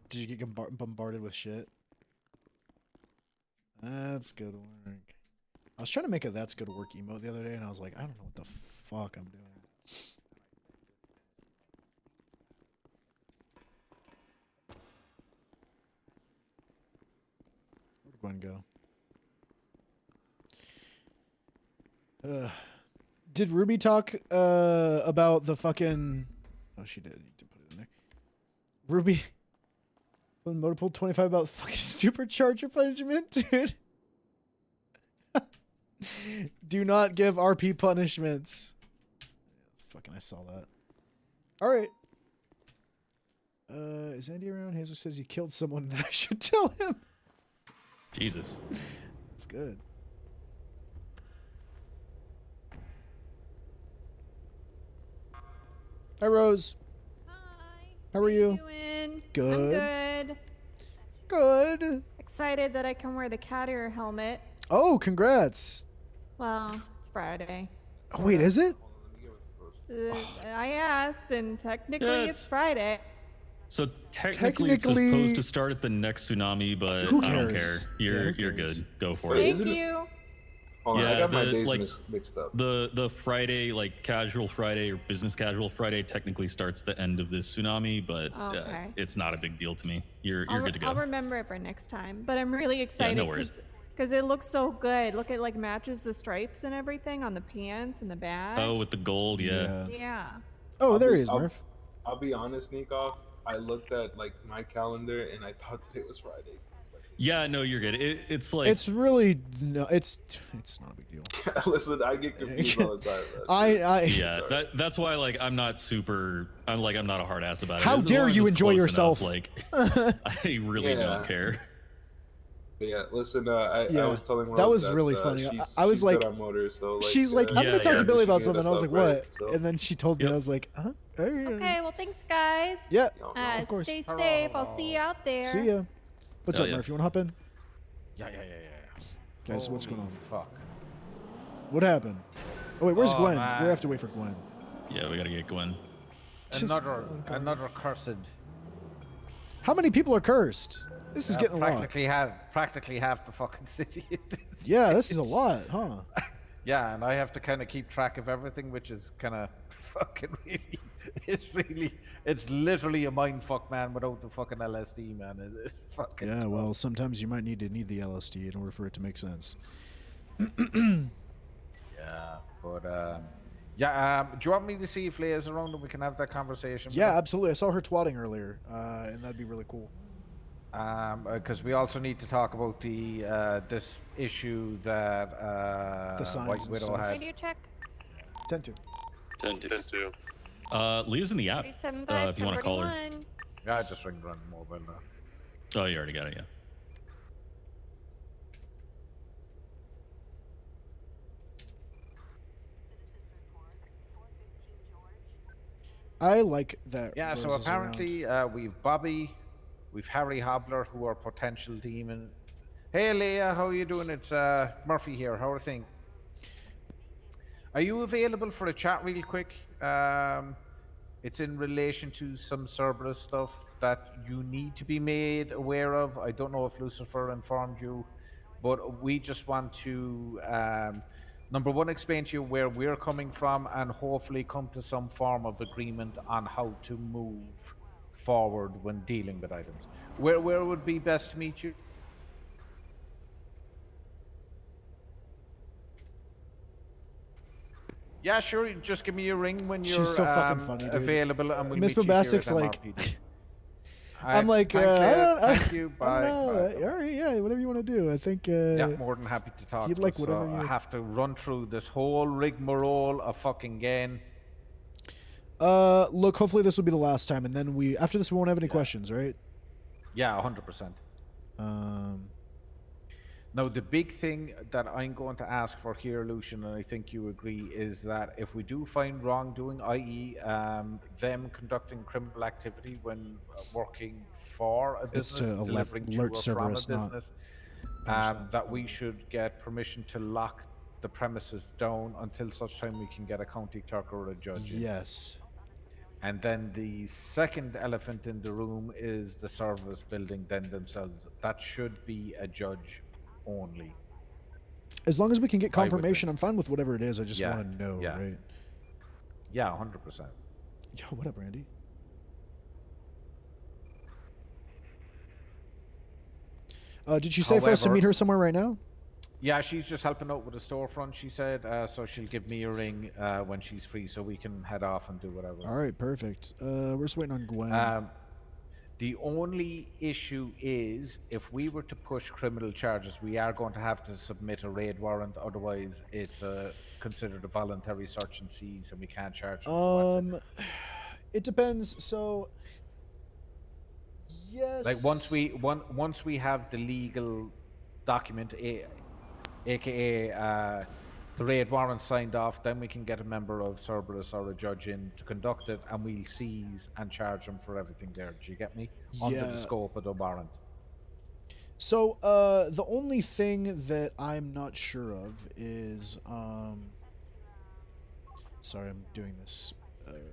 Did you get bombarded with shit? That's good work. I was trying to make a "that's good work" emote the other day, and I was like, I don't know what the fuck I'm doing. Where'd Gwen go? Did Ruby talk about the fucking? Oh, she did. You did put it in there. Ruby. When Motor pulled 25 about fucking supercharger punishment, dude. Do not give RP punishments. Fucking, I saw that. All right. Is Andy around? Hazel says he killed someone that I should tell him. Jesus. That's good. Hi, Rose. Hi. How are you? Doing? Good. I'm good. Good. Excited that I can wear the cat ear helmet. Oh, congrats. Well, it's Friday. Oh, wait, is it? I asked, and technically Yeah, it's Friday. So technically, it's Technically- supposed to start at the next tsunami, but Who I don't care. cares? You're Yeah, who you're cares? good. Go for Thank it. Isn't it- you. Hold on, I Yeah, got my the, days like, mixed up. The Friday, like casual Friday or business casual Friday, technically starts the end of this tsunami, but Okay. it's not a big deal to me. You're good to go. I'll remember it for next time. But I'm really excited no worries. Because it looks so good. Look, it like matches the stripes and everything on the pants and the badge. Oh, with the gold, yeah. Yeah. Oh, there he is, Murph. I'll be honest, Nikoff. I looked at like my calendar and I thought today was Friday. Yeah, no, you're good. It's like It's really no. It's not a big deal. Listen, I get confused all the time. yeah, that's why like I'm not a hard ass about it. How As dare long as you it's enjoy close yourself? enough, like I really Yeah. don't care. But yeah, listen, I was telling Rose that was really funny. I was she's like, good on motors, so, like, she's like, I'm gonna talk to Billy about something. I was like, what? Right, so. And then she told me, I was like, huh? Okay, well, thanks, guys. Yeah, of course. Stay safe. I'll see you out there. See ya. What's up, Murph? You wanna hop in? Yeah. Guys, what's going on? Fuck. What happened? Oh wait, where's Oh, Gwen? man. We have to wait for Gwen. Yeah, we gotta get Gwen. Another cursed. How many people are cursed? This is getting a lot. Practically half the fucking city. Yeah, this is a lot, huh? Yeah, and I have to kind of keep track of everything, which is kind of fucking it's literally a mind fuck, man, without the fucking LSD, man. It's fucking Yeah, well, sometimes you might need the LSD in order for it to make sense. Yeah, but do you want me to see if Leia's around and we can have that conversation? Yeah, absolutely. I saw her twatting earlier, and that'd be really cool. Because we also need to talk about the this issue that The signs White and Widow stuff. had. Radio check. 10-2. 10-2. Leah's in the app. 37.5, If you want to call her. 41. Yeah, I just ringed her on the mobile now. Oh, you already got it, yeah. I like that. Yeah, so Rose is around. apparently we've Bobby, we've Harry Hobbler, who are potential demon. Hey Leia, how are you doing? It's Murphy here. How are things? Are you available for a chat real quick? It's in relation to some Cerberus stuff that you need to be made aware of. I don't know if Lucifer informed you, but we just want to, number one, explain to you where we're coming from and hopefully come to some form of agreement on how to move forward when dealing with items. Where would be best to meet you? Yeah, sure. Just give me a ring when you're She's so fucking funny, dude. available, and we'll Miss meet you here at Bombastic's like, MRPD. I'm like, Thanks, I Leia. don't, Thank you. I Bye. don't know. Bye. All right, yeah, whatever you want to do. I think. Yeah, more than happy to talk. You'd to like us, whatever so you. I have to run through this whole rigmarole of fucking game. Look, hopefully this will be the last time, and then after this we won't have any questions, right? Yeah, 100%. Now, the big thing that I'm going to ask for here, Lucian, and I think you agree, is that if we do find wrongdoing, i.e., them conducting criminal activity when working for a It's business, to delivering to or alert from a Cerberus, not business, that we should get permission to lock the premises down until such time we can get a county clerk or a judge in. Yes. And then the second elephant in the room is the service building then themselves. That should be a judge only. As long as we can get I would confirmation, I'm fine with whatever it is. I just Yeah, want to know, yeah. right? Yeah, 100%. Yo, what up, Randy? Did she say for us to However- meet her somewhere right now? Yeah, she's just helping out with the storefront, she said. So she'll give me a ring when she's free so we can head off and do whatever. All right, perfect. We're just waiting on Gwen. The only issue is if we were to push criminal charges, we are going to have to submit a raid warrant. Otherwise, it's considered a voluntary search and seize, and we can't charge them. It depends. So, yes. Like once we have the legal document, aka the raid warrant signed off, then we can get a member of Cerberus or a judge in to conduct it, and we'll seize and charge them for everything there. Do you get me? Under the Yeah. scope of the warrant. So, the only thing that I'm not sure of is, sorry, I'm doing this.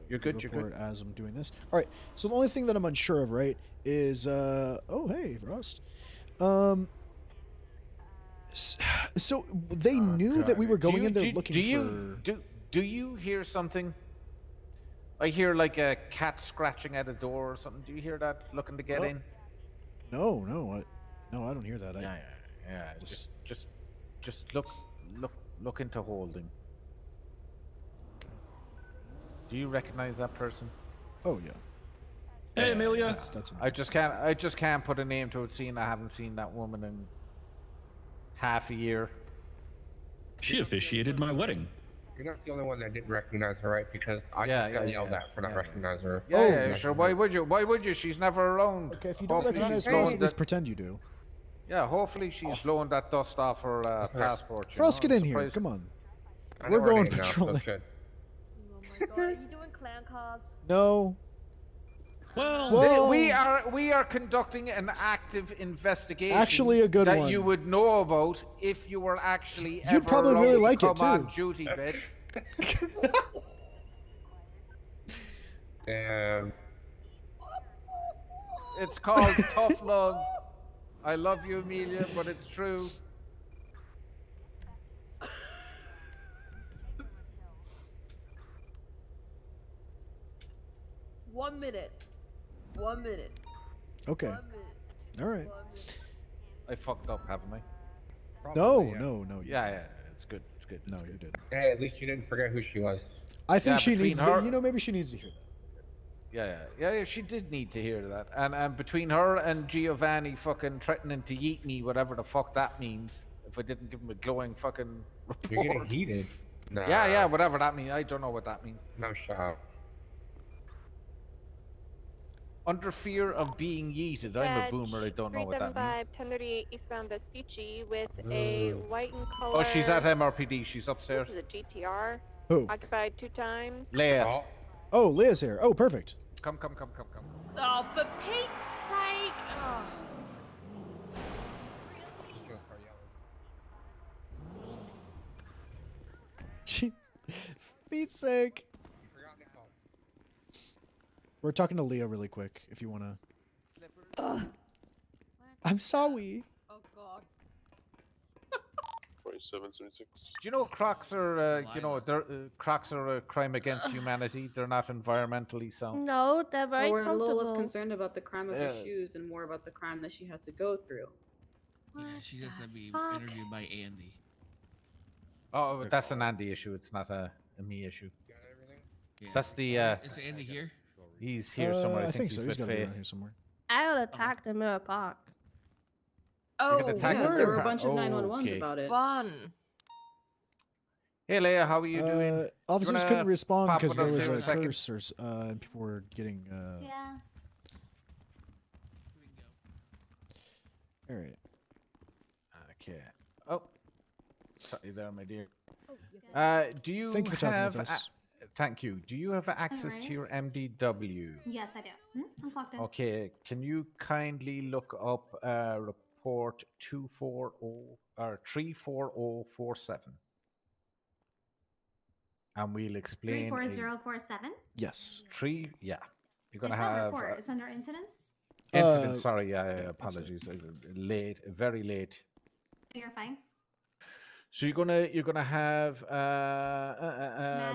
You're good, you're report good. as I'm doing this. All right. So the only thing that I'm unsure of, right, is, oh, hey, Frost. So they knew that we were going in there looking for. Do you hear something? I hear like a cat scratching at a door or something. Do you hear that? Looking to get in? No, I don't hear that. Yeah, just look into holding. Do you recognize that person? Oh yeah. Hey, Amelia. That's I just can't put a name to it, seeing I haven't seen that woman in half a year. She officiated my wedding. You're not the only one that didn't recognize her, right? Because I Yeah, just got yeah, yelled yeah, at for not recognizing her. Yeah, sure. Why would you? Why would you? She's never around. Okay, if you don't Hopefully recognize she's her, blowing at least that- pretend you do. Yeah, hopefully she's blowing that dust off her passport. you Frost, know, get I'm in here. surprised- Come on. I We're know her going name now, so patrolling. it's good. Oh my god, are you doing clan cars? No. Well, we are conducting an active investigation. Actually a good that one. you would know about if you were actually You'd ever probably allowed really to like it, come on too. duty, bitch. And It's called tough love. I love you, Amelia, but it's true. One minute. Okay. All right. I fucked up, haven't I? No, yeah. no. Yeah, it's good. It's good. No, you did. Hey, at least you didn't forget who she was. I think Yeah, she between needs her- to, maybe she needs to hear that. Yeah, she did need to hear that. And between her and Giovanni fucking threatening to yeet me, whatever the fuck that means, if I didn't give him a glowing fucking report. You're getting heated. Nah. Yeah, whatever that means. I don't know what that means. No shot. Under fear of being yeeted. I'm a boomer. I don't know what that means. 1038 eastbound Vespucci with a white and color. Oh, she's at MRPD. She's upstairs. This is a GTR. Who? Occupied 2 times. Leia. Oh, Leah's here. Oh, perfect. Come. Oh, for Pete's sake! Oh. Just gonna start yelling. For Pete's sake. You forgot now. We're talking to Leah really quick, if you want to. I'm sorry. Oh god. 4776. Do you know Crocs are, Crocs are a crime against humanity? They're not environmentally sound. No, they're very We're a little less comfortable. concerned about the crime of her Yeah. shoes and more about the crime that she had to go through. What She just had to be fuck? interviewed by Andy. Oh, but that's an Andy issue. It's not a me issue. Got everything? Yeah. That's the. Is Andy here? He's here somewhere. I think so. He's with got to be Faith. around here somewhere. I got attacked in Mirror Park. Oh, got attacked yeah, at there were a Mirror bunch of Park. 911s Okay. about it. Fun. Hey, Leia, how are you doing? Officers wanna couldn't respond pop because with there us was here a a second? curse, and people were getting. Yeah. All right. Okay. Oh, sorry there, my dear. Do you Thank you for talking have? with us. Thank you. Do you have access to your worries. MDW? Yes, I do. I'm plugged in. Okay. Can you kindly look up report 240 or 34047? And we'll explain. 34047. Yes. Yeah. You're gonna It's not have report. It's under incidents. incident. Sorry, that's it. apologies. Late, very late. You're fine. So you're gonna have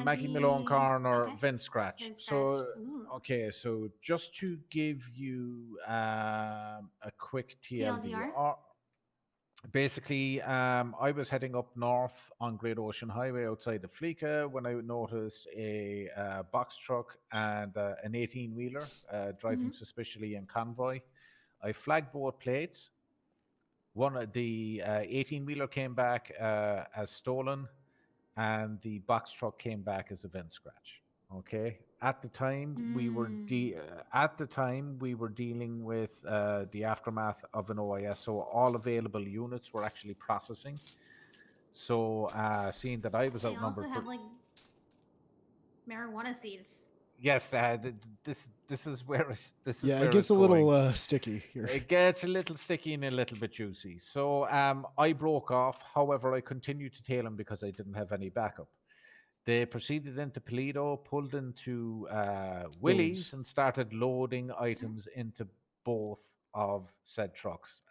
Maggie Malone Corner, okay. Vince Scratch. Vince So Scratch. Ooh. okay, so just to give you a quick TLDR. TLDR? Basically, I was heading up north on Great Ocean Highway outside of Fleeka when I noticed a box truck and an 18-wheeler driving suspiciously in convoy. I flagged both plates. One of the 18-wheeler came back as stolen, and the box truck came back as a VIN scratch. Okay. At the time, we were dealing with the aftermath of an OIS, so all available units were actually processing. So, seeing that I was They outnumbered, also have like marijuana seeds. yes, this is where this is. Yeah, where it gets it's a little going. sticky here. It gets a little sticky and a little bit juicy. So I broke off. However, I continued to tail him because I didn't have any backup. They proceeded into Toledo, pulled into Willie's, and started loading items into both of said trucks.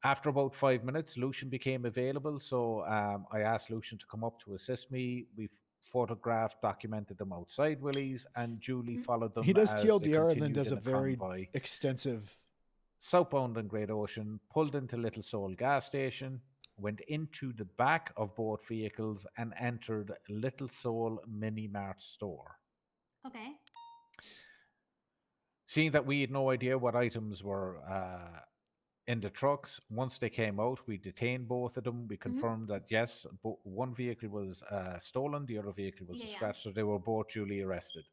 After about 5 minutes, Lucian became available, so I asked Lucian to come up to assist me. We photographed, documented them outside Willie's, and Julie followed them. He does as they TLDR and then continued does in a very convoy. extensive southbound on Great Ocean, pulled into Little Seoul gas station, went into the back of both vehicles and entered Little Seoul Mini Mart store. Okay. Seeing that we had no idea what items were in the trucks, once they came out, we detained both of them. We confirmed that yes, one vehicle was stolen, the other vehicle was scratched, so they were both duly arrested.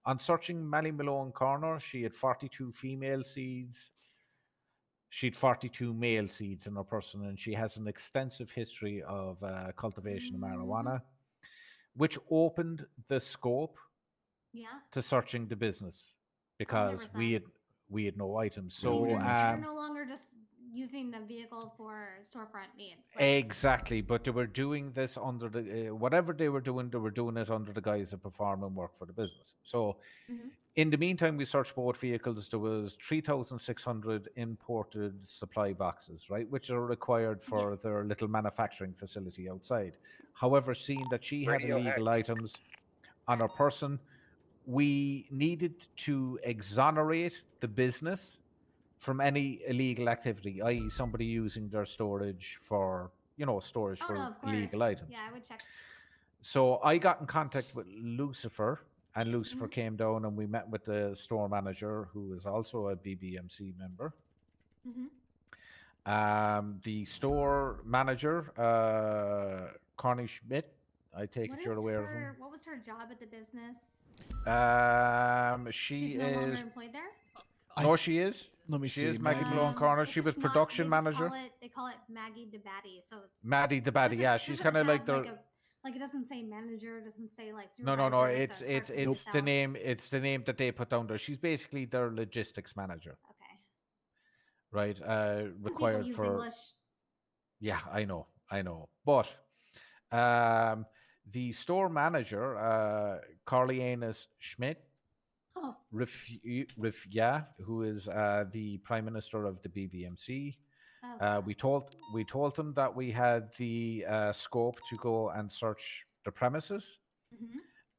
On searching Mally Malone Corner, she had 42 female seeds. She had 42 male seeds in her person, and she has an extensive history of cultivation of marijuana, which opened the scope to searching the business because we had no items. So you're no longer just using the vehicle for storefront needs. Exactly, but they were doing this under the whatever they were doing it under the guise of performing work for the business. So in the meantime, we searched both vehicles. There was 3,600 imported supply boxes, right, which are required for their little manufacturing facility outside. However, seeing that she had illegal items on her person, we needed to exonerate the business from any illegal activity, i.e. somebody using their storage for, storage for illegal items. Yeah, I would check. So I got in contact with Lucifer, and Lucifer came down and we met with the store manager, who is also a BBMC member. The store manager, Connie Schmidt, I take it you're aware of him. What was her job at the business? She's no longer employed there? No, she is. Let me she see. is Maggie Malone Corner. She was production manager. They call it Maggie DeBatty. So Maddie DeBatty, yeah. She's kind of like the. Like it doesn't say manager, it doesn't say like No. supervisor. It's the name. It's the name that they put down there. She's basically their logistics manager. Okay. Right. Required use for. English. Yeah, I know. But, the store manager, Carlianus Schmidt. Oh. Who is the prime minister of the BBMC. Okay. We told him that we had the scope to go and search the premises,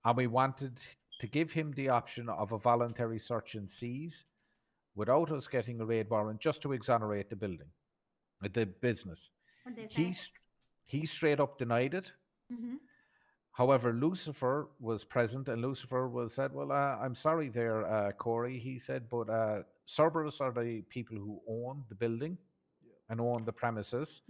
and we wanted to give him the option of a voluntary search and seize without us getting a raid warrant, just to exonerate the business. What did they say? He straight up denied it. However, Lucifer was present, and Lucifer said, well, I'm sorry there, Corey. He said, but Cerberus are the people who own the building and own the premises,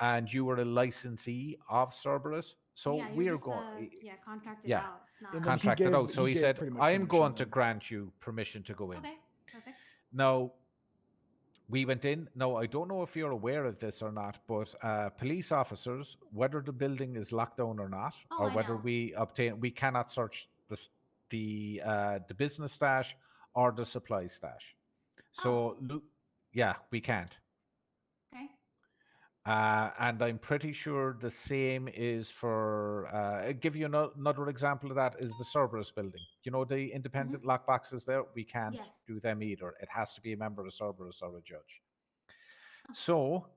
and you were a licensee of Cerberus. So we're going... contracted out. It's not... Contracted out. So he said, I'm going to grant you permission to go in. Okay, perfect. Now, we went in. Now, I don't know if you're aware of this or not, but police officers, whether the building is locked down or not, or whether we cannot search the business stash or the supply stash. So, we can't. Okay. And I'm pretty sure the same is for, I'll give you another example of that is the Cerberus building. You know, the independent lock boxes there, we can't do them either. It has to be a member of Cerberus or a judge. So,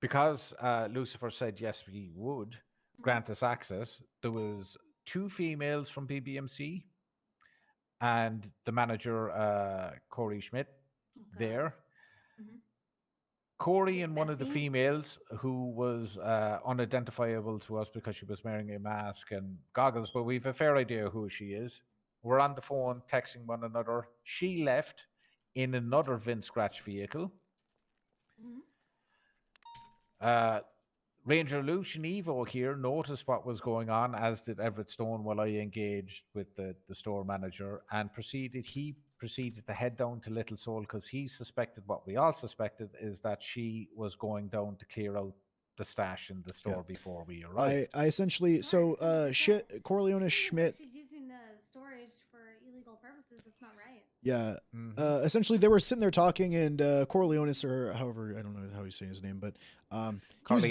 because Lucifer said, yes, we would grant us access, there was 2 females from BBMC and the manager, Corey Schmidt, there. Corey and one of the females, who was unidentifiable to us because she was wearing a mask and goggles, but we've a fair idea who she is. We're on the phone texting one another. She left in another Vince Scratch vehicle. Ranger Lucian Evo here noticed what was going on, as did Everett Stone, while I engaged with the store manager, and he proceeded to head down to Little Seoul because he suspected what we all suspected, is that she was going down to clear out the stash in the store before we arrived. I essentially, Corleone Schmidt. She's using the storage for illegal purposes. That's not right. Yeah. Essentially, they were sitting there talking, and Corleonis, or however, I don't know how he's saying his name, but he was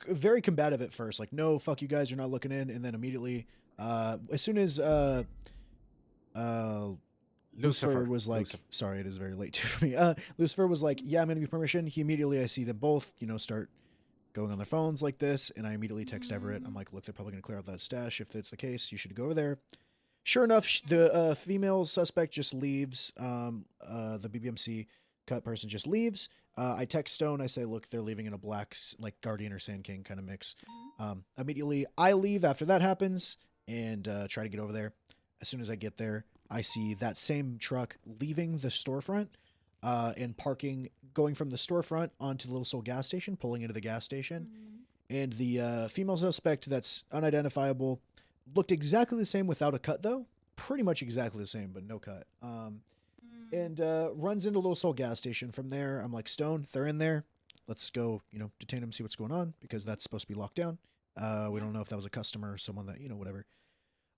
very combative at first. Like, no, fuck you guys, you're not looking in. And then immediately, as soon as Lucifer was like, sorry, it is very late too for me. Lucifer was like, yeah, I'm going to give you permission. I see them both, start going on their phones like this. And I immediately text Everett. I'm like, look, they're probably going to clear out that stash. If that's the case, you should go over there, Sure enough, the female suspect just leaves. The BBMC cut person just leaves. I text Stone. I say, look, they're leaving in a black, like, Guardian or Sand King kind of mix. Immediately, I leave after that happens and try to get over there. As soon as I get there, I see that same truck leaving the storefront and parking, going from the storefront onto the Little Soul gas station, pulling into the gas station. And the female suspect that's unidentifiable looked exactly the same without a cut, though. Pretty much exactly the same, but no cut. And runs into Little Soul gas station. From there, I'm like, Stone, they're in there. Let's go, detain them, see what's going on, because that's supposed to be locked down. We don't know if that was a customer or someone that, whatever.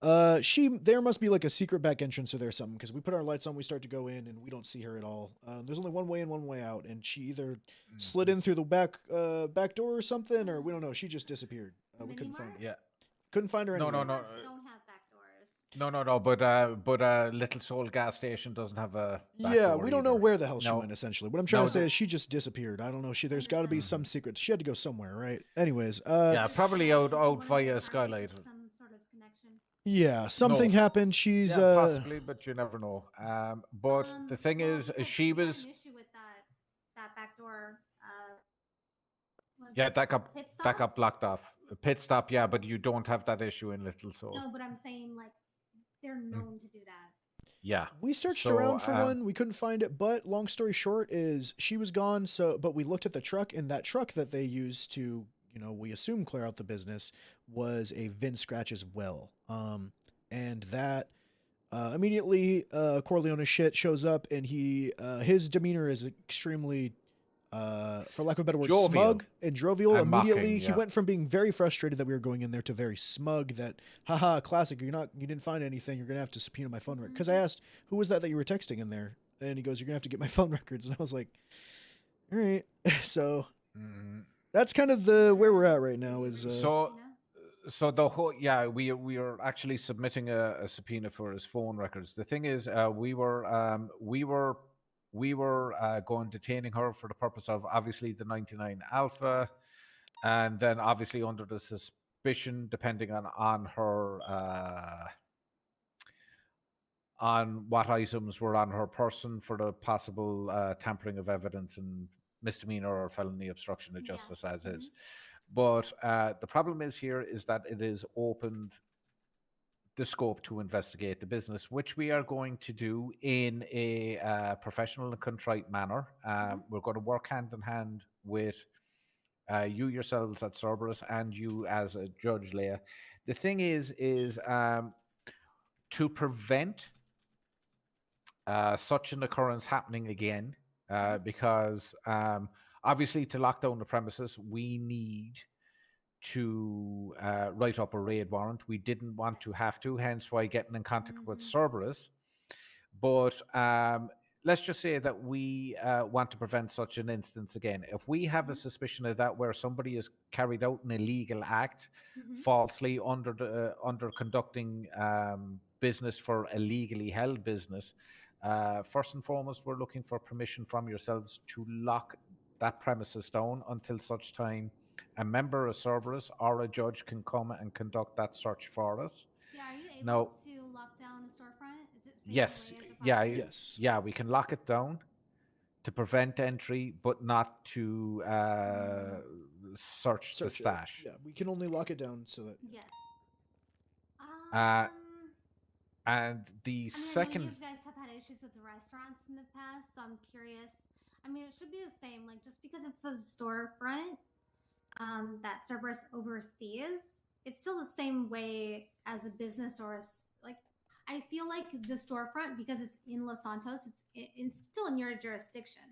There must be like a secret back entrance or there's something, because we put our lights on, we start to go in, and we don't see her at all. There's only one way in, one way out, and she either slid in through the back door or something, or we don't know. She just disappeared. We couldn't find her. Yeah. Couldn't find her anywhere. No. No. But Little Soul gas station doesn't have a. Back Yeah, door we don't know either. where the hell she No. went. Essentially, what I'm trying No, to say the- is she just disappeared. I don't know. There's got to be some secret. She had to go somewhere, right? Anyways, yeah, probably out via skylight. Some sort of connection. yeah, something No. happened. She's Yeah, possibly, but you never know. But the thing is, she We had was. an issue with that back door. What is Yeah, it? that got Pit that stop? got blocked off. A pit stop, yeah, but you don't have that issue in Little Soul. No, but I'm saying like they're known to do that. Yeah. We searched So, around for one. We couldn't find it, but long story short is she was gone. But we looked at the truck, and that truck that they used to, we assume clear out the business was a VIN scratch as well. And that immediately Corleone shit shows up, and his demeanor is extremely, for lack of a better word, Jovial. smug and jovial. And Immediately, mocking, he yeah. went from being very frustrated that we were going in there to very smug that, haha, classic. You didn't find anything. You're gonna have to subpoena my phone record. Because I asked, who was that you were texting in there? And he goes, you're gonna have to get my phone records. And I was like, all right. So that's kind of where we're at right now. Is So the whole we are actually submitting a subpoena for his phone records. The thing is, we were going detaining her for the purpose of obviously the 99 Alpha, and then obviously under the suspicion, depending on her on what items were on her person for the possible tampering of evidence and misdemeanor or felony obstruction of justice as is. But the problem is here is that it is opened the scope to investigate the business, which we are going to do in a professional and contrite manner. We're going to work hand in hand with you yourselves at Cerberus and you as a judge, Leia. The thing is to prevent such an occurrence happening again, because obviously to lock down the premises, we need to write up a raid warrant. We didn't want to have to, hence why getting in contact with Cerberus. But let's just say that we want to prevent such an instance again. If we have a suspicion of that where somebody has carried out an illegal act falsely under conducting business for illegally held business, first and foremost, we're looking for permission from yourselves to lock that premises down until such time a member of Cerberus or a judge can come and conduct that search for us. Yeah, are you able Now, to lock down the storefront? Is it same yes, way as a yeah, property? yeah, we can lock it down to prevent entry, but not to search the it. stash. Yeah, we can only lock it down so that. Yes. And the I mean, second. I know you guys have had issues with the restaurants in the past, so I'm curious. I mean, it should be the same. Like, just because it's a storefront that Cerberus oversees, it's still the same way as a business or like. I feel like the storefront, because it's in Los Santos, it's still in your jurisdiction.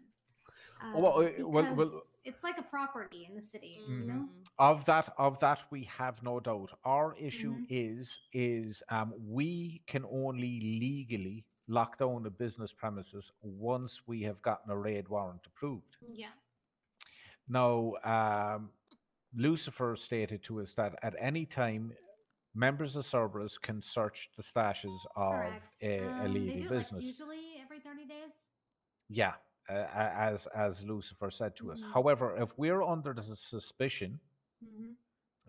Because it's like a property in the city, you know. Of that, we have no doubt. Our issue is we can only legally lock down the business premises once we have gotten a raid warrant approved. Yeah. Now, Lucifer stated to us that at any time, members of Cerberus can search the stashes of a legal they do, business. Like, usually every 30 days. Yeah, as Lucifer said to us. However, if we're under the suspicion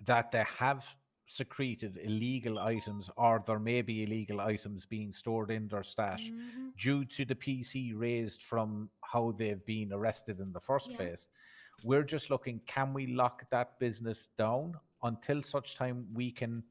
that they have secreted illegal items, or there may be illegal items being stored in their stash Mm-hmm. due to the PC raised from how they've been arrested in the first Yeah. place. We're just looking, can we lock that business down until such time we can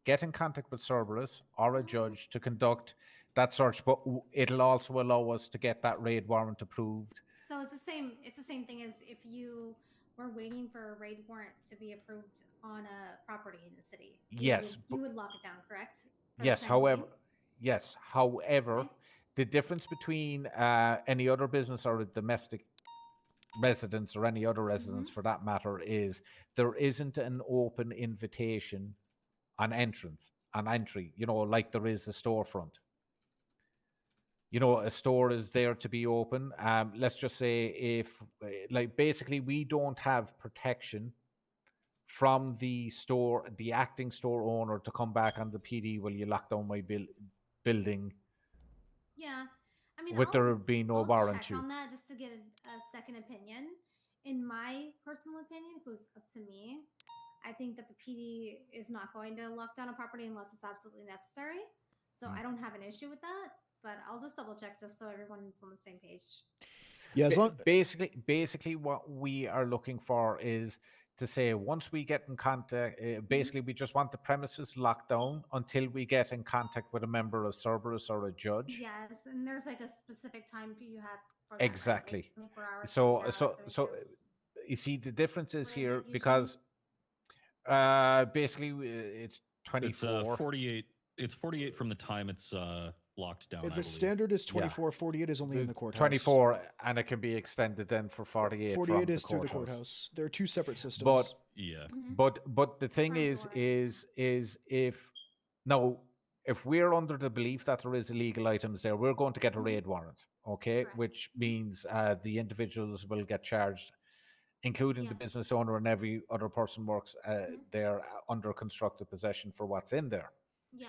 get in contact with Cerberus or a judge to conduct that search, but it'll also allow us to get that raid warrant approved. So it's the same. It's the same thing as if you were waiting for a raid warrant to be approved on a property in the city. Yes, you would lock it down, correct? For the Yes, time however, being? yes, however, the difference between any other business or a domestic residence or any other residence for that matter is there isn't an open invitation on entry, like there is a storefront. A store is there to be open. Let's just say if, basically we don't have protection from the acting store owner to come back on the PD, well, you lock down my building Yeah. I mean, with there being no I'll warrant check to. on that just to get a second opinion. In my personal opinion, if it was up to me, I think that the PD is not going to lock down a property unless it's absolutely necessary. So I don't have an issue with that, but I'll just double check just so everyone's on the same page. Yeah, as long basically what we are looking for is to say once we get in contact, basically we just want the premises locked down until we get in contact with a member of Cerberus or a judge. Yes, and there's like a specific time you have for that. Exactly. Right? Like 24 hours, So 48 so hours, so 72. you see the difference is What is here it because basically it's 24. It's 48. It's 48 from the time it's locked down. I The believe. standard is Yeah. 24. 48 is only in the courthouse. 24, and it can be extended then for 48. 48 from is the through the courthouse. courthouse. There are two separate systems. But yeah, but the thing is if we're under the belief that there is illegal items there, we're going to get a raid warrant, okay? Which means the individuals will get charged, including the business owner and every other person works there under constructive possession for what's in there. Yeah.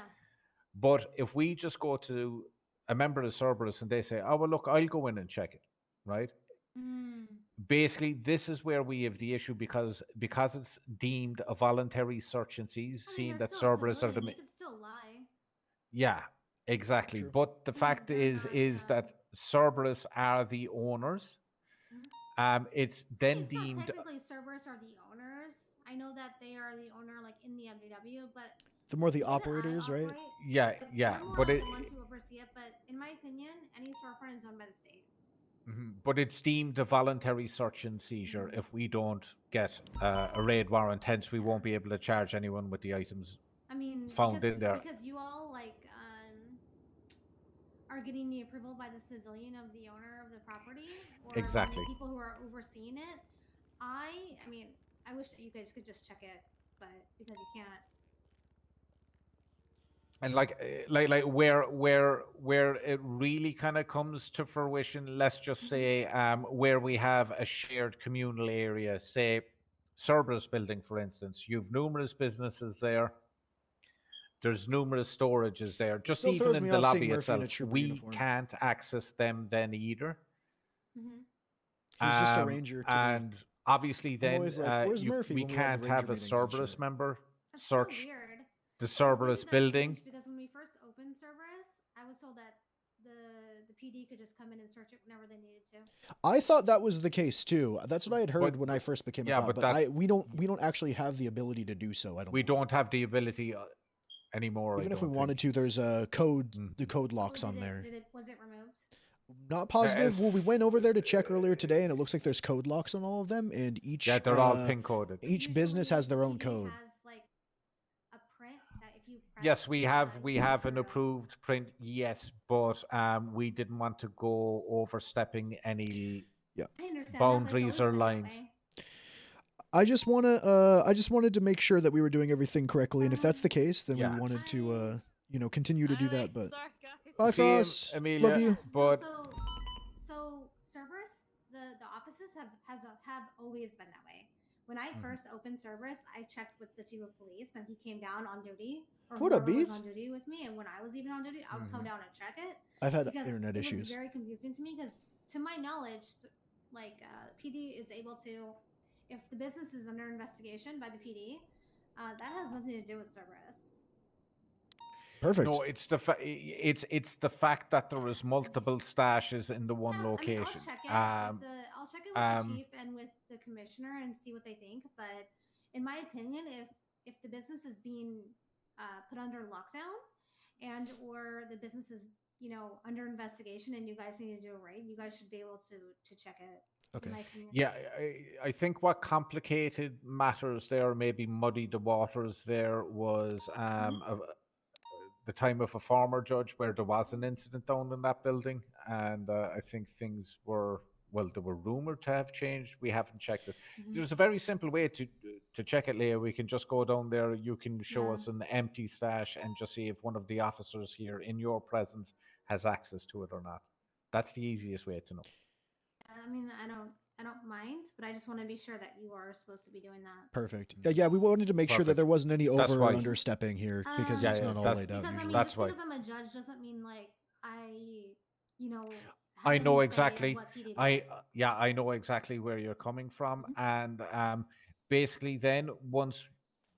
But if we just go to a member of Cerberus and they say, oh, well, look, I'll go in and check it, right? Basically, this is where we have the issue because it's deemed a voluntary search and seize, seeing that Cerberus are the... They could still lie. Yeah, exactly. But the fact is that Cerberus are the owners. It's then It's deemed... not technically Cerberus are the owners. I know that they are the owner, like in the MDW, but the more the operators, right? Yeah, yeah, we're more but like it... the ones who oversee it. But in my opinion, any storefront is owned by the state. But it's deemed a voluntary search and seizure if we don't get a raid warrant. Hence, we won't be able to charge anyone with the items I mean, found in there. because you all are getting the approval by the civilian of the owner of the property, or Exactly. the people who are overseeing it. I mean, I wish that you guys could just check it, but because you can't. And where it really kind of comes to fruition, let's just say where we have a shared communal area, say Cerberus building, for instance, you've numerous businesses there. There's numerous storages there. Just Still even throws in me the off seeing lobby Murphy in a itself, trooper we uniform. can't access them then either. He's just a ranger to me. And obviously I'm then always like, "Where's Murphy we when we have can't the have ranger a meetings and Cerberus shit?" member That's so search weird. the So when Cerberus did that building. change? Because when we first opened Cerberus, I was told that the PD could just come in and search it whenever they needed to. I thought that was the case too. That's what I had heard when I first became a yeah, cop. but But we don't actually have the ability to do so. I don't. We don't have the ability anymore. Even I if we don't wanted to, there's a code. The code locks on there. Was it removed? Not positive. Well, we went over there to check earlier today, and it looks like there's code locks on all of them, and each they're all pin coded. Each business has their own code. Has like a print that if you press Yes, we have an approved print. Yes, but we didn't want to go overstepping any I understand boundaries that, or lines. I just wanted to make sure that we were doing everything correctly, and if that's the case, then we wanted to continue to do that. But bye, Frost. Amelia, Love you. But So Cerberus, the offices have always been that way. When I first opened Cerberus, I checked with the chief of police, and he came down on duty. Or What up, whoever was Beats? on duty with me, and when I was even on duty, I would come down and check it. I've had because internet it issues. was very confusing to me because, to my knowledge, PD is able to, if the business is under investigation by the PD, That has nothing to do with Cerberus. Perfect. No, it's it's the fact that there is multiple stashes in the one location. I'll check it with the chief and with the commissioner and see what they think. But in my opinion, if the business is being put under lockdown and or the business is under investigation and you guys need to do a raid, you guys should be able to check it. Okay. In my opinion. Yeah, I think what complicated matters there, maybe muddied the waters there, was the time of a former judge where there was an incident down in that building, and I think things were, well, they were rumored to have changed. We haven't checked it. There's a very simple way to check it, Leah. We can just go down there. You can show us an empty stash and just see if one of the officers here in your presence has access to it or not. That's the easiest way to know. I mean, I don't mind, but I just want to be sure that you are supposed to be doing that. Perfect. Yeah, we wanted to make sure that there wasn't any That's over why. or understepping here because it's not all laid out Because, usually. I mean, just because I'm a judge doesn't mean like I know any say in exactly. what PD does. I know exactly where you're coming from, and basically, then once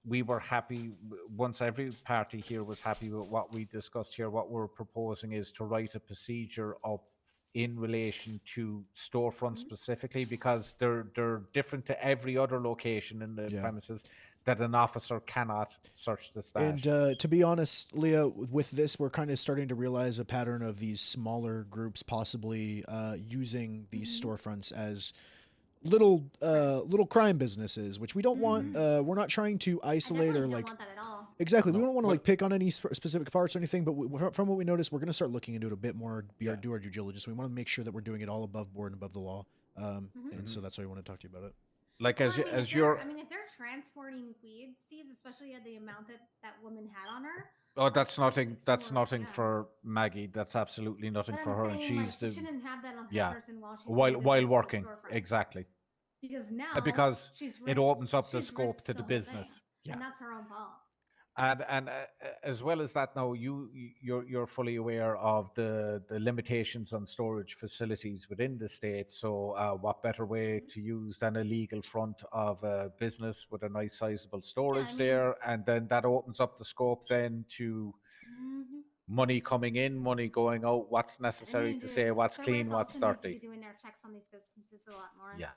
we were happy, once every party here was happy with what we discussed here, what we're proposing is to write a procedure up in relation to storefronts specifically, because they're different to every other location in the premises, that an officer cannot search the stash. And to be honest, Leah, with this, we're kind of starting to realize a pattern of these smaller groups possibly using these storefronts as little crime businesses, which we don't want. We're not trying to isolate or like. Want that at all. Exactly, we don't want to like pick on any specific parts or anything. But from what we noticed, we're going to start looking into it a bit more. Do our due diligence. We want to make sure that we're doing it all above board and above the law. And so that's why we want to talk to you about it. Like I mean, if they're transporting weed seeds, especially at the amount that woman had on her. Oh, that's nothing. That's nothing for Maggie. That's absolutely nothing But for I'm her, and saying, she's like, the she shouldn't have that on her yeah person while she's while doing business in the working storefront. exactly. Because now Because she's it opens up the she's scope risked to the whole business. thing, Yeah. and that's her own fault. And as well as that, now you're fully aware of the limitations on storage facilities within the state. So what better way to use than a legal front of a business with a nice sizable storage there, and then that opens up the scope then to money coming in, money going out. What's necessary to say what's clean, what's also needs to dirty. be doing their checks on these businesses a lot more. Yeah.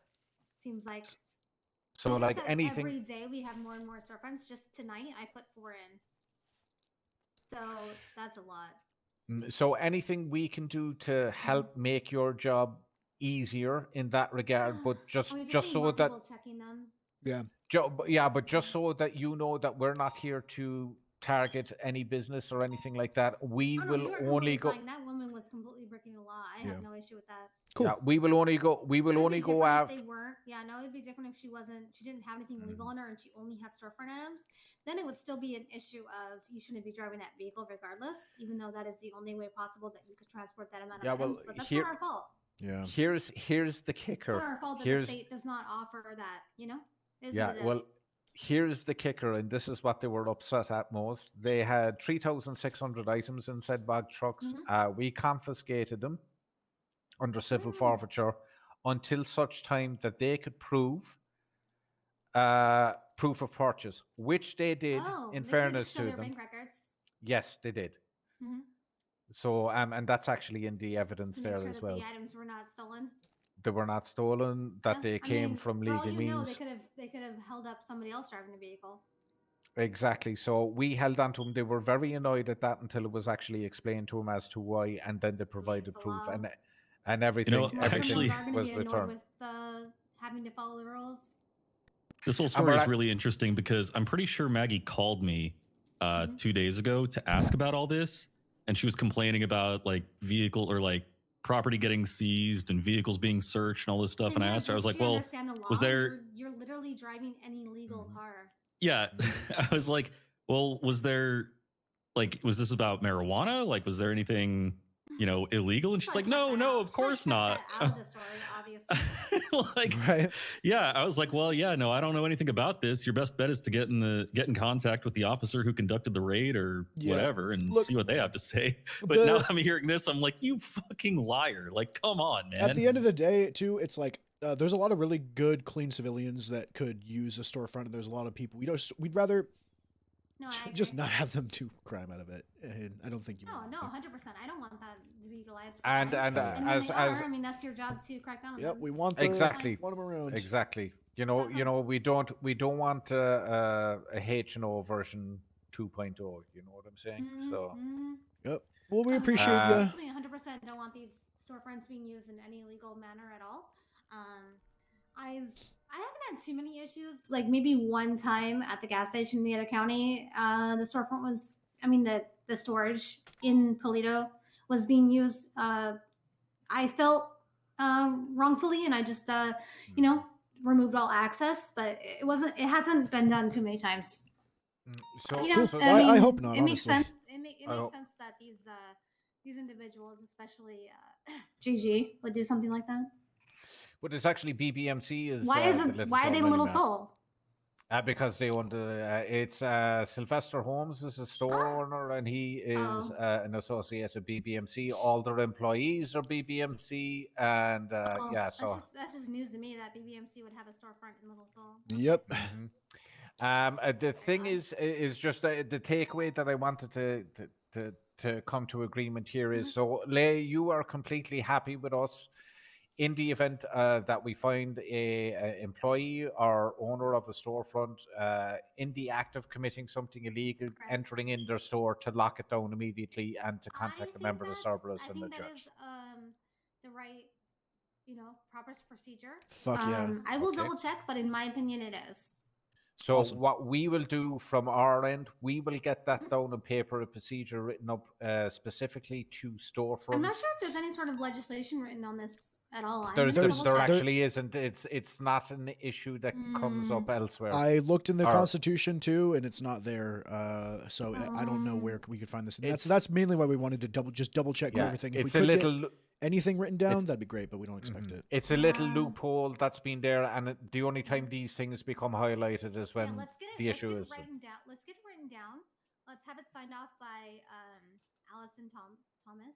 Seems like. So it's like just that anything. every day we have more and more storefronts. Just tonight I put 4 in. So that's a lot. So anything we can do to help make your job easier in that regard, but just We just need so more that people checking them. but just so that you know that we're not here to target any business or anything like that. We Oh, no, will you were only completely go. fine. That woman was completely breaking the law. I have no issue with that. Cool. Yeah, we will only go. We will It'd only be go different out. if they weren't. Yeah, no, it'd be different if she didn't have anything illegal on her and she only had storefront items. Then it would still be an issue of you shouldn't be driving that vehicle regardless, even though that is the only way possible that you could transport that amount of items. But that's not our fault. Yeah. Here's the It's kicker. not our fault that the state does not offer that. It is Yeah. what it Well, is. here's the kicker, and this is what they were upset at most. They had 3,600 items in said bag trucks. We confiscated them under civil forfeiture until such time that they could prove proof of purchase, which they did. In They fairness just show to their them, bank records. yes, they did. Mhm. So and that's actually in the evidence To make there sure as that well. the items were not stolen. They were not stolen. That Yeah, they I came mean, from for all legal you know, means. they could have held up somebody else driving the vehicle. Exactly. So we held on to them. They were very annoyed at that until it was actually explained to them as to why, and then they provided proof and everything. Most everything criminals Are going to was be annoyed returned. with having to follow the rules. This whole story is really interesting because I'm pretty sure Maggie called me 2 days ago to ask about all this, and she was complaining about like vehicle or like property getting seized and vehicles being searched and all this stuff. And I asked her, I was like, "Well, was there?" You're literally driving any legal car. Yeah, I was like, "Well, was there like was this about marijuana? Like, was there anything?" illegal? And she's like, no, of course not. Out of the story, obviously. Right. Yeah, I was like, well, yeah, no, I don't know anything about this. Your best bet is to get in contact with the officer who conducted the raid or whatever and see what they have to say. But now I'm hearing this, I'm like, you fucking liar. Like, come on, man. At the end of the day, too, it's like there's a lot of really good, clean civilians that could use a storefront, and there's a lot of people we'd rather just not have them do crime out of it. And I don't think you. No, 100%. I don't want that to be utilized. For And crime. and when as they as are, I mean, that's your job to crack down on Yep, them. we want exactly want them around. Exactly. You know, we don't want a H&O version 2.0. You know what I'm saying? So. Yep. Well, we I appreciate you. definitely 100% don't want these storefronts being used in any illegal manner at all. I haven't had too many issues. Like maybe one time at the gas station in the other county, the storefront was, the storage in Polito was being used. I felt wrongfully, and I just, removed all access. But it hasn't been done too many times. So, I hope not. It makes honestly. sense. It makes sense that these individuals, especially GG, would do something like that. But it's actually BBMC is. Why are they the Little Soul? Because they own it's Sylvester Holmes is a store owner, and he is an associate of BBMC. All their employees are BBMC, and yeah, so that's just news to me that BBMC would have a storefront in Little Soul. Yep. The thing is just the takeaway that I wanted to come to agreement here is so Leigh, you are completely happy with us. In the event that we find a employee or owner of a storefront in the act of committing something illegal, entering in their store, to lock it down immediately and to contact a member of the Cerberus and the that judge. is the right, proper procedure. Fuck yeah. I will double check, but in my opinion, it is. So what we will do from our end, we will get that down on paper, a procedure written up specifically to storefronts. I'm not sure if there's any sort of legislation written on this at all. There actually isn't. It's not an issue that comes up elsewhere. I looked in the Constitution too, and it's not there. So I don't know where we could find this. And that's mainly why we wanted to double check everything. If it's we a could little. Get anything written down, that'd be great, but we don't expect it. It's a little loophole that's been there, and the only time these things become highlighted is when the issue is. Let's get it written down. Let's have it signed off by Allison Thomas,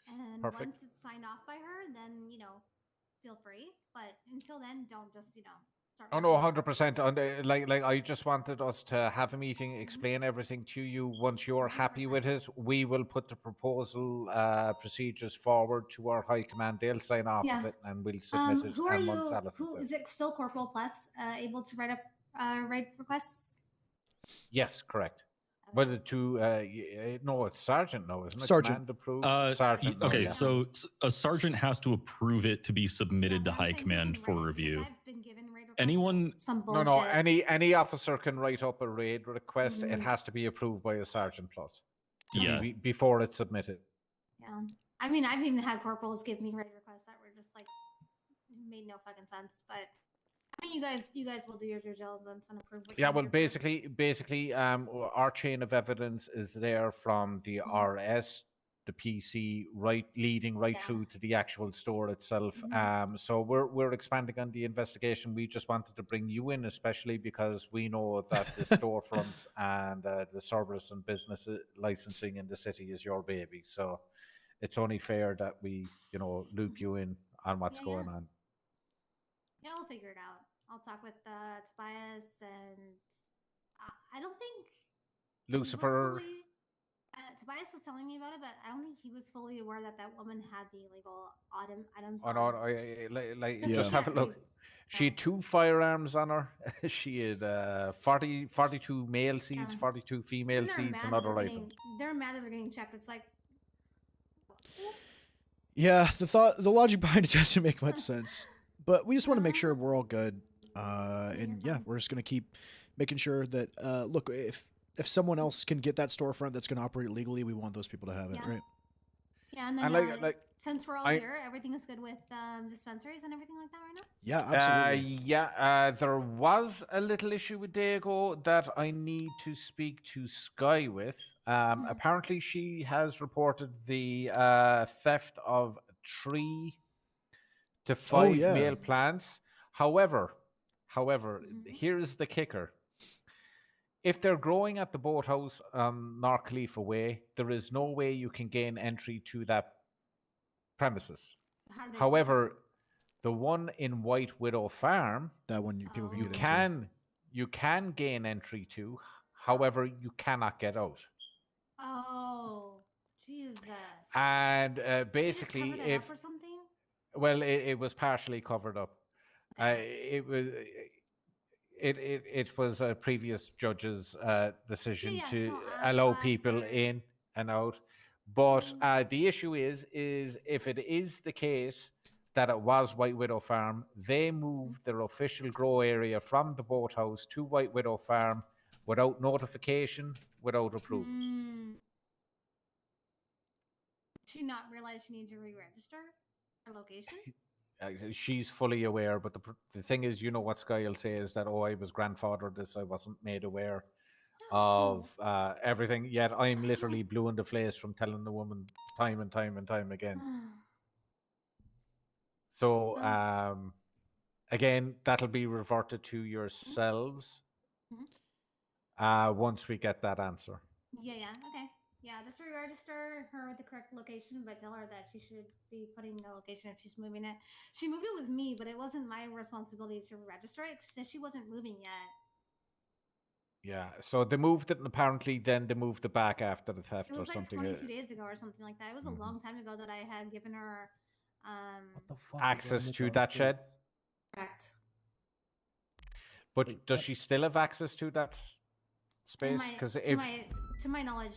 and once it's signed off by her, then feel free. But until then, don't just start. Oh no, 100%. Like I just wanted us to have a meeting, explain everything to you. Once you're happy with it, we will put the proposal procedures forward to our high command. They'll sign off of it, and we'll submit it. Who are you? Who is it? Still Corporal Plus able to write requests? Yes, correct. Whether to no, it's sergeant now, isn't it? Sergeant. Command approved. Sergeant. Okay, yeah. so a sergeant has to approve it to be submitted to high command for review. Anyone? No. Any officer can write up a raid request. It has to be approved by a sergeant plus. Yeah. Before it's submitted. Yeah. I mean, I've even had corporals give me raid requests that were just like made no fucking sense. But I mean, you guys will do your due diligence and approve. Yeah. Well, basically, our chain of evidence is there from the RS, the PC, leading right through to the actual store itself. So we're expanding on the investigation. We just wanted to bring you in, especially because we know that the storefronts and the service and business licensing in the city is your baby. So it's only fair that we, loop you in on what's going on. Yeah, we'll figure it out. I'll talk with Tobias, and I don't think Lucifer. Tobias was telling me about it, but I don't think he was fully aware that woman had the illegal items. Oh no! Just have a look. She had 2 firearms on her. She had 42 male seeds, 42 female seeds, and other items. They're mad that they're getting checked. It's like, yeah, the logic behind it doesn't make much sense. But we just want to make sure we're all good. And yeah, we're just gonna keep making sure that look, if someone else can get that storefront that's going to operate legally, we want those people to have it, right? Yeah, and then since we're all here, everything is good with dispensaries and everything like that right now? Yeah, absolutely. There was a little issue with Dago that I need to speak to Sky with. Apparently, she has reported the theft of 3 to 5 male plants. However, here's the kicker. If they're growing at the boathouse on North Khalifa Way, there is no way you can gain entry to that premises. However, The one in White Widow Farm, that one people can you get into. you can gain entry to, however, you cannot get out. Oh, Jesus. And Did they just basically, cover that if up or something? well, it was partially covered up. It was. It was a previous judge's decision to allow people in and out, but the issue is if it is the case that it was White Widow Farm, they moved their official grow area from the boathouse to White Widow Farm without notification, without approval. Did she not realize she needs to re-register her location? She's fully aware, but the thing is, you know what Sky will say is that, oh, I was grandfathered this, I wasn't made aware of everything. Yet I'm literally blue in the face from telling the woman time and time and time again. So again, that'll be reverted to yourselves once we get that answer. Yeah, okay. Yeah, just re-register her with the correct location, but tell her that she should be putting the location if she's moving it. She moved it with me, but it wasn't my responsibility to register it because she wasn't moving yet. Yeah, so they moved it, and apparently then they moved it back after the theft It was or like something. 22 days ago or something like that. It was a long time ago that I had given her Access to that shed. correct. But does she still have access to that space? Because to my knowledge,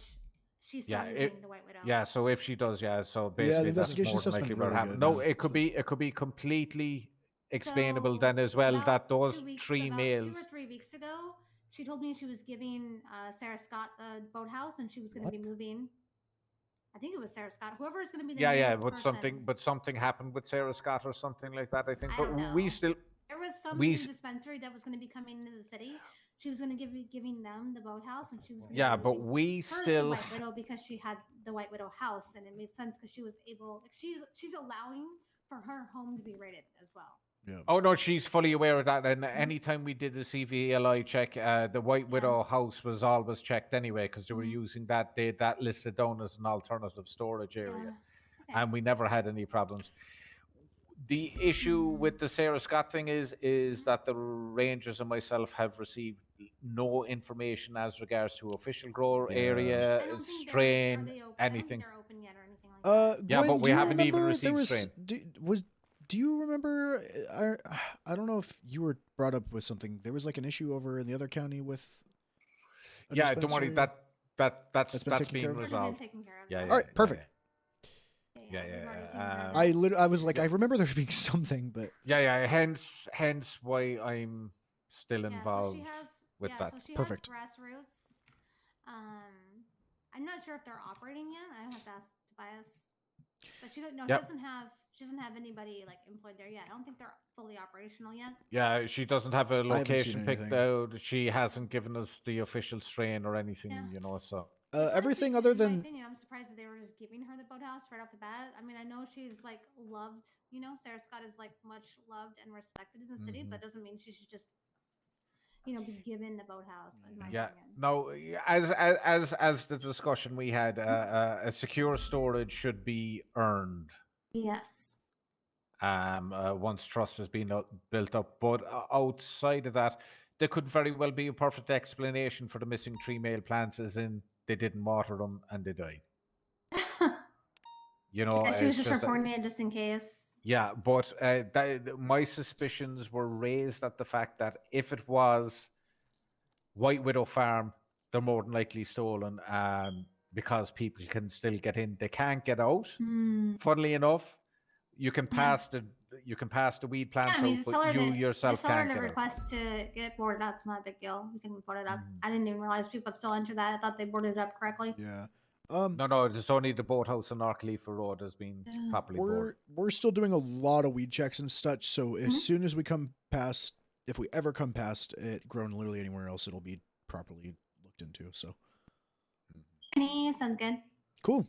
she's still using the White Widow. Yeah, so if she does, so basically that's more than likely what happened. No, it could be completely explainable then as well that those three males. 2 or 3 weeks ago, she told me she was giving Sarah Scott the boathouse and she was going to be moving. I think it was Sarah Scott. Whoever is going to be the new person. but something happened with Sarah Scott or something like that. I think, I don't know. There was some new we dispensary that was going to be coming into the city. She was going to giving them the boathouse, and she was going Yeah, to but we hers to still White Widow because she had the White Widow house, and it made sense because she was able. Like, she's allowing for her home to be rated as well. Yeah. Oh no, she's fully aware of that. And anytime we did the CVLI check, the White Widow house was always checked anyway because they were using that listed down as an alternative storage area, and we never had any problems. The issue with the Sarah Scott thing is that the Rangers and myself have received no information as regards to official grower area, strain, anything. They're open yet or anything like that. Yeah, Gwen, but we do you haven't even remember received there strain. Do you remember? I don't know if you were brought up with something. There was like an issue over in the other county with. Yeah, don't worry. That's being resolved. Yeah. All right, perfect. Yeah. I was like, I remember there being something, but yeah. Hence why I'm still involved with that. So she Perfect. has grassroots. I'm not sure if they're operating yet. I have to ask Tobias. But she doesn't have anybody like employed there yet. I don't think they're fully operational yet. Yeah, she doesn't have a location picked out. She hasn't given us the official strain or anything, so. Everything other than. In my opinion, I'm surprised that they were just giving her the boathouse right off the bat. I mean, I know she's like loved, Sarah Scott is like much loved and respected in the city, but doesn't mean she should just, be given the boathouse. In my opinion. No, as the discussion we had, a secure storage should be earned. Yes. Once trust has been built up, but outside of that, there could very well be a perfect explanation for the missing 3 male plants, as in they didn't water them and they died. Yeah, she was just reporting it just in case. Yeah, but my suspicions were raised at the fact that if it was White Widow Farm, they're more than likely stolen because people can still get in. They can't get out. Funnily enough, you can pass the weed plants out, but you yourself can't get out. Request to get boarded up. It's not a big deal. You can board it up. I didn't even realize people still enter that. I thought they boarded it up correctly. Yeah. No, it's only the boathouse on Arkleaf Road has been properly boarded. We're still doing a lot of weed checks and such. So as soon as we come past, if we ever come past it grown literally anywhere else, it'll be properly looked into. So. Sounds good. Cool.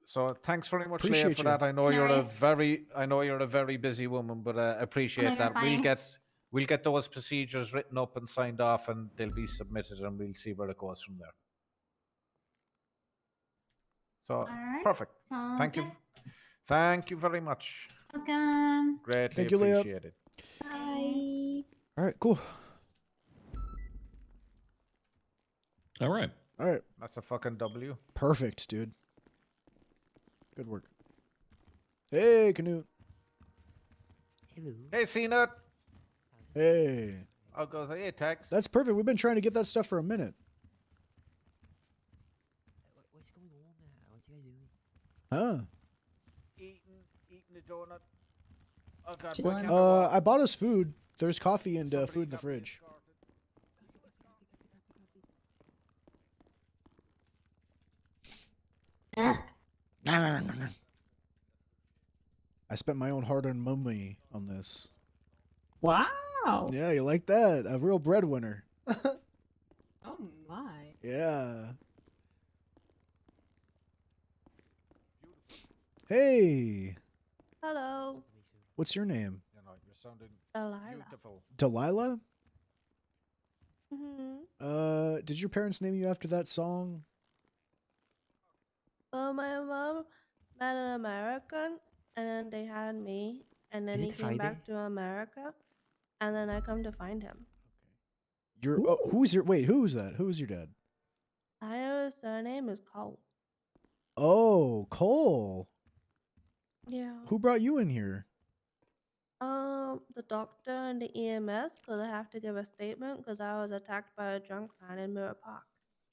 So thanks very much, Leah, for that. I know you're a very busy woman, but appreciate that. We'll get those procedures written up and signed off, and they'll be submitted, and we'll see where it goes from there. So perfect. Thank you very much. Welcome. Greatly Thank you, Leah. appreciated. Bye. All right, cool. All right. All right. That's a fucking W. Perfect, dude. Good work. Hey, Canute. Hello. Hey, C-Nut. Hey. I'll go say, hey, Tex. That's perfect. We've been trying to get that stuff for a minute. What's going on there? What you guys doing? Huh? Eating the donut. Oh, God. Chilling. why can't I walk? I bought us food. There's coffee and food in the fridge. I spent my own hard-earned money on this. Wow. Yeah, you like that? A real breadwinner. Oh my. Yeah. Hey. Hello. What's your name? You know, you're sounding Delilah. beautiful. Delilah? Mm-hmm. Did your parents name you after that song? Well, my mom met an American, and then they had me, and then Is he it came back Friday? to America, and then I come to find him. Who's your who's that? Who's your dad? I know his surname is Cole. Oh, Cole. Yeah. Who brought you in here? The doctor and the EMS, because I have to give a statement because I was attacked by a drunk man in Mirror Park.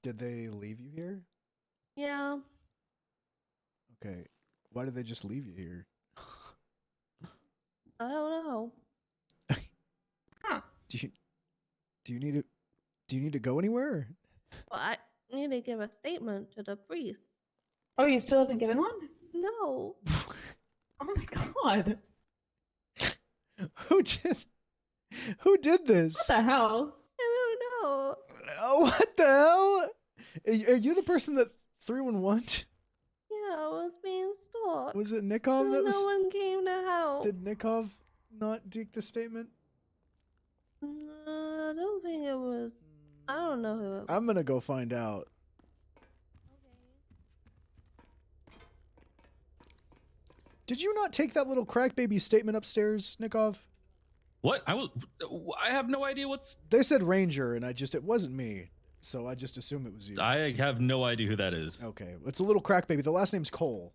Did they leave you here? Yeah. Okay. Why did they just leave you here? I don't know. Do you need to go anywhere? Well, I need to give a statement to the priest. Oh, you still haven't given one? No. Oh my god. Who did this? What the hell? I don't know. Oh, what the hell? Are you the person that threw and won? Yeah, I was being stalked. Was it Nikov that was? No one came to help. Did Nikov not take the statement? I don't think it was. I don't know who it was. I'm gonna go find out. Did you not take that little crack baby statement upstairs, Nikov? What? I have no idea what's. They said Ranger, and it wasn't me, so I just assumed it was you. I have no idea who that is. Okay, it's a little crack baby. The last name's Cole.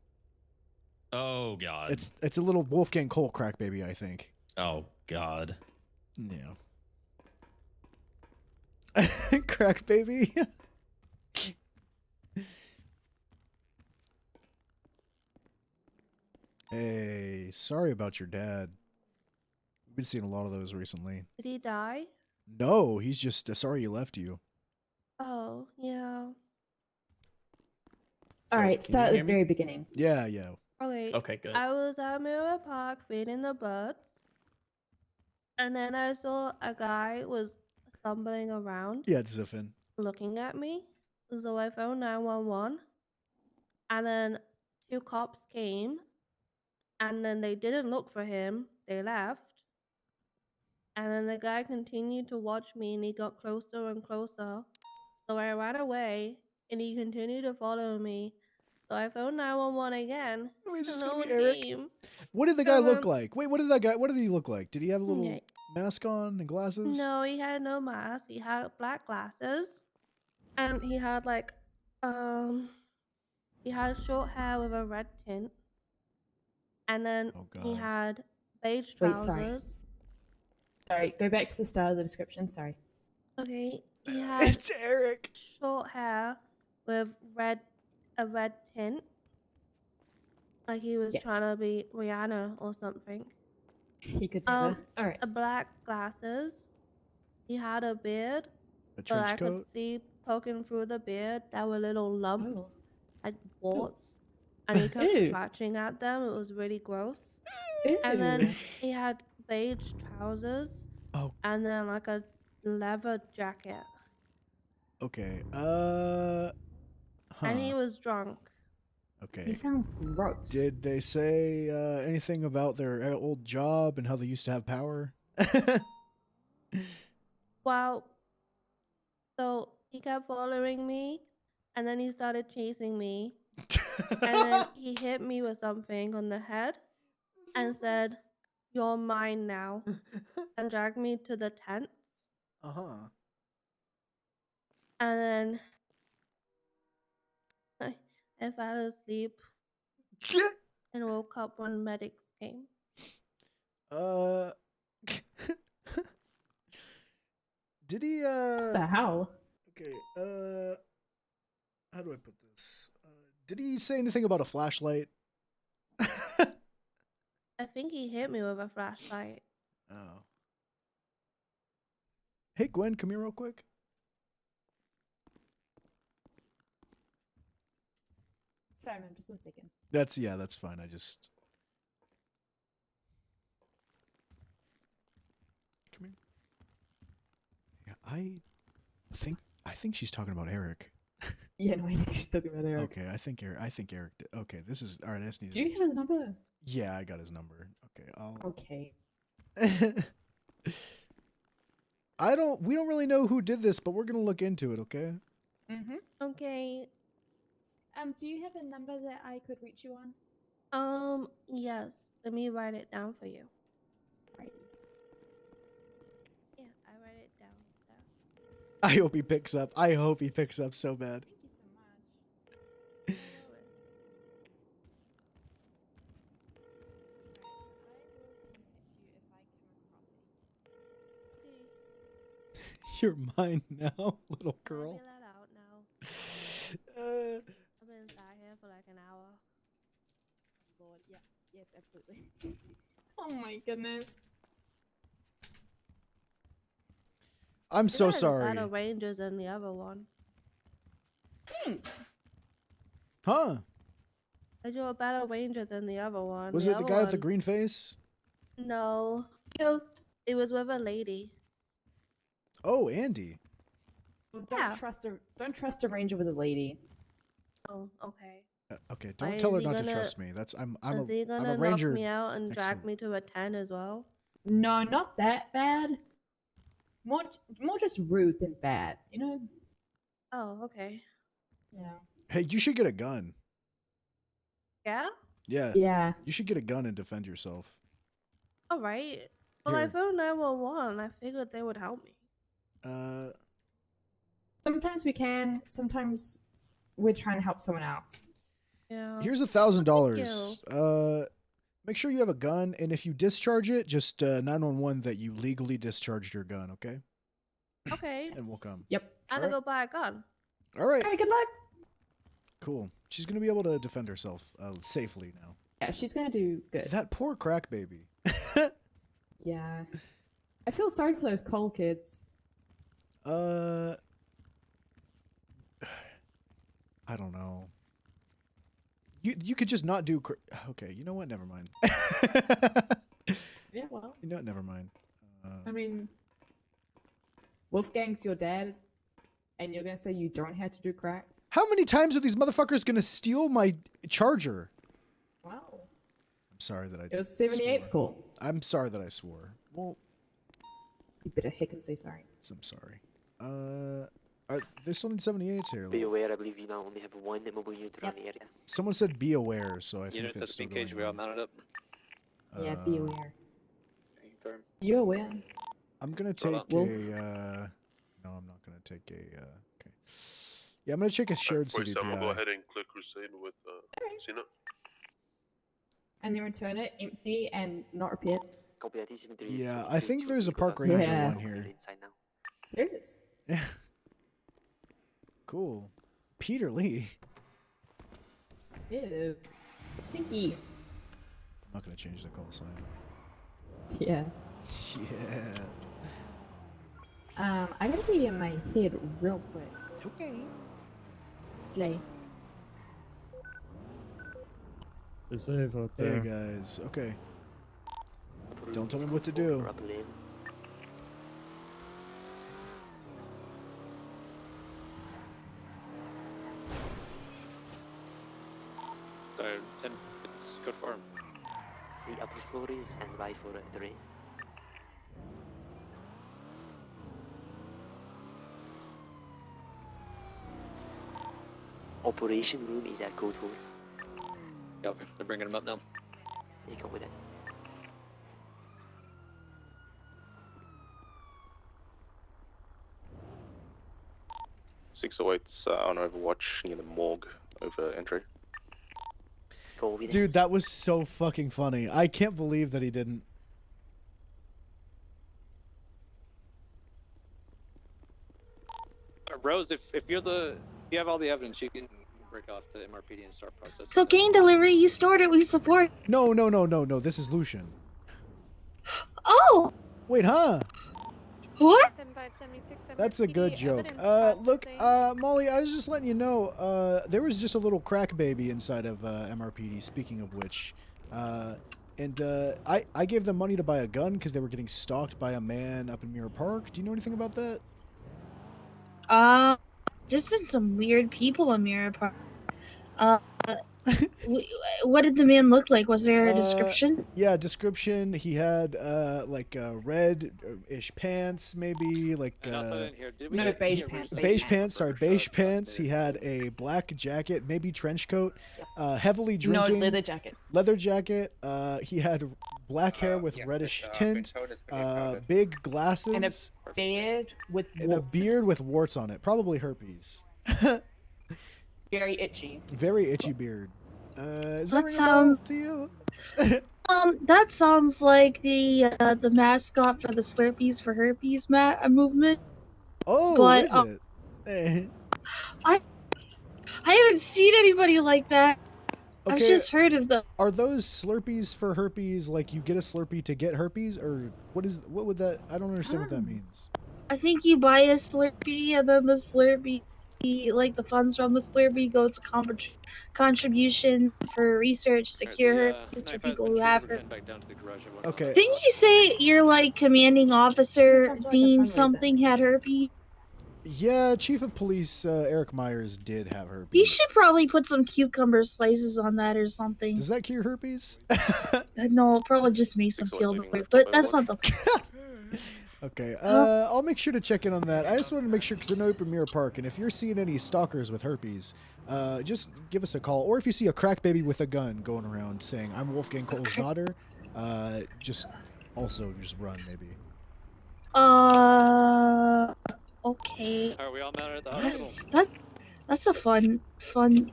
Oh God. It's a little Wolfgang Cole crack baby, I think. Oh God. Yeah. Crack baby. Hey, sorry about your dad. We've been seeing a lot of those recently. Did he die? No, he's just sorry he left you. Oh, yeah. All right, Can start you at hear the me? very beginning. Yeah, yeah. Okay. Okay, good. I was at Mirror Park feeding the birds, and then I saw a guy was stumbling around. Yeah, it's Ziffin. Looking at me. So I phoned 911, and then 2 cops came, and then they didn't look for him. They left. And then the guy continued to watch me, and he got closer and closer. So I ran away, and he continued to follow me. So I phoned 911 again, and no one came. What did the guy And look then- like? Wait, what did he look like? Did he have a little Okay. mask on and glasses? No, he had no mask. He had black glasses, and he had he had short hair with a red tint, and then he had beige Wait, trousers. sorry. Sorry, go back to the start of the description. Sorry. Okay, he had It's Eric. Short hair with a red tint, like he was Yes. trying to be Rihanna or something. He could never. All right. Black glasses. He had a beard, A but I trench could coat? see poking through the beard there were little lumps, Oh. like warts, and he kept Ew. scratching at them. It was really gross. Ew. And then he had beige trousers. Oh. And then like a leather jacket. Okay. And he was drunk. Okay. He sounds gross. Did they say anything about their old job and how they used to have power? Well, so he kept following me, and then he started chasing me, and then he hit me with something on the head, and said, "You're mine now," and dragged me to the tents. Uh-huh. And then I fell asleep and woke up when medics came. Did he The hell? Okay, how do I put this? Did he say anything about a flashlight? I think he hit me with a flashlight. Oh. Hey Gwen, come here real quick. Sorry, man, just 1 second. That's fine. I just come here. Yeah, I think she's talking about Eric. Yeah, no, I think she's talking about Eric. Okay, I think Eric did. Okay, this is all right. I just need. Do you have his number? Yeah, I got his number. Okay, I'll. Okay. We don't really know who did this, but we're gonna look into it. Okay. Mm-hmm. Okay. Do you have a number that I could reach you on? Yes. Let me write it down for you. Right. Yeah, I write it down. I hope he picks up. I hope he picks up so bad. Thank you so much. You're mine now, little girl. Figure that out now. I've been inside here for like an hour. Lord, yeah. Yes, absolutely. Oh my goodness. I'm so You guys are sorry. better rangers than the other one. Thanks. Huh? I do a better ranger than the other one. Was it the other guy with the one- green face? No. It was with a lady. Oh, Andy. Well, don't trust a ranger with a lady. Oh, okay. Okay, Why don't tell her is he not to gonna- trust me. That's Is he I'm a gonna ranger. knock me out and next drag to- me to a 10 as well? No, not that bad. More just rude than bad, you know? Oh, okay. Yeah. Hey, you should get a gun. Yeah? Yeah. Yeah. You should get a gun and defend yourself. All right. Well, I Here. phoned 911. I figured they would help me. Sometimes we can, sometimes we're trying to help someone else. Yeah. Here's $1,000. Make sure you have a gun, and if you discharge it, just 911 that you legally discharged your gun. Okay. Okay. And we'll come. Yep. I'm gonna go buy a gun. All right. All right, good luck. Cool. She's gonna be able to defend herself safely now. Yeah, she's gonna do good. That poor crack baby. Yeah. I feel sorry for those coal kids. I don't know. You could just not do. Okay, you know what? Never mind. Yeah, well. You know what? Never mind. I mean, Wolfgang's your dad, and you're gonna say you don't have to do crack? How many times are these motherfuckers gonna steal my charger? Wow. I'm sorry that I. It was 78's swore. cool. I'm sorry that I swore. Well, You better hick and say sorry. I'm sorry. They still need 78s here. Be aware, I believe you now only have one mobile unit around the area. Someone said be aware, so I think Units at that's still speed cage, going we all on. mounted up. Yeah, be aware. Confirm. You're aware. I'm gonna Roll take up. a. Wolf. No, I'm not gonna take a. Okay. Yeah, I'm gonna check a shared Voice, I'm gonna go CVPI. ahead and click Crusade with Cena. And then return it empty and not repaired. Copy that. Easy material. Yeah, I think there's a park ranger Yeah. one here. Inside now. There it is. Yeah. Cool. Peter Lee. Ew. Stinky. I'm not gonna change the call sign. Yeah. Yeah. I gotta be in my head real quick. Okay. Slay. Be safe out Hey there. guys. Okay. Don't tell me what to do. Sorry, 10 minutes. Good for him. The upper floor is standby for the race. Operation room is at code 4. Yep, they're bringing him up now. You go with it. 608's on Overwatch near the morgue over entry. Dude, that was so fucking funny. I can't believe that he didn't. Rose, if you have all the evidence, you can break off to MRPD and start processing. Cocaine delivery, you stored it, we support. No. This is Lucian. Oh! Wait, huh? What? That's a good joke. Look, Molly, I was just letting you know, there was just a little crack baby inside of MRPD, speaking of which. And I gave them money to buy a gun because they were getting stalked by a man up in Mirror Park. Do you know anything about that? There's been some weird people in Mirror Park. What did the man look like? Was there a description? Yeah, description. He had like red-ish pants, maybe like No, beige pants. Beige pants. Sorry, beige pants. He had a black jacket, maybe trench coat. Heavily drinking. No, leather jacket. Leather jacket. He had black hair with reddish tint. Big glasses. And a beard with warts. And a beard with warts on it. Probably herpes. Very itchy. Very itchy beard. Is that That ring a sounds bell to you? That sounds like the mascot for the Slurpees for Herpes movement. Oh, but, is it? I haven't seen anybody like that. I've Okay, just heard of them. Are those Slurpees for herpes like you get a Slurpee to get herpes, or what would that? I don't understand what that means. I think you buy a Slurpee and then the Slurpee, like the funds from the Slurpee, go to contribution for research, secure herpes for people who have herpes. Okay. Didn't you say your like commanding officer, Dean something, had herpes? Yeah, Chief of Police Eric Myers did have herpes. You should probably put some cucumber slices on that or something. Does that cure herpes? No, it probably just makes them feel better, but that's not the. Okay, I'll make sure to check in on that. I just wanted to make sure because I know you're in Mirror Park, and if you're seeing any stalkers with herpes, just give us a call. Or if you see a crack baby with a gun going around saying, "I'm Wolfgang Cole's daughter," just run maybe. Okay. Are we all mounted at the hospital? That's a fun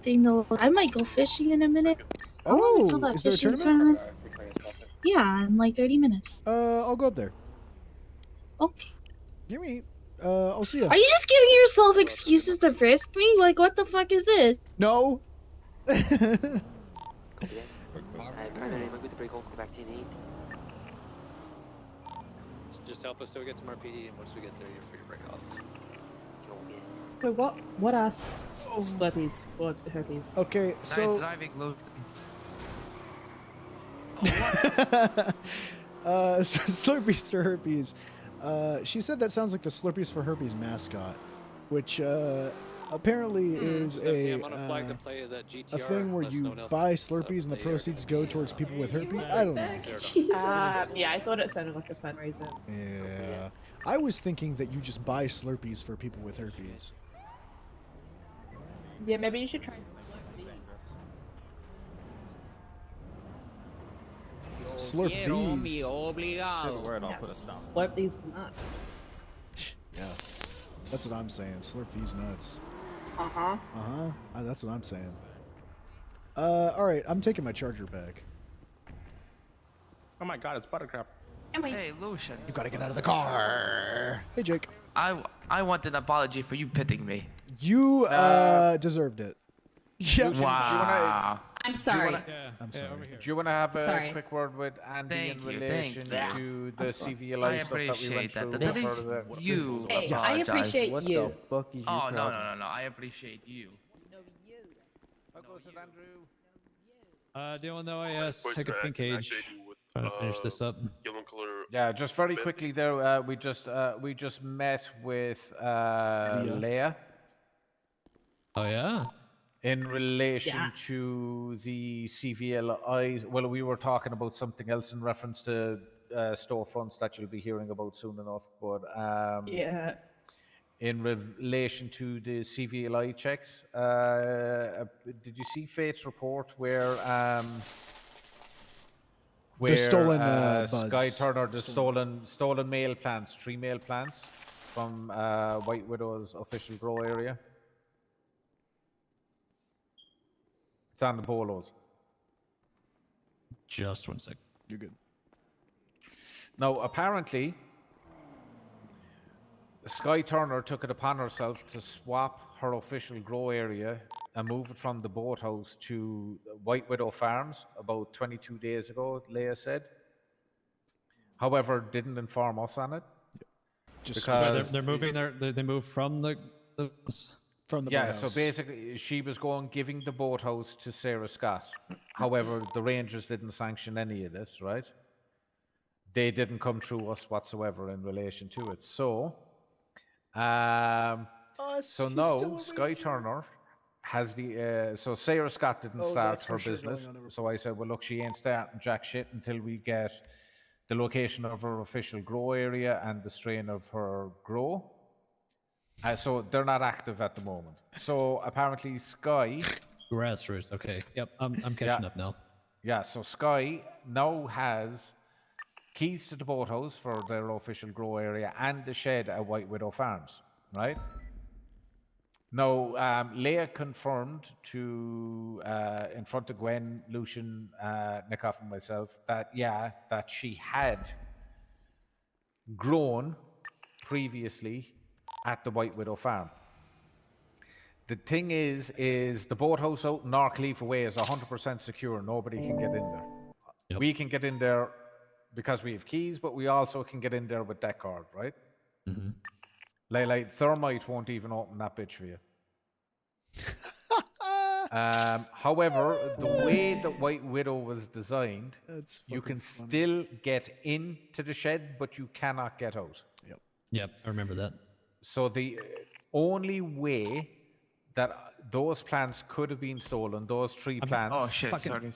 thing to. I might go fishing in a minute. How long until that is there a fishing tournament? Yeah, in like 30 minutes. I'll go up there. Okay. Give me. I'll see you. Are you just giving yourself excuses to frisk me? Like, what the fuck is this? No. Just help us till we get to MRPD, and once we get there, you're free to break off. So what are Slurpees for herpes? Okay, so. So Slurpees for herpes. She said that sounds like the Slurpees for herpes mascot, which apparently is a thing where you buy Slurpees and the proceeds go towards people with herpes. I don't know. Yeah, I thought it sounded like a fundraiser. Yeah, I was thinking that you just buy Slurpees for people with herpes. Yeah, maybe you should try Slurpees. Slurp these. Slurp these nuts. Yeah, that's what I'm saying. Slurp these nuts. That's what I'm saying. All right, I'm taking my charger back. Oh my God, it's Buttercrap. Hey, Lucian. You gotta get out of the car. Hey, Jake. I want an apology for you pitting me. You deserved it. Yeah. Wow. I'm sorry. I'm sorry. Do you want to have a Sorry. quick word with Andy in relation thank to the Of course. CVLI I stuff that we went appreciate through? that. That is you. Hey, I appreciate What you. the fuck is Oh, your no, problem? no. I appreciate you. How goes it, Andrew? Doing the OAS. Take a pink cage. Trying to finish this up. Yellow color. Yeah, just very quickly there. We just met with Leia. Oh yeah. In relation to the CVLIs, well, we were talking about something else in reference to storefronts that you'll be hearing about soon enough. But Yeah. in relation to the CVLI checks, did you see Fate's report where The stolen Sky buds. Turner, the stolen male plants, 3 male plants from White Widow's official grow area? It's on the bolos. Just 1 sec. You're good. Now, apparently, Sky Turner took it upon herself to swap her official grow area and move it from the boathouse to White Widow Farms about 22 days ago, Leia said. However, didn't inform us on it. Just because they're moving they moved from the So basically, she was giving the boathouse to Sarah Scott. However, the Rangers didn't sanction any of this, right? They didn't come through us whatsoever in relation to it. So, now Sky Turner has the so Sarah Scott didn't start that's her for sure business. going on So I said, well, look, she ain't starting jack shit until we get the location of her official grow area and the strain of her grow. So they're not active at the moment. So apparently Sky... Grassroots, okay. Yep, I'm catching up now. Yeah, so Sky now has keys to the boathouse for their official grow area and the shed at White Widow Farms, right? Now, Leia confirmed to, in front of Gwen, Lucian, Nikoff and myself, that she had grown previously at the White Widow Farm. The thing is the boathouse out in Northcliffe Way is 100% secure. Nobody can get in there. Yep. We can get in there because we have keys, but we also can get in there with that card, right? Mm-hmm. Like Thermite won't even open that bitch for you. However, the way that White Widow was designed, you can still get into the shed, but you cannot get out. Yep, I remember that. So the only way that those plants could have been stolen, those three plants... Oh shit, sorry.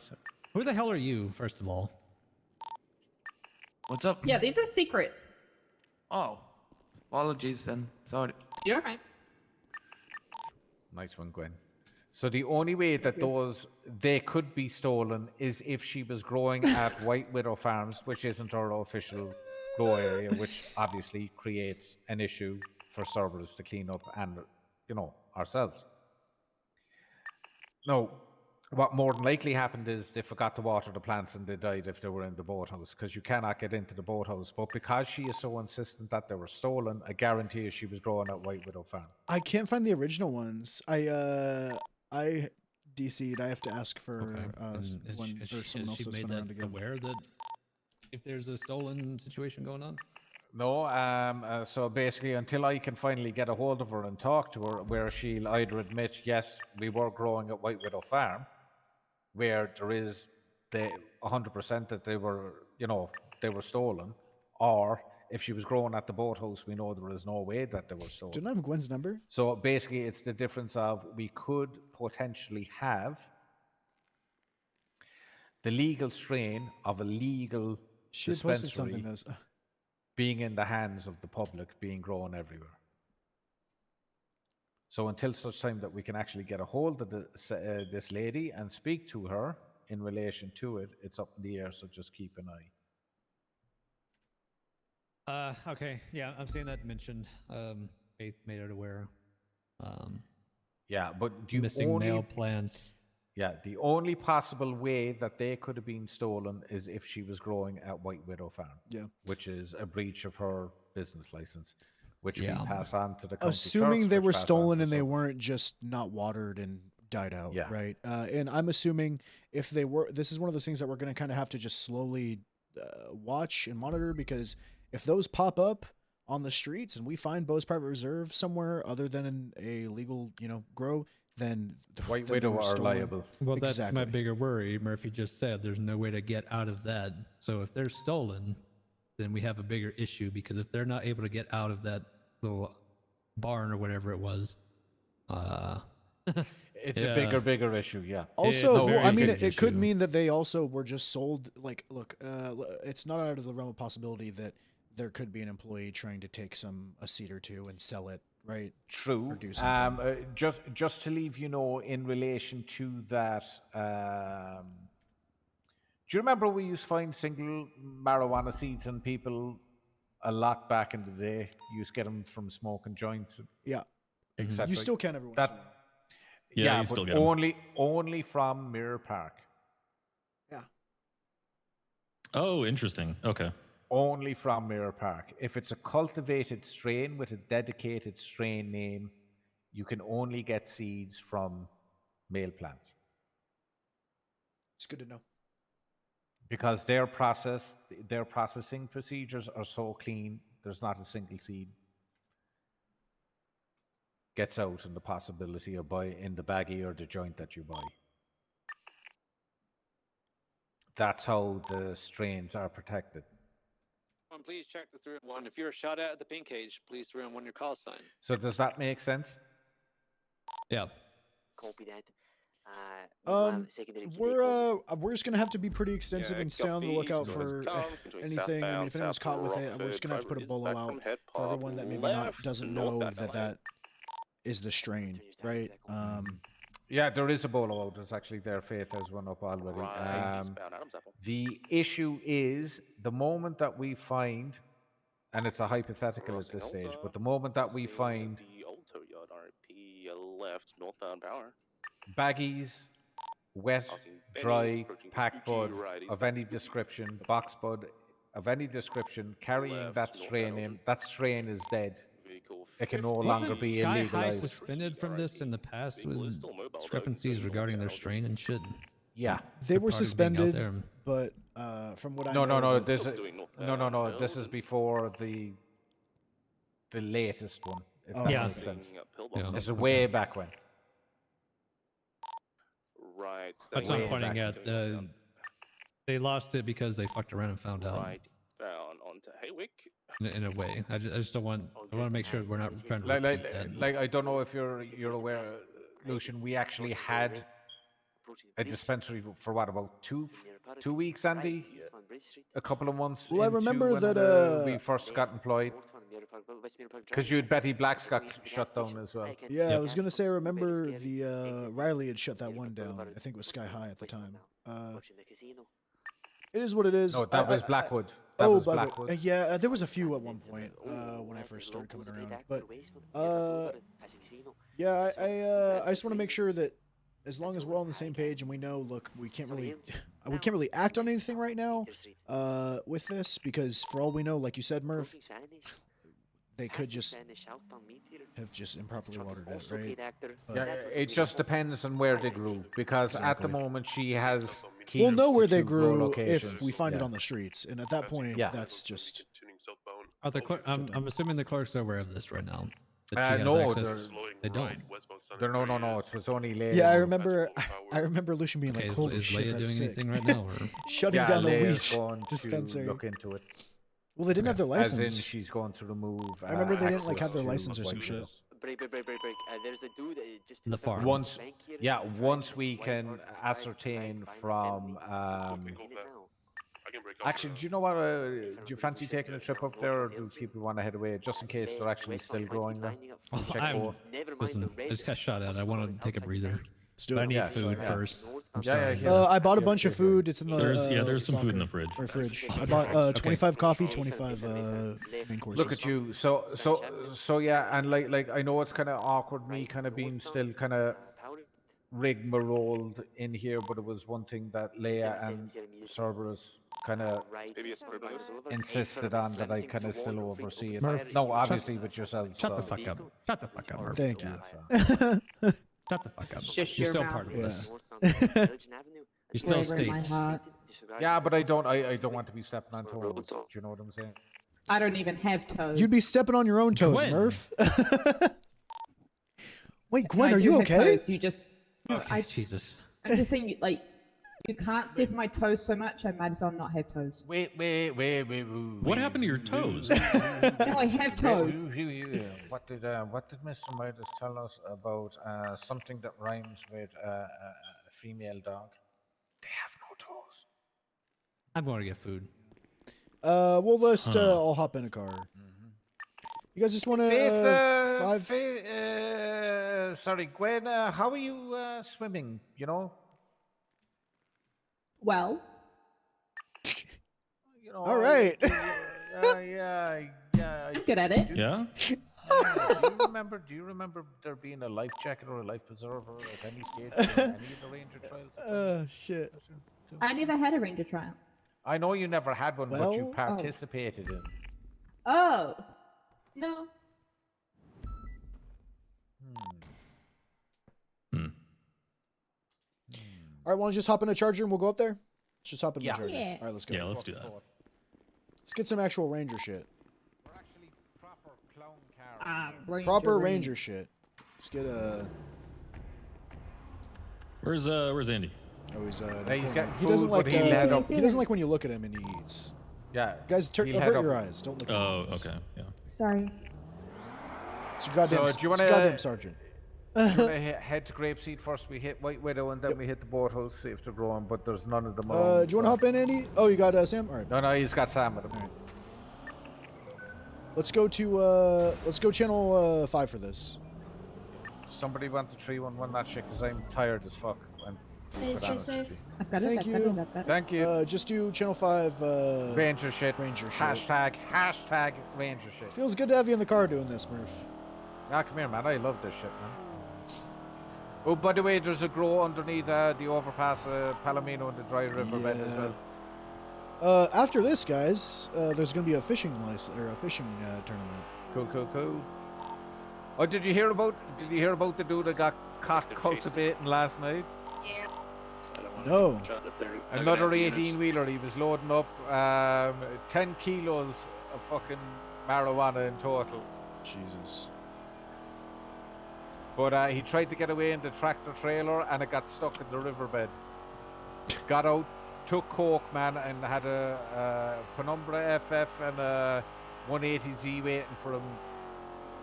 Who the hell are you, first of all? What's up? Yeah, these are secrets. Oh, apologies then. Sorry. You're right. Nice one, Gwen. So the only way that they could be stolen is if she was growing at White Widow Farms, which isn't her official grow area, which obviously creates an issue for servers to clean up and, ourselves. No, what more than likely happened is they forgot to water the plants and they died if they were in the boathouse, because you cannot get into the boathouse. But because she is so insistent that they were stolen, I guarantee you she was growing at White Widow Farm. I can't find the original ones. I DC'd. I have to ask for one or someone else that's been around again. Aware that if there's a stolen situation going on? No, so basically until I can finally get a hold of her and talk to her, where she'll either admit, yes, we were growing at White Widow Farm, where there is the 100% that they were, they were stolen, or if she was growing at the boathouse, we know there is no way that they were stolen. Didn't I have Gwen's number? So basically it's the difference of we could potentially have the legal strain of a legal She had posted something that was... being in the hands of the public, being grown everywhere. So until such time that we can actually get a hold of this lady and speak to her in relation to it, it's up in the air, so just keep an eye. Okay, yeah, I'm seeing that mentioned. Faith made it aware. Yeah, but the missing mail plans. Yeah, the only possible way that they could have been stolen is if she was growing at White Widow Farm. Yeah. Which is a breach of her business license, which we pass on to the county Assuming clerks, they which were pass on stolen to and they servers. weren't just not watered and died out, Yeah. right? And I'm assuming if they were, this is one of those things that we're going to kind of have to just slowly watch and monitor, because if those pop up on the streets and we find Bo's Private Reserve somewhere other than in a legal, grow, then White then they Widow were are stolen. liable. Well, that's Exactly. my bigger worry. Murphy just said there's no way to get out of that. So if they're stolen, then we have a bigger issue, because if they're not able to get out of that little barn or whatever it was, it's a bigger issue. Yeah. Also, very I mean, big it could issue. mean that they also were just sold. Like, look, it's not out of the realm of possibility that there could be an employee trying to take a seat or two and sell it, right? True. Or do something. Just to leave you know, in relation to that, do you remember we used to find single marijuana seeds in people a lot back in the day? You used to get them from smoking joints. Yeah. etc. You still can every once in a while. Yeah, you but still get 'em. only from Mirror Park. Oh, interesting. Okay. Only from Mirror Park. If it's a cultivated strain with a dedicated strain name, you can only get seeds from male plants. It's good to know. Because their processing procedures are so clean, there's not a single seed gets out in the possibility of in the baggie or the joint that you buy. That's how the strains are protected. Please check the 301. If you're shot at the pink cage, please 301 your call sign. So does that make sense? Yeah. Copy that. We're just gonna have to be pretty extensive and stay on the lookout for anything. I mean, if anyone's caught with it, we're just gonna have to put a bolo out for everyone that maybe doesn't know that is the strain, right? Yeah, there is a bolo out. There's actually their Faith has one up already. The issue is the moment that we find, and it's a hypothetical at this stage, but the moment that we find The Alto Yard RP left northbound power. baggies, wet, dry, pack bud of any description, box bud of any description, carrying that strain in, that strain is dead. It can no longer be Sky High illegalized. suspended from this in the past with discrepancies regarding their strain and shit? Yeah, They were Part of being out suspended, there. but from what I No. know, This is before the latest one. If that makes sense. This is way back when. Right. That's what I'm pointing at. They lost it because they fucked around and found out. Right down onto Haywick. In a way, I just don't want. I want to make sure we're not trying to repeat that. Like I don't know if you're aware, Lucian. We actually had a dispensary for what, about two weeks, Andy? A couple of months. Well, I into remember when, that we first got employed. Because you had Betty Black's got shut down as well. yeah, I was gonna say I remember the Riley had shut that one down. I think it was Sky High at the time. It is what it is. No, that was Blackwood. Blackwood. Yeah, there was a few at one point when I first started coming around. But yeah, I just want to make sure that as long as we're all on the same page and we know, look, we can't really act on anything right now with this, because for all we know, like you said, Murph, they could just have just improperly watered it, right? Yeah, it just depends on where they grew, because at the moment she has keys we'll know where to they 2 grow grew locations. if we find it on the streets, and at that point, that's just. Are the I'm assuming the clerks are aware of this right now. That she has No, access? They don't. No. It was only later. Yeah, I remember Lucian being like, "Holy is shit, Leia that's doing sick." anything right now? Or? Shutting down a Leia's weed going dispensary. to look into it. Well, they didn't have their As in, license. she's going to remove. I remember they didn't like access have their to license or some shit. Break. There's a dude just The farm. Once we can ascertain from. Actually, do you know what? Do you fancy taking a trip up there, or do people want to head away just in case they're actually still growing there? Listen, I just got shot at. I want to take a breather. Let's do But I it. need Yeah, food sure. first. I'm Yeah, starving. I bought a bunch of food. It's in the. There's some food in the locker, fridge. or fridge. I bought 25 coffee, 25 main courses. Look at you. So yeah, and like I know it's kind of awkward, me kind of being still kind of rigmarolled in here, but it was one thing that Leia and Cerberus kind of insisted on, that I kind of still oversee it. Murph, No, obviously with yourself. Shut the fuck up. Shut the fuck up, Murph. Thank you. Shut the fuck up. Shush You're your still mouth. part of this. You're still Flavor in my states. heart. Yeah, but I don't want to be stepping on toes. Do you know what I'm saying? I don't even have toes. You'd be stepping on your own toes, Gwen. Murph. Wait, Gwen, I are do you have okay? Toes. You just. No, Okay, Jesus. I'm just saying, like, you can't step on my toes so much. I might as well not have toes. Wait. What happened to your toes? No, I have toes. What did Mr. Midas tell us about something that rhymes with a female dog? They have no toes. I'm going to get food. We'll just all hop in a car. You guys just want to sorry, Gwen. How are you swimming? You know. Well. All right. Yeah. I'm good at it. Yeah. Do you remember there being a life jacket or a life preserver at any stage in any of the Ranger trials? Oh shit. I never had a ranger trial. I know you never had one, but you Well- participated in. Oh. No. All right, want to just hop in a charger and we'll go up there? Let's just hop in Yeah. the charger. Yeah. All right, let's go. Yeah, let's do that. Let's get some actual ranger shit. Ranger Ranger shit. Let's get a. Where's Andy? Oh, he's He's corner. getting He doesn't food, like. but he'll head up. He doesn't like when you look at him and he eats. Yeah. Guys, he'll head avert your up. eyes. Don't look at him. Oh, okay, yeah. Sorry. It's your goddamn. So, do you it's wanna- your goddamn sergeant. Do you want to head to Grapeseed first? We hit White Widow and then we hit the boathouse, see if they're growing, but there's none of them on. Do you want so- to hop in, Andy? Oh, you got Sam. All right. No, he's got Sam with him. Let's go to channel 5 for this. Somebody want the 311 that shit because I'm tired as fuck. Hey, stay safe. I've got it. Thank I've got you. it, I've got it. Thank you. Just do channel 5. Ranger shit. Ranger shit. Hashtag Ranger shit. Feels good to have you in the car doing this, Murph. Ah, come here, man. I love this shit, man. Oh, by the way, there's a grow underneath the overpass, Palomino and the dry riverbed as well. After this, guys, there's gonna be a fishing tournament. Cool. Oh, did you hear about the dude that got caught cultivating last night? Yeah. No. Another 18-wheeler. He was loading up 10 kilos of fucking marijuana in total. Jesus. But he tried to get away in the tractor trailer and it got stuck in the riverbed. Got out, took coke, man, and had a Penumbra FF and a 180Z waiting for him.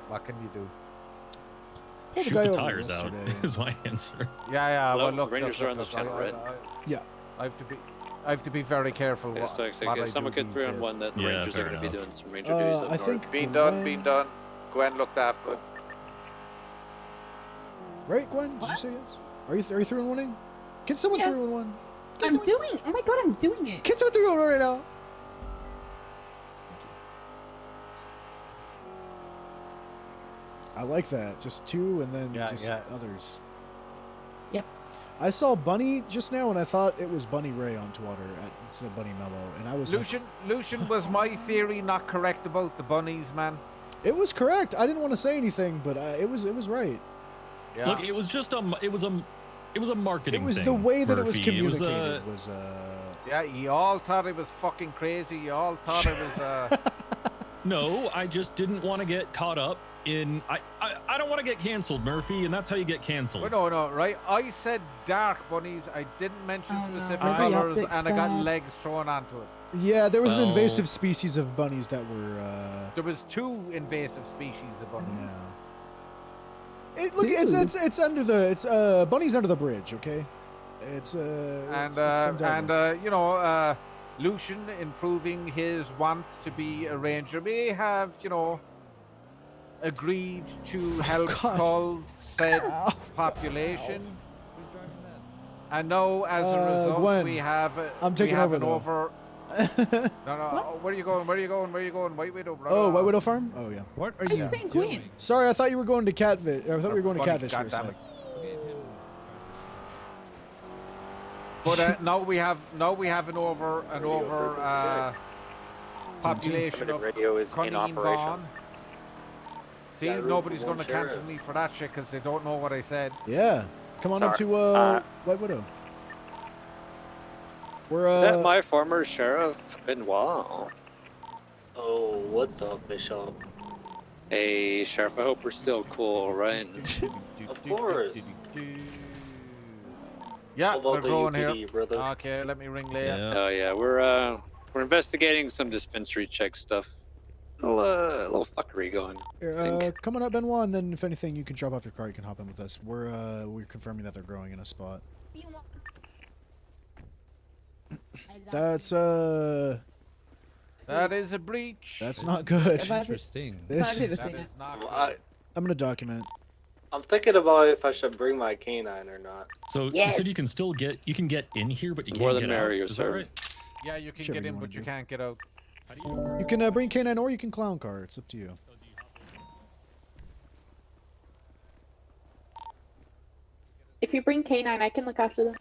What can you do? Pull the Shoot guy the over tires out yesterday. is my answer. Yeah. Hello? Well, look, Rangers look, are on this channel, right? Yeah. I have to be very careful. Okay, what so what I if someone do could these 3 on days. 1 that the Yeah, Rangers are fair going to be enough. doing some Ranger duties up I north. think Been Gwen- done. Gwen looked after. Right, Gwen? Did you say yes? Are you 3-1-1-ing? Can someone Yeah. 3-1-1? I'm doing. Oh my god, I'm doing it. Can someone 3-1-1 right now? I like that. Just 2 and then just others. Yep. I saw Bunny just now and I thought it was Bunny Ray on Twitter instead of Bunny Mello, and I was Lucian, was my theory not correct about the bunnies, man? It was correct. I didn't want to say anything, but it was right. Yeah. Look, it was just a marketing. It was thing, the way that it was Murphy. communicated. Yeah, you all thought it was fucking crazy. You all thought it was. No, I just didn't want to get caught up in. I don't want to get canceled, Murphy, and that's how you get canceled. No, right? I said dark bunnies. I didn't mention specific Maybe colors, optics and I got bad. legs thrown onto it. Yeah, there was an Well- invasive species of bunnies that were. There was 2 invasive species of bunnies. Yeah. Look, it's under the bunnies under the bridge. Okay, it's And it's been dealt with. you know, Lucian, improving his want to be a ranger, may have, you know, agreed to help cull said population. And now, as a result, Gwen, we have I'm taking we have over, an though. over. No. Where are you going? Where are you going? White Widow, bro. Oh, White Widow Farm? Oh yeah. What Are you saying Queen? Sorry, I thought you were going to Catfish. I thought we were going to Bunny, Catfish for a goddammit. second. But now we have an over population of radio is in Cunning operation. Vaughn. See, Yeah, nobody's Room going to Sheriff. cancel me for that shit because they don't know what I said. Yeah, come on up Sorry. to White Widow. We're Is that my former sheriff, Benoit? Oh, what's up, Bishop? Hey, Sheriff, I hope we're still cool, right? Of course. Yeah, How about we're the growing here. UPD, brother? Okay, let me ring Leia. Oh yeah, we're investigating some dispensary check stuff. A little fuckery going. Come on up, Benoit, and then if anything, you can drop off your car. You can hop in with us. We're confirming that they're growing in a spot. That's That is a breach. That's not good. Interesting. This That is, is not good. I'm gonna document. I'm thinking about if I should bring my canine or not. So Yes. you said you can still get in here, but you More can't the get merrier, out. Is that sir. right? Yeah, you can Whichever get you in, wanna but you do. can't get out. You can bring K9 or you can clown car. It's up to you. If you bring K9, I can look after them.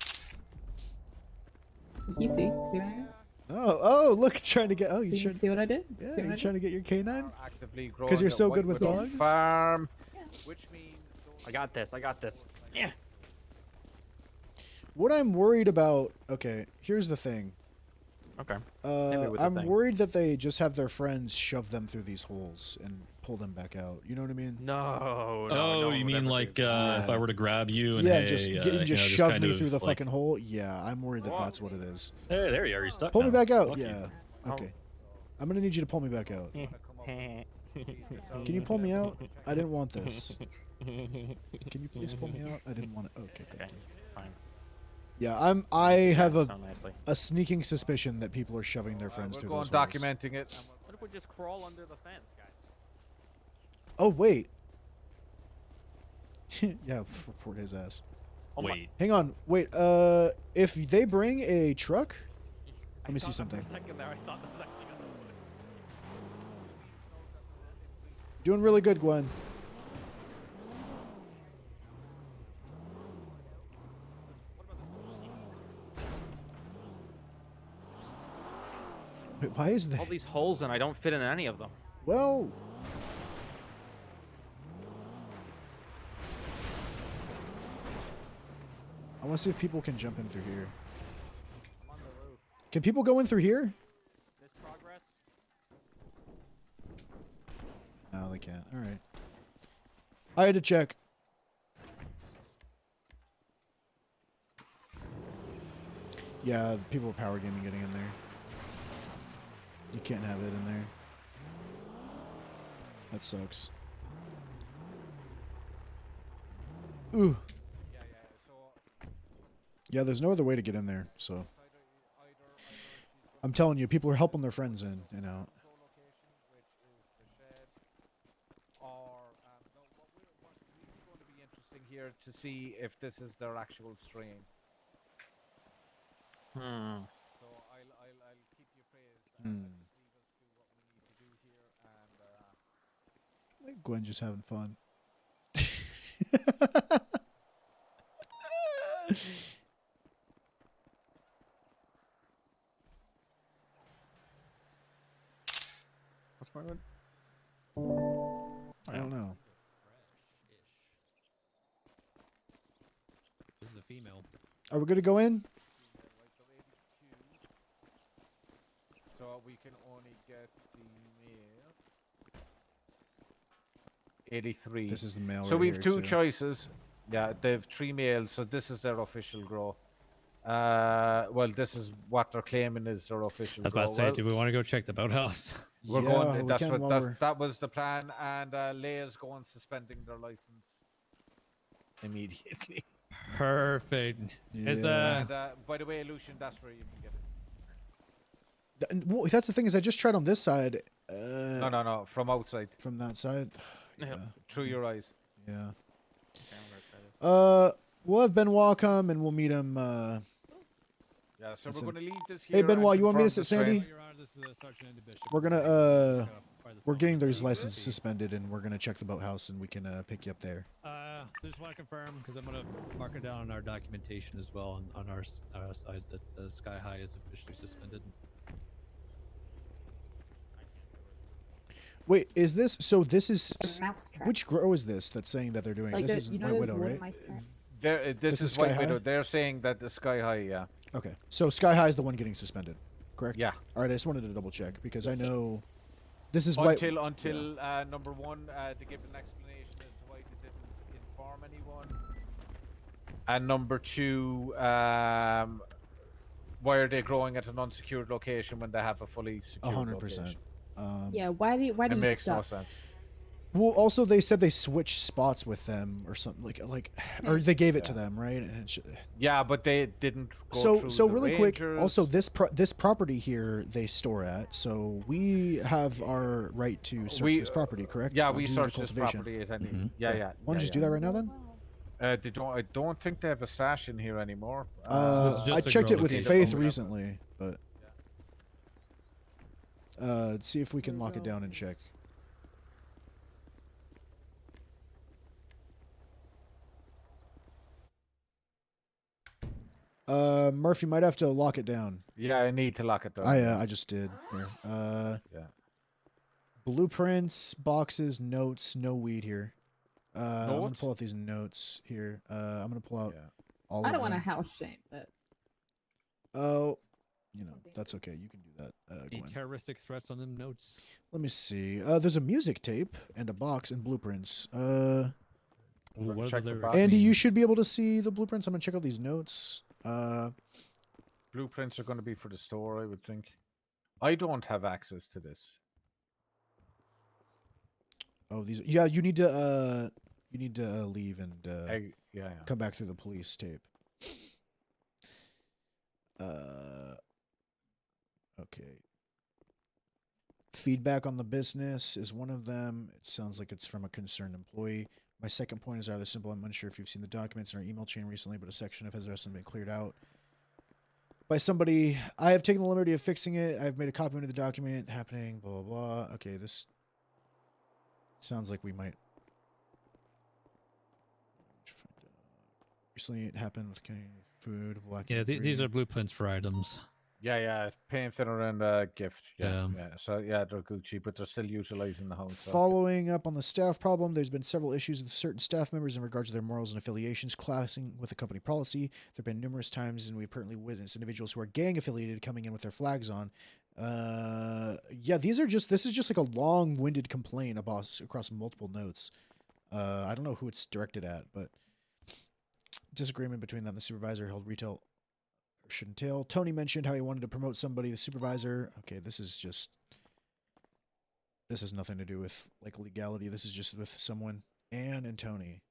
You see what I did? Oh, look, trying to get. Oh, you See what I did? Yeah, See what you I trying to did? get your canine? Actively growing Because you're at so White good with Widow dogs. Farm, which means I got this. I got this. Yeah. What I'm worried about. Okay, here's the thing. Okay. Hit me with the I'm thing. worried that they just have their friends shove them through these holes and pull them back out. You know what I mean? No. Oh, you mean like if I were to grab you and yeah, hey, just you know, just shove kind me of through the like, fucking hole. Yeah, I'm worried that that's what it is. Hey, there you are. You're stuck. Pull me now. back out. Fuck you. Yeah. Okay. I'm gonna need you to pull me back out. Can you pull me out? I didn't want this. Can you please pull me out? I didn't want it. Okay, thank you. Fine. Yeah, I have so nicely. a sneaking suspicion that people are shoving their friends we're through going those holes. documenting it. What if we just crawl under the fence, guys? Oh wait. Yeah, report his ass. Oh, wait. Hang on. Wait. If they bring a truck, let me see something. For a second there, I thought that was actually gonna Doing really good, Gwen. Wait, why is all these holes and I don't fit in any of them. Well, I want to see if people can jump in through here. Can people go in through here? This progress. No, they can't. All right. I had to check. Yeah, people are power gaming getting in there. You can't have it in there. That sucks. Ooh. Yeah, there's no other way to get in there, so. I'm telling you, people are helping their friends in and out. Here to see if this is their actual strain. Hmm. So I'll keep you praised. Leave us do what we need to do here, and Gwen just having fun. What's going on? I don't know. This is a female. Are we gonna go in? so we can only get the male. 83. This is the male So right we've here, two too. choices. Yeah, they've 3 males, so this is their official grow. Well, this is what they're claiming is their official I was grow. about to say, Well, do we want to go check the boathouse? we're Yeah, going. we That's can what. while That's, we're- that was the plan, and Leia's going suspending their license immediately. Perfect. Is Yeah. And, by the way, Lucian, that's where you can get it. Well, that's the thing is I just tried on this side. No, from outside. From that side. Yeah. Through your eyes. Yeah. We'll have Benoit come and we'll meet him. Yeah, so that's we're it. going to leave this Hey here. Benoit, and you want to meet confirm us the at train. Sandy? We're gonna we're getting those licenses suspended and we're gonna check the boathouse and we can pick you up there. So just want to confirm because I'm gonna mark it down on our documentation as well on our sides that Sky High is officially suspended. Wait, is this so? This is Mousetrap. which grow is this that's saying that they're doing? Like This the- is you know White those Widow, water right? mice traps? This is Sky White High? Widow. They're saying that the Sky High, yeah. Okay, so Sky High is the one getting suspended, correct? Yeah. All right, I just wanted to double check because I know this is White. Until number one, to give an explanation as to why they didn't inform anyone. And number two, why are they growing at an unsecured location when they have a fully secured 100%. Yeah, why do It you makes no suck? sense. Well, also they said they switched spots with them or something or they gave it to them, right? And Yeah, but they didn't go so through so the really quick. rangers. Also, this property here they store at, so we have our right to search this property, correct? Yeah, Or we do the search this cultivation. property at any. Yeah. Why don't you just do that right now then? They don't. I don't think they have a stash in here anymore. I checked it with Faith recently, but see if we can lock it down and check. Murphy might have to lock it down. Yeah, I need to lock it down. I just did. Here. Yeah. Blueprints, boxes, notes, no weed here. I'm gonna Notes? pull out these notes here. I'm gonna pull out all I of don't want to them. house shame, but Oh, that's okay. You can do that, Any Gwen. terroristic threats on them notes? Let me see. There's a music tape and a box and blueprints. What check are the the box. Andy, you should be able to see the blueprints. I'm gonna check out these notes. Blueprints are going to be for the store, I would think. I don't have access to this. Oh, these. Yeah, you need to leave and Yeah. come back through the police tape. Okay. Feedback on the business is one of them. It sounds like it's from a concerned employee. My second point is rather simple. I'm unsure if you've seen the documents in our email chain recently, but a section of his hasn't been cleared out by somebody. I have taken the liberty of fixing it. I've made a copy of the document happening, blah, blah, blah. Okay, this sounds like we might. Recently it happened with Canadian food. Yeah, these are blueprints for items. Yeah, paint thinner and gift. Yeah. So yeah, they're Gucci, but they're still utilizing the house. Following up on the staff problem, there's been several issues with certain staff members in regards to their morals and affiliations clashing with the company policy. There have been numerous times, and we've currently witnessed individuals who are gang affiliated coming in with their flags on. Yeah, this is just like a long-winded complaint across multiple notes. I don't know who it's directed at, but disagreement between them and the supervisor held retail should entail. Tony mentioned how he wanted to promote somebody, the supervisor. Okay, this has nothing to do with like legality. This is just with someone. Anne and Tony.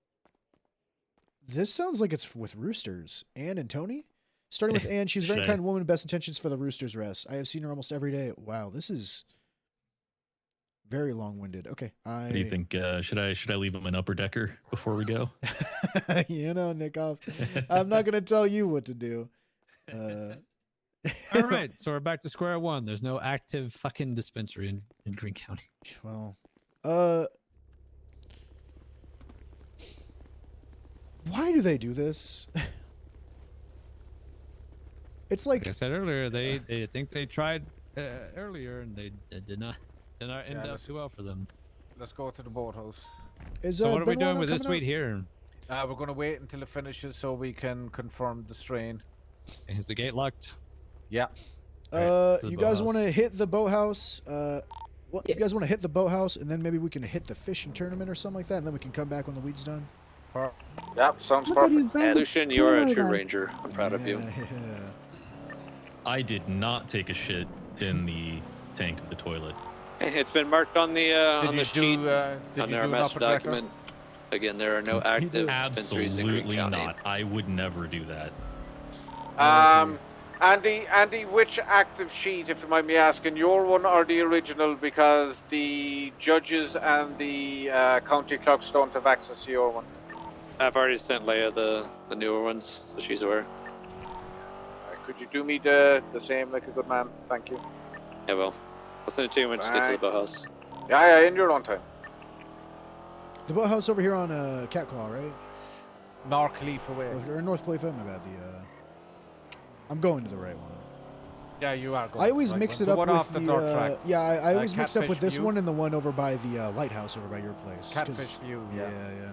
This sounds like it's with Roosters. Anne and Tony? Starting with Anne, she's a very kind woman, best intentions for the Roosters rest. I have seen her almost every day. Wow, this is very long-winded. Okay, What do you think? Should I leave him an upper decker before we go? Nick-off. I'm not gonna tell you what to do. All right, so we're back to square one. There's no active fucking dispensary in Greene County. Well, why do they do this? It's like I said earlier, they think they tried earlier and they did not end up too well for them. Let's go to the boathouse. So what are we doing with this weed here? We're going to wait until it finishes so we can confirm the strain. Is the gate locked? Yeah. You guys want to hit the boathouse? You guys want to hit the boathouse, and then maybe we can hit the fishing tournament or something like that, and then we can come back when the weed's done. Yep, sounds perfect. Lucian, you're a true ranger. I'm proud of you. I did not take a shit in the tank of the toilet. It's been marked on the sheet on our master document. Again, there are no active dispensaries in Greene Absolutely County. not. I would never do that. Andy, which active sheet, if you mind me asking, your one or the original? Because the judges and the county clerks don't have access to your one. I've already sent Leia the newer ones, so she's aware. Could you do me the same like a good man? Thank you. Yeah, well, I'll send it to you when you get to the boathouse. Yeah, in your own time. The boathouse over here on Catclaw, right? Northcliffe away. Or North Cliff, my bad. I'm going to the right one. Yeah, you are going. I always mix it up with the north track. yeah, I always mix up with Catfish this View. one and the one over by the lighthouse over by your place. 'cause- Catfish View, yeah. Yeah.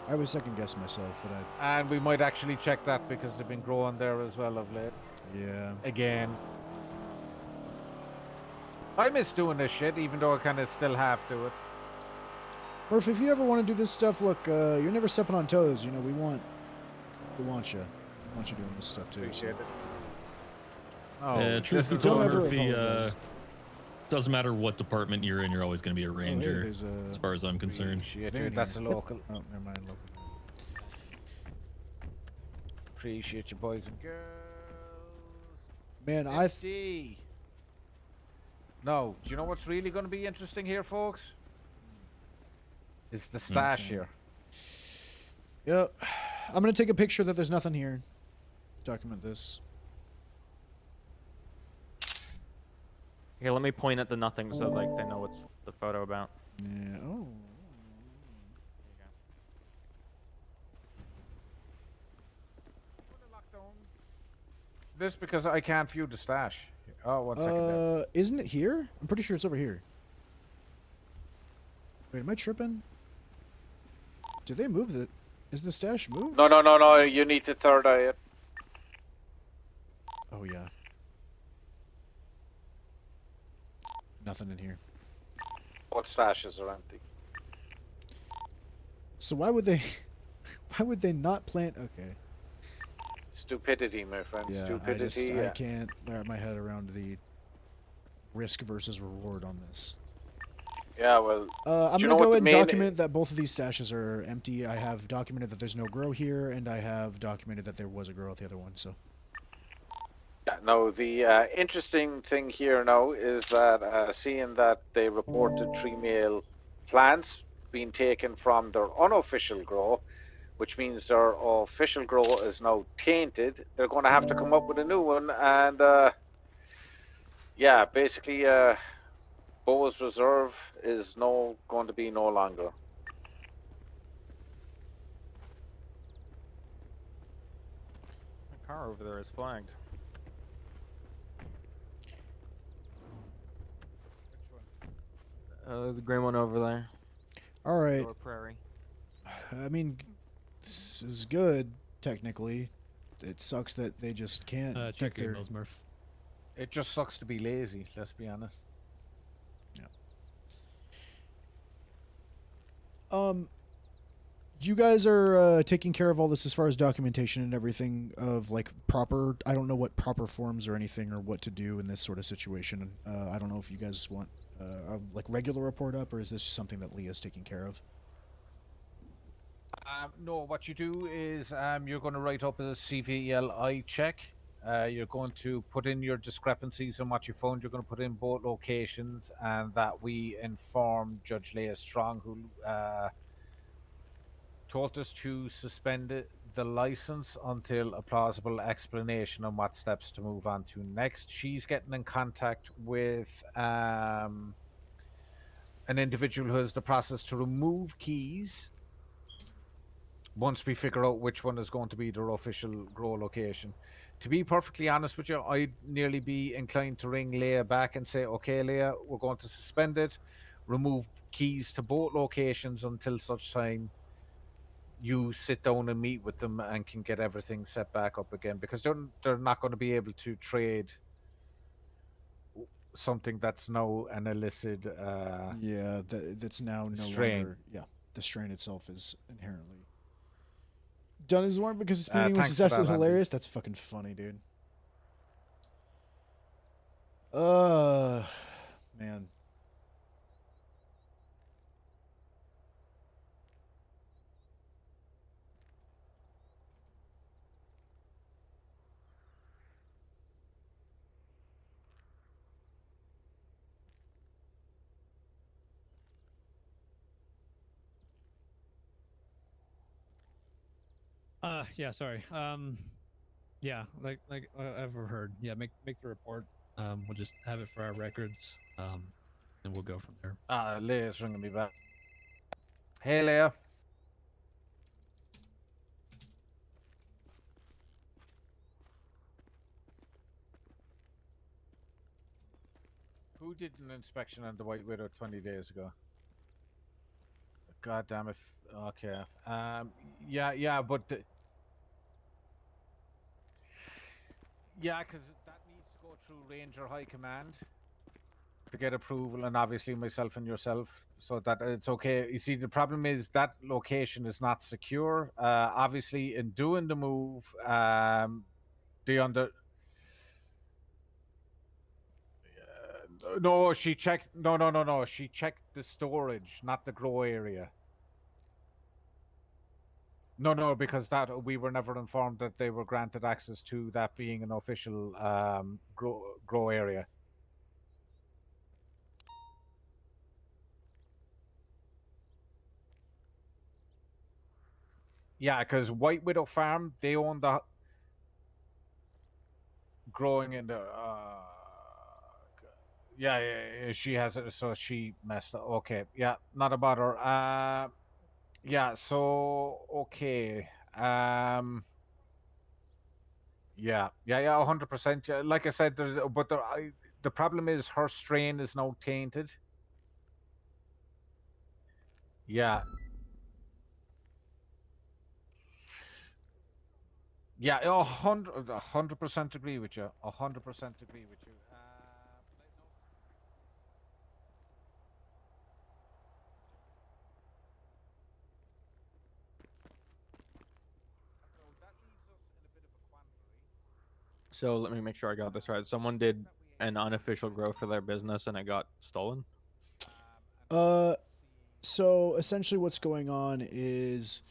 I was second guessing myself, but And we might actually check that because they've been growing there as well of late. Yeah. Again. I miss doing this shit, even though I kind of still have to it. Murph, if you ever want to do this stuff, look, you're never stepping on toes. You know, we want you. We want you doing this stuff too. Appreciate it. Yeah, truth be told, Murphy, doesn't matter what department you're in, you're always going to be a ranger, there's as far as I'm concerned. That's a local. Oh, never mind, local. Appreciate you, boys and girls. Man, No, do you know what's really going to be interesting here, folks? It's the stash here. Yep. I'm going to take a picture that there's nothing here. Document this. Okay, let me point at the nothing so like they know what's the photo about. Yeah. Oh. this because I can't view the stash. Oh, one second there. Isn't it here? I'm pretty sure it's over here. Wait, am I tripping? Did they move the... Is the stash moved? No. You need to third eye it. Oh, yeah. Nothing in here. What stashes are empty? So why would they... Why would they not plant... Okay. Stupidity, my friend. Yeah, Stupidity. I can't wrap my head around the risk versus reward on this. Yeah, well... I'm going to go and document that both of these stashes are empty. I have documented that there's no grow here, and I have documented that there was a grow at the other one, so... Yeah, no, the interesting thing here now is that seeing that they reported 3 male plants being taken from their unofficial grow, which means their official grow is now tainted, they're going to have to come up with a new one, and yeah, basically Boa's reserve is going to be no longer. The car over there is flagged. The green one over there. All right. Lower Prairie. I mean, this is good, technically. It sucks that they just can't get check your their... emails, Murph. It just sucks to be lazy, let's be honest. You guys are taking care of all this as far as documentation and everything of, like, proper... I don't know what proper forms or anything or what to do in this sort of situation. I don't know if you guys want, like, regular report up, or is this something that Leah's taking care of? No, what you do is you're going to write up a CVLI check. You're going to put in your discrepancies on what you found. You're going to put in both locations, and that we inform Judge Leah Strong, who told us to suspend the license until a plausible explanation on what steps to move on to next. She's getting in contact with an individual who has the process to remove keys once we figure out which one is going to be their official grow location. To be perfectly honest with you, I'd nearly be inclined to ring Leah back and say, okay, Leah, we're going to suspend it, remove keys to both locations until such time you sit down and meet with them and can get everything set back up again, because they're not going to be able to trade something that's now an illicit yeah, that's now no strain. longer... Yeah, the strain itself is inherently done his work because it's meeting, which is absolutely hilarious. That's fucking funny, dude. Man. Yeah, sorry. Yeah, like I've heard. Yeah, make the report. We'll just have it for our records. And we'll go from there. Leah's ringing me back. Hey, Leah. Who did an inspection on the White Widow 20 days ago? God damn it. Okay. Yeah, but... yeah, because that needs to go through Ranger High Command to get approval, and obviously myself and yourself, so that it's okay. You see, the problem is that location is not secure. Obviously, in doing the move, no, she checked. No. She checked the storage, not the grow area. No, because that we were never informed that they were granted access to that being an official grow area. Yeah, because White Widow Farm, they own the growing in the. Yeah, she has it, so she messed up. Okay, yeah, not a bother. Yeah, so okay. Yeah, 100%. Like I said, the problem is her strain is now tainted. Yeah. Yeah, 100% agree with you. 100% agree with you. So let me make sure I got this right. Someone did an unofficial grow for their business and it got stolen? So essentially what's going on is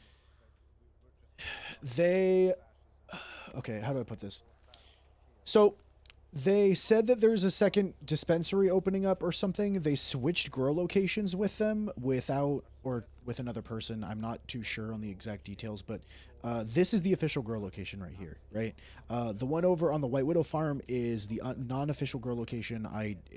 they okay, how do I put this? So they said that there's a second dispensary opening up or something. They switched grow locations with them without or with another person. I'm not too sure on the exact details, but this is the official grow location right here, right? The one over on the White Widow farm is the non-official grow location.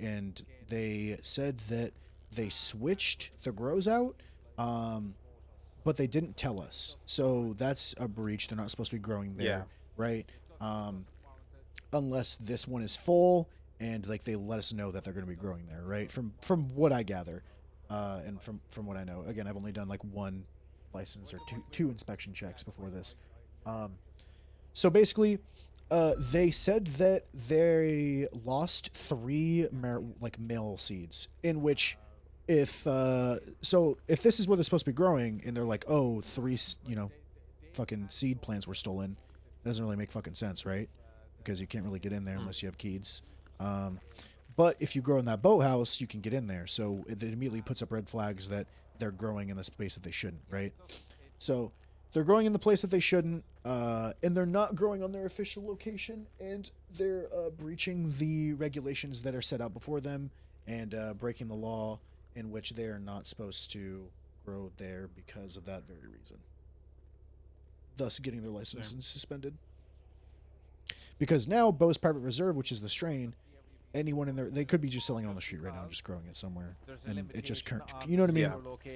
And they said that they switched the grows out, but they didn't tell us. So that's a breach. They're not supposed to be growing there, right? Unless this one is full and like they let us know that they're going to be growing there, right? From what I gather, and from what I know. Again, I've only done like one license or two inspection checks before this. So basically, they said that they lost 3 male seeds, in which if if this is where they're supposed to be growing and they're like, oh, 3 fucking seed plants were stolen, that doesn't really make fucking sense, right? Because you can't really get in there unless you have keys. But if you grow in that boathouse, you can get in there. So it immediately puts up red flags that they're growing in the space that they shouldn't, right? So they're growing in the place that they shouldn't, and they're not growing on their official location, and they're breaching the regulations that are set out before them and breaking the law in which they are not supposed to grow there because of that very reason. Thus getting their license suspended. Because now Bo's Private Reserve, which is the strain, anyone in there, they could be just selling it on the street right now, just growing it somewhere, and it just you know what I mean?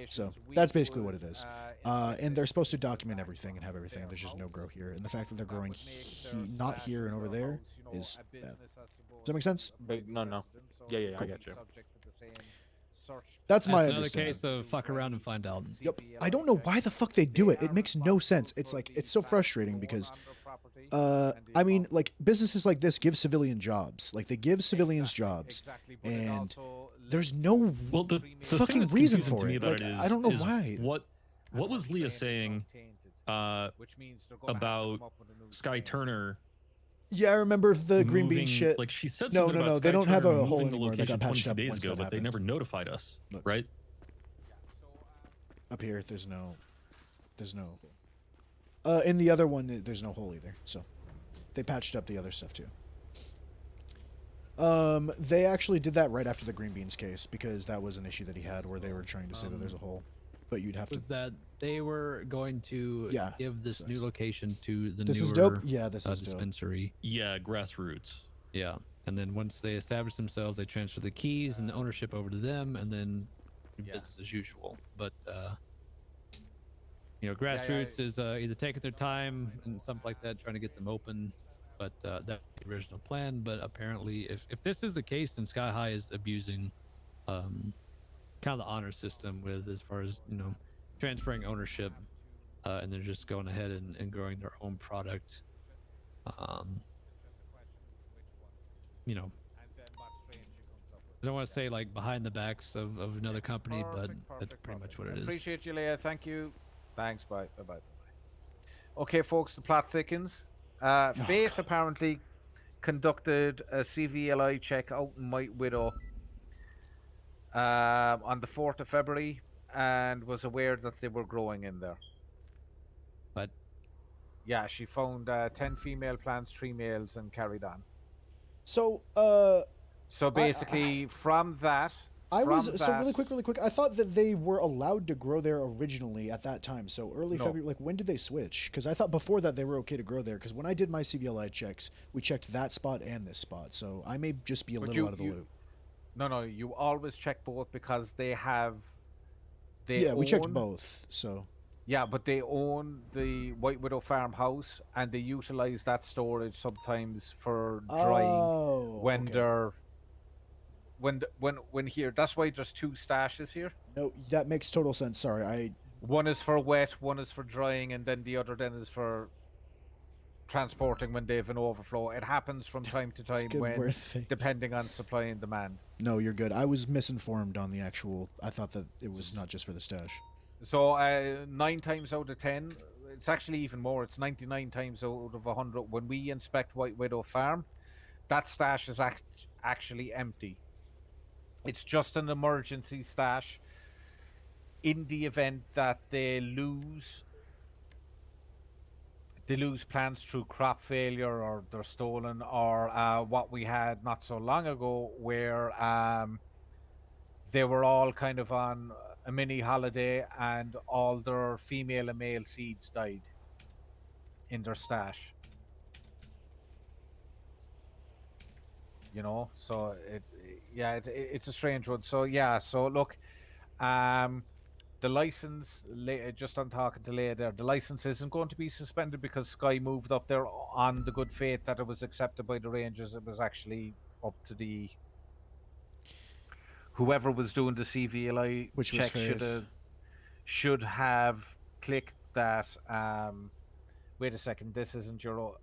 So that's basically what it is. And they're supposed to document everything and have everything. And there's just no grow here, and the fact that they're growing not here and over there is bad. Does that make sense? No. Yeah, I get you. That's my another understanding. case of fuck around and find out. Yep. I don't know why the fuck they do it. It makes no sense. It's like, it's so frustrating because, I mean, like, businesses like this give civilian jobs. Like, they give civilians jobs, and there's no fucking reason for it. Like, I don't know why. What was Leah saying about Sky Turner? Yeah, I remember the green bean moving, shit. Like she said No, something about they Sky don't have Turner a hole moving the anymore. They got location patched 22 up days once ago, that but they happened. never notified us, Look. right? Up here, there's no in the other one, there's no hole either. So they patched up the other stuff too. They actually did that right after the green beans case because that was an issue that he had where they were trying to say that there's a hole, but you'd have to. Was that they were going to give this new location to the This newer is dope. Yeah, this is dope. dispensary. Yeah, grassroots. Yeah, and then once they establish themselves, they transfer the keys and the ownership over to them, and then business as usual. But you know, grassroots is either taking their time and stuff like that, trying to get them open. But that's the original plan. But apparently, if this is the case, then Sky High is abusing kind of the honor system with as far as transferring ownership, and they're just going ahead and growing their own product. You know, I don't want to say like behind the backs of another company, but that's pretty much what it is. Appreciate you, Leah. Thank you. Thanks. Bye. Bye. Okay, folks, the plot thickens. Faith apparently conducted a CVLI check out in White Widow on the 4th of February and was aware that they were growing in there. But yeah, she found 10 female plants, 3 males, and carried on. So so basically from that really quick. I thought that they were allowed to grow there originally at that time. So early February, like when did they switch? Because I thought before that they were okay to grow there. Because when I did my CVLI checks, we checked that spot and this spot. So I may just be a little out of the loop. No, you always check both because they have. Yeah, we checked both. So. Yeah, but they own the White Widow farmhouse, and they utilize that storage sometimes for drying when okay. they're when here. That's why there's two stashes here. No, that makes total sense. Sorry, One is for wet, one is for drying, and then the other then is for transporting when they have an overflow. It happens from time to time good when, word thing. depending on supply and demand. No, you're good. I was misinformed on the actual. I thought that it was not just for the stash. So 9 times out of 10, it's actually even more. It's 99 times out of 100. When we inspect White Widow Farm, that stash is actually empty. It's just an emergency stash in the event that they lose plants through crop failure, or they're stolen, or what we had not so long ago where they were all kind of on a mini holiday and all their female and male seeds died in their stash. You know, so it's a strange one. So yeah, so look, the license, just on talking to Leia there, the license isn't going to be suspended because Sky moved up there on the good faith that it was accepted by the Rangers. It was actually up to the whoever was doing the CVLI Which was check Faith. should have clicked that. Wait a second, this isn't your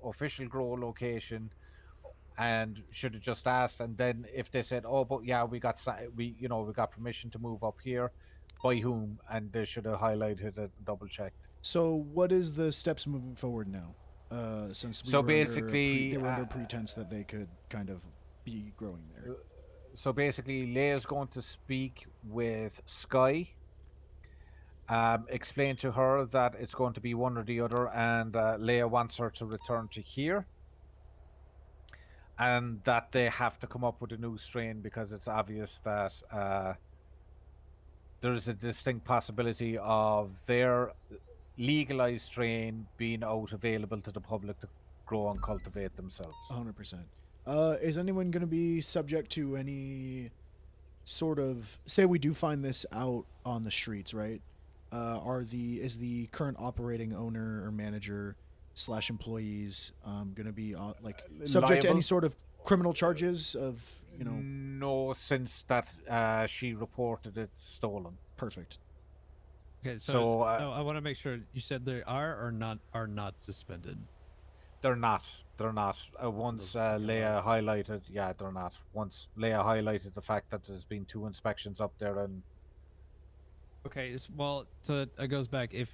official grow location, and should have just asked. And then if they said, "Oh, but yeah, we got permission to move up here," by whom? And they should have highlighted it and double checked. So what is the steps moving forward now? Since we So were basically, they were under pretense that they could kind of be growing there. So basically, Leia's going to speak with Sky, explain to her that it's going to be one or the other, and Leia wants her to return to here, and that they have to come up with a new strain because it's obvious that there's a distinct possibility of their legalized strain being out available to the public to grow and cultivate themselves. 100%. Is anyone going to be subject to any sort of, say we do find this out on the streets, right? Is the current operating owner or manager / employees going to be subject to any Liable? sort of criminal charges of, you know? No, since that she reported it stolen. Perfect. Okay, So, so I want to make sure you said they are not suspended. They're not. They're not. Once Leia highlighted, yeah, they're not. Once Leia highlighted the fact that there's been 2 inspections up there, and Okay, well, so it goes back. If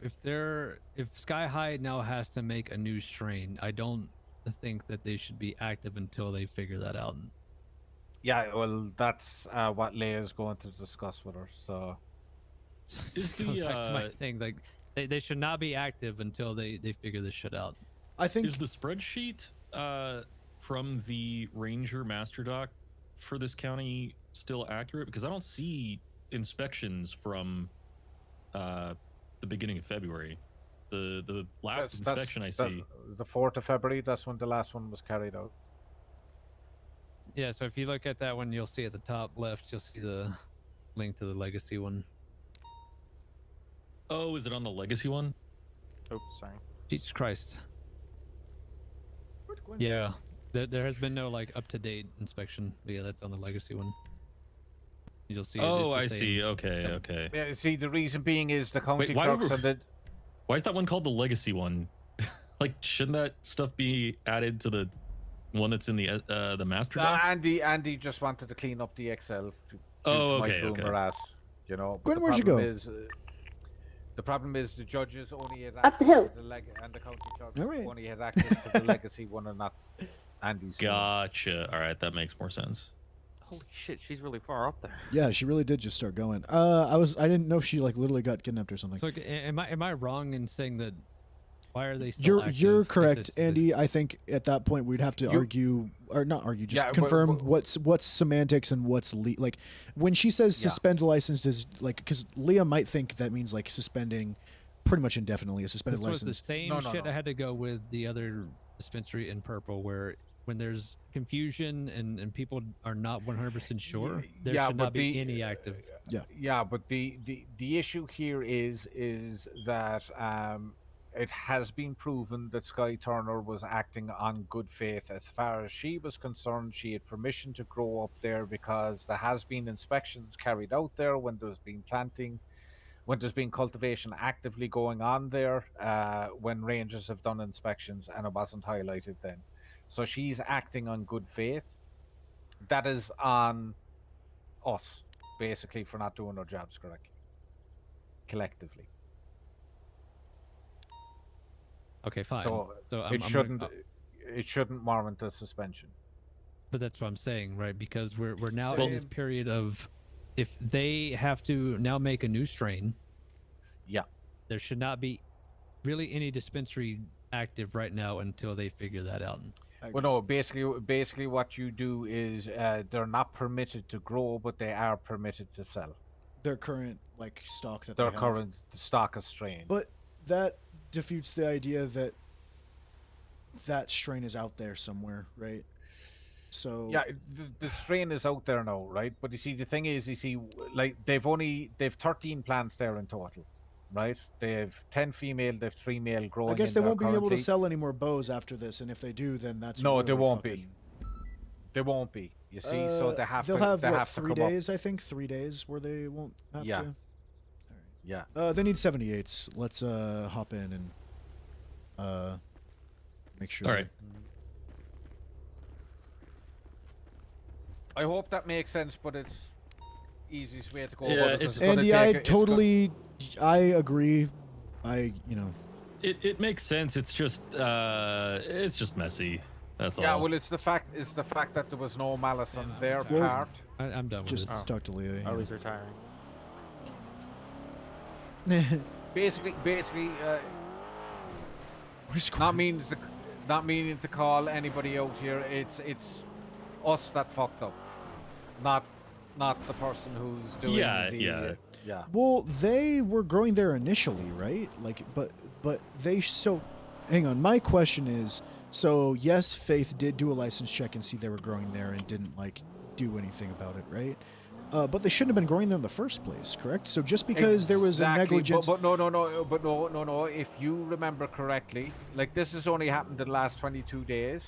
Sky High now has to make a new strain, I don't think that they should be active until they figure that out. yeah, well, that's what Leia's going to discuss with her. So Is goes back to my thing, like they should not be active until they figure this shit out. I think is the spreadsheet from the Ranger Master Doc for this county still accurate? Because I don't see inspections from the beginning of February. The last inspection I see. The 4th of February. That's when the last one was carried out. Yeah, so if you look at that one, you'll see at the top left, you'll see the link to the legacy one. Oh, is it on the legacy one? Oops, sorry. Jesus Christ. Yeah, there has been no like up-to-date inspection. But yeah, that's on the legacy one. You'll see. Oh, I see. Okay. Yeah, see, the reason being is the county clerks and the. Why is that one called the legacy one? Like, shouldn't that stuff be added to the one that's in the master doc? Andy just wanted to clean up the Excel. Okay. Her ass, you know. Gwen, where'd you go? The problem is the judges only had Up access the hill. to the and the county clerks All right. only had access to the legacy one and not Andy's. Gotcha. All right, that makes more sense. Holy shit, she's really far up there. Yeah, she really did just start going. I didn't know if she like literally got kidnapped or something. So am I wrong in saying that? Why are they still active? You're if correct, it's- Andy. I think at that point we'd have to argue, or not argue, just Yeah, confirm but- what's semantics and what's like when she says suspend license is like, because Leah might think that means like suspending pretty much indefinitely a suspended This was license. the same shit I had to go with the other dispensary in purple, where when there's confusion and people are not 100% sure, there yeah, should but not be any active. Yeah. But the issue here is that it has been proven that Sky Turner was acting on good faith. As far as she was concerned, she had permission to grow up there because there has been inspections carried out there when there's been planting, when there's been cultivation actively going on there, when rangers have done inspections, and it wasn't highlighted then. So she's acting on good faith. That is on us, basically, for not doing our jobs correctly, collectively. Okay, fine. So, I'm it shouldn't warrant a suspension. But that's what I'm saying, right? Because we're now Same. in this period of, if they have to now make a new strain, yeah, there should not be really any dispensary active right now until they figure that out. Well, no, basically what you do is they're not permitted to grow, but they are permitted to sell. Their current like stock that Their they have. current stock of strain. But that defeats the idea that that strain is out there somewhere, right? So yeah, the strain is out there now, right? But you see, the thing is, like they've 13 plants there in total, right? They have 10 female, they have 3 male growing. I guess in they there won't be able to currently. sell any more bows after this, and if they do, then that's No, really they won't fucking... be. They won't be. You see, so they have they'll to. have They what, have to 3 come days? I think 3 days where they won't have Yeah. to. Yeah. They need 78s. Let's hop in and make sure. All right. I hope that makes sense, but it's easiest way to go. Yeah, about it, it's- 'cause gonna Andy, take I it's gonna- totally, I agree. It makes sense. It's just messy. That's Yeah, all. well, it's the fact that there was no malice on their Well, part. I'm done with Just this. talk to Leah. Oh, he's retiring. Basically, not meaning to call anybody out here. It's us that fucked up, not the person who's doing Yeah. yeah. Well, they were growing there initially, right? Like, but they so. Hang on. My question is, so yes, Faith did do a license check and see they were growing there and didn't like do anything about it, right? But they shouldn't have been growing there in the first place, correct? So just because there was a Exactly, negligence, but no. If you remember correctly, like this has only happened in the last 22 days.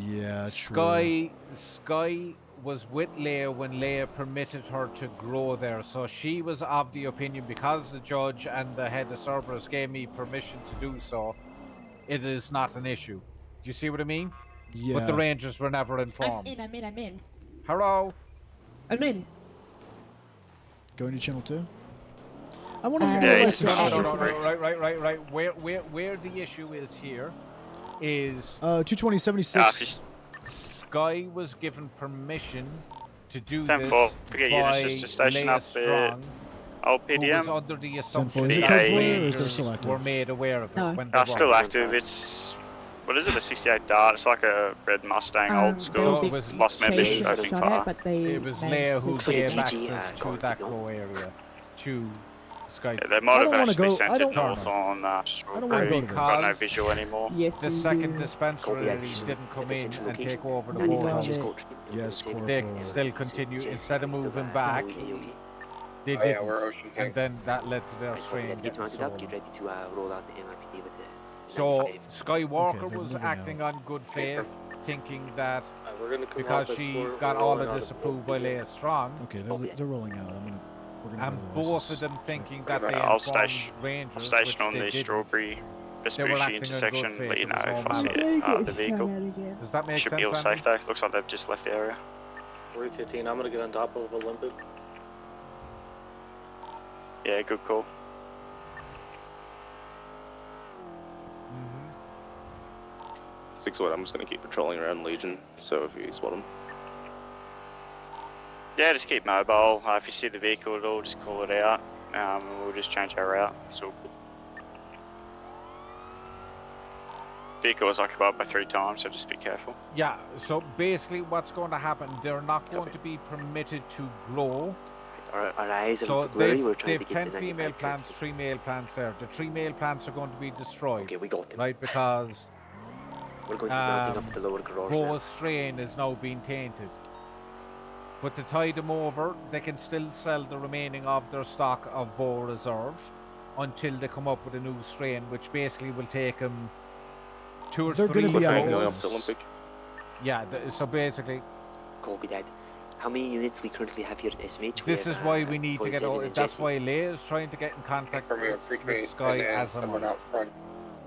yeah, true. Sky was with Leia when Leia permitted her to grow there, so she was of the opinion, because the judge and the head of Cerberus gave me permission to do so, it is not an issue. Do you see what I mean? Yeah. But the Rangers were never informed. I'm in. Hello. I'm in. Going to channel 2. I want to No, do a license check. right. Where the issue is here is 22076. Sky was given permission to do 10-4. this Forget by units just to station Leia up Strong, old who PDM. was under the assumption 10-4. Is it that code for you, or is Rangers there still active? were made aware of it when they That's still weren't. active. It's what is it? A 68 Dart. It's like a red Mustang, old school. So it was Lost members it opening fire. It was Leia who gave access to that grow area to Sky. Yeah, they might have actually sent I it don't- north on don't wanna go to this. Got no visual anymore. Yes, The second dispensary didn't come in and take over the boat. Yes, They still continue, instead of moving back, they Oh, yeah, didn't. we're Ocean King. And then that led to their strain getting stolen. Get ready to roll out the NRPD with the. So Skywalker they're was moving acting on good faith, thinking that We're gonna come because off she as we're got all rolling of out this of approved by Leia Strong, Okay, they're rolling out. We're gonna and go to the both of license them check. thinking that they I'll informed station Rangers, station which on they the didn't. Strawberry They were Vespucci acting in good intersection. faith, Let you it know was if all I see malice. the vehicle. Does that make Should sense, be all Andy? safe though. Looks like they've just left the area. 315. I'm gonna get on top of Olympus. Yeah, good call. Mm-hmm. 6-1. I'm just gonna keep patrolling around Legion. So if you spot them. Yeah, just keep mobile. If you see the vehicle at all, just call it out. And we'll just change our route. It's all good. Vehicle was occupied by 3 times, so just be careful. Yeah, so basically what's going to happen, they're not going to be permitted to grow. Our eyes are So blurry. We're trying they've to get 10 the female 95 plants, 3 male plants there. The 3 male plants are going to be destroyed. Okay, we got them. Right, because We're going to be ramping up the lower garage now. Bo's strain is now being tainted. But to tide them over, they can still sell the remaining of their stock of Bo Reserve until they come up with a new strain, which basically will take them 2 or 3 They're going to be out of years. business. Yeah, so basically... Copy that. How many units we currently have here at SMH? This is why we need to get out. That's why Leia is trying to get in contact From your with Sky as a someone out front,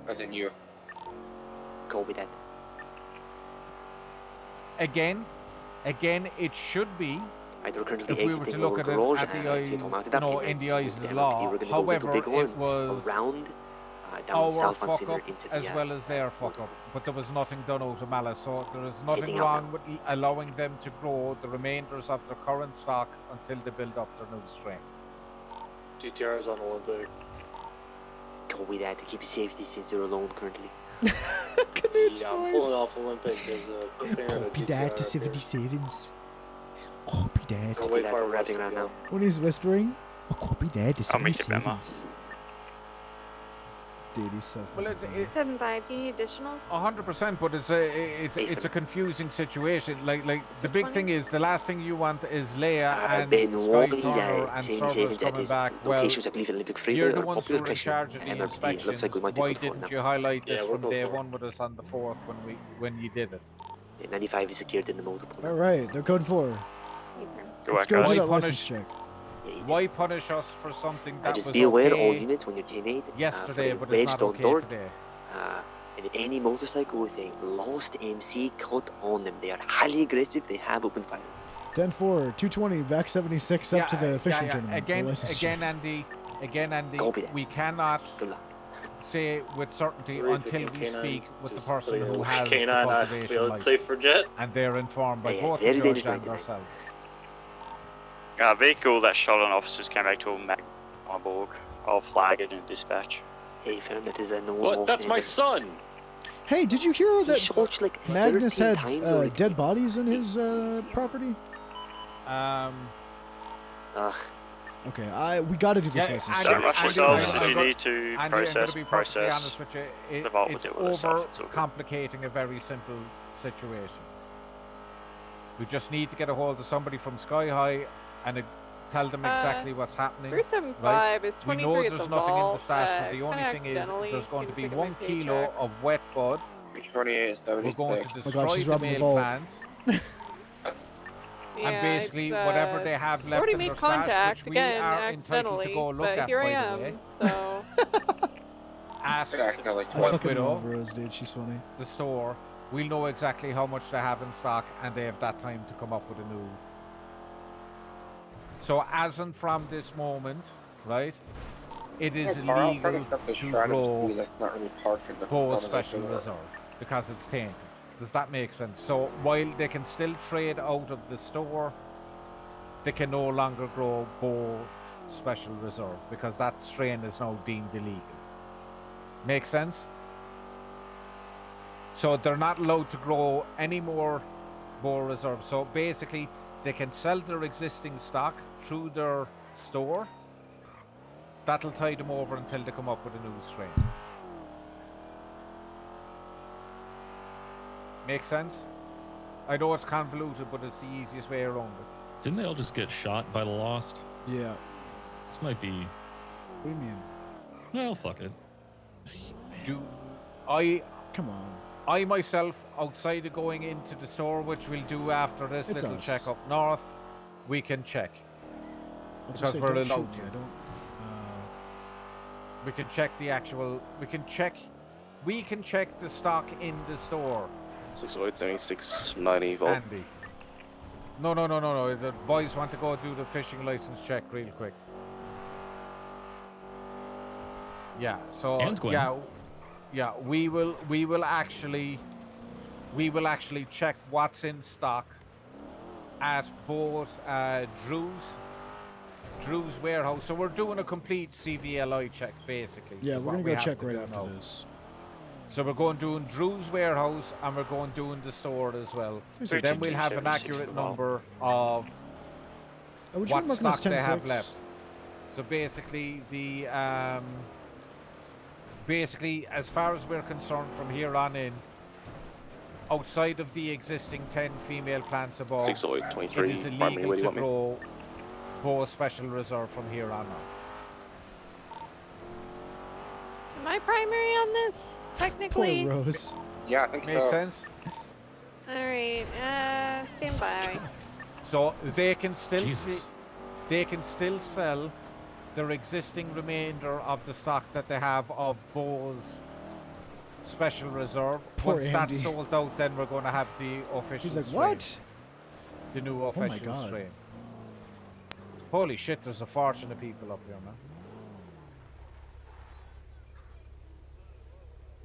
and then you. Copy that. Again, it should be. If we were to look at it at the eye, in the eyes of the law. However, it was around our south fuck up as well as their fuck up. But there was nothing done out of malice, so there is nothing wrong with allowing them to grow the remainders of their current stock until they build up their new strain. GTR is on Olympic. Copy that. To keep you safe since you're alone currently. Yeah, I'm pulling off Olympic. Copy that to 77s. Copy that. Copy that. We're wrapping around now. When he's whispering, copy that to I'll make it better. 77s. Dude, he's so Well, fucking funny. 7-5, do you need additionals? 100%, but it's a confusing situation. Like the big thing is the last thing you want is Leia and Sky Connor and servers coming back. Well, you're the ones who are in charge of the inspections. Why didn't you highlight this from day one with us on the 4th when you did it? 95 is secured in the motor pool. All right, they're code 4. Let's go do that license check. Why punish us for something that just was be aware okay all units when you're T8. yesterday, but it's not okay today? And any motorcycle with a lost MC cut on them, they are highly aggressive. They have open fire. 10-4, 220, back 76 up to the fishing tournament. Again, for license checks. Andy, we cannot say with certainty until we speak with the person who has the cultivation license, and they're informed by both the judge and ourselves. Vehicle that shot on officers came back to a Magborg. I'll flag it in dispatch. Hey, fam, it is a normal. What? That's my son! Hey, did you hear that shot, like, Magnus had 13 times dead bodies in his property? Okay, we got to do this license check. If you need to process, Honest with you, it's overcomplicating a very simple situation. We just need to get a hold of somebody from Sky High and tell them exactly what's happening. 375 is 23 we know at there's the nothing vault, in the stash, so the only thing is there's going to be 1 kilo of wet bud. 28, We're going to Oh my destroy God, she's the robbing the male vault. plants. And basically, whatever they have left already in made their stash, contact which we again are entitled to accidentally, go look but at, here by I the am. way. So Ask I fucking love Rose, dude. She's funny. the store. We'll know exactly how much they have in stock, and they have that time to come up with a new. So, as and from this moment, right, it is illegal to grow Bo's Special Reserve because it's tainted. Does that make sense? So, while they can still trade out of the store, they can no longer grow Bo Special Reserve because that strain is now deemed illegal. Make sense? So they're not allowed to grow any more Bo Reserve. So basically, they can sell their existing stock through their store. That'll tide them over until they come up with a new strain. Make sense? I know it's convoluted, but it's the easiest way around it. Didn't they all just get shot by the Lost? Yeah. This might be. What do you mean? Well, fuck it. Come on. I myself, outside of going into the store, which we'll do after this It's little us. check up north, we can check. I'll just say, we're don't allowed shoot me. to. We can check the actual. We can check the stock in the store. 608, 76, 90 volt. Andy. No. The boys want to go do the fishing license check real quick. Yeah. So And Gwen. yeah. We will actually check what's in stock at both Drew's warehouse. So we're doing a complete CVLI check basically. Yeah, is we're what gonna we go have check to right do after now. this. So we're going doing Drew's warehouse and we're going doing the store as well. There's Then we'll have an 76 accurate of all. number of would you what mark this stock they have 10-6? left. So basically, basically as far as we're concerned from here on in, outside of the existing 10 female plants above, 60823, it is primary, illegal where do you to want me? grow bow special reserve from here on out. Am I primary on this? Technically. Poor Rose. Yeah, I think Makes so. sense? Alright, stand by. So they can still sell their existing remainder of the stock that they have of Bose Special Reserve. Poor Once Andy. that's sold out, then we're going to have the official He's like, strain. what? The new Oh my official God. strain. Holy shit, there's a fortune of people up here, man.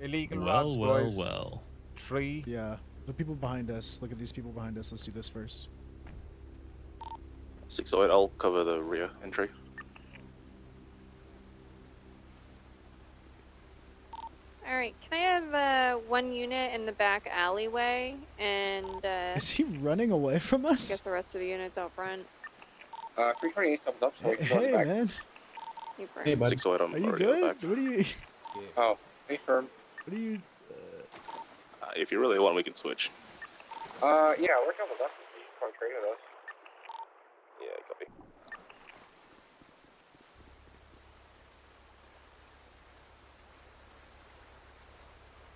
Illegal rods, boys. Well. 3. Yeah. The people behind us. Look at these people behind us. Let's do this first. 608, I'll cover the rear entry. Alright, can I have one unit in the back alleyway and Is he running away from I guess us? the rest of the units out front? 328 thumbs up, so we can go in Hey, the back. man. Hey, bud. 608, I'm Are you already on the good? back. What are you... Oh, hey, firm. What are you... If you really want, we can switch. Yeah, we're coming left with me. Come straight at us. Yeah, copy.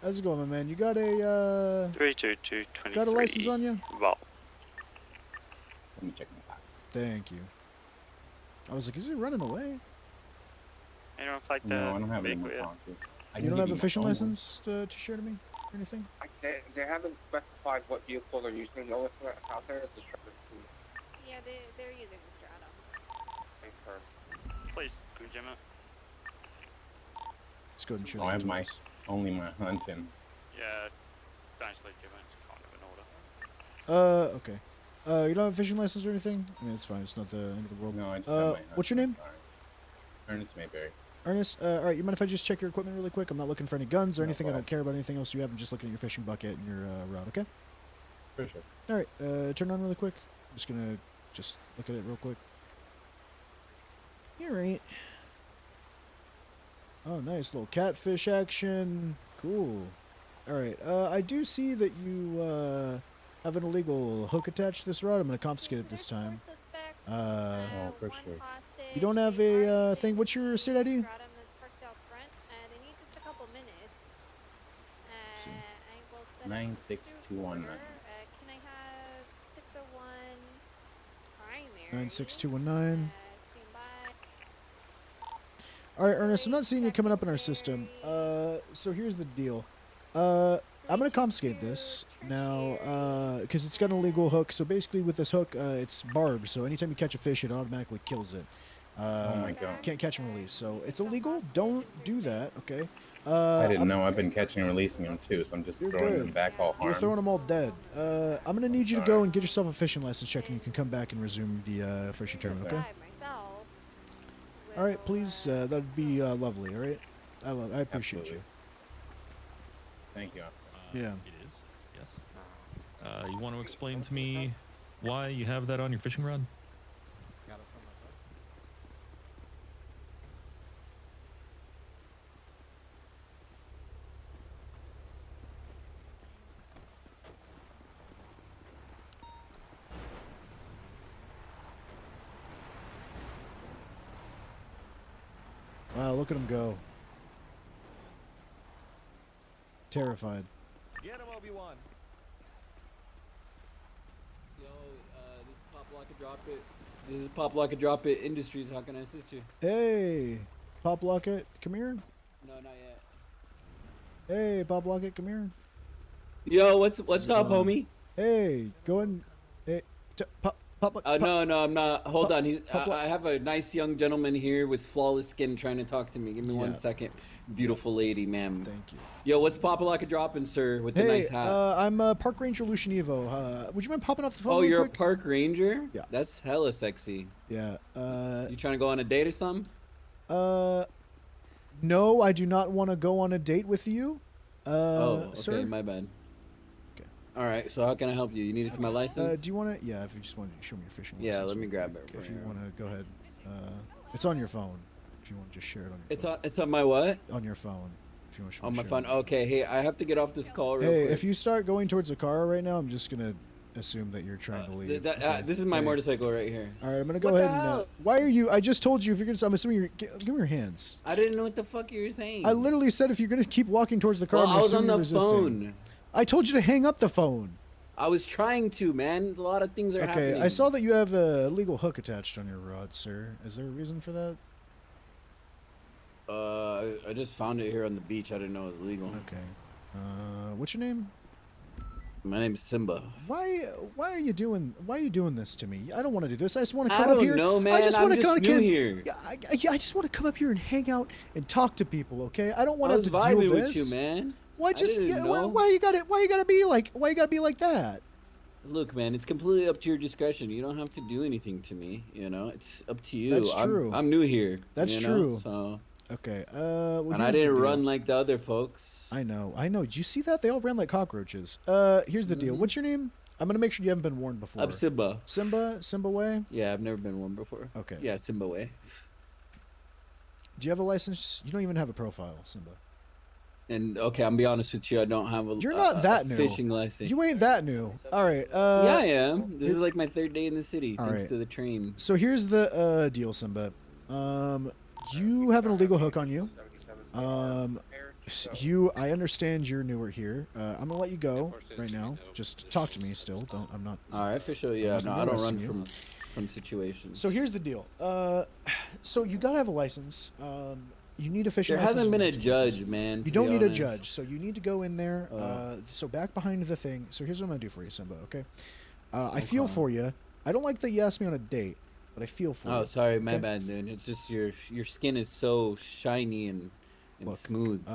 How's it going, my man? You got a, 32223. got a license on you? Vault. Let me check my box. Thank you. I was like, is he running away? Anyone like the No, I don't have any more vehicle pockets. You don't have a fishing license to share to me or anything? They haven't specified what vehicle they're using. The only thing that's out there is the discrepancy. Yeah, they're using the Stratum. Thanks, firm. Please, could you it? Let's go ahead and share Oh, I have my tools. only my hunting. Yeah, don't sleep given. It's kind of an order. Okay. You don't have a fishing license or anything? I mean, it's fine. It's not the end of the world. No, I just have my what's your name? Sorry. Ernest Mayberry. Ernest, alright, you mind if I just check your equipment really quick? I'm not looking for any guns or No, anything. go I don't ahead. care about anything else you have. I'm just looking at your fishing bucket and your rod, okay? For sure. Alright, turn it on really quick. I'm just gonna look at it real quick. Alright. Oh, nice little catfish action. Cool. Alright, I do see that you have an illegal hook attached to this rod. I'm gonna confiscate it this time. Oh, for sure. You don't have a thing. What's your state ID? Stratum that's parked out front. They need just a couple minutes. See. I will set up 96219. can I have 601 primary? 96219. Stand by. All right, Ernest, I'm not seeing you coming up in our system. So here's the deal. I'm gonna confiscate this now, because it's got an illegal hook. So basically, with this hook, it's barbed. So anytime you catch a fish, it automatically kills it. Oh my God. Can't catch and release. So it's illegal. Don't do that. Okay. I didn't know. I've been catching and releasing them too, so I'm just You're throwing good. them back all harm. You're throwing them all dead. I'm gonna need you to go and get yourself a fishing license check, and you can come back and resume the fishing Yes, tournament. sir. Okay. All right, please. That'd be lovely. All right. I appreciate Absolutely. Thank you, officer. Yeah. It is. Yes. You want to explain to me why you have that on your fishing rod? you. Wow, look at him go. Terrified. Get him, Obi-Wan. Yo, this is Pop Lock and Drop It. This is Pop Lock and Drop It Industries. How can I assist you? Hey, Pop Lockett, come here. No, not yet. Hey, Pop Lockett, come here. Yo, what's up, going? homie? Hey, go and hey, Pop. No, I'm not. Hold Pop- on. Pop- I have a nice young gentleman here with flawless skin trying to talk to me. Give me 1 Yeah. second. Beautiful lady, ma'am. Thank you. Yo, what's Papa Lock a dropping, sir, with the Hey, nice hat? I'm Park Ranger Lucian Evo. Would you mind popping off the phone? Oh, real you're quick? a park ranger? Yeah. That's hella sexy. Yeah. You trying to go on a date or something? No, I do not want to go on a date with you. Okay, sir. my bad. Okay. All right, so how can I help you? You need to see my license? Do you want to? Yeah, if you just want to show me your fishing Yeah, license. let me real grab quick. it If for you you. want to go ahead. It's on your phone. If you want to just share it on your It's on my what? on your phone. If you want to On my phone. Okay, hey, I have to get off this call real Hey, quick. if you start going towards the car right now, I'm just gonna assume that you're trying to leave. Okay. This is my Hey. motorcycle right here. All right, I'm gonna go What the ahead and. hell? Why are you? I just told you if you're gonna. I'm assuming you're. Give me your hands. I didn't know what the fuck you were saying. I literally said if you're gonna keep walking towards the car, Well, I'm I was assuming on you're the resisting. phone. I told you to hang up the phone. I was trying to, man. A lot of things are Okay, happening. I saw that you have a legal hook attached on your rod, sir. Is there a reason for that? I just found it here on the beach. I didn't know it was legal. Okay. What's your name? My name's Simba. Why are you doing this to me? I don't want to do this. I just want to I come up don't here. know, man. I just want to I'm come just new here. Yeah, I just want to come up here and hang out and talk to people. Okay, I don't want I to was have to deal vibing with with this. you, man. Why just? I didn't know. Why you gotta be like that? Look, man, it's completely up to your discretion. You don't have to do anything to me. You know, it's up to you. That's true. I'm new here. That's you know, true. So. Okay. Well, And I here's the didn't deal. run like the other folks. I know. Did you see that? They all ran like cockroaches. Here's the deal. What's your name? I'm gonna make sure you haven't been warned before. I'm Simba. Simba Way? Yeah, I've never been one before. Okay. Yeah, Simba Way. Do you have a license? You don't even have a profile, Simba. And okay, I'm be honest with you, I don't have a. You're not that new. Fishing license. You ain't that new. All right. Yeah, I am. This is like my third day in the city, all thanks right. to the train. So here's the deal, Simba. You have an illegal hook on you. I understand you're newer here. I'm gonna let you go right now. Just talk to me still. Don't. I'm not. All right, for sure. Yeah, I'm no, not I don't arresting run you. from situations. So here's the deal. So you gotta have a license. You need a fishing There license. hasn't been a and hunting license. judge, man. You to don't be need a honest. judge, so you need to go in there. Oh. So back behind the thing. So here's what I'm gonna do for you, Simba. Okay. I feel for you. I don't like that you asked me on a date, but I feel for you. Oh, sorry, my okay? bad, dude. It's just your skin is so shiny and smooth.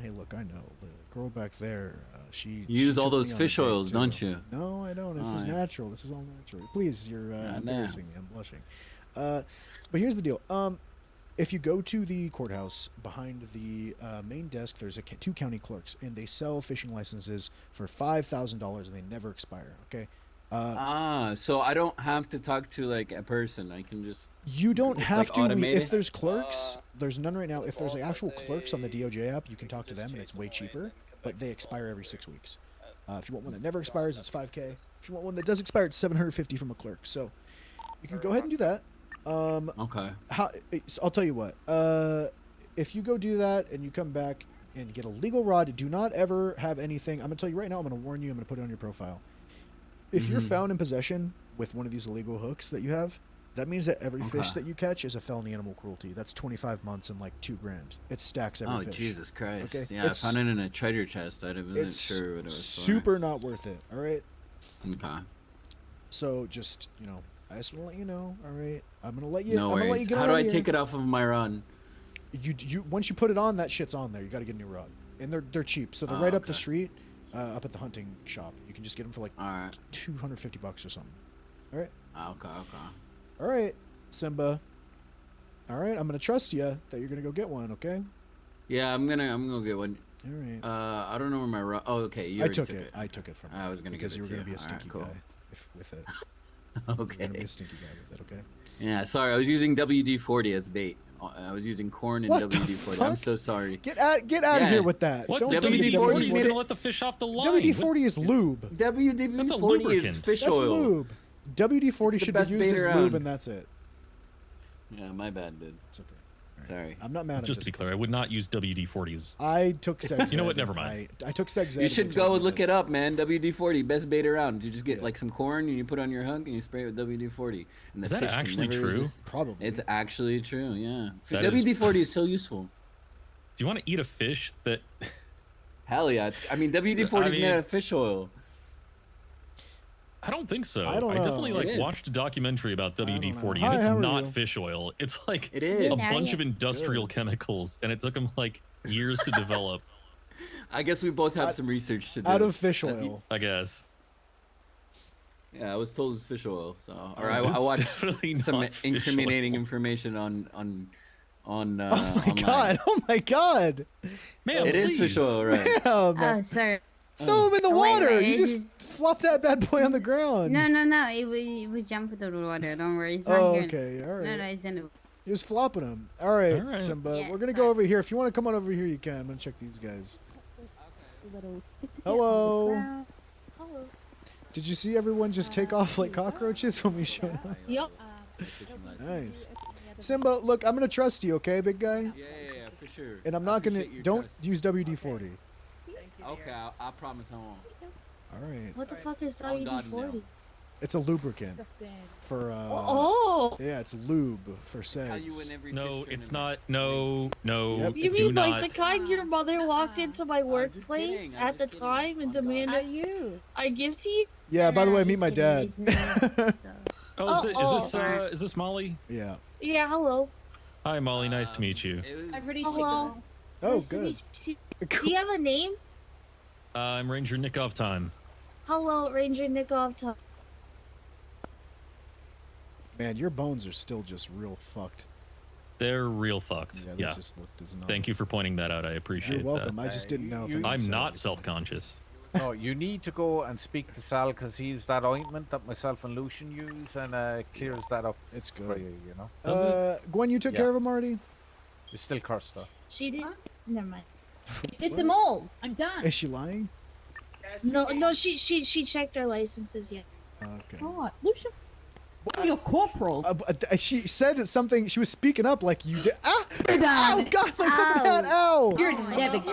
Hey, look, I know the girl back there. She You use she all took those me on a fish date, oils, too. don't you? No, I don't. This is Alright. natural. This is all natural. Please, you're know. embarrassing me. I'm blushing. But here's the deal. If you go to the courthouse, behind the main desk, there's two county clerks, and they sell fishing licenses for $5,000, and they never expire. Okay. So I don't have to talk to like a person. I can just. You don't it's, have like, to. automated? If there's clerks, there's none right now. If there's like actual clerks on the DOJ app, you can talk to them, and it's way cheaper. But they expire every 6 weeks. If you want one that never expires, it's $5K. If you want one that does expire, it's $750 from a clerk. So you can go ahead and do that. Okay. I'll tell you what. If you go do that and you come back and get a legal rod, do not ever have anything. I'm gonna tell you right now. I'm gonna warn you. I'm gonna put it on your profile. If you're found in possession with one of these illegal hooks that you have, that means that every fish Okay. that you catch is a felony animal cruelty. That's 25 months and like $2,000. It stacks every Oh fish. Jesus Christ! Okay. Yeah, I found it in a treasure chest. I wasn't It's sure what it was super not worth it. All right. for. Okay. So just I just want to let you know. All right. I'm gonna let you. No I'm gonna let you worries. get How on do out I of here. take it off of my run? You once you put it on, that shit's on there. You got to get a new rod, and they're cheap. So they're right up the street, up at the hunting shop. You can just get them for like $250 or something. All right. Okay. All right, Simba. All right, I'm gonna trust you that you're gonna go get one. Okay. Yeah, I'm gonna get one. All right. I don't know where my rod. Oh, okay. You I already took it. I took it from you. I was gonna because give you it were to gonna be a Alright, stinky cool. guy with it. Okay. You're gonna be a stinky guy with it. Okay. Yeah, sorry. I was using WD-40 as bait. I was using corn and What the WD-40. fuck? I'm so sorry. Get out of here with that. What? Don't WD-40 is WD-40. gonna let the fish off the line. WD-40 is lube. WD-40 That's a is lubricant. fish That's oil. lube. WD-40 It's the should be best used bait as lube, around. and that's it. Yeah, my bad, dude. It's okay. Sorry. I'm not mad at Just this. to be clear, I would not use WD-40s. I took sex. You know what? ed, Never and mind. I took sex. ed You and should they told go me look that- it up, man. WD-40, best bait around. You just get like some corn and you put it on your hook and you spray it with WD-40. And the Is that fish can actually never true? resist. Probably. It's actually true, yeah. That is- WD-40 is so useful. Do you want to eat a fish that? Hell yeah. I mean, WD-40 is made out of fish oil. I don't think so. I don't know. definitely It is. watched a documentary about WD-40, Hi, and how it's are not you? fish oil. It's like It is. a How are bunch you? of industrial chemicals, and it took them like years to develop. I guess we both have some research to do. Out of fish oil. I guess. Yeah, I was told it's fish oil. So, or Oh, I it's watched definitely some not fish incriminating oil. information on Oh my online. god! Oh my god! Man, It is fish oil, right? Damn. Oh, sorry. Throw him in the Oh, wait, water. wait, You it just flop that bad boy on the ground. No. It would jump into the water. Don't worry. It's not Oh, here. okay, all No, right. it's in the. He was flopping them. All right, All right. Simba. Yeah, We're gonna go over here. If you want to come on over here, you can. I'm gonna check these guys. Little certificate Hello. on the ground. Hello. Did you see everyone just take off like cockroaches when we showed up? Yep. Nice. Simba, look, I'm gonna trust you, okay, big guy? Yeah, for sure. And I'm not gonna. Don't use WD-40. Okay, I promise I won't. All right. What the fuck is On God, WD-40? It's a lubricant Disgusting. for. Oh. Yeah, it's lube for sex. No, it's not. No, no. Yep, You do mean not. like the kind your mother walked into my workplace at the time and demanded I give to you? Yeah. By the way, meet my dad. Is this Molly? Yeah. Yeah, hello. Hi, Molly. Nice to meet you. I'm pretty Hello. Oh, Nice to good. meet you. Do you have a name? I'm Ranger Nick Off Time. Hello, Ranger Nikov. Man, your bones are still just real fucked. They're real fucked. Yeah, they just looked as numb. Thank you for pointing that out. I appreciate You're welcome. that. I just didn't know if anyone I'm said not it. self-conscious. No, you need to go and speak to Sal because he's that ointment that myself and Lucian use and clears that up. It's good. For you, you know. Gwen, you took care of him already? You're still cursed though. She did? Never mind. I did them all. I'm done. Is she lying? No, she checked our licenses yet. Okay. God, Lucian, I'm your corporal. She said something. She was speaking up like you did. Ah! You're done. Ow! God, my fucking head! Ow! You're never getting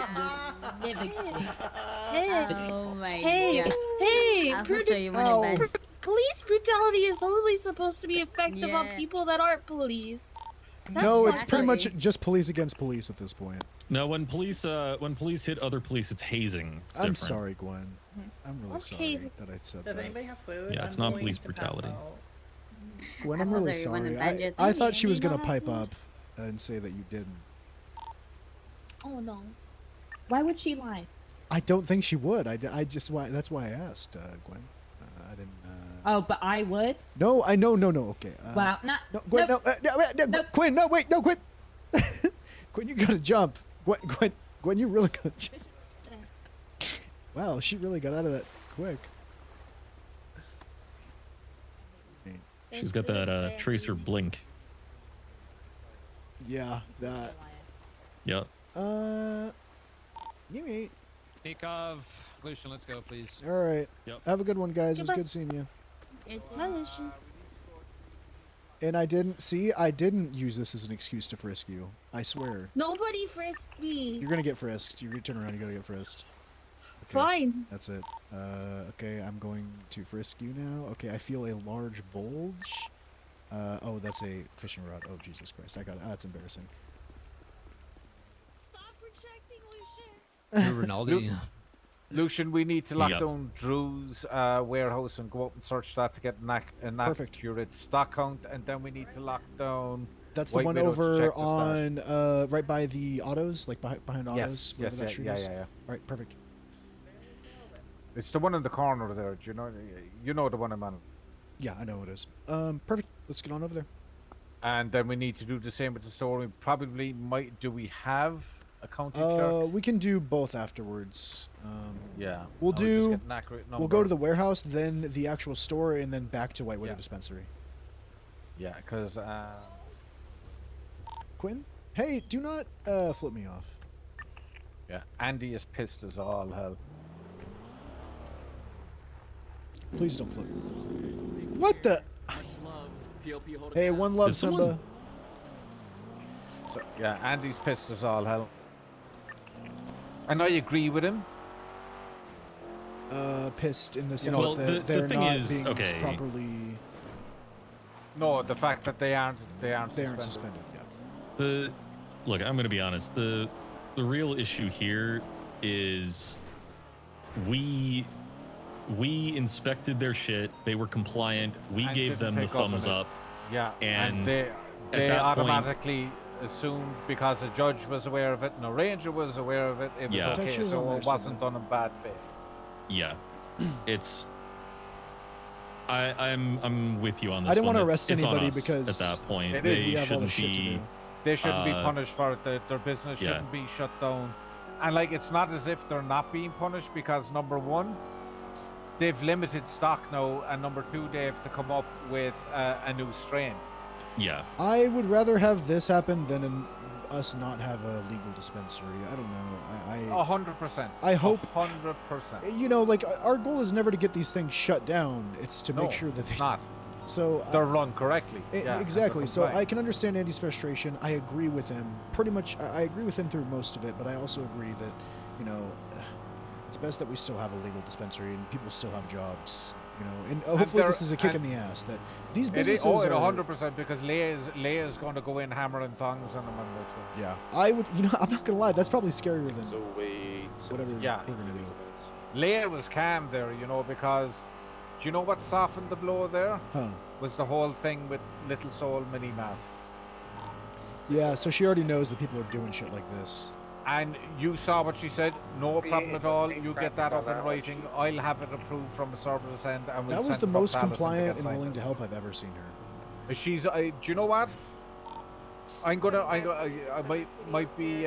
Hey. Oh my Hey, god. hey, I'll show you one in bed. police brutality is only supposed to be effective on Yeah. people that aren't police. That's No, it's pretty much exactly. just police against police at this point. No, when police hit other police, it's hazing. It's I'm different. sorry, Gwen. I'm really Okay. sorry that I said Does that. anybody have food? Yeah, it's I'm not going police to pass brutality. out. Gwen, I'm Apples really are one sorry. of bad yet. I thought she was Andy, gonna what pipe happened? up and say that you didn't. Oh no. Why would she lie? I don't think she would. I just why that's why I asked Gwen. I didn't. Oh, but I would. No, I know. No, okay. Wow, not. No, Gwen, nope. no, Gwen, no, wait, no, Gwen. Gwen, you gotta jump. Gwen, you really gotta jump. Wow, she really got out of that quick. She's got that tracer blink. Yeah, that. Yep. You meet. Nikov, Lucian, let's go, please. All right. Yep. Have a good one, guys. It was Goodbye. good seeing you. Bye, Lucian. And I didn't use this as an excuse to frisk you. I swear. Nobody frisked me. You're gonna get frisked. You're gonna turn around. You're gonna get frisked. Okay, Fine. That's it. Okay, I'm going to frisk you now. Okay, I feel a large bulge. Oh, that's a fishing rod. Oh, Jesus Christ. I got it. That's embarrassing. Stop projecting, Lucian. You're Ronaldo. Lucian, we need to lock Yeah. down Drew's warehouse and go up and search that to get an Perfect. accurate stock count, and then we need to lock down. That's the White one Widow to over check the stash. on right by the autos, like behind autos. Yes, wherever yes, that street yeah, is. yeah. Right, perfect. It's the one in the corner there. Do you know the one I'm on? Yeah, I know what it is. Perfect. Let's get on over there. And then we need to do the same with the store. We probably might. Do we have a county clerk? We can do both afterwards. Yeah. We'll I'll just do. get an accurate We'll go number. to the warehouse, then the actual store, and then back to White Widow Yeah. Dispensary. Yeah, because Quinn, hey, do not flip me off. yeah, Andy is pissed as all hell. Please don't flip. What the? Much love. POP, hold it Hey, down. one love, Did Simba. someone- So yeah, Andy's pissed as all hell. And I agree with him. Pissed in the You sense know, that the they're thing not is, being okay. properly. No, the fact that they aren't They aren't suspended. Yeah. Look, I'm gonna be honest. The real issue here is we inspected their shit. They were compliant. We And gave didn't them the pick up on thumbs it. up. Yeah, And they at they that point- automatically assumed because the judge was aware of it and the ranger was aware of it, it was Yeah. okay. Texture's on So there it wasn't done in bad faith. Yeah, it's. I'm with you on this. I didn't one. want to It's- arrest it's on anybody us because at that point It they is. we have all the shouldn't shit to be. do. They shouldn't be Uh, punished for it. Their business yeah. shouldn't be shut down. And like, it's not as if they're not being punished because number one, they've limited stock now, and number two, they have to come up with a new strain. Yeah. I would rather have this happen than us not have a legal dispensary. I don't know. 100%. I hope 100%. You know, like our goal is never to get these things shut down. It's to make sure that they not. So they're run correctly. Exactly. So I can understand Andy's frustration. I agree with him. Pretty much, I agree with him through most of it. But I also agree that, you know, it's best that we still have a legal dispensary and people still have jobs. You know, and hopefully this is a kick in the ass that these businesses are. 100% because Leia's going to go in hammering thongs on them on this one. Yeah, I would. You know, I'm not gonna lie. That's probably scarier than whatever we're gonna do. Leia was calm there, you know, because do you know what softened the blow there? Huh. Was the whole thing with Little Soul Mini-Map. Yeah, so she already knows that people are doing shit like this. And you saw what she said. No problem at all. You get that up in writing. I'll have it approved from the service end. And we'll That was send the it up most to Alison to compliant get and willing signed. to help I've ever seen her. She's. Do you know what? I might be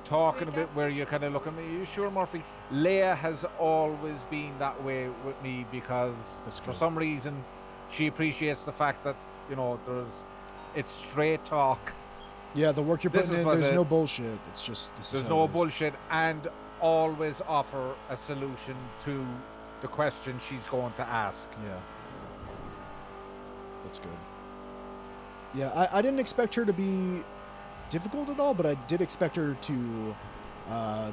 talking a bit where you kind of look at me. Are you sure, Murphy? Leia has always been that way with me because for some reason she appreciates the fact that, you know, it's straight talk. Yeah, the work you're putting in, there's no bullshit. It's just this is there's how no it is. bullshit, and always offer a solution to the question she's going to ask. Yeah, that's good. Yeah, I didn't expect her to be difficult at all, but I did expect her to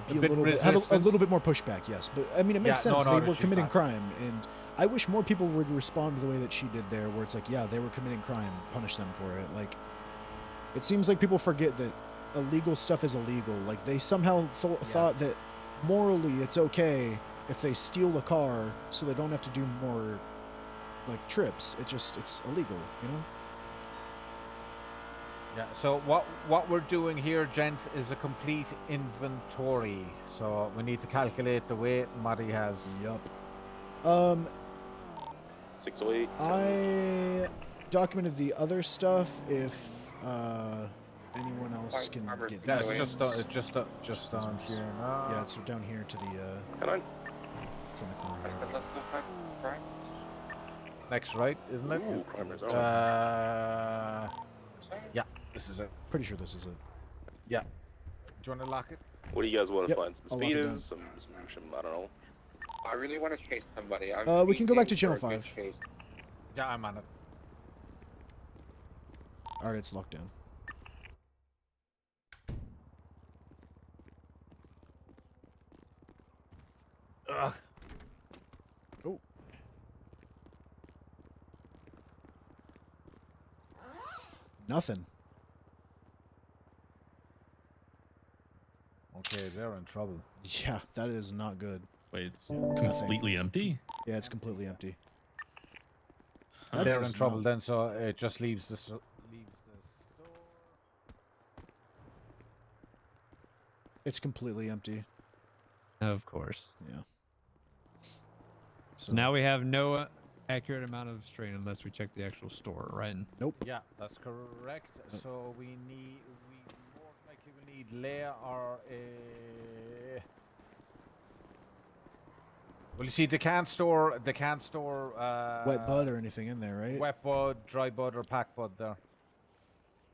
be a little bit, have a little bit more pushback. Yes, but I mean, it makes sense. They were committing crime, and I wish more people would respond the way that she did there, where it's like, yeah, they were committing crime, punish them for it. Like, it seems like people forget that illegal stuff is illegal. Like, they somehow thought that morally it's okay if they steal a car so they don't have to do more, like, trips. It's illegal, you know? Yeah, so what we're doing here, gents, is a complete inventory. So we need to calculate the weight Maddie has. Yup. 608. I documented the other stuff if anyone else can get Yeah, these it's ones. just down here now. Yeah, it's down here to the it's in the corner here. Next right, isn't it? Ooh, primers, oh. Yeah, this is it. Pretty sure this is it. Yeah. Do you want to lock it? What do you guys want to find? Some I'll lock it down. speeders, some I don't know. I really want to chase somebody. We can go back to channel 5. Yeah, I'm on it. Alright, it's locked down. Ugh. Oh. Nothing. Okay, they're in trouble. Yeah, that is not good. Wait, it's completely empty? Yeah, it's completely empty. They're in trouble then, so it just leaves the store. It's completely empty. Of course. Yeah. So now we have no accurate amount of strain unless we check the actual store, right? Nope. Yeah, that's correct. So we more likely will need Leia or a. Well, you see, they can't store Wet bud or anything in there, right? Wet bud, dry bud, or pack bud there.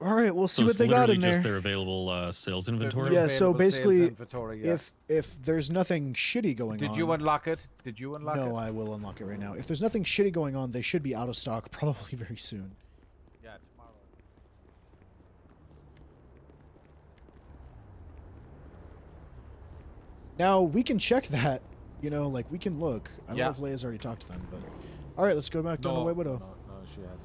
All right, we'll see So what it's they got in literally just there. their available sales inventory? Yeah, so Available sales basically, inventory, yeah. if there's nothing shitty going on... Did you unlock it? Did you unlock it? No, I will unlock it right now. If there's nothing shitty going on, they should be out of stock probably very soon. Yeah, tomorrow. Now, we can check that. You know, like, we can look. I don't Yeah. know if Leia's already talked to them, but... All right, let's go back down to White Widow. No, she hasn't.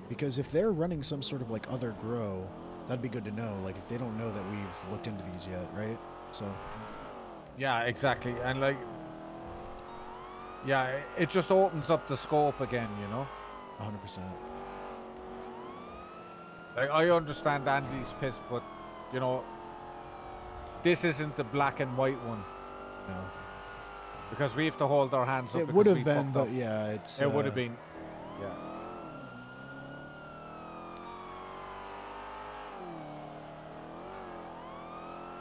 Because if they're running some sort of, like, other grow, that'd be good to know. Like, if they don't know that we've looked into these yet, right? So... Yeah, exactly. And, like... Yeah, it just opens up the scope again, you know? 100%. Like, I understand Andy's pissed, but, you know... This isn't the black and white one. No. Because we have to hold our hands up. It because would have we been, fucked but up. yeah, it's... It would have been. Yeah.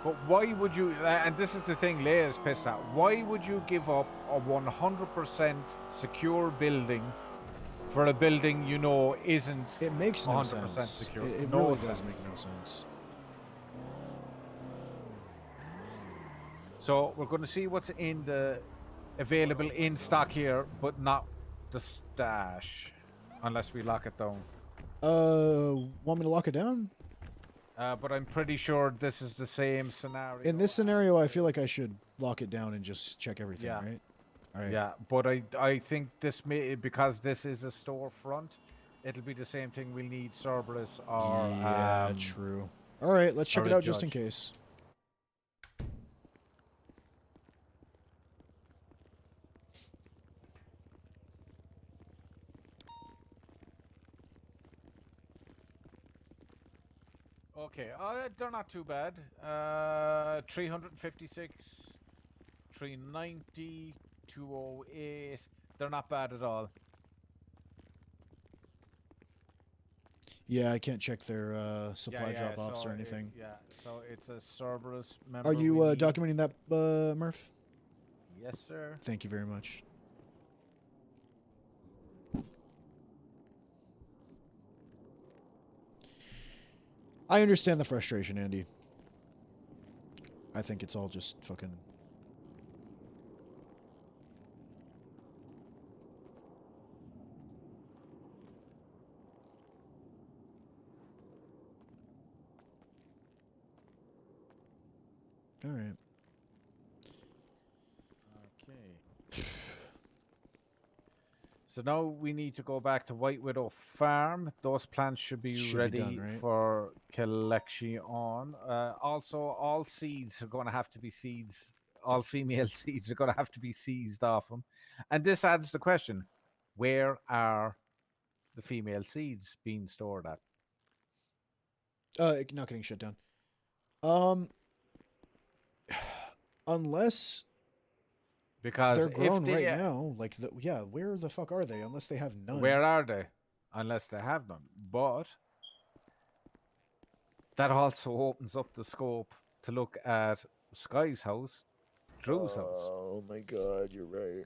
But why would you, and this is the thing Leia's pissed at, why would you give up a 100% secure building for a building you know isn't It makes no 100% sense. secure. It No really sense. does make no sense. So we're going to see what's in the available in stock here, but not the stash, unless we lock it down. Want me to lock it down? But I'm pretty sure this is the same scenario. In this scenario, I feel like I should lock it down and just check everything, Yeah. right? All right. Yeah, but I think this may, because this is a storefront, it'll be the same thing. We'll need Cerberus or Yeah, true. All right, let's check or it a out just in judge. case. Okay, they're not too bad. 356, 390, 208. They're not bad at all. Yeah, I can't check their supply Yeah, drop-offs so or anything. so it's a Cerberus member. Are you we need. documenting that, Murph? Yes, sir. Thank you very much. I understand the frustration, Andy. I think it's all just fucking... All right. Okay. So now we need to go back to White Widow Farm. Those plants should be ready done, right? for collection on. Also, all seeds are going to have to be seeds. All female seeds are going to have to be seized off them. And this adds the question, where are the female seeds being stored at? Not getting shut down. Unless Because they're if grown they, right now, like yeah, where the fuck are they? Unless they have none. where are they? Unless they have none. But that also opens up the scope to look at Sky's house, Drew's house. Oh my god, you're right.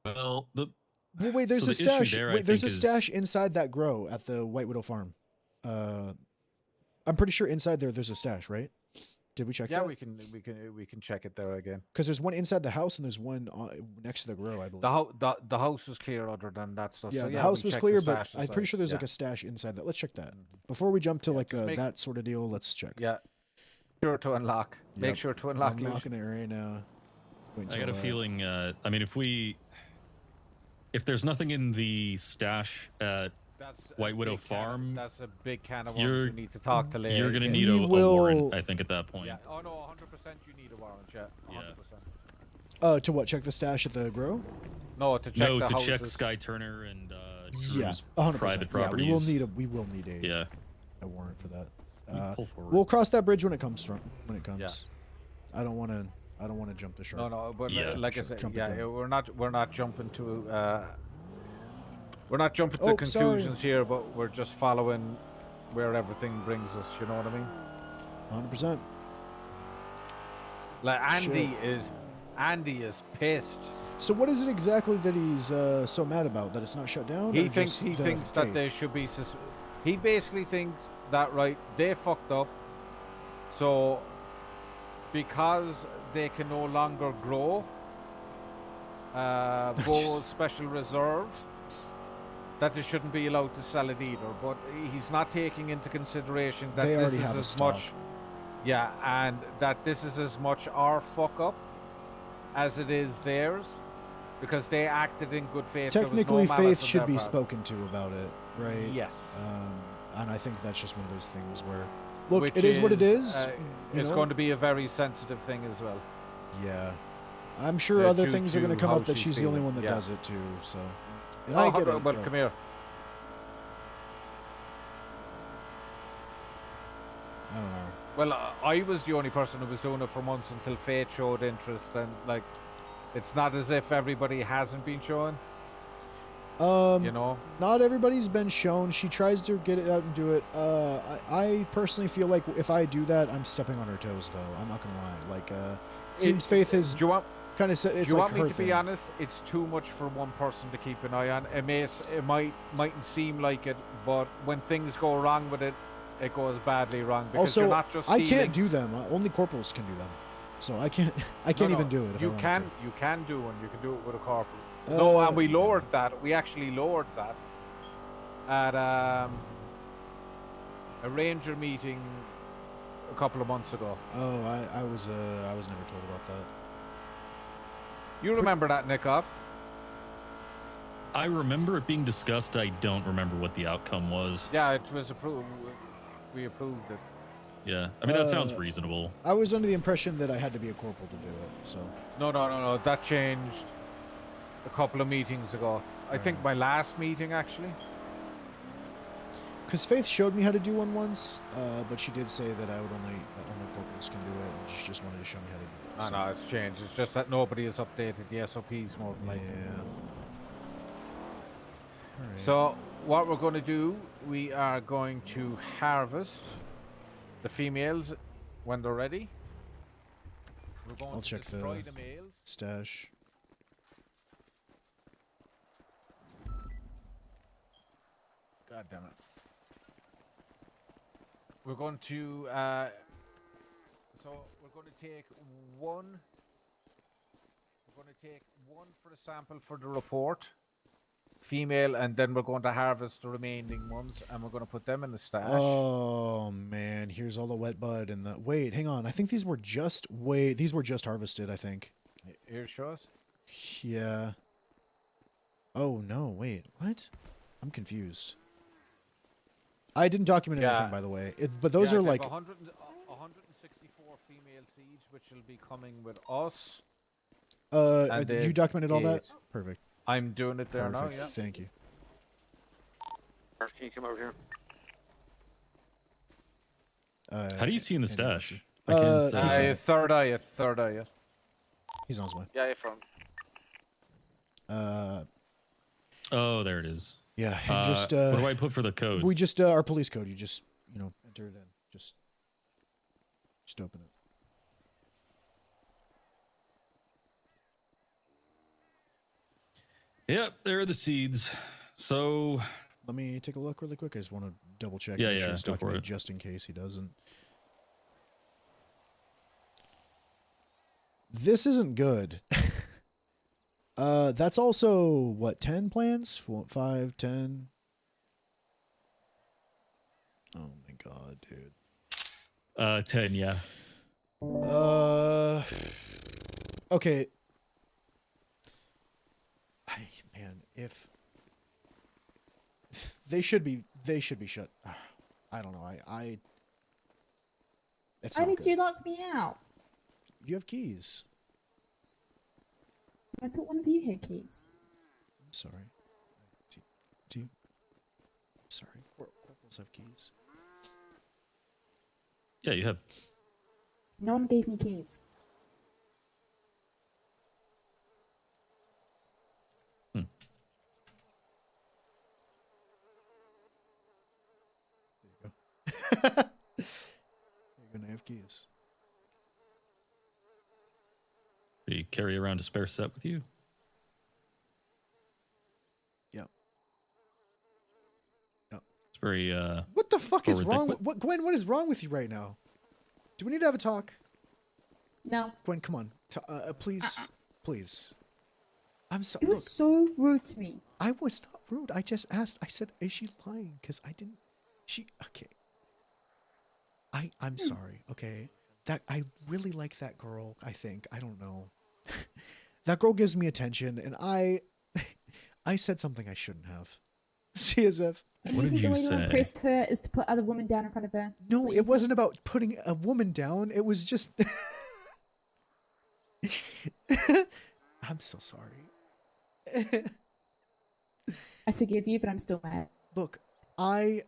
Well, Well, wait, there's so a the issue stash. there, I Wait, there's a think, is- stash inside that grow at the White Widow farm. I'm pretty sure inside there's a stash, right? Did we check Yeah, that? we can check it there again. Because there's one inside the house and there's one next to the grow, I believe. The house was clear other than that stuff. Yeah, so the yeah, house we was checked clear, the but stash I'm pretty inside. sure there's Yeah. like a stash inside that. Let's check that. Before we jump to like make- that sort of deal, let's check. Yeah. Sure to unlock. Make Yep. sure to unlock. I'm Lucian. locking it right now. Wait I got a until, feeling. I mean, if there's nothing in the stash at White Widow Farm, That's a big can of worms. you're We need to talk to Leia. you're gonna again. need a warrant. I think at that point. Yeah. Oh no, 100%. You need a warrant. Yeah. 100%. to what? Check the stash at the grow? No, to check No, the to check houses. Sky Turner and Yeah, Drew's 100%. private Yeah, properties. we will need a Yeah. a warrant for that. Pull forward. We'll cross that bridge when it comes. I don't want to jump the shark. No, but Yeah. like I said, Jump the yeah, gun. we're not jumping to Oh, conclusions here, but we're just following where everything brings us. You know what I mean? 100%. Like Andy is pissed. So what is it exactly that he's so mad about? That it's not shut down? He or thinks just the that there faith? should be. He basically thinks that they fucked up. So because they can no longer grow Bo's special reserve, that they shouldn't be allowed to sell it either. But he's not taking into consideration that They this already is have a as stock. much. Yeah, and that this is as much our fuck up as it is theirs, because they acted in good faith. There was no Technically, malice Faith on should their be part. spoken to about it, right? Yes. And I think that's just one of those things where, look, Which it is what it is. you It's know? going to be a very sensitive thing as well. Yeah. I'm sure other due things are going to to come how up that she's the only one that yeah. does it too. So, and Oh, I get it. but come here. I don't know. Well, I was the only person who was doing it for months until Faith showed interest, and like, it's not as if everybody hasn't been showing. You know, not everybody's been shown. She tries to get it out and do it. I personally feel like if I do that, I'm stepping on her toes, though. I'm not gonna lie. Like, seems Faith is. Do kind of said it's Do you like want me her to thing. be honest? It's too much for one person to keep an eye on. It mightn't seem like it, but when things go wrong with it, it goes badly wrong because Also, you're not just I stealing. can't do them. Only corporals can do them. So I can't. I can't even do it. If I wanted to. You can do one. You can do it with a corporal. No, and we lowered that. We actually lowered that at a ranger meeting a couple of months ago. Oh, I was never told about that. You remember that, Nickov? I remember it being discussed. I don't remember what the outcome was. Yeah, it was approved. We approved it. Yeah, I mean that sounds reasonable. I was under the impression that I had to be a corporal to do it. So. No. That changed a couple of meetings ago. I think my last meeting actually. Because Faith showed me how to do one once, but she did say that only corporals can do it, and she just wanted to show me how to do it. So. No, it's changed. It's just that nobody has updated the SOPs more than likely. Yeah. Right. So what we're going to do, we are going to harvest the females when they're ready. We're going I'll to check destroy the males. stash. God damn it. We're going to so we're going to take one. We're going to take one for the sample for the report, female, and then we're going to harvest the remaining ones, and we're going to put them in the stash. Oh man, here's all the wet bud and the. Wait, hang on. I think these were just harvested. I think. Here shows. Yeah. Oh no! Wait, what? I'm confused. I didn't document anything, by the way. But those are like 164 female seeds, which will be coming with us. You documented all that? Perfect. I'm doing it there now. Yeah. Thank you. Can you come over here? How do you see in the stash? Third eye. He's on his way. Yeah, you're from. Oh, there it is. Yeah, and just what do I put for the code? We just our police code. You just enter it in. Just open it. Yep, there are the seeds. So let me take a look really quick. I just want to double check. Yeah, make sure yeah, it's go for documented it. just in case he doesn't. This isn't good. That's also what 10 plants? 4, 5, 10. Oh my god, dude. 10, yeah. Okay. Man, if they should be shut. I don't know. It's Why not did good. you lock me out? You have keys. I thought one of you had keys. I'm sorry. Do you? Sorry. Corporals have keys. Yeah, you have. No one gave me keys. You're gonna have keys. Do you carry around a spare set with you? Yep. It's very What the fuck is forward wrong? think- What Gwen? What is wrong with you right now? Do we need to have a talk? No. Gwen, come on. Please, please. I'm so. It was so rude to me. I was not rude. I just asked. I said, "Is she lying?" Because I didn't. She. Okay. I'm sorry. Okay. That I really like that girl. I think. I don't know. That girl gives me attention, and I said something I shouldn't have. See, as if. And you think the way to impress her is to put other women down in front of her? No, it wasn't about putting a woman down. It was just. I'm so sorry. I forgive you, but I'm still mad. Look, I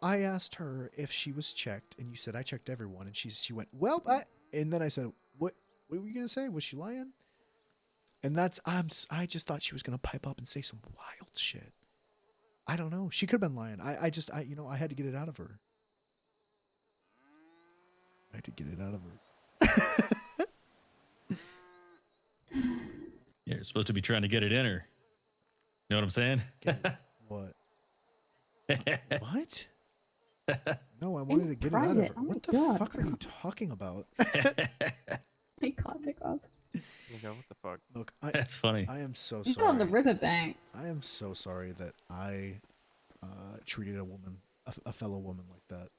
asked her if she was checked, and you said I checked everyone, and she went, well, and then I said, what were you gonna say? Was she lying? And I just thought she was gonna pipe up and say some wild shit. I don't know. She could have been lying. I had to get it out of her. I had to get it out of her. Yeah, you're supposed to be trying to get it in her. You know what I'm saying? What? What? No, I wanted to get it out of private. her. Oh my What the God. fuck are you talking about? Hey, God, Nick up. Nico, what the fuck? Look, That's funny. I am so You're sorry. on the riverbank. I am so sorry that I treated a woman, a fellow woman like that.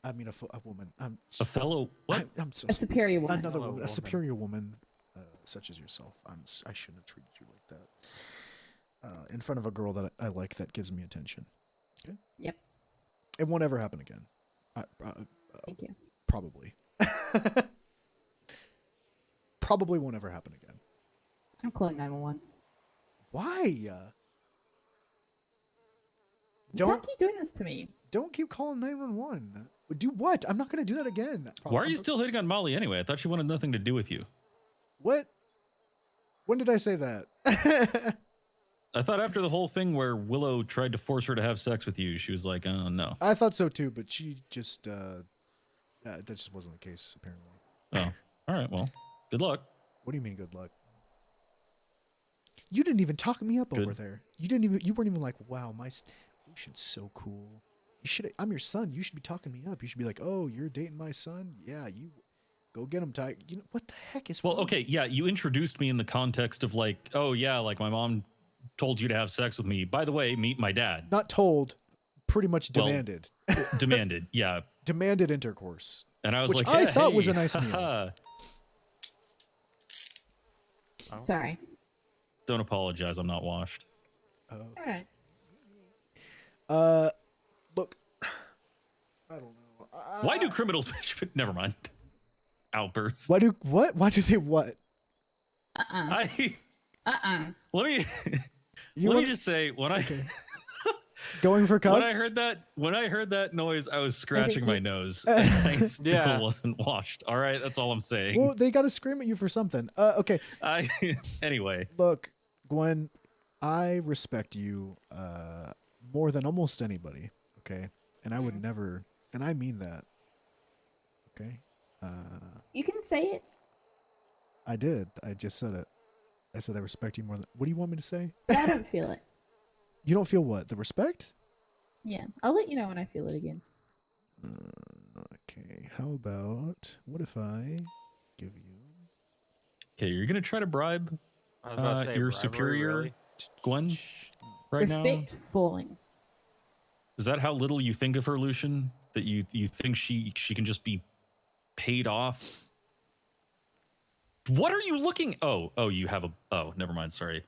I mean, a woman. A fellow what? I'm so A superior woman. Another Fellow woman, a woman. superior woman, such as yourself. I shouldn't have treated you like that. In front of a girl that I like that gives me attention. Okay. Yep. It won't ever happen again. Thank you. Probably. Probably won't ever happen again. I'm calling 911. Why? You can't keep doing this to me. Don't keep calling 911. Do what? I'm not going to do that again. Why are you still hitting on Molly anyway? I thought she wanted nothing to do with you. What? When did I say that? I thought after the whole thing where Willow tried to force her to have sex with you, she was like, oh, no. I thought so too, but she just, that just wasn't the case, apparently. Oh, all right. Well, good luck. What do you mean, good luck? You didn't even talk me up over there. You weren't even like, wow, Lucian's so cool. I'm your son. You should be talking me up. You should be like, oh, you're dating my son? Yeah, you go get him, Ty. You know, what the heck is wrong? Okay, yeah, you introduced me in the context of like, oh, yeah, like my mom told you to have sex with me. By the way, meet my dad. Not told, pretty much demanded. Well, demanded, yeah. Demanded intercourse. And I was which like, I yeah, thought hey. was a nice meal. Sorry. Don't apologize. I'm not washed. All right. Look, I don't know. Why do criminals? Never mind. Outbursts. Why do they what? Let me You let want- me just say Going for cuffs? when I heard that noise, I was scratching my nose. Uh, And I still Yeah. wasn't washed. All right, that's all I'm saying. Well, they got to scream at you for something. Okay. Anyway. Look, Gwen, I respect you more than almost anybody. Okay, and I would never, and I mean that. Okay. You can say it. I did. I just said it. I said I respect you more than. What do you want me to say? I don't feel it. You don't feel what? The respect? Yeah. I'll let you know when I feel it again. Okay. How about what if I give you? Okay, you're gonna try to bribe I was about to say your bribery, superior, really? Gwen, right Respect now. falling. Is that how little you think of her, Lucian? That you think she can just be paid off? What are you looking? Oh, you have a. Oh, never mind. Sorry.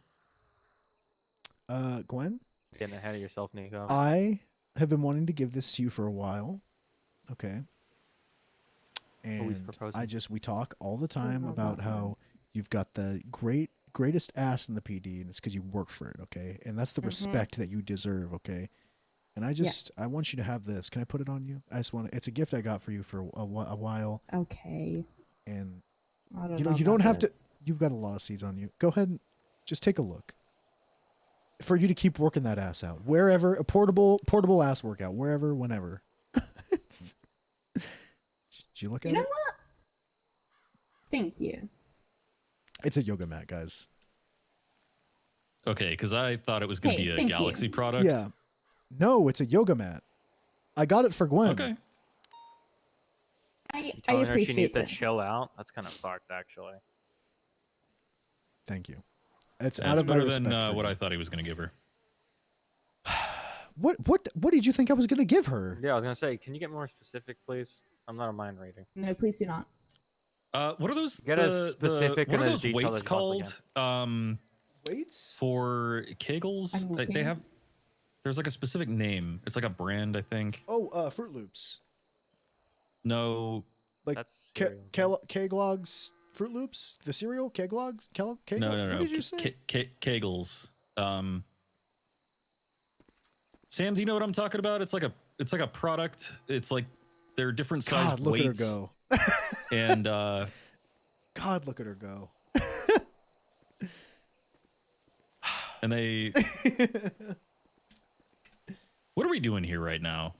Gwen, Getting ahead of yourself, Nico. I have been wanting to give this to you for a while. Okay. Always And proposing. we talk all the time Oh, about how you've got the greatest ass in the PD, and it's because you work for it, okay? And that's the respect that you deserve, okay? And I want you to have this. Can I put it on you? It's a gift I got for you for a while. Okay. And I don't you know you don't about have this. to. You've got a lot of seeds on you. Go ahead and just take a look. For you to keep working that ass out, wherever a portable ass workout, wherever, whenever. Did you look at You know it? what? Thank you. It's a yoga mat, guys. Okay, because I thought it was going to Hey, be a thank you. Galaxy product. Yeah. No, it's a yoga mat. I got it for Gwen. Okay. I You telling her she appreciate needs to this. chill out? That's kind of fucked, actually. Thank you. It's That's out of my better respect than for what you. I thought he was going to give her. What did you think I was gonna give her? Yeah, I was gonna say, can you get more specific, please? I'm not a mind reading. No, please do not. What are those? Get as specific what and are as those detailed weights as you possibly called? Weights For Kegels? I'm They looking. have. There's like a specific name. It's like a brand, I think. Oh, Fruit Loops. No. Like That's Keglogs Fruit Loops? The cereal? Keglogs? Keglogs? No. What did you say? Kegels. Sam, do you know what I'm talking about? It's like a product. It's like they're different sized God, look weights. at her go. And God, look at her go. and they. What are we doing here right now?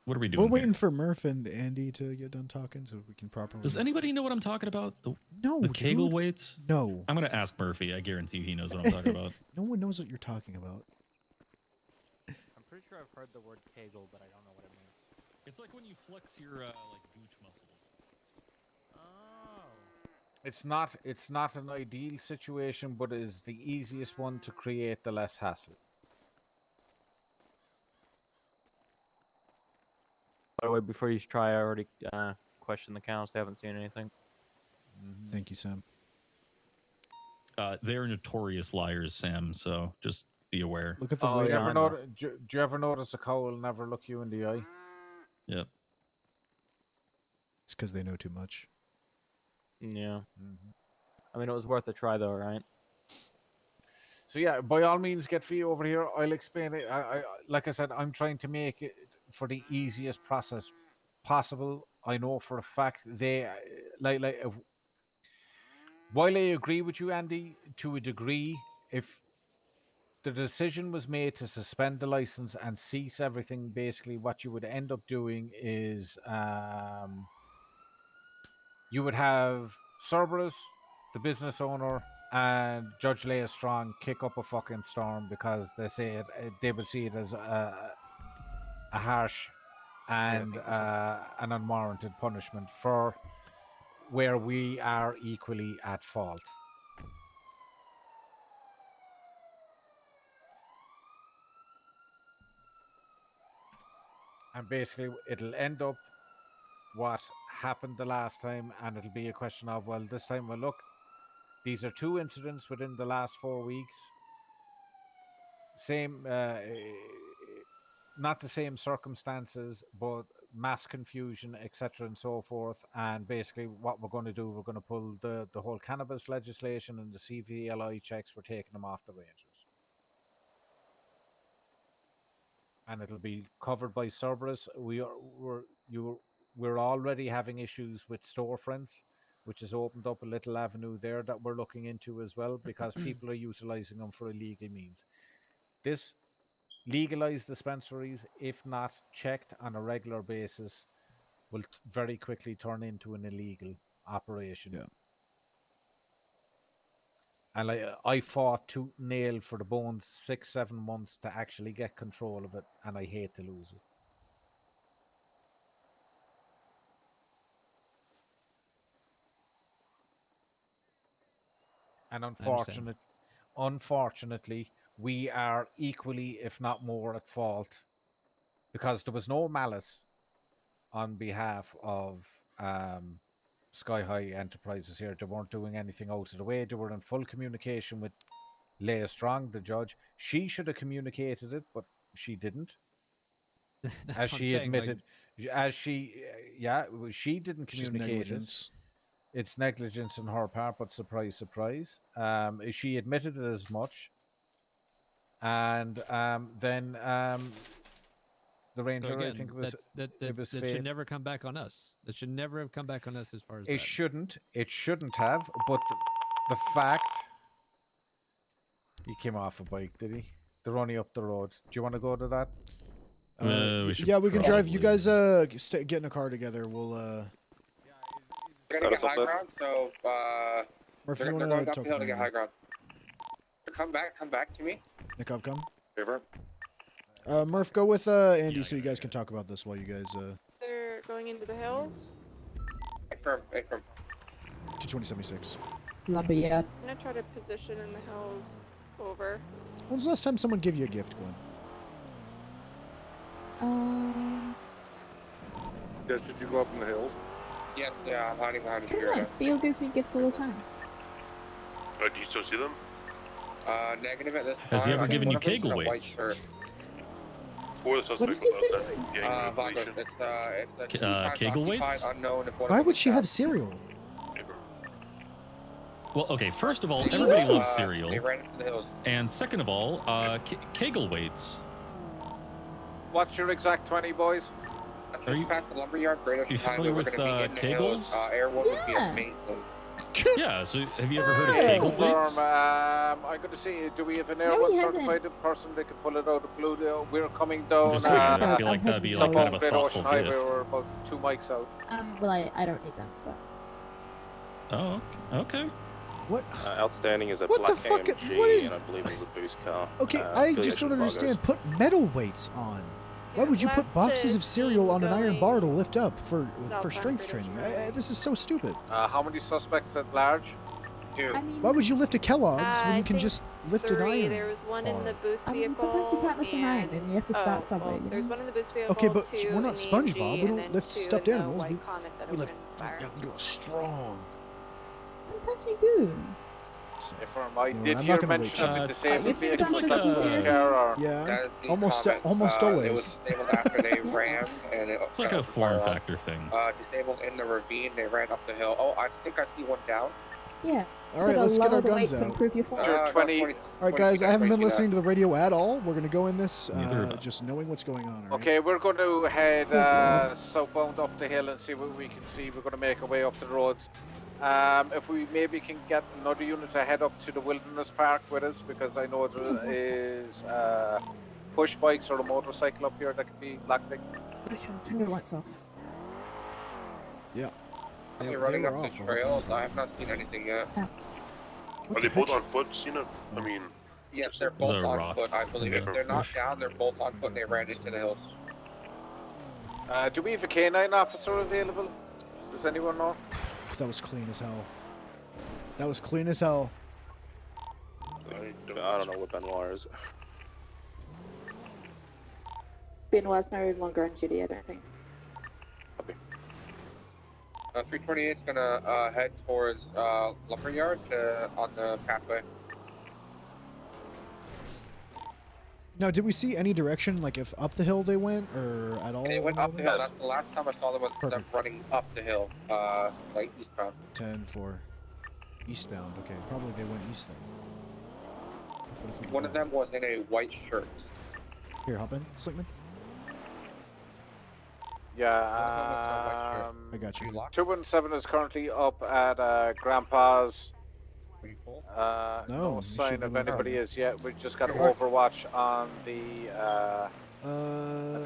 What are we doing? We're waiting for Murph and Andy to get done talking so we can properly. Does anybody know what I'm talking about? No, the Kegel dude. weights? No. I'm gonna ask Murphy. I guarantee you he knows what I'm talking about. No one knows what you're talking about. I'm pretty sure I've heard the word Kegel, but I don't know what it means. It's like when you flex your like gooch muscles. Oh. It's not an ideal situation, but it is the easiest one to create the less hassle. By the way, before you try, I already questioned the counts. They haven't seen anything. Thank you, Sam. They're notorious liars, Sam. So just be aware. Look at the Do way. you ever notice a cow will never look you in the eye? Yep. It's because they know too much. Yeah. I mean, it was worth a try, though, right? So yeah, by all means, get Fee over here. I'll explain it. Like I said, I'm trying to make it for the easiest process possible. I know for a fact they while I agree with you, Andy, to a degree, if the decision was made to suspend the license and cease everything, basically what you would end up doing is you would have Cerberus, the business owner, and Judge Leia Strong kick up a fucking storm because they would see it as a harsh and an unwarranted punishment for where we are equally at fault. And basically, it'll end up what happened the last time, and it'll be a question of, well, this time, well, look, these are 2 incidents within the last 4 weeks. Same, not the same circumstances, but mass confusion, etc., and so forth. And basically, what we're going to do, we're going to pull the whole cannabis legislation and the CVLI checks. We're taking them off the Rangers. And it'll be covered by Cerberus. We're already having issues with storefronts, which has opened up a little avenue there that we're looking into as well, because people are utilizing them for illegal means. This legalized dispensaries, if not checked on a regular basis, will very quickly turn into an illegal operation. Yeah. And I fought tooth and nail for the bones 6-7 months to actually get control of it, and I hate to lose it. And unfortunately, we are equally, if not more, at fault, because there was no malice on behalf of Sky High Enterprises here. They weren't doing anything out of the way. They were in full communication with Leia Strong, the judge. She should have communicated it, but she didn't. As she admitted, she didn't communicate it. It's negligence on her part, but surprise, surprise. She admitted it as much. And then the Ranger, So again, I think it was that should never come back on us. That should never have come back on us as far as it shouldn't. It shouldn't have. But the fact he came off a bike, did he? They're only up the road. Do you want to go to that? We can drive. You guys get in a car together. We'll We're gonna get high ground, so Murphy, they're you going wanna up talk the hill to to get me? high ground. Come back to me. Nick, I've come. River. Murph, go with Andy so you guys can talk about this while you guys. They're going into the hills. Affirm. To 2076. Love it, yeah. I'm gonna try to position in the hills. Over. When's the last time someone gave you a gift, Gwen? Yes, did you go up in the hills? Yes, yeah, I'm hiding behind a tree. Yeah, Steel gives me gifts all the time. Do you still see them? Negative at this time. Has he ever I think given you one of them's in Kegel a white weights? shirt. Or the suspect did you say? Vagos. It's a two-time Kegel weights? occupied unknown. If one of Why them would is she dead. have cereal? Well, okay. First of all, everybody loves cereal, They ran into the hills. and second of all, Kegel weights. What's your exact 20, boys? That's just past the lumberyard, Great Ocean you Highway. familiar We're with going to be in the hills. Kegels? Air one would be Yeah. amazing. Yeah. So have you ever heard of Hey, cable Firm, plates? I'm going to see, do we have an No, he Air1 hasn't. certified person that can pull it out of blue? We're coming I'm down just saying. I feel I'm like that'd be heading like kind of Southbound a Great thoughtful Ocean Highway. gift. We're about 2 mics out. Well, I don't need them, so. Oh, okay. What? Outstanding is a What the black fuck? AMG, What is- and I believe it was a boost car. Okay, I just affiliation don't of understand. Argos. Put metal weights on. Why would you put boxes of cereal on an iron bar to lift up for strength training? This is so stupid. How many suspects at large? 2. Why would you lift a Kellogg's when I you can think just lift an 3. iron There was one in the bar? boost I vehicle. mean, sometimes you can't lift an iron, and you have to start somewhere. Well, You there's know? one in the boost vehicle. Okay, but 2 we're not in the SpongeBob. AMG, We and don't then lift 2 stuffed in the animals. white Comet that We lift opened fire. strong. Sometimes you do. If I You know what, did I'm hear not gonna mention of wait. a disabled You've vehicle done with physical a therapy? car or... Yeah, That is the almost Comet. almost It always. was disabled after they ran, and It's like a form factor thing. Disabled in the ravine. They ran up the hill. Oh, I think I see one down. Yeah. All right, Gotta let's get lower our the weight guns to out. improve your form. Sure, 20. All right, guys, I haven't been listening to the radio at all. We're gonna go in this Neither have I. just knowing what's going on. All right? Okay, we're going to head southbound up the hill and see what we can see. We're going to make our way up the roads. If we maybe can get another unit to head up to the Wilderness Park with us, because I know there is push bikes or a motorcycle up here that could be blacklicked. Turn your lights off. Yeah. They're running up the trails. I have not seen anything yet. Are they both on foot, Cena? I mean... Yes, they're both there a on rock foot, I believe. If in they're the not bush? down, they're both on foot and they ran into the hills. Do we have a canine officer available? Does anyone know? That was clean as hell. That was clean as hell. I don't know what Benoit is. Benoit's no longer on duty, I don't think. 328 is gonna head towards Lumberyard on the pathway. Now, did we see any direction, like if up the hill they went, or at all? They went up the hill. That's the last time I saw them. Was them Perfect. running up the hill, like eastbound. 10-4. Eastbound. Okay, probably they went east then. What if we One of them was in a white shirt. Here, hop in, Slickman. Yeah, I got you. 217 is currently up at Grandpa's. No, No you sign shouldn't of have anybody done as yet. We've just got Alright. Overwatch on the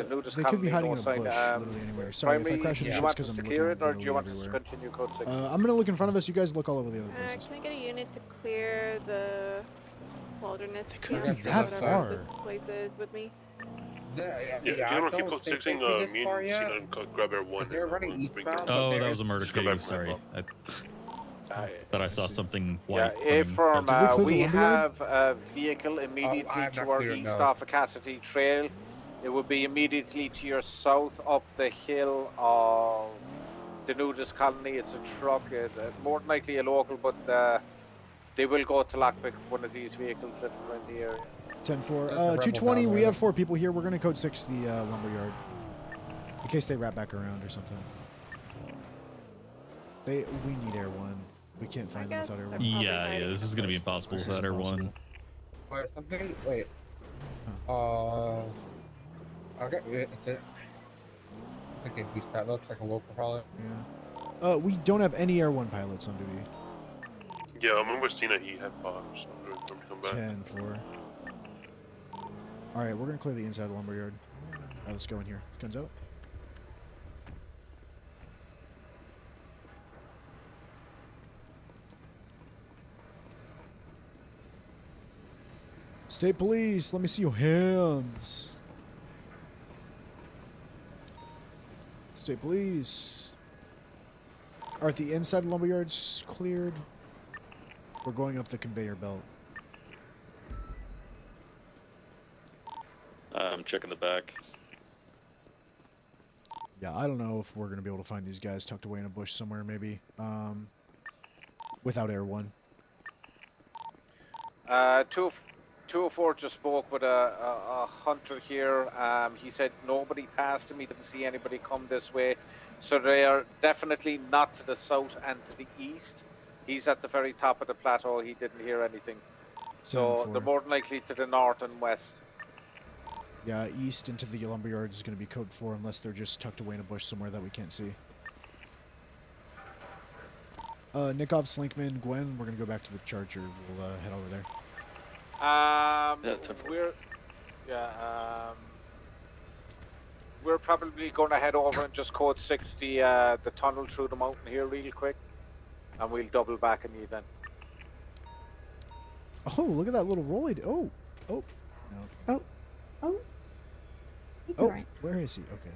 nudist They could be colony, hiding no in a sign. bush, literally anywhere. Sorry, if I Primary, crash into you ships want because us I'm to looking clear it, or do you literally want us to everywhere. continue code 6? I'm gonna look in front of us. You guys look all over the other places. Can I get a unit to clear the wilderness? They couldn't be that far. Places with me. Yeah, if you want to keep code 6ing, me and Cena can grab everyone. They're running eastbound. Oh, that was a murder case. Sorry. I thought I saw something white. Yeah, coming. from we have a vehicle immediately I have to not our cleared, east no. off of Cassidy Trail. It would be immediately to your south up the hill of the nudist colony. It's a truck, more than likely a local, but they will go to lockpick one of these vehicles that are in the area. 10-4. That's a rebel 220. down We there. have 4 people here. We're gonna code 6 the lumberyard in case they wrap back around or something. We need Air 1. We can't find them without Air 1. Yeah, this is gonna be impossible This is without Air impossible. 1. Wait, something. Wait. Okay. It's it. Okay, piece that looks like a local pilot. Yeah. We don't have any Air 1 pilots on duty. Yeah, I remember Cena, he had bombs. So I'm gonna come back. 10-4. All right, we're gonna clear the inside of the lumberyard. All right, let's go in here. Guns out. State police, let me see your hands. State police. All right, the inside of lumberyard's cleared. We're going up the conveyor belt. I'm checking the back. Yeah, I don't know if we're gonna be able to find these guys tucked away in a bush somewhere, maybe. Without Air 1. 204 just spoke with a hunter here. He said nobody passed him. He didn't see anybody come this way. So they are definitely not to the south and to the east. He's at the very top of the plateau. He didn't hear anything. So 10-4. they're more than likely to the north and west. Yeah, east into the lumberyard is going to be code 4 unless they're just tucked away in a bush somewhere that we can't see. Nikov, Slinkman, Gwen, we're gonna go back to the Charger. We'll head over there. We're probably going to head over and just code 6 the tunnel through the mountain here real quick, and we'll double back in the event. Oh, look at that little rolly. Oh, no. Oh. It's Oh, alright. where is he? Okay.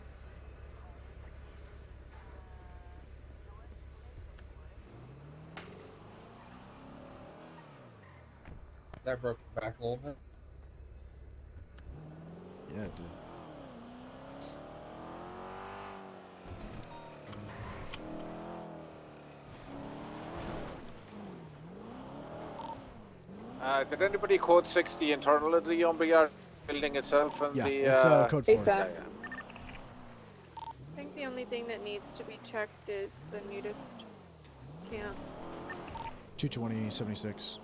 That broke your back a little bit. Yeah, it did. Did anybody code 6 the internal of the Umbrella building itself? And Yeah, the, it's code 4. Yeah. I think the only thing that needs to be checked is the nudist camp. 220-76.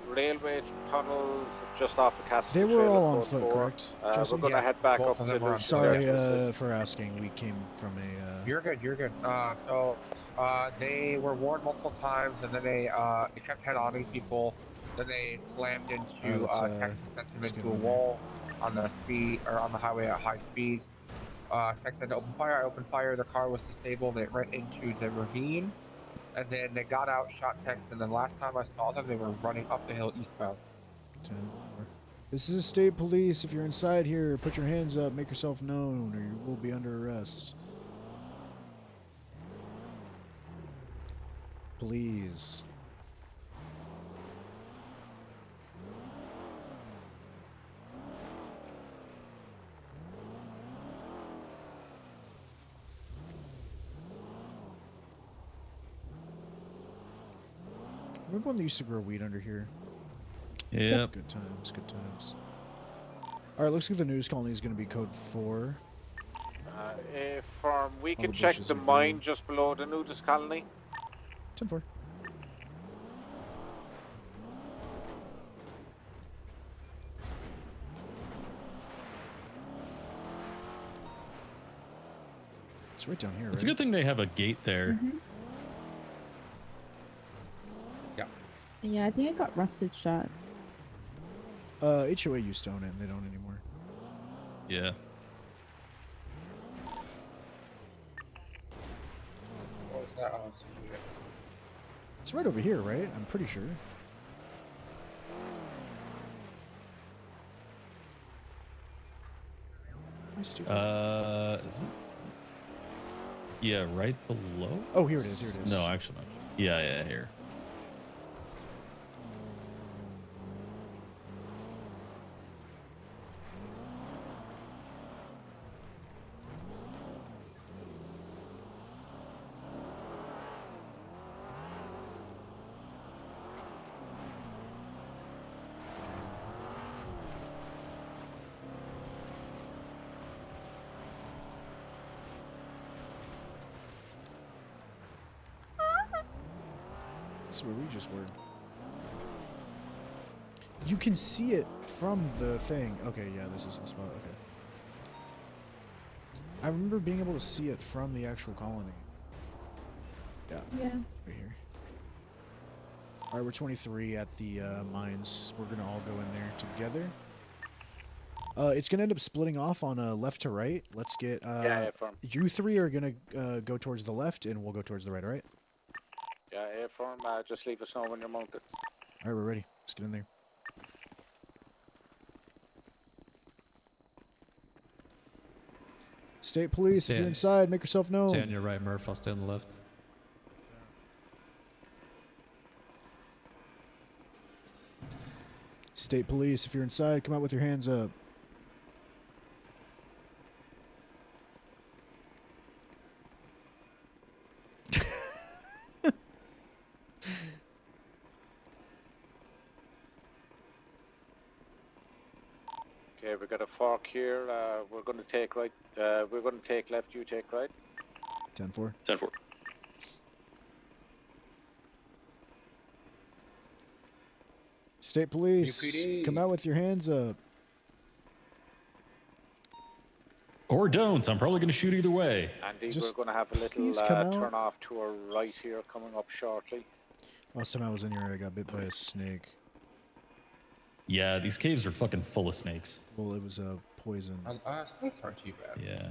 Railway tunnels just off the castle. They were Trail all of on code foot, 4. correct? We're Jesse? going to head back up to the... Sorry for asking. We came from a... You're good, you're good. They were warned multiple times, and then they kept head-onning people. Then they slammed into Texas, sent him into a wall on the on the highway at high speeds. Texas had to open fire. I opened fire. Their car was disabled. They ran into the ravine, and then they got out, shot Texas. And then last time I saw them, they were running up the hill eastbound. This is state police. If you're inside here, put your hands up, make yourself known, or you will be under arrest. Please. Remember when they used to grow weed under here? Yep. Good times, good times. Alright, looks like the news colony is going to be code 4. We can the check bushes the are mine just below the nudist colony. 10-4. It's right down here, It's right? a good thing they have a gate there. Yeah, I think I got rusted shut. HOA used to own it, and they don't anymore. Yeah. What was that? Oh, it's weird. It's right over here, right? I'm pretty sure. Is it? Yeah, right below. Oh, here it is. Here it is. No, actually, not. Yeah, here. This is where we just were. You can see it from the thing. Okay, yeah, this is the spot. Okay. I remember being able to see it from the actual colony. Yeah. Yeah. Right here. Alright, we're 23 at the mines. We're gonna all go in there together. It's gonna end up splitting off on left to right. Let's get you three are gonna go towards the left, and we'll go towards the right. All right. Yeah, A-firm, just leave us know when you're mounted. All right, we're ready. Let's get in there. State police, if you're inside, make yourself known. Stay on your right, Murph. I'll stay on the left. State police, if you're inside, come out with your hands up. Okay, we got a fork here. We're going to take right. We're going to take left. You take right. 10-4. 10-4. State police, UPD. come out with your hands up. Or don't. I'm probably going to shoot either way. Andy, Just we're going to have a little please come out. turn off to our right here coming up shortly. Last time I was in here, I got bit by a snake. Yeah, these caves are fucking full of snakes. Well, it was a poison. Snakes aren't too bad. Yeah.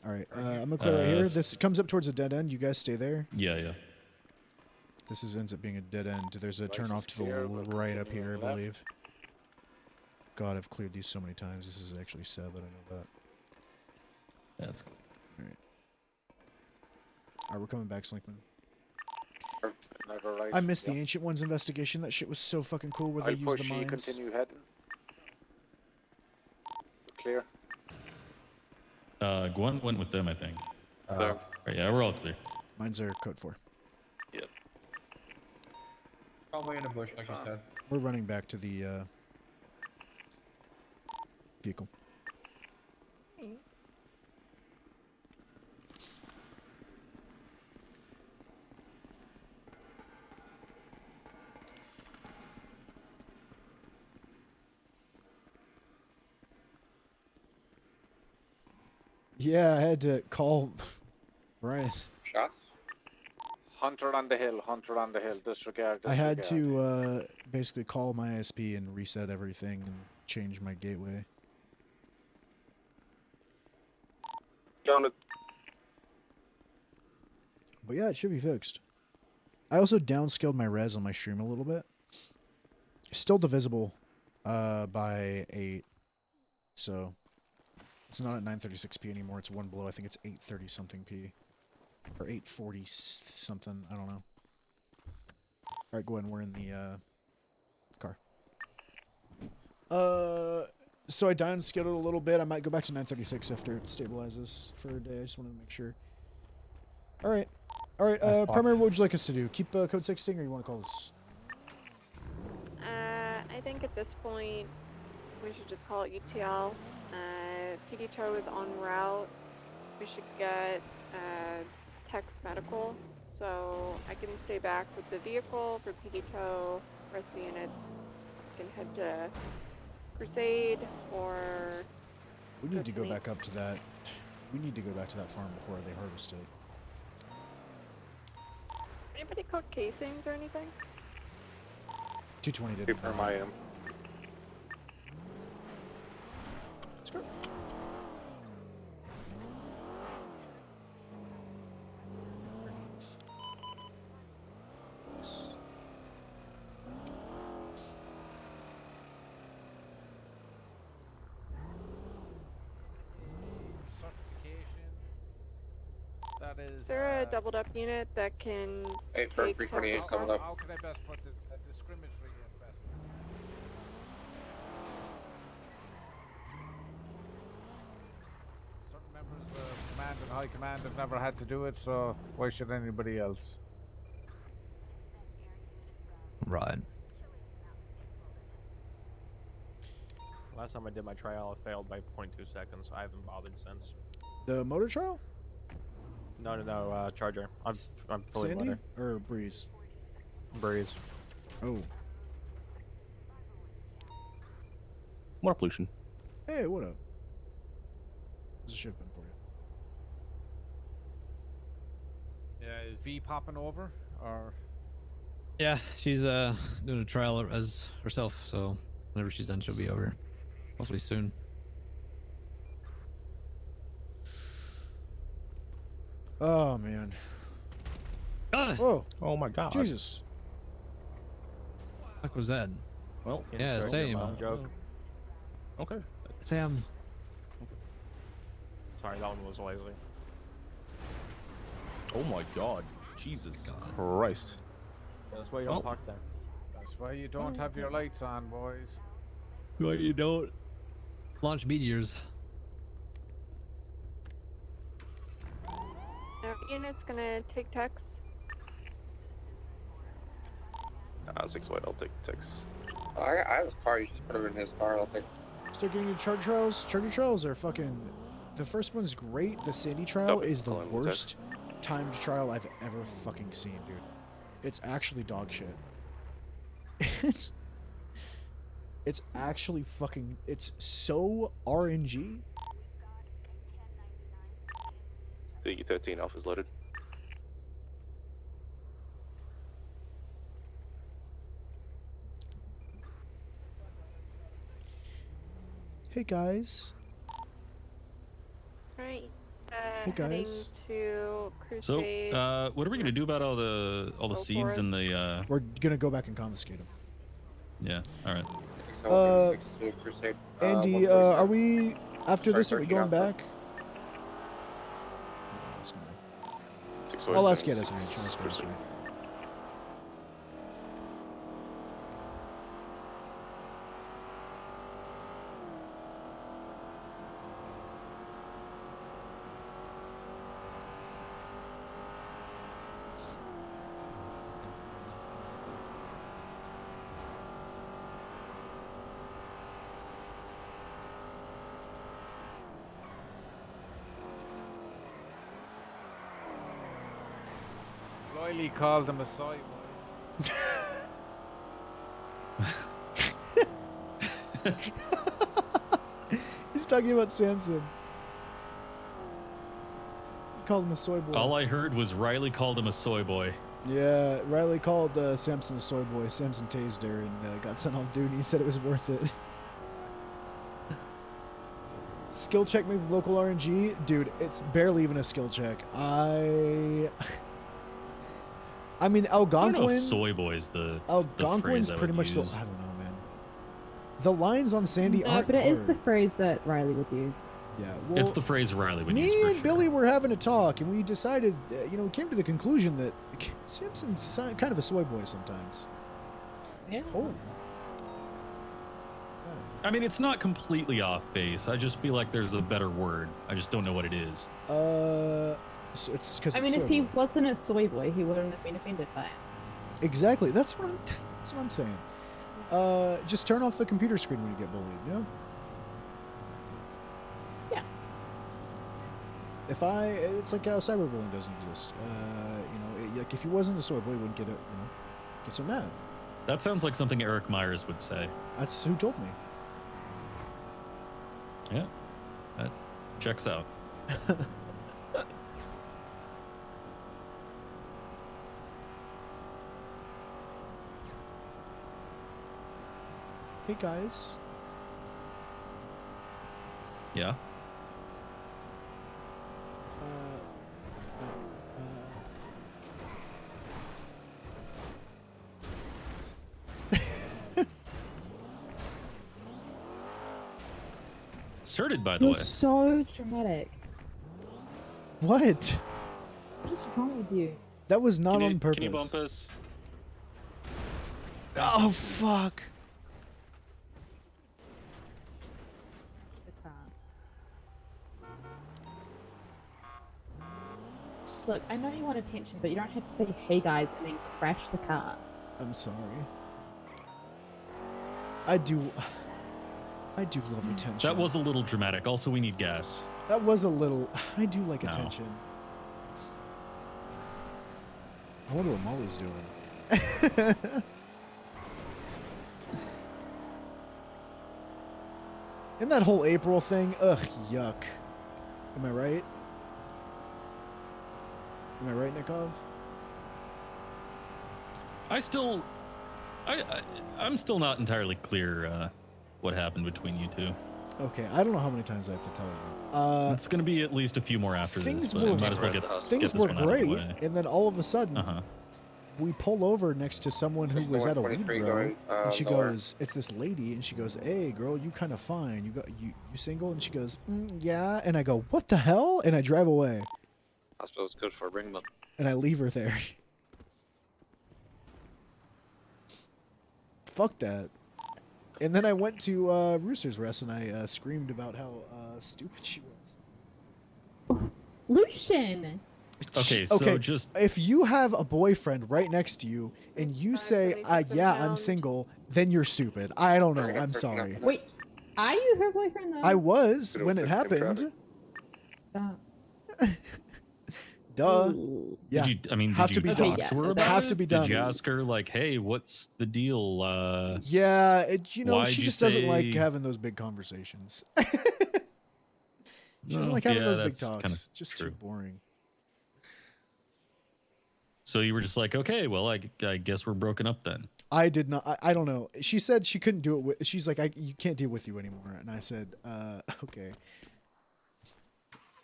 All right, I'm gonna clear right here. This comes up towards a dead end. You guys stay there. Yeah. This ends up being a dead end. There's a turn off to the right up here, I believe. God, I've cleared these so many times. This is actually sad that I know that. That's cool. Alright, we're coming back, Slinkman. Right. I missed the Ancient Ones investigation. That shit was so fucking cool where they used the mines. Continue heading. Clear. Gwen went with them, I think. Right, yeah, we're all clear. Mines are code 4. Yep. Probably in a bush, like you said. We're running back to the vehicle. Yeah, I had to call Bryce. Shots? Hunter on the hill, disregard. I had to basically call my ISP and reset everything and change my gateway. Down it. But yeah, it should be fixed. I also downscaled my res on my stream a little bit. Still divisible by 8. So it's not at 936p anymore. It's one below. I think it's 830 something p. Or 840 something. I don't know. Alright, go ahead. We're in the car. So I downscaled it a little bit. I might go back to 936 after it stabilizes for a day. I just wanted to make sure. Alright. Alright, Primary, what would you like us to do? Keep code 16 or you want to call this? I think at this point we should just call it UTL. PD tow is en route. We should get Tex Medical, so I can stay back with the vehicle for PD tow. Rest of the units can head to Crusade or. We need to go back up to that. We need to go back to that farm before they harvest it. Anybody cook casings or anything? 220 did. Keep from I am. Let's go. Yes. That is there a doubled up unit that can Hey, for take 328 coming up. How could I best put this? A discriminatory investment. Certain members of command and high command have never had to do it, so why should anybody else? Right. Last time I did my trial, I failed by 0.2 seconds. I haven't bothered since. The motor trial? No, Charger. I'm fully Sandy motor. or Breeze? Breeze. Oh. More pollution. Hey, what up? There's a shipment for you. Yeah, is V popping over or? Yeah, she's doing a trial as herself, so whenever she's done, she'll be over. Hopefully soon. Oh man. Oh. Oh my God. Jesus. What was that? Well, yeah, same. Joke. Okay. Sam. Sorry, that one was lazy. Oh my God. Jesus Christ. Yeah, that's why you don't park there. That's why you don't have your lights on, boys. Why you don't launch meteors? Unit's gonna take Tex. 6 white, I'll take Tex. I have his car. You just put him in his car. I'll take. Start getting your charger trials. Charger trials are fucking. The first one's great. The Sandy trial is the worst timed trial I've ever fucking seen, dude. It's actually dog shit. It's actually fucking. It's so RNG. The 13 Alpha's loaded. Hey guys. Alright. Hey, guys. Heading to So, Crusade. what are we gonna do about all the seeds and the? We're gonna go back and confiscate them. Yeah. All right. Andy, are we after this? Are we going back? I'll ask you this. Loyally called him a soy boy. He's talking about Samson. He called him a soy boy. All I heard was Riley called him a soy boy. Yeah, Riley called Samson a soy boy. Samson tased her and got sent off duty. He said it was worth it. Skill check me with local RNG? Dude, it's barely even a skill check. I mean, Algonquin... soy boy's the Algonquin's pretty much the... I don't know, man. The lines on Sandy aren't but it is hard. the phrase that Riley would use. Yeah, well, It's the phrase Riley would use. me and Billy were having a talk, and we decided, we came to the conclusion that Samson's kind of a soy boy sometimes. Yeah. Oh. I mean, it's not completely off base. I just feel like there's a better word. I just don't know what it is. So it's because I mean, if he wasn't a soy boy, he wouldn't have been offended by it. Exactly. That's what I'm saying. Just turn off the computer screen when you get bullied, you know? Yeah. It's like how cyberbullying doesn't exist. Like if he wasn't a soy boy, he wouldn't get so mad. That sounds like something Eric Myers would say. That's who told me. Yeah, that checks out. Hey guys. Yeah. Sorted, by the You're way. so dramatic. What? What is wrong with you? That was not on purpose. Can you bump us? Oh fuck. Look, I know you want attention, but you don't have to say, hey guys, and then crash the car. I'm sorry. I do love attention. That was a little dramatic. Also, we need gas. That was a little... I do like attention. I wonder what Molly's doing. And that whole April thing, ugh, yuck. Am I right? Am I right, Nikov? I'm still not entirely clear what happened between you two. Okay, I don't know how many times I have to tell you. It's going to be at least a few more after this, but I might as well get things this were one out of the great, way. and then all of a sudden, we pull over next to someone who was at a weed grow, and she goes, "It's this lady," and she goes, "Hey, girl, you kind of fine. You single?" And she goes, "Yeah." And I go, "What the hell?" And I drive away, I suppose it's good for a ring, but and I leave her there. Fuck that. And then I went to Rooster's Rest, and I screamed about how stupid she was. Lucian! Okay, so just... If you have a boyfriend right next to you, and you say, yeah, I'm single, then you're stupid. I don't know. I'm sorry. Wait, are you her boyfriend, though? I was when it happened. Duh. Yeah. Did you have to be talk done. to her about Have it? to be done. Did you ask her, like, hey, what's the deal? Yeah, she why'd just you doesn't like say- having those big conversations. She doesn't like having those big talks. Just too boring. So you were just like, okay, well, I guess we're broken up then. I did not. I don't know. She said she couldn't do it with. She's like, you can't deal with you anymore. And I said, okay.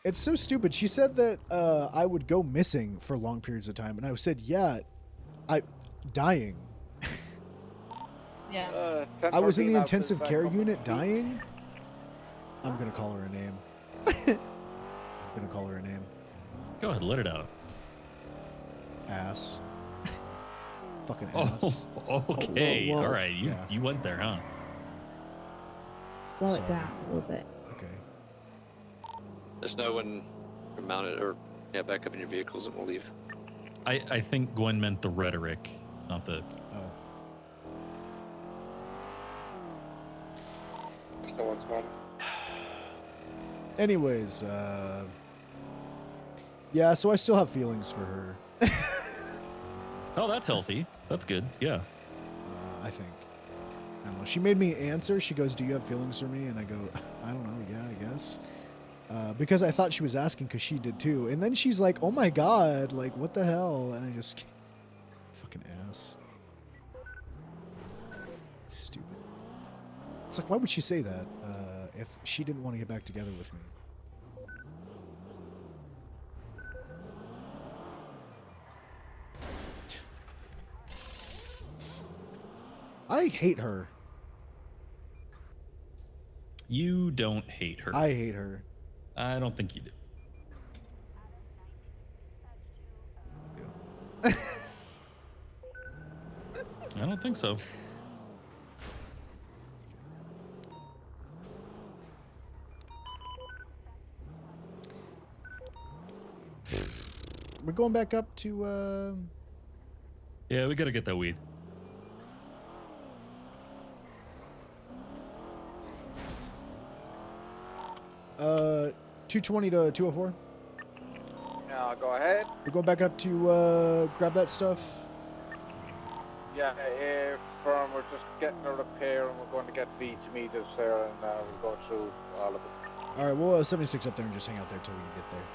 It's so stupid. She said that I would go missing for long periods of time, and I said, yeah, dying. Yeah. I was in the intensive care unit dying. I'm gonna call her a name. I'm gonna call her a name. Go ahead, let it out. Ass. Fucking ass. Oh, okay. Whoa, whoa, whoa. All right. Yeah. You went there, huh? Slow it down a little bit. Okay. Just know when you're mounted or back up in your vehicles and we'll leave. I think Gwen meant the rhetoric, not the. Oh. No one's gone. Anyways, yeah, so I still have feelings for her. Oh, that's healthy. That's good. Yeah. I think. I don't know. She made me answer. She goes, "Do you have feelings for me?" And I go, "I don't know. Yeah, I guess." Because I thought she was asking because she did too. And then she's like, "Oh my god, like what the hell?" And I just, fucking ass. Stupid. It's like, why would she say that if she didn't want to get back together with me? I hate her. You don't hate her. I hate her. I don't think you do. I don't think so. We're going back up to, Yeah, we gotta get that weed. uh, 220 to 204. Yeah, go ahead. We're going back up to, grab that stuff. Yeah, if we're just getting a repair and we're going to get V to meet us there and we'll go through all of it. Alright, we'll 76 up there and just hang out there till we get there.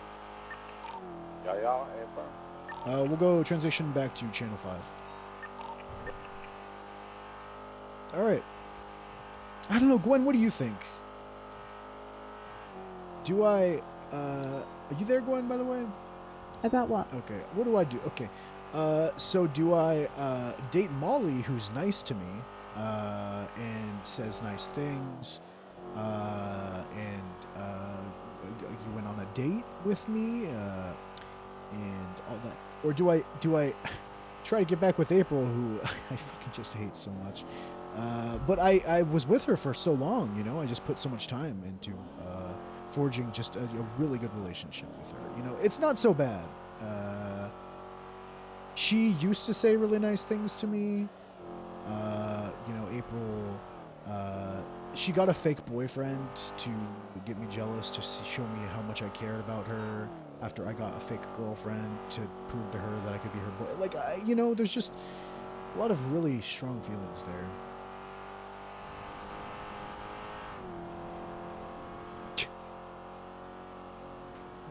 Yeah, We'll go transition back to channel 5. Alright. I don't know, Gwen, what do you think? Do I, are you there, Gwen, by the way? About what? Okay, what do I do? Okay, so do I, date Molly, who's nice to me, and says nice things, and, you went on a date with me, and all that? Or do I try to get back with April, who I fucking just hate so much? But I was with her for so long, you know, I just put so much time into, forging just a really good relationship with her. You know, it's not so bad. She used to say really nice things to me. You know, April, she got a fake boyfriend to get me jealous, to show me how much I cared about her, after I got a fake girlfriend to prove to her that I could be her boy. Like, you know, there's just a lot of really strong feelings there.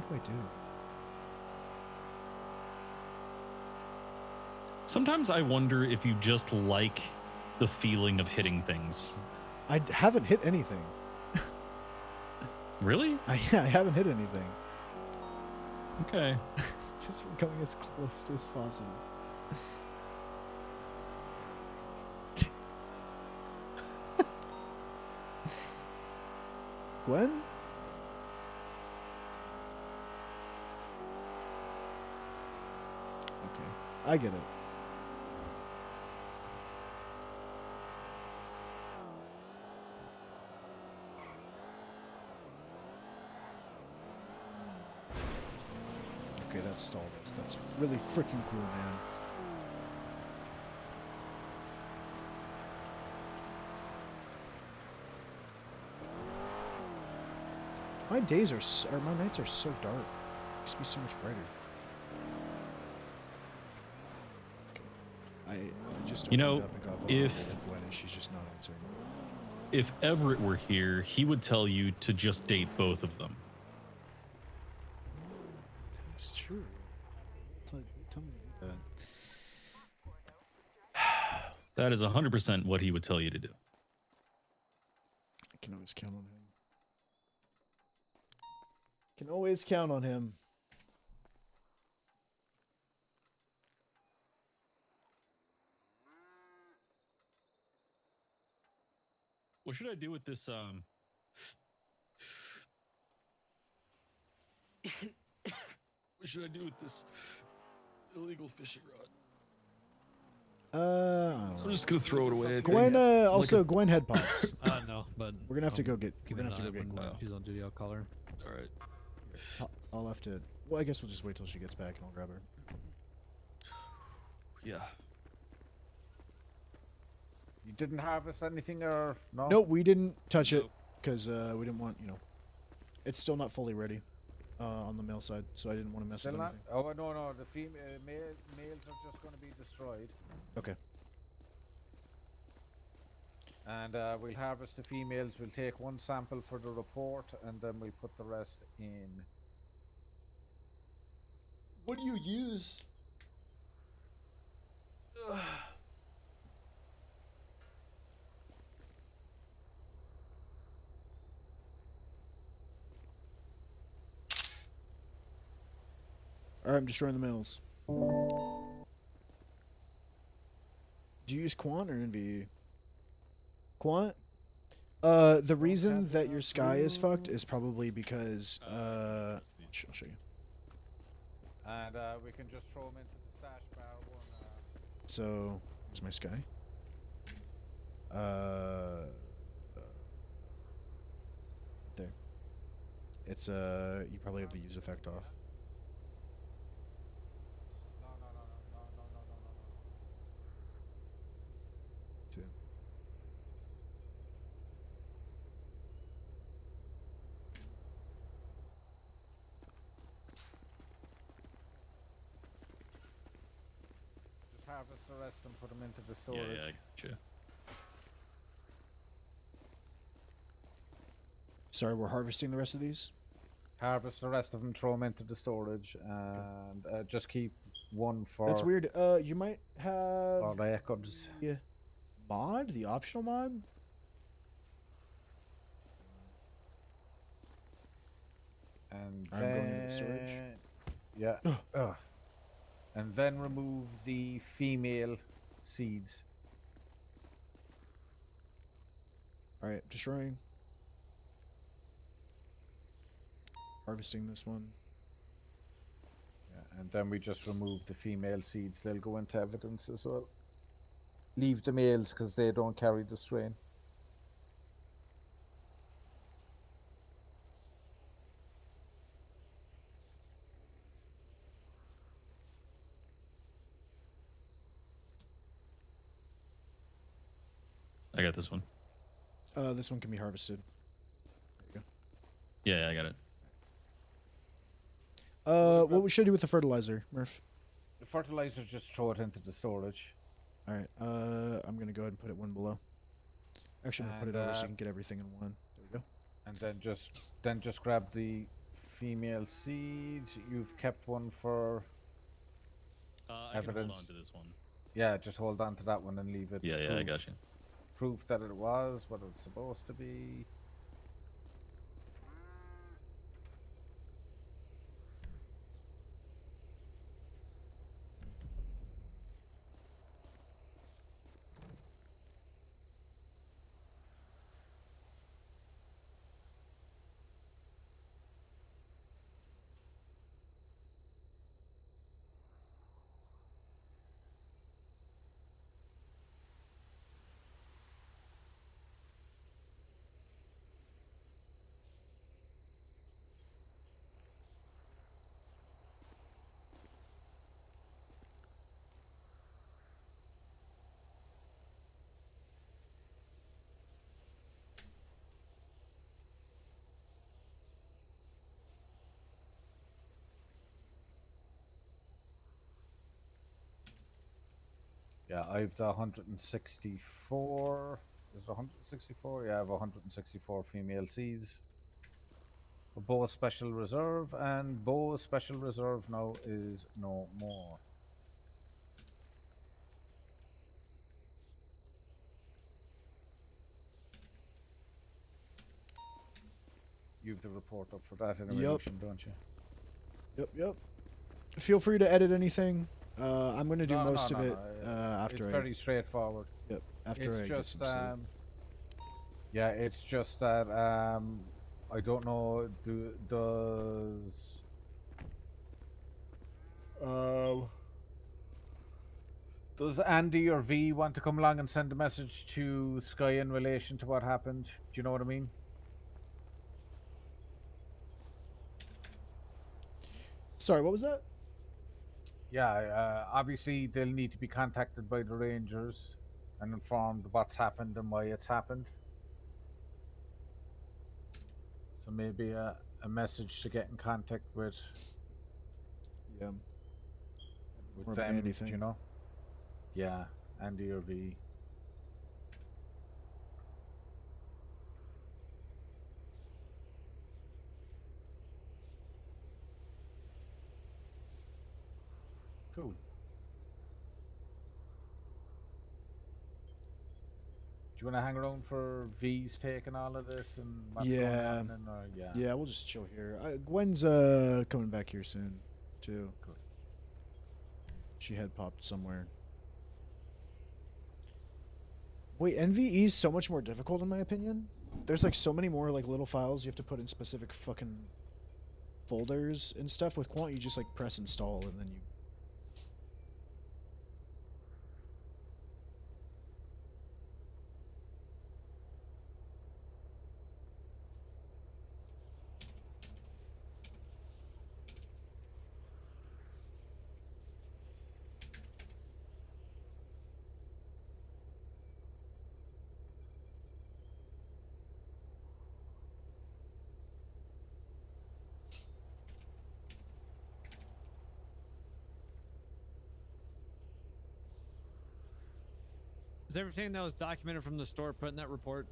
What do I do? Sometimes I wonder if you just like the feeling of hitting things. I haven't hit anything. Really? Yeah, I haven't hit anything. Okay. Just going as close to as possible. Gwen? Okay, I get it. Okay, that stalled us. That's really freaking cool, man. My days are, or my nights are so dark. It used to be so much brighter. Okay. I just You know, opened up and got the if Gwen, and she's just not answering. if Everett were here, he would tell you to just date both of them. That's true. Tell me That is 100% what he would tell you to do. I can always count on him. Can always count on him. What should I do with this? What should I do with this illegal fishing rod? I'm just gonna throw it away. I think. Gwen, also Gwen head pops. No, but we're gonna have to go get. We're keep gonna an have to eye go get when, Gwen. she's on duty. I'll call her. All right. I'll have to. Well, I guess we'll just wait till she gets back and I'll grab her. Yeah. You didn't harvest anything or no? Nope, we didn't touch it because we didn't want, you know, it's still not fully ready on the male side, so I didn't want to mess Still with not? anything. Oh no, the males are just going to be destroyed. Okay. And we'll harvest the females. We'll take one sample for the report, and then we'll put the rest in. What do you use? Alright, I'm destroying the males. Do you use Quant or NVE? Quant? The reason that your sky is fucked is probably because, I'll show you. And we can just throw them into the stash bar one. So, here's my sky. There. It's, you probably have the use effect off. Two. Just harvest the rest and put them into the storage. Yeah, I gotcha. Sorry, we're harvesting the rest of these? Harvest the rest of them, throw them into the storage, and just keep one for. That's weird. You might have for records. the mod, the optional mod. And I'm going into the storage. Yeah. And then remove the female seeds. All right, destroying. Harvesting this one. Yeah, and then we just remove the female seeds. They'll go into evidence as well. Leave the males because they don't carry the strain. I got this one. This one can be harvested. There you go. Yeah, I got it. What should I do with the fertilizer, Murph? The fertilizer, just throw it into the storage. All right. I'm gonna go ahead and put it one below. Actually, I'm gonna put it over so you can get everything in one. There we go. And then just grab the female seeds. You've kept one for I can hold on to this one. Yeah, just hold on to that one and leave it. Yeah, I got you. Proof that it was what it's supposed to be. Yeah, I've the 164. Is it 164? Yeah, I have 164 female Cs. Bow Special Reserve, and Bow Special Reserve now is no more. You've the report up for that anyway, Yep. Lucian, don't you? Yep. Feel free to edit anything. I'm gonna do No, most no, of no, it no. after It's I. very straightforward. Yep. After I get some sleep. Yeah, it's just that I don't know. Does Andy or V want to come along and send a message to Sky in relation to what happened? Do you know what I mean? Sorry, what was that? Yeah, obviously they'll need to be contacted by the Rangers and informed what's happened and why it's happened. So maybe a message to get in contact with. Yeah. With More of an them, Andy thing. you know? Yeah, Andy or V. Cool. Do you want to hang around for V's taking all of this and what's going on? Yeah, we'll just chill here. Gwen's coming back here soon, too. Cool. She had popped somewhere. Wait, NVE is so much more difficult in my opinion. There's like so many more like little files you have to put in specific fucking folders and stuff. With Quant, you just like press install and then you. Is everything that was documented from the store put in that report?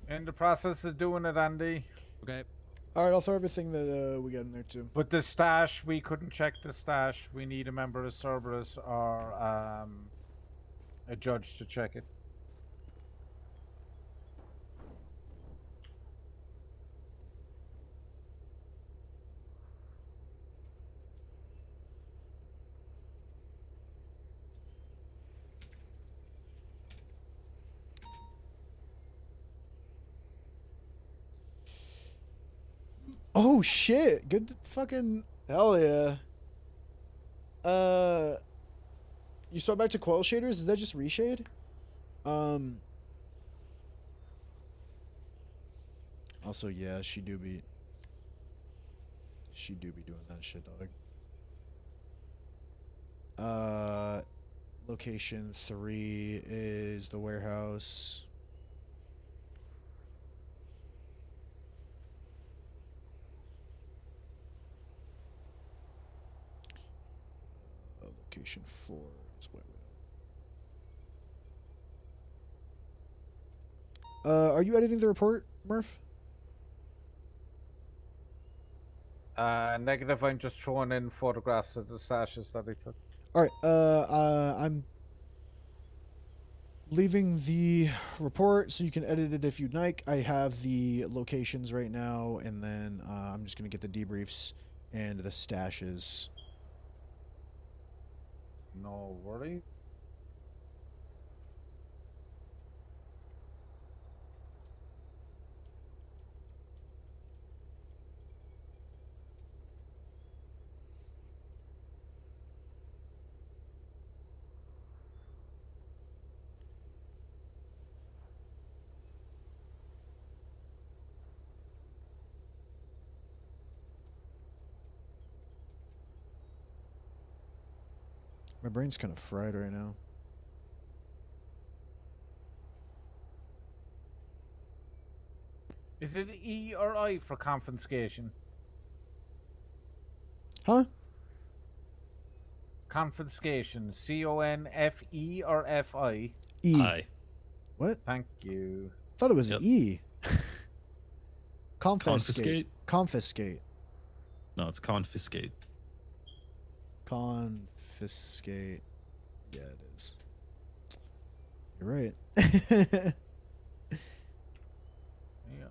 In the process of doing it, Andy. Okay. All right, I'll throw everything that we got in there too. But the stash, we couldn't check the stash. We need a member of Cerberus or a judge to check it. Oh shit! Good fucking hell yeah. You saw back to coil shaders? Is that just reshade? Also, yeah, she do be doing that shit, dog. Location 3 is the warehouse. Location 4 is White Widow. Are you editing the report, Murph? Negative. I'm just throwing in photographs of the stashes that I took. All right. I'm leaving the report so you can edit it if you'd like. I have the locations right now, and then I'm just gonna get the debriefs and the stashes. No worry. My brain's kind of fried right now. Is it E or I for confiscation? Huh? Confiscation. CONFE or FI? E. Aye. What? Thank you. Thought it was Yep. E. Confiscate? Confiscate. No, it's confiscate. Confiscate. Yeah, it is. You're right. Yeah.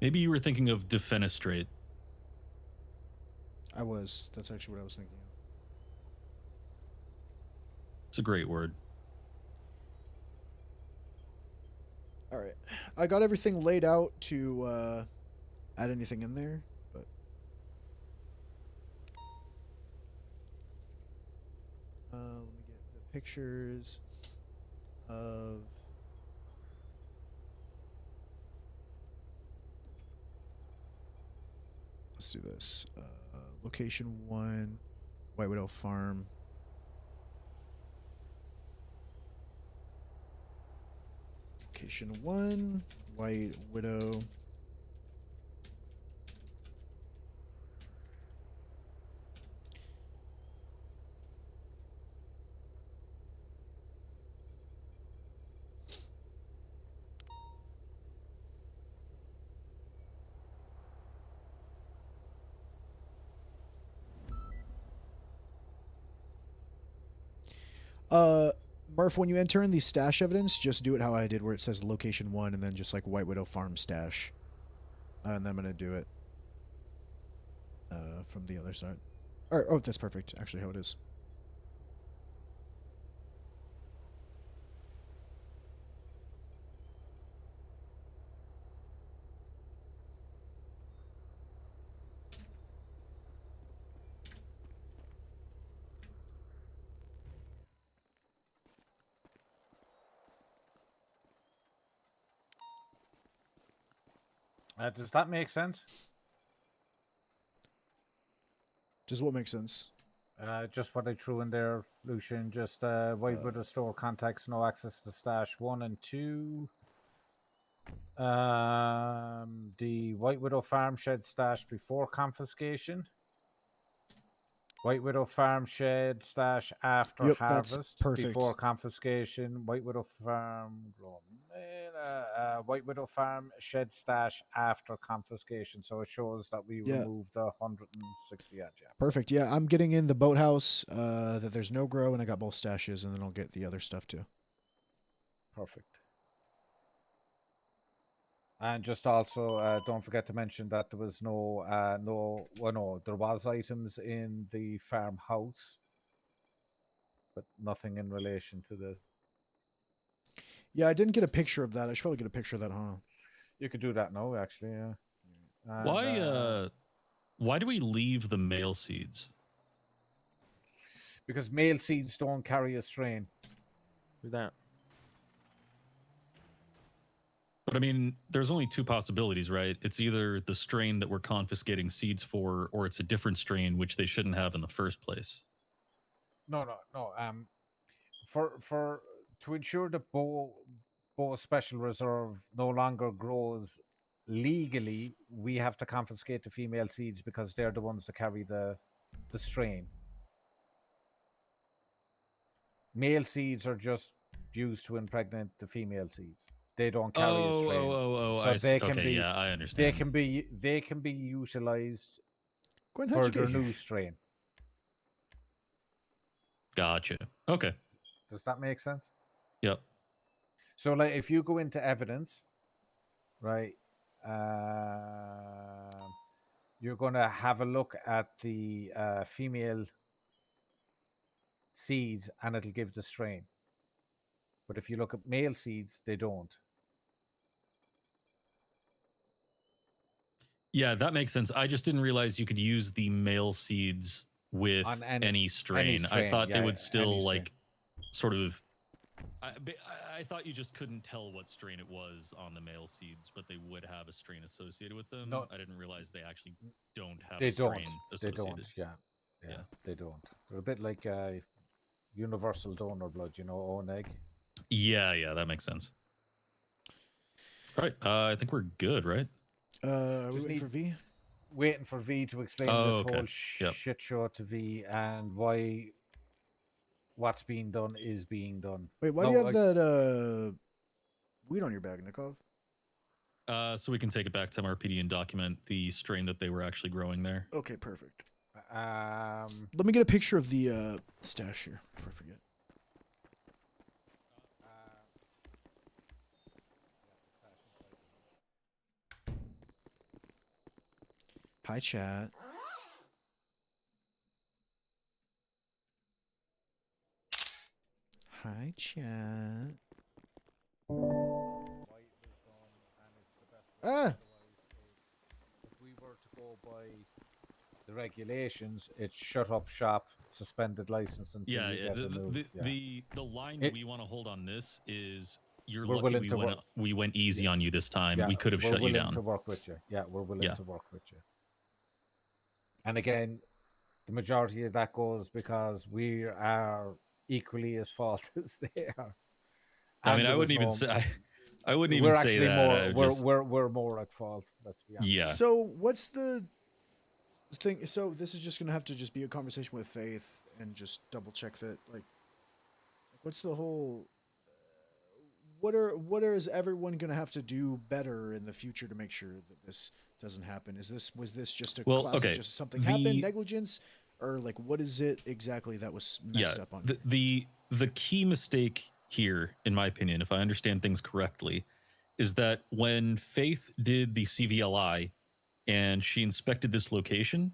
Maybe you were thinking of defenestrate. I was. That's actually what I was thinking of. It's a great word. All right. I got everything laid out to add anything in there, but let me get the pictures of let's do this. Location 1, White Widow Farm. Location 1, White Widow. Murph, when you enter in the stash evidence, just do it how I did, where it says location 1 and then just like White Widow Farm stash. And then I'm gonna do it from the other side. Oh, that's perfect. Actually, how it is. Does that make sense? Does what make sense? Just what I threw in there, Lucian. Just White Widow store contacts, no access to stash 1 and 2. The White Widow farm shed stash before confiscation. White Widow farm shed stash after Yep, harvest. that's perfect. Before confiscation. White Widow farm. White Widow farm shed stash after confiscation. So it shows that we removed the 160 odd. Yeah. Perfect. Yeah, I'm getting in the boathouse. That there's no grow, and I got both stashes, and then I'll get the other stuff too. Perfect. And just also, don't forget to mention that there was no, there was items in the farmhouse, but nothing in relation to the. Yeah, I didn't get a picture of that. I should probably get a picture of that, huh? You could do that now, actually. Yeah. And, Why do we leave the male seeds? Because male seeds don't carry a strain. Do that. But I mean, there's only two possibilities, right? It's either the strain that we're confiscating seeds for, or it's a different strain which they shouldn't have in the first place. No. To ensure that Bow Special Reserve no longer grows legally, we have to confiscate the female seeds because they're the ones that carry the strain. Male seeds are just used to impregnate the female seeds. They don't carry a strain. So they can be. Yeah, I understand. They can be utilized Gwen, for how'd you their get here? new strain. Gotcha. Okay. Does that make sense? Yep. So, like, if you go into evidence, right, you're going to have a look at the female seeds, and it'll give the strain. But if you look at male seeds, they don't. Yeah, that makes sense. I just didn't realize you could use the male seeds with any strain. I thought they would still like sort of. I thought you just couldn't tell what strain it was on the male seeds, but they would have a strain associated with them. No, I didn't realize they actually don't have they a strain don't. associated. They don't. Yeah, they don't. They're a bit like universal donor blood, you know, O and egg. Yeah, that makes sense. All right, I think we're good, right? Are we waiting for V? Waiting for V to explain this whole shit show to V and why what's being done is being done. Wait, why do you have that weed on your bag, Nikov? So we can take it back to MRPD and document the strain that they were actually growing there. Okay, perfect. Let me get a picture of the stash here before I forget. Hi, chat. Hi, chat. Ah! If we were to go by the regulations, it's shut up shop, suspended license until Yeah, you yeah. get a new. The line It- we want to hold on this is you're We're lucky willing to work. we went easy on you this time. Yeah, We could have we're shut you willing down. to work with you. Yeah, we're willing Yeah. to work with you. And again, the majority of that goes because we are equally as fault as they are. I mean, And I there was wouldn't even no- say I wouldn't even We're say actually that. more. We're, Just, we're more at fault. Let's be honest. yeah. So what's the thing? So this is just gonna have to just be a conversation with Faith and just double check that. Like, what's the whole? What is everyone gonna have to do better in the future to make sure that this doesn't happen? Was this just a Well, classic, okay, just something happened, negligence, or like what is it exactly that was messed up on? The key mistake here, in my opinion, if I understand things correctly, is that when Faith did the CVLI and she inspected this location,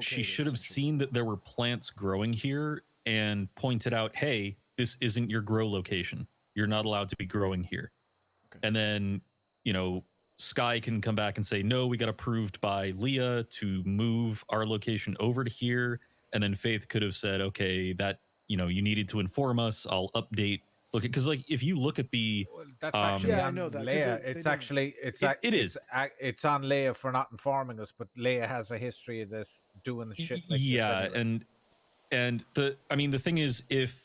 she should have seen that there were plants growing here and pointed out, hey, this isn't your grow location. You're not allowed to be growing here. And then, you know, Sky can come back and say, no, we got approved by Leah to move our location over to here. And then Faith could have said, okay, that, you know, you needed to inform us. I'll update. Look, because like if you look at the That's actually Yeah, I on know that, 'cause Leia. they It's didn't- actually it's on Leia for not informing us, but Leia has a history of this doing shit like this anyway. and the thing is, if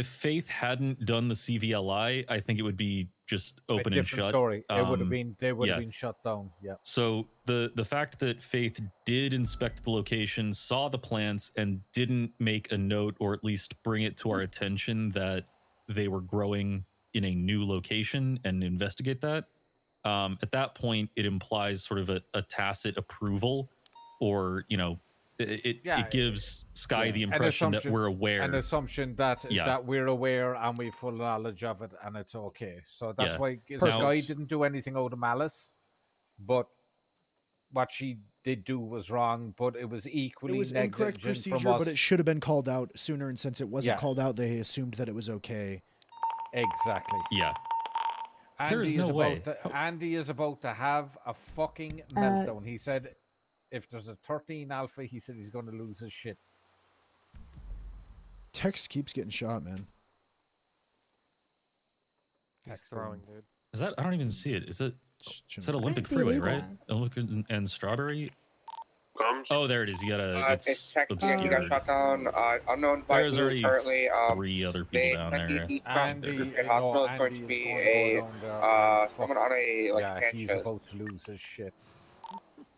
Faith hadn't done the CVLI, I think it would be just open a and different shut. story. It would have been they would yeah. have been shut down. Yeah. So the fact that Faith did inspect the location, saw the plants, and didn't make a note or at least bring it to our attention that they were growing in a new location and investigate that, at that point it implies sort of a tacit approval, or you know, it gives Sky the impression that we're aware. An assumption that that we're aware and we full knowledge of it and it's okay. So that's Yeah. why Now- Sky didn't do anything out of malice, but what she did do was wrong. But it was equally It was incorrect negligent from procedure, us. but it should have been called out sooner. And since it wasn't Yeah. called out, they assumed that it was okay. Exactly. Yeah. Andy is about to have a fucking meltdown. He said if there's a 13 alpha, he said he's going to lose his shit. Tex keeps getting shot, man. He's throwing, dude. Is that? I don't even see it. Is it? It's at I Olympic didn't see it Freeway, either. right? Olympic and Strawberry. Oh, there it is. You gotta. It's Texas. He got obscured. shot down. Unknown by There's who already currently. 3 other people They down sent there. the eastbound Pacific Hospital. It's going to be a someone on a like Sanchez. He's about to lose his shit.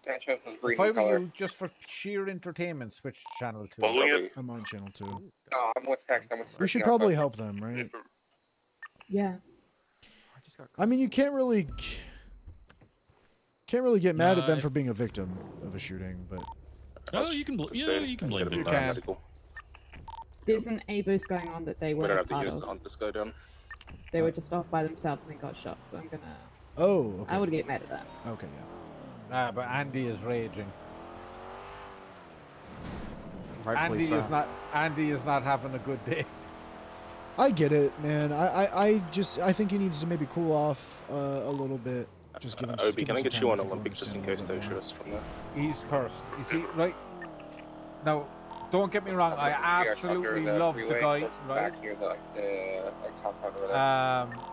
Sanchez was If green I in were color. you, just for sheer entertainment, switch to channel 2. I'm on channel 2. No, I'm with Tex. I'm with. We should probably help them, right? Yeah. I mean, you can't really get mad at them if- for being a victim of a shooting, but Oh, you can. You can blame Get them. a There's an A boost going on that they We weren't don't a have to part use the of. hunt to go down. They were just off by themselves and they got shot. So I'm gonna. Oh, okay. I would get mad at that. Okay, yeah. But Andy is raging. Rightfully so. Andy is not having a good day. I get it, man. I think he needs to maybe cool off a little bit. Just give him. Obi, give can him I some get time you to on think he'll Olympic just in understand case a they little bit shoot more. us from there? He's cursed. You see, right now, don't get me wrong. I absolutely love the guy, right? Back near the like compound or whatever.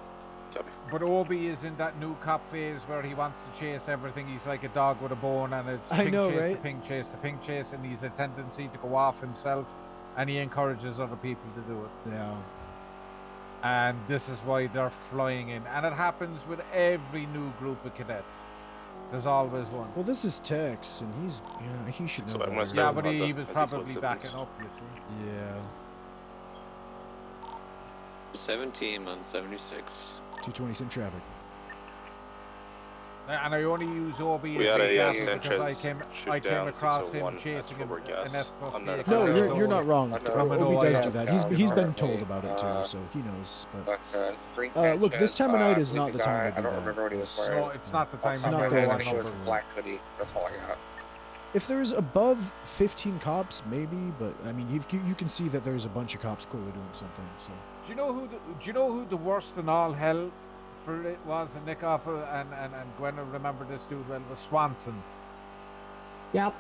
But Obi is in that new cop phase where he wants to chase everything. He's like a dog with a bone, and it's I ping know, chase right? to ping chase to ping chase, and he's a tendency to go off himself, and he encourages other people to do it. Yeah. And this is why they're flying in, and it happens with every new group of cadets. There's always one. Well, this is Tex, and he should know. So I'm better. gonna say Yeah, but Hunter he was as he probably closes backing this. up, you see. Yeah. 17 on 76. 220 sim traffic. And I only use OB We as had an a example because I Sanchez came across him 601 chasing for an gas. S-Plus I'm not vehicle. No, a- you're not wrong. From an Obi does OIS do that. scout, He's you been know? told about it too, so he knows. But Green look, this Sanchez, time of night I is believe not the guy, time to I do don't that. remember what he was It's- wearing. No, it's not the time It's to not do the that. one I think it was for it. black hoodie. That's all I got. If there's above 15 cops, maybe, but I mean, you can see that there's a bunch of cops clearly doing something. So. Do you know who the worst in all hell for it was? And Nick Offa and Gwen will remember this dude well. Was Swanson. Yep.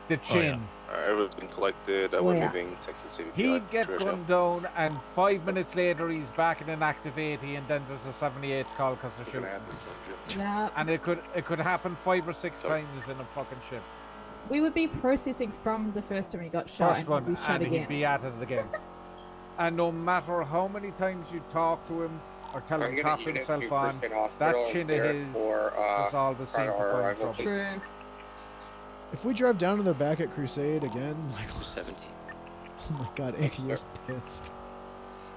The chin. Everything collected. Oh, We're yeah. leaving Texas City. He'd get gunned down, and 5 minutes later he's back in an active 80, and then there's a 78 call because of shooting. Yeah. And it could happen 5 or 6 times in a fucking shift. We would be processing from the first time he got shot, First and one, he'd be shot and again. he'd be at it again. And no matter how many times you talk to him or tell him to top himself on, that chin of his does all the same to find trouble. True. If we drive down to the back at Crusade again, like 17. oh my god, Andy is pissed.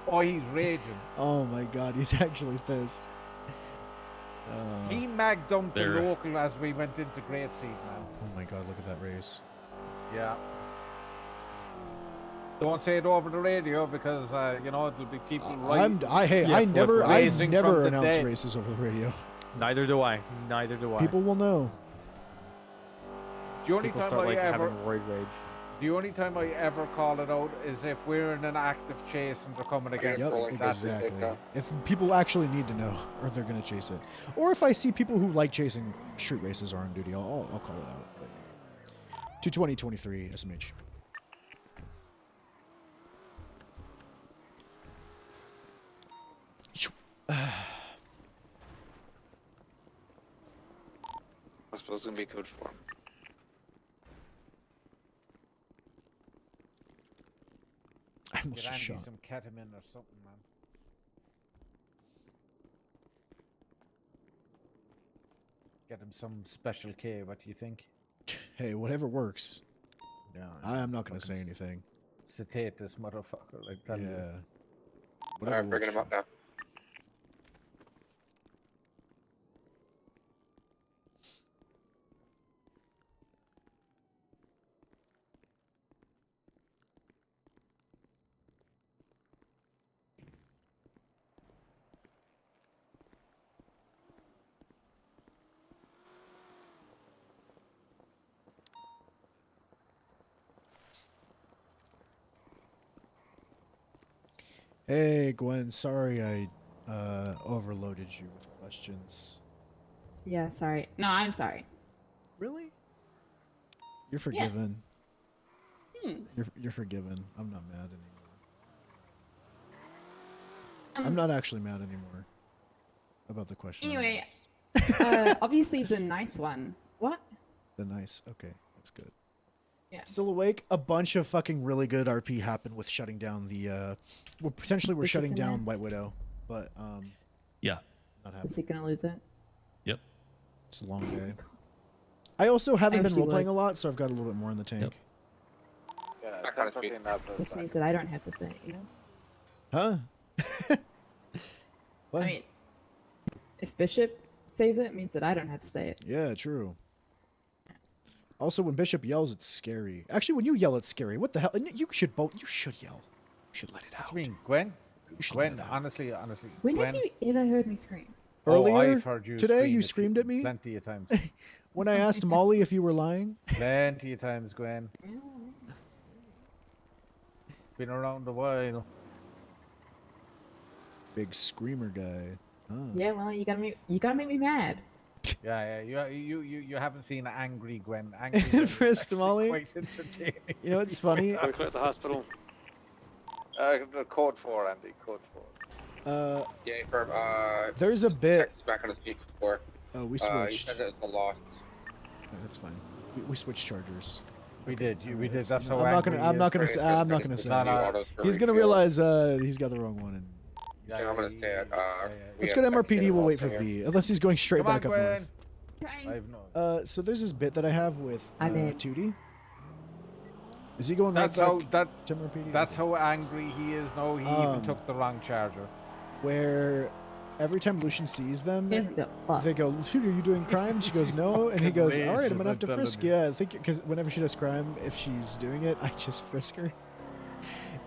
Oh, he's raging. Oh my god, he's actually pissed. He mag dumped the There. local as we went into Grapeseed, man. Oh my god, look at that race. Yeah. Don't say it over the radio because you know it'll be people right. I never raising from the announce dead. races over the radio. Neither do I. Neither do I. People will know. The only People time start, I like, ever having roid rage. The only time I ever call it out is if we're in an active chase and they're coming against Yep, us. That's it. exactly. If people actually need to know, or they're gonna chase it, or if I see people who like chasing street races are on duty, I'll call it out. But 220-23 SMH. I suppose it's gonna be code 4. I almost Get just Andy shot. some ketamine or something, man. Get him some special K. What do you think? Hey, whatever works. Yeah. I am not gonna say anything. Sedate this motherfucker. I tell you. Yeah. Alright, bringing him up now. Hey, Gwen. Sorry I overloaded you with questions. Yeah, sorry. No, I'm sorry. Really? You're forgiven. Thanks. You're forgiven. I'm not mad anymore. Um, I'm not actually mad anymore about the question. I Anyway, asked. obviously the nice one. What? The nice. Okay, that's good. Yeah. Still awake? A bunch of fucking really good RP happened with shutting down the. Well, potentially we're Is shutting Bishop in down there? White Widow, but Yeah. not Is happening. he gonna lose it? Yep. It's a long day. I also haven't I been wish he role playing would. a lot, so I've got a little bit more in the tank. Yeah, That kind of speed. Just means that I don't have to say it, you know? Huh? What? I mean, if Bishop says it, it means that I don't have to say it. Yeah, true. Also, when Bishop yells, it's scary. Actually, when you yell, it's scary. What the hell? You should both. You should yell. You should let it out. I mean, Gwen. You should let Gwen, it out. honestly. When Gwen, have you ever heard me scream? Earlier I've heard you today, scream you at screamed at me plenty of times. when I asked Molly if you were lying. Plenty of times, Gwen. Been around a while. Big screamer guy. Huh. Yeah, well, you gotta make me mad. Yeah. You haven't seen angry Gwen. Angry Gwen is First, actually Molly. quite entertaining. You know, it's funny. Quick at the hospital. Code 4, Andy. Code 4. Yeah, from There's a bit. back on the seat before. Oh, we He switched. said that it's a lost. That's fine. We switched chargers. We did. We did. It's- That's how I'm not gonna. angry I'm he not is. gonna say. I'm not gonna say. He's gonna realize he's got the wrong one. And So I'm gonna say it. let's go to MRPD. We'll wait for V. Unless he's going straight Come on, back up Gwen. north. I've no. So there's this bit that I have with I'm in. Tootie. Is he going That's right how back to MRPD? That's how angry he is now. He even Um, took the wrong charger. Where every time Lucian sees them, He doesn't give a fuck. they go, "Shoot, are you doing crime?" She goes, "No," and he Fucking goes, "All right, rage I'm gonna have to when I frisk tell you." I think because whenever she does crime, if she's doing it, I just frisk her,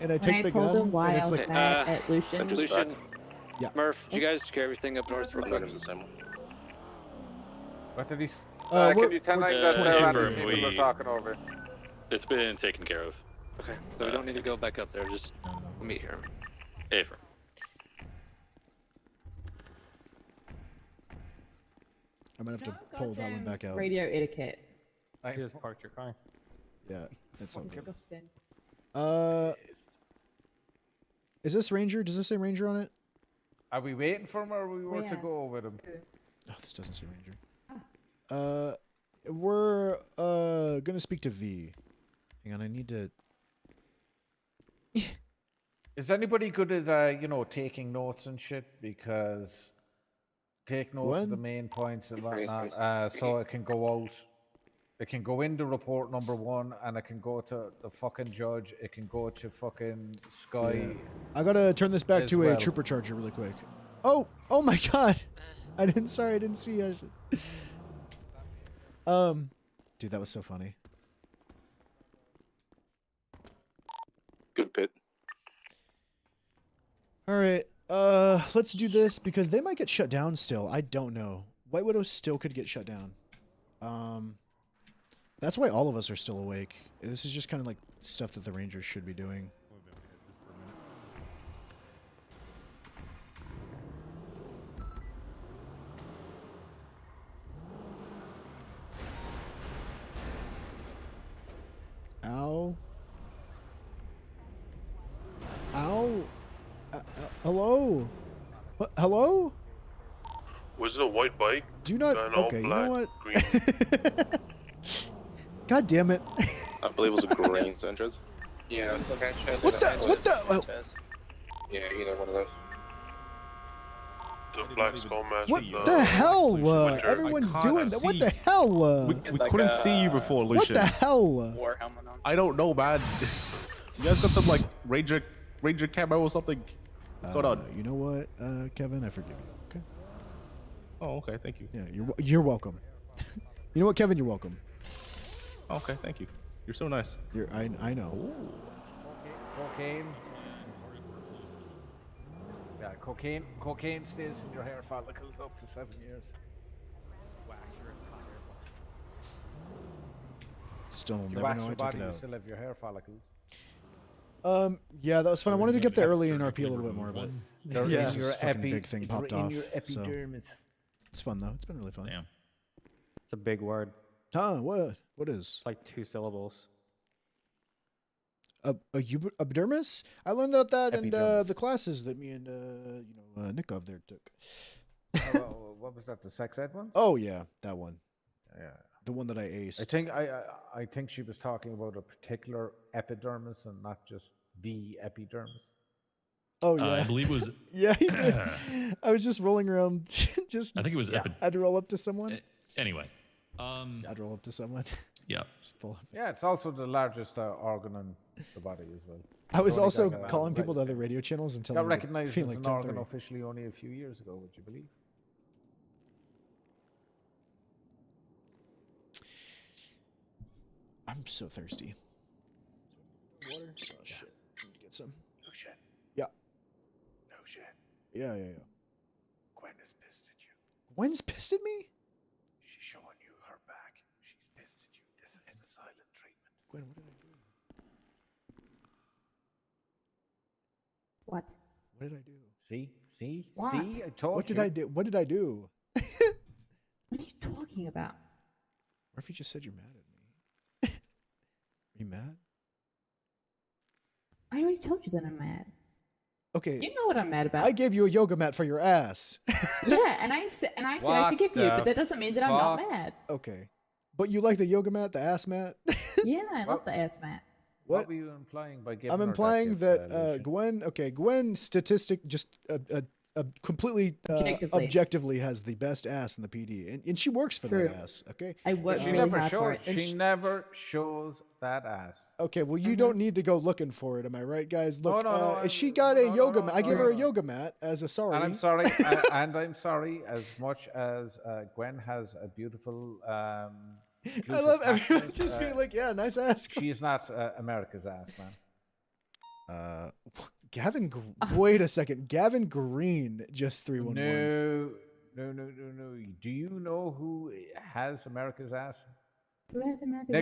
and I take the gun. When I told him why and I it's was like, mad at Lucian, Lucian, yeah. Murph, did you guys secure everything up north real quick? What did he? Can you tell me that random confirm people are talking over? It's been taken care of. Okay, so we don't need to go back up there. Just we'll meet here. Affirm. I'm gonna have to pull that one back out. radio etiquette. I just parked your car. Yeah, that's all good. Disgusting. Is this Ranger? Does this say Ranger on it? Are we waiting for him, or are we were to yeah. go with him? Oh, this doesn't say Ranger. We're gonna speak to V. Hang on, I need to. Is anybody good at taking notes and shit? Because take notes of the main points and whatnot, so it can go out. It can go into report number 1, and it can go to the fucking judge. It can go to fucking Sky. Yeah. I gotta turn this back as to well. a trooper charger really quick. Oh my god! I didn't see. I should. Dude, that was so funny. Good pit. All right, let's do this because they might get shut down still. I don't know. White Widow still could get shut down. That's why all of us are still awake. This is just kind of like stuff that the Rangers should be doing. Ow. Ow. Hello? What? Hello? Was it a white bike? Do not. Done all Okay, you black, know what? green. God damn it. I believe it was a green Sanchez. Yeah, Sanchez. What the? What the? Oh. Yeah, either one of those. The black skull mask. What with the hell? Winter. Everyone's doing that. What the hell? We couldn't see you before, Lucian. What the hell? War helmet on. I don't know, man. You guys got some like Ranger camo or something? What's going on? You know what, Kevin? I forgive you. Okay. Oh, okay. Thank you. Yeah, you're welcome. You know what, Kevin? You're welcome. Okay, thank you. You're so nice. I know. Ooh. Cocaine. Yeah, cocaine stays in your hair follicles up to 7 years. Still You never wax know I your took body, it you out. still have your hair follicles. Yeah, that was fun. I wanted to get there early in RP a little bit more, but They're yeah, in your this fucking big thing they're popped in off. your So epidermis. it's fun though. It's been really fun. Damn. It's a big word. Huh? What? What is? It's like 2 syllables. Epidermis? I learned that in Epidermis. the classes that me and Nikov there took. What was that? The sex ed one? Oh yeah, that one. Yeah. The one that I aced. I think she was talking about a particular epidermis and not just the epidermis. Oh yeah, I believe it was. Yeah, he did. I was just rolling around. Just I think it was. I'd roll up to someone. Anyway. I'd roll up to someone. Yeah. Just pull up. Yeah, it's also the largest organ in the body as well. I was Only also got, calling people to other radio channels until got they recognized feel as like an organ 10:30. officially only a few years ago. Would you believe? I'm so thirsty. Water? Oh shit. Need to get some. No shit. Yeah. No shit. Yeah. Gwen is pissed at you. Gwen's pissed at me? She's showing you her back. She's pissed at you. This is the silent treatment. Gwen, what did I do? What? What did I do? See? What? See? I told What you. did I do? What did I do? What are you talking about? Or if you just said you're mad at me. Are you mad? I already told you that I'm mad. Okay. You know what I'm mad about. I gave you a yoga mat for your ass. Yeah, and I said I What forgive you, the but that doesn't mean that I'm not fuck? mad. Okay. But you like the yoga mat, the ass mat? Yeah, I love the ass mat. What were you implying by giving I'm her implying gift, that Lucian? Gwen, okay, Gwen statistic, just completely objectively has the best ass in the PD, and she works for True. that ass. Okay, I work She really never hard for shows. it. She never shows that ass. Okay, well, you don't need to go looking for it. Am I right, guys? Look, no, she got a yoga mat. I gave her a yoga mat as a sorry. And I'm sorry. And I'm sorry. As much as Gwen has a beautiful. I love everyone cactus, just being like, "Yeah, nice ass." She is not America's ass, man. Gavin. Wait a second. Gavin Green just 311. No. Do you know who has America's ass? Who has America's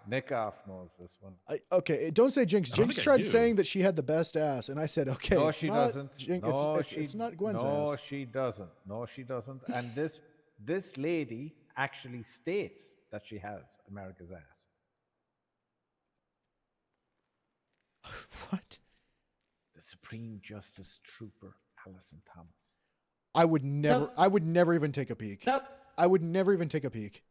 Nick ass? Off knows this one. Okay, don't say Jinx. Jinx tried saying that she had the best ass, and I said, okay, No, it's she not doesn't. Jinx, No, it's not Gwen's ass. she doesn't. No, she doesn't. And this lady actually states that she has America's ass. What? The Supreme Justice Trooper, Alison Thomas. I would never. Nope. I would never even take a peek. Nope. I would never even take a peek.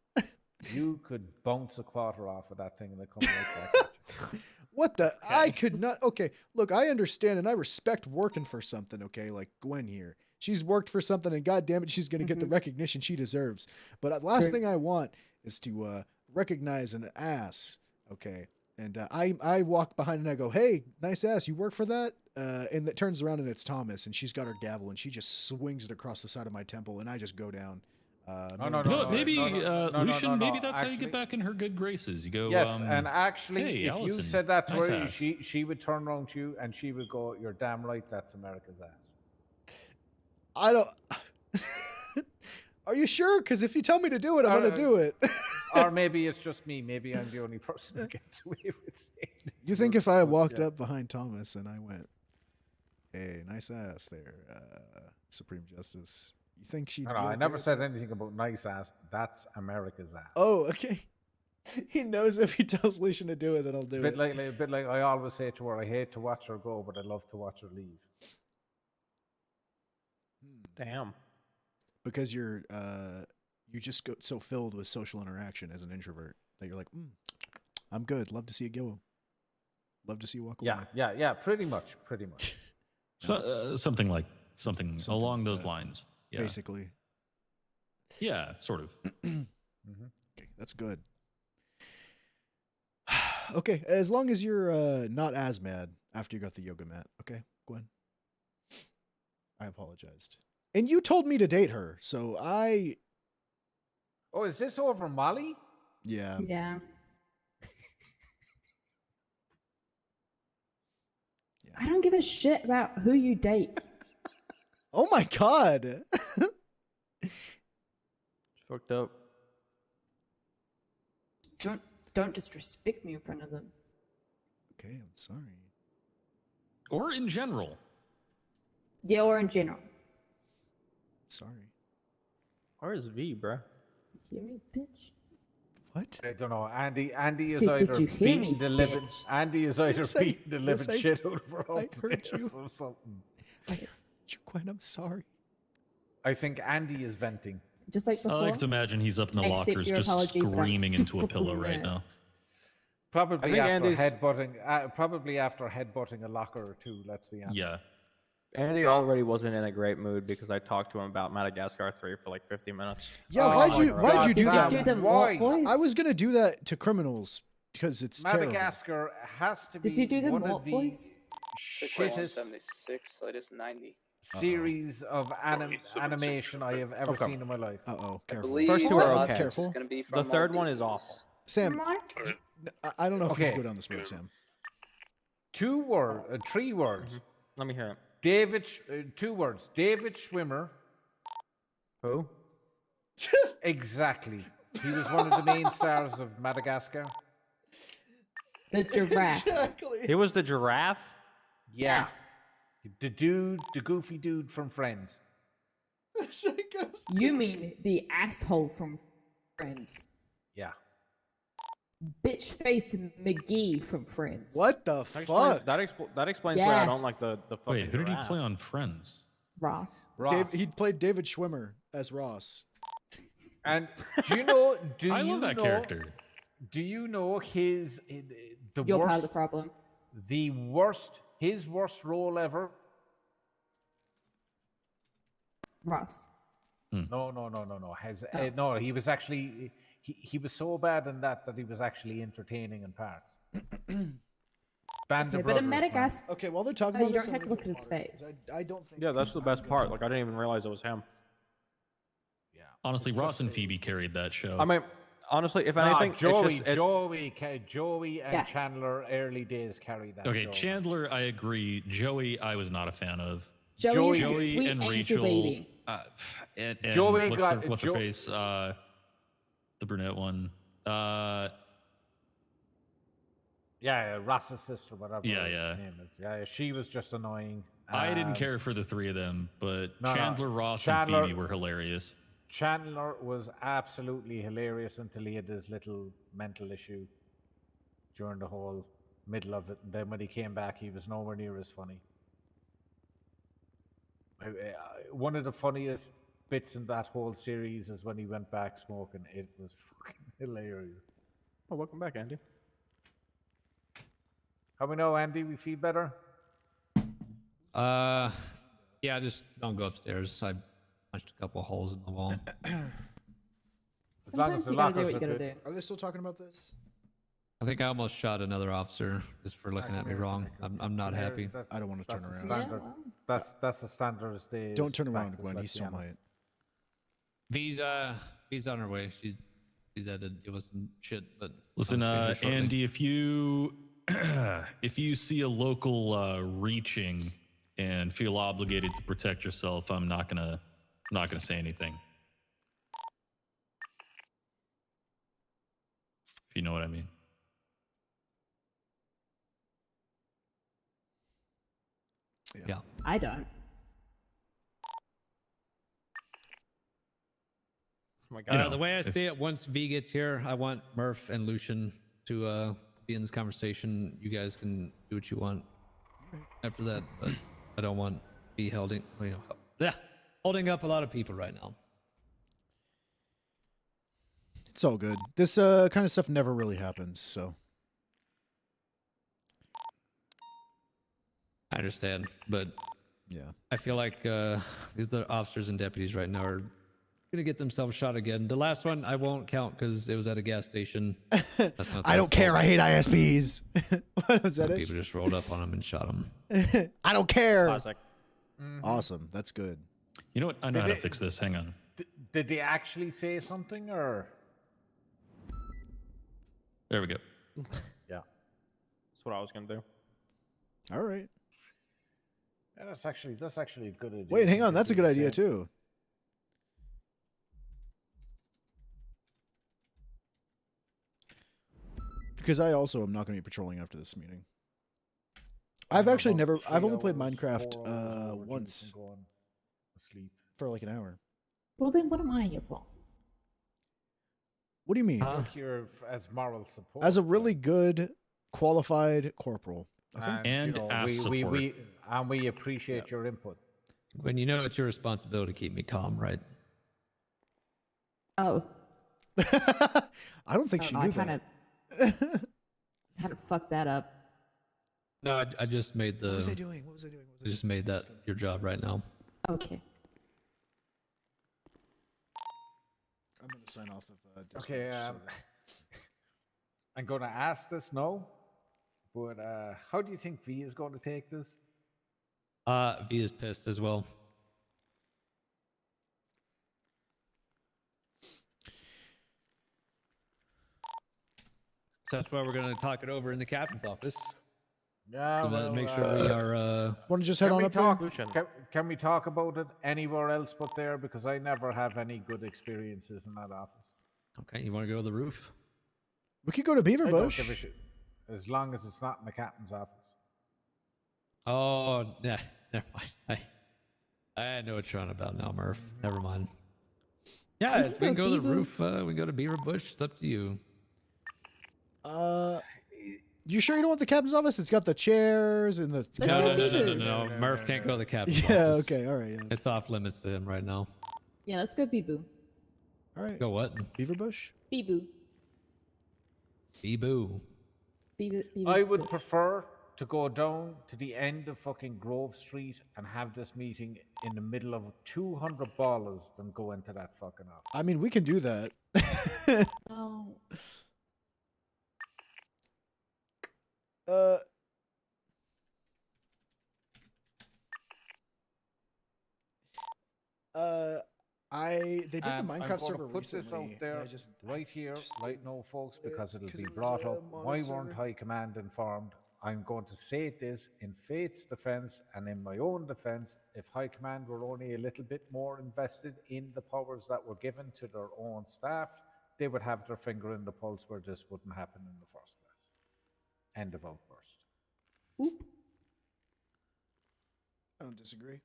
You could bounce a quarter off of that thing and it comes right back at you. What the? I could not. Okay, look, I understand and I respect working for something. Okay, like Gwen here. She's worked for something, and goddamn it, she's gonna get the recognition she deserves. But the last thing I want is to recognize an ass. Okay, and I walk behind and I go, "Hey, nice ass. You work for that?" And that turns around and it's Thomas, and she's got her gavel and she just swings it across the side of my temple, and I just go down. Maybe Lucian. Maybe that's how you get back in her good graces. You go. Yes, and actually, hey, if Allison, you said that to nice her, ass. she would turn around to you and she would go, "You're damn right. That's America's ass." I don't. Are you sure? Because if you tell me to do it, I'm gonna do it. Or maybe it's just me. Maybe I'm the only person who gets away with saying it. You think if I walked up behind Thomas and I went, "Hey, nice ass there, Supreme Justice," you think she'd? No, be I okay never with said that? anything about nice ass. That's America's ass. Oh, okay. He knows if he tells Lucian to do it, then I'll do It's it. a bit like I always say to her, I hate to watch her go, but I love to watch her leave. Damn. Because you're you just go so filled with social interaction as an introvert that you're like, I'm good. Love to see it go. Love to see you walk away. Yeah. Pretty much. So, something along those lines. Yeah. Basically. Yeah, sort of. Okay, that's good. Okay, as long as you're not as mad after you got the yoga mat, okay, Gwen? I apologized. And you told me to date her, so I... Oh, is this over Molly? Yeah. Yeah. I don't give a shit about who you date. Oh my god! Fucked up. Don't disrespect me in front of them. Okay, I'm sorry. Or in general. Yeah, or in general. Sorry. Where's V, bruh? Hear me, bitch? What? I don't know. Andy is See, either did you hear me, beating the living. bitch? Andy is either Yes, I- beating the living yes, I- shit out of her I heard upstairs you. or something. I heard you, Gwen, I'm sorry. I think Andy is venting. Just like I before. like to imagine he's up in the Accept lockers your just apology, but I'm screaming into a still pillow right mad. now. Probably think after Andy's- headbutting. Probably after headbutting a locker or two. Let's be honest. Yeah. Andy already wasn't in a great mood because I talked to him about Madagascar 3 for like 50 minutes. Yeah, Oh why'd my you God, do that? Did you do the Why? what voice? I was gonna do that to criminals because it's terrible. Madagascar has to be Did you do the one of what the voice? shittest 76, so it is 90. series of animation I have ever seen in my life. Uh-oh, careful. believe First two are the okay. Careful. is gonna be The from third one Maldives. is awful. Sam, I don't know if we Okay. should go down this road, Sam. 3 words. Let me hear it. David, 2 words. David Schwimmer. Who? Exactly. He was one of the main stars of Madagascar. The giraffe. Exactly. He was the giraffe? Yeah. The dude, the goofy dude from Friends. You mean the asshole from Friends? Yeah. Bitch face McGee from Friends. What the That fuck? that explains why I Yeah. don't like the fucking Wait, who did he giraffe. play on Friends? Ross. He played David Schwimmer as Ross. And do you know? I love that character. Do you know the You're worst? part of the problem. His worst role ever Ross. No. No, he was actually he was so bad in that he was actually entertaining in parts. Band Okay, of but in Brothers, man. Madagascar, Okay, while they're talking you about this, don't I'm have to gonna look at his face. I don't think. Yeah, that's the best part. Like I didn't even realize it was him. Honestly, Ross and Phoebe carried that show. I mean, honestly, if Nah, anything, Joey and Chandler early days carried that. Okay, show. Chandler, I agree. Joey, I was not a fan of. Joey is the sweet and angel Rachel, baby. And Joey what's her face? The brunette one. Yeah, Ross's sister, whatever Yeah, her name is. Yeah, she was just annoying. I didn't care for the three of them, but No, Chandler, Ross, and Phoebe were hilarious. Chandler was absolutely hilarious until he had this little mental issue during the whole middle of it. And then when he came back, he was nowhere near as funny. One of the funniest bits in that whole series is when he went back smoking. It was fucking hilarious. Oh, welcome back, Andy. How we know, Andy? We feel better? Yeah, just don't go upstairs. I punched a couple holes in the wall. Sometimes you gotta do what you gotta do. Are they still talking about this? I think I almost shot another officer just for looking at me wrong. I'm not happy. I don't want to turn around. Standard. That's the standard of days. Don't turn around, Gwen. He still might. V's on her way. She's had to deal with some shit. But Listen, Andy, if you if you see a local reaching and feel obligated to protect yourself, I'm not gonna say anything. If you know what I mean. Yeah. I don't. Oh my God. The way I see it, once V gets here, I want Murph and Lucian to be in this conversation. You guys can do what you want after that, but I don't want V holding up a lot of people right now. It's all good. This kind of stuff never really happens, so. I understand, but yeah, I feel like these are officers and deputies right now are gonna get themselves shot again. The last one I won't count because it was at a gas station. That's not I don't care. I hate ISPs. What was that? People just rolled up on him and shot him. I don't care. Classic. Awesome. That's good. You know what? I know how to fix this. Hang on. Did they actually say something, or? There we go. Yeah. That's what I was gonna do. All right. Yeah, that's actually a good idea. Wait, hang on. That's a good idea too. Because I also am not going to be patrolling after this meeting. I've only played Minecraft once. For like an hour. Well, then what am I here for? What do you mean? You're here as moral support. As a really good, qualified corporal. Okay? And we appreciate your input. When you know it's your responsibility to keep me calm, right? Oh. I don't think she knew that. Kind of fucked that up. No, I just made the. What was I doing? I just made that your job right now. Okay. I'm going to sign off of dispatch. Okay, I'm going to ask this now, but how do you think V is going to take this? V is pissed as well. So that's why we're going to talk it over in the captain's office. Yeah, well, make sure we are. Want to just head on up there? Can we talk about it anywhere else but there? Because I never have any good experiences in that office. Okay, you want to go to the roof? We could go to Beaver I don't Bush. give a shit, as long as it's not in the captain's office. Oh, yeah, never mind. I know what you're on about now, Murph. Never mind. Yeah, we can go to the roof. We can go to Beaver Bush. It's up to you. You sure you don't want the captain's office? It's got the chairs and the. No. Murph can't go to the captain's office. Yeah. Okay. All right. Yeah, it's off limits to him right now. Yeah, let's go Bee-Boo. All right. Go what? Beaver Bush? Bee-Boo. Bee-Boo. I would prefer to go down to the end of fucking Grove Street and have this meeting in the middle of 200 ballers than go into that fucking office. I mean, we can do that. Oh. They did the I'm Minecraft gonna server put this recently. out there I just right here, right now, folks, because it'll 'cause be it was brought a up. modded Why server. weren't High Command informed? I'm going to say this in Faith's defense and in my own defense. If High Command were only a little bit more invested in the powers that were given to their own staff, they would have their finger in the pulse where this wouldn't happen in the first place. End of outburst. I don't disagree.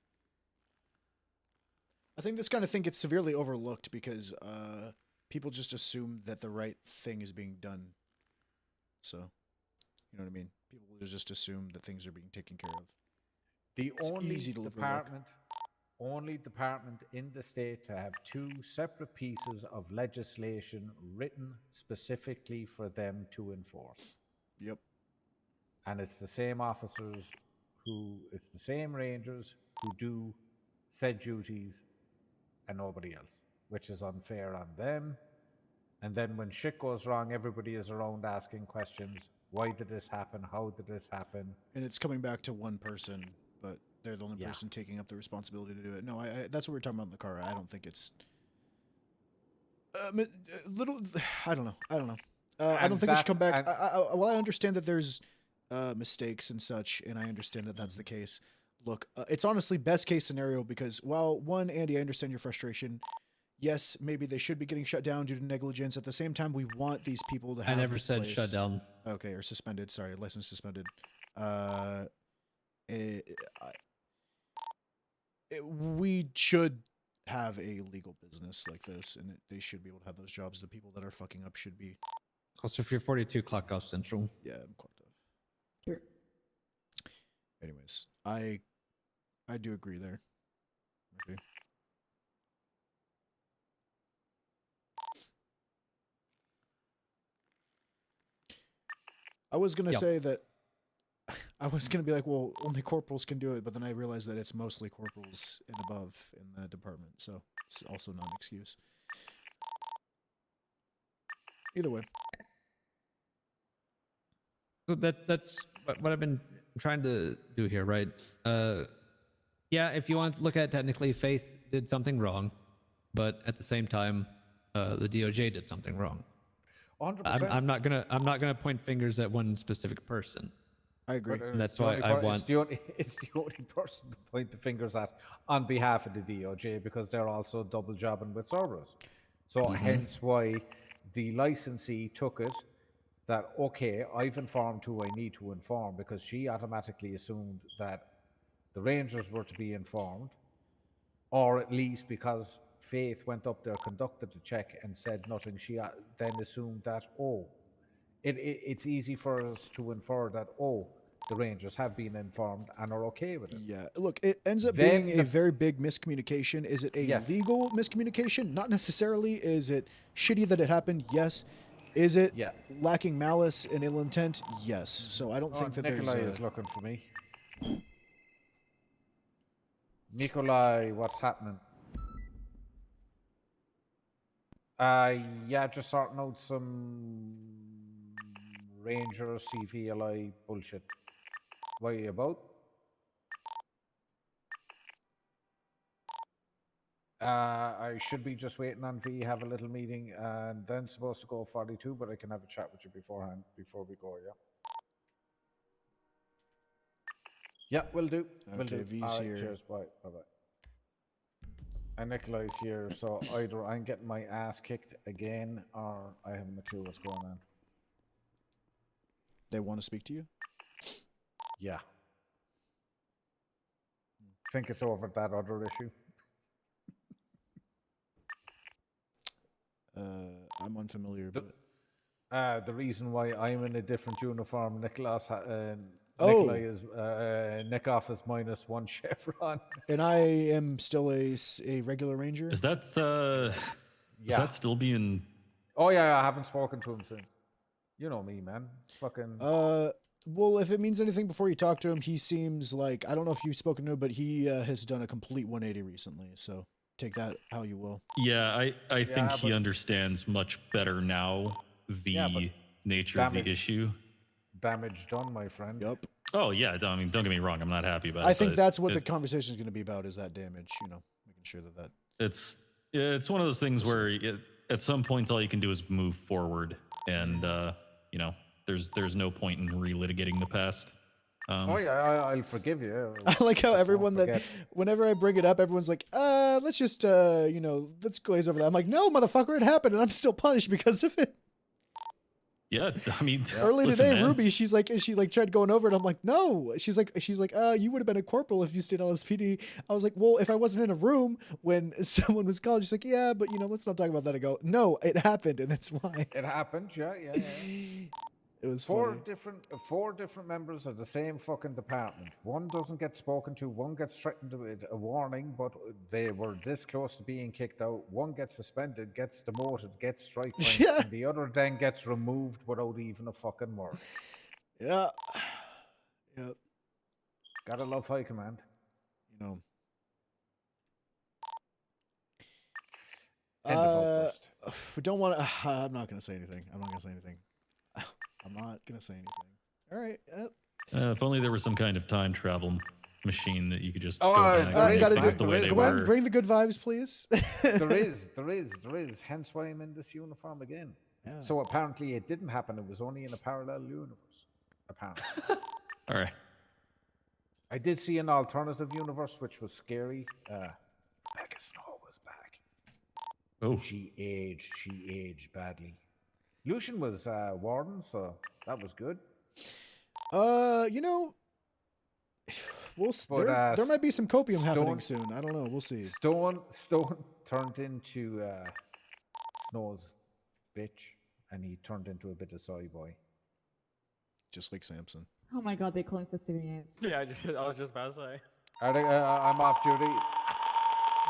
I think this kind of thing gets severely overlooked because people just assume that the right thing is being done. So, you know what I mean? People will just assume that things are being taken care of. The It's only easy to overlook. department in the state to have two separate pieces of legislation written specifically for them to enforce. Yep. And it's the same officers it's the same rangers who do said duties and nobody else, which is unfair on them. And then when shit goes wrong, everybody is around asking questions. Why did this happen? How did this happen? And it's coming back to one person, but they're the only person taking up the responsibility to do it. No, that's what we're talking about in the car. I don't think it's little. I don't know. I don't know. I don't think it should come back. Well, I understand that there's mistakes and such, and I understand that that's the case. Look, it's honestly best case scenario because while one, Andy, I understand your frustration. Yes, maybe they should be getting shut down due to negligence. At the same time, we want these people to have. I never said shut down. Okay, or suspended. Sorry, license suspended. We should have a legal business like this, and they should be able to have those jobs. The people that are fucking up should be. Also, if you're 42, clock off central. Yeah, I'm clocked off. Sure. Anyways, I do agree there. Okay. I was gonna say that I was gonna be like, well, only corporals can do it, but then I realized that it's mostly corporals and above in the department, so it's also not an excuse. Either way. So that's what I've been trying to do here, right? Yeah, if you want to look at it technically, Faith did something wrong, but at the same time, the DOJ did something wrong. 100%. I'm not gonna point fingers at one specific person. I agree. And that's why I want. It's the only person to point the fingers at on behalf of the DOJ because they're also double jobbing with Cerberus. So hence why the licensee took it that, okay, I've informed who I need to inform because she automatically assumed that the Rangers were to be informed, or at least because Faith went up there, conducted the check and said nothing, she then assumed that, it's easy for us to infer that, the Rangers have been informed and are okay with it. Yeah, look, it ends up being a very big miscommunication. Is it a legal miscommunication? Not necessarily. Is it shitty that it happened? Yes. Is it lacking malice and ill intent? Yes. So I don't think that Nikolai there's is looking for me. Nikolai, what's happening? Yeah, just sorting out some Ranger CVLI bullshit. What are you about? I should be just waiting on V, have a little meeting, and then supposed to go 42, but I can have a chat with you beforehand, before we go, yeah? Yeah, will do. Will Okay, do. V's All right, here. cheers, bye. Bye-bye. And Nikolai's here, so either I'm getting my ass kicked again, or I haven't a clue what's going on. They want to speak to you? Yeah. Think it's over that other issue. I'm unfamiliar, but the reason why I'm in a different uniform, Nikolai is Nikoff is -1 chevron. and I am still a regular ranger. Is that is that still being? Oh yeah, I haven't spoken to him since. You know me, man. Fucking. Well, if it means anything before you talk to him, he seems like, I don't know if you've spoken to him, but he has done a complete 180 recently. So take that how you will. Yeah, I think he but- understands much better now the Yeah, but nature of the damage- issue. Damage done, my friend. Yep. Oh yeah, I mean, don't get me wrong, I'm not happy about it. I think but that's what it- the conversation is going to be about, is that damage, you know, making sure that It's one of those things where at some point all you can do is move forward, and you know, there's no point in relitigating the past. Oh yeah, I'll forgive you. I like how everyone forget. whenever I bring it up, everyone's like, let's just, you know, let's glaze over that. I'm like, no, motherfucker, it happened, and I'm still punished because of it. Yeah, I mean, Early listen, today, man. Ruby, she tried going over it. I'm like, no. She's like, you would have been a corporal if you stayed LSPD. I was like, well, if I wasn't in a room when someone was called, she's like, yeah, but you know, let's not talk about that. I go, no, it happened, and that's why. It happened, yeah. It was four funny. different members of the same fucking department. One doesn't get spoken to, one gets threatened with a warning, but they were this close to being kicked out. One gets suspended, gets demoted, gets strike ranked, Yeah. and the other then gets removed without even a fucking word. Yeah. Yep. Gotta love high command. You know. End of outburst. We don't want to. I'm not gonna say anything. I'm not gonna say anything. All right. Yep. If only there was some kind of time travel machine that you could just Oh, go back and gotta make things the way they Gwen, were. bring the good vibes, please. There is. Hence why I'm in this uniform again. Yeah. So apparently it didn't happen. It was only in a parallel universe. Apparently. All right. I did see an alternative universe, which was scary. Becca Snow was back. Oh. She aged badly. Lucian was warden, so that was good. You know, there might be some copium happening Stone- soon. I don't know. We'll see. Stone turned into Snow's bitch, and he turned into a bit of soy boy. Just like Samson. Oh my god, they're calling for civilians. Yeah, I was just about to say. I'm off duty.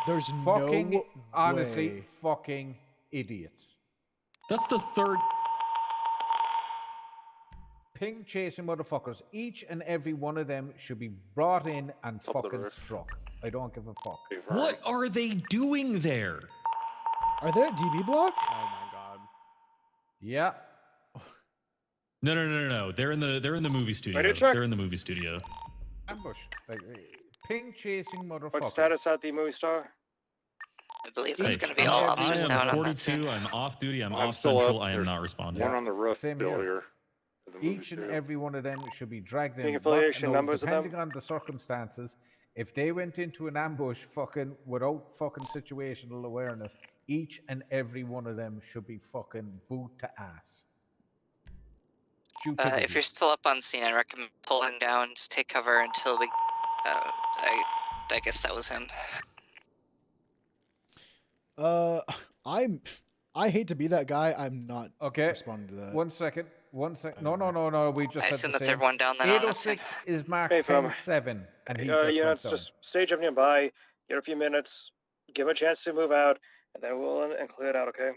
There's fucking, no honestly, way. fucking idiots. That's the third. Ping chasing motherfuckers. Each and every one of them should be brought in and Top of the fucking roof. struck. I don't give a fuck. What are they doing there? Are they at DB block? Oh my god. Yeah. No. They're in the movie studio. Ready to check? They're in the movie studio. Ambush. Like, ping chasing motherfuckers. What status at the movie star? I believe Hey, that's going to be I'm- all I officers am down on that 42. I'm off duty. I'm I'm off still central. up. I am There's not responding. One on the roof Same still here. here. at the movie Each and studio. every one of them should be dragged in. Any affiliation Now, numbers of them? depending on the circumstances, if they went into an ambush fucking without fucking situational awareness, each and every one of them should be fucking boot to ass. Stupidity. If you're still up on scene, I recommend pulling down. Just take cover until we. I guess that was him. I hate to be that guy. I'm not Okay. responding to that. 1 second. 1 second. No. We just I said assume the that's same. everyone down there on that 806 is marked Hey, fam. 10-7, and he Yeah, just it's went just stage up nearby. Get a few minutes. Give him a chance to move out, and then we'll clear it out. Okay.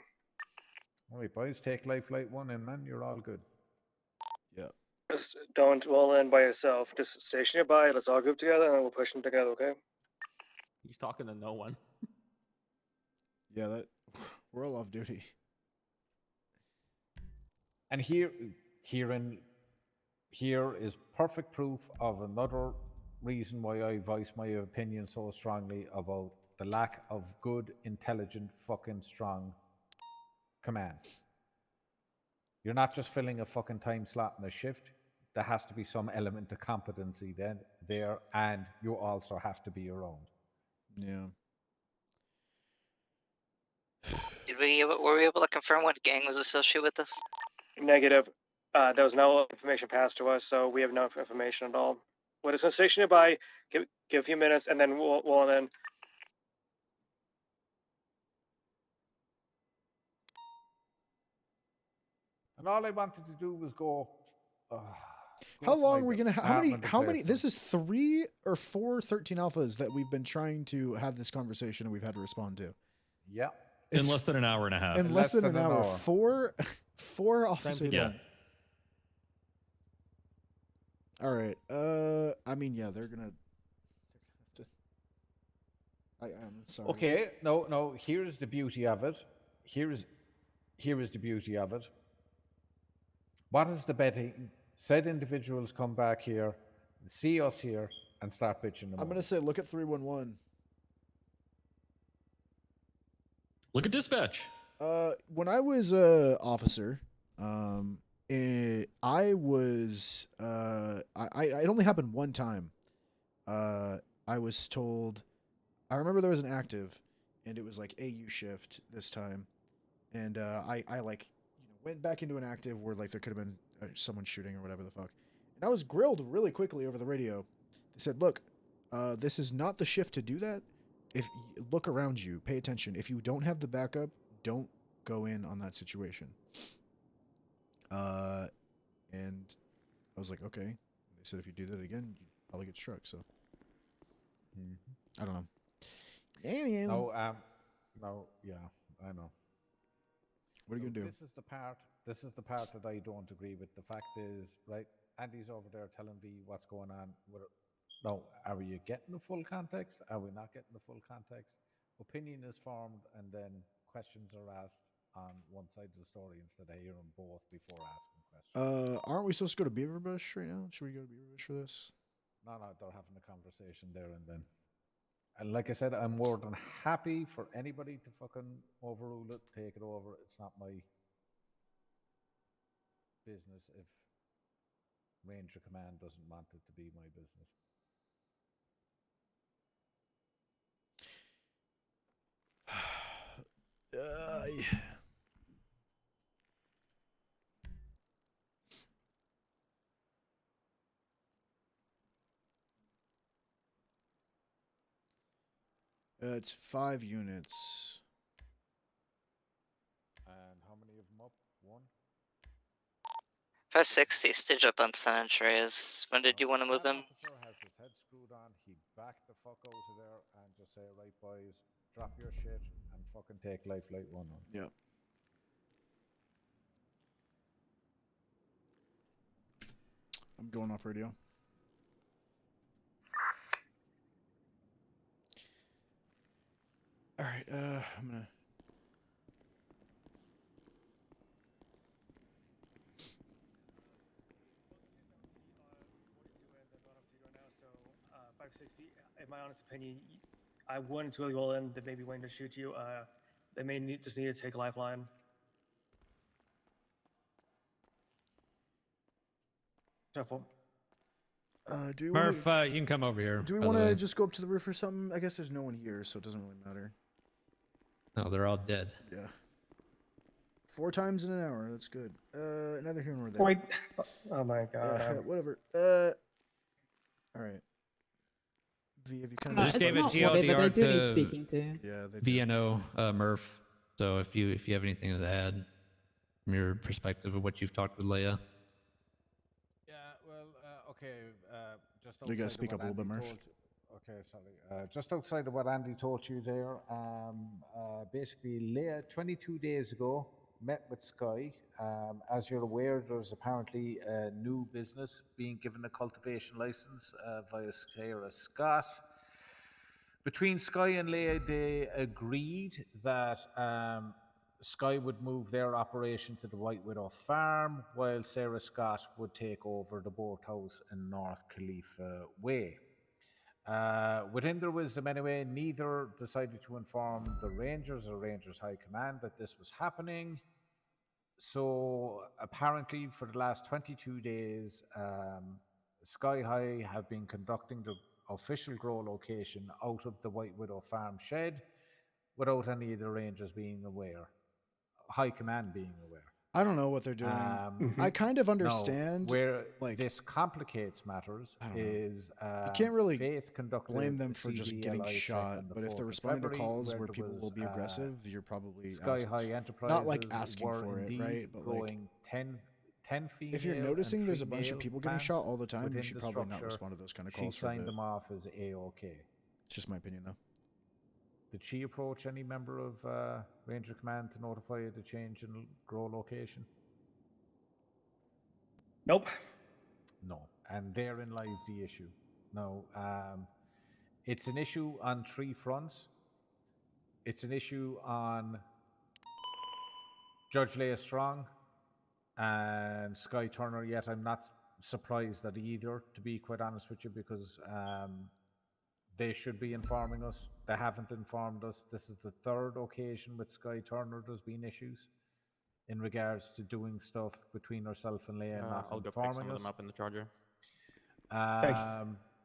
All right, boys, take life light 1 in, man. You're all good. Yeah. Just don't roll in by yourself. Just station nearby. Let's all group together, and then we'll push them together. Okay. He's talking to no one. Yeah, that we're all off duty. And here is perfect proof of another reason why I voice my opinion so strongly about the lack of good, intelligent, fucking strong command. You're not just filling a fucking time slot in a shift. There has to be some element of competency then there, and you also have to be around. Yeah. Were we able to confirm what gang was associated with this? Negative. There was no information passed to us, so we have no information at all. We're just gonna station nearby. Give a few minutes, and then we'll then. And all I wanted to do was go. How to long my are we gonna? department How many? of This is 3 or 4 13 alphas that we've been trying to have this conversation and we've had to respond to. Yeah. In less than an hour and a half. In less than an hour. Four officer Yeah. guns. All right. I mean, yeah, they're gonna. I'm sorry. Okay. No. Here's the beauty of it. Here is the beauty of it. What is the betting? Said individuals come back here, see us here, and start pitching them. I'm gonna say, look at 311. Look at dispatch. When I was a officer, I was it only happened one time. I was told, I remember there was an active, and it was like AU shift this time, and I like went back into an active where like there could have been someone shooting or whatever the fuck, and I was grilled really quickly over the radio. They said, look, this is not the shift to do that. If look around you, pay attention. If you don't have the backup, don't go in on that situation. And I was like, okay. They said if you do that again, you probably get struck. So I don't know. Damn. No, yeah, I know. What are you gonna do? This is the part that I don't agree with. The fact is, right, Andy's over there telling me what's going on. No, are you getting the full context? Are we not getting the full context? Opinion is formed, and then questions are asked on one side of the story instead of hearing both before asking questions. Aren't we supposed to go to Beaverbush right now? Should we go to Beaverbush for this? No, they're having a conversation there and then. And like I said, I'm more than happy for anybody to fucking overrule it, take it over. It's not my business if Ranger Command doesn't want it to be my business. Yeah. It's 5 units. And how many of them up? One? 560 stitch up on San Andreas. When did you want to move them? Officer has his head screwed on. He'd back the fuck out of there and just say, right, boys, drop your shit and fucking take Life Flight 1 on. Yep. I'm going off radio. All right, I'm gonna. In my honest opinion, I wouldn't really go in. They may be waiting to shoot you. They may just need to take a lifeline. Careful. Do we Murph, wanna, you can come over here. do we by the want to way. just go up to the roof or something? I guess there's no one here, so it doesn't really matter. No, they're all dead. Yeah. 4 times in an hour. That's good. Neither here nor there. Wait. Oh my god. Whatever. All right. V, have you kind I of just gave it whatever, they TLDR do need to speaking to. Yeah, they do. VNO Murph. So if you have anything to add from your perspective of what you've talked with Leia. Yeah, well, okay. Just You gotta outside speak of up a what little bit, Andy Murph. Okay, sorry. Just outside of what Andy told you there, basically, Leia, 22 days ago, met with Sky. As you're aware, there's apparently a new business being given a cultivation license via Sarah Scott. Between Sky and Leia, they agreed that Sky would move their operation to the White Widow farm, while Sarah Scott would take over the boathouse in North Khalifa Way. Within their wisdom anyway, neither decided to inform the Rangers or Rangers High Command that this was happening. So apparently for the last 22 days, Sky High have been conducting the official grow location out of the White Widow farm shed without any of the Rangers being aware, High Command being aware. I don't know what they're doing. I kind of understand. No, where like this complicates matters is you can't really Faith conducted blame them a for just CDLI getting check shot, on the but if 4th they're of responding to February, calls where where there people was, will be aggressive, you're probably Sky asked, High Enterprises not like asking were for it, indeed right? But like, growing 10 female if you're and noticing there's a 3 bunch of male people getting plants shot all the time, you within should the probably not structure, respond to those kind of she calls for a signed bit. them off as A-OK. It's just my opinion, though. Did she approach any member of Ranger Command to notify you the change in grow location? Nope. No. and therein lies the issue. Now, it's an issue on 3 fronts. It's an issue on Judge Leah Strong and Sky Turner, yet I'm not surprised at either, to be quite honest with you, because they should be informing us. They haven't informed us. This is the 3rd occasion with Sky Turner there's been issues in regards to doing stuff between herself and Leah and not I'll go pick informing some of us. them up in the charger.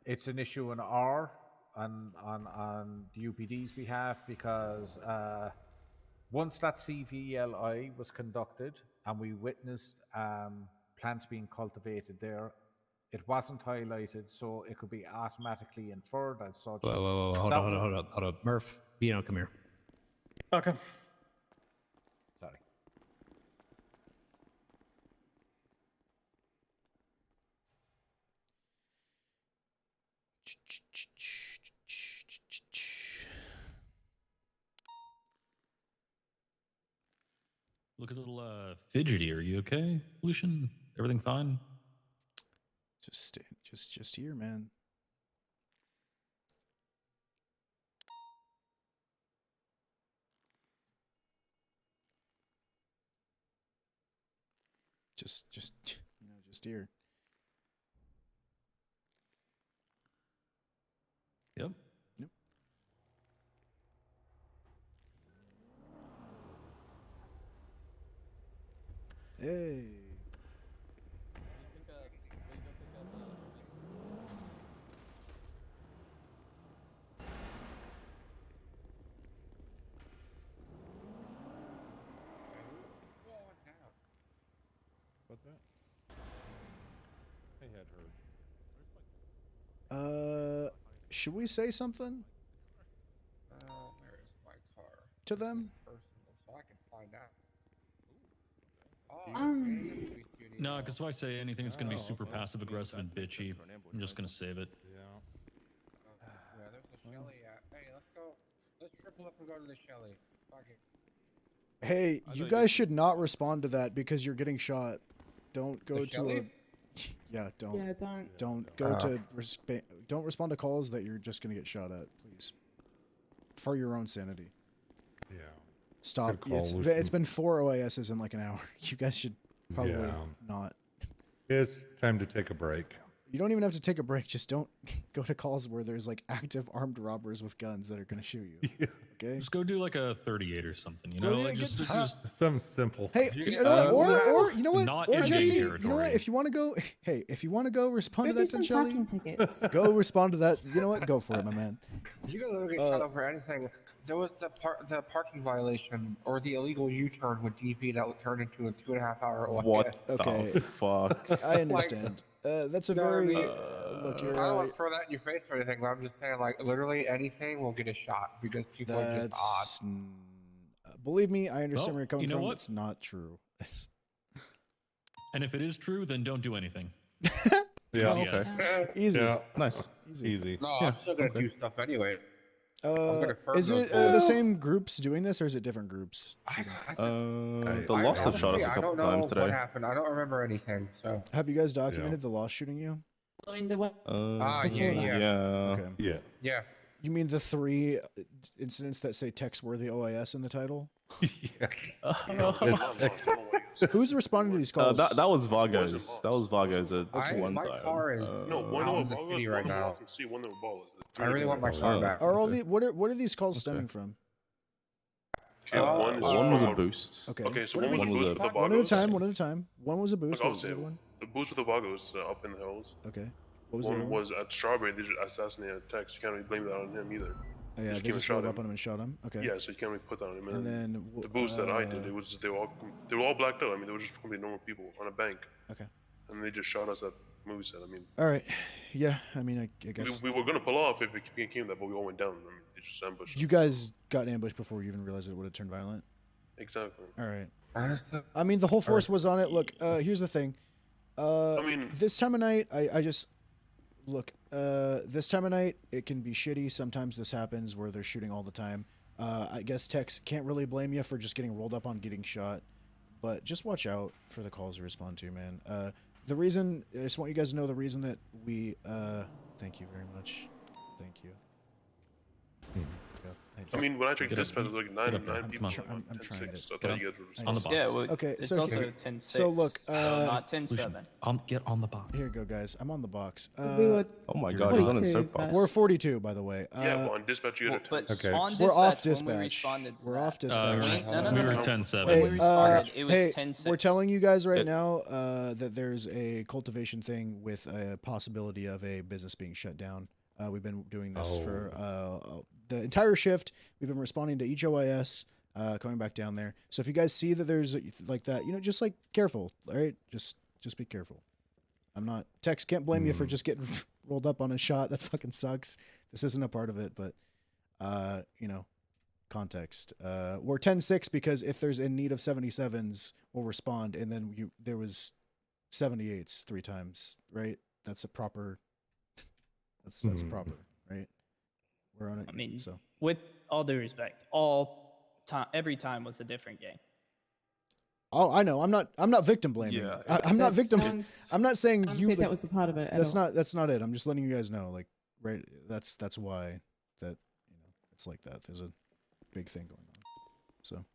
It's an issue on the UPD's behalf because once that CVLI was conducted and we witnessed plants being cultivated there, it wasn't highlighted, so it could be automatically inferred as such. Whoa. Hold on. Murph, Vino, come here. Okay. Sorry. Look a little fidgety. Are you okay, Lucian? Everything fine? Just here, man. Just here. Yep. Hey. What's that? I had heard. Should we say something Where's my car? to them? Personal, so I can find out. No, because if I say anything, it's going to be super passive aggressive and bitchy. I'm just going to save it. Yeah, there's a Shelly. Hey, let's go. Let's triple up and go to the Shelly. Fuck it. Hey, you guys should not respond to that because you're getting shot. Don't go The to Shelly? a. Yeah, don't. Yeah, don't. Go to. Don't respond to calls that you're just gonna get shot at, please. For your own sanity. Yeah. Stop. Good call, It's Lucian. been 4 OASs in like an hour. You guys should probably not. It's time to take a break. You don't even have to take a break. Just don't go to calls where there's like active armed robbers with guns that are gonna shoot you. Okay. Just go do like a 38 or something, you know? Well, yeah, Like get- just Something simple. Hey, you know what? Or you know what? Not Or in Jesse, game you know what? territory. If you want to go, hey, if you want to go respond Go to do that, some then Shelly, parking tickets. go respond to that. You know what? Go for it, my man. You can literally get shut up for anything. There was the parking violation or the illegal U-turn with DP that turned into a 2.5-hour OIS. What Okay. the fuck? I understand. That's a You know what I very mean? look. I You're don't want to throw that in your face or anything, but I'm just saying, like, literally anything will get a shot because people are just odd. believe me, I understand Well, where you're coming you know from. what? It's not true. And if it is true, then don't do anything. Yeah, Yes. Easy. Yeah, Nice. Easy. No, I'm still gonna do stuff anyway. Is it the same groups doing this, or is it different groups? The Lost have shot us a I couple don't know times today. what happened. I don't remember anything. So Have you guys documented the Lost shooting you? yeah. Okay. Yeah. You mean the 3 incidents that say text-worthy OIS in the title? Who's responding to these calls? That was Vargo's. That was Vargo's at one my time. car is out in the city right now. See, one of the balls. I really want my car back. Are all the what are these calls stemming from? One was a boost. Okay. Okay, so What one are was a we- boost with the One at a Vagos. time. One at a time. One was a boost. Like, What was the I'll other say, one? the boost with the Vagos up in the hills. Okay. What was the One other one? was at Strawberry. They just assassinated Tex. You can't really blame that on him either. Oh, yeah, came they and just shot rolled him. up on him and shot him. Okay. Yeah, so you can't really put that on him. And then the boost that I did, it was they were all blacked out. I mean, they were just completely normal people on a bank. Okay. And they just shot us at movie set. I mean, All right. Yeah. I mean, I guess we were gonna pull off if it came that, but we all went down. I mean, they just ambushed. you guys got ambushed before you even realized it would have turned violent. Exactly. All right. Honestly, I mean, the whole force was on it. Look, here's the thing. I mean, this time of night, I just look. This time of night, it can be shitty. Sometimes this happens where they're shooting all the time. I guess Tex can't really blame you for just getting rolled up on getting shot, but just watch out for the calls you respond to, man. The reason I just want you guys to know the reason that we. Thank you very much. Thank you. I mean, when I checked dispatch, it was like 9 people. I'm trying to. So I thought you guys were on the box. Yeah, well, Okay, it's so also here- 10-6, so look, so not 10-7. Get on the box. Here you go, guys. I'm on the box. We were Oh my god, he's on his soapbox. We're 42, by the way. Yeah, well, on dispatch, you had a 10. Okay. On We're off dispatch, when we dispatch. responded to We're that- off dispatch. No. We were 10-7. Hey, When we responded, it was hey, 10-6. we're telling you guys right now that there's a cultivation thing with a possibility of a business being shut down. We've been doing this for the entire shift. We've been responding to each OIS, coming back down there. So if you guys see that there's like that, you know, just like careful, all right? Just be careful. I'm not Tex. Can't blame you for just getting rolled up on a shot. That fucking sucks. This isn't a part of it, but you know, context. We're 10-6 because if there's in need of 77s, we'll respond, and then there was 78s 3 times, right? That's a proper. That's proper, right? We're on it. I mean, so with all due respect, every time was a different game. oh, I know. I'm not victim blaming. Yeah. I'm not victim. I'm not saying I you. say that was a part of it. That's not it. I'm just letting you guys know. Like, right? That's why that it's like that. There's a big thing going on. So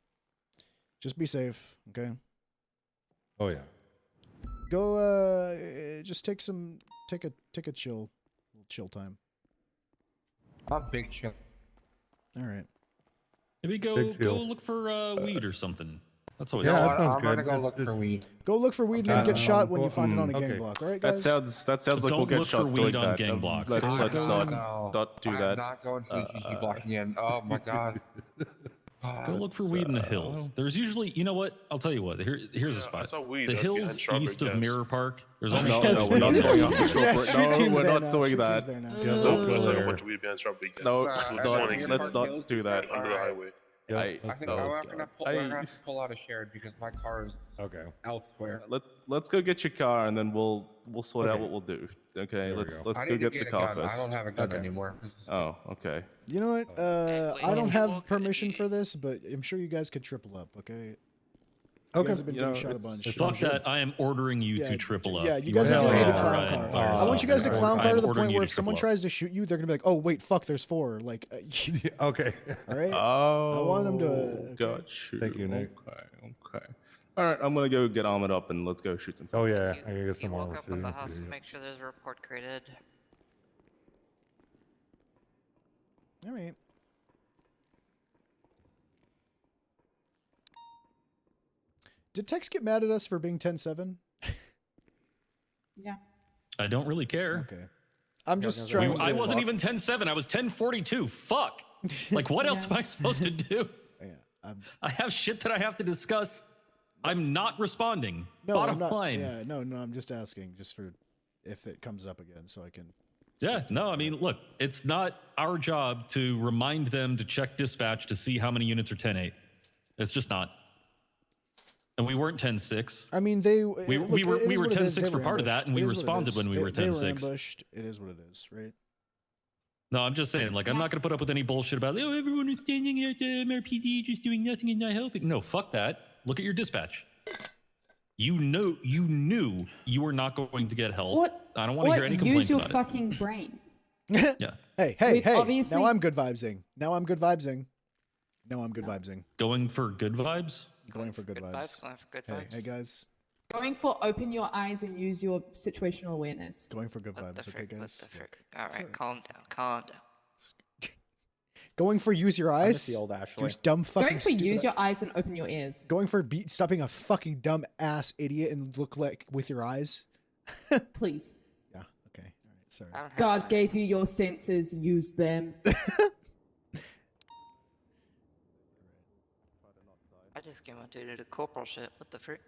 just be safe, okay? Oh yeah. Go. Just take a chill time. I'm big chill. All right. Maybe go look for weed or something. That's always Yeah, that sounds I'm gonna good. go look for weed. Go look for weed and get shot when you find it on a okay. gang block. All right, That guys. sounds like Don't we'll get look shot for weed doing on that. gang blocks. Let's not do I'm that. not going to GG blocking in. Oh my god. Go look for weed in the hills. There's usually, you know what? I'll tell you what. Here's a spot. I saw weed The up hills behind Strawberry east of Gas. Mirror Park. There's No, almost no, we're not going out to Yeah, go street for it. team's No, we're there not now. doing Street that. team's there now. Yeah, So look it was like a there. bunch of weed behind Strawberry Gas. No, This let's morning, let's not do that. under the highway. Yeah, I let's think go. we're gonna have to pull out a shared because my car is Okay. elsewhere. Let's go get your car and then we'll sort out Okay. what we'll do. Okay, There we let's go. let's I go need to get the a car gun. first. I don't have a gun Okay. anymore. Oh, okay. You know what? wait, I don't you have walk- permission for this, but I'm sure you guys could triple up. Okay. You Okay. guys have been You getting know, shot a it's- bunch. Fuck that. I am ordering you Yeah, to triple up. Yeah, you guys are have to getting make ready a to clown ride. car. Oh, I want you guys to okay. clown car I'm to the ordering point you where to if someone triple up. tries to shoot you, they're gonna be like, "Oh wait, fuck, there's 4." Like, Yeah, okay. all right. Oh, I want them to. Okay. got you. Thank you, Nick. Okay. All right, I'm gonna go get armored up and let's go shoot some. Oh yeah, You, I gotta get you some walk armor up in the too. house and Yeah. make sure there's a report created. All right. Did Tex get mad at us for being 10-7? Yeah. I don't really care. Okay. I'm just trying. I to- wasn't even 10-7. I was 10-42. Fuck. Like, what else am I supposed to do? Yeah. I have shit that I have to discuss. I'm not responding. No, Bottom I'm not. line. Yeah, no. I'm just asking, just for if it comes up again, so I can. Yeah, no, I mean, look, it's not our job to remind them to check dispatch to see how many units are 10-8. It's just not. And we weren't 10-6. I mean, they. We look, were it is what it is. 10-6 They for were part of that, ambushed. and we It is what it responded is. when we were They were 10-6. ambushed. It is what it is, right? No, I'm just saying, like, I'm not going to put up with any bullshit about, oh, everyone was standing at MRPD just doing nothing and not helping. No, fuck that. Look at your dispatch. You knew you were not going to get help. What? I don't want to hear any complaints Use your about fucking brain. Yeah. Hey, obviously- now I'm good vibesing. Now I'm good vibesing. Going for good vibes? Going for good vibes. Going for good Hey, vibes. hey guys. Going for open your eyes and use your situational awareness. Going for good What the vibes, okay, frick? What guys? the frick? Look, All it's right, calm down. Calm down. Going for use your eyes. the old Ashley. You dumb fucking. Going for stupid- use your eyes and open your ears. Going for stopping a fucking dumb ass idiot and look like with your eyes. Please. Yeah. Okay. All right. Sorry. I don't have God eyes. gave you your senses. Use them. I just came out to do corporal shit. What the frick?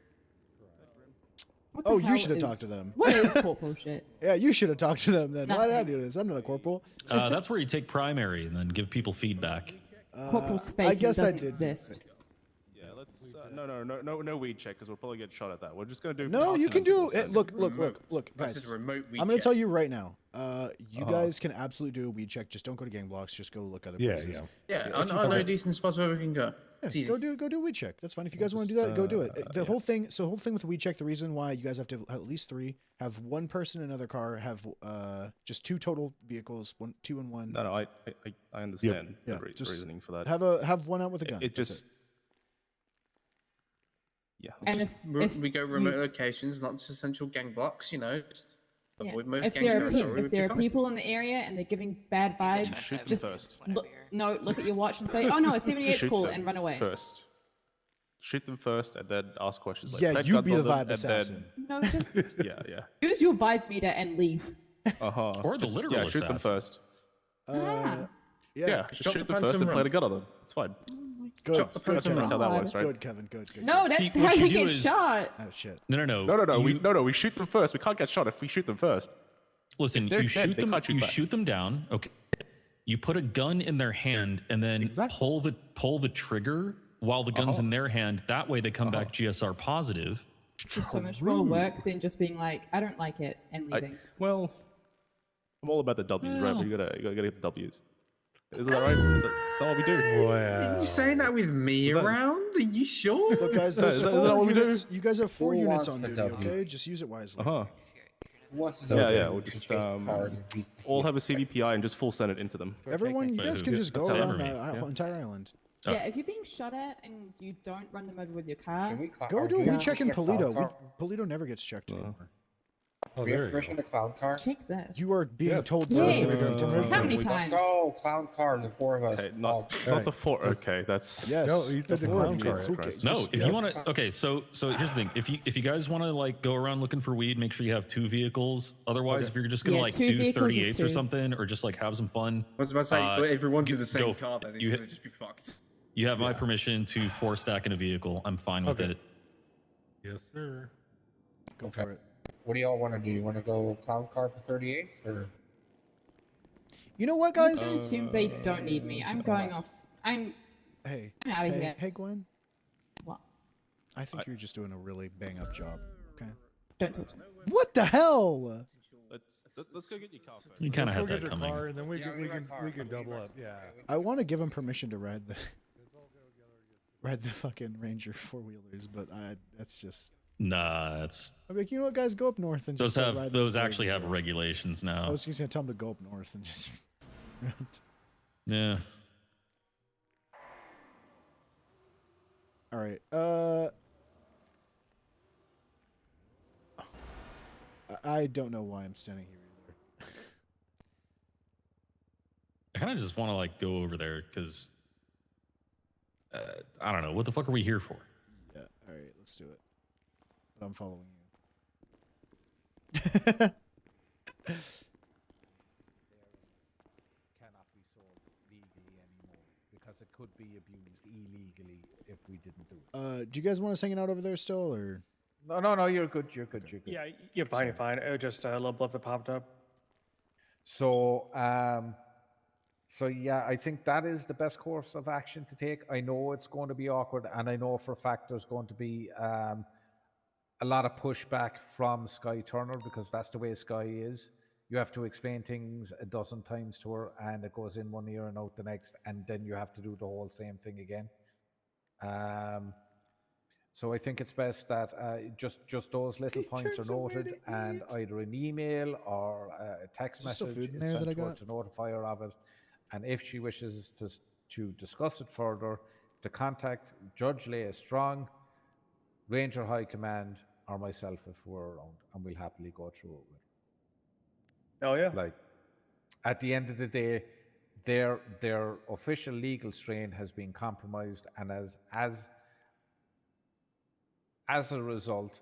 What the Oh, you hell should have is- talked to them. What is corporal shit? Yeah, you should have talked to them then. Why did I Nothing. do this? I'm not a corporal. That's where you take primary and then give people feedback. Corporal's fake. I and guess I doesn't did. exist. Yeah, let's. No weed check because we'll probably get shot at that. We're just gonna do. No, you can do it. confidence Look, assessment. look, Versus guys. remote I'm gonna tell you right now. You guys can absolutely do a weed check. Just don't go to gang blocks. Just go look other Yeah, places. Yeah, If I you know find- decent spots where we can go. Yeah, It's easy. go do a weed check. That's fine. If you guys want to do that, go do it. The whole thing with the weed check, the reason why you guys have to have at least 3, have one person in another car, have just 2 total vehicles, 2 and 1. No, I understand the just reasoning for that. Have one out with a gun. It That's just. Yeah. And if we go remote locations, not just essential gang blocks, just Yeah. avoid most If gang there are, territory. if would there be are fine. people in the area and they're giving bad vibes, Shoot them just first. look at your watch and say, "Oh no, a 78's Shoot cool," them and run away. First. Shoot them first, and then ask questions. Like, Yeah, "Plant you guns be on the them," vibe and then- assassin. No, just yeah. use your vibe meter and leave. Or the literal shoot them assassin. first. Yeah. Just Shot shoot the them pants first and and plant a run. gun on them. It's fine. Good. Shot the Good, pants and Kevin. That's how that works, right? Good, Kevin. Good. No, that's See, how what you you do get is- shot. Oh shit. No. No. We shoot them first. We can't get shot if we shoot them first. Listen, If they're you dead, shoot they them. can't shoot You back. shoot them down. Okay. You put a gun in their hand and then pull the trigger while the gun's in their hand. That way they come back GSR positive. It's just so much more work than just being like, "I don't like it," and leaving. Well, I'm all about the W's, right? But you gotta get the W's. Isn't that right? Is that what we do? Are you saying that with me around? Are you sure? Look, guys, Is that- there's is that 4 what we do? units. You guys have 4 Who units wants on the duty. W? Okay, just use it wisely. What's Yeah. We'll just all have a CVPI and just full send it into them. Everyone, you guys can just go That's around how- the entire island. Yeah, if you're being shot at and you don't run them over with your car, Go do a weed check in Polito. Polito never gets checked anymore. Oh, we there have you permission to clown car? check this. You are being told Yes. specifically to move. How many Let's times? go, clown car, the 4 of us. Okay, not the 4. Okay, that's Yes. No, he the said the 4 of clown you. car. Okay, No, just- if you want to. Okay, so here's the thing. If you guys want to like go around looking for weed, make sure you have 2 vehicles. Otherwise, if you're just gonna Yeah, like 2 do vehicles or 38s or 2. something, or just like have some fun, I was about to say, but everyone's in the same go- car, then it's you- going to just be fucked. you have my permission to 4 stack in a vehicle. I'm fine with Okay. it. Yes, sir. Go for it. What do y'all want to do? You want to go clown car for 38s or? You know what, I'm guys? just gonna assume they don't need me. I'm going off. I'm Hey. out of Hey, here. hey, Gwen. What? I think you're just doing a really bang up job. Okay. Don't talk to me. What the hell? Let's go get your car first. You kind of Let's had go that get your coming. car, and then we Yeah, can we we got can car. we can double up. Yeah. I want to give him permission to ride the fucking Ranger 4-wheelers, but that's just. Nah, it's I'm like, you know what, guys, go up north and those just ride those Rangers actually have around. regulations I now. was just gonna tell him to go up north and just. Yeah. All right. I don't know why I'm standing here either. I kind of just want to like go over there because I don't know what the fuck are we here for. Yeah. All right. Let's do it. But I'm following you. Cannot be sold legally anymore because it could be abused illegally if we didn't do it. Do you guys want us hanging out over there still, or? No, you're good. You're good. Yeah, you're fine. You're fine. Just a little blip that popped up. So, yeah, I think that is the best course of action to take. I know it's going to be awkward, and I know for a fact there's going to be a lot of pushback from Sky Turner because that's the way Sky is. You have to explain things a dozen times to her, and it goes in one ear and out the next, and then you have to do the whole same thing again. So I think it's best that just those little points are noted, and either an email or a text Is there still message food in is there that sent I to her got? to notify her of it. And if she wishes to discuss it further, to contact Judge Leah Strong, Ranger High Command, or myself if we're around, and we'll happily go through it with her. Oh yeah. Like, at the end of the day, their official legal strain has been compromised, and as a result,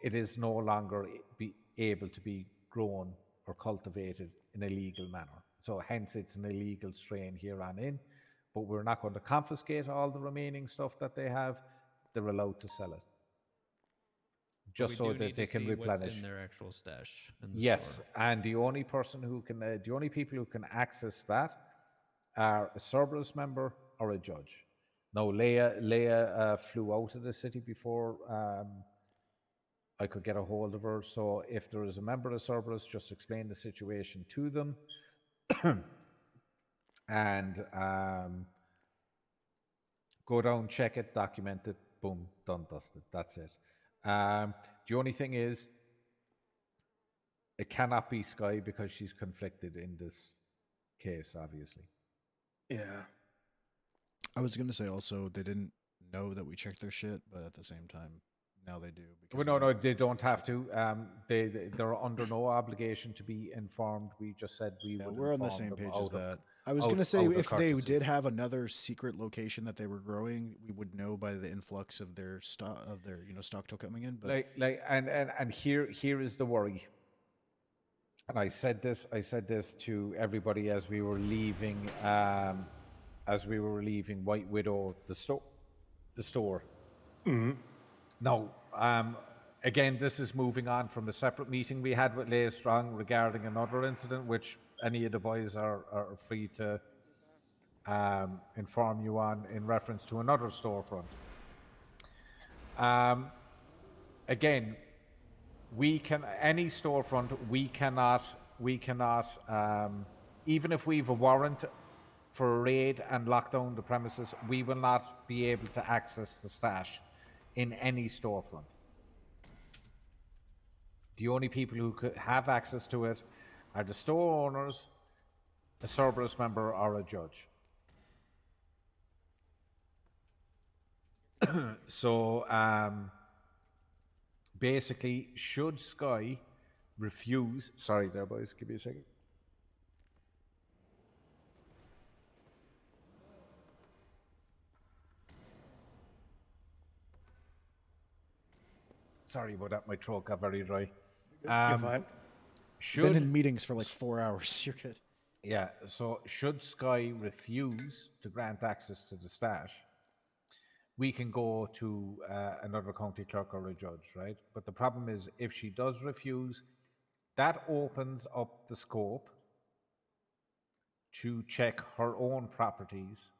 it is no longer be able to be grown or cultivated in a legal manner. So hence it's an illegal strain here on in, but we're not going to confiscate all the remaining stuff that they have. They're allowed to sell it. Just so that they can replenish. in their actual stash. Yes, and the only person who can, the only people who can access that are a Cerberus member or a judge. Now, Leia flew out of the city before I could get a hold of her. So if there is a member of Cerberus, just explain the situation to them. And go down, check it, document it, boom, done, dusted. That's it. The only thing is, it cannot be Sky because she's conflicted in this case, obviously. Yeah. I was gonna say also they didn't know that we checked their shit, but at the same time, now they do. Well, no, they don't have to. They're under no obligation to be informed. We just said we would. We're on the inform same them page as out of- that. I was out- gonna say out of if they courtesy. did have another secret location that they were growing, we would know by the influx of their stock stock coming in. But and here is the worry. And I said this to everybody as we were leaving White Widow the store. Mm-hmm. Now, again, this is moving on from a separate meeting we had with Leia Strong regarding another incident, which any of the boys are free to inform you on in reference to another storefront. Again, any storefront, we cannot, even if we have a warrant for a raid and lock down the premises, we will not be able to access the stash in any storefront. The only people who could have access to it are the store owners, a Cerberus member, or a judge. So, basically, should Sky refuse... Sorry there, boys, give me a second. Sorry about that, my throat got very dry. You're fine. Been in meetings for like 4 hours. You're good. Yeah, so should Sky refuse to grant access to the stash, we can go to another county clerk or a judge, right? But the problem is, if she does refuse, that opens up the scope to check her own properties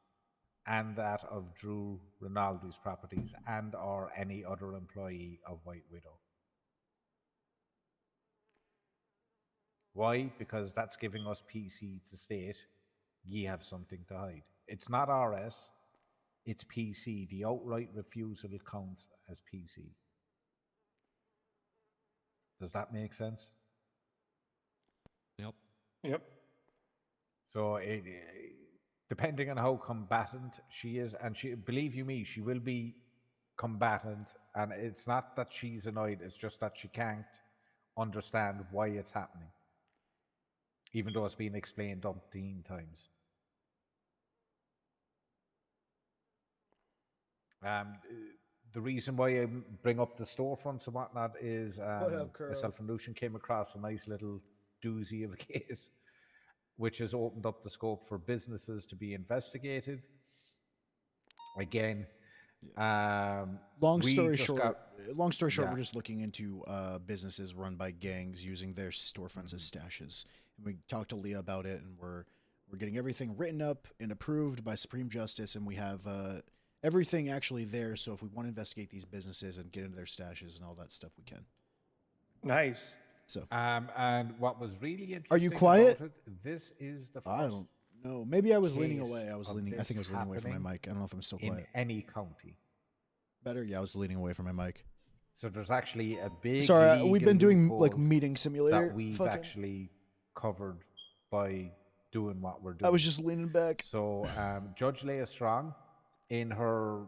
and that of Drew Rinaldi's properties and or any other employee of White Widow. Why? Because that's giving us PC to state, ye have something to hide. It's not RS, it's PC. The outright refusal counts as PC. Does that make sense? Yep. Yep. So depending on how combatant she is, and believe you me, she will be combatant, and it's not that she's annoyed, it's just that she can't understand why it's happening, even though it's been explained umpteen times. The reason why I bring up the storefronts and whatnot is myself and Lucian came across a nice little doozy of a case, which has opened up the scope for businesses to be investigated. Again, long story short, Yeah. we're just looking into businesses run by gangs using their storefronts as stashes. And we talked to Leah about it, and we're getting everything written up and approved by Supreme Justice, and we have everything actually there. So if we want to investigate these businesses and get into their stashes and all that stuff, we can. Nice. So, and what was really interesting are you quiet? about it, this is the first I don't know. Maybe I was leaning case away. I of think I this was leaning away from my happening mic. I don't know if I'm still in quiet. any county. Better? Yeah, I was leaning away from my mic. So there's actually a big. Sorry, we've been doing loophole like meeting simulator. that we've Fucking- actually covered by doing what we're doing. I was just leaning back. So Judge Leia Strong, in her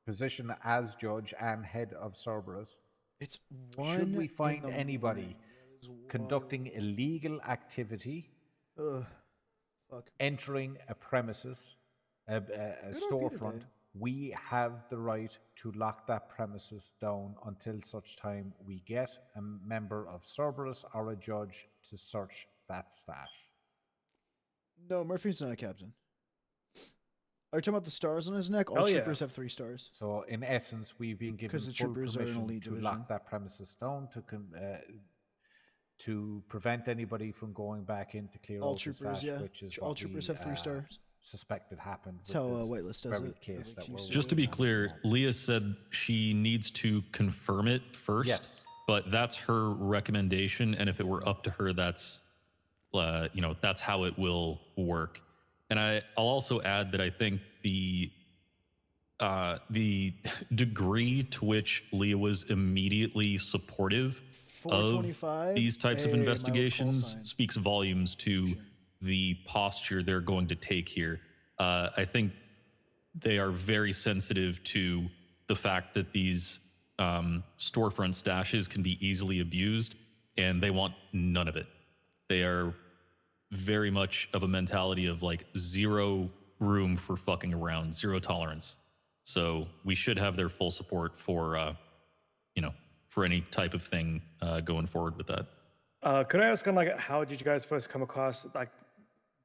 position as judge and head of Cerberus, it's should 1 we in find the anybody morning. That is conducting illegal activity, Ugh. Fuck. entering a premises, a Good storefront, today. we have the right to lock that premises down until such time we get a member of Cerberus or a judge to search that stash. No, Murphy's not a captain. Are you talking about the stars on his neck? All Oh, yeah. troopers have 3 stars. So in essence, we've been given Because the full troopers are an permission elite to division. lock that premises down to prevent anybody from going back in to clear All out the troopers, stash, yeah. which is All what troopers we, have 3 stars. suspected happened. That's with how this Whitelist does very it. Case that we're Just to be working on. clear, Leah said she needs to confirm it first. Yes. but that's her recommendation. And if it were up to her, that's that's how it will work. And I'll also add that I think the degree to which Leah was immediately supportive of 425. these types of Hey, my old call investigations sign. speaks volumes to the posture they're going to take here. I think they are very sensitive to the fact that these storefront stashes can be easily abused, and they want none of it. They are very much of a mentality of like zero room for fucking around, zero tolerance. So we should have their full support for, for any type of thing going forward with that. Could I ask, like, how did you guys first come across like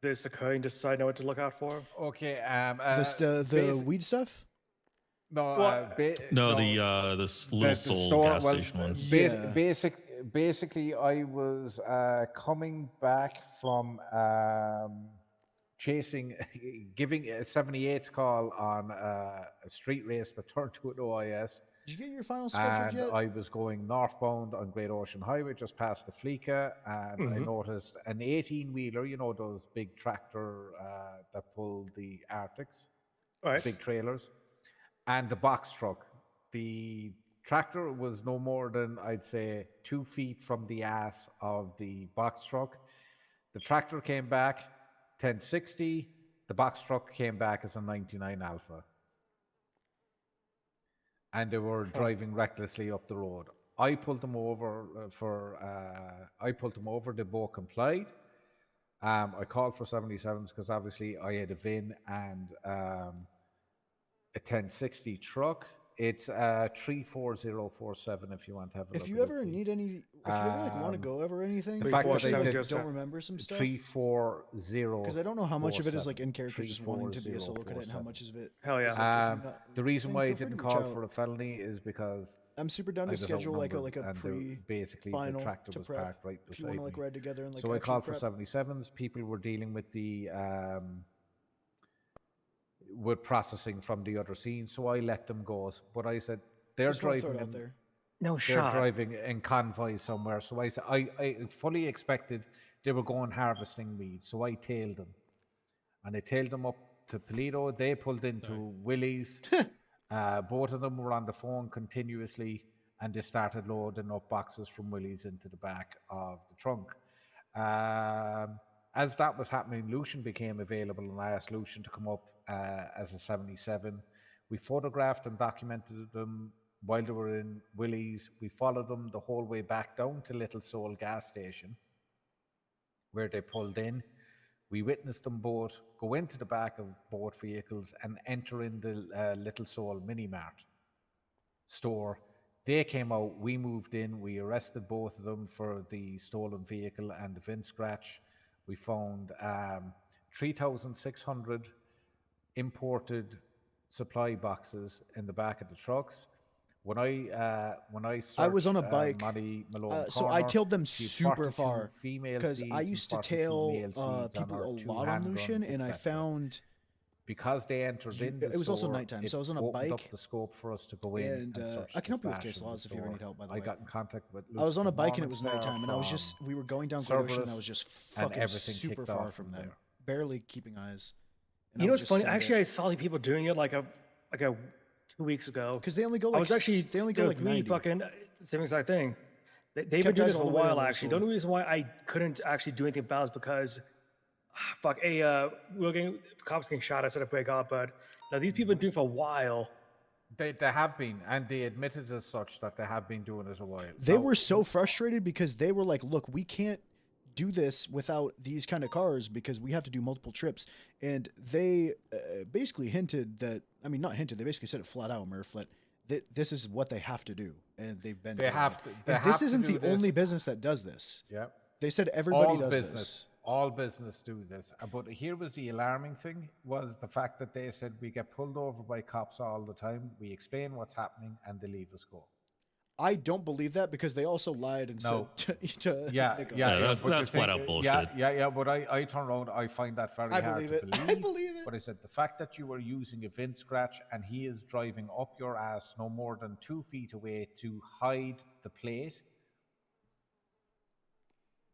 this occurring? Just so I know what to look out for. Okay. The weed stuff. No, The little Soul gas station one. Basically, I was coming back from chasing, giving a 78's call on a street race that turned to an OIS. Did you get your final scheduled And yet? I was going northbound on Great Ocean Highway, just past the Fleeka, and I noticed an 18-wheeler, you know, those big tractor that pull the Arctics, big trailers, and the box truck. The tractor was no more than, I'd say, 2 feet from the ass of the box truck. The tractor came back 1060. The box truck came back as a 99 Alpha. And they were driving recklessly up the road. I pulled them over They both complied. I called for 77s because obviously I had a VIN and a 1060 truck. It's 34047 if you want to have a look. If you ever need any, if you ever want to go over anything, the fact that I don't remember some stuff. 340. Because I don't know how much of it is like in character, just wanting to be a solo cadet, and how much of it. Hell yeah. is, like, The reason why I didn't reach call out. for a felony is because I'm super down to schedule like a basically final the tractor to was prep parked right if you beside want to like me. ride together and like. So I actually called for prep. 77s. People were dealing with the with processing from the other scene, so I let them go. But I said they're Just wanna throw driving it out there. they're driving in convoy somewhere. So I said I fully expected they were going harvesting weed, so I tailed them, and I tailed them up to Toledo. They pulled into Willie's. Both of them were on the phone continuously, and they started loading up boxes from Willie's into the back of the trunk. As that was happening, Lucian became available, and I asked Lucian to come up as a 77. We photographed and documented them while they were in Willie's. We followed them the whole way back down to Little Soul gas station, where they pulled in. We witnessed them both go into the back of both vehicles and enter in the Little Soul Mini Mart store. They came out, we moved in, we arrested both of them for the stolen vehicle and the VIN scratch. We found 3,600 imported supply boxes in the back of the trucks. When I searched, I was on a bike, Molly Malone so I Corner, tailed them she had super 42 far female because seeds I and used to 42 tail male seeds on people our a two lot on handguns, Lucian, and I etc. found because they entered in the it was also store, nighttime, so I was on a opened bike, up the scope for us to go in and search I can help the you with stash case in the laws if you ever store. need help. By the I way, got in contact with I was on a Lucian bike and it was Performance there nighttime, and I was just we were going down Great Ocean, and I was just fucking everything super kicked far off from them, there. barely keeping eyes. And You I know would what's just funny? send Actually, it. I saw the people doing it like a 2 weeks ago. Because they only go I like was actually they only go there like were three 90. fucking same exact thing. They've been Kept doing eyes this for all a the way down while. Little Actually, Soul. the only reason why I couldn't actually do anything about it is because we were getting cops getting shot. I said to break up, but now these people have been doing it for a while. They have been, and they admitted as such that they have been doing it a while. They Now, were so frustrated because they were like, look, we can't do this without these kind of cars because we have to do multiple trips. And they basically hinted that, I mean, not hinted, they basically said it flat out, Murflet, that this is what they have to do. And they've been doing it. And this isn't the only business that does this. Yeah. They said everybody all does business, this. All business do this. But here was the alarming thing, was the fact that they said we get pulled over by cops all the time. We explain what's happening and they leave us go. I don't believe that because they also lied and said to Nico. That's flat out bullshit. Yeah. But I turn around, I find that very hard believe to it. believe. I believe it. But I said the fact that you are using a VIN scratch and he is driving up your ass no more than 2 feet away to hide the plate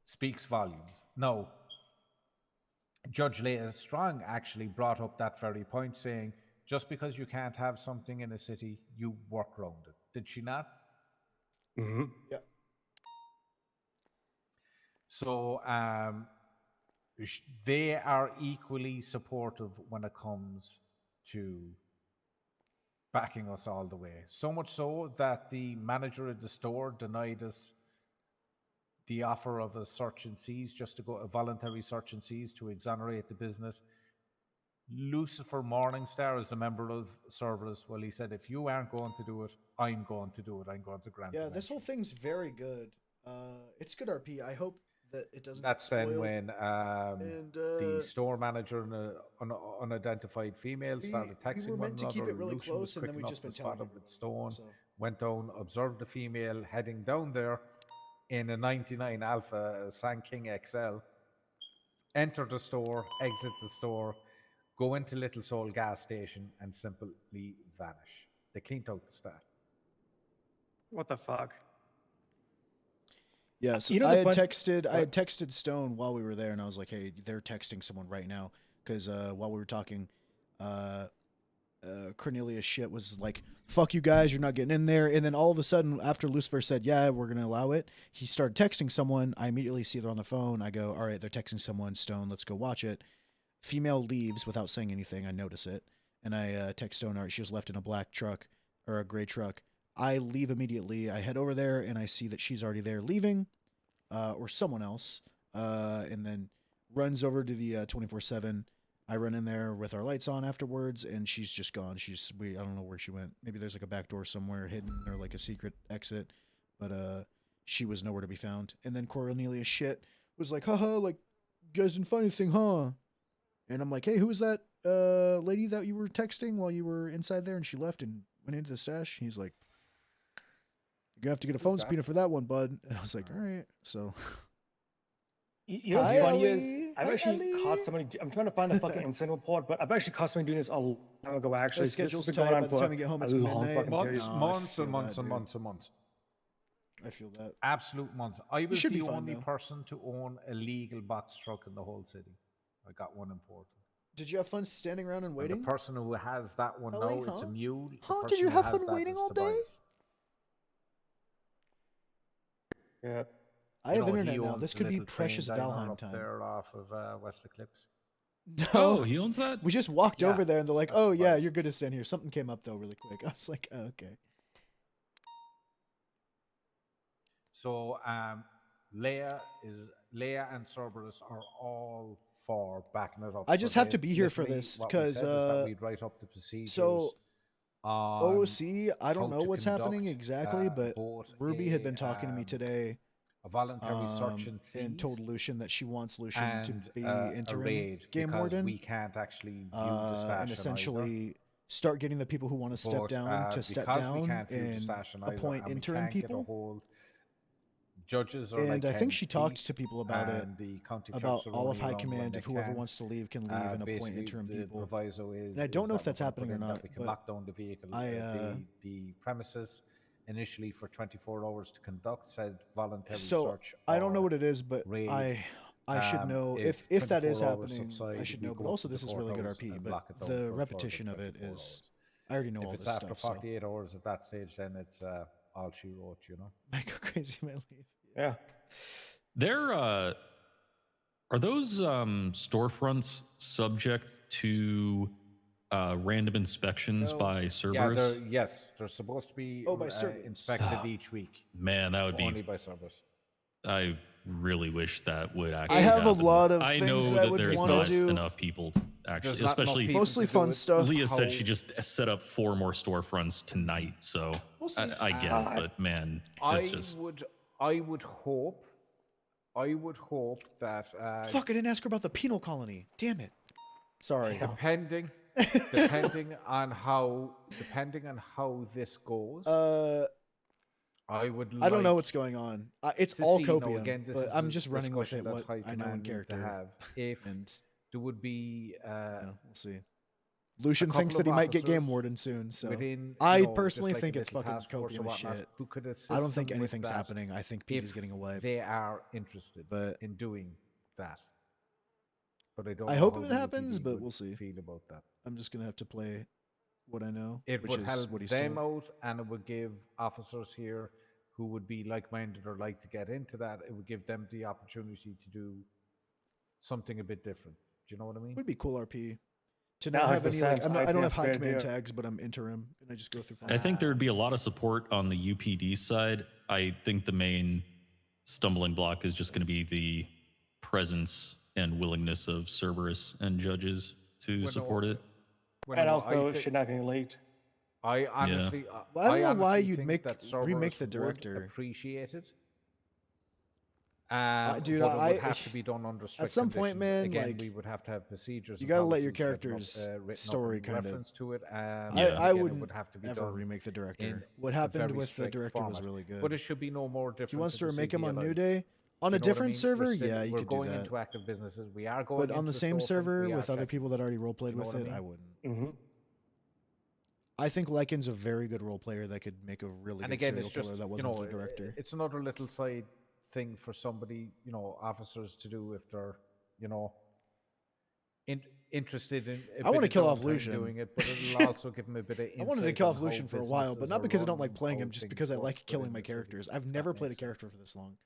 speaks volumes. Now, Judge Leah Strong actually brought up that very point, saying, just because you can't have something in a city, you work around it. Did she not? Mm-hmm. Yeah. So they are equally supportive when it comes to backing us all the way. So much so that the manager of the store denied us the offer of a search and seize, just to go a voluntary search and seize to exonerate the business. Lucifer Morningstar is a member of Cerberus. Well, he said, if you aren't going to do it, I'm going to do it. I'm going to grant Yeah, it. this whole thing's very good. It's good RP. I hope that it doesn't That's get spoiled. then when and the store manager and an unidentified female started we texting were one meant to another. keep it really Lucian was close, and quick then we've enough just to been spot telling it with Stone, so. went down, observed the female heading down there in a 99 Alpha King XL, enter the store, exit the store, go into Little Soul gas station, and simply vanish. They cleaned out the staff. What the fuck? Yeah, so You know I the had fun- texted Stone while we were there, and I was like, "Hey, they're texting someone right now." Because while we were talking, Cornelia shit was like, "Fuck you guys, you're not getting in there." And then all of a sudden, after Lucifer said, "Yeah, we're gonna allow it," he started texting someone. I immediately see it on the phone. I go, "All right, they're texting someone. Stone, let's go watch it." Female leaves without saying anything. I notice it, and I text Stone. All right, she was left in a black truck or a gray truck. I leave immediately. I head over there, and I see that she's already there leaving, or someone else, and then runs over to the 24/7. I run in there with our lights on afterwards, and she's just gone. I don't know where she went. Maybe there's like a back door somewhere hidden or like a secret exit, but she was nowhere to be found. And then Cornelia shit was like, haha, like, you guys didn't find anything, huh? And I'm like, hey, who was that lady that you were texting while you were inside there? And she left and went into the stash. He's like, you're gonna have to get a phone subpoena for that one, bud. And I was like, all right. So You know what's funny is I've actually caught somebody. I'm trying to find the fucking incident report, but I've actually caught somebody doing this a long time ago. Actually, so this has been going on for Months and months and months and months. I feel that. Absolute months. I was should the be fine, only though. person to own a legal box truck in the whole city. I got one imported. Did you have fun standing around and And waiting? the person who has that one LA, now, it's a huh? mule. The Huh? Did person you who have has fun that waiting is all Tobias. day? Yeah. I You have know, internet he now. owns This the could be little train precious diner Valheim up time. there off of West Eclipse. No. Oh, he owns that? We just walked Yeah, over there and they're like, that's oh, yeah, Tobias. you're good to stand here. Something came up, though, really quick. I was like, oh, okay. So Leia and Cerberus are all for backing it up. I just So have to be here for literally this what we because said is that we'd write up the procedures. so on OC, I don't how know to what's happening conduct, exactly, but both Ruby had been talking to me a today. a voluntary search and seize told Lucian that she wants Lucian to and be a interim raid game because warden. we can't actually view the stash And in essentially start getting the people who want to step But, down to step because we down can't view the and stash in either, appoint and we interim can't get a people. hold. Judges are And like I think hen's she talked teeth, to people about it, and the county about clerks are all of only high around when command. they If whoever can. wants to leave can leave and appoint Basically, interim the people. proviso is, And I don't know if that that's we're happening or put in that not. we can But lock down the vehicle, the premises initially for 24 hours to conduct said voluntary so search. I don't know or what it is, but raid. I should know if that 24 is hours happening. subside, I should we know. But go up also, to this the is really good courthouse RP. and But lock it down the for a further repetition of it 24 is, hours. I already know If all it's this after stuff. So 48 hours at that stage, then it's all she wrote, you know. I go crazy, my leave. Yeah. There are those storefronts subject to random inspections No. by Yeah, Cerberus? yes, they're supposed to be Oh, by Cerberus. inspected each week. Man, that would be. Only by Cerberus. I really wish that would actually. I have happen. a lot of I things know that I that would there's want to not do. enough people actually, There's not enough especially people Mostly to do fun it. stuff. Leah said How- she just set up 4 more storefronts tonight, so We'll see. I get it. But man, that's just I would hope that Fuck! I didn't ask her about the penal colony. Damn it. Sorry. depending on how this goes, I would. I don't know like what's going on. It's to all see, you know, copium, again, this but is I'm a just running with it. discussion What that High I know in Command need to character. have. If And there would be yeah, we'll see. Lucian couple thinks that of he might get game officers warden soon, so within, I you know, personally just like think a it's little fucking task force copium or as whatnot, shit. who could assist I don't think them with anything's that happening. I think Pete is if getting away. they are interested But in doing that. But I don't I know hope how it the happens, UPD but would we'll see. feel about that. I'm just gonna have to play what I know, It which would is help what he's them told. out, and it would give officers here who would be like-minded or like to get into that. It would give them the opportunity to do something a bit different. Do you know what I mean? Would be cool RP to No, not have any like 100%. I'm not, I I don't think have that's a high great command idea. tags, but I'm interim and I just go through. I think there would be a lot of support on the UPD side. I think the main stumbling block is just going to be the presence and willingness of Cerberus and judges to support it. And also, it should not be leaked. I honestly, Well, I don't know why honestly you'd think make that remake Cerberus the would director. appreciate it. Dude, but it would have to be done under strict at some point, conditions. man, Again, like we would have to have procedures. you and got to let your policies written up, character's written up story in kind of. reference to it. And I again, it wouldn't would have to be ever done remake the in director. What a happened very with the strict director was format. really good. But it should be no more different. He wants to the remake him on CDLI. New Day on You a know what I different mean? server. We're still- Yeah, you we're could do going that. into active businesses. We are going But on into the same storefront, server we are with other checking. people that already roleplayed You know with what I it, mean? I wouldn't. Mm-hmm. I think Lycan's a very good role player that could make a really And good again, serial it's just killer that you wasn't know, the director. it's another little side thing for somebody, you know, officers to do if they're, you know, interested in. I want to kill off downtime Lucian. doing it, but it'll also give them a bit of I wanted to insight kill on off how Lucian for a while, but businesses not are because I don't run, like playing how him, just things because I work like killing within my the city. characters. I've That never played a makes sense. character for this long.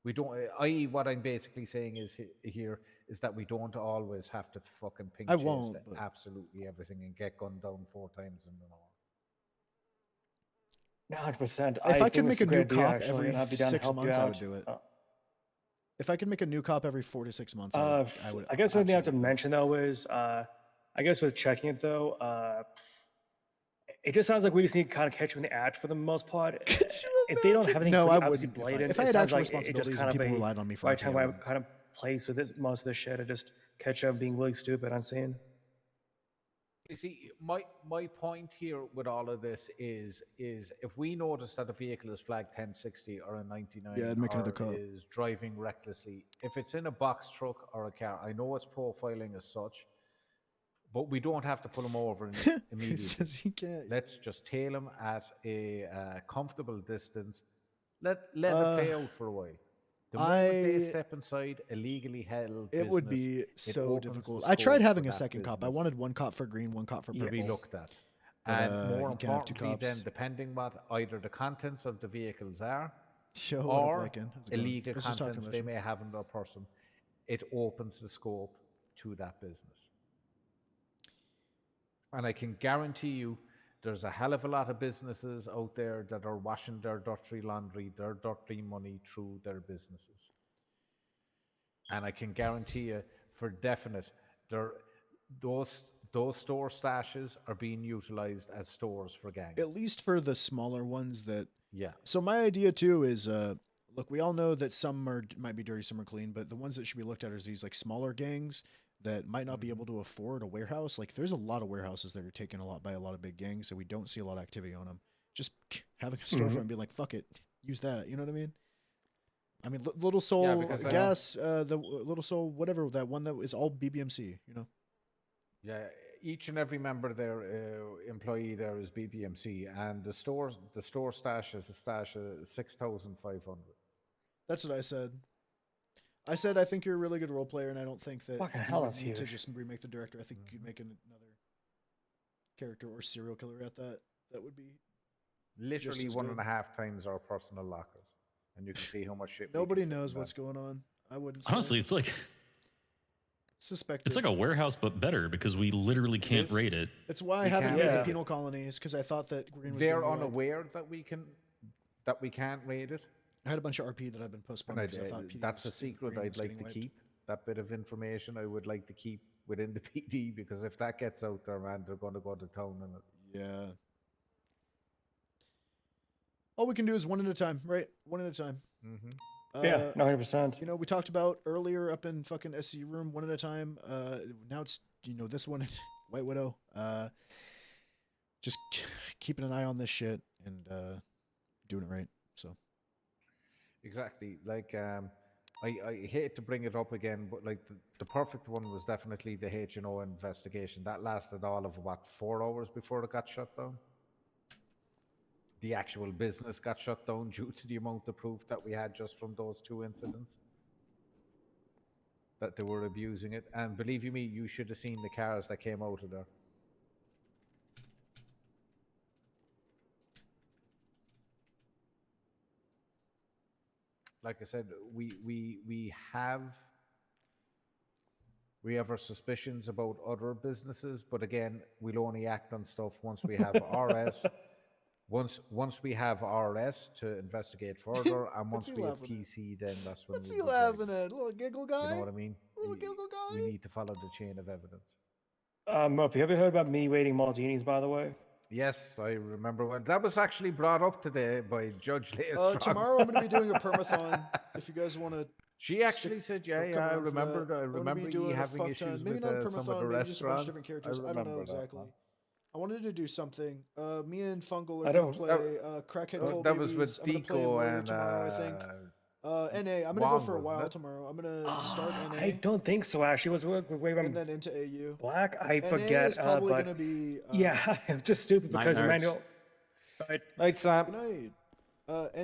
We don't. I.e., what I'm basically saying is here is that we don't always have to fucking ping I chase won't, to but- absolutely everything and get gunned down 4 times in an hour. 100%. If I could think make this a is new great idea, cop actually, every and I'd be down to 6 help you months, I would out. do it. If I could make a new cop every 4 to 6 months, I would. I guess one thing I have to mention though is, I guess with checking it though, it just sounds like we just need to kind of catch them in the act for the most part. If they don't have anything No, pretty I obviously wouldn't. blatant, If I it had sounds actual like it just responsibilities kind and of people a relied on me for right IP, time I where I would. kind of place with it, most of the shit. I just catch them being really stupid on scene. You see, my point here with all of this is if we notice that a vehicle is flagged 1060 or a 99 Yeah, I'd make another or cop. is driving recklessly, if it's in a box truck or a car, I know it's profiling as such, but we don't have to pull them over immediately. He says he can't. Let's just tail them at a comfortable distance. Let it play out for a while. The moment they step inside illegally held It would business, be it so opens the difficult. I tried scope having for a that second cop. I business wanted one cop for green, one cop for to purple. be looked at. But, And more you can't have two importantly, then, cops. depending what either the contents of the vehicles are, Yo, what up, or Lycan? How's it going? illegal Let's just talk contents about they you. may have in their person, it opens the scope to that business. And I can guarantee you, there's a hell of a lot of businesses out there that are washing their dirty laundry, their dirty money through their businesses. And I can guarantee you, for definite, those store stashes are being utilized as stores for gangs. At least for the smaller ones that. Yeah. So my idea too is, look, we all know that some might be dirty, some are clean, but the ones that should be looked at are these like smaller gangs that might not be able to afford a warehouse. Like there's a lot of warehouses that are taken by a lot of big gangs, so we don't see a lot of activity on them. Just having a storefront and being like, fuck it, use that. You know what I mean? I mean, Little Soul Gas, the Little Soul, whatever, that one that is all BBMC, you know? Yeah, each and every member of their employee there is BBMC, and the store stash is a stash of 6,500. That's what I said. I said I think you're a really good role player, and I don't think that Fucking you hell, would that's need to huge. just remake the director. I think you'd make another character or serial killer at that. That would be Literally just as one good. and a half times our personal lockers, and you can see how much shit. we Nobody can fit knows in what's that. going on. I wouldn't say. Honestly, it's like Suspected. it's like a warehouse but better because we literally can't raid it. It's why I We haven't can't made the raid it. penal colonies, because I thought that Green was They're gonna go away. unaware that we can't raid it. I had a bunch of RP that I've been And postponing because I thought PD that's a was- secret Green I'd was like getting to wiped. keep. That bit of information I would like to keep within the PD, because if that gets out there, man, they're going to go to town on it. Yeah. All we can do is one at a time, right? One at a time. Yeah, 100%. You know, we talked about earlier up in fucking SC room, one at a time. Now it's, you know, this one, White Widow. Just keeping an eye on this shit and doing it right. So. Exactly. Like I hate to bring it up again, but like the perfect one was definitely the H&O investigation. That lasted all of what, 4 hours before it got shut down. The actual business got shut down due to the amount of proof that we had just from those 2 incidents. That they were abusing it. And believe you me, you should have seen the cars that came out of there. Like I said, we have our suspicions about other businesses, but again, we'll only act on stuff once we have RS. Once we have RS to investigate further, and once we have PC, then that's when What's we he would, laughing at? Little giggle guy? you know what I mean? Little giggle guy? We need to follow the chain of evidence. Murphy, have you heard about me waiting Martinis, by the way? Yes, I remember when that was actually brought up today by Judge Leah Strong. Tomorrow I'm going to be doing a permathon. If you guys want to. She actually said, "Yeah, I remember. I remember you having issues maybe with not a some of the permathon, maybe just a bunch of restaurants. different characters. I don't know exactly. I wanted to do something. Me and Fungal I are going to don't- play Crackhead Cold that Babies. was with I'm going to play Deco Warrior and tomorrow, I think. NA. I'm going to go Juan, for a wasn't while it? tomorrow. I'm going to start NA. I don't think so, Ashley. Was and then into AU. Black? I NA forget. is probably but going to be. yeah, I'm just stupid because the Night manual. Right. Night, Sam. Good night.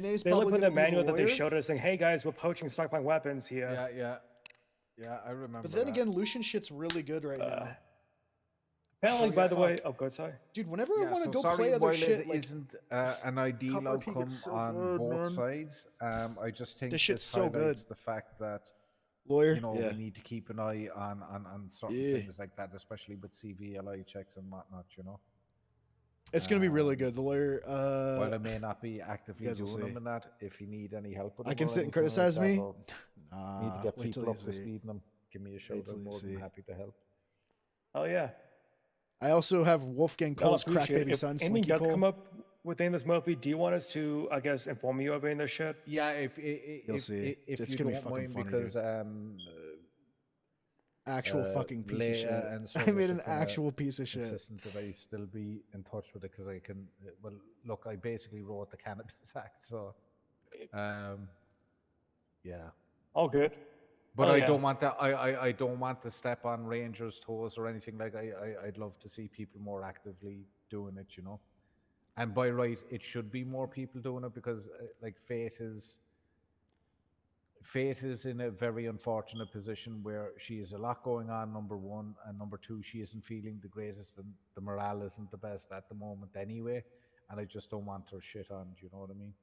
NA's They probably look at going the to be manual that they Warrior. showed us saying, "Hey guys, we're poaching stockpiling weapons here." Yeah, I remember. But then that. again, Lucian shit's really good right now. Apparently, by the way, fuck. oh, good, sorry. Dude, whenever I Yeah, want to so go sorry, play other while shit, it like isn't an ideal Copper Peak, outcome it's so on good, both man. sides, I just think This shit's this so highlights good. the fact that Lawyer, you know yeah. we need to keep an eye on certain Yeah. things like that, especially with CVLI checks and whatnot. You know, It's gonna be really good. The lawyer. while I may not be actively guys will doing them see. in that, if you need any help with I them can or sit and anything like criticize that, me. or need to get Wait till people you up to see. speed on them, give me a shout. till I'm you more than see. happy to help. Oh yeah. I also have Wolfgang I'll Cole's crack appreciate it. baby If son, anything Slinky does Cole. come up within this Murphy, do you want us to, I guess, inform you of any of this shit? Yeah, if see. if It's you gonna be don't fucking mind, funny, because Actual fucking piece of Leia shit. and I Soros made are an kinda actual piece of shit. insistent that I still be in touch with it because I can. Well, look, I basically wrote the Cannabis Act, so yeah. All good. But Oh, I yeah. don't want to. I don't want to step on Rangers' toes or anything like. I'd love to see people more actively doing it, you know. And by right, it should be more people doing it because, like, Faith is in a very unfortunate position where she has a lot going on, number one, and number two, she isn't feeling the greatest, and the morale isn't the best at the moment anyway. And I just don't want her shit on. Do you know what I mean?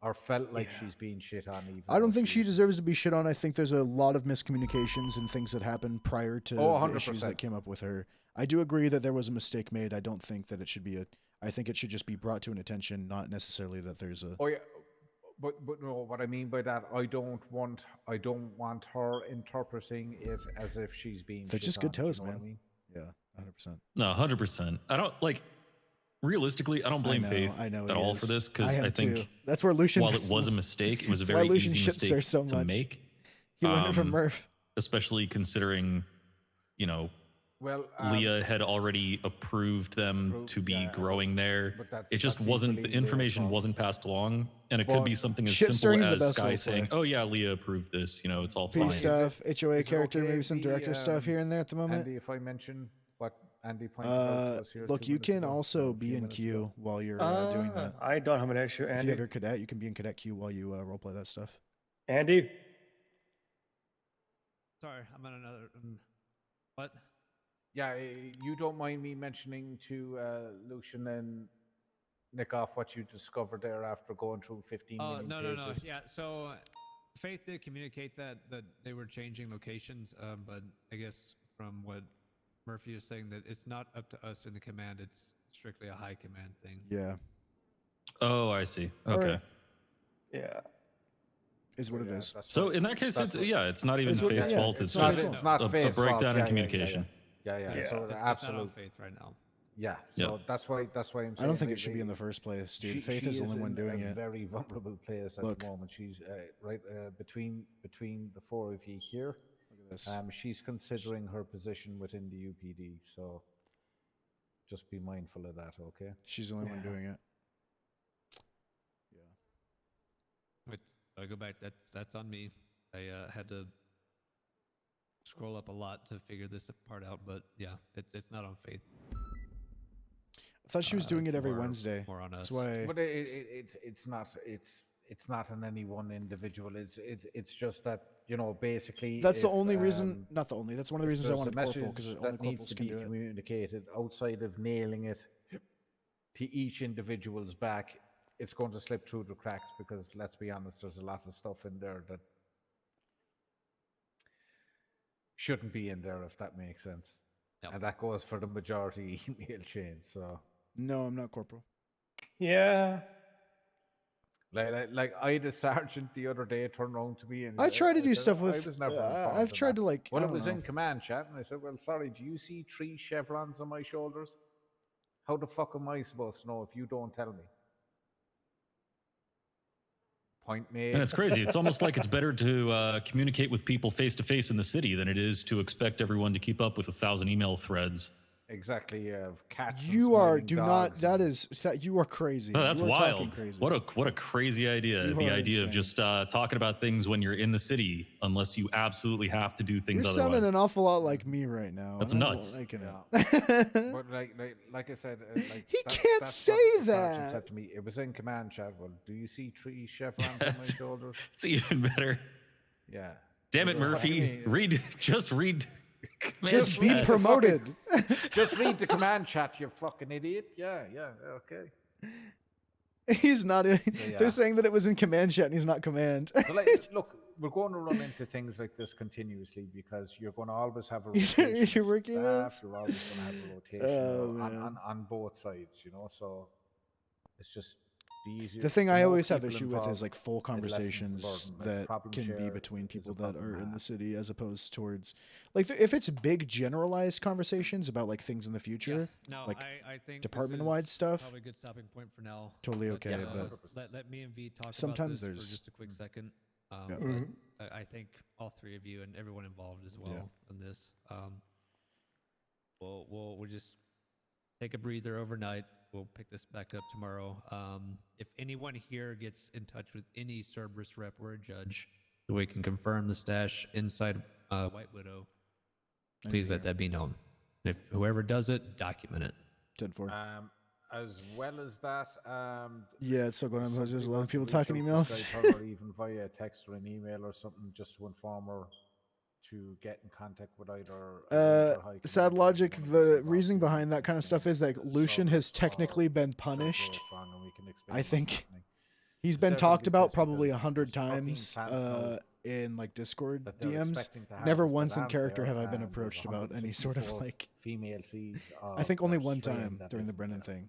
Or felt like she's being shit on. Even I don't though think she is- deserves to be shit on. I think there's a lot of miscommunications and things that happened prior to Oh, the issues 100%. that came up with her. I do agree that there was a mistake made. I don't think that it should be I think it should just be brought to an attention, not necessarily that there's a. Oh yeah, but no, what I mean by that, I don't want her interpreting it as if she's being. They're shit just good on, toes, you know what man. I mean? Yeah, 100%. No, 100%. I don't like. Realistically, I don't blame Faith I know at he all is. for this because I am I think too. That's where Lucian while it gets was the- a mistake, it was a That's why very Lucian easy shits her mistake so to much. make. He learned it from Murph. Especially considering, you know, Well, Leah had already approved them to be growing there. but It just that's wasn't, equally the information Leah's wasn't passed along. And it could But be something as shit simple stirring's the as best Sky roleplay. saying, oh yeah, Leah approved this, you know, it's all P fine. stuff, HOA is it character, okay maybe if some we, director stuff here and there at the moment. Andy, if I mention what Andy pointed out to us here. Look, 2 you minutes can ago, also or a be few in minutes queue ago. while you're doing that. I don't have an issue, If Andy. you have your cadet, you can be in cadet queue while you roleplay that stuff. Andy? Sorry, I'm on another. What? Yeah, you don't mind me mentioning to Lucian and Nick off what you discovered there after going through 15 Oh million no. pages? Yeah, so Faith did communicate that they were changing locations, but I guess from what Murphy is saying, that it's not up to us in the command; it's strictly a high command thing. Yeah. Oh, I see. All Okay. right. Yeah. Is what it is. So in that case, it's it's not even It's what- Faith's yeah, fault. it's It's not just Faith's fault. a Faith's fault. breakdown Yeah, in communication. Yeah. So It's not on absolute. Faith right now. Yeah. Yeah. So that's why I'm saying. I don't think it should be in the first place, dude. Faith is the only one doing a it. very vulnerable place at Look. the moment. She's right between the four of you here. Look at this. She's considering her position within the UPD, so just be mindful of that, okay? She's the only one doing it. Wait, I go back. That's on me. I had to scroll up a lot to figure this part out, but yeah, it's not on Faith. I thought she was doing it It's every more- Wednesday. more on That's us. why. But it's not on any one individual. It's just that, you know, basically That's the if, only reason. Not the only. That's one of the if reasons I there's a wanted corporal, message because only that needs corporals to can be do it. communicated outside of nailing it to each individual's back, it's going to slip through the cracks, because let's be honest, there's a lot of stuff in there that shouldn't be in there, if that makes sense. And that goes for the majority email chain. So No, I'm not corporal. Yeah. like I had a sergeant the other day turn around to me and I try to do said, stuff I with. was never I've informed of tried that." to like. Well, I it don't was know. in command chat, and I said, "Well, sorry, do you see 3 chevrons on my shoulders? How the fuck am I supposed to know if you don't tell me?" Point made. And it's crazy. It's almost like it's better to communicate with people face to face in the city than it is to expect everyone to keep up with 1,000 email threads. Exactly. Of cats. You are. smiling Do dogs not. That is. That you are crazy. No, that's you are talking wild. crazy. What a crazy idea. You The are idea of insane. just talking about things when you're in the city, unless you absolutely have to do things You're otherwise. sounding an awful lot like me right now. That's and I'm nuts. not liking Yeah. it. But like I said, like He can't say what the sergeant that. said to me. It was in command chat. Well, do you see 3 chevrons on my shoulders? It's even better. Yeah. Damn it, What do you Murphy. mean? Read. Just be read the promoted. Just read the command chat, you fucking idiot. Yeah, okay. He's not. yeah. They're saying that it was in command chat, and he's not command. So look, we're going to run into things like this continuously, because you're going to always have a rotation. You're of working staff, with? you're always going to have a rotation Oh, on both sides, you know. So it's just the easier. The thing the I more always have people issue with is involved, like full it lessens the conversations burden. Like, that problem can be share between is a people that problem are in half. the city, as opposed towards like if it's big generalized conversations about like things in the future, No, like I think department-wide stuff. Probably a good stopping point for now. Totally okay, but let me and V talk sometimes about this there's- for just a quick second. Yeah. But I think all 3 of you and everyone involved as well in this. We'll just take a breather overnight. We'll pick this back up tomorrow. If anyone here gets in touch with any Cerberus rep or a judge, so we can confirm the stash inside White Widow, please let that be known. If whoever does it, document it. 10-4. As well as that, Yeah, it's still going on. There's a lot of people reach talking out to emails. Skype or even via text or an email or something, just to inform her to get in contact with either. Sad logic. The reasoning behind that kind of stuff is that Lucian has technically been punished. I think he's been talked about probably 100 times in like Discord DMs. Never once in character have I been approached about any sort of like female C's. I think only one time during the Brennan thing.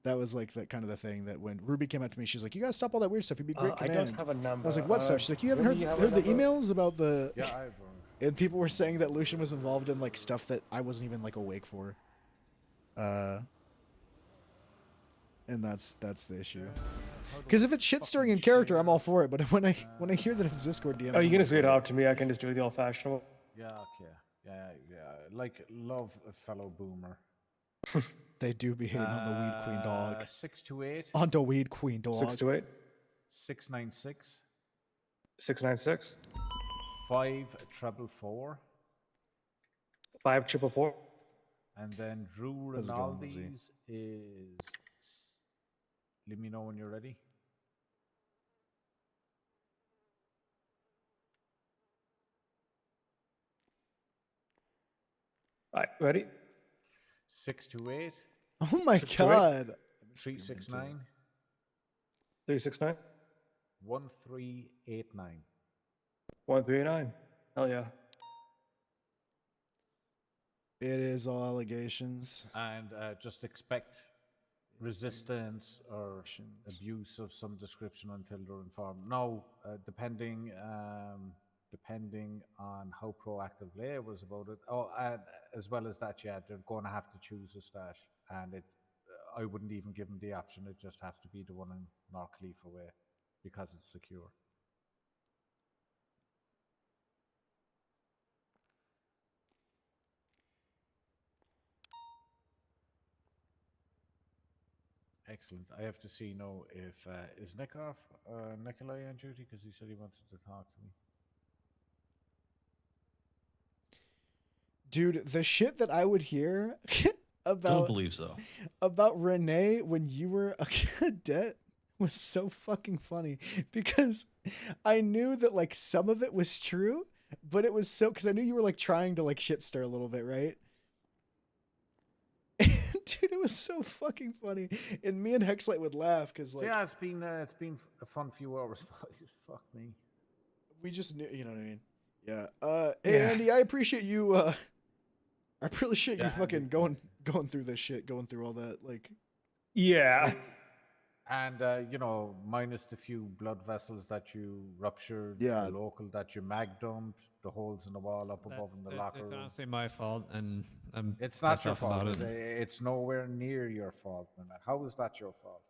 That was like that kind of the thing that when Ruby came up to me, she's like, "You gotta stop all that weird stuff. You'd be great I command." don't have a number. I was like, "What stuff?" She's like, "You haven't Ruby, heard you have a the number? emails about the." Yeah, I've. And people were saying that Lucian was involved in like stuff that I wasn't even like awake for. And that's the issue. Because if it's shit stirring in character, I'm all for it. But when I hear that it's Discord DMs, Oh, you I'm can just like, read it out to me. I can just do it the old-fashioned way. Yeah, okay. Yeah. Like, love a fellow boomer. they do be hating on the Weed Queen dog. 628. On the Weed Queen dog. 628. 696. 696. 5444. 5444. And then Drew How's it going, Rinaldi's is. Let me know when you're ready. All right, ready? 628. Oh my 628. god. 369. 369. 1389. 1389. Hell yeah. It is all allegations. And just expect resistance or abuse of some description until they're informed. Now, depending on how proactive Leia was about it. Oh, and as well as that, yeah, they're going to have to choose a stash, and I wouldn't even give them the option. It just has to be the one in North Khalifa way because it's secure. Excellent. I have to see now if is Nikolai on duty because he said he wanted to talk to me. Dude, the shit that I would hear about Don't believe so. About Renee when you were a cadet was so fucking funny because I knew that like some of it was true, but it was so because I knew you were like trying to like shit stir a little bit, right? Dude, it was so fucking funny, and me and Hexlight would laugh because like So yeah, it's been a fun few hours. Fuck me. we just knew, you know what I mean? Yeah. Hey Yeah. Andy, I appreciate you. I appreciate you Yeah, fucking going through this shit, going through all that. Like, Yeah. And you know, minus the few blood vessels that you ruptured, Yeah. the local that you mag dumped, the holes in the wall up above in the locker It's room. honestly my fault, and I'm It's not pissed your off fault. about it. It's nowhere near your fault, man. How is that your fault?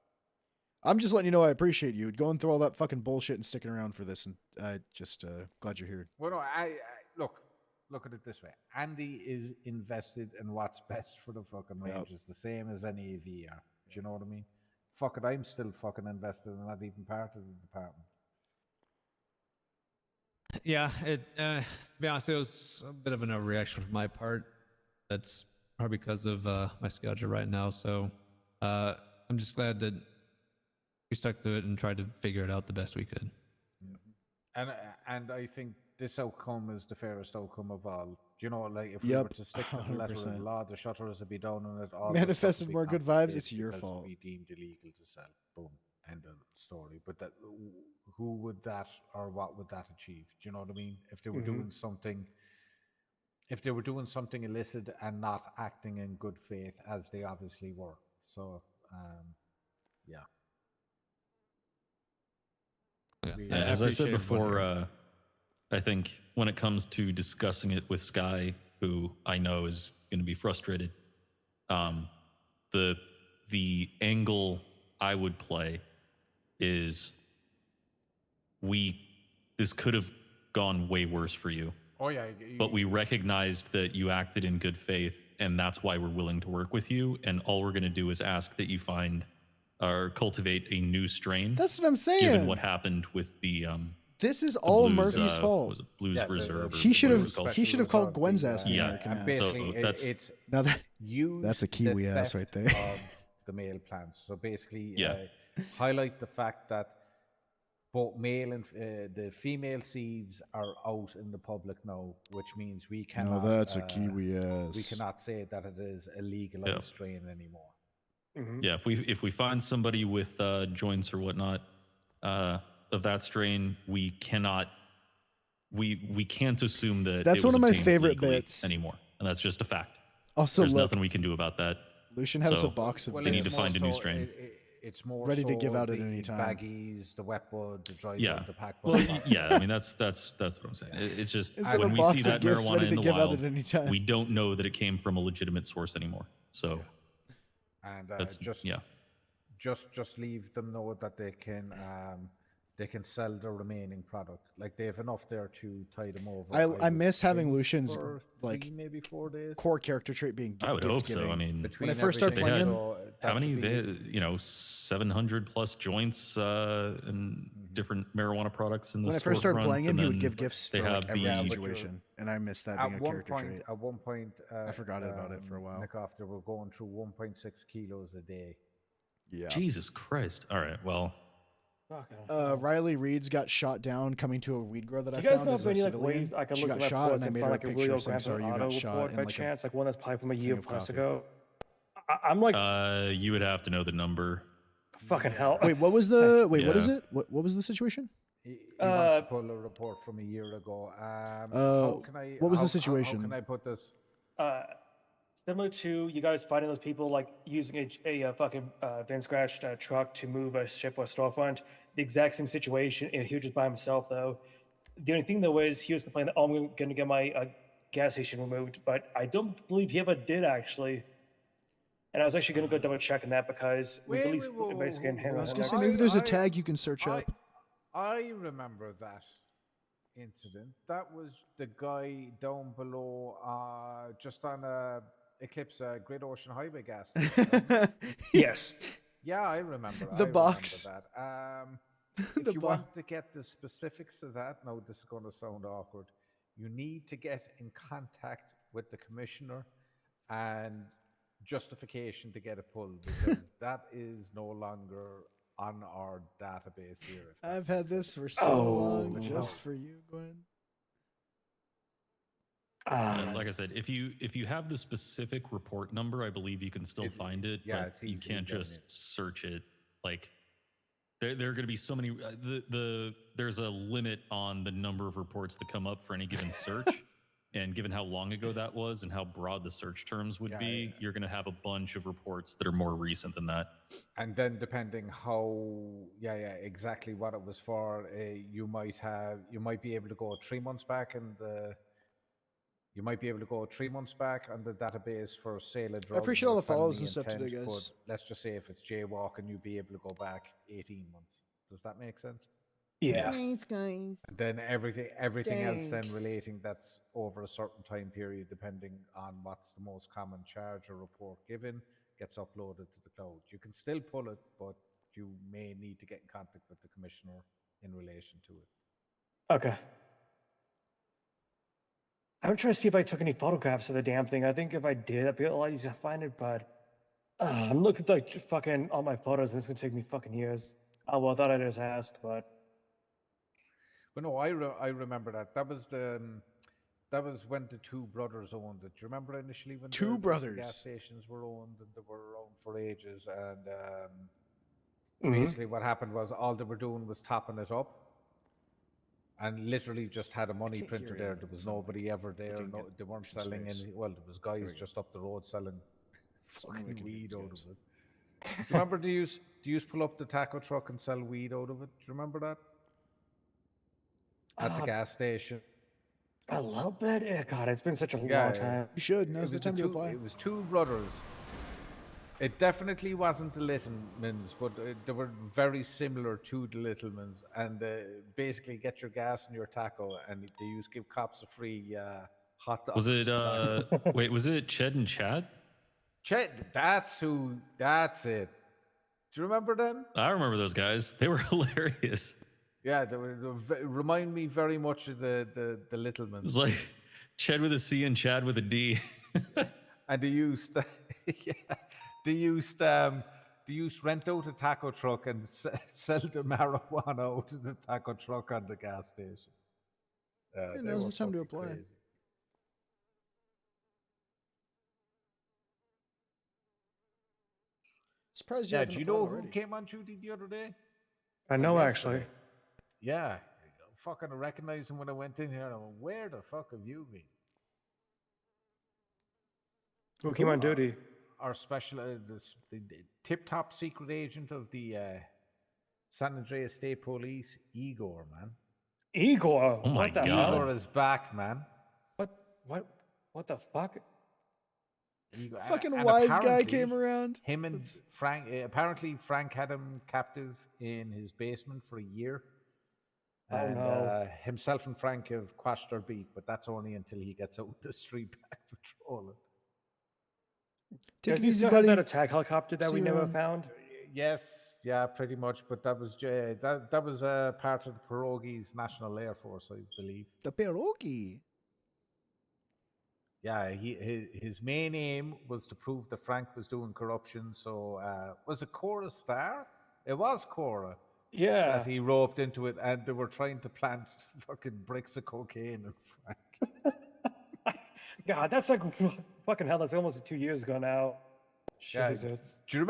I'm just letting you know I appreciate you going through all that fucking bullshit and sticking around for this, and I just glad you're here. Well, no, I look at it this way. Andy is invested in what's best for the fucking Rangers, the same as any of you are. Do you know what I mean? Fuck it, I'm still fucking invested and not even part of the department. Yeah, to be honest, it was a bit of an overreaction from my part. That's probably because of my schedule right now. So I'm just glad that we stuck to it and tried to figure it out the best we could. And I think this outcome is the fairest outcome of all. You know, like if we Yep, were to stick to the letter of the 100%. law, the shutters would be down on it. All Manifested more good vibes, it's your fault. Be deemed illegal to sell. Boom, end of story. But that, who would that or what would that achieve? Do you know what I mean? If they were doing something, if they were doing something illicit and not acting in good faith, as they obviously were. So, yeah. Yeah, as I said before, I think when it comes to discussing it with Sky, who I know is going to be frustrated, the angle I would play is this could have gone way worse for you. Oh yeah. But we recognized that you acted in good faith, and that's why we're willing to work with you. And all we're going to do is ask that you find or cultivate a new strain. That's what I'm saying. Given what happened with the this is all Blues, Murphy's fault. Was it Blues Reserve? He should have called Gwen's ass the yeah. American ass. Basically, it's now use a Kiwi the ass right theft there. Of the male plants. So basically, Yeah. Highlight the fact that both male and the female seeds are out in the public now, which means we cannot. No, that's a Kiwi ass. We cannot say that it is a legalized strain anymore. Yeah, if we find somebody with joints or whatnot of that strain, we cannot. We can't assume that That's it was one of my obtained favorite legally bits. anymore, and that's just a fact. Also, there's look, nothing we can do about that. Lucian has So, a box of they need to gifts. find a new strain. It's more ready to so give out at the any time. Baggies, the wet bud, the dry Yeah. bud, the pack Well, bud. yeah. I mean, that's what I'm saying. It's just Instead of when a we box see of that gifts marijuana ready in to the give out wild, at any time. we don't know that it came from a legitimate source anymore. So And that's yeah. just leave them know that they can sell the remaining product. Like they have enough there to tie them over. I miss having Lucian's for like 3, maybe 4 days. core character trait being I would gift hope so. giving. I mean, when I first started playing him, how many? 700 plus joints and different marijuana products in the when I first started storefront, playing him, and he would then give gifts they for like have every the situation, and I miss that being a character trait. At one point, I forgot about it for a while. Nick off, they were going through 1.6 kilos a day. Yeah. Jesus Christ! All right, well. Riley Reed's got shot down coming to a weed grow that I Do you guys found know as of a any like civilian. ways I can She look got at shot, and I and made find her a like a picture real saying, "Sorry, you auto got shot." report And by like chance, like one that's probably from a year thing of plus coffee. ago? I'm like, you would have to know the number. fucking hell. Wait, what was the? Wait, what is Yeah. it? What was the situation? He wants to pull a report from a year ago. How can I? What was the how situation? can I put this? Similar to you guys finding those people like using a fucking VIN scratched truck to move a ship or a storefront. The exact same situation. And he was just by himself though. The only thing though is he was complaining that, oh, I'm going to get my gas station removed, but I don't believe he ever did actually. And I was actually going to go double check on that because we at least basically handle I was that. gonna say maybe there's a tag you can search up. I remember that incident. That was the guy down below, just on Eclipse Great Ocean Highway gas station. Yes. Yeah, I remember. The I box. remember that. If The you box. want to get the specifics of that, no, this is going to sound awkward. You need to get in contact with the commissioner and justification to get it pulled, because that is no longer on our database here. If that I've makes had sense. this for so long just for you, Gwen. Like I said, if you have the specific report number, I believe you can still find it. yeah, but it's you easily can't done, just search it. Like there are going to be so many. There's a limit on the number of reports that come up for any given search, and given how long ago that was and how broad the search terms would be, you're going to have a bunch of reports that are more recent than that. And then depending how, exactly what it was for, you might be able to go 3 months back, and you might be able to go 3 months back on the database for sale of drugs. I appreciate all or the follows felony and stuff today, intent, guys. But let's just say if it's jaywalking, you'd be able to go back 18 months. Does that make sense? Yeah. Thanks, guys. And then everything else then Thanks. relating that's over a certain time period, depending on what's the most common charge or report given, gets uploaded to the cloud. You can still pull it, but you may need to get in contact with the commissioner in relation to it. Okay. I'm trying to see if I took any photographs of the damn thing. I think if I did, I'd be a lot easier to find it, but I'm looking at like fucking all my photos, and it's gonna take me fucking years. Oh well, I thought I'd just ask, but no, I remember that. That was when the two brothers owned it. Do you remember initially when Two the brothers gas stations were owned, and they were around for ages? And Mhm. basically, what happened was all they were doing was topping it up, and literally just had a money can't printer hear there. anyone. There was It sounded nobody ever there. didn't No, get they weren't Lucian's selling face. any. Well, there was There guys we go. just up the road selling It's the only way I fucking can hear weed you out of guys. it. Do you remember they used to pull up the taco truck and sell weed out of it? Do you remember that? At the gas station. a little bit. Yeah, God, it's been such a Yeah, long time. You should. It Now's the was time to apply. It was two brothers. It definitely wasn't the Littlemans, but they were very similar to the Littlemans. And basically, get your gas and your taco, and they used to give cops a free hot dog. Was it? Wait, was it Ched and Chad? Chet, that's it. Do you remember them? I remember those guys. They were hilarious. Yeah, they remind me very much of the Littlemans. It was like Ched with a C and Chad with a D. And they used, they used rent out a taco truck and sell the marijuana out of the taco truck on the gas station. Yeah, they now's were the time to fucking apply. crazy. Surprised you Yeah, haven't do you applied know who already. came on duty the other day? I know actually. Yeah, fucking recognized him when I went in here. And I went, where the fuck have you been? Who came on duty? Our special, the tip-top secret agent of the San Andreas State Police, Igor, man. Igor. Oh my what the God. hell? Igor is back, man. What the fuck? Igor, Fucking and wise guy apparently came around. Him and Frank. Apparently, Frank had him captive in his basement for a year. Oh, And no. himself and Frank have quashed their beef, but that's only until he gets out the street back patrolling. Take Does it he easy, still buddy. have that attack helicopter that See we you never around. found? Yes, yeah, pretty much. But that was that was part of the Pierogi's National Air Force, I believe. The pierogi. Yeah, his main aim was to prove that Frank was doing corruption. So was it Cora Star? It was Cora. Yeah. That he roped into it, and they were trying to plant fucking bricks of cocaine in Frank. God, that's like fucking hell. That's almost 2 years ago now. Yeah. Jesus. Do you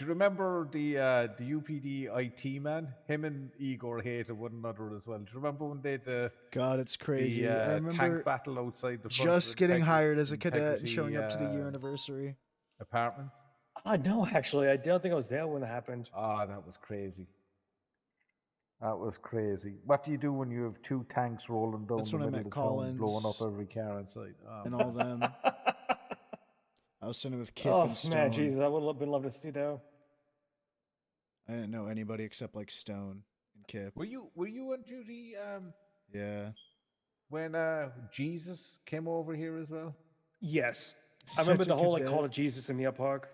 remember the UPD IT man? Him and Igor hated one another as well. Do you remember when they had God, it's crazy. the I remember tank battle outside the front just of getting Integrity- hired as a cadet and showing Integrity, up to the year anniversary. apartments? No, actually, I don't think I was there when that happened. Ah, that was crazy. That was crazy. What do you do when you have two tanks rolling down That's the when I middle met of town, blowing Collins up every car inside? and all them. I was sitting with Kip Oh and Stone. man, Jesus, I would have been love to see though. I didn't know anybody except like Stone and Kip. Were you on duty Yeah. when Jesus came over here as well? Yes, I Such remember a the whole like cadet. Call of Jesus in the park.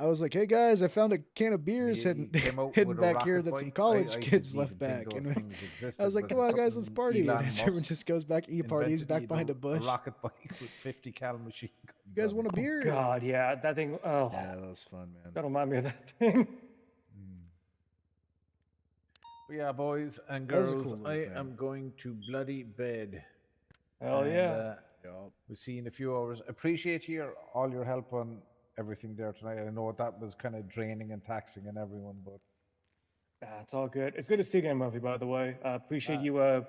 I was like, hey guys, I found a can of beers He hidden, came out hidden with a back here rocket that some bike. college I kids didn't left even think back. those And things existed. I was like, Was come it on guys, let's something party. And Elon everyone Musk just goes back, parties invented, back you behind know, a bush. A rocket bike with 50 cal machine guns. You guys want a beer? God, yeah, that thing. Oh, yeah, that was fun, man. Don't remind me of that thing. But yeah, boys and That was a girls, cool little I thing. am going to bloody bed. Hell And, yeah. we'll see you in a few hours. Appreciate all your help on everything there tonight. I know that was kind of draining and taxing on everyone, but It's all good. It's good to see you again, Murphy, by the way. Appreciate you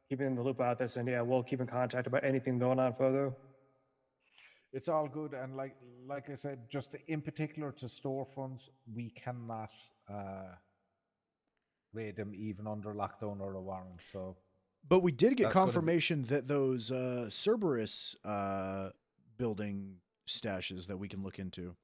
keeping in the loop about this. And yeah, we'll keep in contact about anything going on further. it's all good. And like I said, just in particular to storefronts, we cannot raid them even under lockdown or a warrant. So, but we did get that's gonna confirmation that those Cerberus building stashes that we can look into.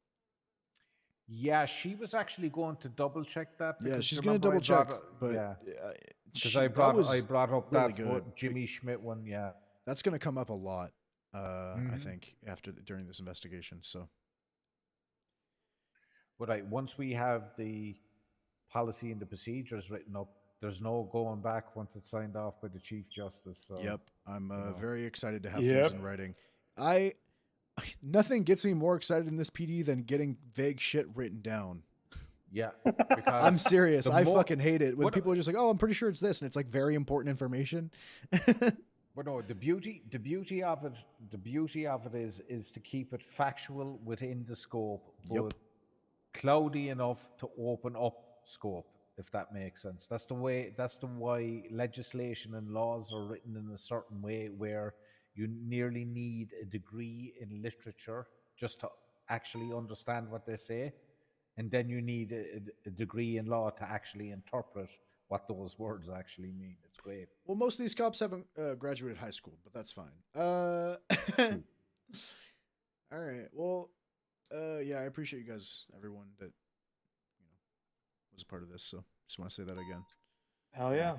Yeah, she was actually going to double check that. Yeah, because she's you going to remember double check, but but because I brought up really that good. Jimmy Schmidt one. Yeah, that's going to come up a lot. I Mhm. think during this investigation. So, but once we have the policy and the procedures written up, there's no going back once it's signed off by the Chief Justice. So, yep, I'm you know. very excited to have things in writing. Nothing gets me more excited in this PD than getting vague shit written down. Yeah, because I'm serious. I more- fucking hate it when what- people are just like, "Oh, I'm pretty sure it's this," and it's like very important information. But no, the beauty of it is to keep it factual within the scope, but cloudy enough to open up scope, if that makes sense. That's the why legislation and laws are written in a certain way where you nearly need a degree in literature just to actually understand what they say, and then you need a degree in law to actually interpret what those words actually mean. It's great. Well, most of these cops haven't graduated high school, but that's fine. All right. Well, yeah, I appreciate you guys, everyone that was a part of this. So just want to say that again. Hell yeah.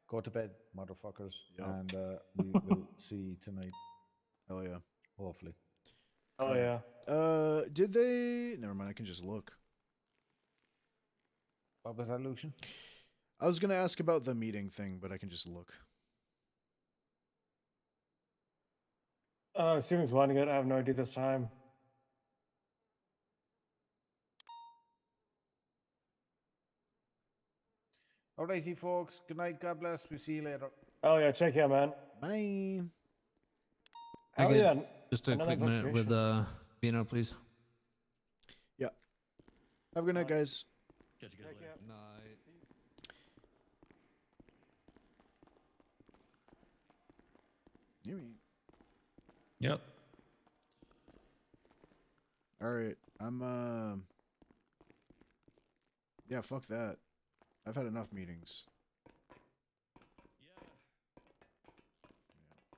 Go to bed, motherfuckers, Yup. and we will see you tonight. Hell yeah. Hopefully. Oh yeah. Did they? Never mind. I can just look. What was that, Lucian? I was gonna ask about the meeting thing, but I can just look. Steven's wanting it. I have no idea this time. Alrighty, folks. Good night. God bless. We'll see you later. Oh yeah, check here, man. Bye. I Hell get yeah. just a Another quick minute with Bino, please. Yeah. Have a good night, guys. Catch you guys later. Night. You mean? Yep. All right. I'm yeah, fuck that. I've had enough meetings.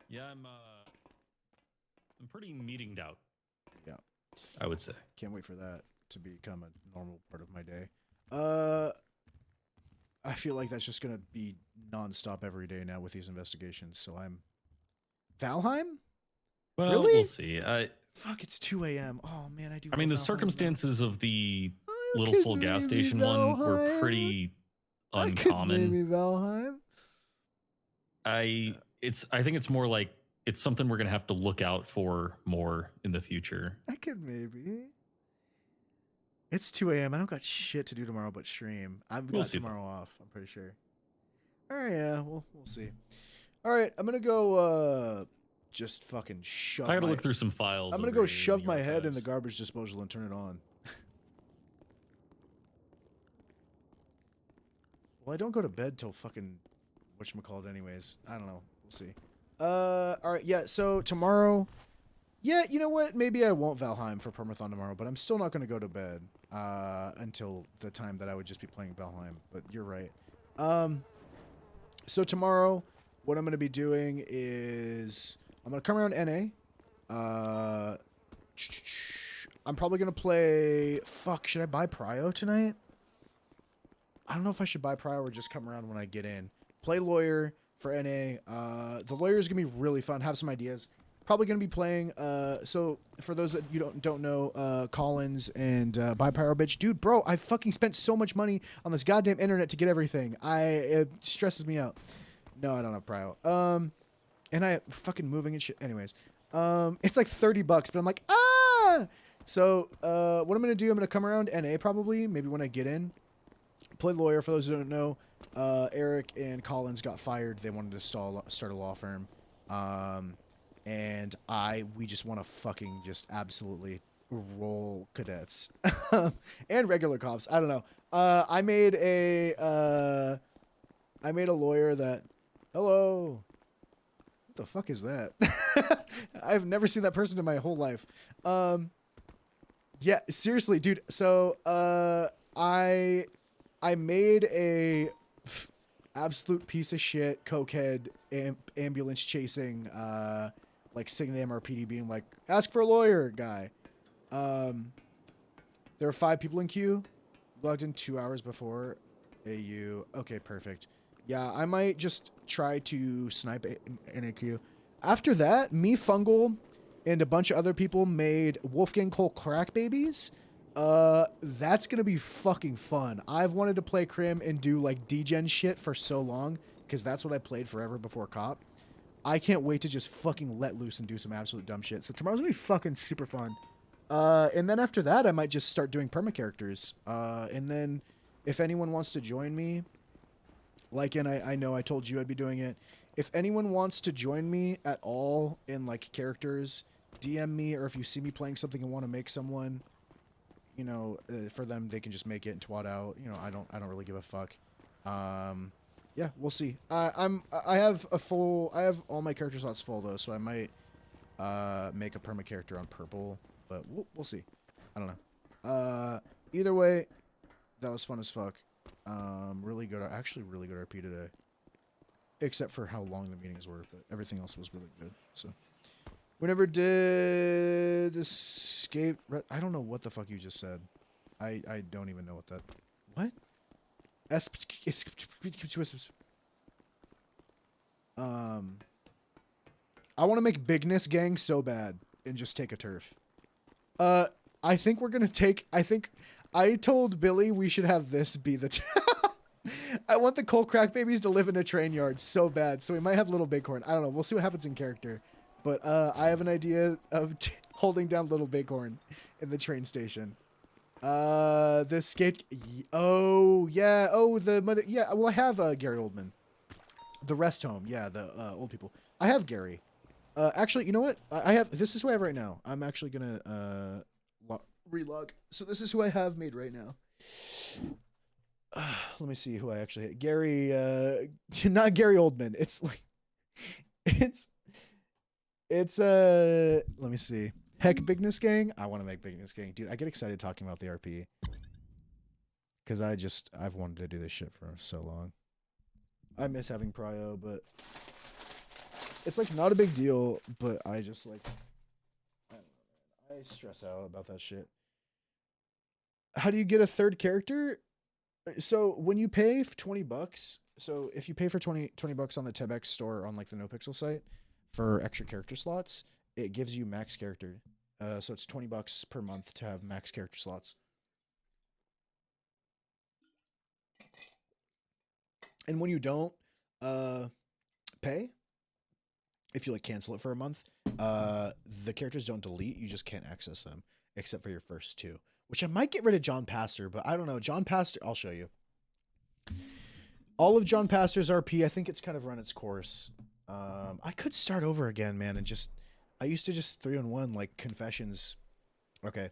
Yeah, I'm pretty meetinged out. Yeah. I would say. Can't wait for that to become a normal part of my day. I feel like that's just gonna be nonstop every day now with these investigations. So I'm Valheim? Well, Really? we'll see. Fuck, it's 2 a.m. Oh man, I do. I mean, the love Valheim now. circumstances of the Little could Soul gas maybe station one were Valheim. pretty I could uncommon. maybe Valheim. I think it's more like it's something we're gonna have to look out for more in the future. I could maybe. It's 2 a.m. I don't got shit to do tomorrow but stream. I've We'll got see, tomorrow off, I'm pretty sure. Alright, yeah, we'll see. Alright, I'm gonna go just fucking shove I gotta my- look through some files. I'm gonna over go here in shove the my head in archives. the garbage disposal and turn it on. Well, I don't go to bed till fucking whatchamacallit anyways. I don't know. We'll see. Alright, yeah, so tomorrow... Yeah, you know what? Maybe I won't Valheim for Permathon tomorrow, but I'm still not going to go to bed until the time that I would just be playing Valheim. But you're right. So tomorrow, what I'm going to be doing is... I'm going to come around NA. I'm probably going to play... Fuck, should I buy Prio tonight? I don't know if I should buy Prio or just come around when I get in. Play Lawyer for NA. The Lawyer is going to be really fun. Have some ideas. probably going to be playing. So for those that you don't know, Collins and Buy Pyro Bitch, dude, bro, I fucking spent so much money on this goddamn internet to get everything. It stresses me out. No, I don't have Pyro. And I fucking moving and shit. Anyways, it's like $30, but I'm like, ah. So what I'm gonna do, I'm gonna come around NA probably, maybe when I get in, play lawyer. For those who don't know, Eric and Collins got fired. They wanted to start a law firm. And we just want to fucking just absolutely roll cadets and regular cops. I don't know. I made a lawyer that, hello. What the fuck is that? I've never seen that person in my whole life. Yeah, seriously, dude. So, I made a absolute piece of shit cokehead ambulance chasing, like singing MRPD being like, ask for a lawyer guy. There are 5 people in queue. Logged in 2 hours before AU. Okay, perfect. Yeah, I might just try to snipe in a queue. After that, me, Fungal, and a bunch of other people made Wolfgang Cole Crack Babies. That's gonna be fucking fun. I've wanted to play Crim and do like degen shit for so long, because that's what I played forever before Cop. I can't wait to just fucking let loose and do some absolute dumb shit. So tomorrow's gonna be fucking super fun. And then after that, I might just start doing perma characters. And then if anyone wants to join me, like, and I know I told you I'd be doing it. If anyone wants to join me at all in like characters, DM me, or if you see me playing something and want to make someone, you know, for them, they can just make it and twat out. You know, I don't really give a fuck. Yeah, we'll see. I have all my character slots full though, so I might make a perma character on purple, but we'll see. I don't know. Either way, that was fun as fuck. Really good RP today, except for how long the meetings were, but everything else was really good. So we never did escape. I don't know what the fuck you just said. I don't even know what that. What? I want to make Bigness Gang so bad and just take a turf. I think we're gonna take. I told Billy we should have this be the. I want the Coal Crack Babies to live in a train yard so bad, so we might have Little Bighorn. I don't know. We'll see what happens in character, but I have an idea of holding down Little Bighorn in the train station. The skate. Oh yeah. Oh, the mother. Yeah. Well, I have Gary Oldman. The rest home. Yeah, the old people. I have Gary. Actually, you know what? I have. This is who I have right now. I'm actually gonna relog. So this is who I have made right now. Let me see who I actually have. Gary. Not Gary Oldman. It's like. It's let me see. Heck, Bigness Gang. I want to make Bigness Gang, dude. I get excited talking about the RP because I've wanted to do this shit for so long. I miss having Prio, but it's like not a big deal. But I just like, I don't know, man. I stress out about that shit. How do you get a third character? So when you pay $20, so if you pay for 20 bucks on the Tebex store on like the NoPixel site for extra character slots, it gives you max character. So it's $20 per month to have max character slots. And when you don't pay, if you like cancel it for a month, the characters don't delete. You just can't access them except for your first 2. Which I might get rid of John Pastor, but I don't know. John Pastor, I'll show you. All of John Pastor's RP, I think it's kind of run its course. I could start over again, man, and just... I used to just 3-on-1, like, confessions. Okay.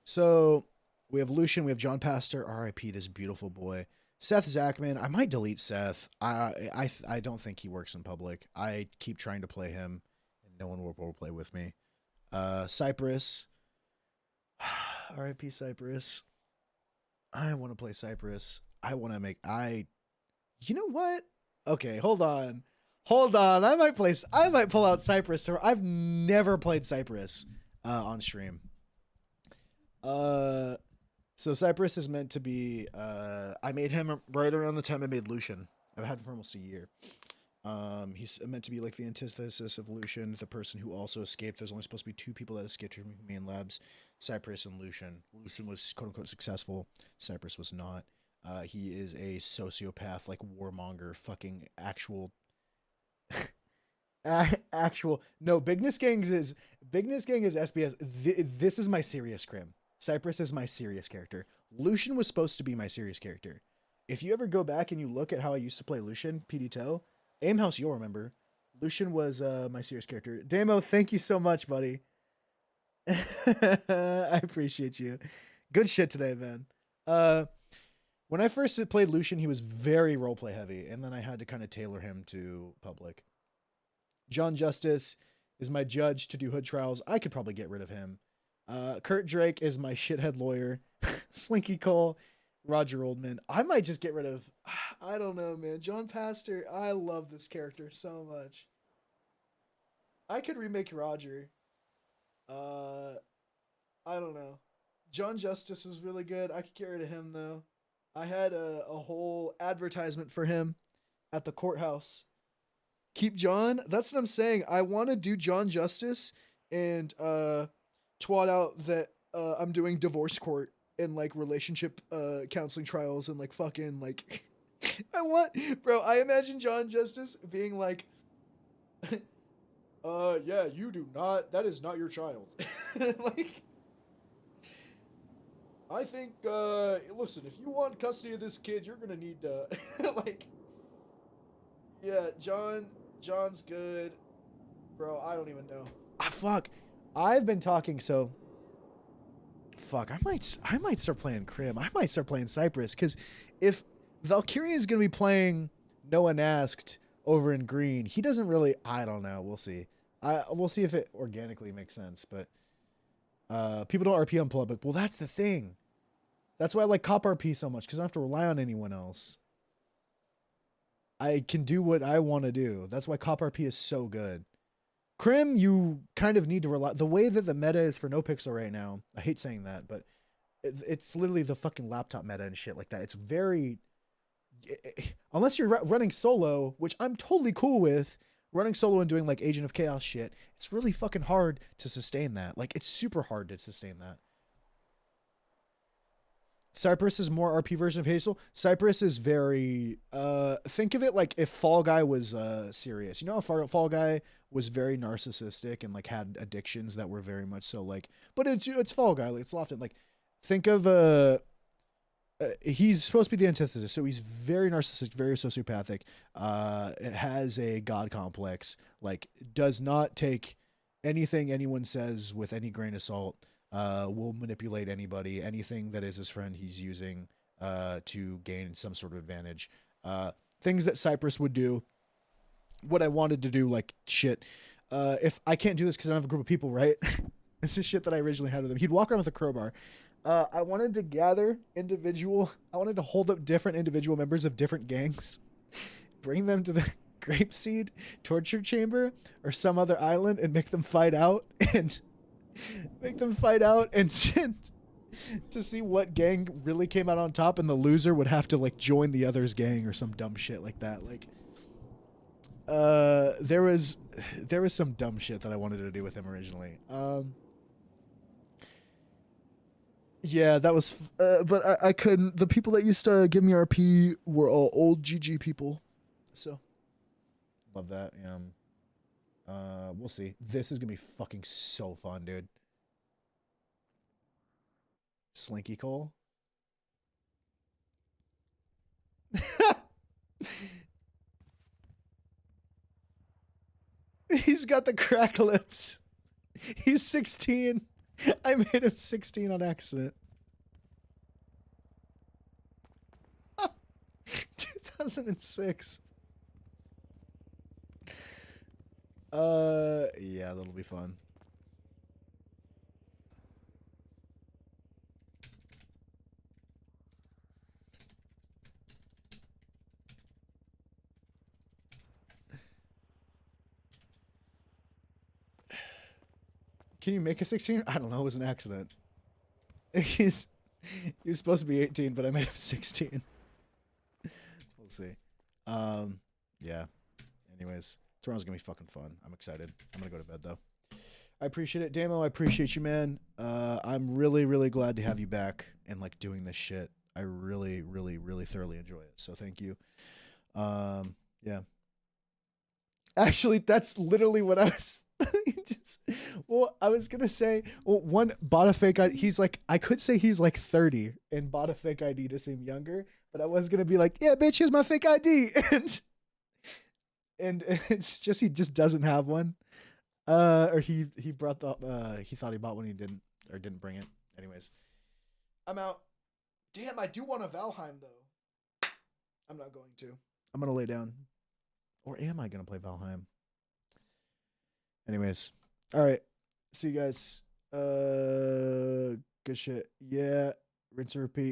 So, we have Lucian, we have John Pastor, RIP, this beautiful boy. Seth Zachman, I might delete Seth. I don't think he works in public. I keep trying to play him, and no one will play with me. Cypress... RIP Cypress. I want to play Cypress. I want to make... You know what? Okay, hold on. Hold on. I might pull out Cypress. I've never played Cypress on stream. So Cypress is meant to be... I made him right around the time I made Lucian. I've had him for almost a year. He's meant to be like the antithesis of Lucian, the person who also escaped. There's only supposed to be 2 people that escaped from main labs, Cypress and Lucian. Lucian was quote-unquote successful. Cypress was not. He is a sociopath, like warmonger, fucking actual... actual... No, Bigness Gang is SBS. This is my serious crim. Cypress is my serious character. Lucian was supposed to be my serious character. If you ever go back and you look at how I used to play Lucian, PD Toe, Aimhouse, you'll remember. Lucian was my serious character. Damo, thank you so much, buddy. I appreciate you. Good shit today, man. When I first played Lucian, he was very roleplay heavy, and then I had to kind of tailor him to public. John Justice is my judge to do hood trials. I could probably get rid of him. Kurt Drake is my shithead lawyer. Slinky Cole, Roger Oldman. I might just get rid of... I don't know, man. John Pastor, I love this character so much. I could remake Roger. I don't know. John Justice is really good. I could get rid of him, though. I had a whole advertisement for him at the courthouse. Keep John? That's what I'm saying. I want to do John Justice and twat out that I'm doing divorce court and like relationship counseling trials and like fucking like I imagine John Justice being like yeah, you do not, that is not your child. Like, I think listen, if you want custody of this kid, you're gonna need like, yeah, John's good, bro. I don't even know. Fuck, I've been talking so. Fuck, I might start playing Crim. I might start playing Cypress, because if Valkyrian is gonna be playing No One Asked over in green, he doesn't really. I don't know. We'll see. We'll see if it organically makes sense. But people don't RP on public. Well, that's the thing. That's why I like Cop RP so much, because I don't have to rely on anyone else. I can do what I want to do. That's why Cop RP is so good. Crim, you kind of need to rely. The way that the meta is for No Pixel right now, I hate saying that, but it's literally the fucking laptop meta and shit like that. It's very, unless you're running solo, which I'm totally cool with, running solo and doing like Agent of Chaos shit, it's really fucking hard to sustain that. Like, it's super hard to sustain that. Cypress is more RP version of Hazel. Cypress is very, think of it like if Fall Guy was serious. You know how Fall Guy was very narcissistic and like had addictions that were very much so like, but it's Fall Guy. Like, it's often like, think of he's supposed to be the antithesis. So he's very narcissistic, very sociopathic, has a god complex, like does not take anything anyone says with any grain of salt. Will manipulate anybody. Anything that is his friend, he's using to gain some sort of advantage. Things that Cypress would do. What I wanted to do, like, shit. If I can't do this because I don't have a group of people, right? This is shit that I originally had with him. He'd walk around with a crowbar. I wanted to gather I wanted to hold up different individual members of different gangs, bring them to the Grapeseed torture chamber or some other island and make them fight out and send to see what gang really came out on top, and the loser would have to like join the other's gang or some dumb shit like that. Like, there was some dumb shit that I wanted to do with him originally. Yeah, that was, but I couldn't. The people that used to give me RP were all old GG people, so love that. We'll see. This is gonna be fucking so fun, dude. Slinky Cole. He's got the crack lips. He's 16. I made him 16 on accident. 2006. Yeah, that'll be fun. Can you make a 16? I don't know. It was an accident. He was supposed to be 18, but I made him 16. We'll see. Yeah. Anyways, tomorrow's gonna be fucking fun. I'm excited. I'm gonna go to bed though. I appreciate it, Damo. I appreciate you, man. I'm really, really glad to have you back and like doing this shit. I really, really, really thoroughly enjoy it. So thank you. Yeah. Actually, that's literally what I was. Well, I was gonna say. Well, one bought a fake ID. He's like, I could say he's like 30 and bought a fake ID to seem younger, but I was gonna be like, yeah, bitch, here's my fake ID, and it's just he just doesn't have one. Or he brought the he thought he bought one, he didn't, or didn't bring it. Anyways, I'm out. Damn, I do want a Valheim though. I'm not going to. I'm gonna lay down. Or am I gonna play Valheim? Anyways, all right. See you guys. Good shit. Yeah. Rinse and repeat.